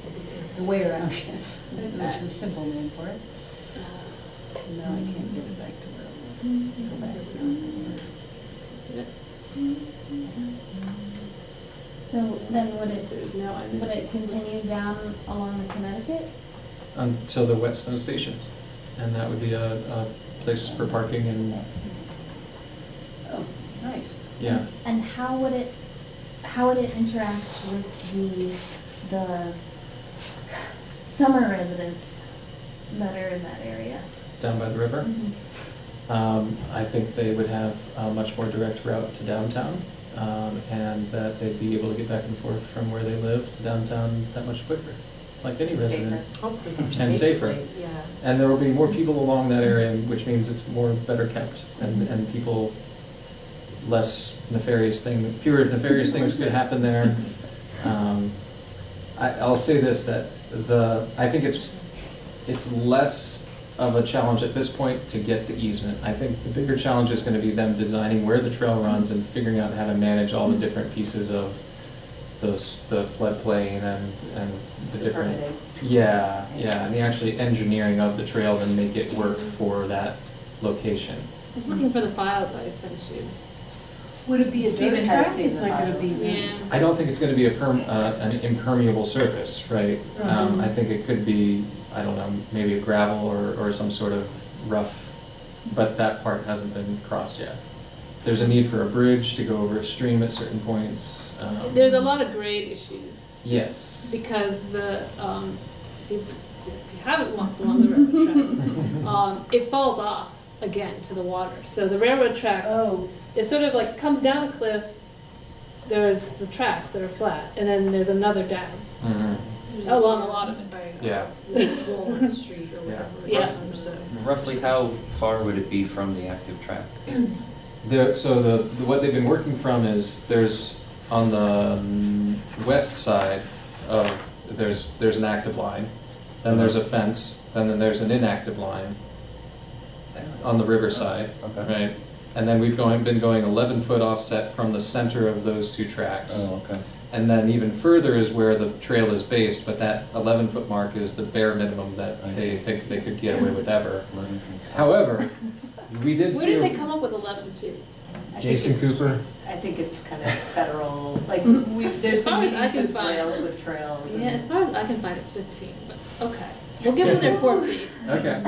The way around, yes. There's a simple name for it. No, I can't get it back to where it was. Go back. So then would There's it continue down along the Connecticut? Until the Whetstone Station, and that would be a place for parking and Oh, nice. yeah. And how would it how would it interact with the summer residents that are in that area? Down by the river? Mhm. I think they would have a much more direct route to downtown, and that they'd be able to get back and forth from where they live to downtown that much quicker, like any resident. Hopefully more And safer. safely, yeah. And there will be more people along that area, which means it's more better kept, and people, fewer nefarious things could happen there. I'll say this, that I think it's less of a challenge at this point to get the easement. I think the bigger challenge is going to be them designing where the trail runs and figuring out how to manage all the different pieces of the floodplain and the different, and the actually engineering of the trail and make it work for that location. I was looking for the files I sent you. Would it be a Steven dirt has track? seen It's the not going to be. files. Yeah. I don't think it's going to be an impermeable surface, right? I think it could be, I don't know, maybe a gravel or some sort of rough, but that part hasn't been crossed yet. There's a need for a bridge to go over a stream at certain points. There's a lot of grade issues. Yes. Because if you haven't walked along the railroad tracks, it falls off again to the water. So the railroad tracks, it sort of like comes down a cliff. There's the tracks that are flat, and then there's another dam along a lot of it. Yeah. Walnut Street or whatever. Yeah. Roughly how far would it be from the active track? So what they've been working from is there's on the west side of there's an active line, then there's a fence, and then there's an inactive line on the river side, right? And then we've been going 11-foot offset from the center of those two tracks. Oh, okay. And then even further is where the trail is based, but that 11-foot mark is the bare minimum that they think they could get away with ever. However, we did Where see... did they come up with 11 feet? Jason Cooper? I think it's kind of federal, like, there's As far been as I can meetings with find. rails with trails. Yeah, as far as I can find, it's 15, but okay. We'll give them their 4 feet. Okay.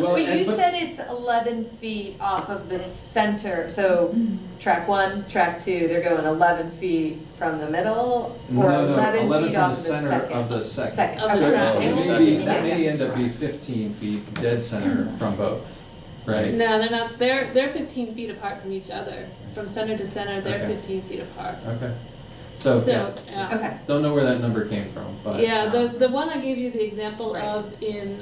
Well, you said it's 11 feet off of the center, so track 1, track 2, they're going 11 feet from the middle, or 11 11 feet from off the center of the second. Second. Of the So track. that may end up being 15 feet dead center from both, right? No, they're not. They're 15 feet apart from each other. From center to center, they're Okay. 15 feet apart. Okay. So, yeah. Okay. Don't know where that number came from, but... Yeah, the one I gave you the example of in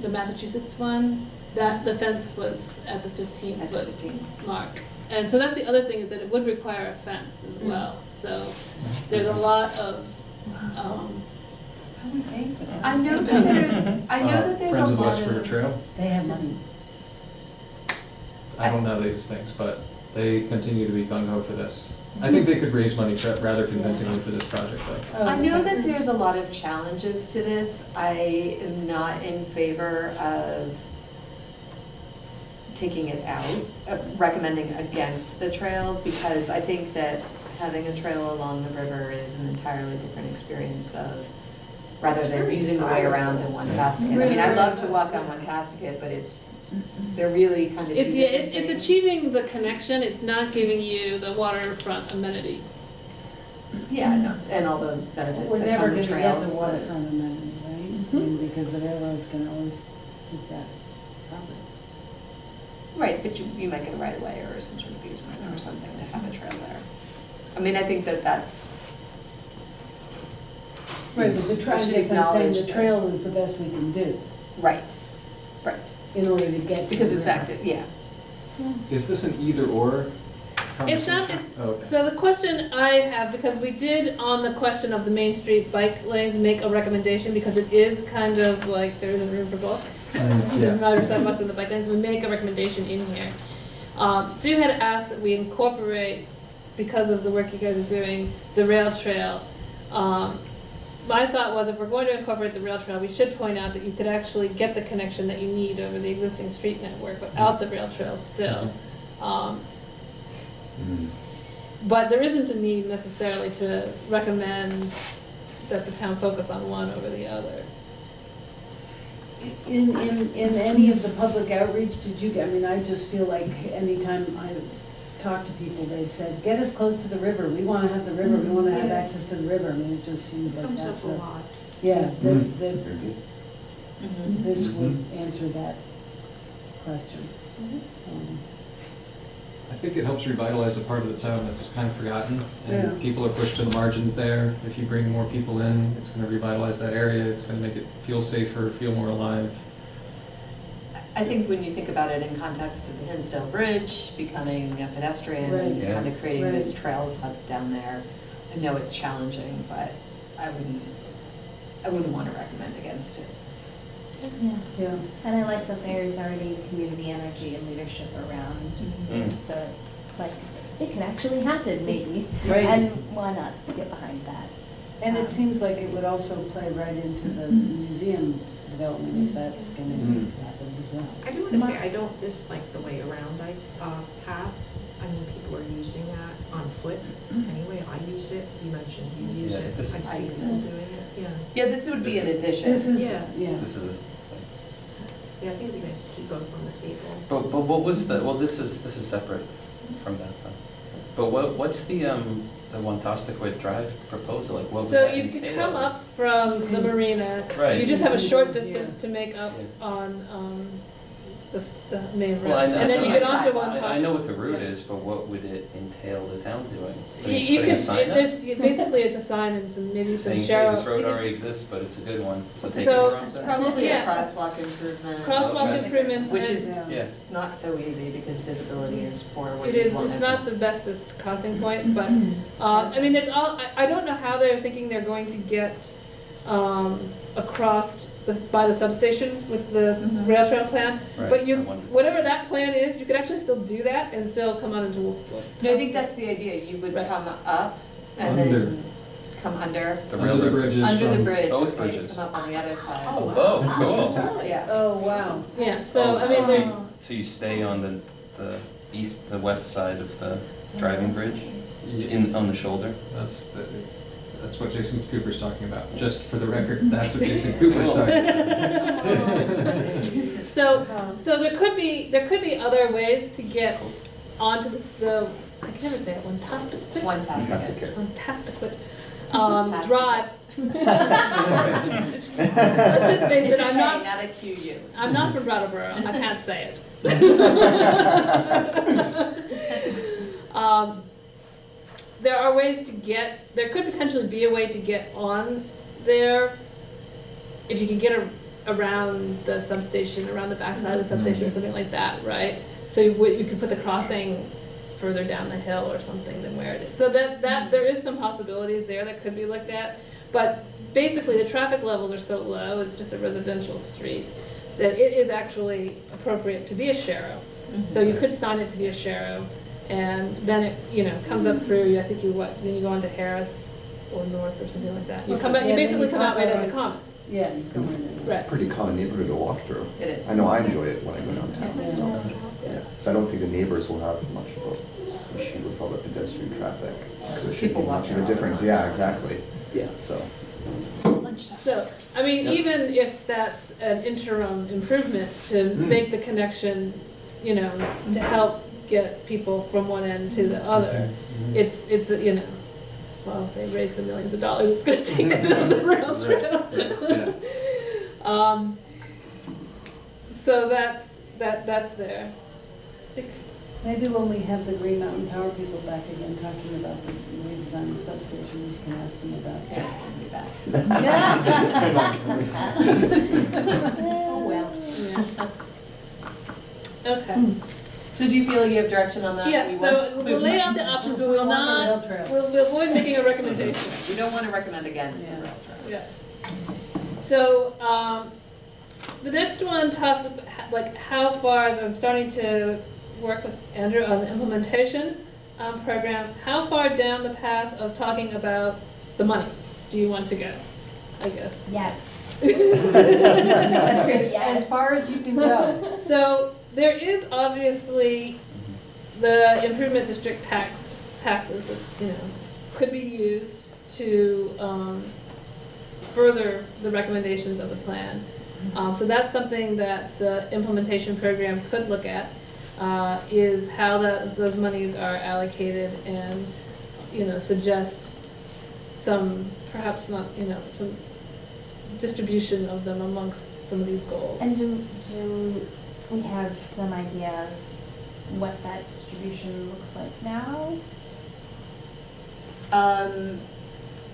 the Massachusetts one, that the fence was at the 15-foot mark. And so that's the other thing, is that it would require a fence as well. So there's a lot of... How are we paying for that? I know that there's Friends a of the lot West River of... Trail. They have money. I don't know these things, but they continue to be gung-ho for this. I think they could raise money rather convincingly for this project, though. I know that there's a lot of challenges to this. I am not in favor of taking it out, recommending against the trail, because I think that having a trail along the river is an entirely different experience of, rather than using the way around in One-Tasket. I mean, I love to walk on One-Tasket, but they're really kind of two different It's things. achieving the connection. It's not giving you the waterfront amenity. Yeah, no, and all the benefits We're that never come going with to get the trails. waterfront amenity, right? I mean, because the railroad's going to always keep that property. Right, but you might get a right of way or some sort of easement or something to have a trail there. I mean, I think that that's. Right, but the trail, we should I'm saying acknowledge the that. trail is the best we can do. Right, right. In order to get. Because to it's the- active, yeah. Is this an either-or? It's not, Oh, okay. so the question I have, because we did on the question of the Main Street bike lanes make a recommendation, because it is kind of like there isn't room for both. The Yeah. motor sidewalks and the bike lanes, we make a recommendation in here. Sue had asked that we incorporate, because of the work you guys are doing, the rail trail. My thought was, if we're going to incorporate the rail trail, we should point out that you could actually get the connection that you need over the existing street network without the rail trail still. But there isn't a need necessarily to recommend that the town focus on one over the other. In any of the public outreach, did you, I mean, I just feel like anytime I talked to people, they've said, get us close to the river. We want to have the river. We want to have access to the river. I mean, it just seems like Comes that's up a lot. Yeah, Mhm. this would answer that question. I think it helps revitalize a part of the town that's kind of forgotten, Yeah. and people are pushed to the margins there. If you bring more people in, it's going to revitalize that area, it's going to make it feel safer, feel more alive. I think when you think about it in context of the Hinsdale Bridge becoming a pedestrian and Right. kind of creating this Right. trails hub down there, I know it's challenging, but I wouldn't want to recommend against it. Yeah. Yeah. And I like that there's already community energy and leadership around. So it's like, it can actually happen, maybe. Right. And why not get behind that? And it seems like it would also play right into the museum development if that's going to happen as well. I do want to say, I don't dislike the way around path. I mean, people are using that on foot anyway. I use it. You mentioned you use Yeah, it. this I've is- seen people doing it, yeah. Yeah, this would be an addition. This is, Yeah. yeah. This is, Yeah, I think it'd be nice to keep both on the table. but what was the, well, this is separate from that though. But what's the Wantastiquet Drive proposal, like what would So that you could entail? come up from the marina. Right. You just have a short distance to make up on the main road. Well, I know, And then you get onto I one know what the route is, but what would it entail the town doing? You Putting a could, sign up? basically it's a sign and some, maybe some Saying, hey, sheriff. this road already exists, but it's a good one, so take it So, where I'm saying? Probably Yeah. a crosswalk improvement. Crosswalk Okay. improvements. Which and- is Yeah. not so easy because visibility is poor where It you is, want it's it. not the bestest crossing point, but, I mean, there's all, I don't know how they're thinking they're going to get, across by the substation with the rail trail plan. Right, But I you, wonder. whatever that plan is, you could actually still do that and still come out into. No, I think that's the idea. You would come up and Under. then come under. The Under the railroad bridges Under the from- bridge. Both okay, bridges. Come up on the other side. Oh, cool. Yeah. Oh, wow. Yeah, so, I mean, so there's, so you stay on the west side of the driving bridge, Yeah, on the shoulder? that's what Jason Cooper's talking about. Just for the record, that's what Jason Cooper's talking about. so there could be other ways to get onto the I can never say it, Wantastiquet? Wantastiquet. Drive. Let's just face it, I'm not, not a QU. I'm not from Brattleboro, I can't say it. There are ways to get, there could potentially be a way to get on there if you can get around the substation, around the backside of the substation or something like that, right? So you could put the crossing further down the hill or something than where it is. So that there is some possibilities there that could be looked at, but basically the traffic levels are so low, it's just a residential street, that it is actually appropriate to be a sharo. So you could sign it to be a sharo, and then it comes up through. I think then you go on to Harris or North or something like that. You come out, you basically come out right at the common. Yeah, you come in. It's a pretty common neighborhood to walk through. It is. I know I enjoy it when I go downtown, so. So I don't think the neighbors will have much of an issue with all the pedestrian traffic, because there shouldn't be much of a difference. Yeah, exactly. Yeah. So. So, I mean, even if that's an interim improvement to make the connection, to help get people from one end to the other, it's well, they raise the millions of dollars it's going to take to build the rail trail. So that's there. Maybe when we have the Green Mountain Power people back again talking about the redesign of the substation, we can ask them about that. Oh, well. Okay. So do you feel like you have direction on that? Yes, so we'll lay out the options, but we will not, we'll avoid making a recommendation. We don't want to recommend against the rail trail. Yeah. So, the next one talks about, like, how far, as I'm starting to work with Andrew on the implementation program, how far down the path of talking about the money do you want to go, I guess? Yes. As far as you can go. So, there is obviously the improvement district taxes that, could be used to further the recommendations of the plan. So that's something that the implementation program could look at. is how those monies are allocated and, suggest some, perhaps not, some distribution of them amongst some of these goals. And do we have some idea of what that distribution looks like now?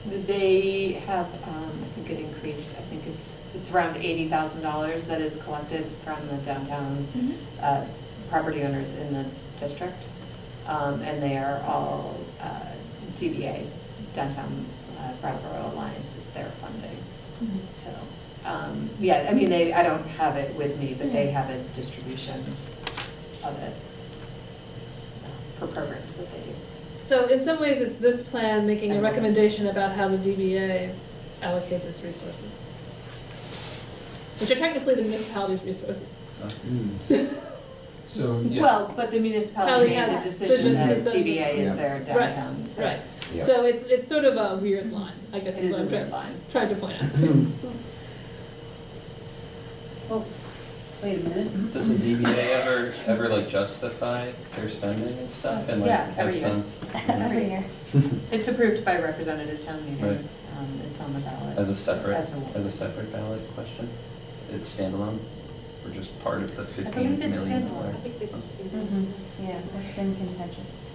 They have, I think it increased, I think it's around $80,000 that is collected from the downtown property owners in the district. And they are all DBA, Downtown Brattleboro Alliance is their funding. So, yeah, I mean, I don't have it with me, but they have a distribution of it for programs that they do. So in some ways, it's this plan making a recommendation about how the DBA allocates its resources, which are technically the municipality's resources. So, yeah. Well, but the municipality made the decision that DBA is their downtown. Right, right. So it's sort of a weird line, I guess. It is a weird line. Trying to point out. Well, wait a minute. Does the DBA ever like justify their spending and stuff and like Yeah, every have year. some Every year. It's approved by representative town meeting. Right. It's on the ballot. as a separate As a separate ballot question? It's standalone or just part of the $15 I believe it's million? standalone. I think it's. Yeah, that's been contentious.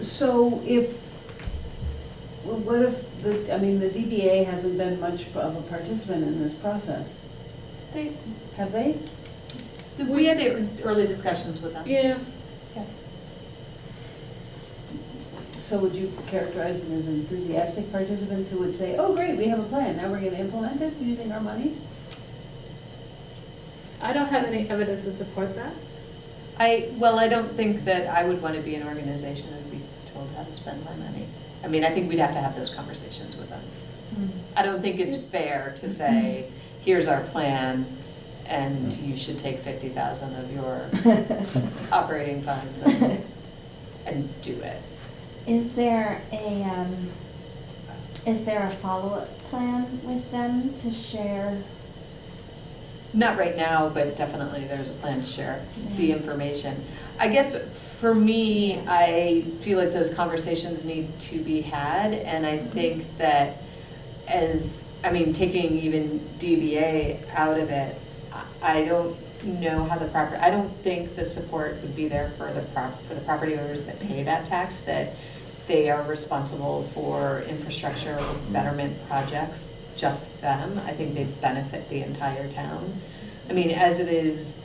So if, well, what if the DBA hasn't been much of a participant in this process? Have they? We had early discussions with them. Yeah. So would you characterize them as enthusiastic participants who would say, oh, great, we have a plan, now we're going to implement it using our money? I don't have any evidence to support that. I don't think that I would want to be an organization and be told how to spend my money. I mean, I think we'd have to have those conversations with them. I don't think it's fair to say, here's our plan, and you should take 50,000 of your operating funds and do it. Is there a follow-up plan with them to share? Not right now, but definitely there's a plan to share the information. I guess for me, I feel like those conversations need to be had, and I think that taking even DBA out of it, I don't know how I don't think the support would be there for the property owners that pay that tax, that they are responsible for infrastructure or betterment projects, just them. I think they benefit the entire town. I mean, as it is,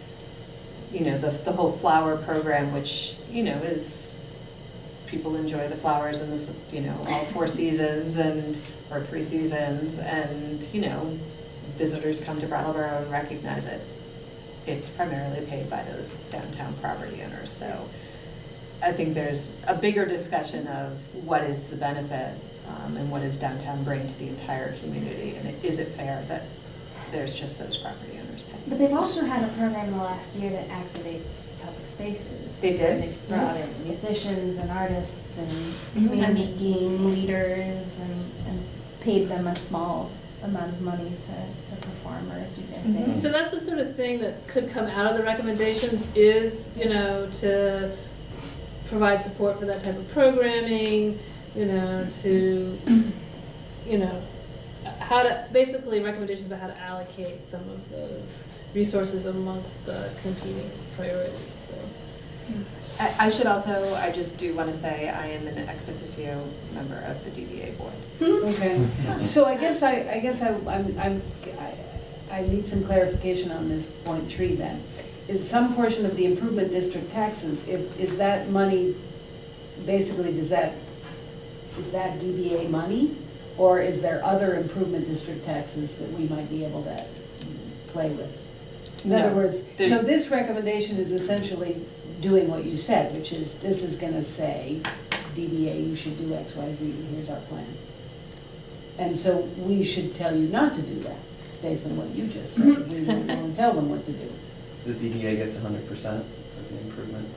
the whole flower program, which, is people enjoy the flowers in this, all 4 seasons or 3 seasons, and, visitors come to Brattleboro and recognize it. It's primarily paid by those downtown property owners. So I think there's a bigger discussion of what is the benefit and what does downtown bring to the entire community, and is it fair that there's just those property owners paying? But they've also had a program the last year that activates public spaces. They did? And they've brought in musicians and artists and community game leaders and paid them a small amount of money to perform or do their thing. So that's the sort of thing that could come out of the recommendations is, to provide support for that type of programming, how to, basically recommendations about how to allocate some of those resources amongst the competing priorities, so. I just do want to say I am an ex officio member of the DBA board. Okay, so I guess I need some clarification on this point 3 then. Is some portion of the improvement district taxes, is that money, basically is that DBA money? Or is there other improvement district taxes that we might be able to play with? In other words, so this recommendation is essentially doing what you said, which is this is going to say, DBA, you should do X, Y, Z, here's our plan. And so we should tell you not to do that, based on what you just said. We won't tell them what to do. The DDA gets 100% of the improvement.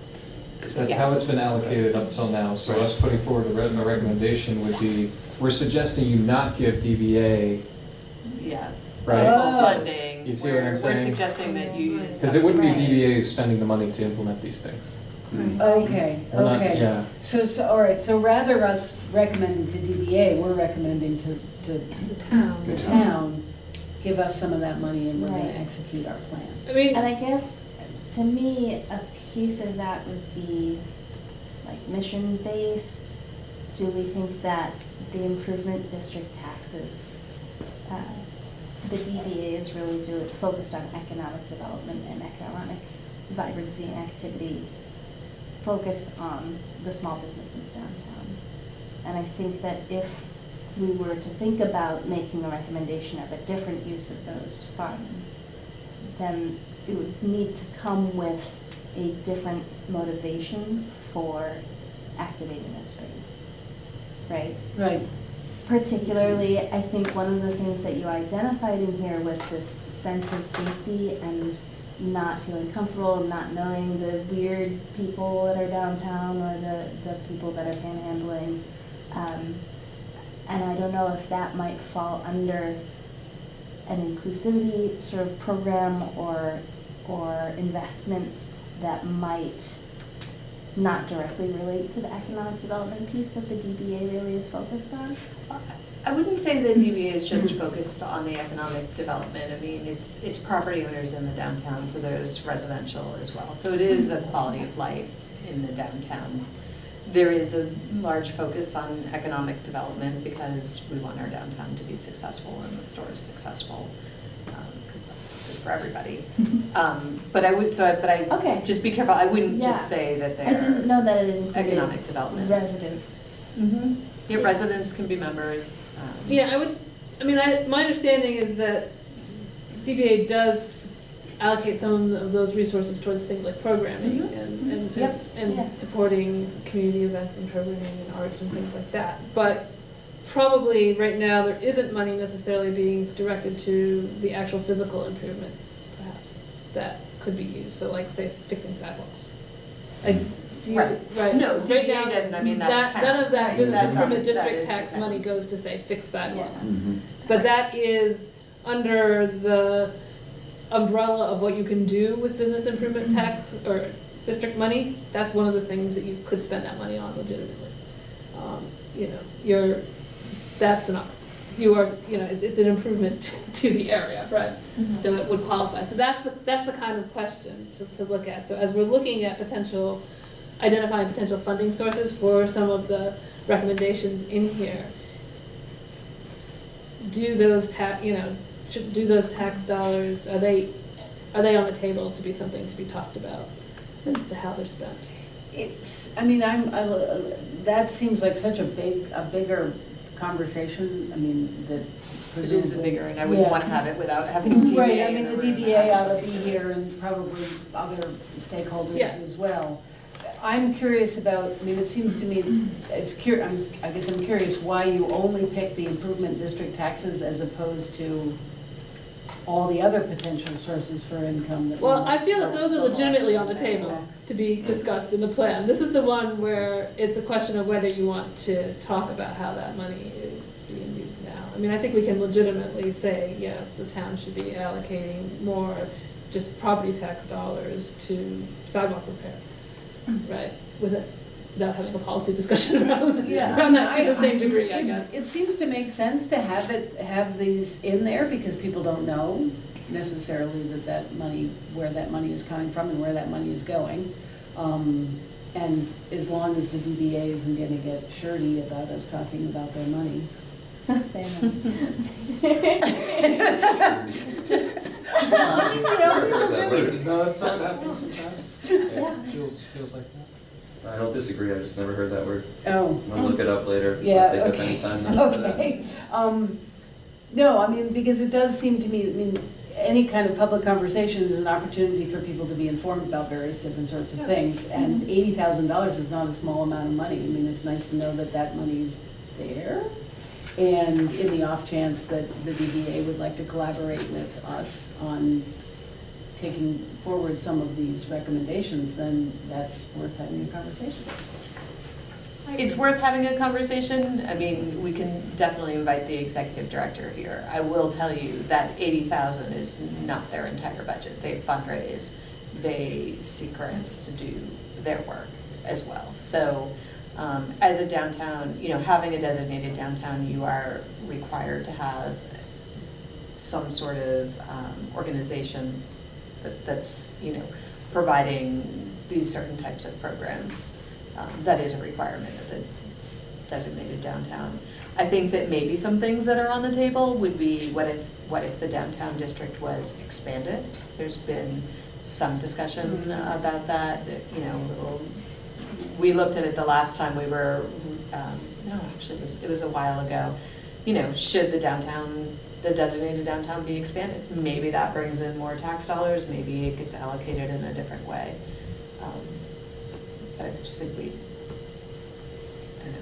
That's how it's been allocated up till now. So us putting forward a recommendation would be, we're suggesting you not give DBA full right? funding saying. You see what I'm We're saying? suggesting that you use. Because it wouldn't be Right. DBA spending the money to implement these things. Okay, We're not- okay. yeah. So, all right, so rather us recommending to DBA, we're recommending to The town. the town, give us some of that money and we're gonna Right. execute our plan. I mean, And I guess, to me, a piece of that would be like mission-based. Do we think that the improvement district taxes, the DDA is really focused on economic development and economic vibrancy and activity, focused on the small businesses downtown. And I think that if we were to think about making a recommendation of a different use of those funds, then it would need to come with a different motivation for activating this space, right? Right. Particularly, I think one of the things that you identified in here was this sense of safety and not feeling comfortable, not knowing the weird people that are downtown or the people that are panhandling. And I don't know if that might fall under an inclusivity sort of program or investment that might not directly relate to the economic development piece that the DBA really is focused on. I wouldn't say the DBA is just focused on the economic development. I mean, it's property owners in the downtown, so there's residential as well. So it is a quality of life in the downtown. There is a large focus on economic development because we want our downtown to be successful and the stores successful, because that's good for everybody. But I would, Okay. just be careful. I wouldn't Yeah. just say that they're I didn't know that it included economic development. residents. Mm-hmm. Yeah, residents can be members. Yeah, my understanding is that DBA does allocate some of those resources towards things like programming and Yeah. supporting community events and programming and arts and things like that. But probably right now there isn't money necessarily being directed to the actual physical improvements, perhaps, that could be used. So like, say, fixing sidewalks. Like, do you, Right. No, right DBA now, doesn't. I mean, that's none of that tax, business right? improvement That district is tax the money goes to, say, fix sidewalks. Mhm. But that is under the umbrella of what you can do with business improvement tax or district money. That's one of the things that you could spend that money on legitimately. That's enough. It's an improvement to the area, right? So it would qualify. So that's the kind of question to look at. So as we're looking at identifying potential funding sources for some of the recommendations in here, do those tax dollars, are they on the table to be something to be talked about as to how they're spent? That seems like such a bigger conversation. I mean, that It is a bigger, and I wouldn't want to have it without having DBA. Right, I mean, in the room. DBA ought to be here and probably other stakeholders as well. I'm curious about, it seems to me, I guess I'm curious why you only pick the improvement district taxes as opposed to all the other potential sources for income that. Well, I feel that those are legitimately on the table to be discussed in the plan. This is the one where it's a question of whether you want to talk about how that money is being used now. I think we can legitimately say, yes, the town should be allocating more just property tax dollars to sidewalk repair, right? Without having a policy discussion around that to the same degree, I guess. It seems to make sense to have these in there because people don't know necessarily where that money is coming from and where that money is going. And as long as the DBA isn't going to get shirty about us talking about their money. No, that's what happens sometimes. Yeah, feels like that. I don't disagree, I just never heard that word. Oh. I'll look it up later, so Yeah, take up okay. any time now for that. Okay. No, because it does seem to me, any kind of public conversation is an opportunity for people to be informed about various different sorts of things. And $80,000 is not a small amount of money. It's nice to know that that money is there. And in the off chance that the DBA would like to collaborate with us on taking forward some of these recommendations, then that's worth having a conversation. It's worth having a conversation. I mean, we can definitely invite the executive director here. I will tell you that 80,000 is not their entire budget. They fundraise, they seek grants to do their work as well. So as a downtown, having a designated downtown, you are required to have some sort of organization that's, providing these certain types of programs. That is a requirement of the designated downtown. I think that maybe some things that are on the table would be, what if the downtown district was expanded? There's been some discussion about that. We looked at it the last time we were, no, actually it was a while ago. Should the designated downtown be expanded? Maybe that brings in more tax dollars, maybe it gets allocated in a different way. But I just think I don't know.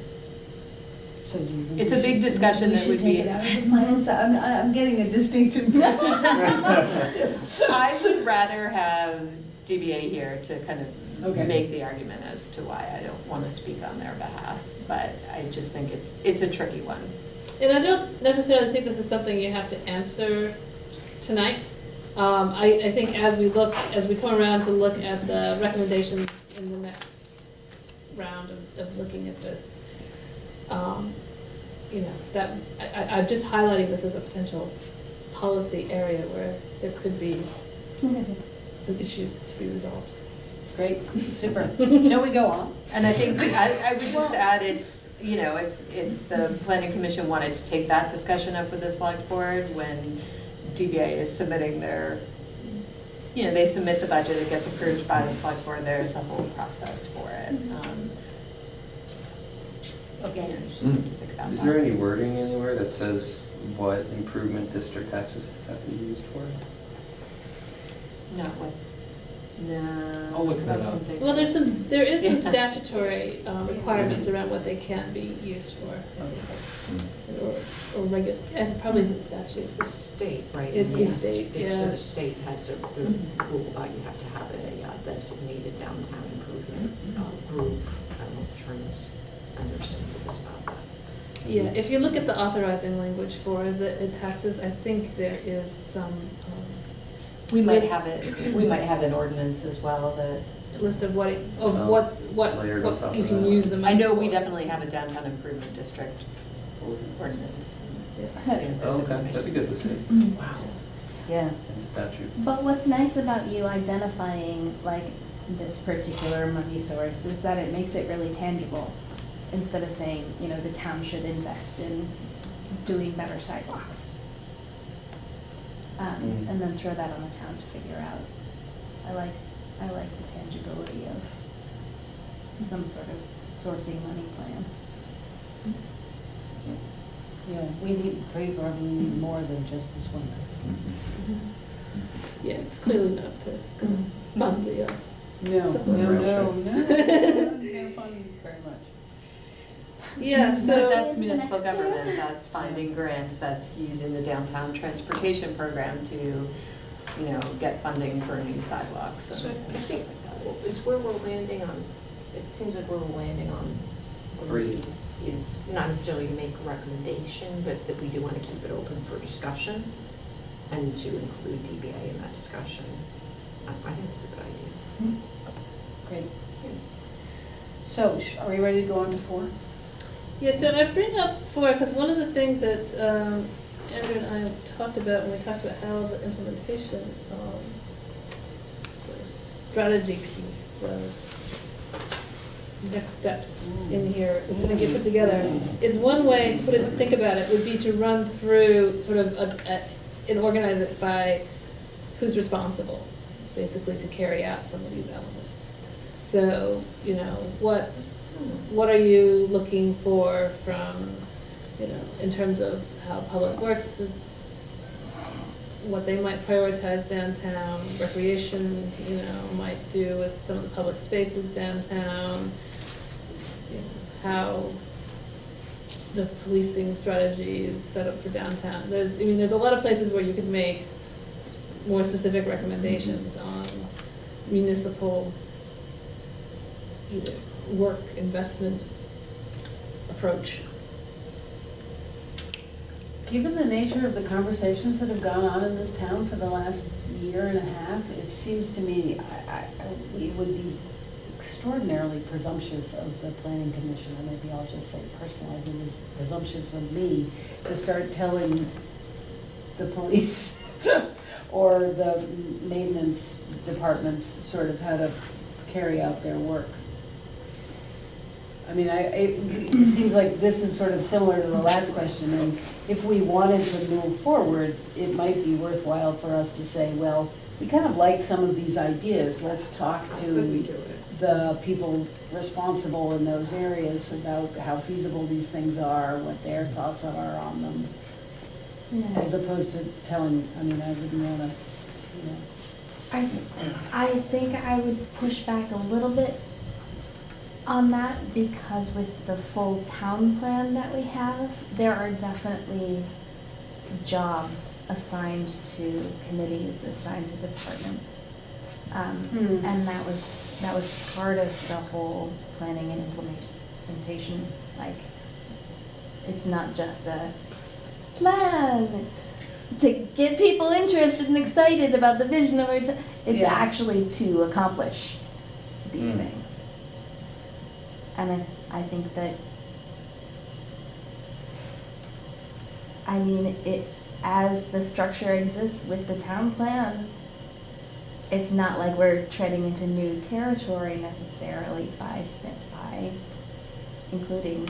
So do you think it's a big discussion that would be. Take it out of the plans? I'm getting a distinct impression. I would rather have DBA here to kind of make the argument as to why. I don't want to speak on their behalf, but I just think it's a tricky one. And I don't necessarily think this is something you have to answer tonight. I think as we come around to look at the recommendations in the next round of looking at this, that I'm just highlighting this as a potential policy area where there could be some issues to be resolved. Great, super. Shall we go on? And I think I would just add, it's, if the planning commission wanted to take that discussion up with the select board when DBA is submitting their, they submit the budget, it gets approved by the select board, there's a whole process for it. Just need to think about Is that. there any wording anywhere that says what improvement district taxes have to be used for? Not what. No. I'll look that up. Well, there is some statutory requirements around what they can be used for. Or regular, probably isn't statute. It's the state, right? It's the state, So the state has the rule about you have to have a designated downtown improvement group. I don't know what the term is, and there's some rules about that. Yeah, if you look at the authorizing language for the taxes, I think there is some. We might have it. We might have an ordinance as well that list of what you can use them. I know we definitely have a downtown improvement district ordinance. Okay, that'd be good to see. Wow. Yeah. In the statute. But what's nice about you identifying this particular money source is that it makes it really tangible. Instead of saying, the town should invest in doing better sidewalks. And then throw that on the town to figure out. I like the tangibility of some sort of sourcing money plan. Yeah, we probably need more than just this one. Yeah, it's clearly not to fund the. No fund very much. Yeah, so that's municipal government, that's finding grants, that's using the downtown transportation program to, get funding for new sidewalks So and I stuff think like that. is where we're landing on, it seems like where we're landing on three is not necessarily to make a recommendation, but that we do want to keep it open for discussion and to include DBA in that discussion. I think that's a good idea. Great. So, are we ready to go on to 4? yeah, so I bring up 4 because one of the things that Andrew and I talked about when we talked about how the implementation the strategy piece, the next steps in here is going to get put together, is one way to think about it would be to run through sort of and organize it by who's responsible, basically, to carry out some of these elements. So, what are you looking for from, in terms of how Public Works is, what they might prioritize downtown, recreation, might do with some of the public spaces downtown, how the policing strategy is set up for downtown. There's a lot of places where you could make more specific recommendations on municipal either work, investment, approach. Given the nature of the conversations that have gone on in this town for the last year and a half, it seems to me it would be extraordinarily presumptuous of the planning commission, or maybe I'll just say personalizing this presumption from me, to start telling the police or the maintenance departments sort of how to carry out their work. I mean, it seems like this is sort of similar to the last question, and if we wanted to move forward, it might be worthwhile for us to say, well, we kind of like some of these ideas. Let's talk to the people responsible in those areas about how feasible these things are, what their thoughts are on them, as opposed to telling, I mean, I wouldn't want to, you know. I think I would push back a little bit on that, because with the full town plan that we have, there are definitely jobs assigned to committees, assigned to departments. And that was part of the whole planning and implementation. Like, it's not just a plan to get people interested and excited about the vision of our town. It's actually to accomplish these things. And I think that, I mean, as the structure exists with the town plan, it's not like we're treading into new territory necessarily by including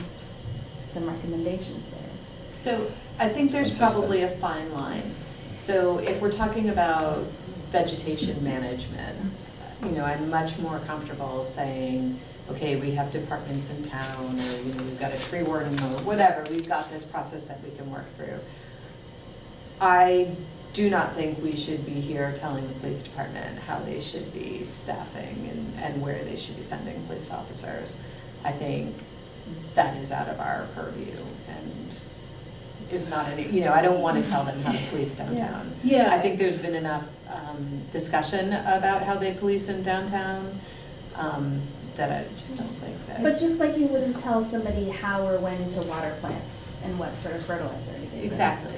some recommendations there. So I think there's probably a fine line. So if we're talking about vegetation management, you know, I'm much more comfortable saying, okay, we have departments in town, or, you know, we've got a tree warden, or whatever, we've got this process that we can work through. I do not think we should be here telling the police department how they should be staffing and where they should be sending police officers. I think that is out of our purview and is not any, you know, I don't want to tell them how to police downtown. Yeah. I think there's been enough discussion about how they police in downtown that I just don't think that. But just like you wouldn't tell somebody how or when to water plants and what sort of fertilizer to give. Exactly.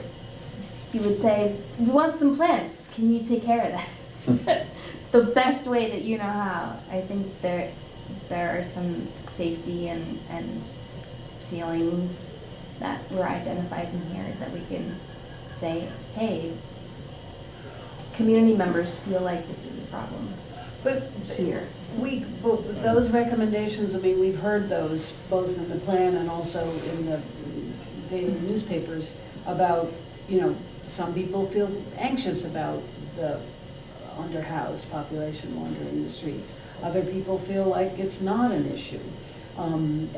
You would say, we want some plants, can you take care of that? The best way that you know how. I think there are some safety and feelings that were identified in here that we can say, hey, community members feel like this is a problem. But here. Those recommendations, I mean, we've heard those both in the plan and also in the daily newspapers about, you know, some people feel anxious about the underhoused population wandering the streets. Other people feel like it's not an issue. And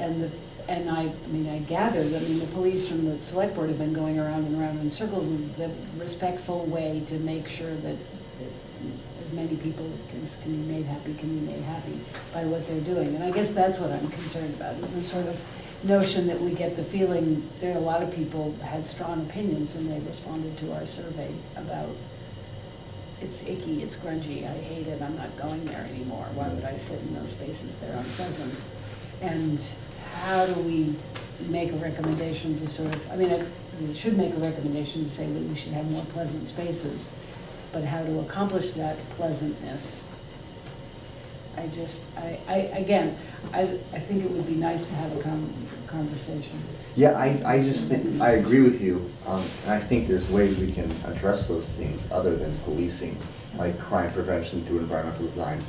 I mean, I gathered, I mean, the police and the select board have been going around and around in circles in the respectful way to make sure that as many people as can be made happy by what they're doing. And I guess that's what I'm concerned about, is this sort of notion that we get the feeling there are a lot of people had strong opinions and they responded to our survey about it's icky, it's grungy, I hate it, I'm not going there anymore. Why would I sit in those spaces? They're unpleasant. And how do we make a recommendation to sort of, I mean, we should make a recommendation to say that we should have more pleasant spaces, but how to accomplish that pleasantness, I think it would be nice to have a conversation. Yeah, I just think, I agree with you, and I think there's ways we can address those things other than policing, like crime prevention through environmental design,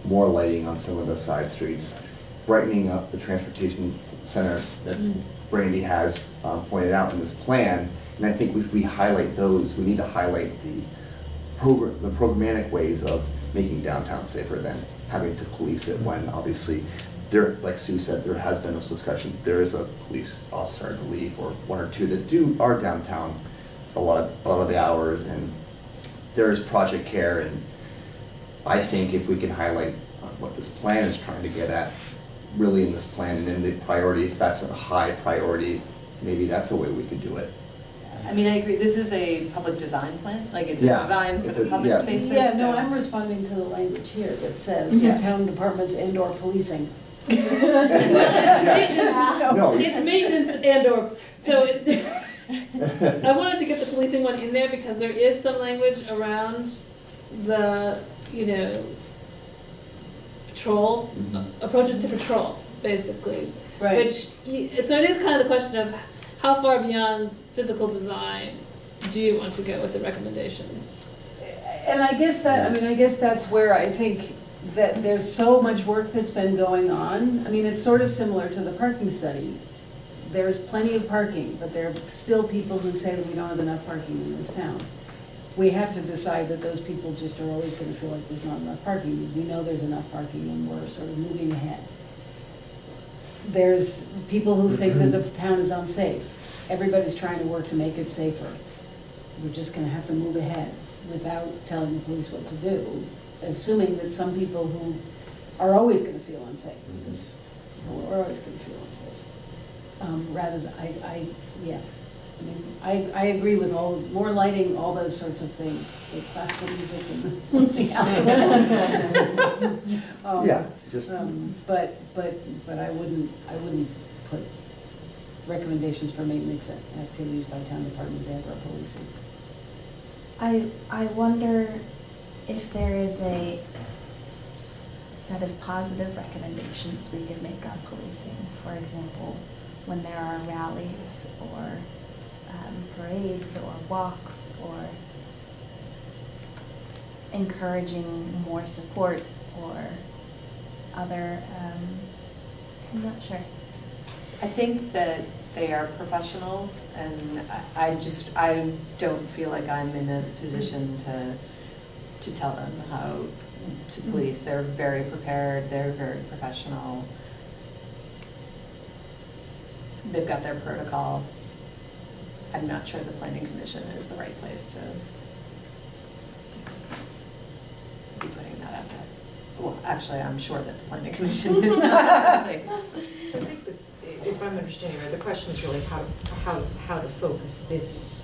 more lighting on some of the side streets, brightening up the transportation center that Brandy has pointed out in this plan, and I think if we highlight those, we need to highlight the programmatic ways of making downtown safer than having to police it when obviously there, like Sue said, there has been those discussions. There is a police officer, I believe, or one or two that are downtown a lot of the hours, and there is Project Care, and I think if we can highlight what this plan is trying to get at, really in this plan, and then the priority, if that's a high priority, maybe that's a way we could do it. I mean, I agree, this is a public design plan, like it's a design for the public spaces. Yeah, no, I'm responding to the language here that says town departments and or policing. It's maintenance and or, so I wanted to get the policing one in there because there is some language around the, patrol, approaches to patrol, basically. Right. So it is kind of the question of how far beyond physical design do you want to go with the recommendations? And I guess that's where I think that there's so much work that's been going on. I mean, it's sort of similar to the parking study. There's plenty of parking, but there are still people who say that we don't have enough parking in this town. We have to decide that those people just are always going to feel like there's not enough parking, because we know there's enough parking and we're sort of moving ahead. There's people who think that the town is unsafe. Everybody's trying to work to make it safer. We're just going to have to move ahead without telling the police what to do, assuming that some people who are always going to feel unsafe, because we're always going to feel unsafe. Rather than, I agree with more lighting, all those sorts of things, like classical music and the alcohol. But I wouldn't put recommendations for maintenance activities by town departments and or policing. I wonder if there is a set of positive recommendations we could make on policing. For example, when there are rallies or parades or walks, or encouraging more support or other, I'm not sure. I think that they are professionals, and I don't feel like I'm in a position to tell them how to police. They're very prepared, they're very professional. They've got their protocol. I'm not sure the planning commission is the right place to be putting that out there. Well, actually, I'm sure that the planning commission is not the place. So I think that, if I'm understanding right, the question is really how to focus this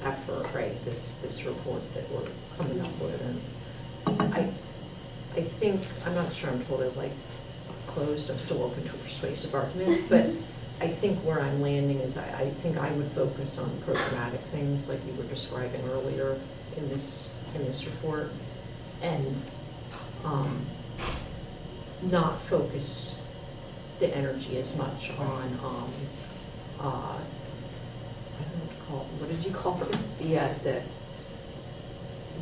effort, right? This report that we're coming up with, and I think, I'm not sure I'm totally closed. I'm still open to a persuasive argument, but I think where I'm landing is I think I would focus on programmatic things like you were describing earlier in this report, and not focus the energy as much on I don't know what to call it. What did you call it?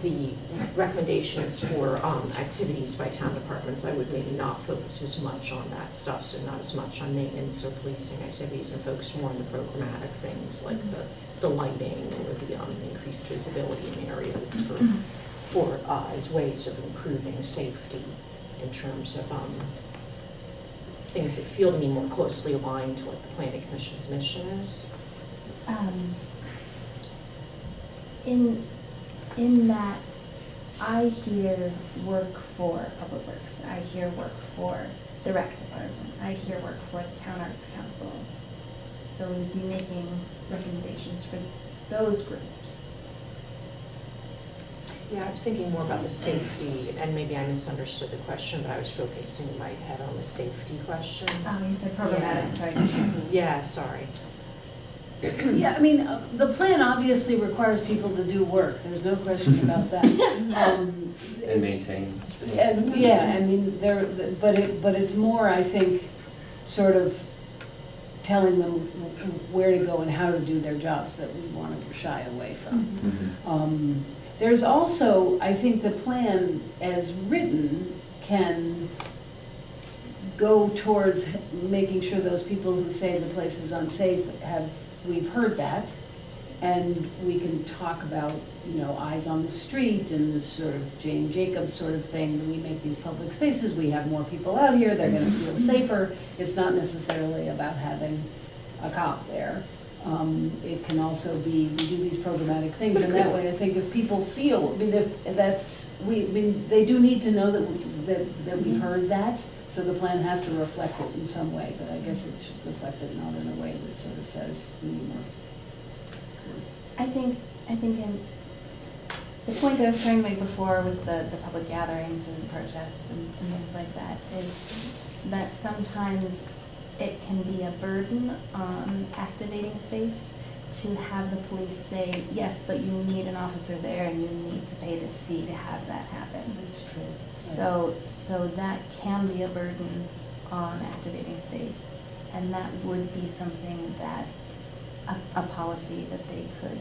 The recommendations for activities by town departments. I would maybe not focus as much on that stuff, so not as much on maintenance or policing activities, and focus more on the programmatic things like the lighting or the increased visibility in areas for as ways of improving safety in terms of things that feel to me more closely aligned to what the Planning Commission's mission is. In that, I hear work for Public Works, I hear work for the Rec Department, I hear work for the Town Arts Council. So we'd be making recommendations for those groups. Yeah, I was thinking more about the safety, and maybe I misunderstood the question, but I was focusing my head on the safety question. Oh, you said programmatic, sorry. Yeah, sorry. Yeah, I mean, the plan obviously requires people to do work. There's no question about that. And maintain. And yeah, I mean, but it's more, I think, sort of telling them where to go and how to do their jobs that we want to shy away from. There's also, I think, the plan as written can go towards making sure those people who say the place is unsafe we've heard that, and we can talk about, eyes on the street and this sort of Jane Jacobs sort of thing. We make these public spaces, we have more people out here, they're going to feel safer. It's not necessarily about having a cop there. It can also be, we do these programmatic things, and that way I think if people feel, they do need to know that we've heard that. So the plan has to reflect it in some way, but I guess it should reflect it not in a way that sort of says we need more. I think The point I was trying to make before with the public gatherings and protests and things like that is that sometimes it can be a burden on activating space to have the police say, yes, but you need an officer there and you need to pay this fee to have that happen. That's true. So that can be a burden on activating space. And that would be something that a policy that they could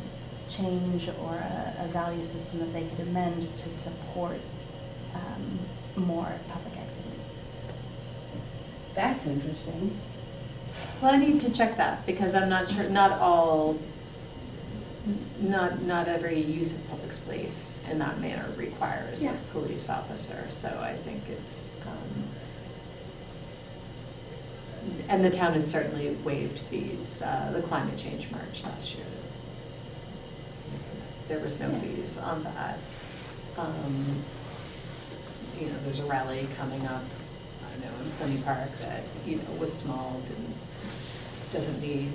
change or a value system that they could amend to support more public activity. That's interesting. Well, I need to check that because I'm not sure, not every use of public space in that manner requires a police officer. So I think it's, and the town has certainly waived fees. The climate change march last year, there was no fees on that. You know, there's a rally coming up, I know, in Plenty Park that, you know, was small, doesn't need,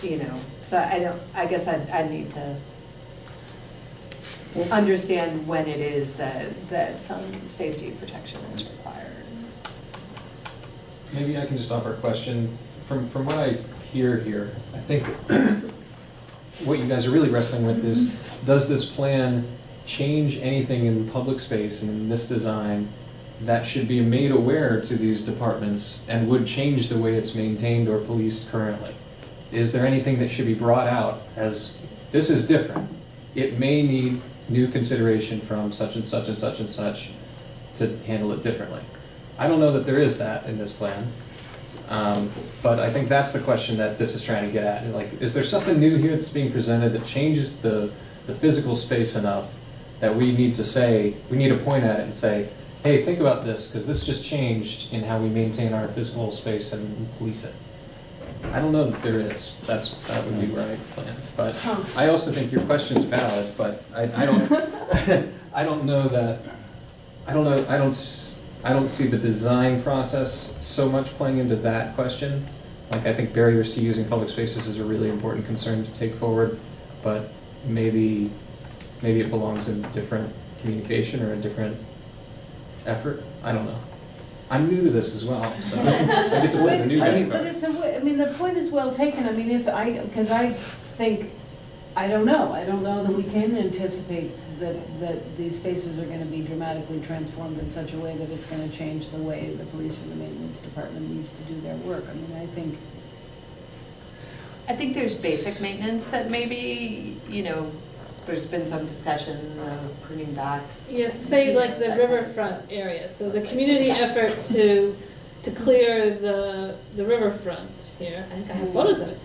you know, so I guess I need to understand when it is that some safety protection is required. Maybe I can just offer a question. From what I hear here, I think what you guys are really wrestling with is, does this plan change anything in public space and in this design that should be made aware to these departments and would change the way it's maintained or policed currently? Is there anything that should be brought out as, this is different, it may need new consideration from such and such and such and such to handle it differently? I don't know that there is that in this plan, but I think that's the question that this is trying to get at. Like, is there something new here that's being presented that changes the physical space enough that we need to say, we need to point at it and say, hey, think about this, because this just changed in how we maintain our physical space and police it. I don't know that there is. That would be where I plan. But I also think your question's valid, but I don't I don't know that, I don't see the design process so much playing into that question. Like, I think barriers to using public spaces is a really important concern to take forward, but maybe it belongs in different communication or a different effort. I don't know. I'm new to this as well, so I get to play the new guy. But it's I mean, the point is well taken. I mean, because I think, I don't know that we can anticipate that these spaces are going to be dramatically transformed in such a way that it's going to change the way the police and the maintenance department needs to do their work. I mean, I think there's basic maintenance that maybe, you know, there's been some discussion of pruning back. Yes, say like the riverfront area. So the community effort to clear the riverfront here. I think I have photos of it.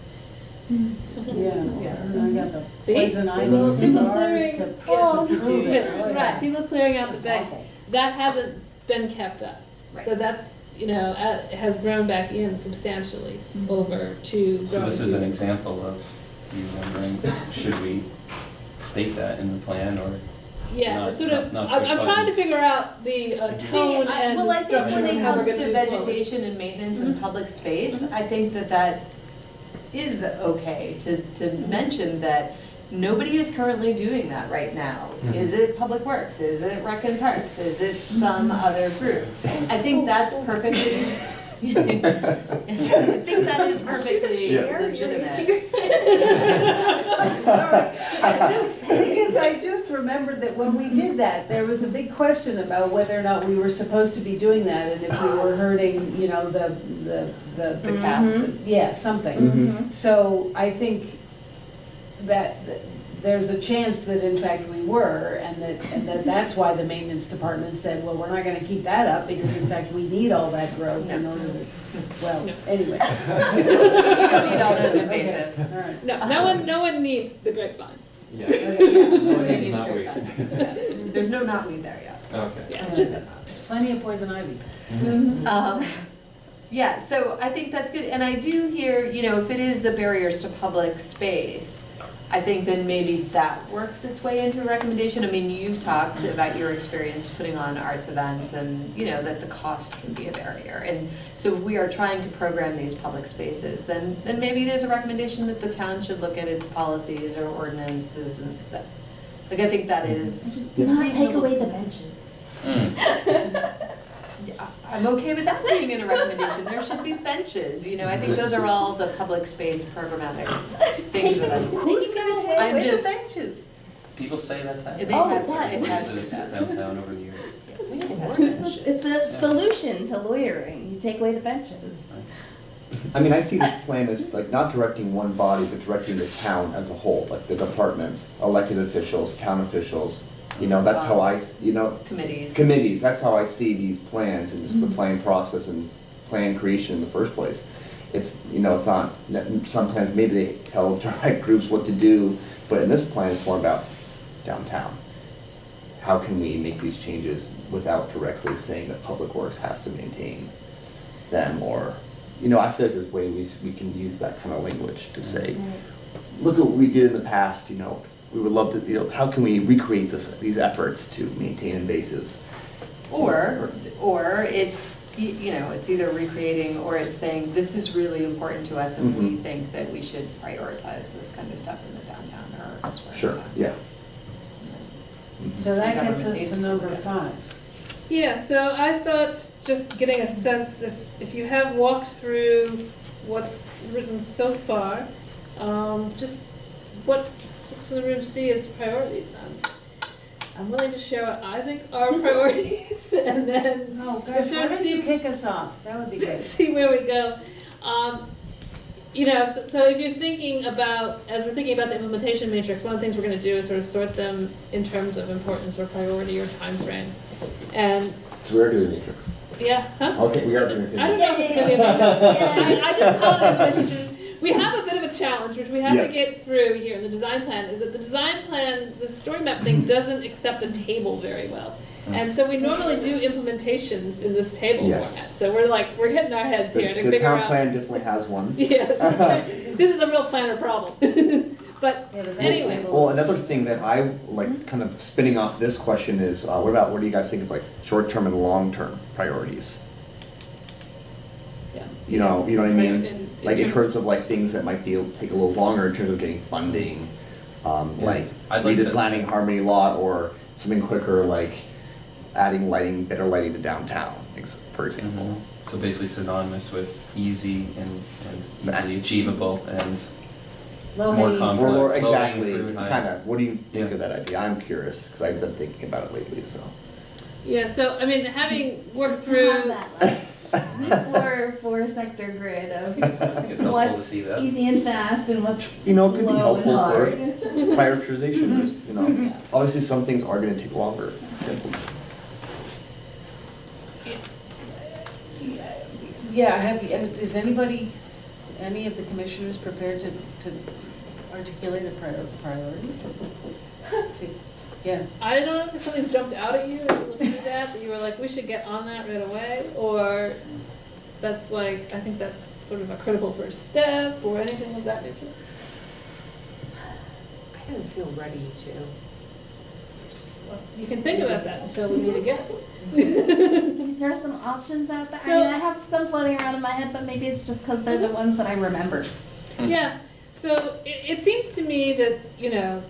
Yeah. I got the See? poison ivy People cigars clearing, right, people clearing out the bank. That hasn't been kept up. Right. So that's, you know, has grown back in substantially over to. So this is an example of you wondering, should we state that in the plan or? Yeah, not, it's sort of, not I'm push trying to buttons? figure out the tone and Well, I think structure when and it how we're comes gonna to move forward. vegetation and maintenance in public space, I think that is okay to mention that nobody is currently doing that right now. Is it Public Works? Is it Rec and Parks? Is it some other group? I think that's perfectly, I think that is perfectly legitimate. Sorry. Because I just remembered that when we did that, there was a big question about whether or not we were supposed to be doing that and if we were hurting, you know, the cap. Yeah, something. So I think that there's a chance that in fact we were, and that's why the maintenance department said, well, we're not going to keep that up because in fact we need all that growth in order to, well, anyway. We don't need all those invasives. All right. No one needs the grapevine. Yeah. No It's not weed. There's no knotweed there yet. Okay. Yeah, just Plenty of poison ivy. Yeah, so I think that's good, and I do hear, you know, if it is the barriers to public space, I think then maybe that works its way into a recommendation. I mean, you've talked about your experience putting on arts events and, you know, that the cost can be a barrier. And so if we are trying to program these public spaces, then maybe it is a recommendation that the town should look at its policies or ordinances and Like, I think that is Just not take away the benches. I'm okay with that being in a recommendation. There should be benches, you know, I think those are all the public space programmatic things that Who's gonna take I'm away the just, benches? People say that's happening. They have said it has Uses downtown over the years. It's a solution to loitering. You take away the benches. I mean, I see this plan as like not directing one body, but directing the town as a whole, like the departments, elected officials, town officials. You know, that's how committees, that's how I see these plans and just the plan process and plan creation in the first place. It's, you know, it's not, some plans, maybe they tell direct groups what to do, but in this plan, it's more about downtown. How can we make these changes without directly saying that Public Works has to maintain them, or, you know, I feel like there's ways we can use that kind of language to say, look at what we did in the past, you know, we would love to, you know, how can we recreate these efforts to maintain invasives? or it's, you know, it's either recreating or it's saying, this is really important to us and we think that we should prioritize this kind of stuff in the downtown or elsewhere. Sure, yeah. So that gets us to number 5. Yeah, so I thought just getting a sense, if you have walked through what's written so far, just what folks in the room see as priorities. I'm willing to share what I think are priorities, and then why don't you kick us off? That would be great. See where we go. You know, so if you're thinking about, as we're thinking about the implementation matrix, one of the things we're going to do is sort of sort them in terms of importance or priority or time frame. And so we're doing matrix. Yeah, huh? Okay, we are doing matrix. I don't know if it's going to be a matrix. I just call it implementation. We have a bit of a challenge, which we have to get through here in the design plan, is that the design plan, the story map thing doesn't accept a table very well. And so we normally do implementations in this table format. So we're hitting our heads here to figure out. The town plan definitely has one. Yes, this is a real planner problem. But anyway. Well, another thing that I like, kind of spinning off this question is, what do you guys think of like short-term and long-term priorities? Yeah. You know what I mean? Like in terms of like things that might take a little longer in terms of getting funding, like redesigning Harmony Lot, or something quicker like adding lighting, better lighting to downtown, for example. So basically synonymous with easy and easily achievable and more complex. Exactly, kind of. What do you think of that idea? I'm curious, because I've been thinking about it lately, so. Yeah, so I mean, having worked through four sector grid of it's what's easy and fast and what's it could be slow helpful and hard. for prioritization. Just, you know, obviously some things are going to take longer to implement. Yeah, is any of the commissioners prepared to articulate a priorities? Yeah. I don't know if something jumped out at you as you looked through that you were like, we should get on that right away, or that's like, I think that's sort of a critical first step, or anything of that nature. I don't feel ready to. Well, you can think about that until we meet again. Can you throw some options out there? I have some floating around in my head, but maybe it's just because they're the ones that I remember. Yeah, so it seems to me that, you know,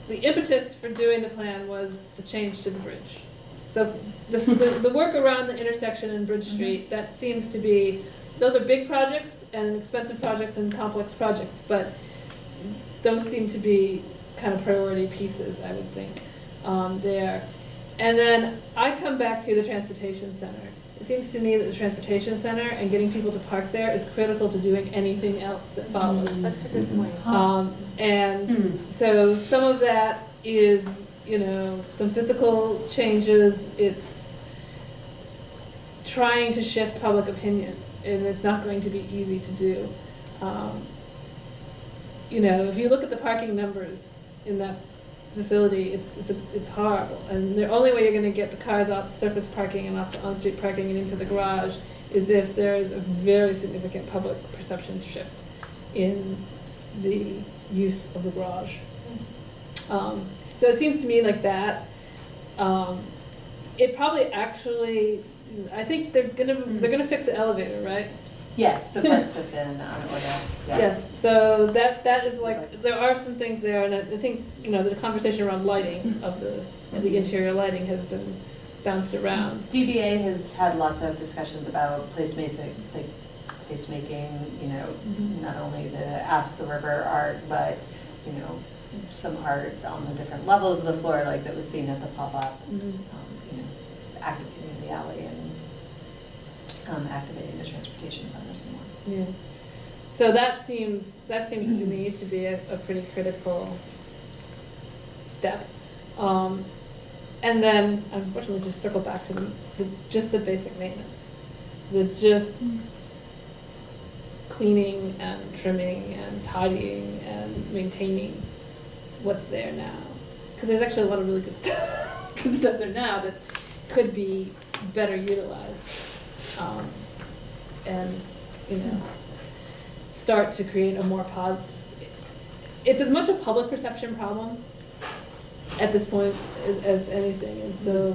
the impetus for doing the plan was the change to the bridge. So the work around the intersection in Bridge Street, that seems to be, those are big projects and expensive projects and complex projects, but those seem to be kind of priority pieces, I would think, there. And then I come back to the transportation center. It seems to me that the transportation center and getting people to park there is critical to doing anything else that follows. That's a good point. So some of that is, you know, some physical changes. It's trying to shift public opinion, and it's not going to be easy to do. You know, if you look at the parking numbers in that facility, it's horrible. And the only way you're going to get the cars off the surface parking and off the on-street parking and into the garage is if there is a very significant public perception shift in the use of the garage. So it seems to me like that. It probably actually, I think they're gonna fix the elevator, right? Yes, the parks have been on order, Yes, so that is like, there are some things there, and I think, the conversation around lighting of the interior lighting has been bounced around. DBA has had lots of discussions about placemaking, not only the Ask the River art, but, some art on the different levels of the floor, like that was seen at the pop-up, active community alley and activating the transportation center some more. Yeah. So that seems to me to be a pretty critical step. And then, unfortunately, just circle back to just the basic maintenance, just cleaning and trimming and tidying and maintaining what's there now. Because there's actually a lot of really good stuff there now that could be better utilized. And start to create a more positive. It's as much a public perception problem at this point as anything, and so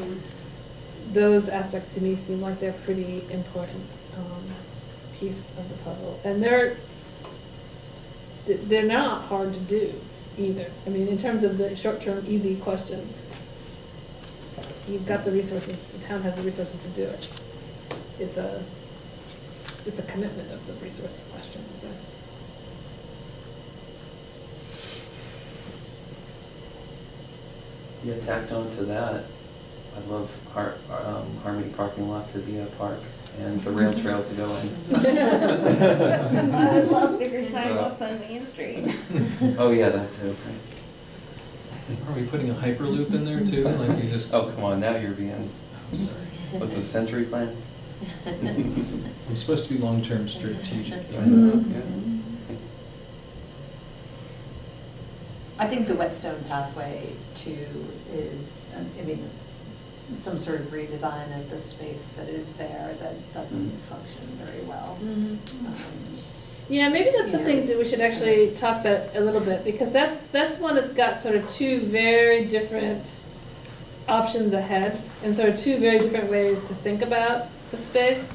those aspects to me seem like they're pretty important piece of the puzzle, and they're not hard to do either. I mean, in terms of the short-term easy question, you've got the resources. The town has the resources to do it. It's a commitment of the resource question, I guess. Yeah, tacked on to that, I'd love Harmony parking lot to be a park and the rail trail to go in. I would love bigger sidewalks on Main Street. Oh yeah, that too. Are we putting a hyperloop in there too? Like we just. Oh come on, now you're being. I'm sorry. What's a century plan? I'm supposed to be long-term strategic. I think the whetstone pathway too is, some sort of redesign of the space that is there that doesn't function very well. Yeah, maybe that's something that we should actually talk about a little bit, because that's one that's got sort of two very different options ahead, and sort of two very different ways to think about the space.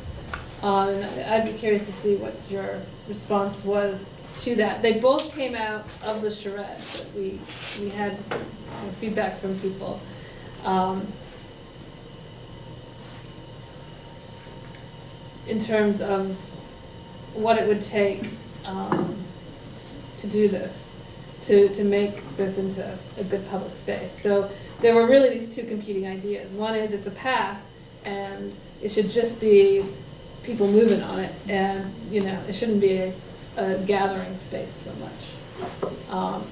And I'd be curious to see what your response was to that. They both came out of the charrette, but we had feedback from people. In terms of what it would take to do this, to make this into a good public space. So there were really these two competing ideas. One is it's a path, and it should just be people moving on it, and it shouldn't be a gathering space so much.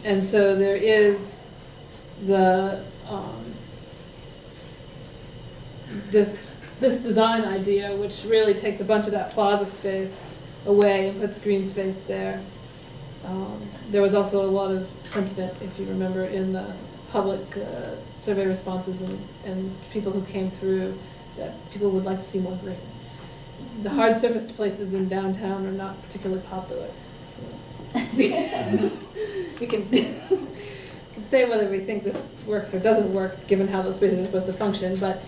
And so there is the this design idea, which really takes a bunch of that plaza space away and puts green space there. There was also a lot of sentiment, if you remember, in the public survey responses and people who came through, that people would like to see more green. The hard surfaced places in downtown are not particularly popular. We can say whether we think this works or doesn't work, given how those spaces are supposed to function, but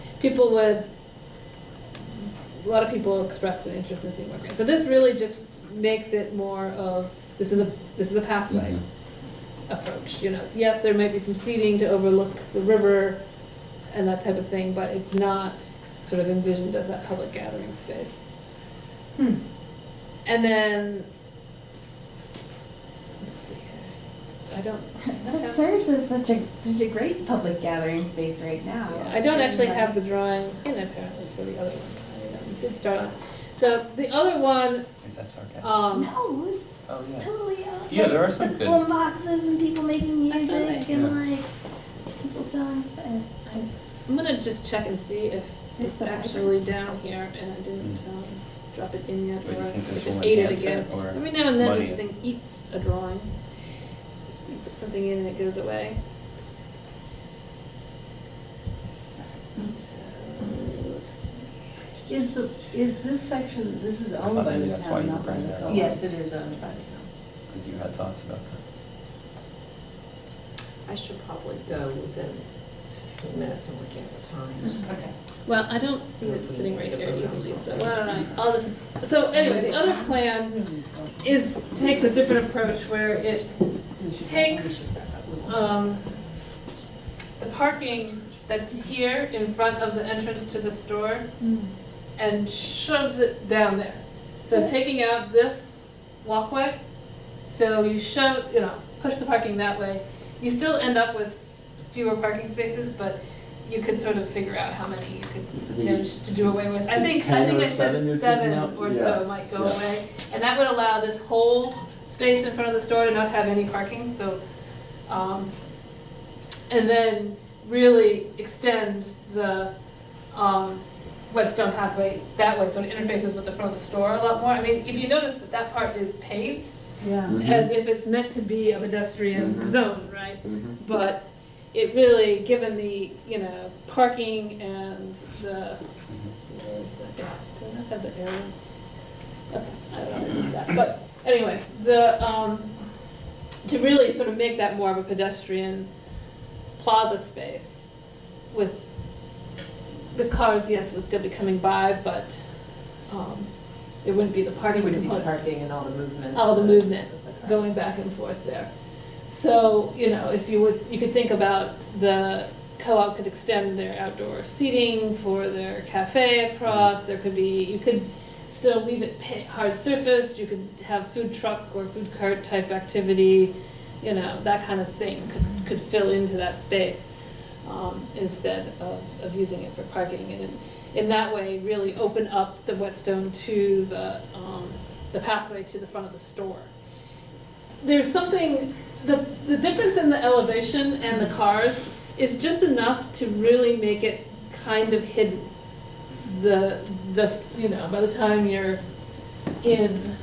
a lot of people expressed an interest in seeing more green. So this really just makes it more of, this is a pathway approach. Yes, there might be some seating to overlook the river and that type of thing, but it's not sort of envisioned as that public gathering space. And then, let's see here. But it serves as such a great public gathering space right now. Yeah, I don't actually have the drawing in apparently for the other one. I did start on. So the other one. Is that sarcastic? No, it was yeah. totally Yeah, there are some good. boom boxes and people making music and people selling stuff. I'm gonna just check and see if it's actually down here, and I didn't drop it in yet, But you or think this if it will ate it enhance again. it, or Every now and then muddy this it? thing eats a drawing. You put something in and it goes away. So let's see. Is this section, this is I owned thought by maybe the that's why town, you were not by bringing the that up. co-op? Yes, it is owned by the town. Because you had thoughts about that. I should probably go within 15 minutes and look at the times. Okay. Well, I don't see it sitting right here easily, so why don't I'll just, so anyway, the other plan takes a different approach where it takes the parking that's here in front of the entrance to the store and shoves it down there. So taking out this walkway, so you push the parking that way. You still end up with fewer parking spaces, but you could sort of figure out how many you could manage to do away with. I think I said 7 or so might go away, and that would allow this whole space in front of the store to not have any parking. So, and then really extend the whetstone pathway that way, so it interfaces with the front of the store a lot more. I mean, if you notice that part is paved, as if it's meant to be a pedestrian zone, right? But it really, given the parking and the, where's the, do I not have the area? Okay, I don't know that. But anyway, to really sort of make that more of a pedestrian plaza space with the cars, yes, would still be coming by, but it wouldn't be the parking. It wouldn't be the parking and all the movement. All the movement going back and forth there. So, if you could think about the co-op could extend their outdoor seating for their cafe across. There could be, you could still leave it hard surfaced. You could have food truck or food cart type activity. That kind of thing could fill into that space instead of using it for parking. And in that way, really open up the whetstone to the pathway to the front of the store. There's something, the difference in the elevation and the cars is just enough to really make it kind of hidden. By the time you're in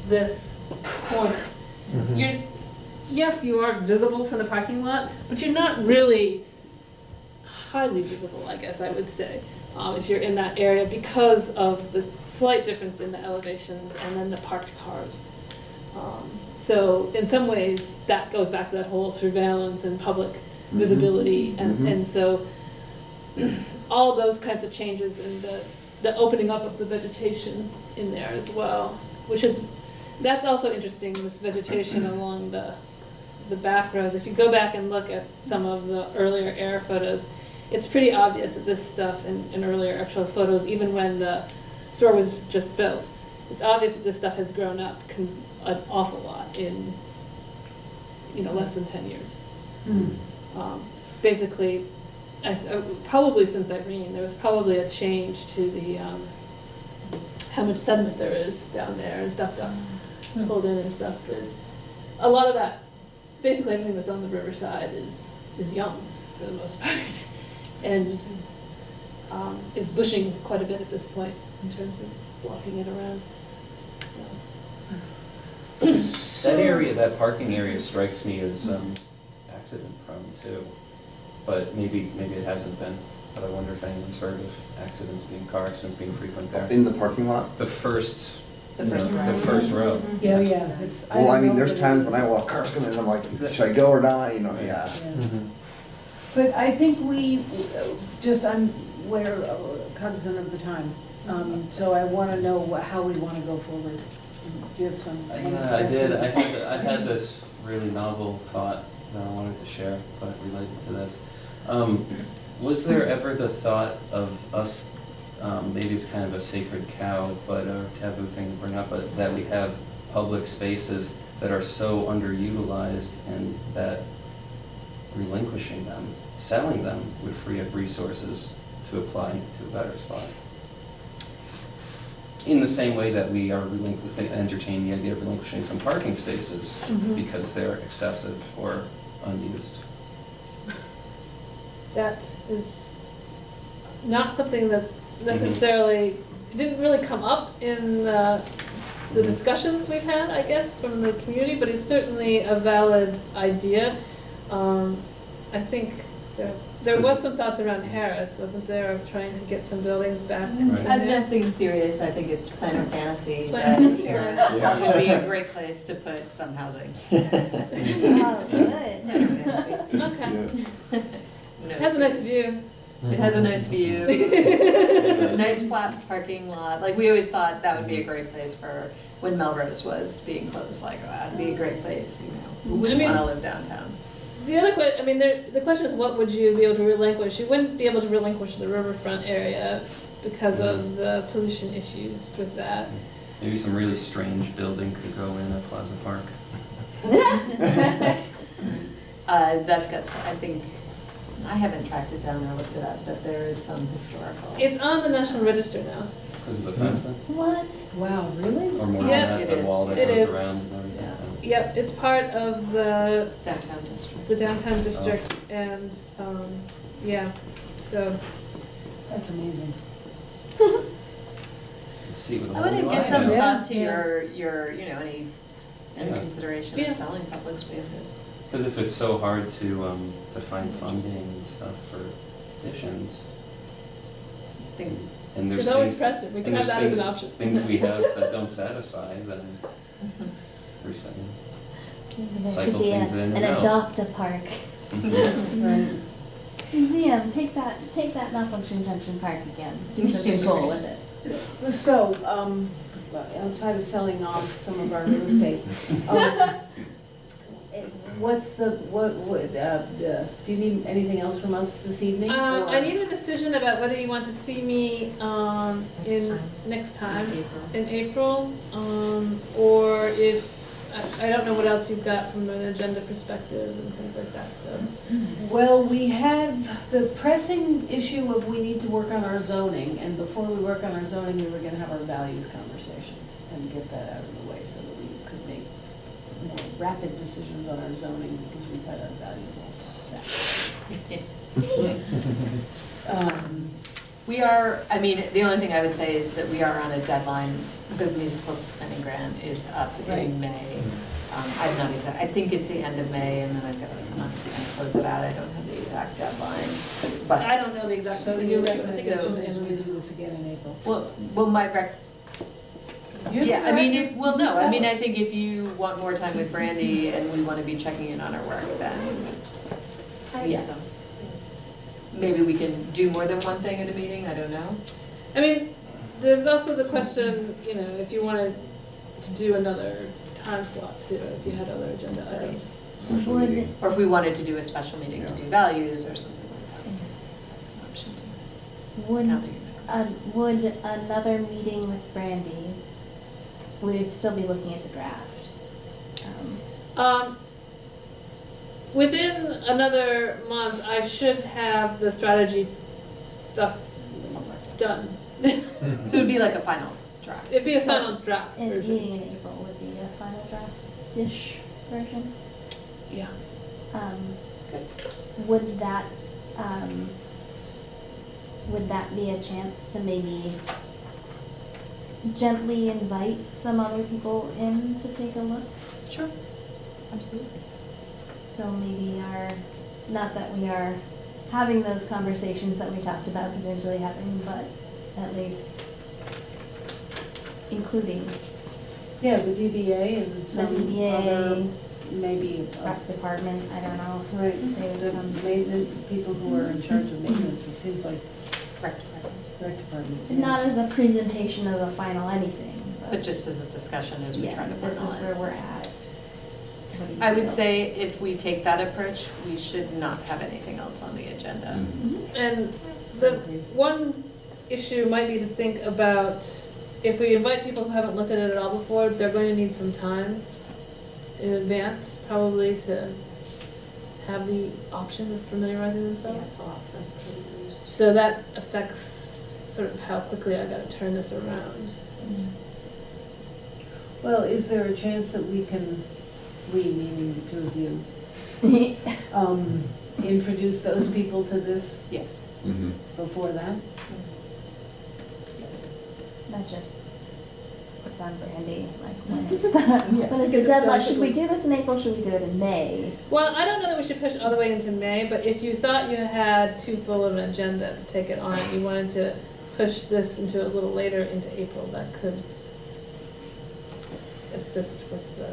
this corner, yes, you are visible from the parking lot, but you're not really highly visible, I guess I would say, if you're in that area because of the slight difference in the elevations and then the parked cars. So in some ways, that goes back to that whole surveillance and public visibility, and so all those kinds of changes and the opening up of the vegetation in there as well, that's also interesting, this vegetation along the back rows. If you go back and look at some of the earlier air photos, it's pretty obvious that this stuff in earlier actual photos, even when the store was just built, it's obvious that this stuff has grown up an awful lot in less than 10 years. Basically, probably since Irene, there was probably a change to the how much sediment there is down there and stuff got pulled in and stuff. There's a lot of that. Basically, everything that's on the riverside is young for the most part, and is bushing quite a bit at this point in terms of blocking it around. That area, that parking area, strikes me as accident prone too. But maybe it hasn't been. But I wonder if anyone's heard of car accidents being frequent there. In the parking lot? The first row. The first row. Yeah. There's times when I walk, cars come in, and I'm like, should I go or not? But I think I'm cognizant of the time. So I want to know how we want to go forward. Do you have some? Yeah, I did. I had this really novel thought that I wanted to share, but related to this. Was there ever the thought of us, maybe it's kind of a sacred cow, but a taboo thing to bring up, but that we have public spaces that are so underutilized and that relinquishing them, selling them, would free up resources to apply to a better spot? In the same way that we are entertaining the idea of relinquishing some parking spaces because they're excessive or unused. That is not something that's necessarily, it didn't really come up in the discussions we've had, I guess, from the community, but it's certainly a valid idea. I think there was some thoughts around Harris, wasn't there, of trying to get some buildings back? Nothing serious. I think it's planner fantasy that Harris would be a great place to put some housing. Oh, good. Okay. Has a nice view. It has a nice view, nice flat parking lot. Like, we always thought that would be a great place for, when Melrose was being closed, like, oh, that'd be a great place, you know. Who wouldn't want to live downtown? The other question, I mean, the question is, what would you be able to relinquish? You wouldn't be able to relinquish the riverfront area because of the pollution issues with that. Maybe some really strange building could go in at Plaza Park. That's got, I think, I haven't tracked it down or looked it up, but there is some historical. It's on the National Register now. Because of the fountain? What? Wow, really? Or more Yeah, than that, the wall that it goes is. around and everything. Yep, it's part of the downtown district. The downtown district, and yeah, so that's amazing. See with a I would whole new give some eye. thought to your, you know, any Yeah. consideration Yeah. of selling public spaces. Because if it's so hard to find funding and stuff for additions, and there's There's always things, precedent. We and can have there's that as things, an option. things we have that don't satisfy, then we're saying There cycle could be things in an and out. adopt a park. Right. Museum, take that malfunction junction park again. Do something cool with it. So, outside of selling off some of our real estate, do you need anything else from us this evening? I need a decision about whether you want to see me next time in April, or if I don't know what else you've got from an agenda perspective and things like that. So, Well, we have the pressing issue of we need to work on our zoning, and before we work on our zoning, we were gonna have our values conversation and get that out of the way so that we could make more rapid decisions on our zoning, because we've had our values all set. We are, I mean, the only thing I would say is that we are on a deadline. The municipal planning grant is up in May. I'm not exact, I think it's the end of May, and then I've got a month to kind of close it out. I don't have the exact deadline, but. I don't know the exact. So thing your either, but I think it's recommendation in is we do this again in April? Well, my yeah, I mean, I think if you want more time with Brandy and we want to be checking in on our work, then Yes. maybe we can do more than one thing at a meeting, I don't know. I mean, there's also the question, you know, if you wanted to do another time slot too, if you had other agenda items. Or if we wanted to do a special meeting to do values or something like that. That's an option too. Would another meeting with Brandy, we would still be looking at the draft. Within another month, I should have the strategy stuff done. So it'd be like a final draft. It'd be a final draft And version. meeting in April would be a final draft-ish version. Yeah. Would that be a chance to maybe gently invite some other people in to take a look? Sure, absolutely. So maybe not that we are having those conversations that we talked about potentially having, but at least including. Yeah, the DBA and some The DBA, other, maybe. rec department, I don't know. Right, They would the come. maintenance, people who are in charge of maintenance, it seems like. Rec department. Rec department. yeah. Not as a presentation of a final anything, But just as a discussion as we try to this is finalize where we're things. at. What do you I would feel? say if we take that approach, we should not have anything else on the agenda. And the one issue might be to think about, if we invite people who haven't looked at it at all before, they're going to need some time in advance, probably, to have the option of familiarizing themselves. So that affects sort of how quickly I gotta turn this around. Well, is there a chance that we can, we meaning the two of you, introduce those people to this? Yes. Before that? Not just, it's on Brandy, like when is Yeah, when is to the get this deadline? done Should we quickly. do this in April, should we do it in May? Well, I don't know that we should push all the way into May, but if you thought you had too full of an agenda to take it on, and you wanted to push this into a little later into April, that could assist with the,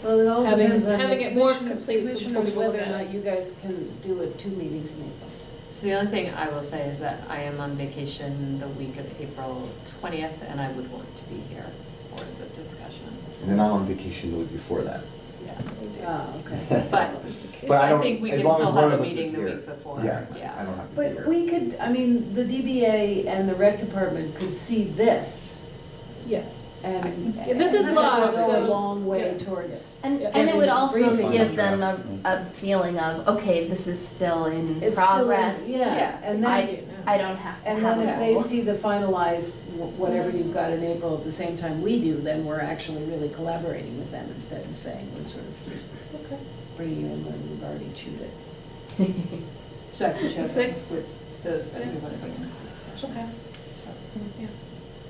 Well, it all Having- depends on having the it more commissioners- complete so before commissioners, people look whether or at it. not you guys can do it 2 meetings in April. So the only thing I will say is that I am on vacation the week of April 20th, and I would want to be here for the discussion. And then I'm on vacation the week before that. Yeah, we do. Oh, okay. But I I think we as can long as still one have a of us is meeting the here. week before. Yeah, I don't have to be But here. we could, I mean, the DBA and the rec department could see this. Yes. And This is that live, would go so- a long way yeah. towards. And Yeah. it would also Briefing. give them a feeling of, okay, this is still in It's still in- progress. Yeah, and then, I don't have to and have then a if they full. see the finalized, whatever you've got in April at the same time we do, then we're actually really collaborating with them instead of saying we're sort of just bringing you in when we've already chewed it. So I can share that Sixth. with those that we want to bring into the discussion. Okay. So, Yeah.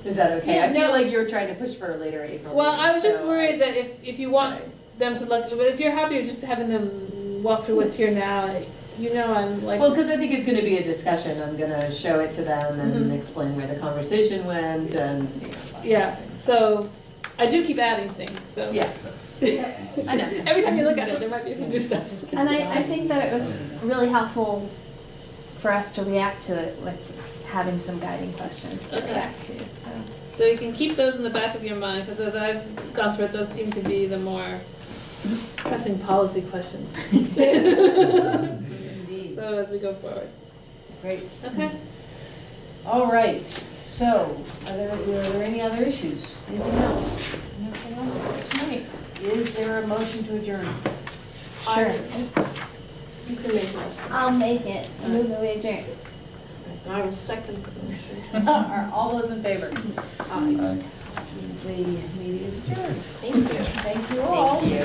is that okay? Yeah, I feel no. like you were trying to push for a later April. Well, meeting, I was just so worried that if you want them to look, but if you're happy with just having them walk through what's here now, you know, I'm like. Well, because I think it's going to be a discussion. I'm going to show it to them and explain where the conversation went and. Yeah, so I do keep adding things, so. Yeah. I know. Every time you look at it, there might be some new stuff. And I think that it was really helpful for us to react to it with having some guiding questions to Okay. react to, so. So you can keep those in the back of your mind, because as I've gone through it, those seem to be the more pressing policy questions. Indeed. So as we go forward. Great. Okay. All right, so are there any other issues? Anything else? Anything else for tonight? Is there a motion to adjourn? Sure. You can make this. I'll make it. Move the way adjourn. I will second the motion. Are all those in favor? Aye. The meeting is adjourned. Thank you. Thank you all. Thank you.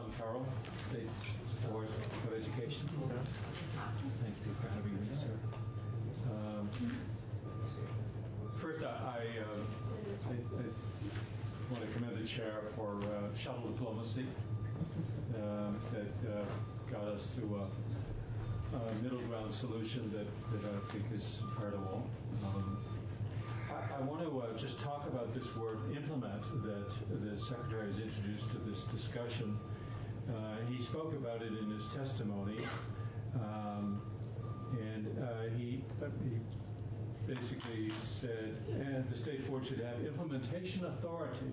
John Farrell, State Board of Education. Thank you for having me, sir. First, I want to commend the chair for shuttle diplomacy that got us to a middle ground solution that I think is fair to all. I want to just talk about this word implement that the Secretary has introduced to this discussion. He spoke about it in his testimony, and he basically said, and the State Board should have implementation authority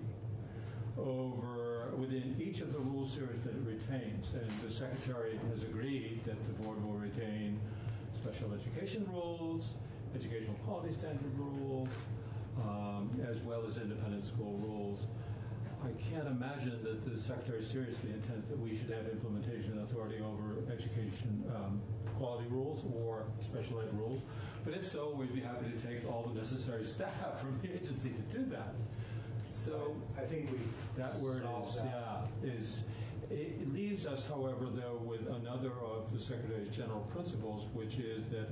within each of the rule series that it retains. And the Secretary has agreed that the Board will retain special education rules, educational quality standard rules, as well as independent school rules. I can't imagine that the Secretary seriously intends that we should have implementation authority over education quality rules or special ed rules. But if so, we'd be happy to take all the necessary staff from the agency to do that. So I think that word is it leaves us, however, though, with another of the Secretary's general principles, which is that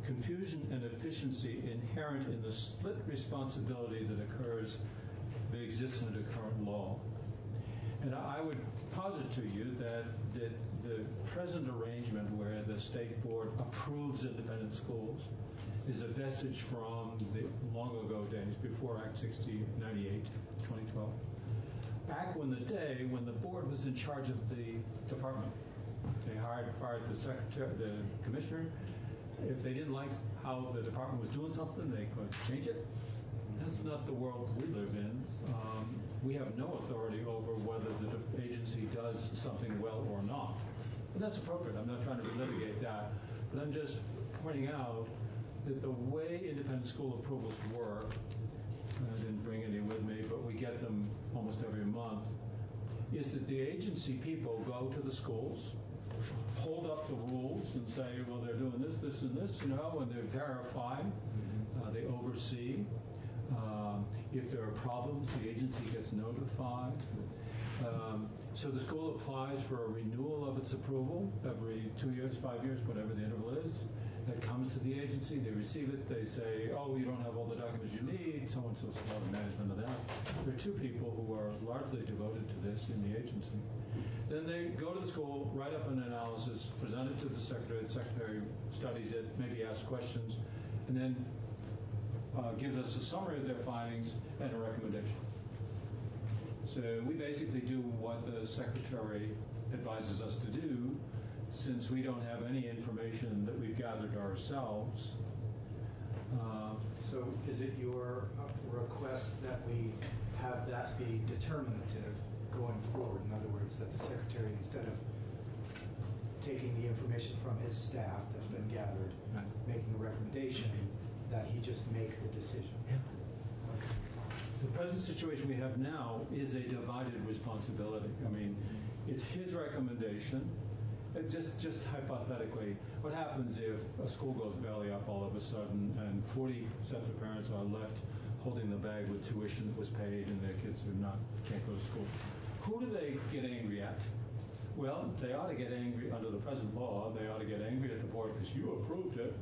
confusion and efficiency inherent in the split responsibility that that exists under current law. And I would posit to you that the present arrangement where the State Board approves independent schools is a vestige from the long ago days before Act 6098, 2012. Back when the board was in charge of the department. They fired the secretary, the commissioner. If they didn't like how the department was doing something, they could change it. That's not the world we live in. We have no authority over whether the agency does something well or not. And that's appropriate. I'm not trying to relitigate that. But I'm just pointing out that the way independent school approvals work, I didn't bring any with me, but we get them almost every month, is that the agency people go to the schools, hold up the rules and say, well, they're doing this, this, and this, and they verify, they oversee. If there are problems, the agency gets notified. So the school applies for a renewal of its approval every 2 years, 5 years, whatever the interval is. That comes to the agency, they receive it, they say, oh, you don't have all the documents you need, so-and-so's about the management of that. There are two people who are largely devoted to this in the agency. Then they go to the school, write up an analysis, present it to the Secretary studies it, maybe asks questions, and then gives us a summary of their findings and a recommendation. So we basically do what the Secretary advises us to do, since we don't have any information that we've gathered ourselves. So is it your request that we have that be determinative going forward? In other words, that the Secretary, instead of taking the information from his staff that's been gathered, making a recommendation, that he just make the decision? Yeah. The present situation we have now is a divided responsibility. I mean, it's his recommendation. Just hypothetically, what happens if a school goes belly up all of a sudden and 40 sets of parents are left holding the bag with tuition that was paid and their kids can't go to school? Who do they get angry at? Well, they ought to get angry under the present law. They ought to get angry at the board because you approved it.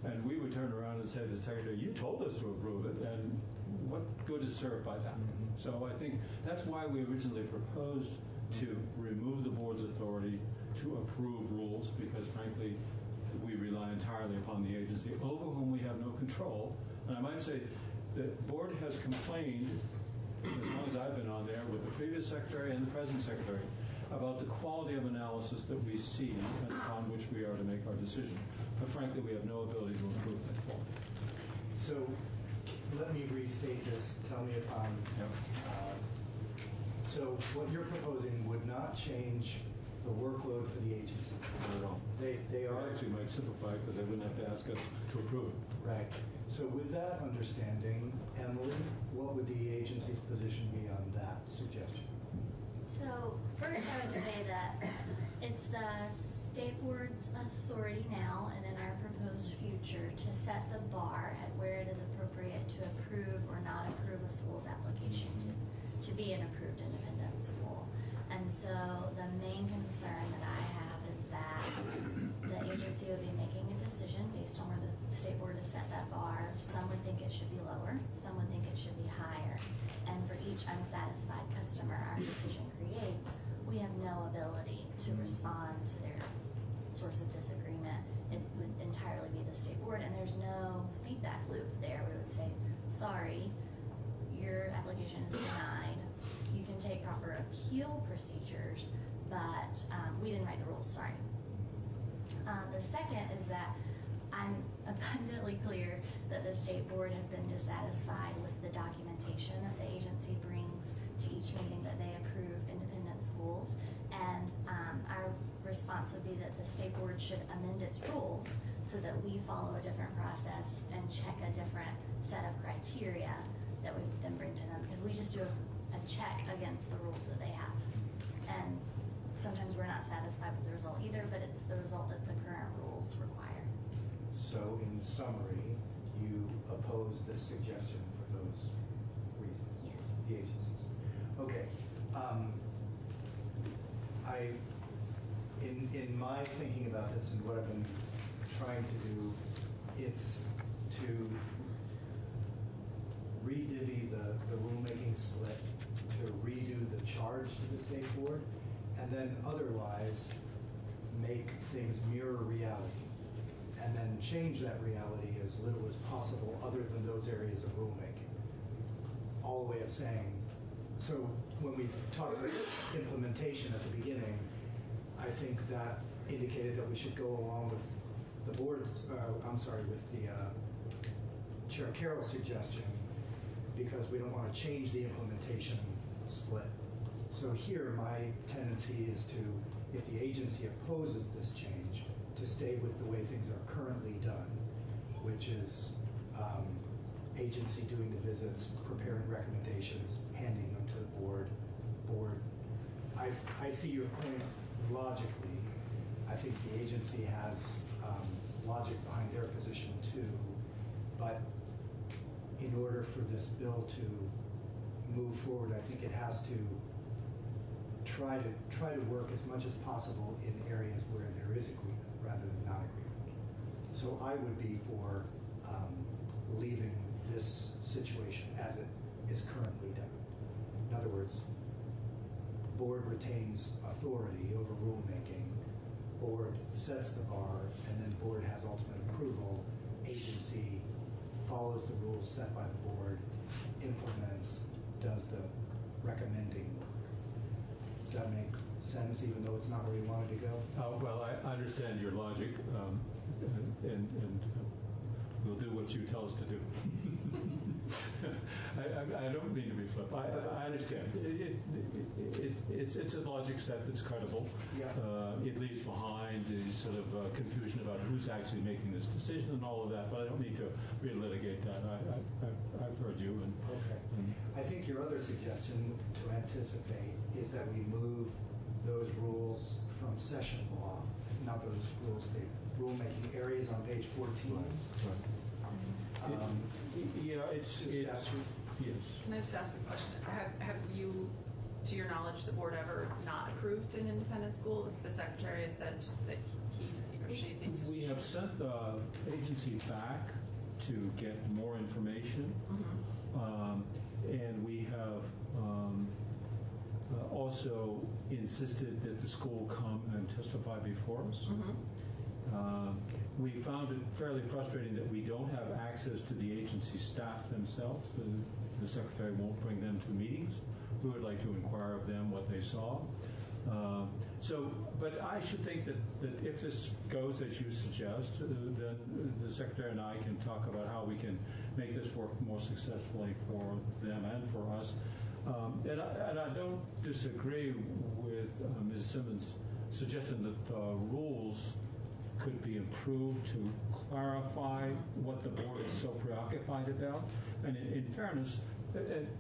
And we would turn around and say to the Secretary, you told us to approve it, and what good is served by that? So I think that's why we originally proposed to remove the board's authority to approve rules, because frankly, we rely entirely upon the agency over whom we have no control. And I might say the board has complained, as long as I've been on there, with the previous Secretary and the present Secretary, about the quality of analysis that we see and upon which we are to make our decision. But frankly, we have no ability to improve that quality. So let me restate this. Tell me if I'm... So what you're proposing would not change the workload for the agency? Not at all. They are... It actually might simplify it because they wouldn't have to ask us to approve it. Right. So with that understanding, Emily, what would the agency's position be on that suggestion? So first I would say that it's the State Board's authority now and in our proposed future to set the bar at where it is appropriate to approve or not approve a school's application to be an approved independent school. And And so the main concern that I have is that the agency would be making a decision based on where the state board has set that bar. Some would think it should be lower, some would think it should be higher. And for each unsatisfied customer our decision creates, we have no ability to respond to their source of disagreement. It would entirely be the state board, and there's no feedback loop there. We would say, sorry, your application is denied. You can take proper appeal procedures, but we didn't write the rules, sorry. The second is that I'm abundantly clear that the state board has been dissatisfied with the documentation that the agency brings to each meeting that they approve independent schools. And our response would be that the state board should amend its rules so that we follow a different process and check a different set of criteria that we then bring to them, because we just do a check against the rules that they have. And sometimes we're not satisfied with the result either, but it's the result that the current rules require. So in summary, you oppose this suggestion for those reasons? Yes. The agencies. Okay. In my thinking about this and what I've been trying to do, it's to redivvy the rulemaking split, to redo the charge to the state board, and then otherwise make things mirror reality, and then change that reality as little as possible other than those areas of rulemaking. All the way of saying, so when we talked about implementation at the beginning, I think that indicated that we should go along with the board's, with the Chair Carroll's suggestion, because we don't want to change the implementation split. So here, my tendency is to, if the agency opposes this change, to stay with the way things are currently done, which is agency doing the visits, preparing recommendations, handing them to the board. I see your point logically. I think the agency has logic behind their position too, but in order for this bill to move forward, I think it has to try to work as much as possible in areas where there is agreement rather than non-agreement. So I would be for leaving this situation as it is currently done. In other words, board retains authority over rulemaking, board sets the bar, and then board has ultimate approval. Agency follows the rules set by the board, implements, does the recommending work. Does that make sense, even though it's not where you wanted to go? Well, I understand your logic, and we'll do what you tell us to do. I don't mean to be flip. I understand. It's a logic set that's credible. Yeah. It leaves behind the sort of confusion about who's actually making this decision and all of that, but I don't need to relitigate that. I've heard you. Okay. I think your other suggestion to anticipate is that we move those rules from session law, not those rules, the rulemaking areas on page 14. Right. It's yes. Can I just ask a question? Have you, to your knowledge, the board ever not approved an independent school if the secretary has said that he or she thinks? We have sent the agency back to get more information, and we have also insisted that the school come and testify before us. We found it fairly frustrating that we don't have access to the agency staff themselves. The secretary won't bring them to meetings. We would like to inquire of them what they saw. But I should think that if this goes as you suggest, then the secretary and I can talk about how we can make this work more successfully for them and for us. And I don't disagree with Ms. Simmons' suggestion that the rules could be improved to clarify what the board is so preoccupied about. And in fairness,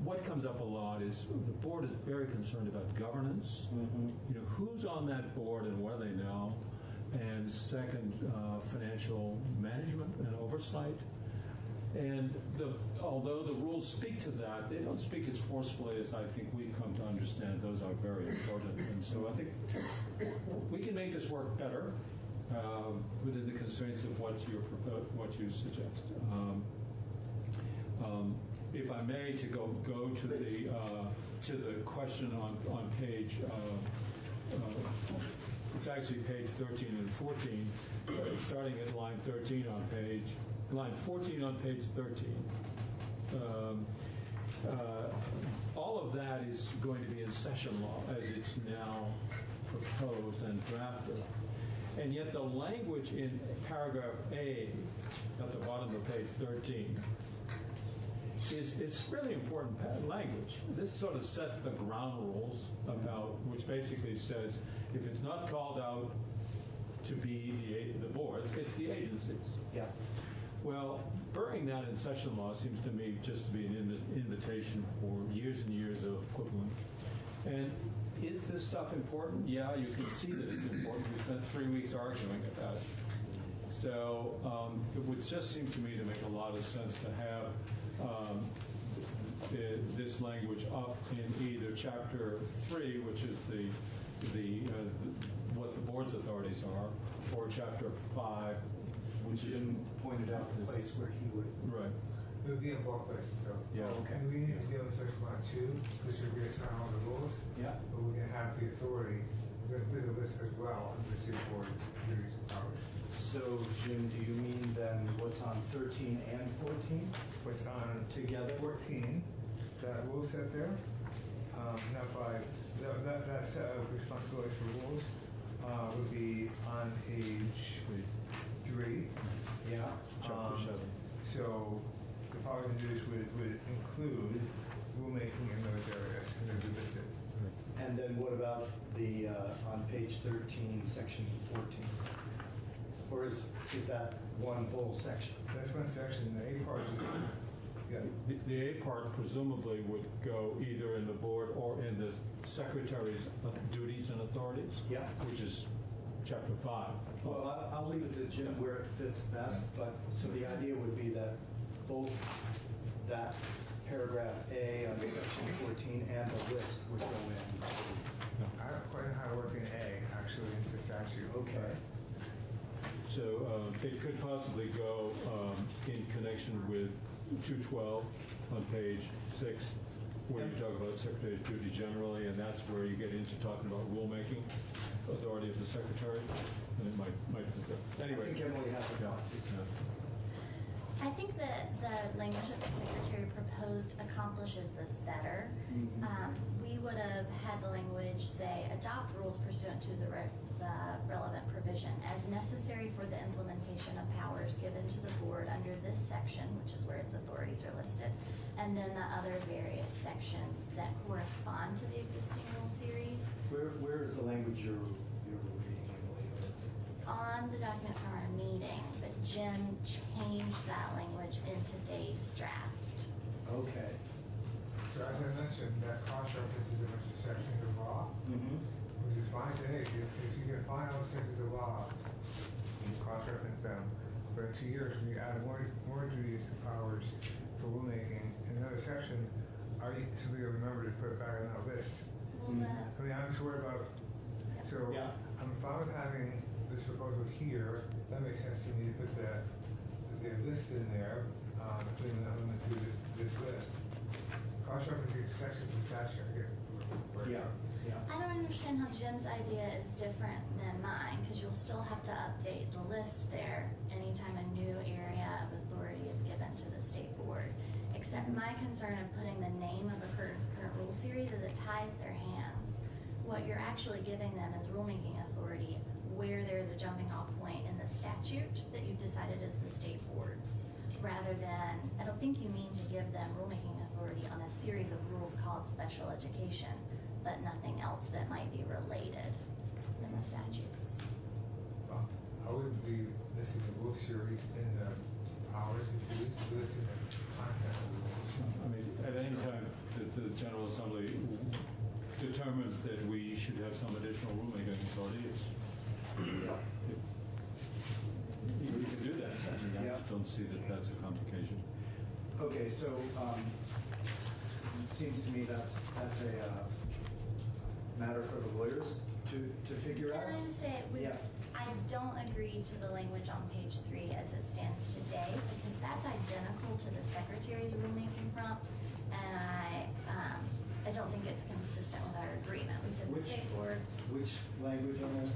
what comes up a lot is the board is very concerned about governance. You know, who's on that board and what do they know? And second, financial management and oversight. And although the rules speak to that, they don't speak as forcefully as I think we've come to understand. Those are very important. And so I think we can make this work better within the constraints of what you suggest. If I may, to go to the question on page. It's actually page 13 and 14, starting at line 13 on line 14 on page 13. All of that is going to be in session law as it's now proposed and drafted. And yet the language in paragraph A at the bottom of page 13 is really important language. This sort of sets the ground rules about, which basically says if it's not called out to be the boards, it's the agencies. Yeah. Well, burying that in session law seems to me just to be an invitation for years and years of quibbling. And is this stuff important? Yeah, you can see that it's important. We spent 3 weeks arguing about it. So it would just seem to me to make a lot of sense to have this language up in either chapter 3, which is what the board's authorities are, or chapter 5, which Jim pointed out the place where he would. Right. It would be in both places, so. Yeah. Okay. We need to deal with section 1 too, which is based on all the rules. Yeah. But we can have the authority, we're going to put the list as well under the state board's duties and powers. So, Jim, do you mean then what's on 13 and 14? What's on together? 14, that rule set there, that set of responsibilities for rules would be on page 3. Yeah. Chapter 7. So the powers and duties would include rulemaking in those areas, and they'd be listed. And then what about the on page 13, section 14? Or is that one whole section? That's one section. The A part, yeah. The A part presumably would go either in the board or in the secretary's duties and authorities. Yeah. Which is chapter 5. Well, I'll leave it to Jim where it fits best. But so the idea would be that both that paragraph A under section 14 and the list would go in. I don't quite know how to work in A, actually, into statute. Okay. So it could possibly go in connection with 212 on page 6, where you talk about secretary's duty generally, and that's where you get into talking about rulemaking, authority of the secretary, and it might fit there. Anyway. I think Emily has a thought. I think that the language that the secretary proposed accomplishes this better. We would have had the language say, adopt rules pursuant to the relevant provision as necessary for the implementation of powers given to the board under this section, which is where its authorities are listed, and then the other various sections that correspond to the existing rule series. Where is the language you're reading, Emily? It's on the document from our meeting, but Jim changed that language in today's draft. Okay. So as I mentioned, that cross-references a bunch of sections of law, which is fine today. If you can find all the sections of law, you cross-reference them. But in 2 years, when you add more duties and powers for rulemaking in another section, are you something you'll remember to put back on that list? I mean, I'm just worried about. So I'm fine with having this proposal here. That makes sense to me to put the list in there, putting the elements to this list. Cross-referencing sections of statute. I don't understand how Jim's idea is different than mine, because you'll still have to update the list there anytime a new area of authority is given to the state board. Except my concern of putting the name of the current rule series is it ties their hands. What you're actually giving them is rulemaking authority where there's a jumping off point in the statute that you've decided is the state boards, rather than, I don't think you mean to give them rulemaking authority on a series of rules called special education, but nothing else that might be related in the statutes. Well, I wouldn't be listing the rule series in the powers and duties, listing the content of the rules. I mean, at any time that the General Assembly determines that we should have some additional rulemaking authority, you can do that. I mean, I just don't see that that's a complication. Okay, so it seems to me that's a matter for the lawyers to figure out. Can I just say, I don't agree to the language on page 3 as it stands today, because that's identical to the secretary's rulemaking prompt, and I don't think it's consistent with our agreement. We said the state board. Which language on that?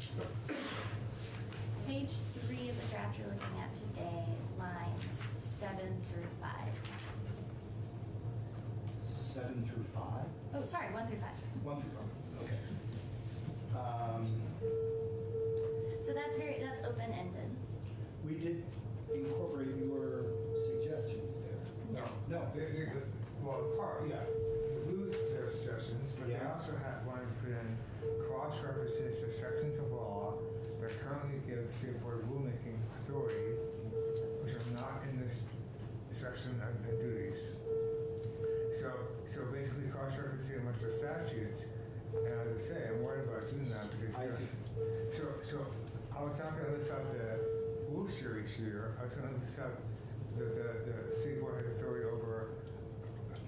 Page 3 of the draft you're looking at today, lines 7 through 5. 7 through 5? Oh, sorry, 1 through 5. 1 through 5, okay. So that's open-ended. We did incorporate your suggestions there. No. Lose their suggestions, but they also wanted to put in cross-references to sections of law that currently give the state board rulemaking authority, which are not in this section of the duties. So basically cross-referencing amongst the statutes, and as I say, I'm worried about doing that because so I was not going to list out the rule series here. I was going to list out the state board has authority over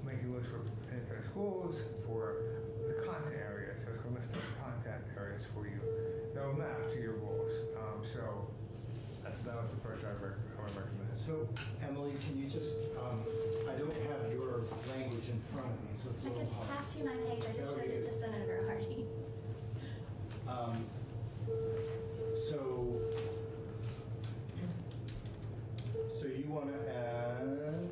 making rules for independent schools, for the content areas. So I was going to list out the content areas for you that will map to your rules. So that was the first I would recommend. So, Emily, can you just, I don't have your language in front of me, so it's a little hard. I could pass you my page. I just showed it to Senator Hardy. So you want to add,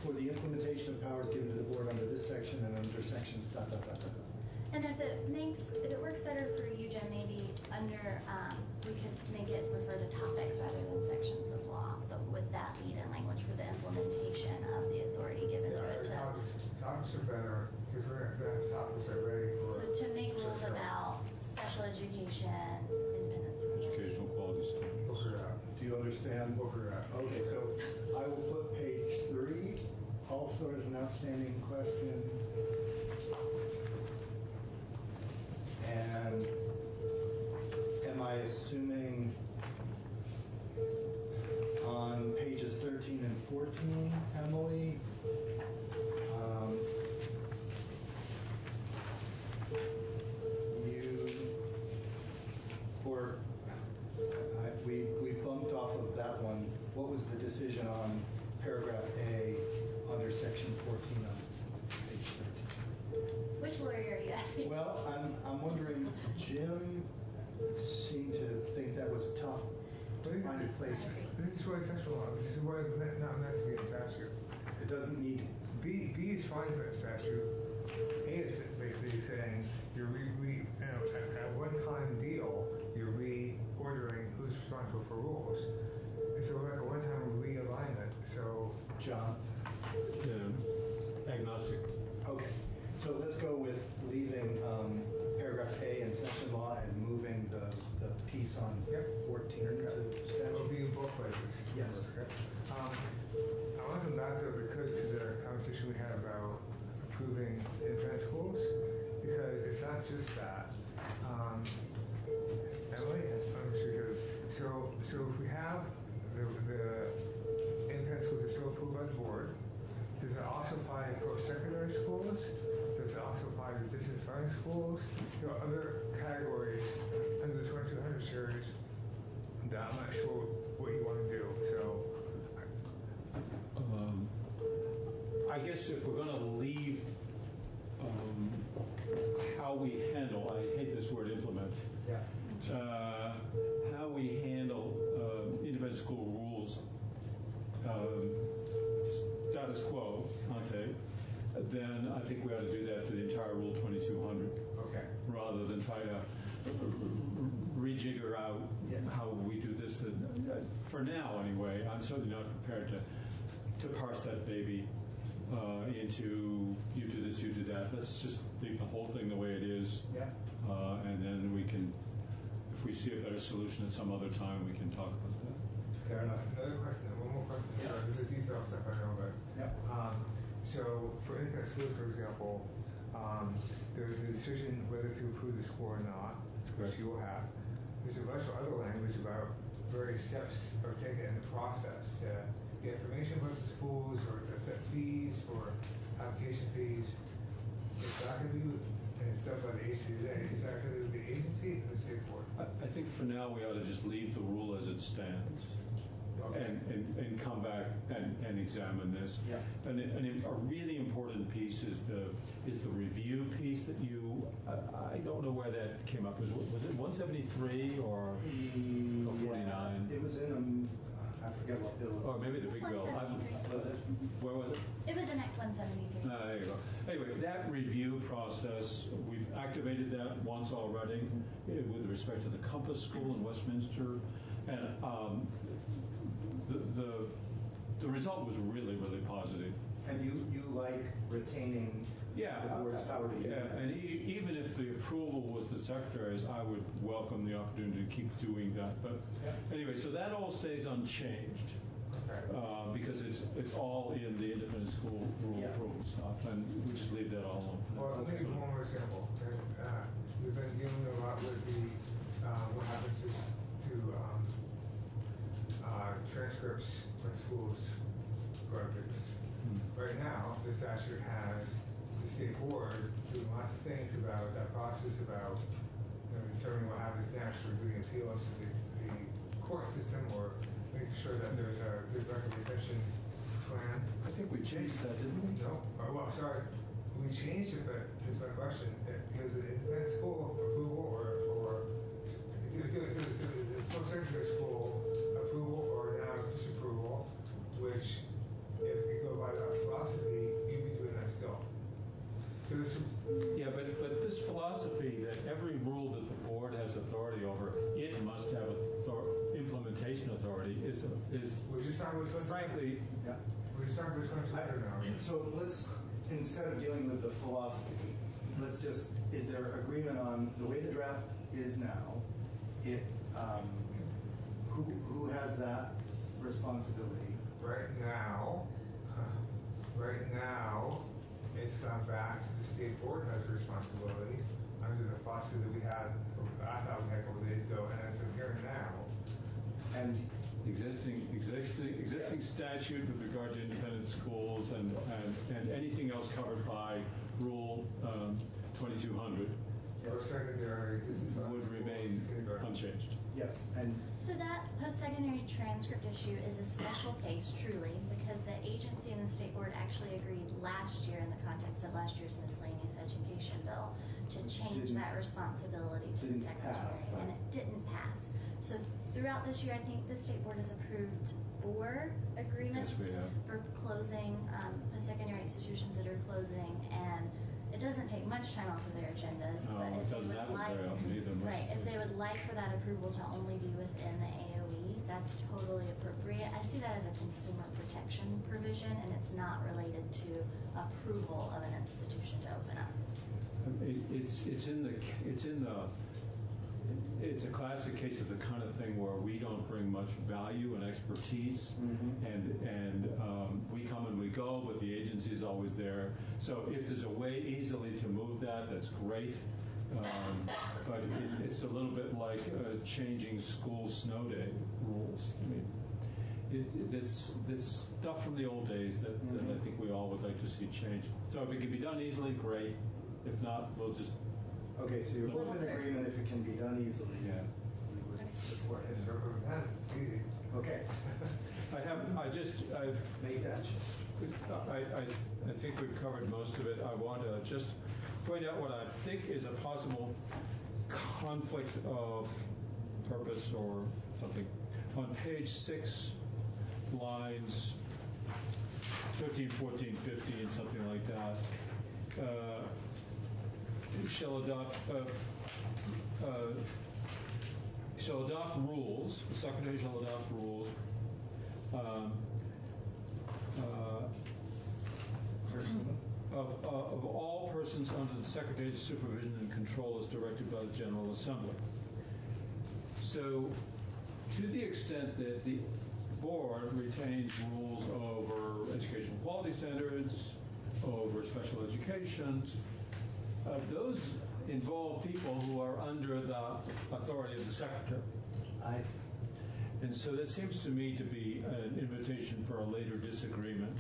for the implementation of powers given to the board under this section and under sections, ... And if it works better for you, Jen, maybe under, we could make it refer to topics rather than sections of law, but with that lead-in language for the implementation of the authority given to it. Topics are better, because we're going to have topics that are ready for... So to make rules about special education, independent schools. Educational quality standards. Do you understand? Okay, so I will put page 3, also as an outstanding question. And am I assuming on pages 13 and 14, Emily, we bumped off of that one. What was the decision on paragraph A under section 14 on page 13? Which lawyer are you asking? Well, I'm wondering, Jim seemed to think that was tough to find a place. This is what sexual law. This is what it's not meant to be a statute. It doesn't need B is fine for a statute. A is basically saying you're at a one-time deal, you're reordering who's responsible for rules. And so like a one-time realignment. So John, agnostic. Okay. So let's go with leaving paragraph A in section law and moving the piece on 14 to statute. It'll be in both places. Yes. Okay. I want to come back, though, if we could, to the conversation we had about approving independent schools, because it's not just that. Emily, I'm sure you this. So if we have the independent schools are still approved by the board, does it also apply to post-secondary schools? Does it also apply to distance learning schools? There are other categories under the 2200 series that I'm not sure what you want to do. So, I guess if we're going to leave how we handle, I hate this word implement, how we handle independent school rules, status quo ante, then I think we ought to do that for the entire Rule 2200. Okay. Rather than try to rejigger out how we do this. For now, anyway, I'm certainly not prepared to parse that baby into you do this, you do that. Let's just leave the whole thing the way it is. Yeah. And then we can, if we see a better solution at some other time, we can talk about that. Fair enough. Another question, one more question. Yeah. Sorry, this is detailed stuff I know, but so for independent schools, for example, there's a decision whether to approve the school or not, which you will have. There's a bunch of other language about various steps are taken in the process to the information about the schools or to set fees for application fees, is that going to be, and it's done by the ACA, is that going to be the agency or the state board? I think for now we ought to just leave the rule as it stands. Okay. And come back and examine this. Yeah. And a really important piece is the review piece that you, I don't know where that came up. Was it 173 or 49? It was in, I forget what bill. Or maybe the big bill. Was it? Where was it? It was in Act 173. There you go. Anyway, that review process, we've activated that once already with respect to the Compass School in Westminster. And the result was really, really positive. And you like retaining the board's power to do Yeah, that? and even if the approval was the secretary's, I would welcome the opportunity to keep doing that. But anyway, so that all stays unchanged because it's all in the independent school rule approval stuff, and we just leave that all alone. Well, let me give you one more example. And, we've been dealing a lot with the what happens to transcripts when schools go out of business. Right now, the statute has the state board doing lots of things about that process, about determining what happens next, or doing appeals to the court system, or making sure that there's a good record retention plan. I think we changed that, didn't we? No. Well, sorry. We changed it, but here's my question. Is it independent school approval or post-secondary school approval or now disapproval, which if you go by that philosophy, you'd be doing that still. So yeah, but this philosophy that every rule that the board has authority over, it must have implementation authority is would you start with frankly, yeah. Would you start with now? So let's, instead of dealing with the philosophy, let's just, is there agreement on the way the draft is now? It who has that responsibility? Right now, it's gone back to the state board has responsibility under the philosophy that we had, I thought we had a couple of days ago, and as I'm hearing now. And existing statute with regard to independent schools and anything else covered by Rule 2200 post-secondary would remain unchanged. Yes, and so that post-secondary transcript issue is a special case, truly, because the agency and the state board actually agreed last year in the context of last year's miscellaneous education bill to change that responsibility to the secretary, and it didn't pass. So throughout this year, I think the state board has approved 4 agreements for closing post-secondary institutions that are closing, and it doesn't take much time off of their agendas. No, but it doesn't happen very often either. Right, if they would like for that approval to only be within the AOE, that's totally appropriate. I see that as a consumer protection provision, and it's not related to approval of an institution to open up. It's a classic case of the kind of thing where we don't bring much value and expertise, and we come and we go, but the agency is always there. So if there's a way easily to move that, that's great. But it's a little bit like changing school snow day rules. I mean, it's stuff from the old days that I think we all would like to see change. So if it can be done easily, great. If not, we'll just. Okay, so you're both in agreement if it can be done easily. Yeah. We would support it. Okay. I make that. I think we've covered most of it. I want to just point out what I think is a possible conflict of purpose or something. On page 6, lines 13, 14, 15, something like that. Shall adopt rules. The secretary shall adopt rules of all persons under the secretary's supervision and control as directed by the General Assembly. So, to the extent that the board retains rules over educational quality standards, over special education, those involve people who are under the authority of the secretary. I see. And so that seems to me to be an invitation for a later disagreement,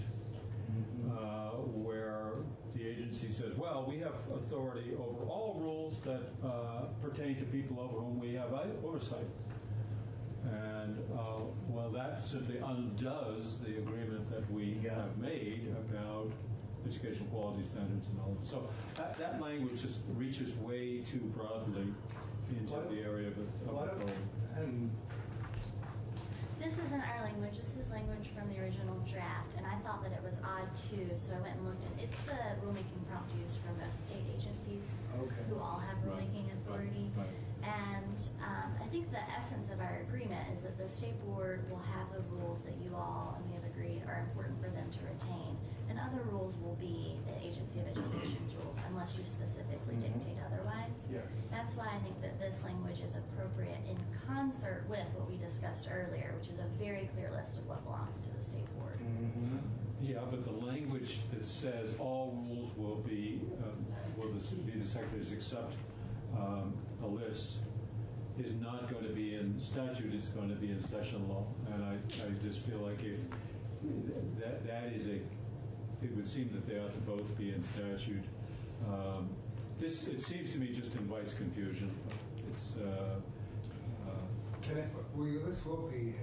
where the agency says, well, we have authority over all rules that pertain to people over whom we have oversight. And, well, that simply undoes the agreement that we have made about education quality standards and all that. So that language just reaches way too broadly into the area of authority. This isn't our language. This is language from the original draft, and I thought that it was odd too, so I went and looked at it's the rulemaking prompt used for most state agencies who all have rulemaking authority. And I think the essence of our agreement is that the state board will have the rules that you all, and we have agreed, are important for them to retain. And other rules will be the Agency of Education's rules, unless you specifically dictate otherwise. Yes. That's why I think that this language is appropriate in concert with what we discussed earlier, which is a very clear list of what belongs to the state board. Yeah, but the language that says all rules will be the secretaries except a list is not going to be in statute, it's going to be in session law. And I just feel like if that is it would seem that they ought to both be in statute. This, it seems to me, just invites confusion. It's this will be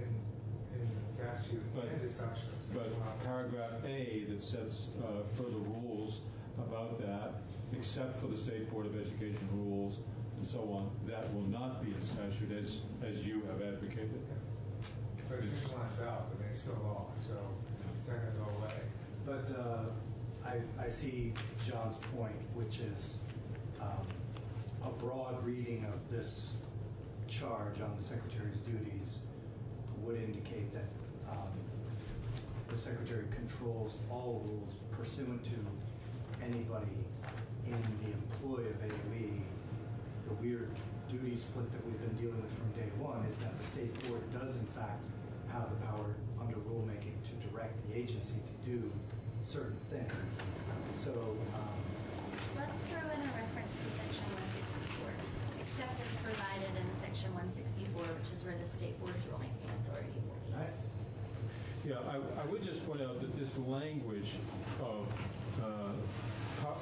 in the statute and the statute. But paragraph A that sets further rules about that, except for the State Board of Education rules and so on, that will not be in statute as you have advocated. But it's just last out, but it's still law, so it's not going to go away. But I see John's point, which is a broad reading of this charge on the Secretary's duties would indicate that the Secretary controls all rules pursuant to anybody in the employ of AOE. The weird duty split that we've been dealing with from day one is that the State Board does in fact have the power under rulemaking to direct the agency to do certain things. So let's throw in a reference to section 164, except as provided in section 164, which is where the State Board's rulemaking authority will be. Nice. Yeah, I would just point out that this language of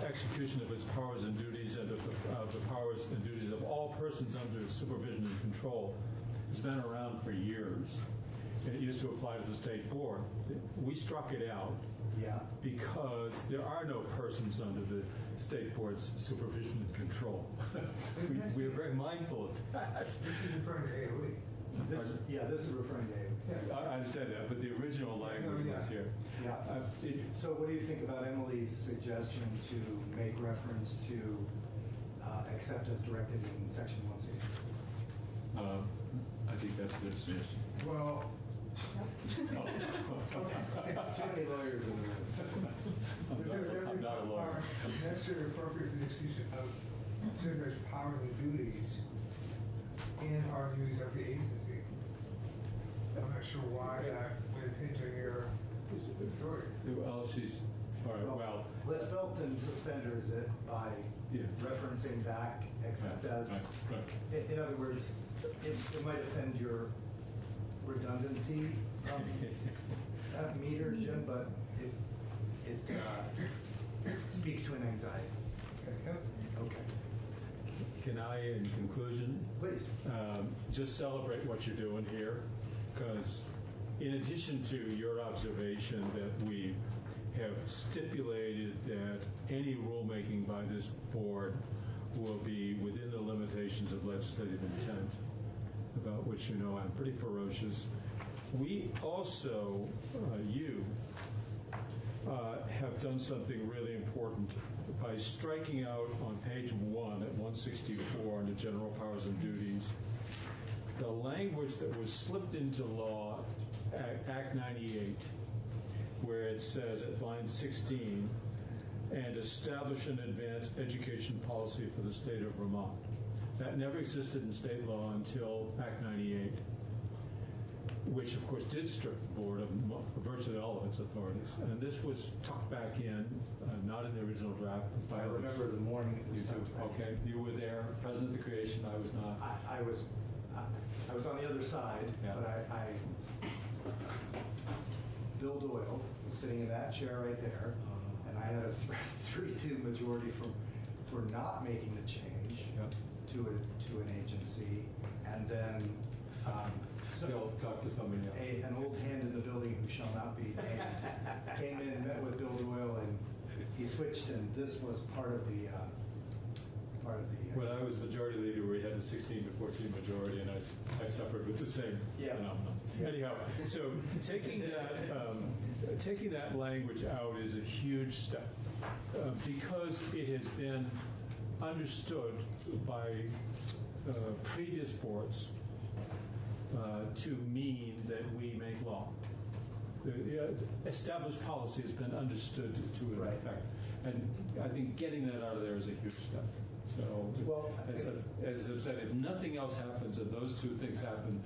execution of its powers and duties and of the powers and duties of all persons under supervision and control has been around for years. And it used to apply to the State Board. We struck it out because there are no persons under the State Board's supervision and control. We are very mindful of that. This is referring to AOE. This is referring to AOE. I understand that, but the original language was here. So what do you think about Emily's suggestion to make reference to except as directed in section 160? I think that's a good suggestion. Well, too many lawyers in the room. I'm not a lawyer. Necessary appropriate for the execution of Secretary's powers and duties and our duties of the agency. I'm not sure why that was hinging your authority. Well, she's all right. Well, let's belt and suspenders it by referencing back, except as. In other words, it might offend your redundancy meter, Jim, but it speaks to an anxiety. Okay. Can I, in conclusion, please, just celebrate what you're doing here? Because in addition to your observation that we have stipulated that any rulemaking by this board will be within the limitations of legislative intent, about which you know I'm pretty ferocious, we also, have done something really important by striking out on page 1 at 164 under general powers and duties the language that was slipped into law at Act 98, where it says at line 16, and establish an advanced education policy for the state of Vermont. That never existed in state law until Act 98, which of course did strip the board of virtually all of its authorities. And this was tucked back in, not in the original draft. I remember the morning it was tucked back. Okay, you were there, present at the creation. I was not. I I was on the other side, but Bill Doyle was sitting in that chair right there, and I had a 3-2 majority for not making the change to an agency, and then Bill, talk to somebody else. An old hand in the building who shall not be named came in, met with Bill Doyle, and he switched, and this was part of the. When I was majority leader, we had a 16-14 majority, and I suffered with the same phenomenon. Yeah. Anyhow, so taking that language out is a huge step because it has been understood by previous boards to mean that we make law. The established policy has been understood to an effect, and I think getting that out of there is a huge step. So, as I've said, if nothing else happens and those two things happen,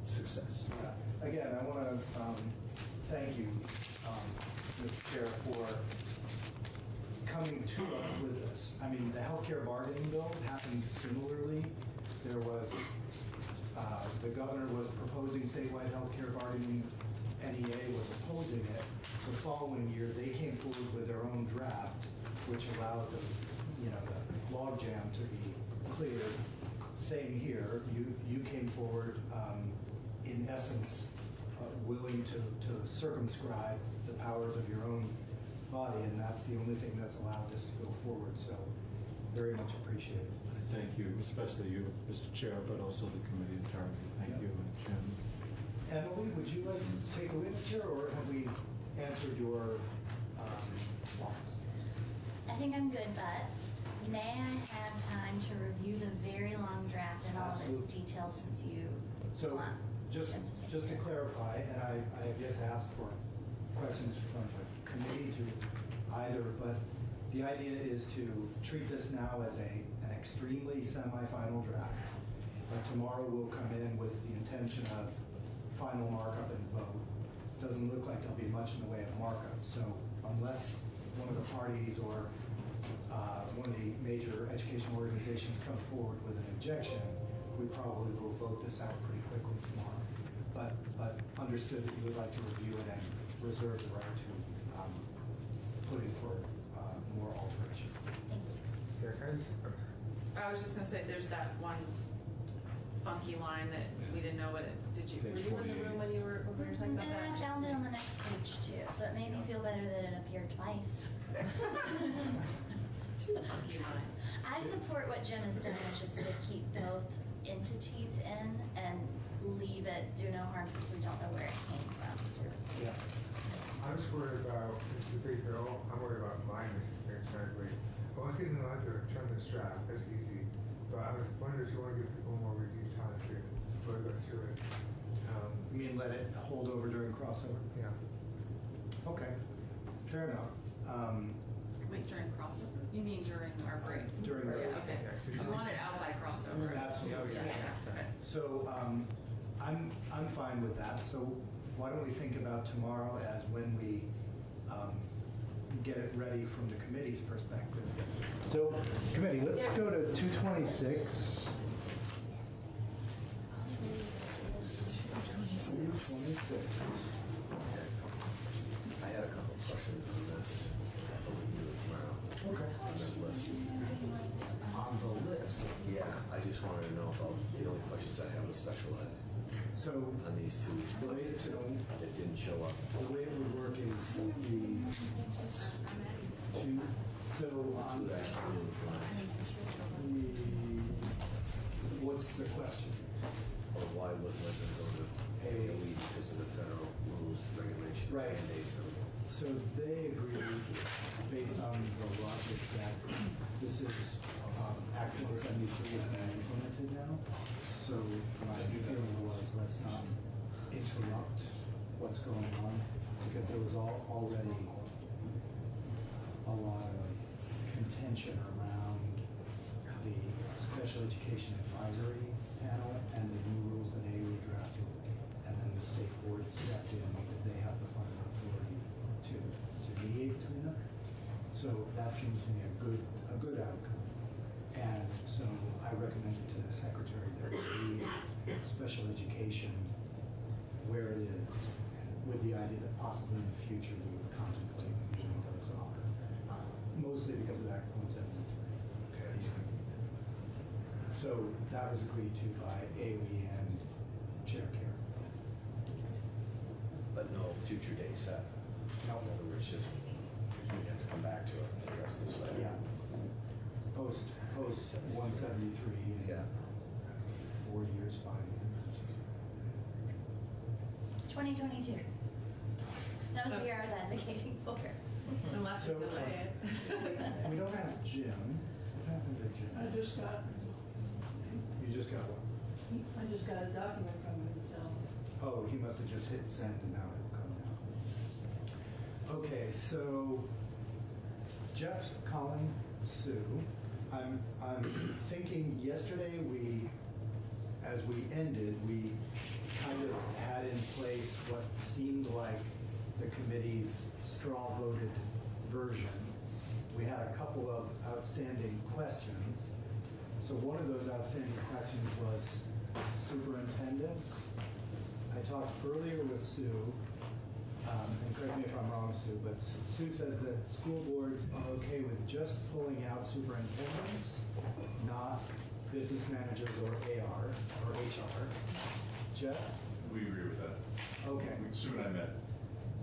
success. Again, I want to thank you, Mr. Chair, for coming to us with this. I mean, the healthcare bargaining bill happened similarly. There was, the governor was proposing statewide healthcare bargaining. NEA was opposing it. The following year, they came forward with their own draft, which allowed the logjam to be cleared. Same here. You came forward, in essence, willing to circumscribe the powers of your own body, and that's the only thing that's allowed this to go forward. So, very much appreciated. I thank you, especially you, Mr. Chair, but also the committee entirely. Thank you, Jim. Emily, would you like to take a witness here, or have we answered your thoughts? I think I'm good, but may I have time to review the very long draft and all of its details since you... So, just to clarify, and I have yet to ask for questions from the committee to either, but the idea is to treat this now as an extremely semi-final draft. But tomorrow we'll come in with the intention of final markup and vote. Doesn't look like there'll be much in the way of markup. So unless one of the parties or one of the major educational organizations come forward with an objection, we probably will vote this out pretty quickly tomorrow. But understood that you would like to review it and reserve the right to put in for more alteration. I was just going to say, there's that one funky line that we didn't know what it. Were you in the room when we were talking about that? And I found it on the next page too, so it made me feel better that it appeared twice. Two funky lines. I support what Jim has done, which is to keep both entities in and leave it do no harm because we don't know where it came from. Yeah. I'm just worried about this debate at all. I'm worried about mine, exactly. One thing I like to turn this draft, that's easy. But I was wondering if you want to give people more review time to go through it. You mean let it hold over during crossover? Yeah. Okay, fair enough. Wait, during crossover? You mean during our break? During break. Yeah, okay. You want it out by crossover? Absolutely. Yeah. Okay. So I'm fine with that. So why don't we think about tomorrow as when we get it ready from the committee's perspective. So, committee, let's go to 226. 226. I had a couple of questions on this. Okay. On the list. Yeah, I just wanted to know about the only questions I have with special ed. So on these two, the way it's going, it didn't show up. The way it would work is the two. So what's the question? Or why wasn't it going to go to AOE because of the federal rules, regulations, mandates? So they agreed, based on the logic, that this is Act 173 is being implemented now. So my feeling was, let's not interrupt what's going on, because there was already a lot of contention around the special education advisory panel and the new rules that AOE drafted, and then the state board stepped in because they have the final authority to mediate between them. So that seemed to me a good outcome. And so I recommended to the secretary that we special education where it is, with the idea that possibly in the future we would contemplate moving those on. Mostly because of Act 173. Okay. So that was agreed to by AOE and Chair Care. But no future date set. No. In other words, just, we have to come back to it and address this later. Yeah. Post 173 and Yeah. 4 years, 5 years. 2022. That was the year I was advocating for. Unless So, we delay it. We don't have Jim. What happened to Jim? I just got, You just got one. I just got a document from him, so. Oh, he must have just hit send and now it'll come down. Okay, so Jeff, Colin, Sue, I'm thinking yesterday as we ended, we kind of had in place what seemed like the committee's straw voted version. We had a couple of outstanding questions. So one of those outstanding questions was superintendents. I talked earlier with Sue, and correct me if I'm wrong, Sue, but Sue says that school boards are okay with just pulling out superintendents, not business managers or AR or HR. Jeff? We agree with that. Okay. Sue and I met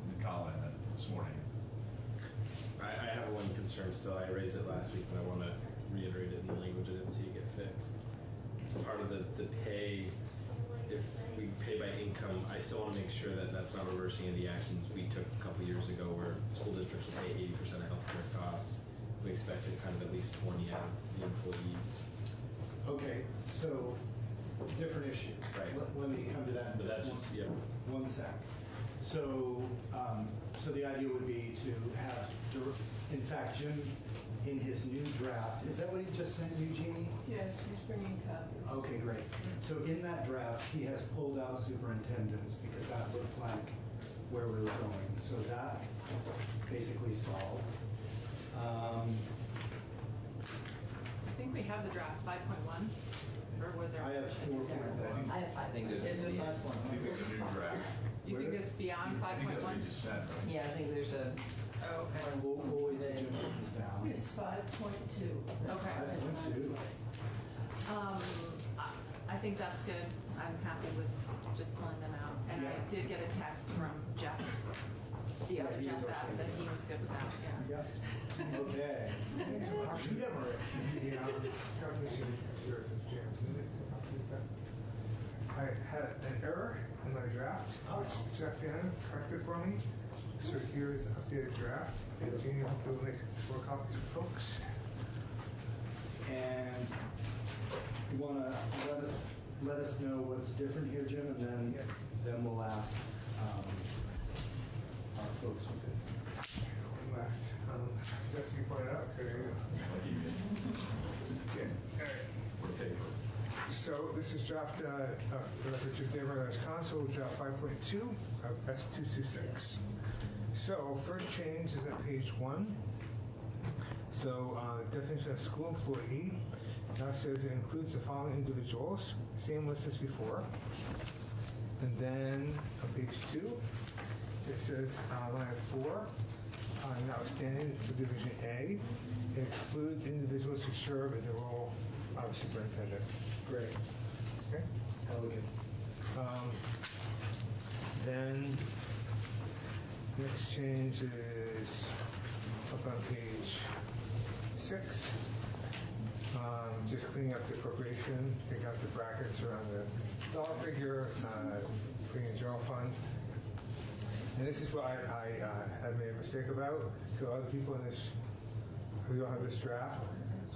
in Colin this morning. I have one concern still. I raised it last week, but I want to reiterate it in the language I didn't see it get fixed. So part of the pay, if we pay by income, I still want to make sure that that's not reversing any actions we took a couple years ago where school districts will pay 80% of healthcare costs. We expected kind of at least 20 out of the employees. Okay, so different issue. Right. Let me come to that. But that's just, yeah. One sec. So, so the idea would be to have, in fact, Jim, in his new draft, is that what he just sent you, Jeannie? Yes, he's bringing copies. Okay, great. So in that draft, he has pulled out superintendents because that looked like where we were going. So that basically solved. I think we have the draft 5.1, or were there? I have 4.1. I have 5. I think there's a new draft. You think it's beyond 5.1? I think that's what you just said, right? Yeah, I think there's a. Oh, okay. We'll wait till Jim comes down. It's 5.2. Okay. 5.2. I think that's good. I'm happy with just pulling them out. And I did get a text from Jeff, the other he was Jeff, okay that with he was good with that, yeah. Yeah. Okay. I had an error in my draft, which Jeff Yannon corrected for me. So here is the updated draft, and Jeannie hopefully will make 4 copies for folks. And you want to let us know what's different here, Jim, and then we'll ask our folks what they think. Left. Jeff, you pointed out, so there you go. Okay. All right. Okay. So this is draft, Richard Damer as council, draft 5.2 of S226. So first change is at page 1. So definition of school employee now says it includes the following individuals, same list as before. And then on page 2, it says line 4, notwithstanding subdivision A, it excludes individuals who serve in the role of superintendent. Great. Okay. Elegant. Then next change is up on page 6. Just cleaning up the appropriation, taking out the brackets around the dollar figure, putting in general fund. And this is what I had made a mistake about. So other people in this who don't have this draft,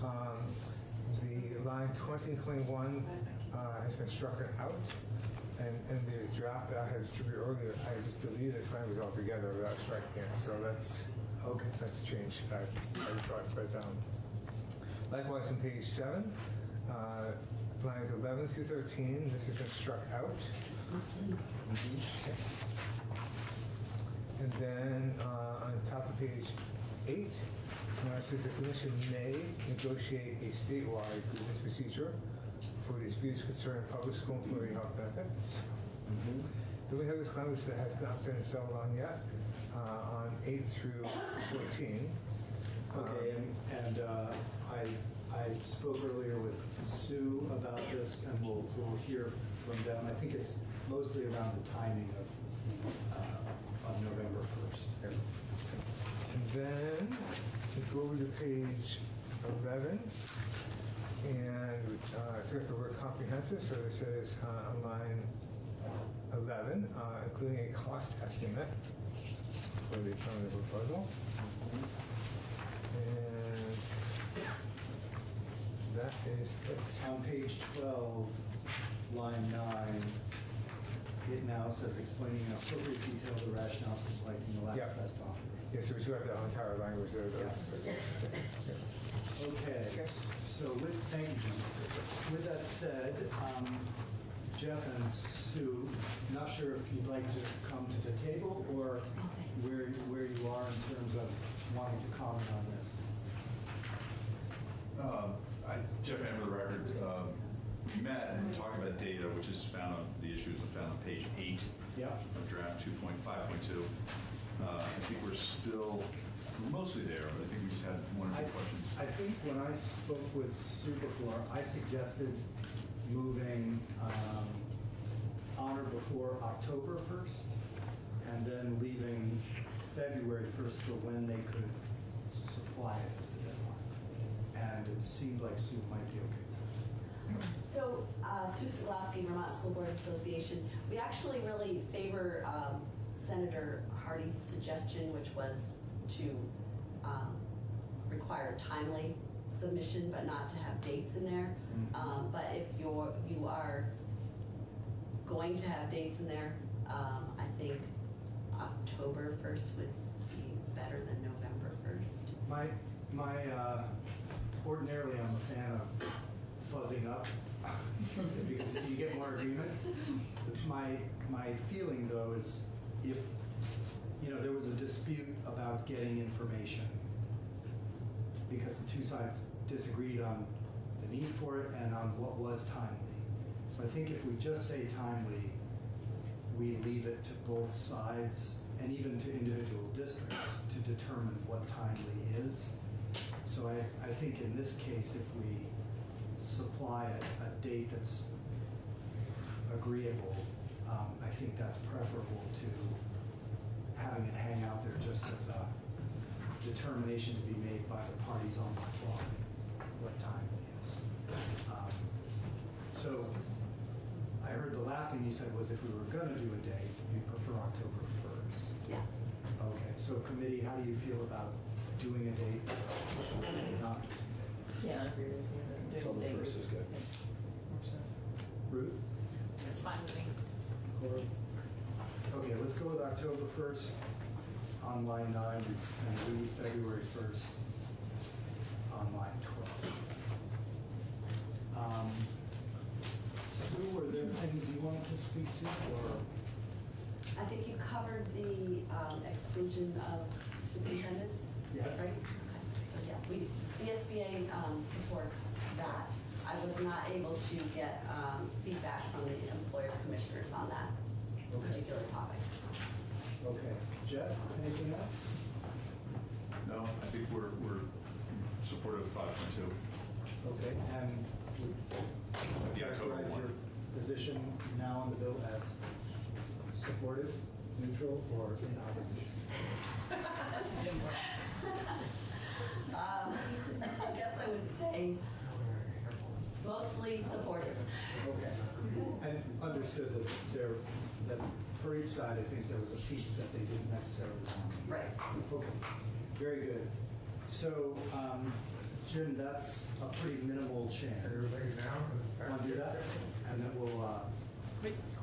the line 20 and 21 has been struck out. And the draft that I had distributed earlier, I just deleted this language altogether without striking it. So that's a change. I just brought it down. Likewise, on page 7, lines 11 through 13, this has been struck out. Okay. And then on top of page 8, it says the commission may negotiate a statewide grievance procedure for disputes concerning public school employee health benefits. Then we have this language that has not been settled on yet, on 8 through 14. Okay, and I spoke earlier with Sue about this, and we'll hear from them. I think it's mostly around the timing of November 1st. And then we go over to page 11, and took the word comprehensive, so it says on line 11, including a cost estimate for the affirmative proposal. And that is it. On page 12, line 9, it now says explaining in appropriate detail the rationale for selecting the last best offer. Yeah, so we got the entire language there. Okay, so thank you, Jim. With that said, Jeff and Sue, not sure if you'd like to come to the table or where you are in terms of wanting to comment on this. Jeff, and for the record, we met and talked about data, which is found on the issues found on page 8 of draft 2.5.2. I think we're mostly there, but I think we just had one or two questions. I think when I spoke with Sue before, I suggested moving on or before October 1st, and then leaving February 1st for when they could supply it as the deadline. And it seemed like Sue might be okay with this. So, Sue Siglowski, Vermont School Boards Association, we actually really favor Senator Hardy's suggestion, which was to require timely submission, but not to have dates in there. But if you are going to have dates in there, I think October 1st would be better than November 1st. Ordinarily, I'm a fan of fuzzing up because you get more agreement. My feeling, though, is if there was a dispute about getting information because the two sides disagreed on the need for it and on what was timely. So I think if we just say timely, we leave it to both sides and even to individual districts to determine what timely is. So I think in this case, if we supply a date that's agreeable, I think that's preferable to having it hang out there just as a determination to be made by the parties on the fly what timely is. So I heard the last thing you said was if we were going to do a date, you'd prefer October 1st. Yes. Okay, so committee, how do you feel about doing a date or not doing a date? Yeah, I agree with you. October 1st is good. Ruth? That's fine with me. Corey? Okay, let's go with October 1st on line 9 and leave February 1st on line 12. Sue, were there things you wanted to speak to, or? I think you covered the exclusion of superintendents. Yes. Right? Okay. So yeah, the SBA supports that. I was not able to get feedback from the employer commissioners on that particular topic. Okay. Jeff, anything else? No, I think we're supportive of 5.2. Okay, and The October characterize one. your position now on the bill as supportive, neutral, or in opposition? I guess I would say mostly supportive. Okay. And understood that for each side, I think there was a piece that they didn't necessarily want. Right. Okay. Very good. So, Jim, that's a pretty minimal change. Everybody down? Want to do that? And then we'll,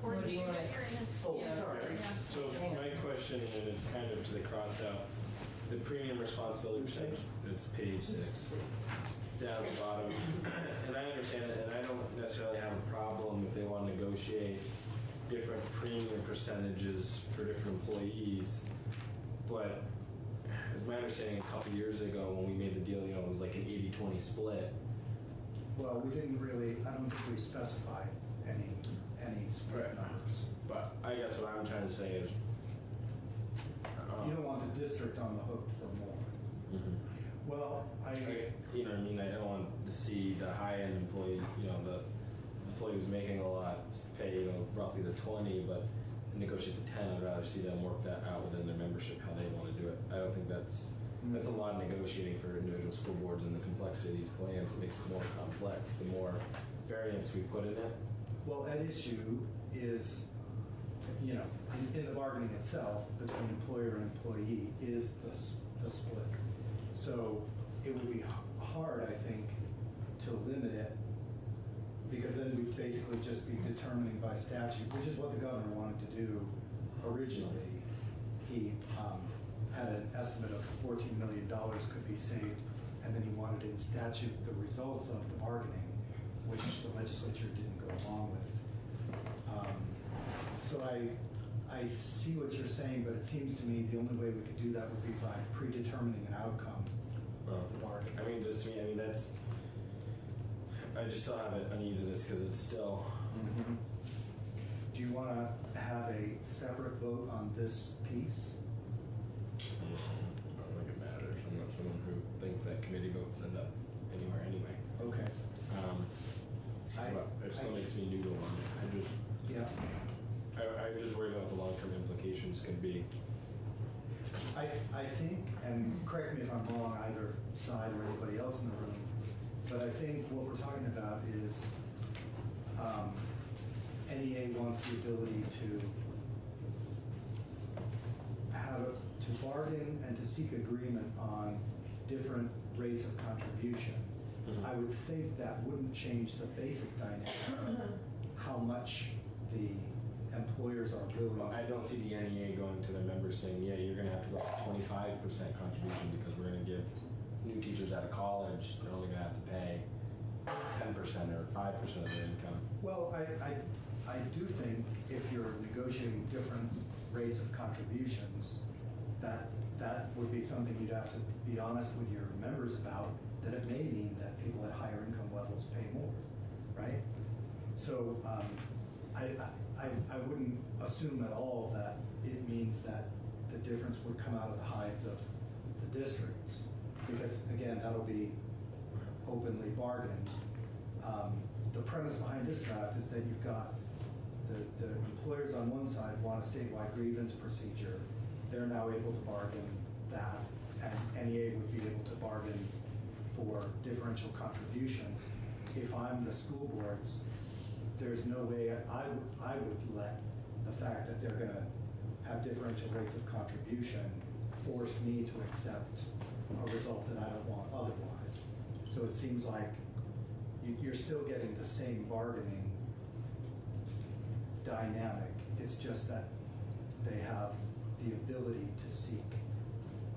Corey, did you get your oh, sorry. So my question, and it's kind of to the cross out, the premium responsibility percentage, it's page 6, down the bottom. And I understand it, and I don't necessarily have a problem if they want to negotiate different premium percentages for different employees. But it's my understanding a couple years ago when we made the deal, it was like an 80-20 split. Well, we didn't really, I don't think we specified any split numbers. But I guess what I'm trying to say is, You don't want the district on the hook for more. Well, you know what I mean? I don't want to see the high-end employee, you know, the employee who's making a lot pay, you know, roughly the 20, but negotiate the 10. I'd rather see them work that out within their membership, how they want to do it. I don't think that's a lot of negotiating for individual school boards, and the complexity of these plans. It makes it more complex, the more variance we put in it. Well, at issue is, you know, in the bargaining itself between employer and employee is the split. So it would be hard, I think, to limit it, because then we'd basically just be determining by statute, which is what the governor wanted to do originally. He had an estimate of $14 million could be saved, and then he wanted in statute the results of the bargaining, which the legislature didn't go along with. So I see what you're saying, but it seems to me the only way we could do that would be by predetermining an outcome of the bargain. I mean, just to me, I mean, that's, I just still have an uneasiness because it's still. Do you want to have a separate vote on this piece? I don't think it matters. I'm not someone who thinks that committee votes end up anywhere anyway. Okay. But it still makes me noodle on it. I'm just worried about what the long-term implications could be. I think, and correct me if I'm wrong, either side or anybody else in the room, but I think what we're talking about is NEA wants the ability to bargain and to seek agreement on different rates of contribution. I would think that wouldn't change the basic dynamic of how much the employers are willing. Well, I don't see the NEA going to their members saying, yeah, you're going to have to go up to 25% contribution because we're going to give new teachers out of college, they're only going to have to pay 10% or 5% of their income. Well, I do think if you're negotiating different rates of contributions, that would be something you'd have to be honest with your members about, that it may mean that people at higher income levels pay more, right? So I wouldn't assume at all that it means that the difference would come out of the hides of the districts, because again, that'll be openly bargained. The premise behind this draft is that you've got the employers on one side want a statewide grievance procedure. They're now able to bargain that, and NEA would be able to bargain for differential contributions. If I'm the school boards, there's no way I would let the fact that they're going to have differential rates of contribution force me to accept a result that I don't want otherwise. So it seems like you're still getting the same bargaining dynamic. It's just that they have the ability to seek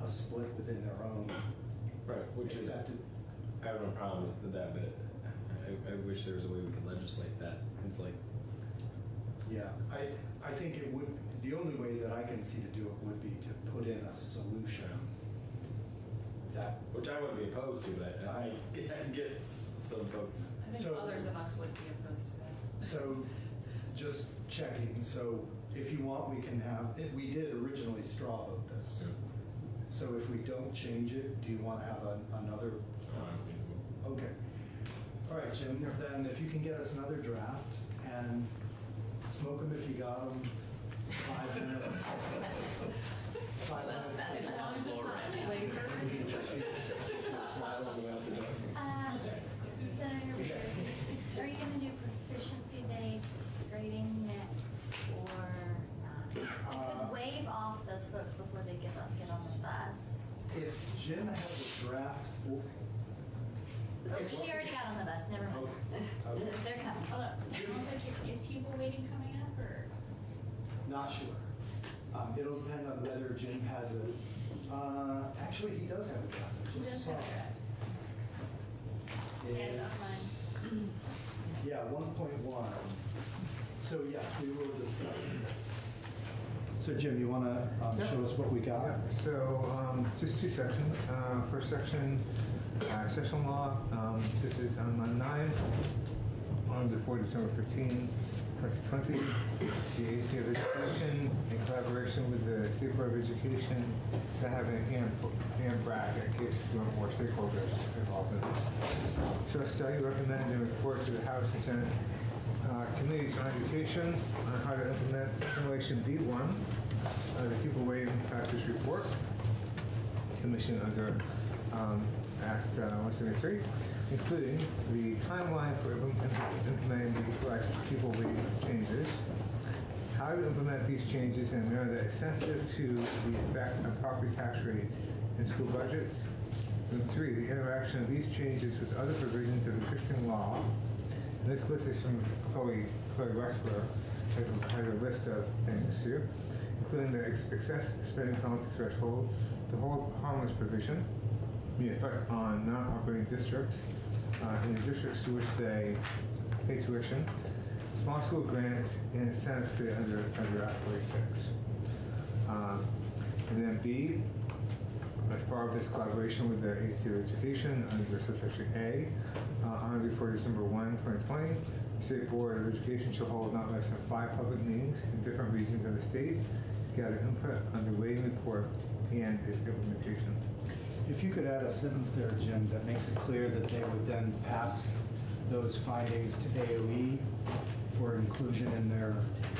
a split within their own. Right, which accepted. I have no problem with that, but I wish there was a way we could legislate that. It's like. Yeah, I think it would, the only way that I can see to do it would be to put in a solution that. Which I wouldn't be opposed to, but I get some folks. I think others of us would be opposed to that. So, just checking, so if you want, we can have, we did originally straw vote this. Yeah. So if we don't change it, do you want to have another? Okay. All right, Jim, then if you can get us another draft and smoke them if you got them, 5 minutes. 5 minutes. Senator, are you going to do proficiency-based grading next, or not? I could waive off those folks before they get on the bus. If Jim has a draft for. Oh, she already got on the bus, never mind. Okay. They're coming. Hold up. Is pupil waiting coming up, or? Not sure. It'll depend on whether Jim has a, actually, he does have a draft. He does have a draft. It's online. Yeah, 1.1. So yes, we will discuss this. So Jim, you want to show us what we got? Yeah, so just 2 sections. First section Session law, this is on before December 15, 2020. The Agency of Education, in collaboration with the State Board of Education, to have an and Bratt, in case you want more stakeholders involved in this. So study, recommend, and report to the House and Senate committees on education on how to implement Simulation B1, the Pupil Weighting Factors Report, commission under Act 173, including the timeline for implementing the pupil weighting changes, how to implement these changes in a manner that is sensitive to the effect on property tax rates and school budgets, and 3, the interaction of these changes with other provisions of existing law. And this list is from Chloe Wexler, has a list of things here, including the excess spending penalty threshold, the hold harmless provision, the effect on non-operating districts, in the districts to which they pay tuition, small school grants, and incentives paid under Act 46. And then B, as part of this collaboration with the Agency of Education under subsection A, on or before December 1, 2020, the State Board of Education shall hold not less than 5 public meetings in different regions of the state, gather input on the weighting report and its implementation. If you could add a sentence there, Jim, that makes it clear that they would then pass those findings to AOE for inclusion in their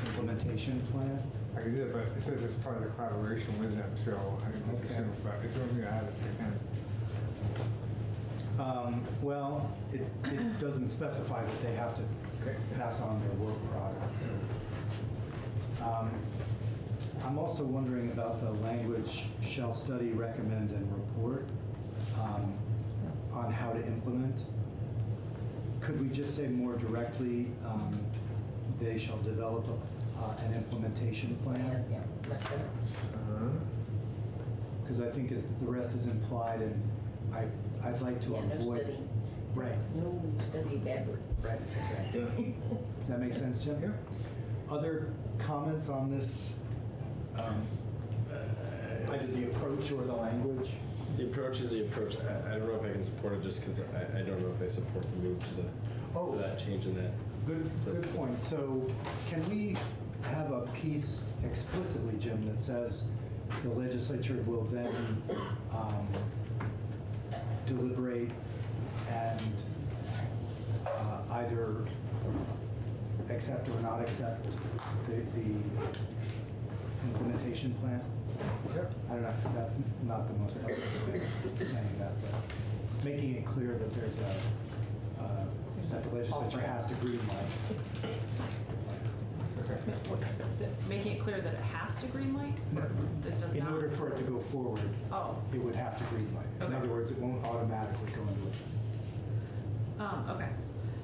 implementation plan. I can do it, but it says it's part of the collaboration with them, so I can just assume, but if you want me to add it, I can. Well, it doesn't specify that they have to pass on their work product. So, I'm also wondering about the language shall study, recommend, and report on how to implement. Could we just say more directly, they shall develop an implementation plan? Yeah, that's better. Because I think the rest is implied, and I'd like to avoid. No study. Right. No study backward. Right, exactly. Does that make sense, Jim? Yeah. Other comments on this? Either the approach or the language? The approach is the approach. I don't know if I can support it just because I don't know if I support the move to that change in that. Good point. So can we have a piece explicitly, Jim, that says the legislature will then deliberate and either accept or not accept the implementation plan? Yep. I don't know, that's not the most elegant way of saying that, but making it clear that there's that the legislature has to green light. Making it clear that it has to green light? No. That does In not? order for it to go forward, it would have to green light. In Okay. other words, it won't automatically go into effect. Okay.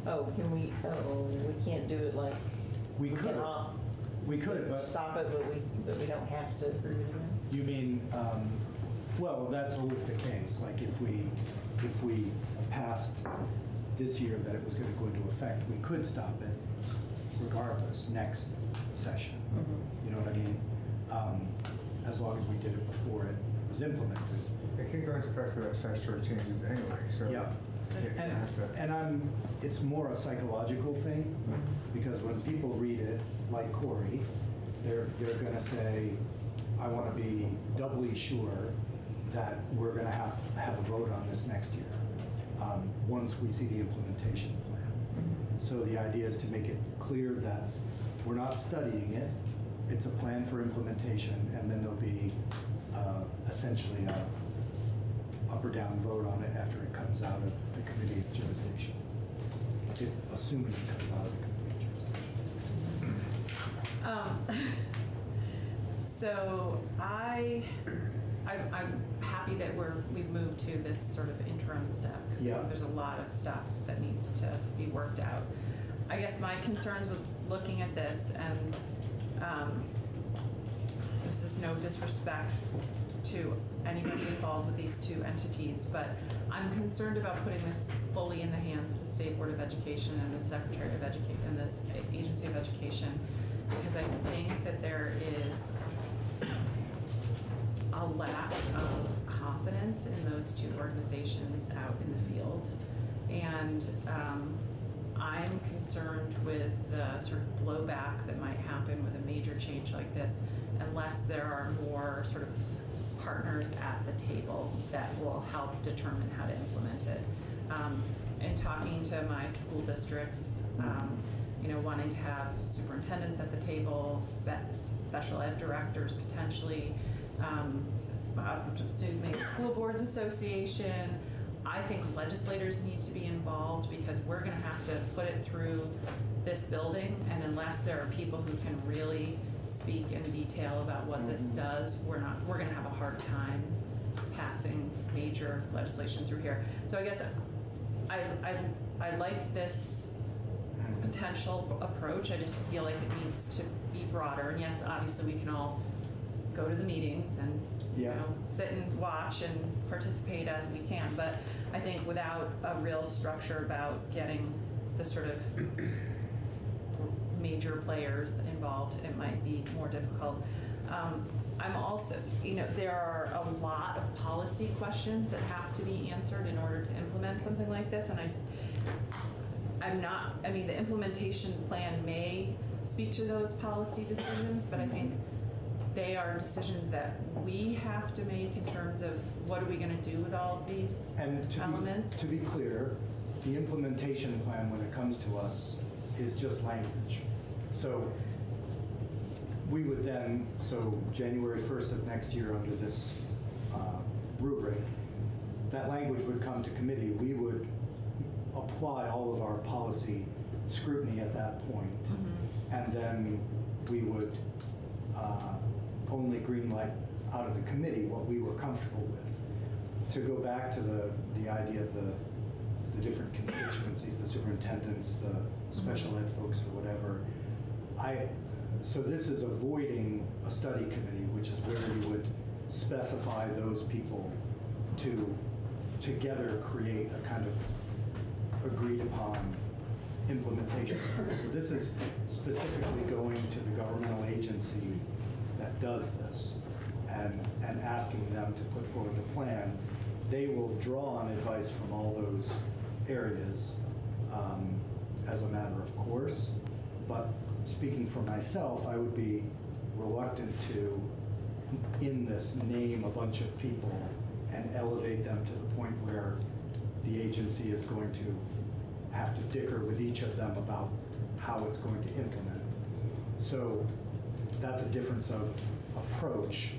Oh, we can't do it like. We could. cannot We could, but. Stop it, but we don't have to approve it again? You mean, well, that's always the case. Like if we passed this year that it was going to go into effect, we could stop it regardless next session. Mm-hmm. You know what I mean? As long as we did it before it was implemented. It can go into effect without statutory changes anyway, so. Yeah. And it's more a psychological thing, because when people read it, like Corey, they're going to say, I want to be doubly sure that we're going to have a vote on this next year, once we see the implementation plan. So the idea is to make it clear that we're not studying it, it's a plan for implementation, and then there'll be essentially a up or down vote on it after it comes out of the committee of jurisdiction. Assuming it comes out of the committee of jurisdiction. So I'm happy that we've moved to this sort of interim step, because there's a lot of stuff that needs to be worked out. I guess my concerns with looking at this, and this is no disrespect to anybody involved with these two entities, but I'm concerned about putting this fully in the hands of the State Board of Education and the Secretary of Education and this Agency of Education, because I think that there is a lack of confidence in those two organizations out in the field. And I'm concerned with the sort of blowback that might happen with a major change like this unless there are more sort of partners at the table that will help determine how to implement it. In talking to my school districts, you know, wanting to have superintendents at the table, special ed directors potentially, student school boards association. I think legislators need to be involved because we're going to have to put it through this building, and unless there are people who can really speak in detail about what this does, we're going to have a hard time passing major legislation through here. So I guess I like this potential approach. I just feel like it needs to be broader. And yes, obviously we can all go to the meetings and you know, sit and watch and participate as we can. But I think without a real structure about getting the sort of major players involved, it might be more difficult. I'm also, you know, there are a lot of policy questions that have to be answered in order to implement something like this, and I mean, the implementation plan may speak to those policy decisions, but I think they are decisions that we have to make in terms of what are we going to do with all of these elements. To be clear, the implementation plan when it comes to us is just language. So we would then, so January 1st of next year under this rubric, that language would come to committee. We would apply all of our policy scrutiny at that point, and then we would only green light out of the committee what we were comfortable with. To go back to the idea of the different constituencies, the superintendents, the special ed folks or whatever, so this is avoiding a study committee, which is where you would specify those people to together create a kind of agreed upon implementation. So this is specifically going to the governmental agency that does this and asking them to put forward the plan. They will draw on advice from all those areas as a matter of course, but speaking for myself, I would be reluctant to, in this, name a bunch of people and elevate them to the point where the agency is going to have to dicker with each of them about how it's going to implement. So that's a difference of approach.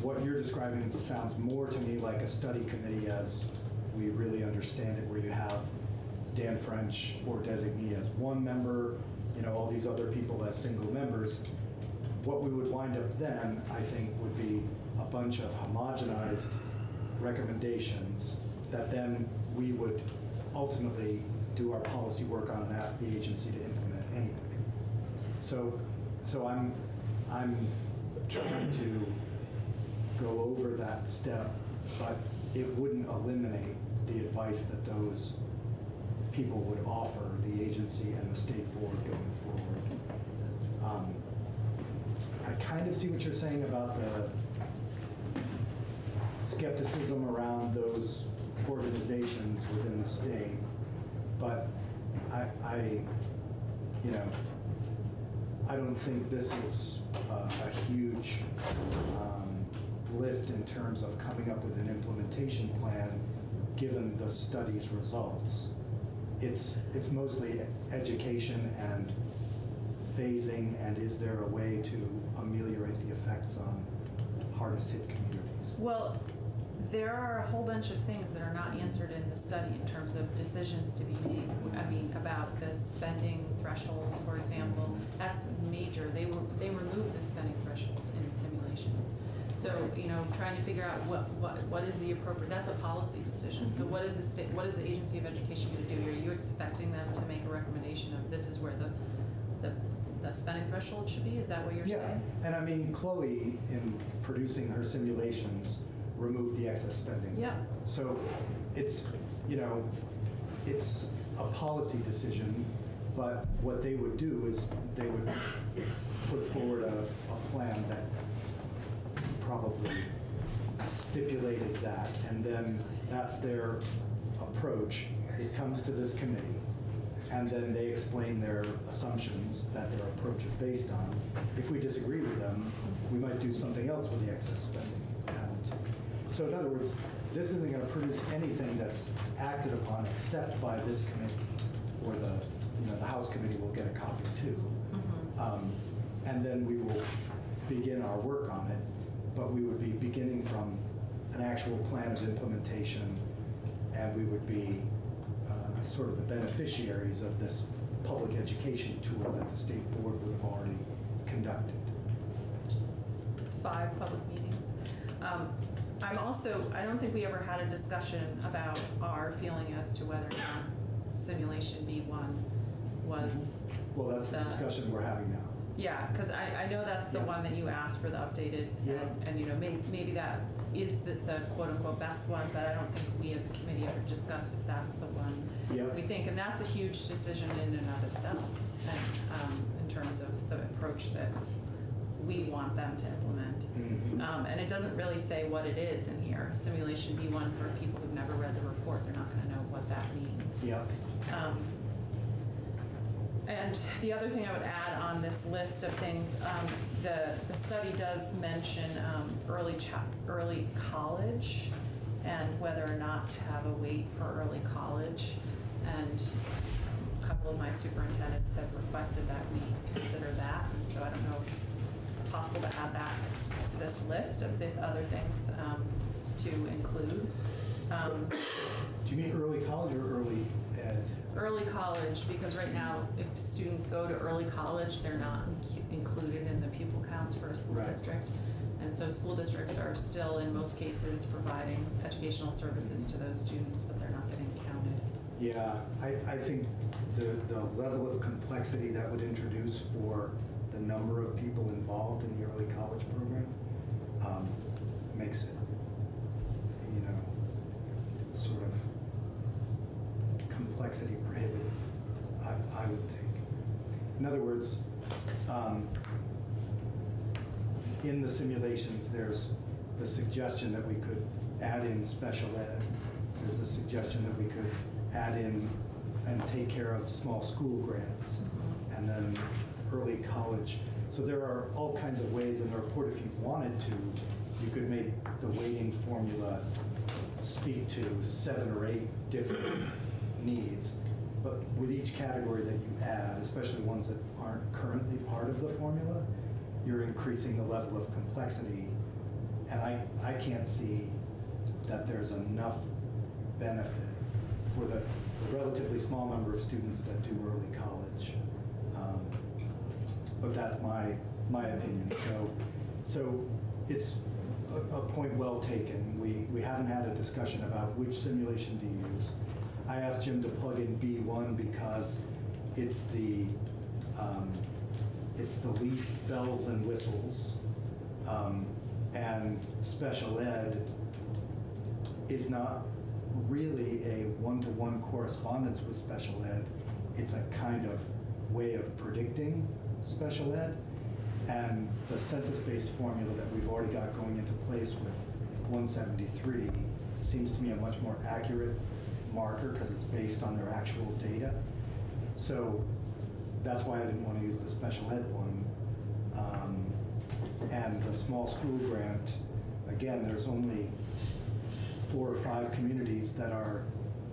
What you're describing sounds more to me like a study committee as we really understand it, where you have Dan French or designee as one member, you know, all these other people as single members. What we would wind up then, I think, would be a bunch of homogenized recommendations that then we would ultimately do our policy work on and ask the agency to implement anyway. So I'm trying to go over that step, but it wouldn't eliminate the advice that those people would offer the agency and the state board going forward. I kind of see what you're saying about the skepticism around those organizations within the state, but I don't think this is a huge lift in terms of coming up with an implementation plan given the study's results. It's mostly education and phasing, and is there a way to ameliorate the effects on hardest hit communities? Well, there are a whole bunch of things that are not answered in the study in terms of decisions to be made. I mean, about the spending threshold, for example, that's major. They removed the spending threshold in simulations. So, you know, trying to figure out what is the appropriate, that's a policy decision. So what is the state, what is the Agency of Education going to do here? Are you expecting them to make a recommendation of this is where the spending threshold should be? Is that what you're saying? Yeah, and I mean, Chloe, in producing her simulations, removed the excess spending. Yeah. So it's, you know, it's a policy decision, but what they would do is they would put forward a plan that probably stipulated that, and then that's their approach. It comes to this committee, and then they explain their assumptions that their approach is based on. If we disagree with them, we might do something else with the excess spending. And so in other words, this isn't going to produce anything that's acted upon except by this committee, or the House committee will get a copy too. And then we will begin our work on it, but we would be beginning from an actual plan of implementation, and we would be sort of the beneficiaries of this public education tour that the state board would have already conducted. 5 public meetings. I don't think we ever had a discussion about our feeling as to whether or not simulation B1 was. Well, that's the discussion we're having now. Yeah, because I know that's the one that you asked for the updated, and maybe that is the quote unquote best one, but I don't think we as a committee ever discussed if that's the one we think, and that's a huge decision in and of itself, and, in terms of the approach that we want them to implement. And it doesn't really say what it is in here. Simulation B1 for people who've never read the report, they're not going to know what that means. And the other thing I would add on this list of things, the study does mention early college and whether or not to have a weight for early college. And a couple of my superintendents have requested that we consider that. And so I don't know if it's possible to add that to this list of the other things to include. Do you mean early college or early ed? Early college, because right now, if students go to early college, they're not included in the pupil counts for a school district. And so school districts are still, in most cases, providing educational services to those students, but they're not getting counted. Yeah, I think the level of complexity that would introduce for the number of people involved in the early college program makes it, sort of complexity prohibitive, I would think. In other words, in the simulations, there's the suggestion that we could add in special ed. There's the suggestion that we could add in and take care of small school grants, and then early college. So there are all kinds of ways in the report, if you wanted to, you could make the weighting formula speak to 7 or 8 different needs, but with each category that you add, especially ones that aren't currently part of the formula, you're increasing the level of complexity, and I can't see that there's enough benefit for the relatively small number of students that do early college. But that's my opinion. So it's a point well taken. We haven't had a discussion about which simulation to use. I asked Jim to plug in B1 because it's the least bells and whistles, and special ed is not really a one-to-one correspondence with special ed. It's a kind of way of predicting special ed, and the census-based formula that we've already got going into place with 173 seems to me a much more accurate marker because it's based on their actual data. So that's why I didn't want to use the special ed one. And the small school grant, again, there's only 4 or 5 communities that are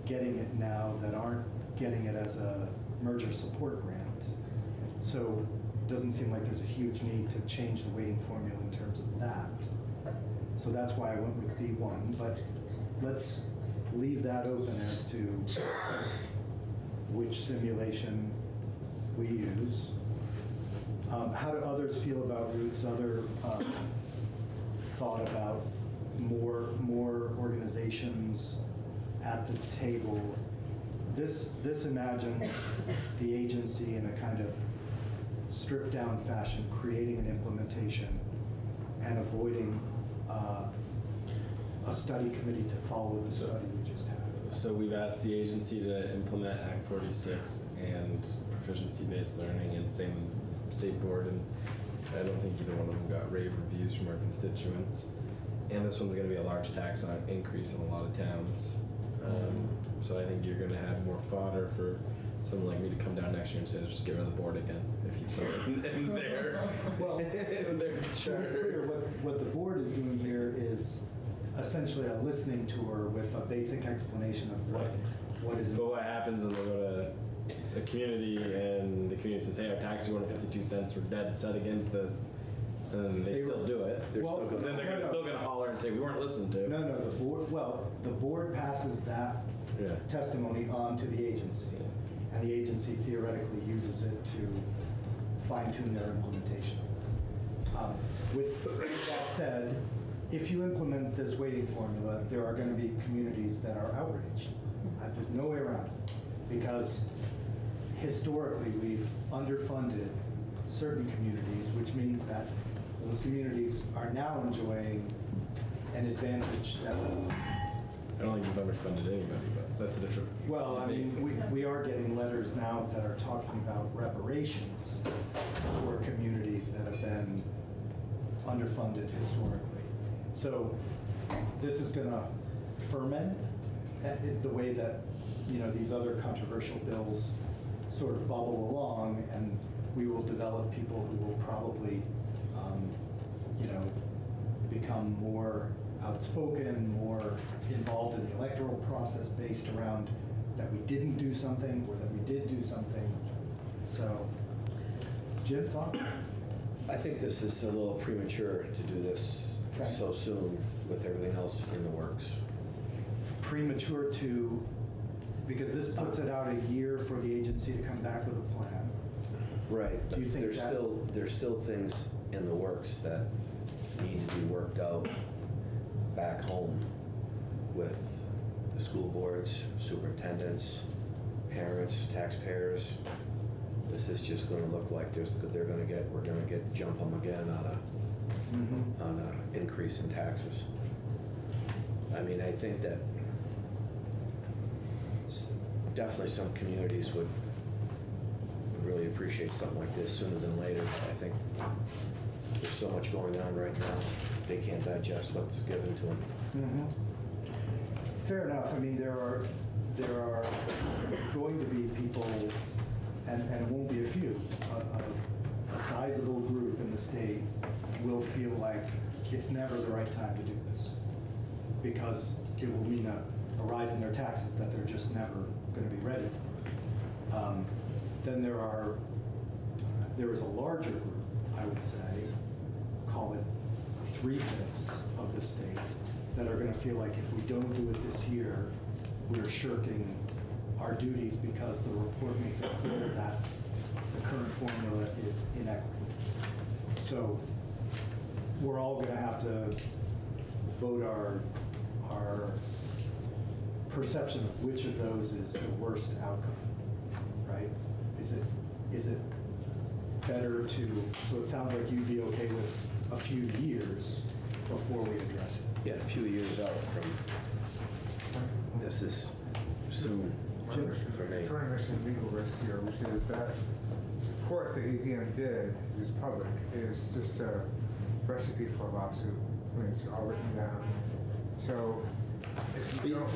getting it now that aren't getting it as a merger support grant. So it doesn't seem like there's a huge need to change the weighting formula in terms of that. So that's why I went with B1, but let's leave that open as to which simulation we use. How do others feel about Ruth's other thought about more organizations at the table? This imagines the agency in a kind of stripped down fashion, creating an implementation and avoiding a study committee to follow the study we just had. So we've asked the agency to implement Act 46 and proficiency-based learning, and same State Board, and I don't think either one of them got rave reviews from our constituents. and this one's going to be a large tax on increase in a lot of towns. So I think you're going to have more fodder for someone like me to come down next year and say, just get rid of the board again, if you can. And Well, in their to be charter. clear, what the board is doing here is essentially a listening tour with a basic explanation of what is. But what happens when they go to the community and the community says, hey, our taxes are going to 52 cents, we're dead set against this, and they still do it. Then they're still going to holler and say, we weren't listened to. No, the board passes that testimony on to the agency, and the agency theoretically uses it to fine tune their implementation. With that said, if you implement this weighting formula, there are going to be communities that are outraged. There's no way around it, because historically we've underfunded certain communities, which means that those communities are now enjoying an advantage that. I don't think you've underfunded anybody, but that's a different. Well, I mean, we are getting letters now that are talking about reparations for communities that have been underfunded historically. So this is going to ferment the way that, you know, these other controversial bills sort of bubble along, and we will develop people who will probably, you know, become more outspoken, more involved in the electoral process based around that we didn't do something or that we did do something. So, Jim, thought? I think this is a little premature to do this so soon with everything else in the works. Premature to, because this puts it out a year for the agency to come back with a plan. Right. Do you think there's still things in the works that need to be worked out back home with the school boards, superintendents, parents, taxpayers. This is just going to look like we're going to jump them again on a increase in taxes. I mean, I think that definitely some communities would really appreciate something like this sooner than later. I think there's so much going on right now, they can't digest what's given to them. Fair enough. I mean, there are going to be people, and it won't be a few, a sizable group in the state will feel like it's never the right time to do this, because it will mean a rise in their taxes that they're just never going to be ready for. Then there is a larger group, I would say, call it 3/5 of the state, that are going to feel like if we don't do it this year, we're shirking our duties because the report makes it clear that the current formula is inequitable. So we're all going to have to vote our perception of which of those is the worst outcome, right? Is it better to, so it sounds like you'd be okay with a few years before we address it. Yeah, a few years out from, this is soon for me. So I mentioned legal risk here, which is that report that APM did, is public, is just a recipe for a lawsuit. I mean, it's all written down. So if you don't,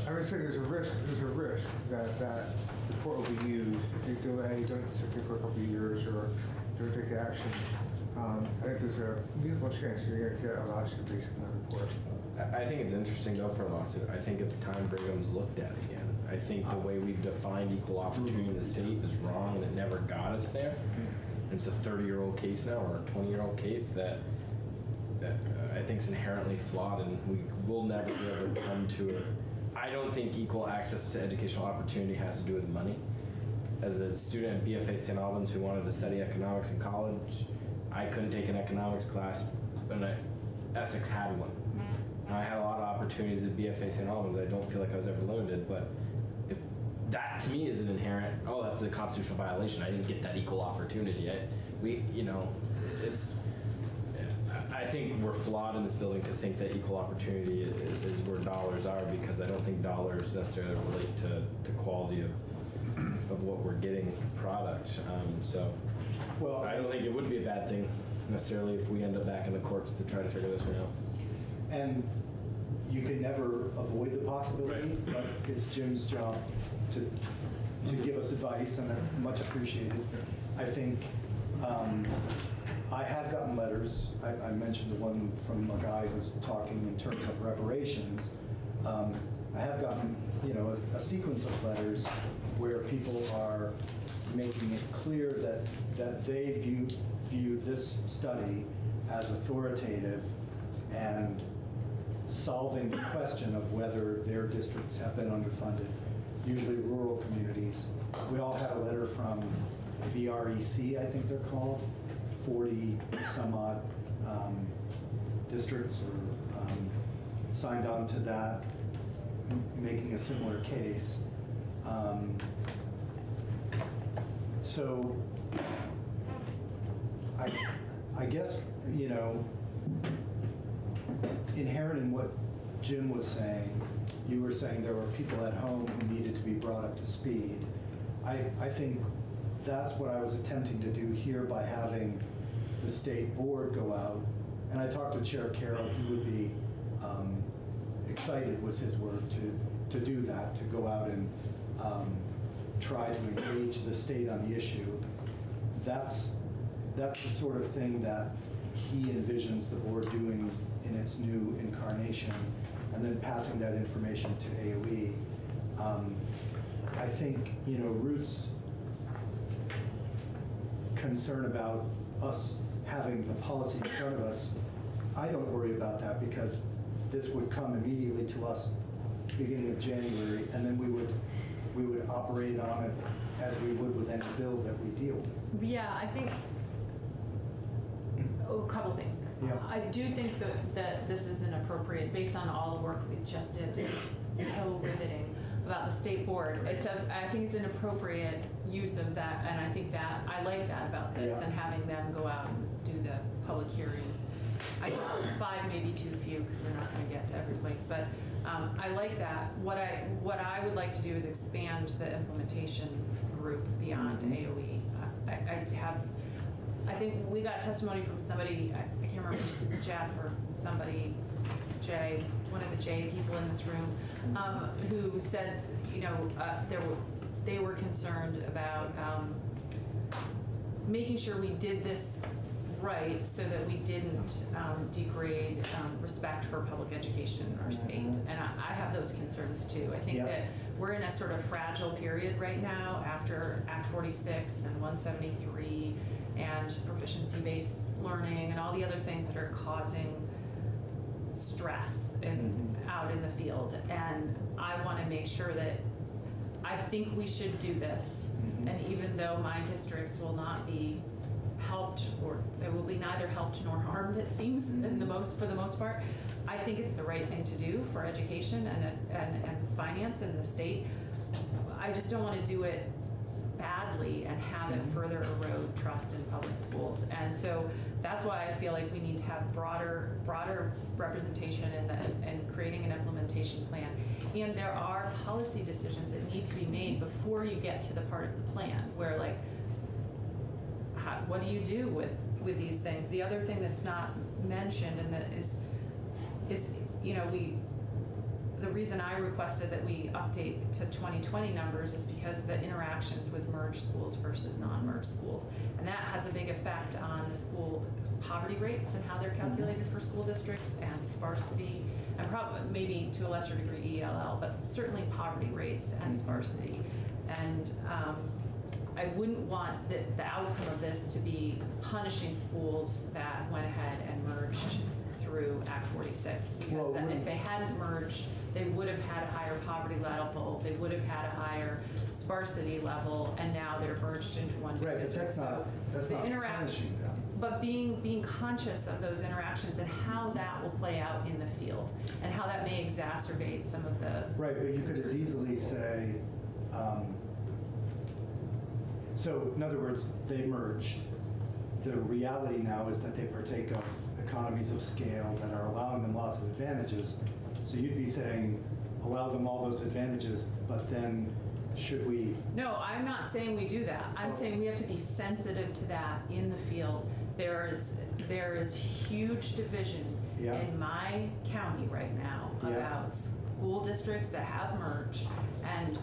I would say there's a risk that that report will be used if you delay, don't something for a couple of years or don't take action. I think there's a reasonable chance you're going to get a lawsuit based on that report. I think it's interesting though for a lawsuit. I think it's time Brigham's looked at again. I think the way we've defined equal opportunity in the state is wrong and it never got us there. It's a 30-year-old case now or a 20-year-old case that I think is inherently flawed, and we will never be able to come to it. I don't think equal access to educational opportunity has to do with money. As a student at BFA St. Albans who wanted to study economics in college, I couldn't take an economics class, and Essex had one. I had a lot of opportunities at BFA St. Albans. I don't feel like I was ever limited, but if that to me is an inherent, oh, that's a constitutional violation. I didn't get that equal opportunity. I think we're flawed in this building to think that equal opportunity is where dollars are, because I don't think dollars necessarily relate to quality of what we're getting product. So well, I don't think it would be a bad thing. necessarily if we end up back in the courts to try to figure this one out. And you can never avoid the possibility, but it's Jim's job to give us advice, and much appreciated. I think I have gotten letters. I mentioned the one from a guy who's talking in terms of reparations. I have gotten, a sequence of letters where people are making it clear that they view this study as authoritative and solving the question of whether their districts have been underfunded, usually rural communities. We all had a letter from VREC, I think they're called, 40 some odd districts or signed on to that, making a similar case. So I guess, inherent in what Jim was saying, you were saying there were people at home who needed to be brought up to speed. I think that's what I was attempting to do here by having the state board go out. And I talked to Chair Carroll, he would be excited, was his word, to do that, to go out and try to engage the state on the issue. That's the sort of thing that he envisions the board doing in its new incarnation, and then passing that information to AOE. I think, Ruth's concern about us having the policy in front of us, I don't worry about that because this would come immediately to us beginning of January, and then we would operate on it as we would with any bill that we deal with. Yeah, I think a couple things. Yeah. I do think that this is inappropriate based on all the work we just did. It's so riveting about the state board. I think it's an appropriate use of that, and I think that I like that about this, and having them go out and do the public hearings. I think 5 may be too few because they're not going to get to every place, but I like that. What I would like to do is expand the implementation group beyond AOE. I think we got testimony from somebody, I can't remember, Jeff or somebody, Jay, one of the J people in this room, who said, they were concerned about making sure we did this right so that we didn't degrade respect for public education in our state. And I have those concerns too. I think that we're in a sort of fragile period right now after Act 46 and 173 and proficiency-based learning and all the other things that are causing stress out in the field. And I want to make sure that I think we should do this. And even though my districts will not be helped, or they will be neither helped nor harmed, it seems, for the most part, I think it's the right thing to do for education and finance in the state. I just don't want to do it badly and have it further erode trust in public schools. And so that's why I feel like we need to have broader representation in creating an implementation plan. And there are policy decisions that need to be made before you get to the part of the plan where, like, what do you do with these things? The other thing that's not mentioned and that is the reason I requested that we update to 2020 numbers is because the interactions with merged schools versus non-merged schools. And that has a big effect on the school poverty rates and how they're calculated for school districts, and sparsity, and probably maybe to a lesser degree ELL, but certainly poverty rates and sparsity. And I wouldn't want the outcome of this to be punishing schools that went ahead and merged through Act 46, because if they hadn't merged, they would have had a higher poverty level, they would have had a higher sparsity level, and now they're merged into one big district. But that's not punishing them. But being conscious of those interactions and how that will play out in the field, and how that may exacerbate some of the right. But you could as easily say, so in other words, they merged. The reality now is that they partake of economies of scale that are allowing them lots of advantages. So you'd be saying, allow them all those advantages, but then should we? No, I'm not saying we do that. I'm saying we have to be sensitive to that in the field There is huge division Yeah. in my county right now Yeah. about school districts that have merged, and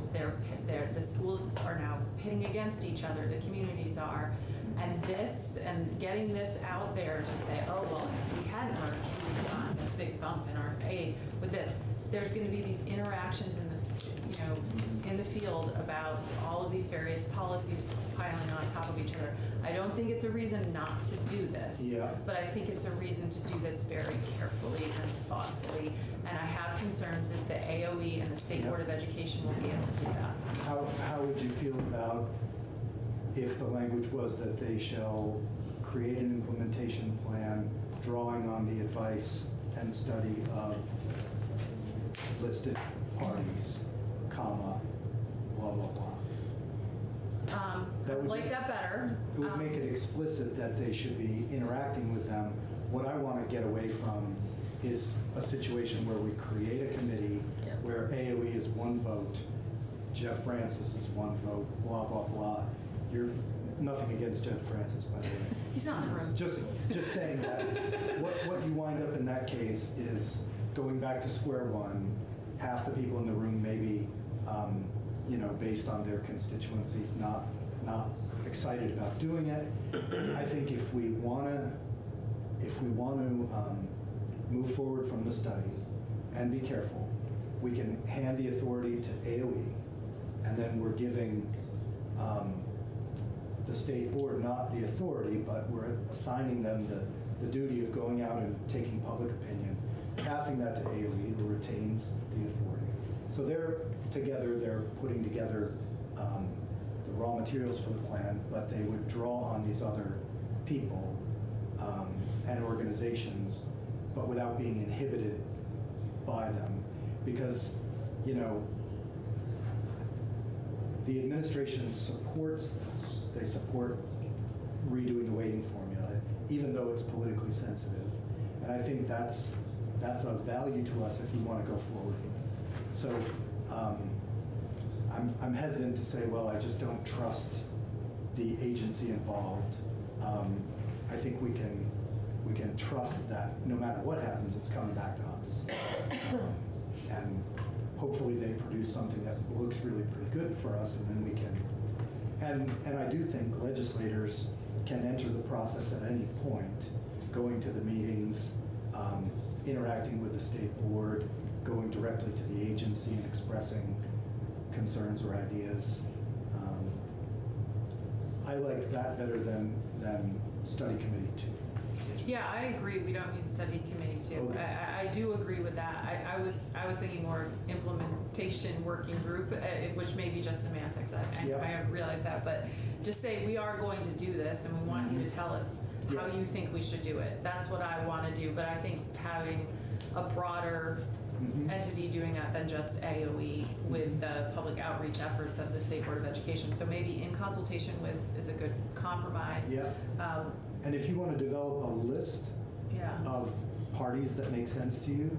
the schools are now pitting against each other, the communities are. And getting this out there to say, oh, well, if we hadn't merged, we would have gotten this big bump in our aid with this. There's gonna be these interactions in the field about all of these various policies piling on top of each other. I don't think it's a reason not to do this. Yeah. But I think it's a reason to do this very carefully and thoughtfully. And I have concerns that the AOE and the State Board of Education will be able to do that. How would you feel about if the language was that they shall create an implementation plan drawing on the advice and study of listed parties, comma, blah, blah, blah? I would like that better. It would make it explicit that they should be interacting with them. What I want to get away from is a situation where we create a committee where AOE is one vote, Jeff Francis is one vote, blah, blah, blah. You're nothing against Jeff Francis, by the way. He's not in the room. Just saying that what you wind up in that case is going back to square one. Half the people in the room maybe, based on their constituencies, not excited about doing it. I think if we want to move forward from the study and be careful, we can hand the authority to AOE, and then we're giving the state board not the authority, but we're assigning them the duty of going out and taking public opinion, passing that to AOE, who retains the authority. So they're putting together the raw materials for the plan, but they would draw on these other people and organizations, but without being inhibited by them. Because, the administration supports this. They support redoing the weighting formula, even though it's politically sensitive. And I think that's a value to us if we want to go forward with it. So I'm hesitant to say, well, I just don't trust the agency involved. I think we can trust that no matter what happens, it's coming back to us. And hopefully they produce something that looks really pretty good for us, and then we can. And I do think legislators can enter the process at any point, going to the meetings, interacting with the state board, going directly to the agency and expressing concerns or ideas. I like that better than study committee too. Yeah, I agree. We don't need study committee too. Okay. I do agree with that. I was thinking more implementation working group, which may be just semantics. I realize that, but just say we are going to do this, and we want you to tell us how you think we should do it. That's what I want to do. But I think having a broader entity doing that than just AOE with the public outreach efforts of the State Board of Education. So maybe in consultation with is a good compromise. Yeah. And if you want to develop a list of parties that make sense to you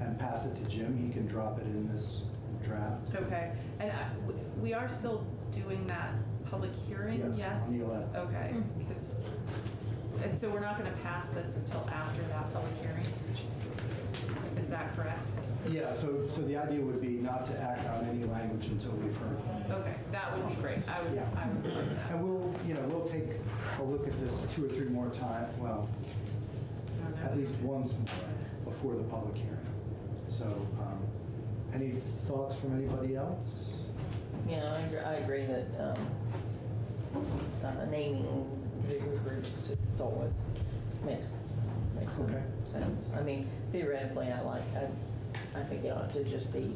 and pass it to Jim, he can drop it in this draft. Okay. And we are still doing that public hearing? Yes, on the 11th. Okay. And so we're not going to pass this until after that public hearing? Is that correct? Yeah, so the idea would be not to act on any language until we've heard from you. Okay, that would be great. I would like that. And we'll take a look at this 2 or 3 more times, well, at least once more before the public hearing. So, any thoughts from anybody else? I agree that naming bigger groups to consult with makes some sense. I mean, theoretically, I think it ought to just be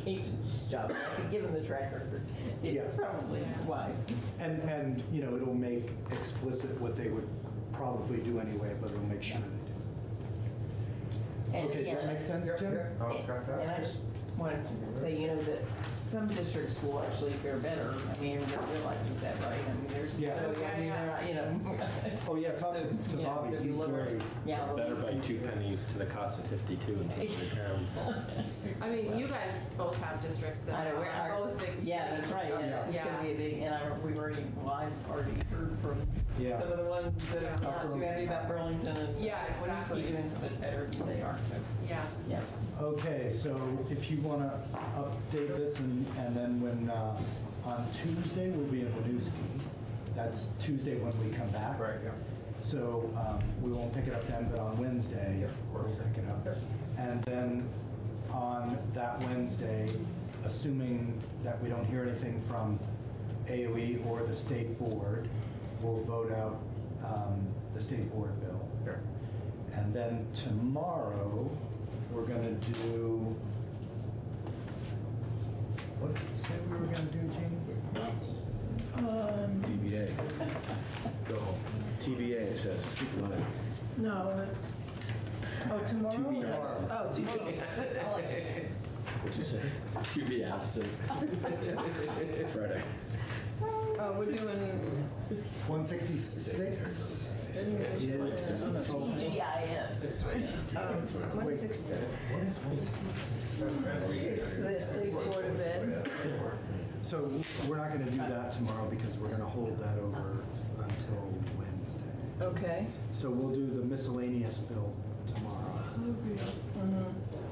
the agency's job. Given the track record, it's probably wise. And it'll make explicit what they would probably do anyway, but it'll make sure they do. Okay, does that make sense, Jim? And I just wanted to say, that some districts will actually fare better. I mean, everybody realizes that, right? I mean, there's, Yeah. I mean, they're not, you know. Oh, yeah, talk to you know, Bobby, they'll be he's lower. very, Yeah. Better by 2 pennies to the cost of 52 in some other towns. I mean, you guys both have districts that I know, are both experienced. yeah, that's right, yeah, it's gonna be a big, and we've already, well, I've already heard from Yeah. some of the ones that are not too happy about Burlington, and Yeah, we're usually exactly. doing so much better than they are, so, Yeah. yeah. okay, so if you want to update this, and then when, on Tuesday, we'll be in Winooski. That's Tuesday when we come back. Right, yeah. So we won't pick it up then, but on Wednesday, we'll pick it up. And then on that Wednesday, assuming that we don't hear anything from AOE or the state board, we'll vote out the state board bill. Yeah. And then tomorrow, we're going to do, what did you say we were going to do, Jean? DBA. Go home. TBA, it says. Go ahead. No, it's, oh, tomorrow? Tomorrow. Oh, tomorrow. What'd you say? To be absent. Friday. Oh, we're doing. 166 is, TGIF, that's what it says. 160. What is 166? It's the State Board of Ed. So we're not going to do that tomorrow because we're going to hold that over until Wednesday. Okay. So we'll do the miscellaneous bill tomorrow.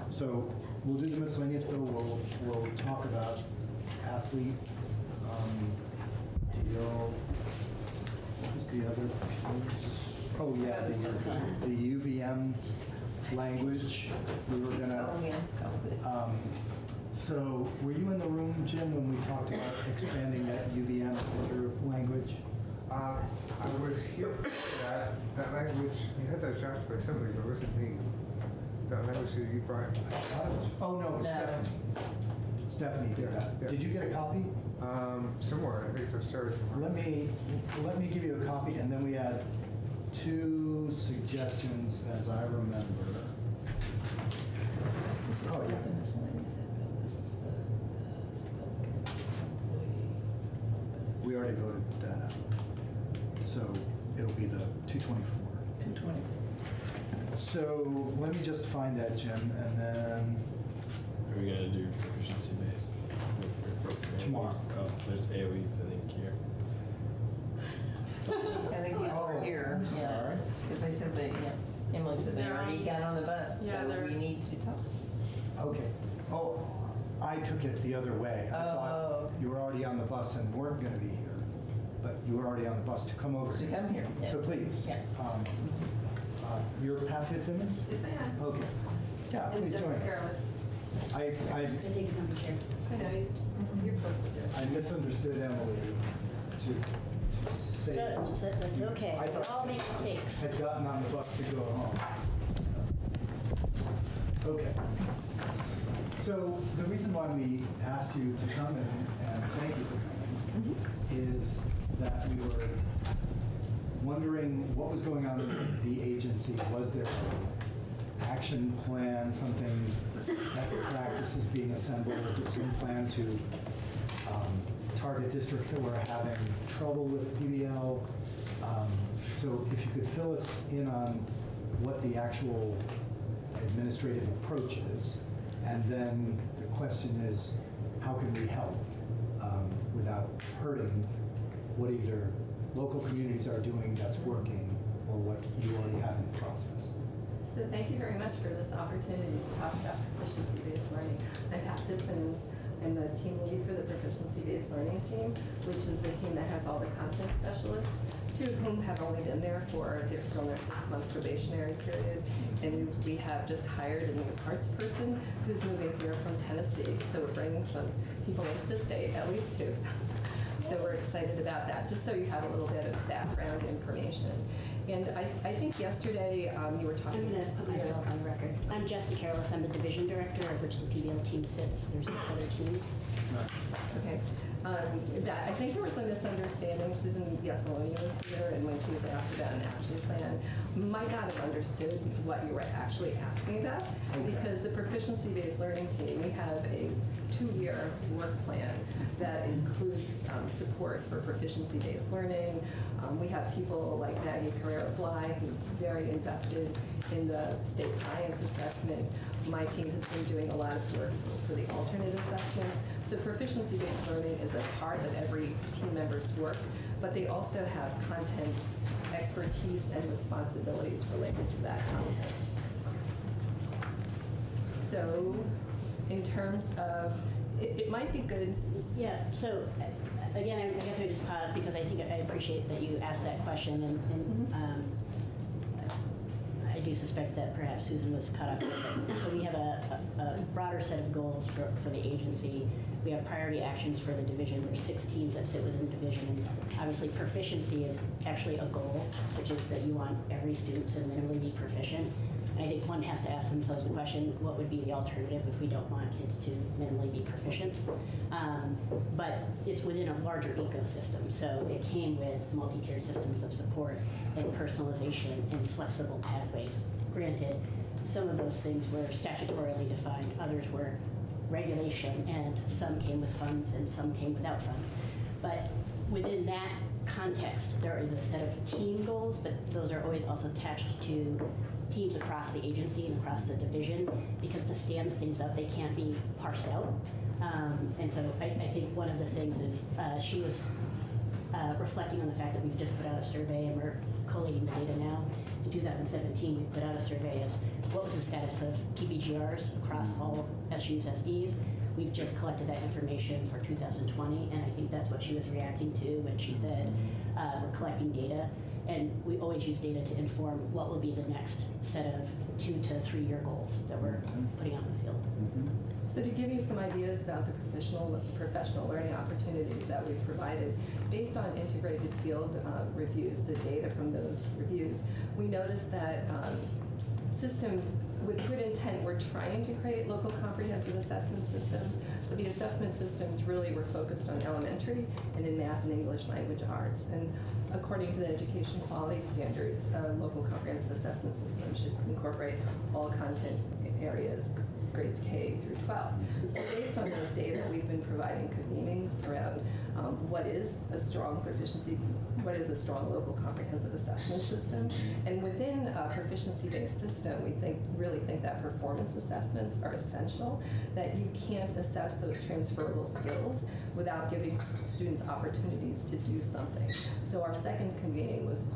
So we'll do the miscellaneous bill. We'll talk about athlete deal. What was the other piece? Oh yeah, the UVM language. We were gonna. So were you in the room, Jim, when we talked about expanding that UVM picture language? I was here, that language, you had that draft by somebody, but it wasn't me. That language that you brought. Oh, no, it was Stephanie. Stephanie did that. Yeah. Did you get a copy? Somewhere, I think it's upstairs somewhere. Let me give you a copy, and then we had 2 suggestions, as I remember. This is Oh, yeah. not the miscellaneous ed bill, this is the public employee. We already voted that out. So it'll be the 224. 224. So let me just find that, Jim, and then Are we gonna do proficiency based? Tomorrow. Oh, there's AOE's, I think, here. I think we are here, yeah, sorry. because they said they, yeah, Emily said they They're already on. got on the bus, Yeah, so they're- we need to talk. Okay. Oh, I took it the other way. I thought Oh. you were already on the bus and weren't going to be here, but you were already on the bus to come over. To come here, yes. So please. Yeah. You're Pat Fitzsimmons? Yes, I am. Okay. Yeah, please join us. Careless. I I know, you're close to it. I misunderstood Emily to say. That's okay. I thought We all make mistakes. had gotten on the bus to go home. Okay. So the reason why we asked you to come and thank you for coming is that we were wondering what was going on in the agency. Was there an action plan, something, best practices being assembled, some plan to target districts that were having trouble with PBL? So if you could fill us in on what the actual administrative approach is, and then the question is, how can we help without hurting what either local communities are doing that's working or what you already have in process? So thank you very much for this opportunity to talk about proficiency-based learning. I'm Pat Fitzsimmons. I'm the team lead for the proficiency-based learning team, which is the team that has all the content specialists, 2 of whom have only been there they're still in their 6-month probationary period. And we have just hired a new arts person who's moving here from Tennessee. So we're bringing some people into the state, at least 2. So we're excited about that, just so you have a little bit of background information. And I think yesterday you were talking. I'm going to put myself on the record. I'm Jessica Careless. I'm the division director of which the PBL team sits. There's 6 other teams. Okay. I think there was a misunderstanding. Susan Yasaloni was here, and when she was asked about an action plan, might not have understood what you were actually asking about. Because the proficiency-based learning team, we have a 2-year work plan that includes support for proficiency-based learning. We have people like Maggie Carrera-Bly, who's very invested in the state science assessment. My team has been doing a lot of work for the alternate assessments. So proficiency-based learning is a part of every team member's work, but they also have content expertise and responsibilities related to that content. So in terms of, it might be good. Yeah, so again, I guess I would just pause because I think I appreciate that you asked that question, and I do suspect that perhaps Susan was caught up with it. So we have a broader set of goals for the agency. We have priority actions for the division. There's 6 teams that sit within the division. Obviously, proficiency is actually a goal, which is that you want every student to minimally be proficient. And I think one has to ask themselves the question, what would be the alternative if we don't want kids to minimally be proficient? But it's within a larger ecosystem. So it came with multi-tiered systems of support and personalization and flexible pathways. Granted, some of those things were statutorily defined, others were regulation, and some came with funds and some came without funds. But within that context, there is a set of team goals, but those are always also attached to teams across the agency and across the division, because to stand things up, they can't be parsed out. And so I think one of the things is she was reflecting on the fact that we've just put out a survey and we're collating the data now. In 2017, we put out a survey as what was the status of PBGRs across all SUs, SDs. We've just collected that information for 2020, and I think that's what she was reacting to when she said we're collecting data. And we always use data to inform what will be the next set of 2 to 3 year goals that we're putting out in the field. So to give you some ideas about the professional learning opportunities that we've provided, based on integrated field reviews, the data from those reviews, we noticed that systems with good intent were trying to create local comprehensive assessment systems, but the assessment systems really were focused on elementary and in math and English language arts. And according to the education quality standards, a local comprehensive assessment system should incorporate all content areas, grades K through 12. So based on those data, we've been providing convenings around what is a strong proficiency, what is a strong local comprehensive assessment system. And within a proficiency-based system, we really think that performance assessments are essential, that you can't assess those transferable skills without giving students opportunities to do something. So our second convening was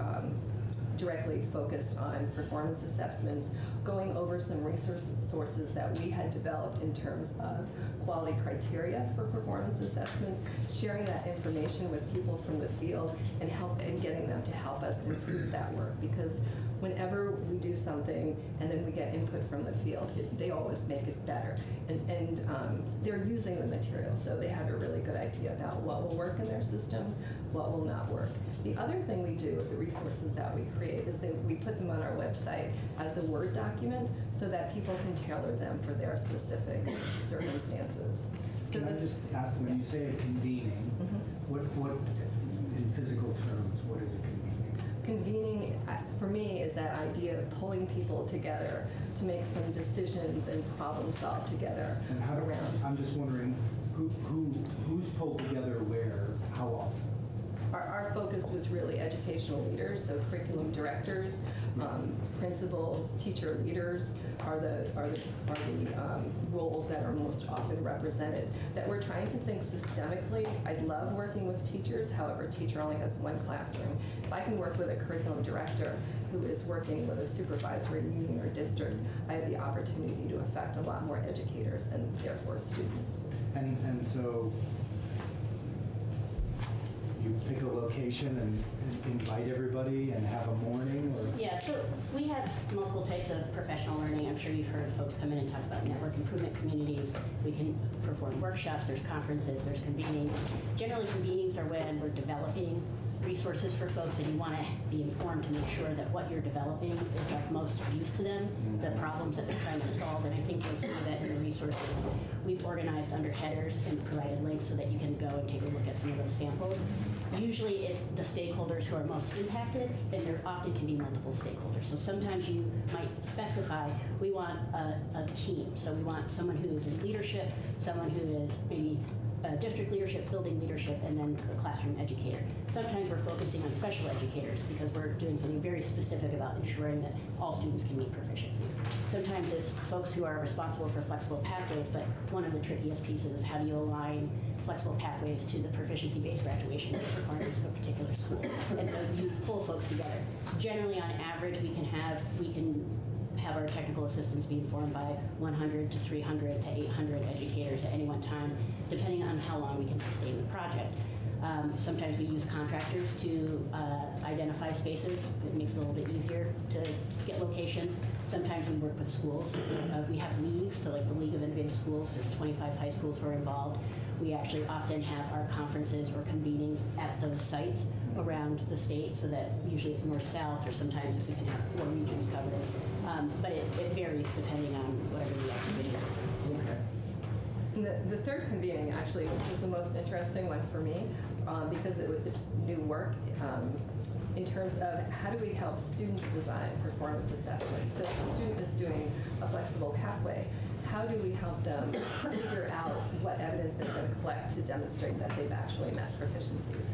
directly focused on performance assessments, going over some sources that we had developed in terms of quality criteria for performance assessments, sharing that information with people from the field, and getting them to help us improve that work. Because whenever we do something and then we get input from the field, they always make it better. And they're using the material, so they have a really good idea about what will work in their systems, what will not work. The other thing we do with the resources that we create is that we put them on our website as a Word document so that people can tailor them for their specific circumstances. So Can I just ask, when you say a convening, what, in physical terms, what is a convening? Convening, for me, is that idea of pulling people together to make some decisions and problem solve together. And how around? I'm just wondering, who's pulled together where, how often? Our focus was really educational leaders, so curriculum directors, principals, teacher leaders are the roles that are most often represented. That we're trying to think systemically. I love working with teachers, however, a teacher only has one classroom. If I can work with a curriculum director who is working with a supervisory union or district, I have the opportunity to affect a lot more educators and therefore students. And so you pick a location and invite everybody and have a morning? Or? Yeah, so we have multiple types of professional learning. I'm sure you've heard folks come in and talk about network improvement communities. We can perform workshops, there's conferences, there's convenings. Generally, convenings are when we're developing resources for folks and you want to be informed to make sure that what you're developing is of most use to them, the problems that they're trying to solve. And I think you'll see that in the resources. We've organized under headers and provided links so that you can go and take a look at some of those samples. Usually it's the stakeholders who are most impacted, and there often can be multiple stakeholders. So sometimes you might specify, we want a team. So we want someone who is in leadership, someone who is maybe district leadership, building leadership, and then a classroom educator. Sometimes we're focusing on special educators because we're doing something very specific about ensuring that all students can meet proficiency. Sometimes it's folks who are responsible for flexible pathways, but one of the trickiest pieces is how do you align flexible pathways to the proficiency-based graduation requirements of a particular school. And so you pull folks together. Generally, on average, we can have our technical assistants be informed by 100 to 300 to 800 educators at any one time, depending on how long we can sustain the project. Sometimes we use contractors to identify spaces. It makes it a little bit easier to get locations. Sometimes we work with schools. We have leagues, so like the League of Innovative Schools, there's 25 high schools who are involved. We actually often have our conferences or convenings at those sites around the state, so that usually it's north-south, or sometimes if we can have 4 regions covered. But it varies depending on whatever the activity is. Okay. And the third convening actually was the most interesting one for me because it's new work in terms of how do we help students design performance assessments. So if a student is doing a flexible pathway, how do we help them figure out what evidence they're going to collect to demonstrate that they've actually met proficiencies?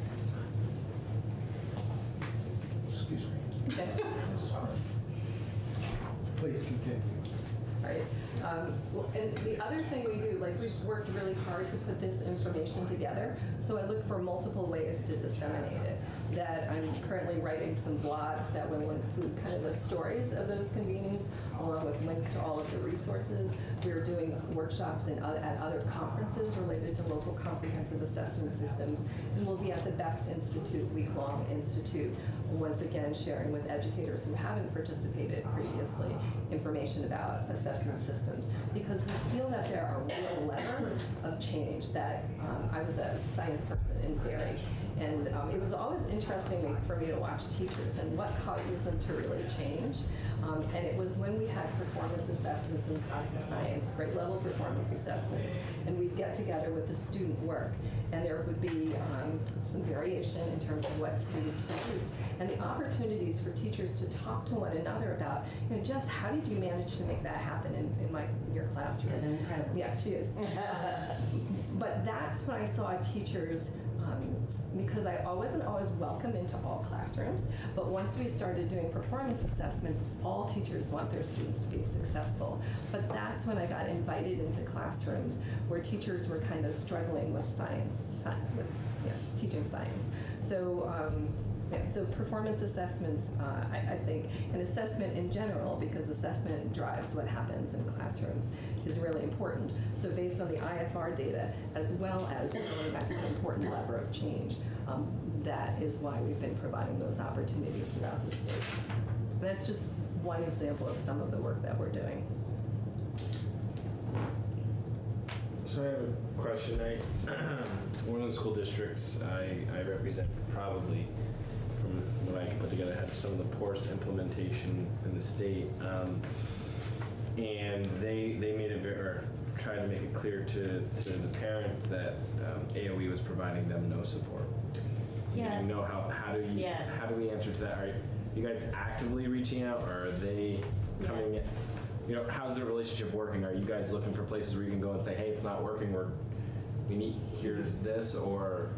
Excuse me. Sorry. Please continue. All right. Well, and the other thing we do, like we've worked really hard to put this information together, so I look for multiple ways to disseminate it. That I'm currently writing some blogs that will include kind of the stories of those convenings, along with links to all of the resources. We're doing workshops at other conferences related to local comprehensive assessment systems, and we'll be at the Best Institute, week-long institute, once again sharing with educators who haven't participated previously information about assessment systems, because we feel that there are real levers of change. That I was a science person in Barry, and it was always interesting for me to watch teachers and what causes them to really change. And it was when we had performance assessments in science, grade level performance assessments, and we'd get together with the student work, and there would be some variation in terms of what students produced, and the opportunities for teachers to talk to one another about, just how did you manage to make that happen in your classroom? That's incredible. Yeah, she is. But that's when I saw teachers. Because I wasn't always welcome into all classrooms, but once we started doing performance assessments, all teachers want their students to be successful. But that's when I got invited into classrooms where teachers were kind of struggling with teaching science. So so performance assessments, I think, and assessment in general, because assessment drives what happens in classrooms, is really important. So based on the IFR data, as well as knowing that's an important lever of change, that is why we've been providing those opportunities throughout the state. That's just one example of some of the work that we're doing. So I have a question. One of the school districts I represent probably, from what I can put together, had some of the poorest implementation in the state, and they made it or tried to make it clear to the parents that AOE was providing them no support. Yeah. You know how do we answer to that? Are you guys actively reaching out, or are they coming in? How's the relationship working? Are you guys looking for places where you can go and say, hey, it's not working, we need, here's this, or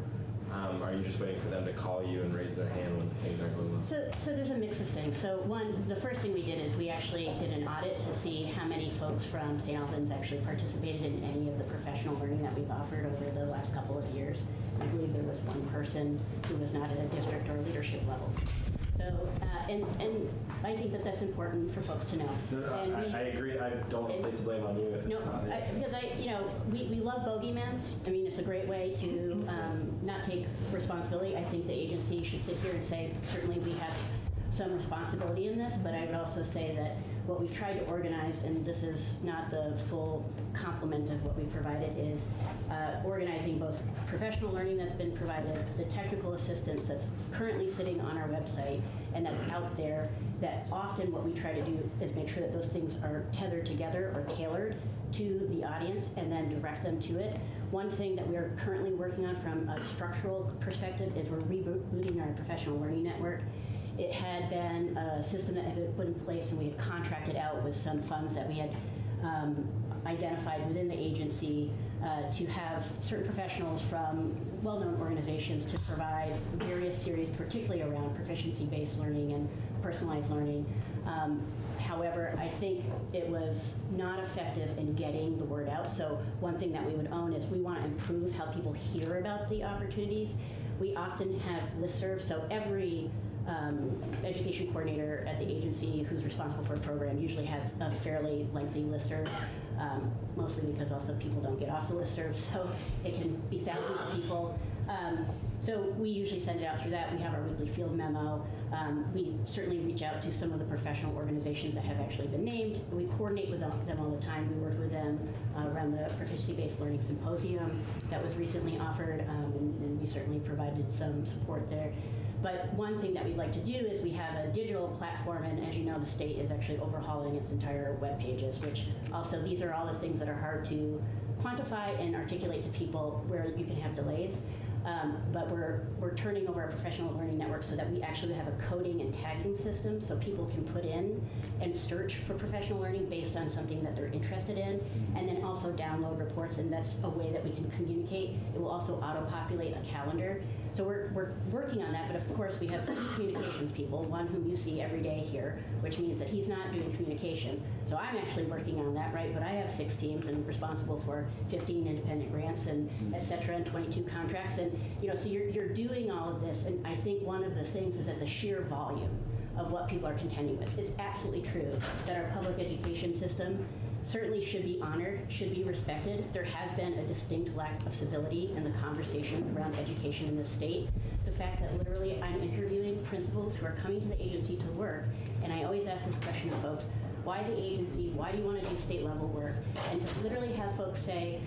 are you just waiting for them to call you and raise their hand when things aren't going well? So there's a mix of things. So the first thing we did is we actually did an audit to see how many folks from St. Albans actually participated in any of the professional learning that we've offered over the last couple of years. I believe there was one person who was not at a district or leadership level. So, and I think that that's important for folks to know. I agree. I don't want to place the blame on you if it's not. Because we love bogeymans. I mean, it's a great way to not take responsibility. I think the agency should sit here and say, certainly we have some responsibility in this, but I would also say that what we've tried to organize, and this is not the full complement of what we provided, is organizing both professional learning that's been provided, the technical assistance that's currently sitting on our website and that's out there, that often what we try to do is make sure that those things are tethered together or tailored to the audience and then direct them to it. One thing that we are currently working on from a structural perspective is we're rebooting our professional learning network. It had been a system that had been put in place, and we had contracted out with some funds that we had identified within the agency to have certain professionals from well-known organizations to provide various series, particularly around proficiency-based learning and personalized learning. However, I think it was not effective in getting the word out. So one thing that we would own is we want to improve how people hear about the opportunities. We often have listservs, so every education coordinator at the agency who's responsible for a program usually has a fairly lengthy listserv, mostly because also people don't get off the listserv, so it can be thousands of people. So we usually send it out through that. We have our weekly field memo. We certainly reach out to some of the professional organizations that have actually been named. We coordinate with them all the time. We worked with them around the Proficiency-Based Learning Symposium that was recently offered, and we certainly provided some support there. But one thing that we'd like to do is we have a digital platform, and as you know, the state is actually overhauling its entire web pages, which also, these are all the things that are hard to quantify and articulate to people where you can have delays. But we're turning over our professional learning network so that we actually have a coding and tagging system so people can put in and search for professional learning based on something that they're interested in, and then also download reports, and that's a way that we can communicate. It will also auto-populate a calendar. So we're working on that, but of course we have 3 communications people, one whom you see every day here, which means that he's not doing communications. So I'm actually working on that, right? But I have 6 teams and responsible for 15 independent grants and et cetera, and 22 contracts. And so you're doing all of this, and I think one of the things is that the sheer volume of what people are contending with. It's absolutely true that our public education system certainly should be honored, should be respected. There has been a distinct lack of civility in the conversation around education in this state. The fact that literally I'm interviewing principals who are coming to the agency to work, and I always ask this question to folks, why the agency, why do you want to do state level work? And to literally have folks say,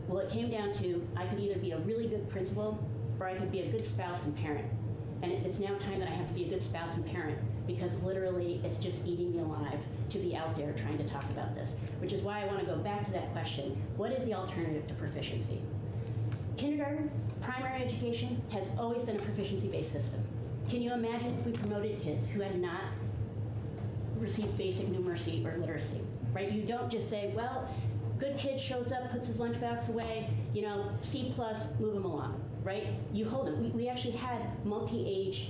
well, it came down to, I could either be a really good principal or I could be a good spouse and parent. And it's now time that I have to be a good spouse and parent, because literally it's just eating me alive to be out there trying to talk about this, which is why I want to go back to that question. What is the alternative to proficiency? Kindergarten, primary education has always been a proficiency-based system. Can you imagine if we promoted kids who had not received basic numeracy or literacy, right? You don't just say, well, good kid shows up, puts his lunchbox away, C+, move him along, right? You hold him. We actually had multi-age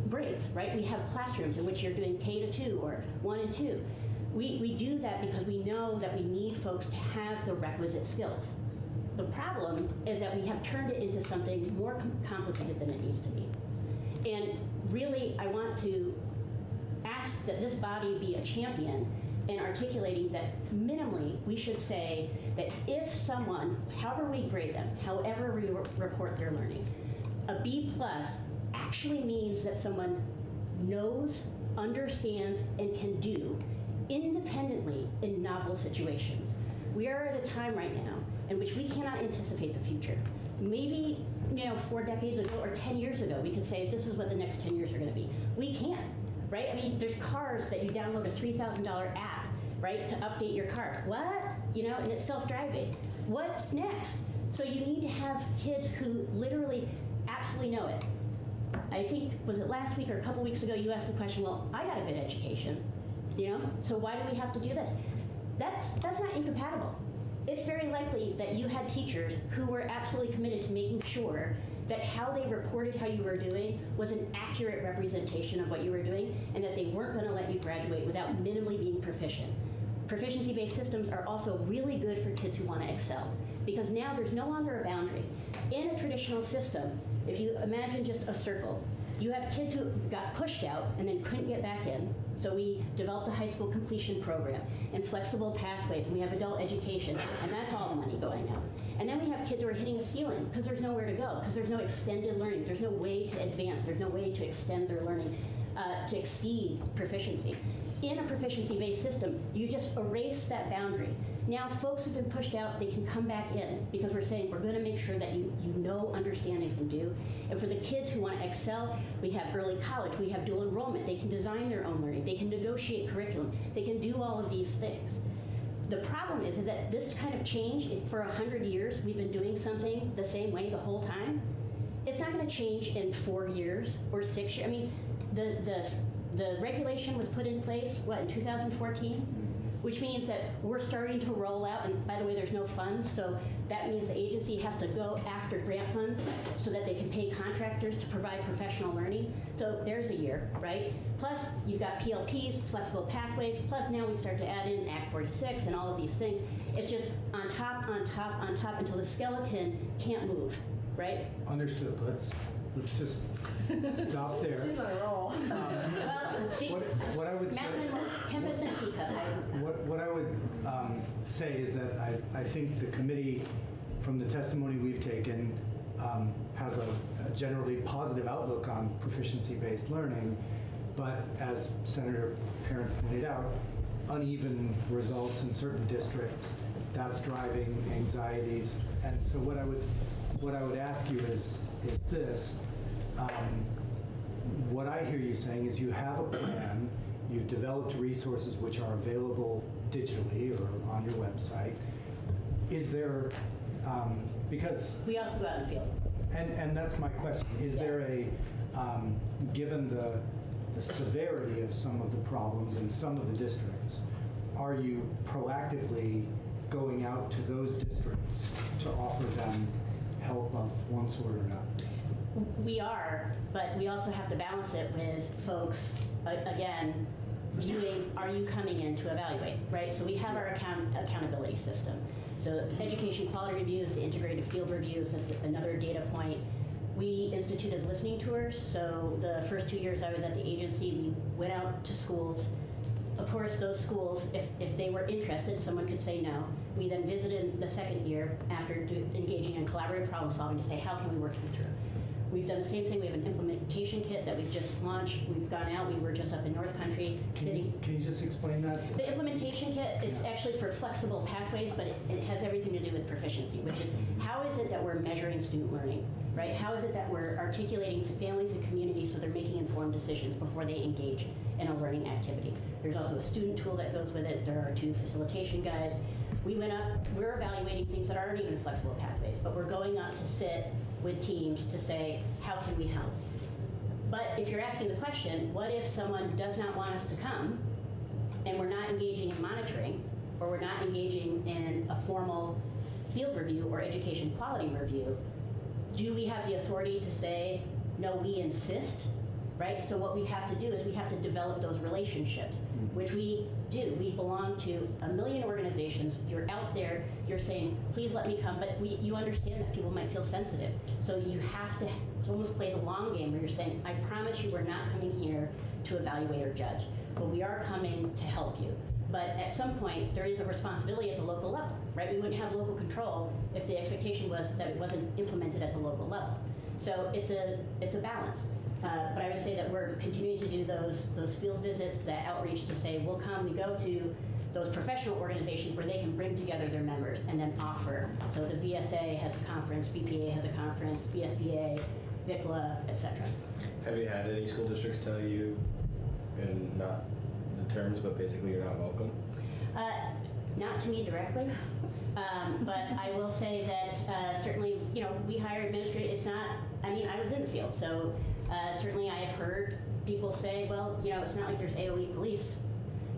grades, right? We have classrooms in which you're doing K-2 or 1 and 2. We do that because we know that we need folks to have the requisite skills. The problem is that we have turned it into something more complicated than it needs to be. And really, I want to ask that this body be a champion in articulating that minimally we should say that if someone, however we grade them, however we report their learning, a B+ actually means that someone knows, understands, and can do independently in novel situations. We are at a time right now in which we cannot anticipate the future. Maybe 4 decades ago or 10 years ago, we could say this is what the next 10 years are going to be. We can't, right? I mean, there's cars that you download a $3,000 app, right, to update your car. What? And it's self-driving. What's next? So you need to have kids who literally absolutely know it. I think, was it last week or a couple weeks ago, you asked the question, well, I got a good education, so why do we have to do this? That's not incompatible. It's very likely that you had teachers who were absolutely committed to making sure that how they reported how you were doing was an accurate representation of what you were doing, and that they weren't going to let you graduate without minimally being proficient. Proficiency-based systems are also really good for kids who want to excel, because now there's no longer a boundary. In a traditional system, if you imagine just a circle, you have kids who got pushed out and then couldn't get back in. So we developed a high school completion program and flexible pathways, and we have adult education, and that's all the money going out. And then we have kids who are hitting a ceiling because there's nowhere to go, because there's no extended learning, there's no way to advance, there's no way to extend their learning. to exceed proficiency. In a proficiency-based system, you just erase that boundary. Now folks have been pushed out, they can come back in because we're saying we're going to make sure that you know, understand, and can do. And for the kids who want to excel, we have early college, we have dual enrollment, they can design their own learning, they can negotiate curriculum, they can do all of these things. The problem is that this kind of change, if for 100 years we've been doing something the same way the whole time, it's not going to change in 4 years or 6 years. I mean, the regulation was put in place, what, in 2014? Which means that we're starting to roll out, and by the way, there's no funds, so that means the agency has to go after grant funds so that they can pay contractors to provide professional learning. So there's a year, right? Plus, you've got PLPs, flexible pathways, plus now we start to add in Act 46 and all of these things. It's just on top, on top, on top until the skeleton can't move, right? Understood. Let's just stop there. She's on a roll. What I would say, what I would say is that I think the committee, from the testimony we've taken, has a generally positive outlook on proficiency-based learning, but as Senator Parent pointed out, uneven results in certain districts, that's driving anxieties. And so what I would ask you is this. What I hear you saying is you have a plan, you've developed resources which are available digitally or on your website. Is there, because... We also go out in the field. And that's my question. Is there a, given the severity of some of the problems in some of the districts, are you proactively going out to those districts to offer them help of one sort or another? We are, but we also have to balance it with folks, again, viewing, are you coming in to evaluate, right? So we have our accountability system. So education quality reviews, the integrated field reviews is another data point. We instituted listening tours. So the first 2 years I was at the agency, we went out to schools. Of course, those schools, if they were interested, someone could say no. We then visited the second year after engaging in collaborative problem solving to say, how can we work you through? We've done the same thing. We have an implementation kit that we've just launched. We've gone out. We were just up in North Country sitting. Can you just explain that? The implementation kit, it's actually for flexible pathways, but it has everything to do with proficiency, which is how is it that we're measuring student learning, right? How is it that we're articulating to families and communities so they're making informed decisions before they engage in a learning activity? There's also a student tool that goes with it. There are 2 facilitation guides. We went up, we're evaluating things that aren't even flexible pathways, but we're going up to sit with teams to say, how can we help? But if you're asking the question, what if someone does not want us to come and we're not engaging in monitoring or we're not engaging in a formal field review or education quality review, do we have the authority to say, no, we insist, right? So what we have to do is we have to develop those relationships, which we do. We belong to 1 million organizations. You're out there, you're saying, please let me come, but you understand that people might feel sensitive. So you have to, it's almost play the long game where you're saying, I promise you we're not coming here to evaluate or judge, but we are coming to help you. But at some point, there is a responsibility at the local level, right? We wouldn't have local control if the expectation was that it wasn't implemented at the local level. So it's a balance. But I would say that we're continuing to do those field visits, that outreach to say, we'll come, we go to those professional organizations where they can bring together their members and then offer. So the VSA has a conference, BPA has a conference, VSBA, VICLA, et cetera. Have you had any school districts tell you, and not the terms, but basically you're not welcome? Not to me directly, but I will say that certainly, we hire administrators. It's not, I was in the field, so certainly I have heard people say, well, it's not like there's AOE police.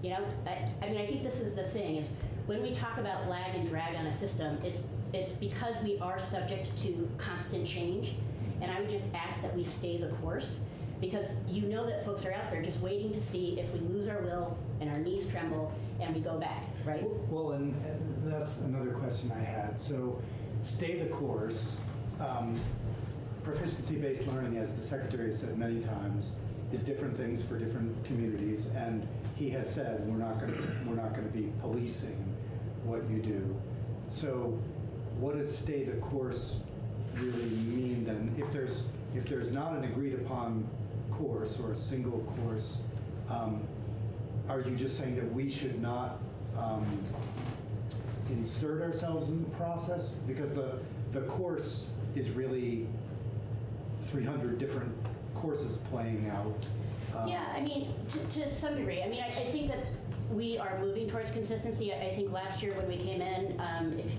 I think this is the thing, is when we talk about lag and drag on a system, it's because we are subject to constant change, and I would just ask that we stay the course, because that folks are out there just waiting to see if we lose our will and our knees tremble and we go back, right? Well, and that's another question I had. So stay the course. Proficiency-based learning, as the Secretary has said many times, is different things for different communities, and he has said we're not going to be policing what you do. So what does stay the course really mean then? If there's not an agreed upon course or a single course, are you just saying that we should not insert ourselves in the process? Because the course is really 300 different courses playing out. Yeah, I mean, to some degree. I mean, I think that we are moving towards consistency. I think last year when we came in,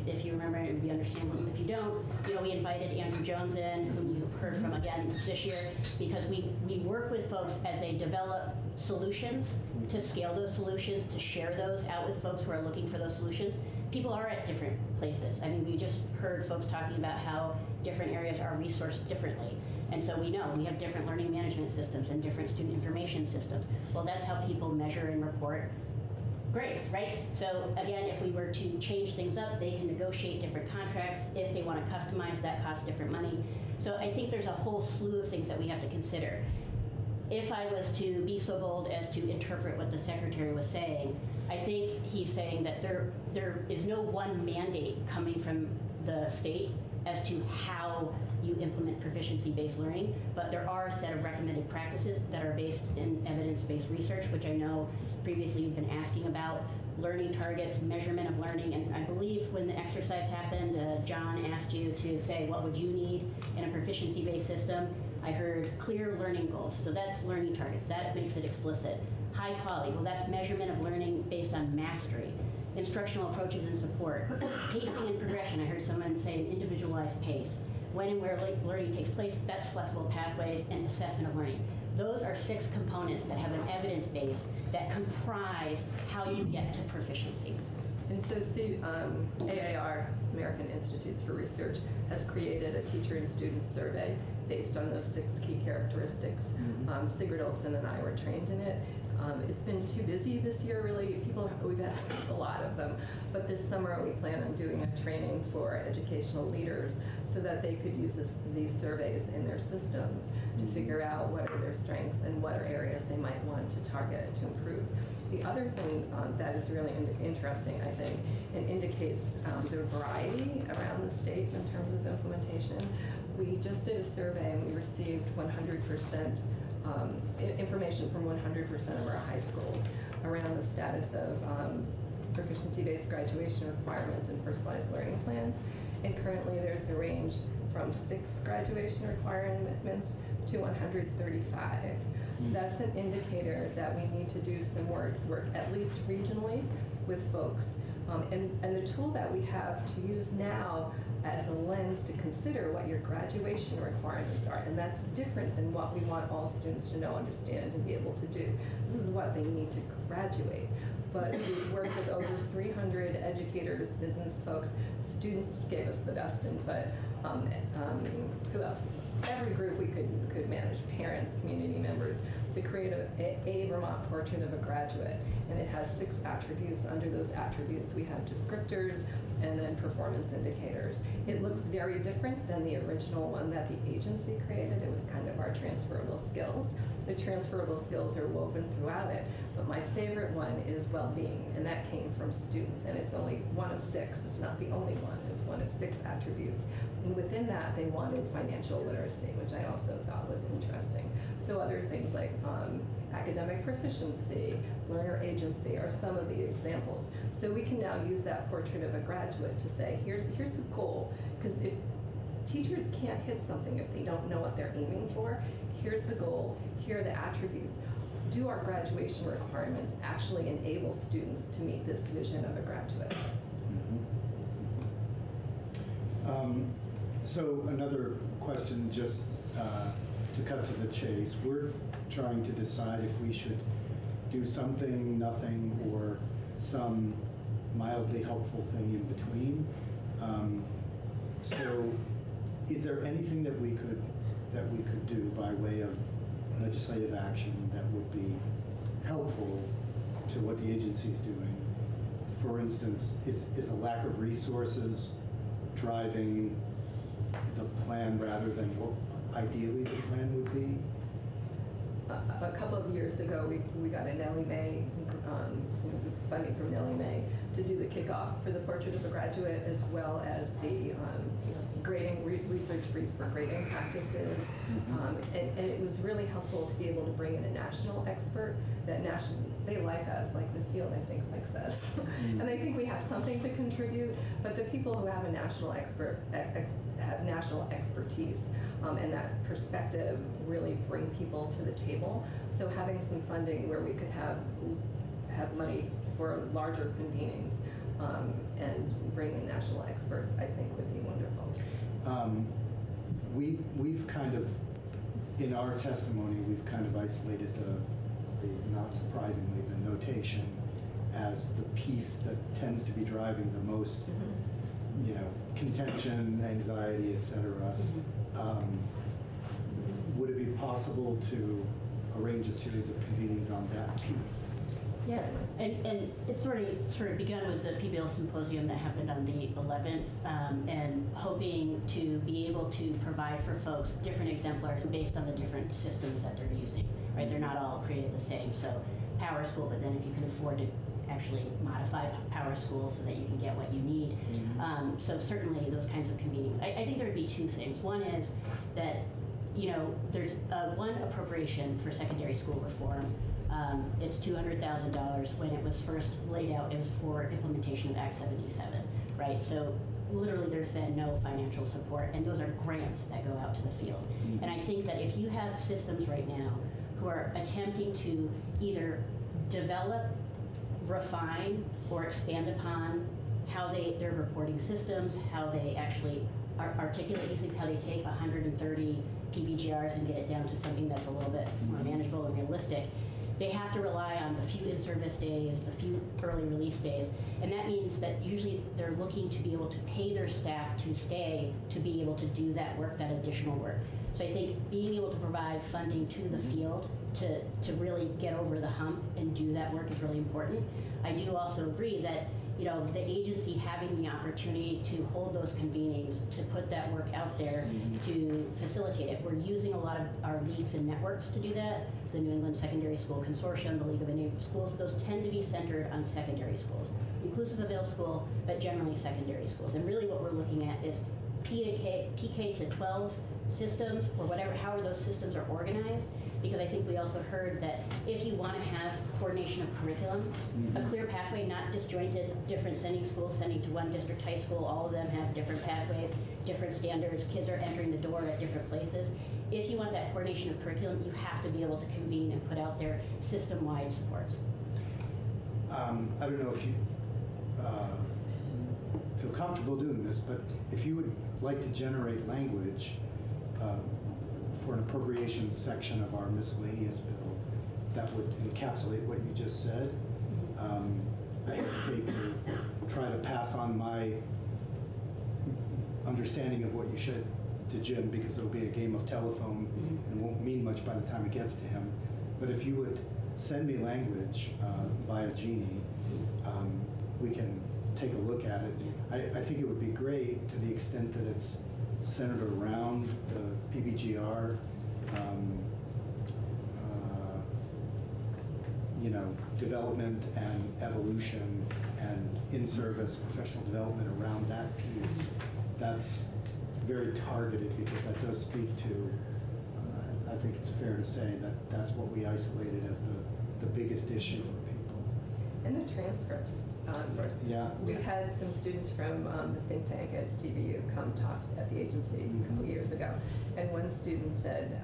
if you remember, it would be understandable. If you don't, we invited Andrew Jones in, who you heard from again this year, because we work with folks as they develop solutions, to scale those solutions, to share those out with folks who are looking for those solutions. People are at different places. I mean, we just heard folks talking about how different areas are resourced differently. And so we know we have different learning management systems and different student information systems. Well, that's how people measure and report grades, right? So again, if we were to change things up, they can negotiate different contracts. If they want to customize, that costs different money. So I think there's a whole slew of things that we have to consider. If I was to be so bold as to interpret what the secretary was saying, I think he's saying that there is no one mandate coming from the state as to how you implement proficiency-based learning, but there are a set of recommended practices that are based in evidence-based research, which I know previously you've been asking about, learning targets, measurement of learning, and I believe when the exercise happened, John asked you to say, what would you need in a proficiency-based system? I heard clear learning goals, so that's learning targets, that makes it explicit. High quality, well, that's measurement of learning based on mastery. Instructional approaches and support. Pacing and progression, I heard someone say an individualized pace. When and where learning takes place, that's flexible pathways and assessment of learning. Those are 6 components that have an evidence base that comprise how you get to proficiency. And so AAR, American Institutes for Research, has created a teacher and student survey based on those 6 key characteristics. Sigrid Olsen and I were trained in it. It's been too busy this year, really. We've asked a lot of them, but this summer we plan on doing a training for educational leaders so that they could use these surveys in their systems to figure out what are their strengths and what are areas they might want to target to improve. The other thing that is really interesting, I think, and indicates the variety around the state in terms of implementation. We just did a survey and we received 100% information from 100% of our high schools around the status of proficiency-based graduation requirements and personalized learning plans. And currently there's a range from 6 graduation requirements to 135. That's an indicator that we need to do some work at least regionally with folks. And the tool that we have to use now as a lens to consider what your graduation requirements are, and that's different than what we want all students to know, understand, and be able to do. This is what they need to graduate. But we've worked with over 300 educators, business folks. Students gave us the best input. Who else? Every group we could manage, parents, community members, to create a Vermont portrait of a graduate. And it has 6 attributes. Under those attributes, we have descriptors and then performance indicators. It looks very different than the original one that the agency created. It was kind of our transferable skills. The transferable skills are woven throughout it. But my favorite one is well-being, and that came from students. And it's only one of 6. It's not the only one. It's one of 6 attributes. And within that, they wanted financial literacy, which I also thought was interesting. So other things like academic proficiency, learner agency are some of the examples. So we can now use that portrait of a graduate to say, here's the goal. Because if teachers can't hit something if they don't know what they're aiming for, here's the goal, here are the attributes. Do our graduation requirements actually enable students to meet this vision of a graduate? So another question, just to cut to the chase. We're trying to decide if we should do something, nothing, or some mildly helpful thing in between. So is there anything that we could do by way of legislative action that would be helpful to what the agency is doing? For instance, is a lack of resources driving the plan rather than what ideally the plan would be? a couple of years ago, we got a Nellie Mae, some funding from Nellie Mae to do the kickoff for the Portrait of a Graduate, as well as the grading research brief for grading practices. And it was really helpful to be able to bring in a national expert. They like us, like the field, I think, likes us. And I think we have something to contribute, but the people who have a national have national expertise and that perspective really bring people to the table. So having some funding where we could have money for larger convenings and bring in national experts, I think would be wonderful. We've kind of, in our testimony, we've kind of isolated the not surprisingly, the notation as the piece that tends to be driving the most, contention, anxiety, et cetera. Would it be possible to arrange a series of convenings on that piece? Yeah, and it's sort of begun with the PBL symposium that happened on the 11th, and hoping to be able to provide for folks different exemplars based on the different systems that they're using, right? They're not all created the same. So Power School, but then if you can afford to actually modify Power School so that you can get what you need. So certainly those kinds of convenings. I think there would be two things. One is that, there's one appropriation for secondary school reform. It's $200,000. When it was first laid out, it was for implementation of Act 77, right? So literally there's been no financial support, and those are grants that go out to the field. And I think that if you have systems right now who are attempting to either develop, refine, or expand upon how their reporting systems, how they actually articulate these things, how they take 130 PBGRs and get it down to something that's a little bit more manageable and realistic, they have to rely on the few in-service days, the few early release days, and that means that usually they're looking to be able to pay their staff to stay to be able to do that work, that additional work. So I think being able to provide funding to the field to really get over the hump and do that work is really important. I do also agree that the agency having the opportunity to hold those convenings, to put that work out there, to facilitate it. We're using a lot of our leagues and networks to do that. The New England Secondary School Consortium, the League of Enabled Schools, those tend to be centered on secondary schools, inclusive of middle school, but generally secondary schools. And really what we're looking at is PK to 12 systems, or whatever, however those systems are organized, because I think we also heard that if you want to have coordination of curriculum, a clear pathway, not disjointed, different sending schools, sending to one district high school, all of them have different pathways, different standards, kids are entering the door at different places. If you want that coordination of curriculum, you have to be able to convene and put out there system-wide supports. I don't know if you feel comfortable doing this, but if you would like to generate language for an appropriations section of our miscellaneous bill that would encapsulate what you just said, I hesitate to try to pass on my understanding of what you said to Jim, because it'll be a game of telephone and won't mean much by the time it gets to him. But if you would send me language via Jeannie, we can take a look at it. I think it would be great to the extent that it's centered around the PBGR, development and evolution and in-service professional development around that piece. That's very targeted, because that does speak to, I think it's fair to say that that's what we isolated as the biggest issue for people. And the transcripts. Yeah. We had some students from the think tank at CBU come talk at the agency a couple years ago, and one student said,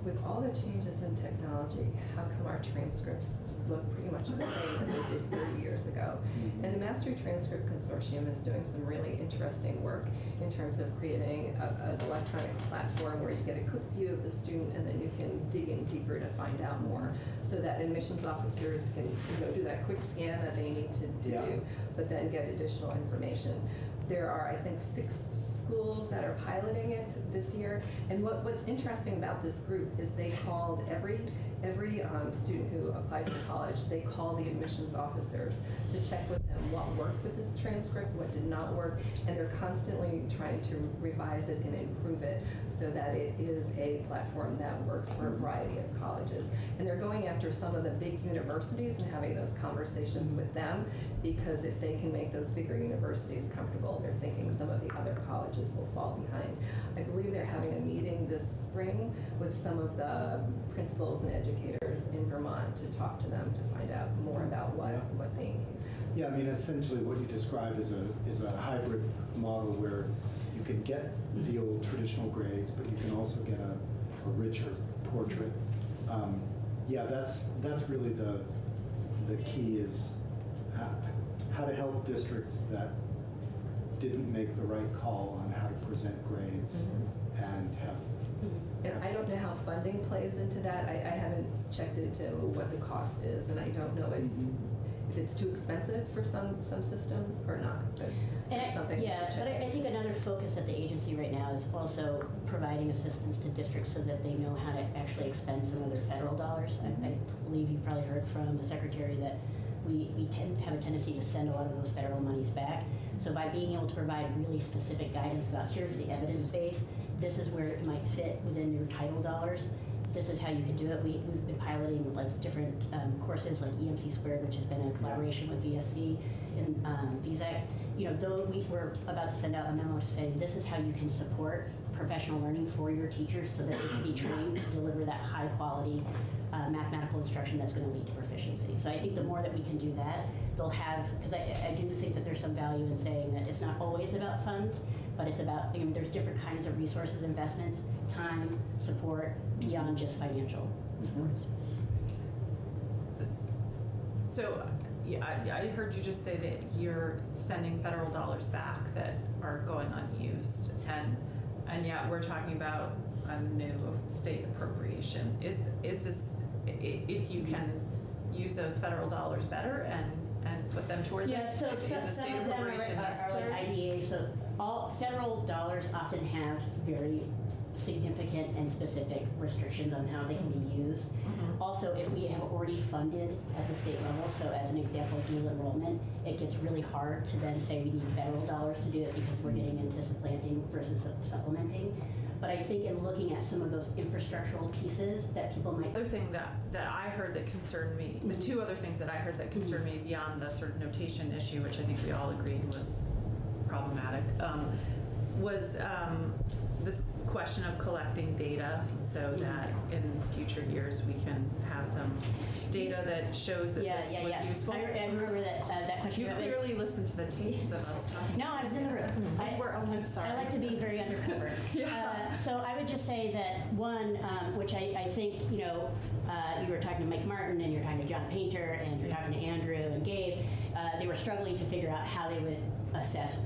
with all the changes in technology, how come our transcripts look pretty much the same as they did 30 years ago? And the Mastery Transcript Consortium is doing some really interesting work in terms of creating an electronic platform where you get a quick view of the student, and then you can dig in deeper to find out more, so that admissions officers can do that quick scan that they need to do, but then get additional information. There are, I think, 6 schools that are piloting it this year. And what's interesting about this group is they called every every student who applied to college, they call the admissions officers to check with them what worked with this transcript, what did not work, and they're constantly trying to revise it and improve it so that it is a platform that works for a variety of colleges. And they're going after some of the big universities and having those conversations with them, because if they can make those bigger universities comfortable, they're thinking some of the other colleges will fall behind. I believe they're having a meeting this spring with some of the principals and educators in Vermont to talk to them to find out more about what they need. Yeah, I mean, essentially what you described is a hybrid model where you can get the old traditional grades, but you can also get a richer portrait. Yeah, that's really the key, is how to help districts that didn't make the right call on how to present grades and have. And I don't know how funding plays into that. I haven't checked into what the cost is, and I don't know if it's too expensive for some systems or not. But it's something. Yeah, but I think another focus at the agency right now is also providing assistance to districts so that they know how to actually expend some of their federal dollars. I believe you've probably heard from the secretary that we have a tendency to send a lot of those federal monies back. So by being able to provide really specific guidance about here's the evidence base, this is where it might fit within your title dollars, this is how you can do it. We've been piloting like different courses like EMC Squared, which has been a collaboration with VSC and VSAC. You know, though we were about to send out a memo to say this is how you can support professional learning for your teachers so that they can be trained to deliver that high quality mathematical instruction that's going to lead to proficiency. So I think the more that we can do that, they'll have, because I do think that there's some value in saying that it's not always about funds, but it's about, I mean, there's different kinds of resources, investments, time, support, beyond just financial supports. So, yeah, I heard you just say that you're sending federal dollars back that are going unused, and yet we're talking about a new state appropriation. Is this, if you can use those federal dollars better and put them toward this? So is some a state of them appropriation are necessary? like IDA, so all federal dollars often have very significant and specific restrictions on how they can be used. Also, if we have already funded at the state level, so as an example, dual enrollment, it gets really hard to then say we need federal dollars to do it because we're getting into supplanting versus supplementing. But I think in looking at some of those infrastructural pieces that people might. The other thing that I heard that concerned me, the two other things that I heard that concerned me beyond the sort of notation issue, which I think we all agreed was problematic, was this question of collecting data so that in future years we can have some data that shows that this was useful. I remember that question. You clearly listened to the tapes of us talking. No, I was in the room. I'm sorry. I like to be very undercover. So I would just say that one, which I think, you know, you were talking to Mike Martin and you're talking to John Painter and you're talking to Andrew and Gabe. They were struggling to figure out how they would assess.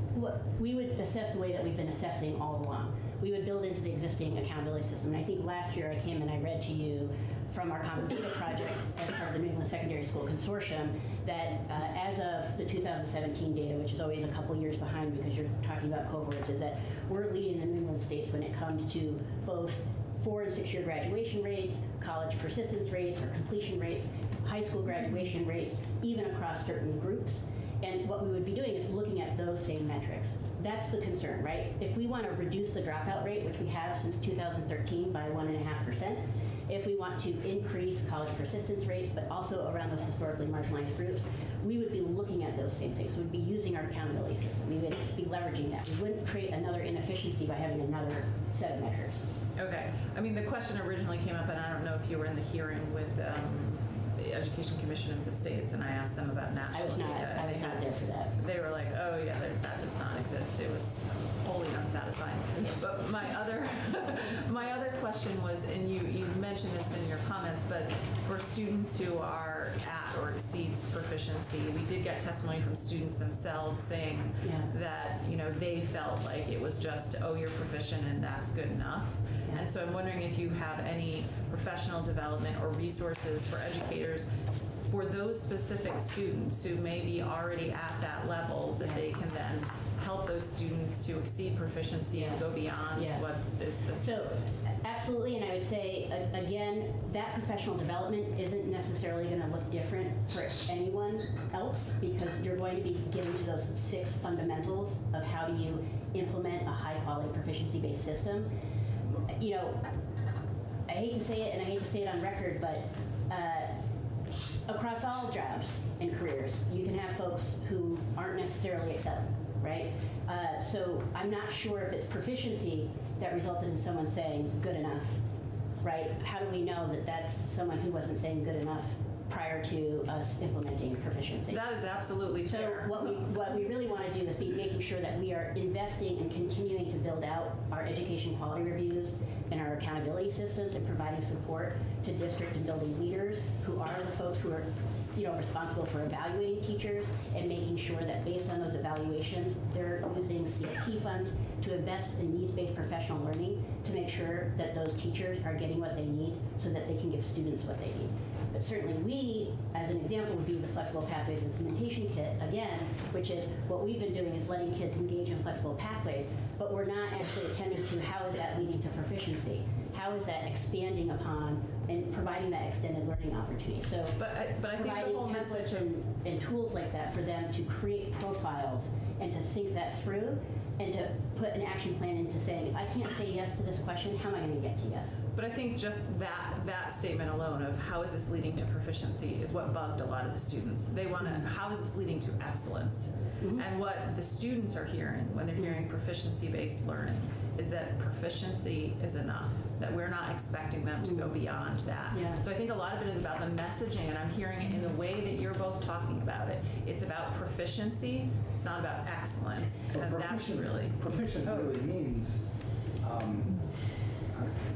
We would assess the way that we've been assessing all along. We would build into the existing accountability system. And I think last year I came and I read to you from our Common Data Project as part of the New England Secondary School Consortium that as of the 2017 data, which is always a couple years behind because you're talking about cohorts, is that we're leading the New England states when it comes to both 4- and 6-year graduation rates, college persistence rates or completion rates, high school graduation rates, even across certain groups. And what we would be doing is looking at those same metrics. That's the concern, right? If we want to reduce the dropout rate, which we have since 2013 by 1.5%, if we want to increase college persistence rates, but also around those historically marginalized groups, we would be looking at those same things. So we'd be using our accountability system. We would be leveraging that. We wouldn't create another inefficiency by having another set of measures. Okay. I mean, the question originally came up, and I don't know if you were in the hearing with the Education Commission of the states, and I asked them about national data. I was not there for that. They were like, oh yeah, that does not exist. It was wholly unsatisfying. Yes. But my other question was, and you mentioned this in your comments, but for students who are at or exceeds proficiency, we did get testimony from students themselves saying that, you know, they felt like it was just, oh, you're proficient and that's good enough. And so I'm wondering if you have any professional development or resources for educators for those specific students who may be already at that level, that they can then help those students to exceed proficiency and go beyond what is the. So, absolutely, and I would say, again, that professional development isn't necessarily going to look different for anyone else, because you're going to be getting to those 6 fundamentals of how do you implement a high-quality proficiency-based system. You know, I hate to say it, and I hate to say it on record, but across all jobs and careers, you can have folks who aren't necessarily excelling, right? So I'm not sure if it's proficiency that resulted in someone saying good enough, right? How do we know that that's someone who wasn't saying good enough prior to us implementing proficiency? That is absolutely fair. So what we really want to do is be making sure that we are investing and continuing to build out our education quality reviews and our accountability systems, and providing support to district and building leaders who are the folks who are responsible for evaluating teachers, and making sure that based on those evaluations, they're using CIP funds to invest in needs-based professional learning to make sure that those teachers are getting what they need so that they can give students what they need. But certainly we, as an example, would be the Flexible Pathways Implementation Kit, again, which is what we've been doing is letting kids engage in flexible pathways, but we're not actually attending to how is that leading to proficiency? How is that expanding upon and providing that extended learning opportunity? So but I think providing the whole templates and tools like that for them to create profiles and to think that through, and to put an action plan into saying, if I can't say yes to this question, how am I going to get to yes? But I think just that statement alone of how is this leading to proficiency is what bugged a lot of the students. They want to, how is this leading to excellence? And what the students are hearing when they're hearing proficiency-based learning is that proficiency is enough, that we're not expecting them to go beyond that. So I think a lot of it is about the messaging, and I'm hearing it in the way that you're both talking about it. It's about proficiency, it's not about excellence. And that's really... Proficient really means,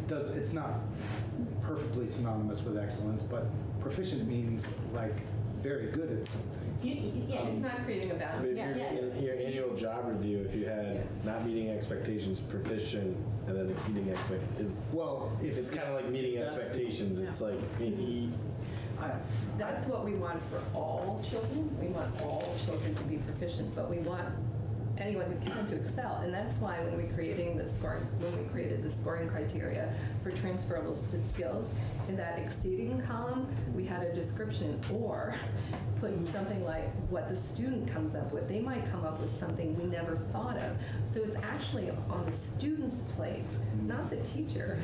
it's not perfectly synonymous with excellence, but proficient means like very good at something. It's not creating a balance. In your annual job review, if you had not meeting expectations, proficient, and then exceeding expectations, it's kind of like meeting expectations. It's like that's what we want for all children. We want all children to be proficient, but we want anyone who can to excel, and that's why when we created the scoring criteria for transferable skills, in that exceeding column, we had a description or put something like what the student comes up with. They might come up with something we never thought of. So it's actually on the student's plate, not the teacher,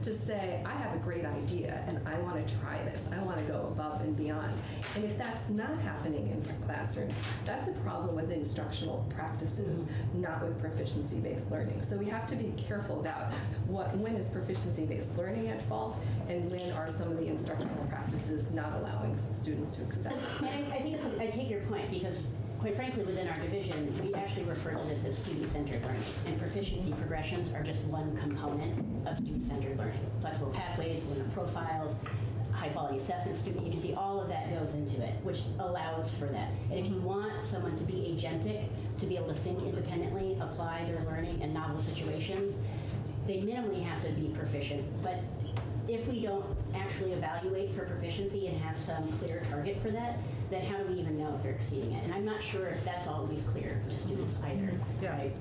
to say, I have a great idea and I want to try this. I want to go above and beyond. And if that's not happening in classrooms, that's a problem with instructional practices, not with proficiency-based learning. So we have to be careful about when is proficiency-based learning at fault, and when are some of the instructional practices not allowing students to excel. I think I take your point, because quite frankly, within our division, we actually refer to this as student-centered learning, and proficiency progressions are just one component of student-centered learning. Flexible pathways, learner profiles, high-quality assessment, student agency, all of that goes into it, which allows for that. And if you want someone to be agentic, to be able to think independently, apply their learning in novel situations, they minimally have to be proficient. But if we don't actually evaluate for proficiency and have some clear target for that, then how do we even know if they're exceeding it? And I'm not sure if that's always clear to students either. Right?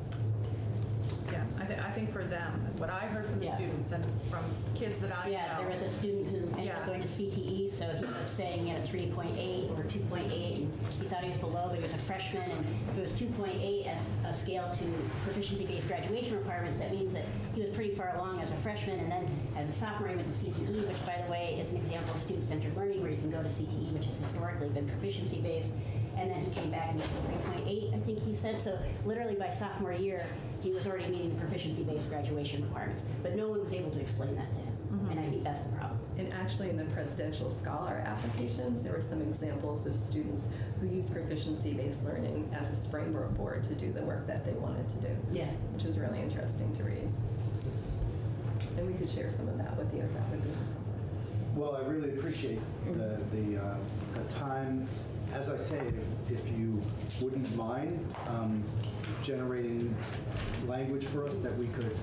Yeah, I think for them, what I heard from the students and from kids that I know. There was a student who ended up going to CTE, so he was saying he had a 3.8 or 2.8, and he thought he was below, but he was a freshman, and if it was 2.8 as a scale to proficiency-based graduation requirements, that means that he was pretty far along as a freshman, and then as a sophomore he went to CTE, which, by the way, is an example of student-centered learning, where you can go to CTE, which has historically been proficiency-based, and then he came back and got 3.8, I think he said. So literally by sophomore year, he was already meeting proficiency-based graduation requirements, but no one was able to explain that to him, and I think that's the problem. And actually in the Presidential Scholar applications, there were some examples of students who used proficiency-based learning as a springboard to do the work that they wanted to do, which was really interesting to read. And we could share some of that with you if that would be. Well, I really appreciate the time. As I say, if you wouldn't mind generating language for us that we could,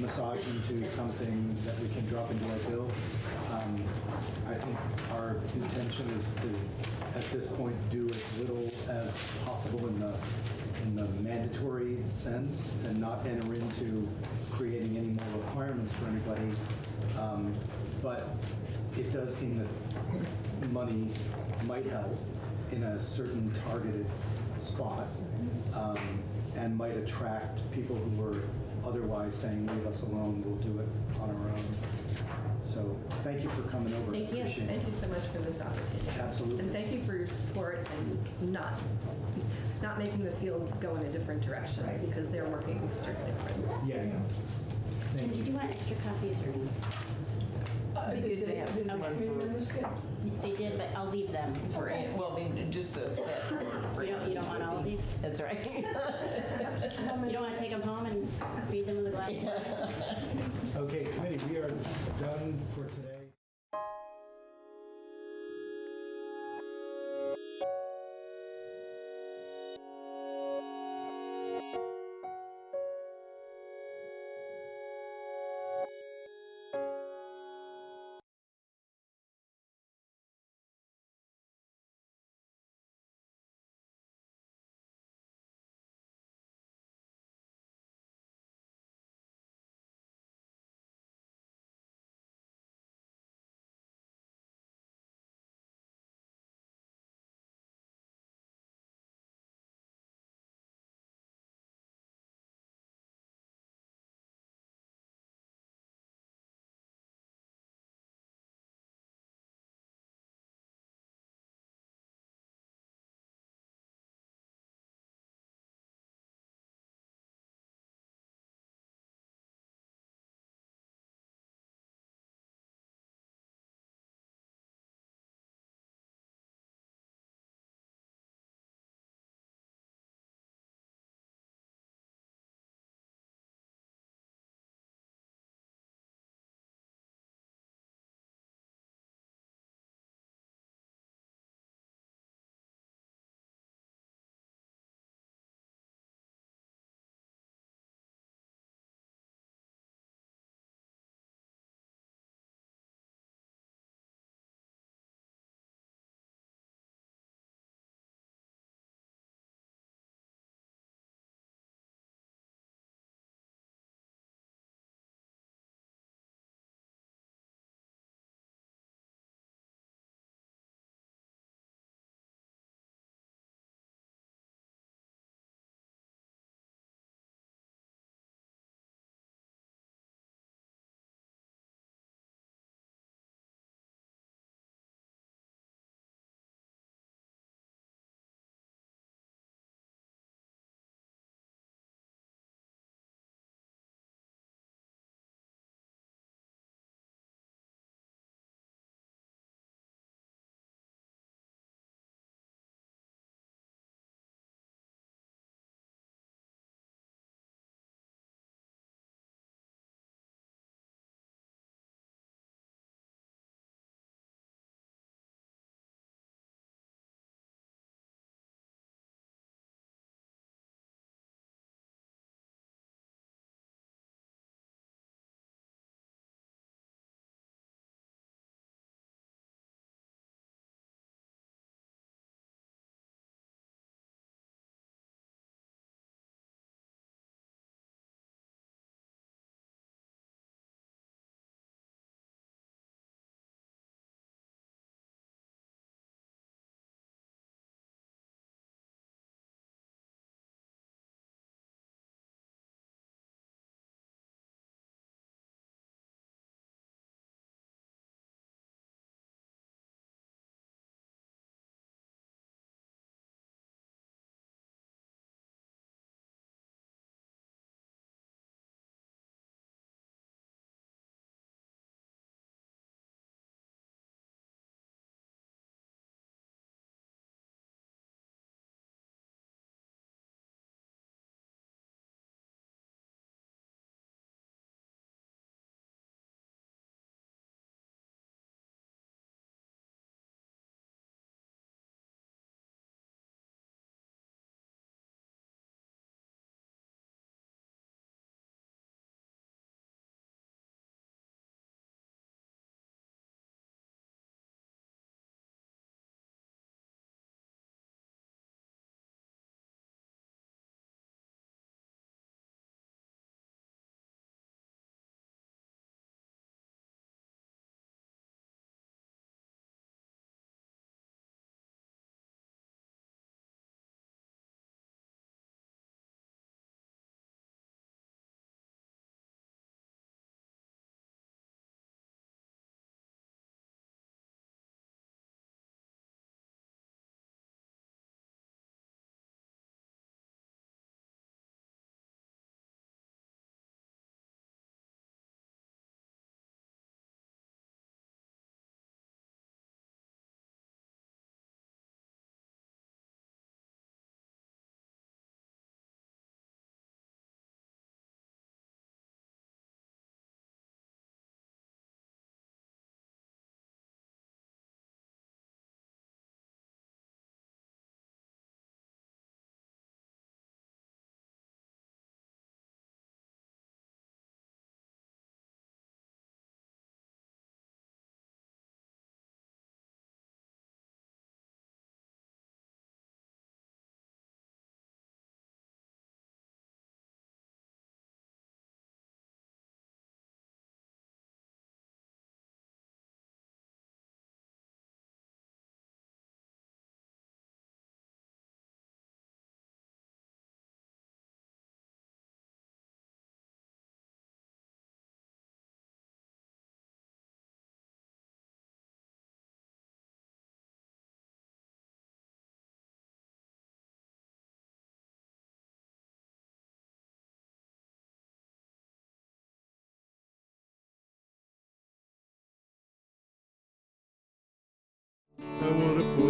massage into something that we can drop into our bill. I think our intention is to, at this point, do as little as possible in the mandatory sense and not enter into creating any more requirements for anybody. But it does seem that money might help in a certain targeted spot, and might attract people who were otherwise saying, leave us alone, we'll do it on our own. So thank you for coming over. Thank you. Appreciate it. Thank you so much for this opportunity. Absolutely. And thank you for your support and not making the field go in a different direction, because they're working extremely hard. Yeah. And did you want extra copies or no? They have one for, They did, but I'll leave them. for, well, I mean, just a set. You don't want all of these? That's right. You don't want to take them home and feed them in the glass? Okay, committee, we are done for today.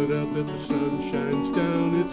point out that the sun shines down its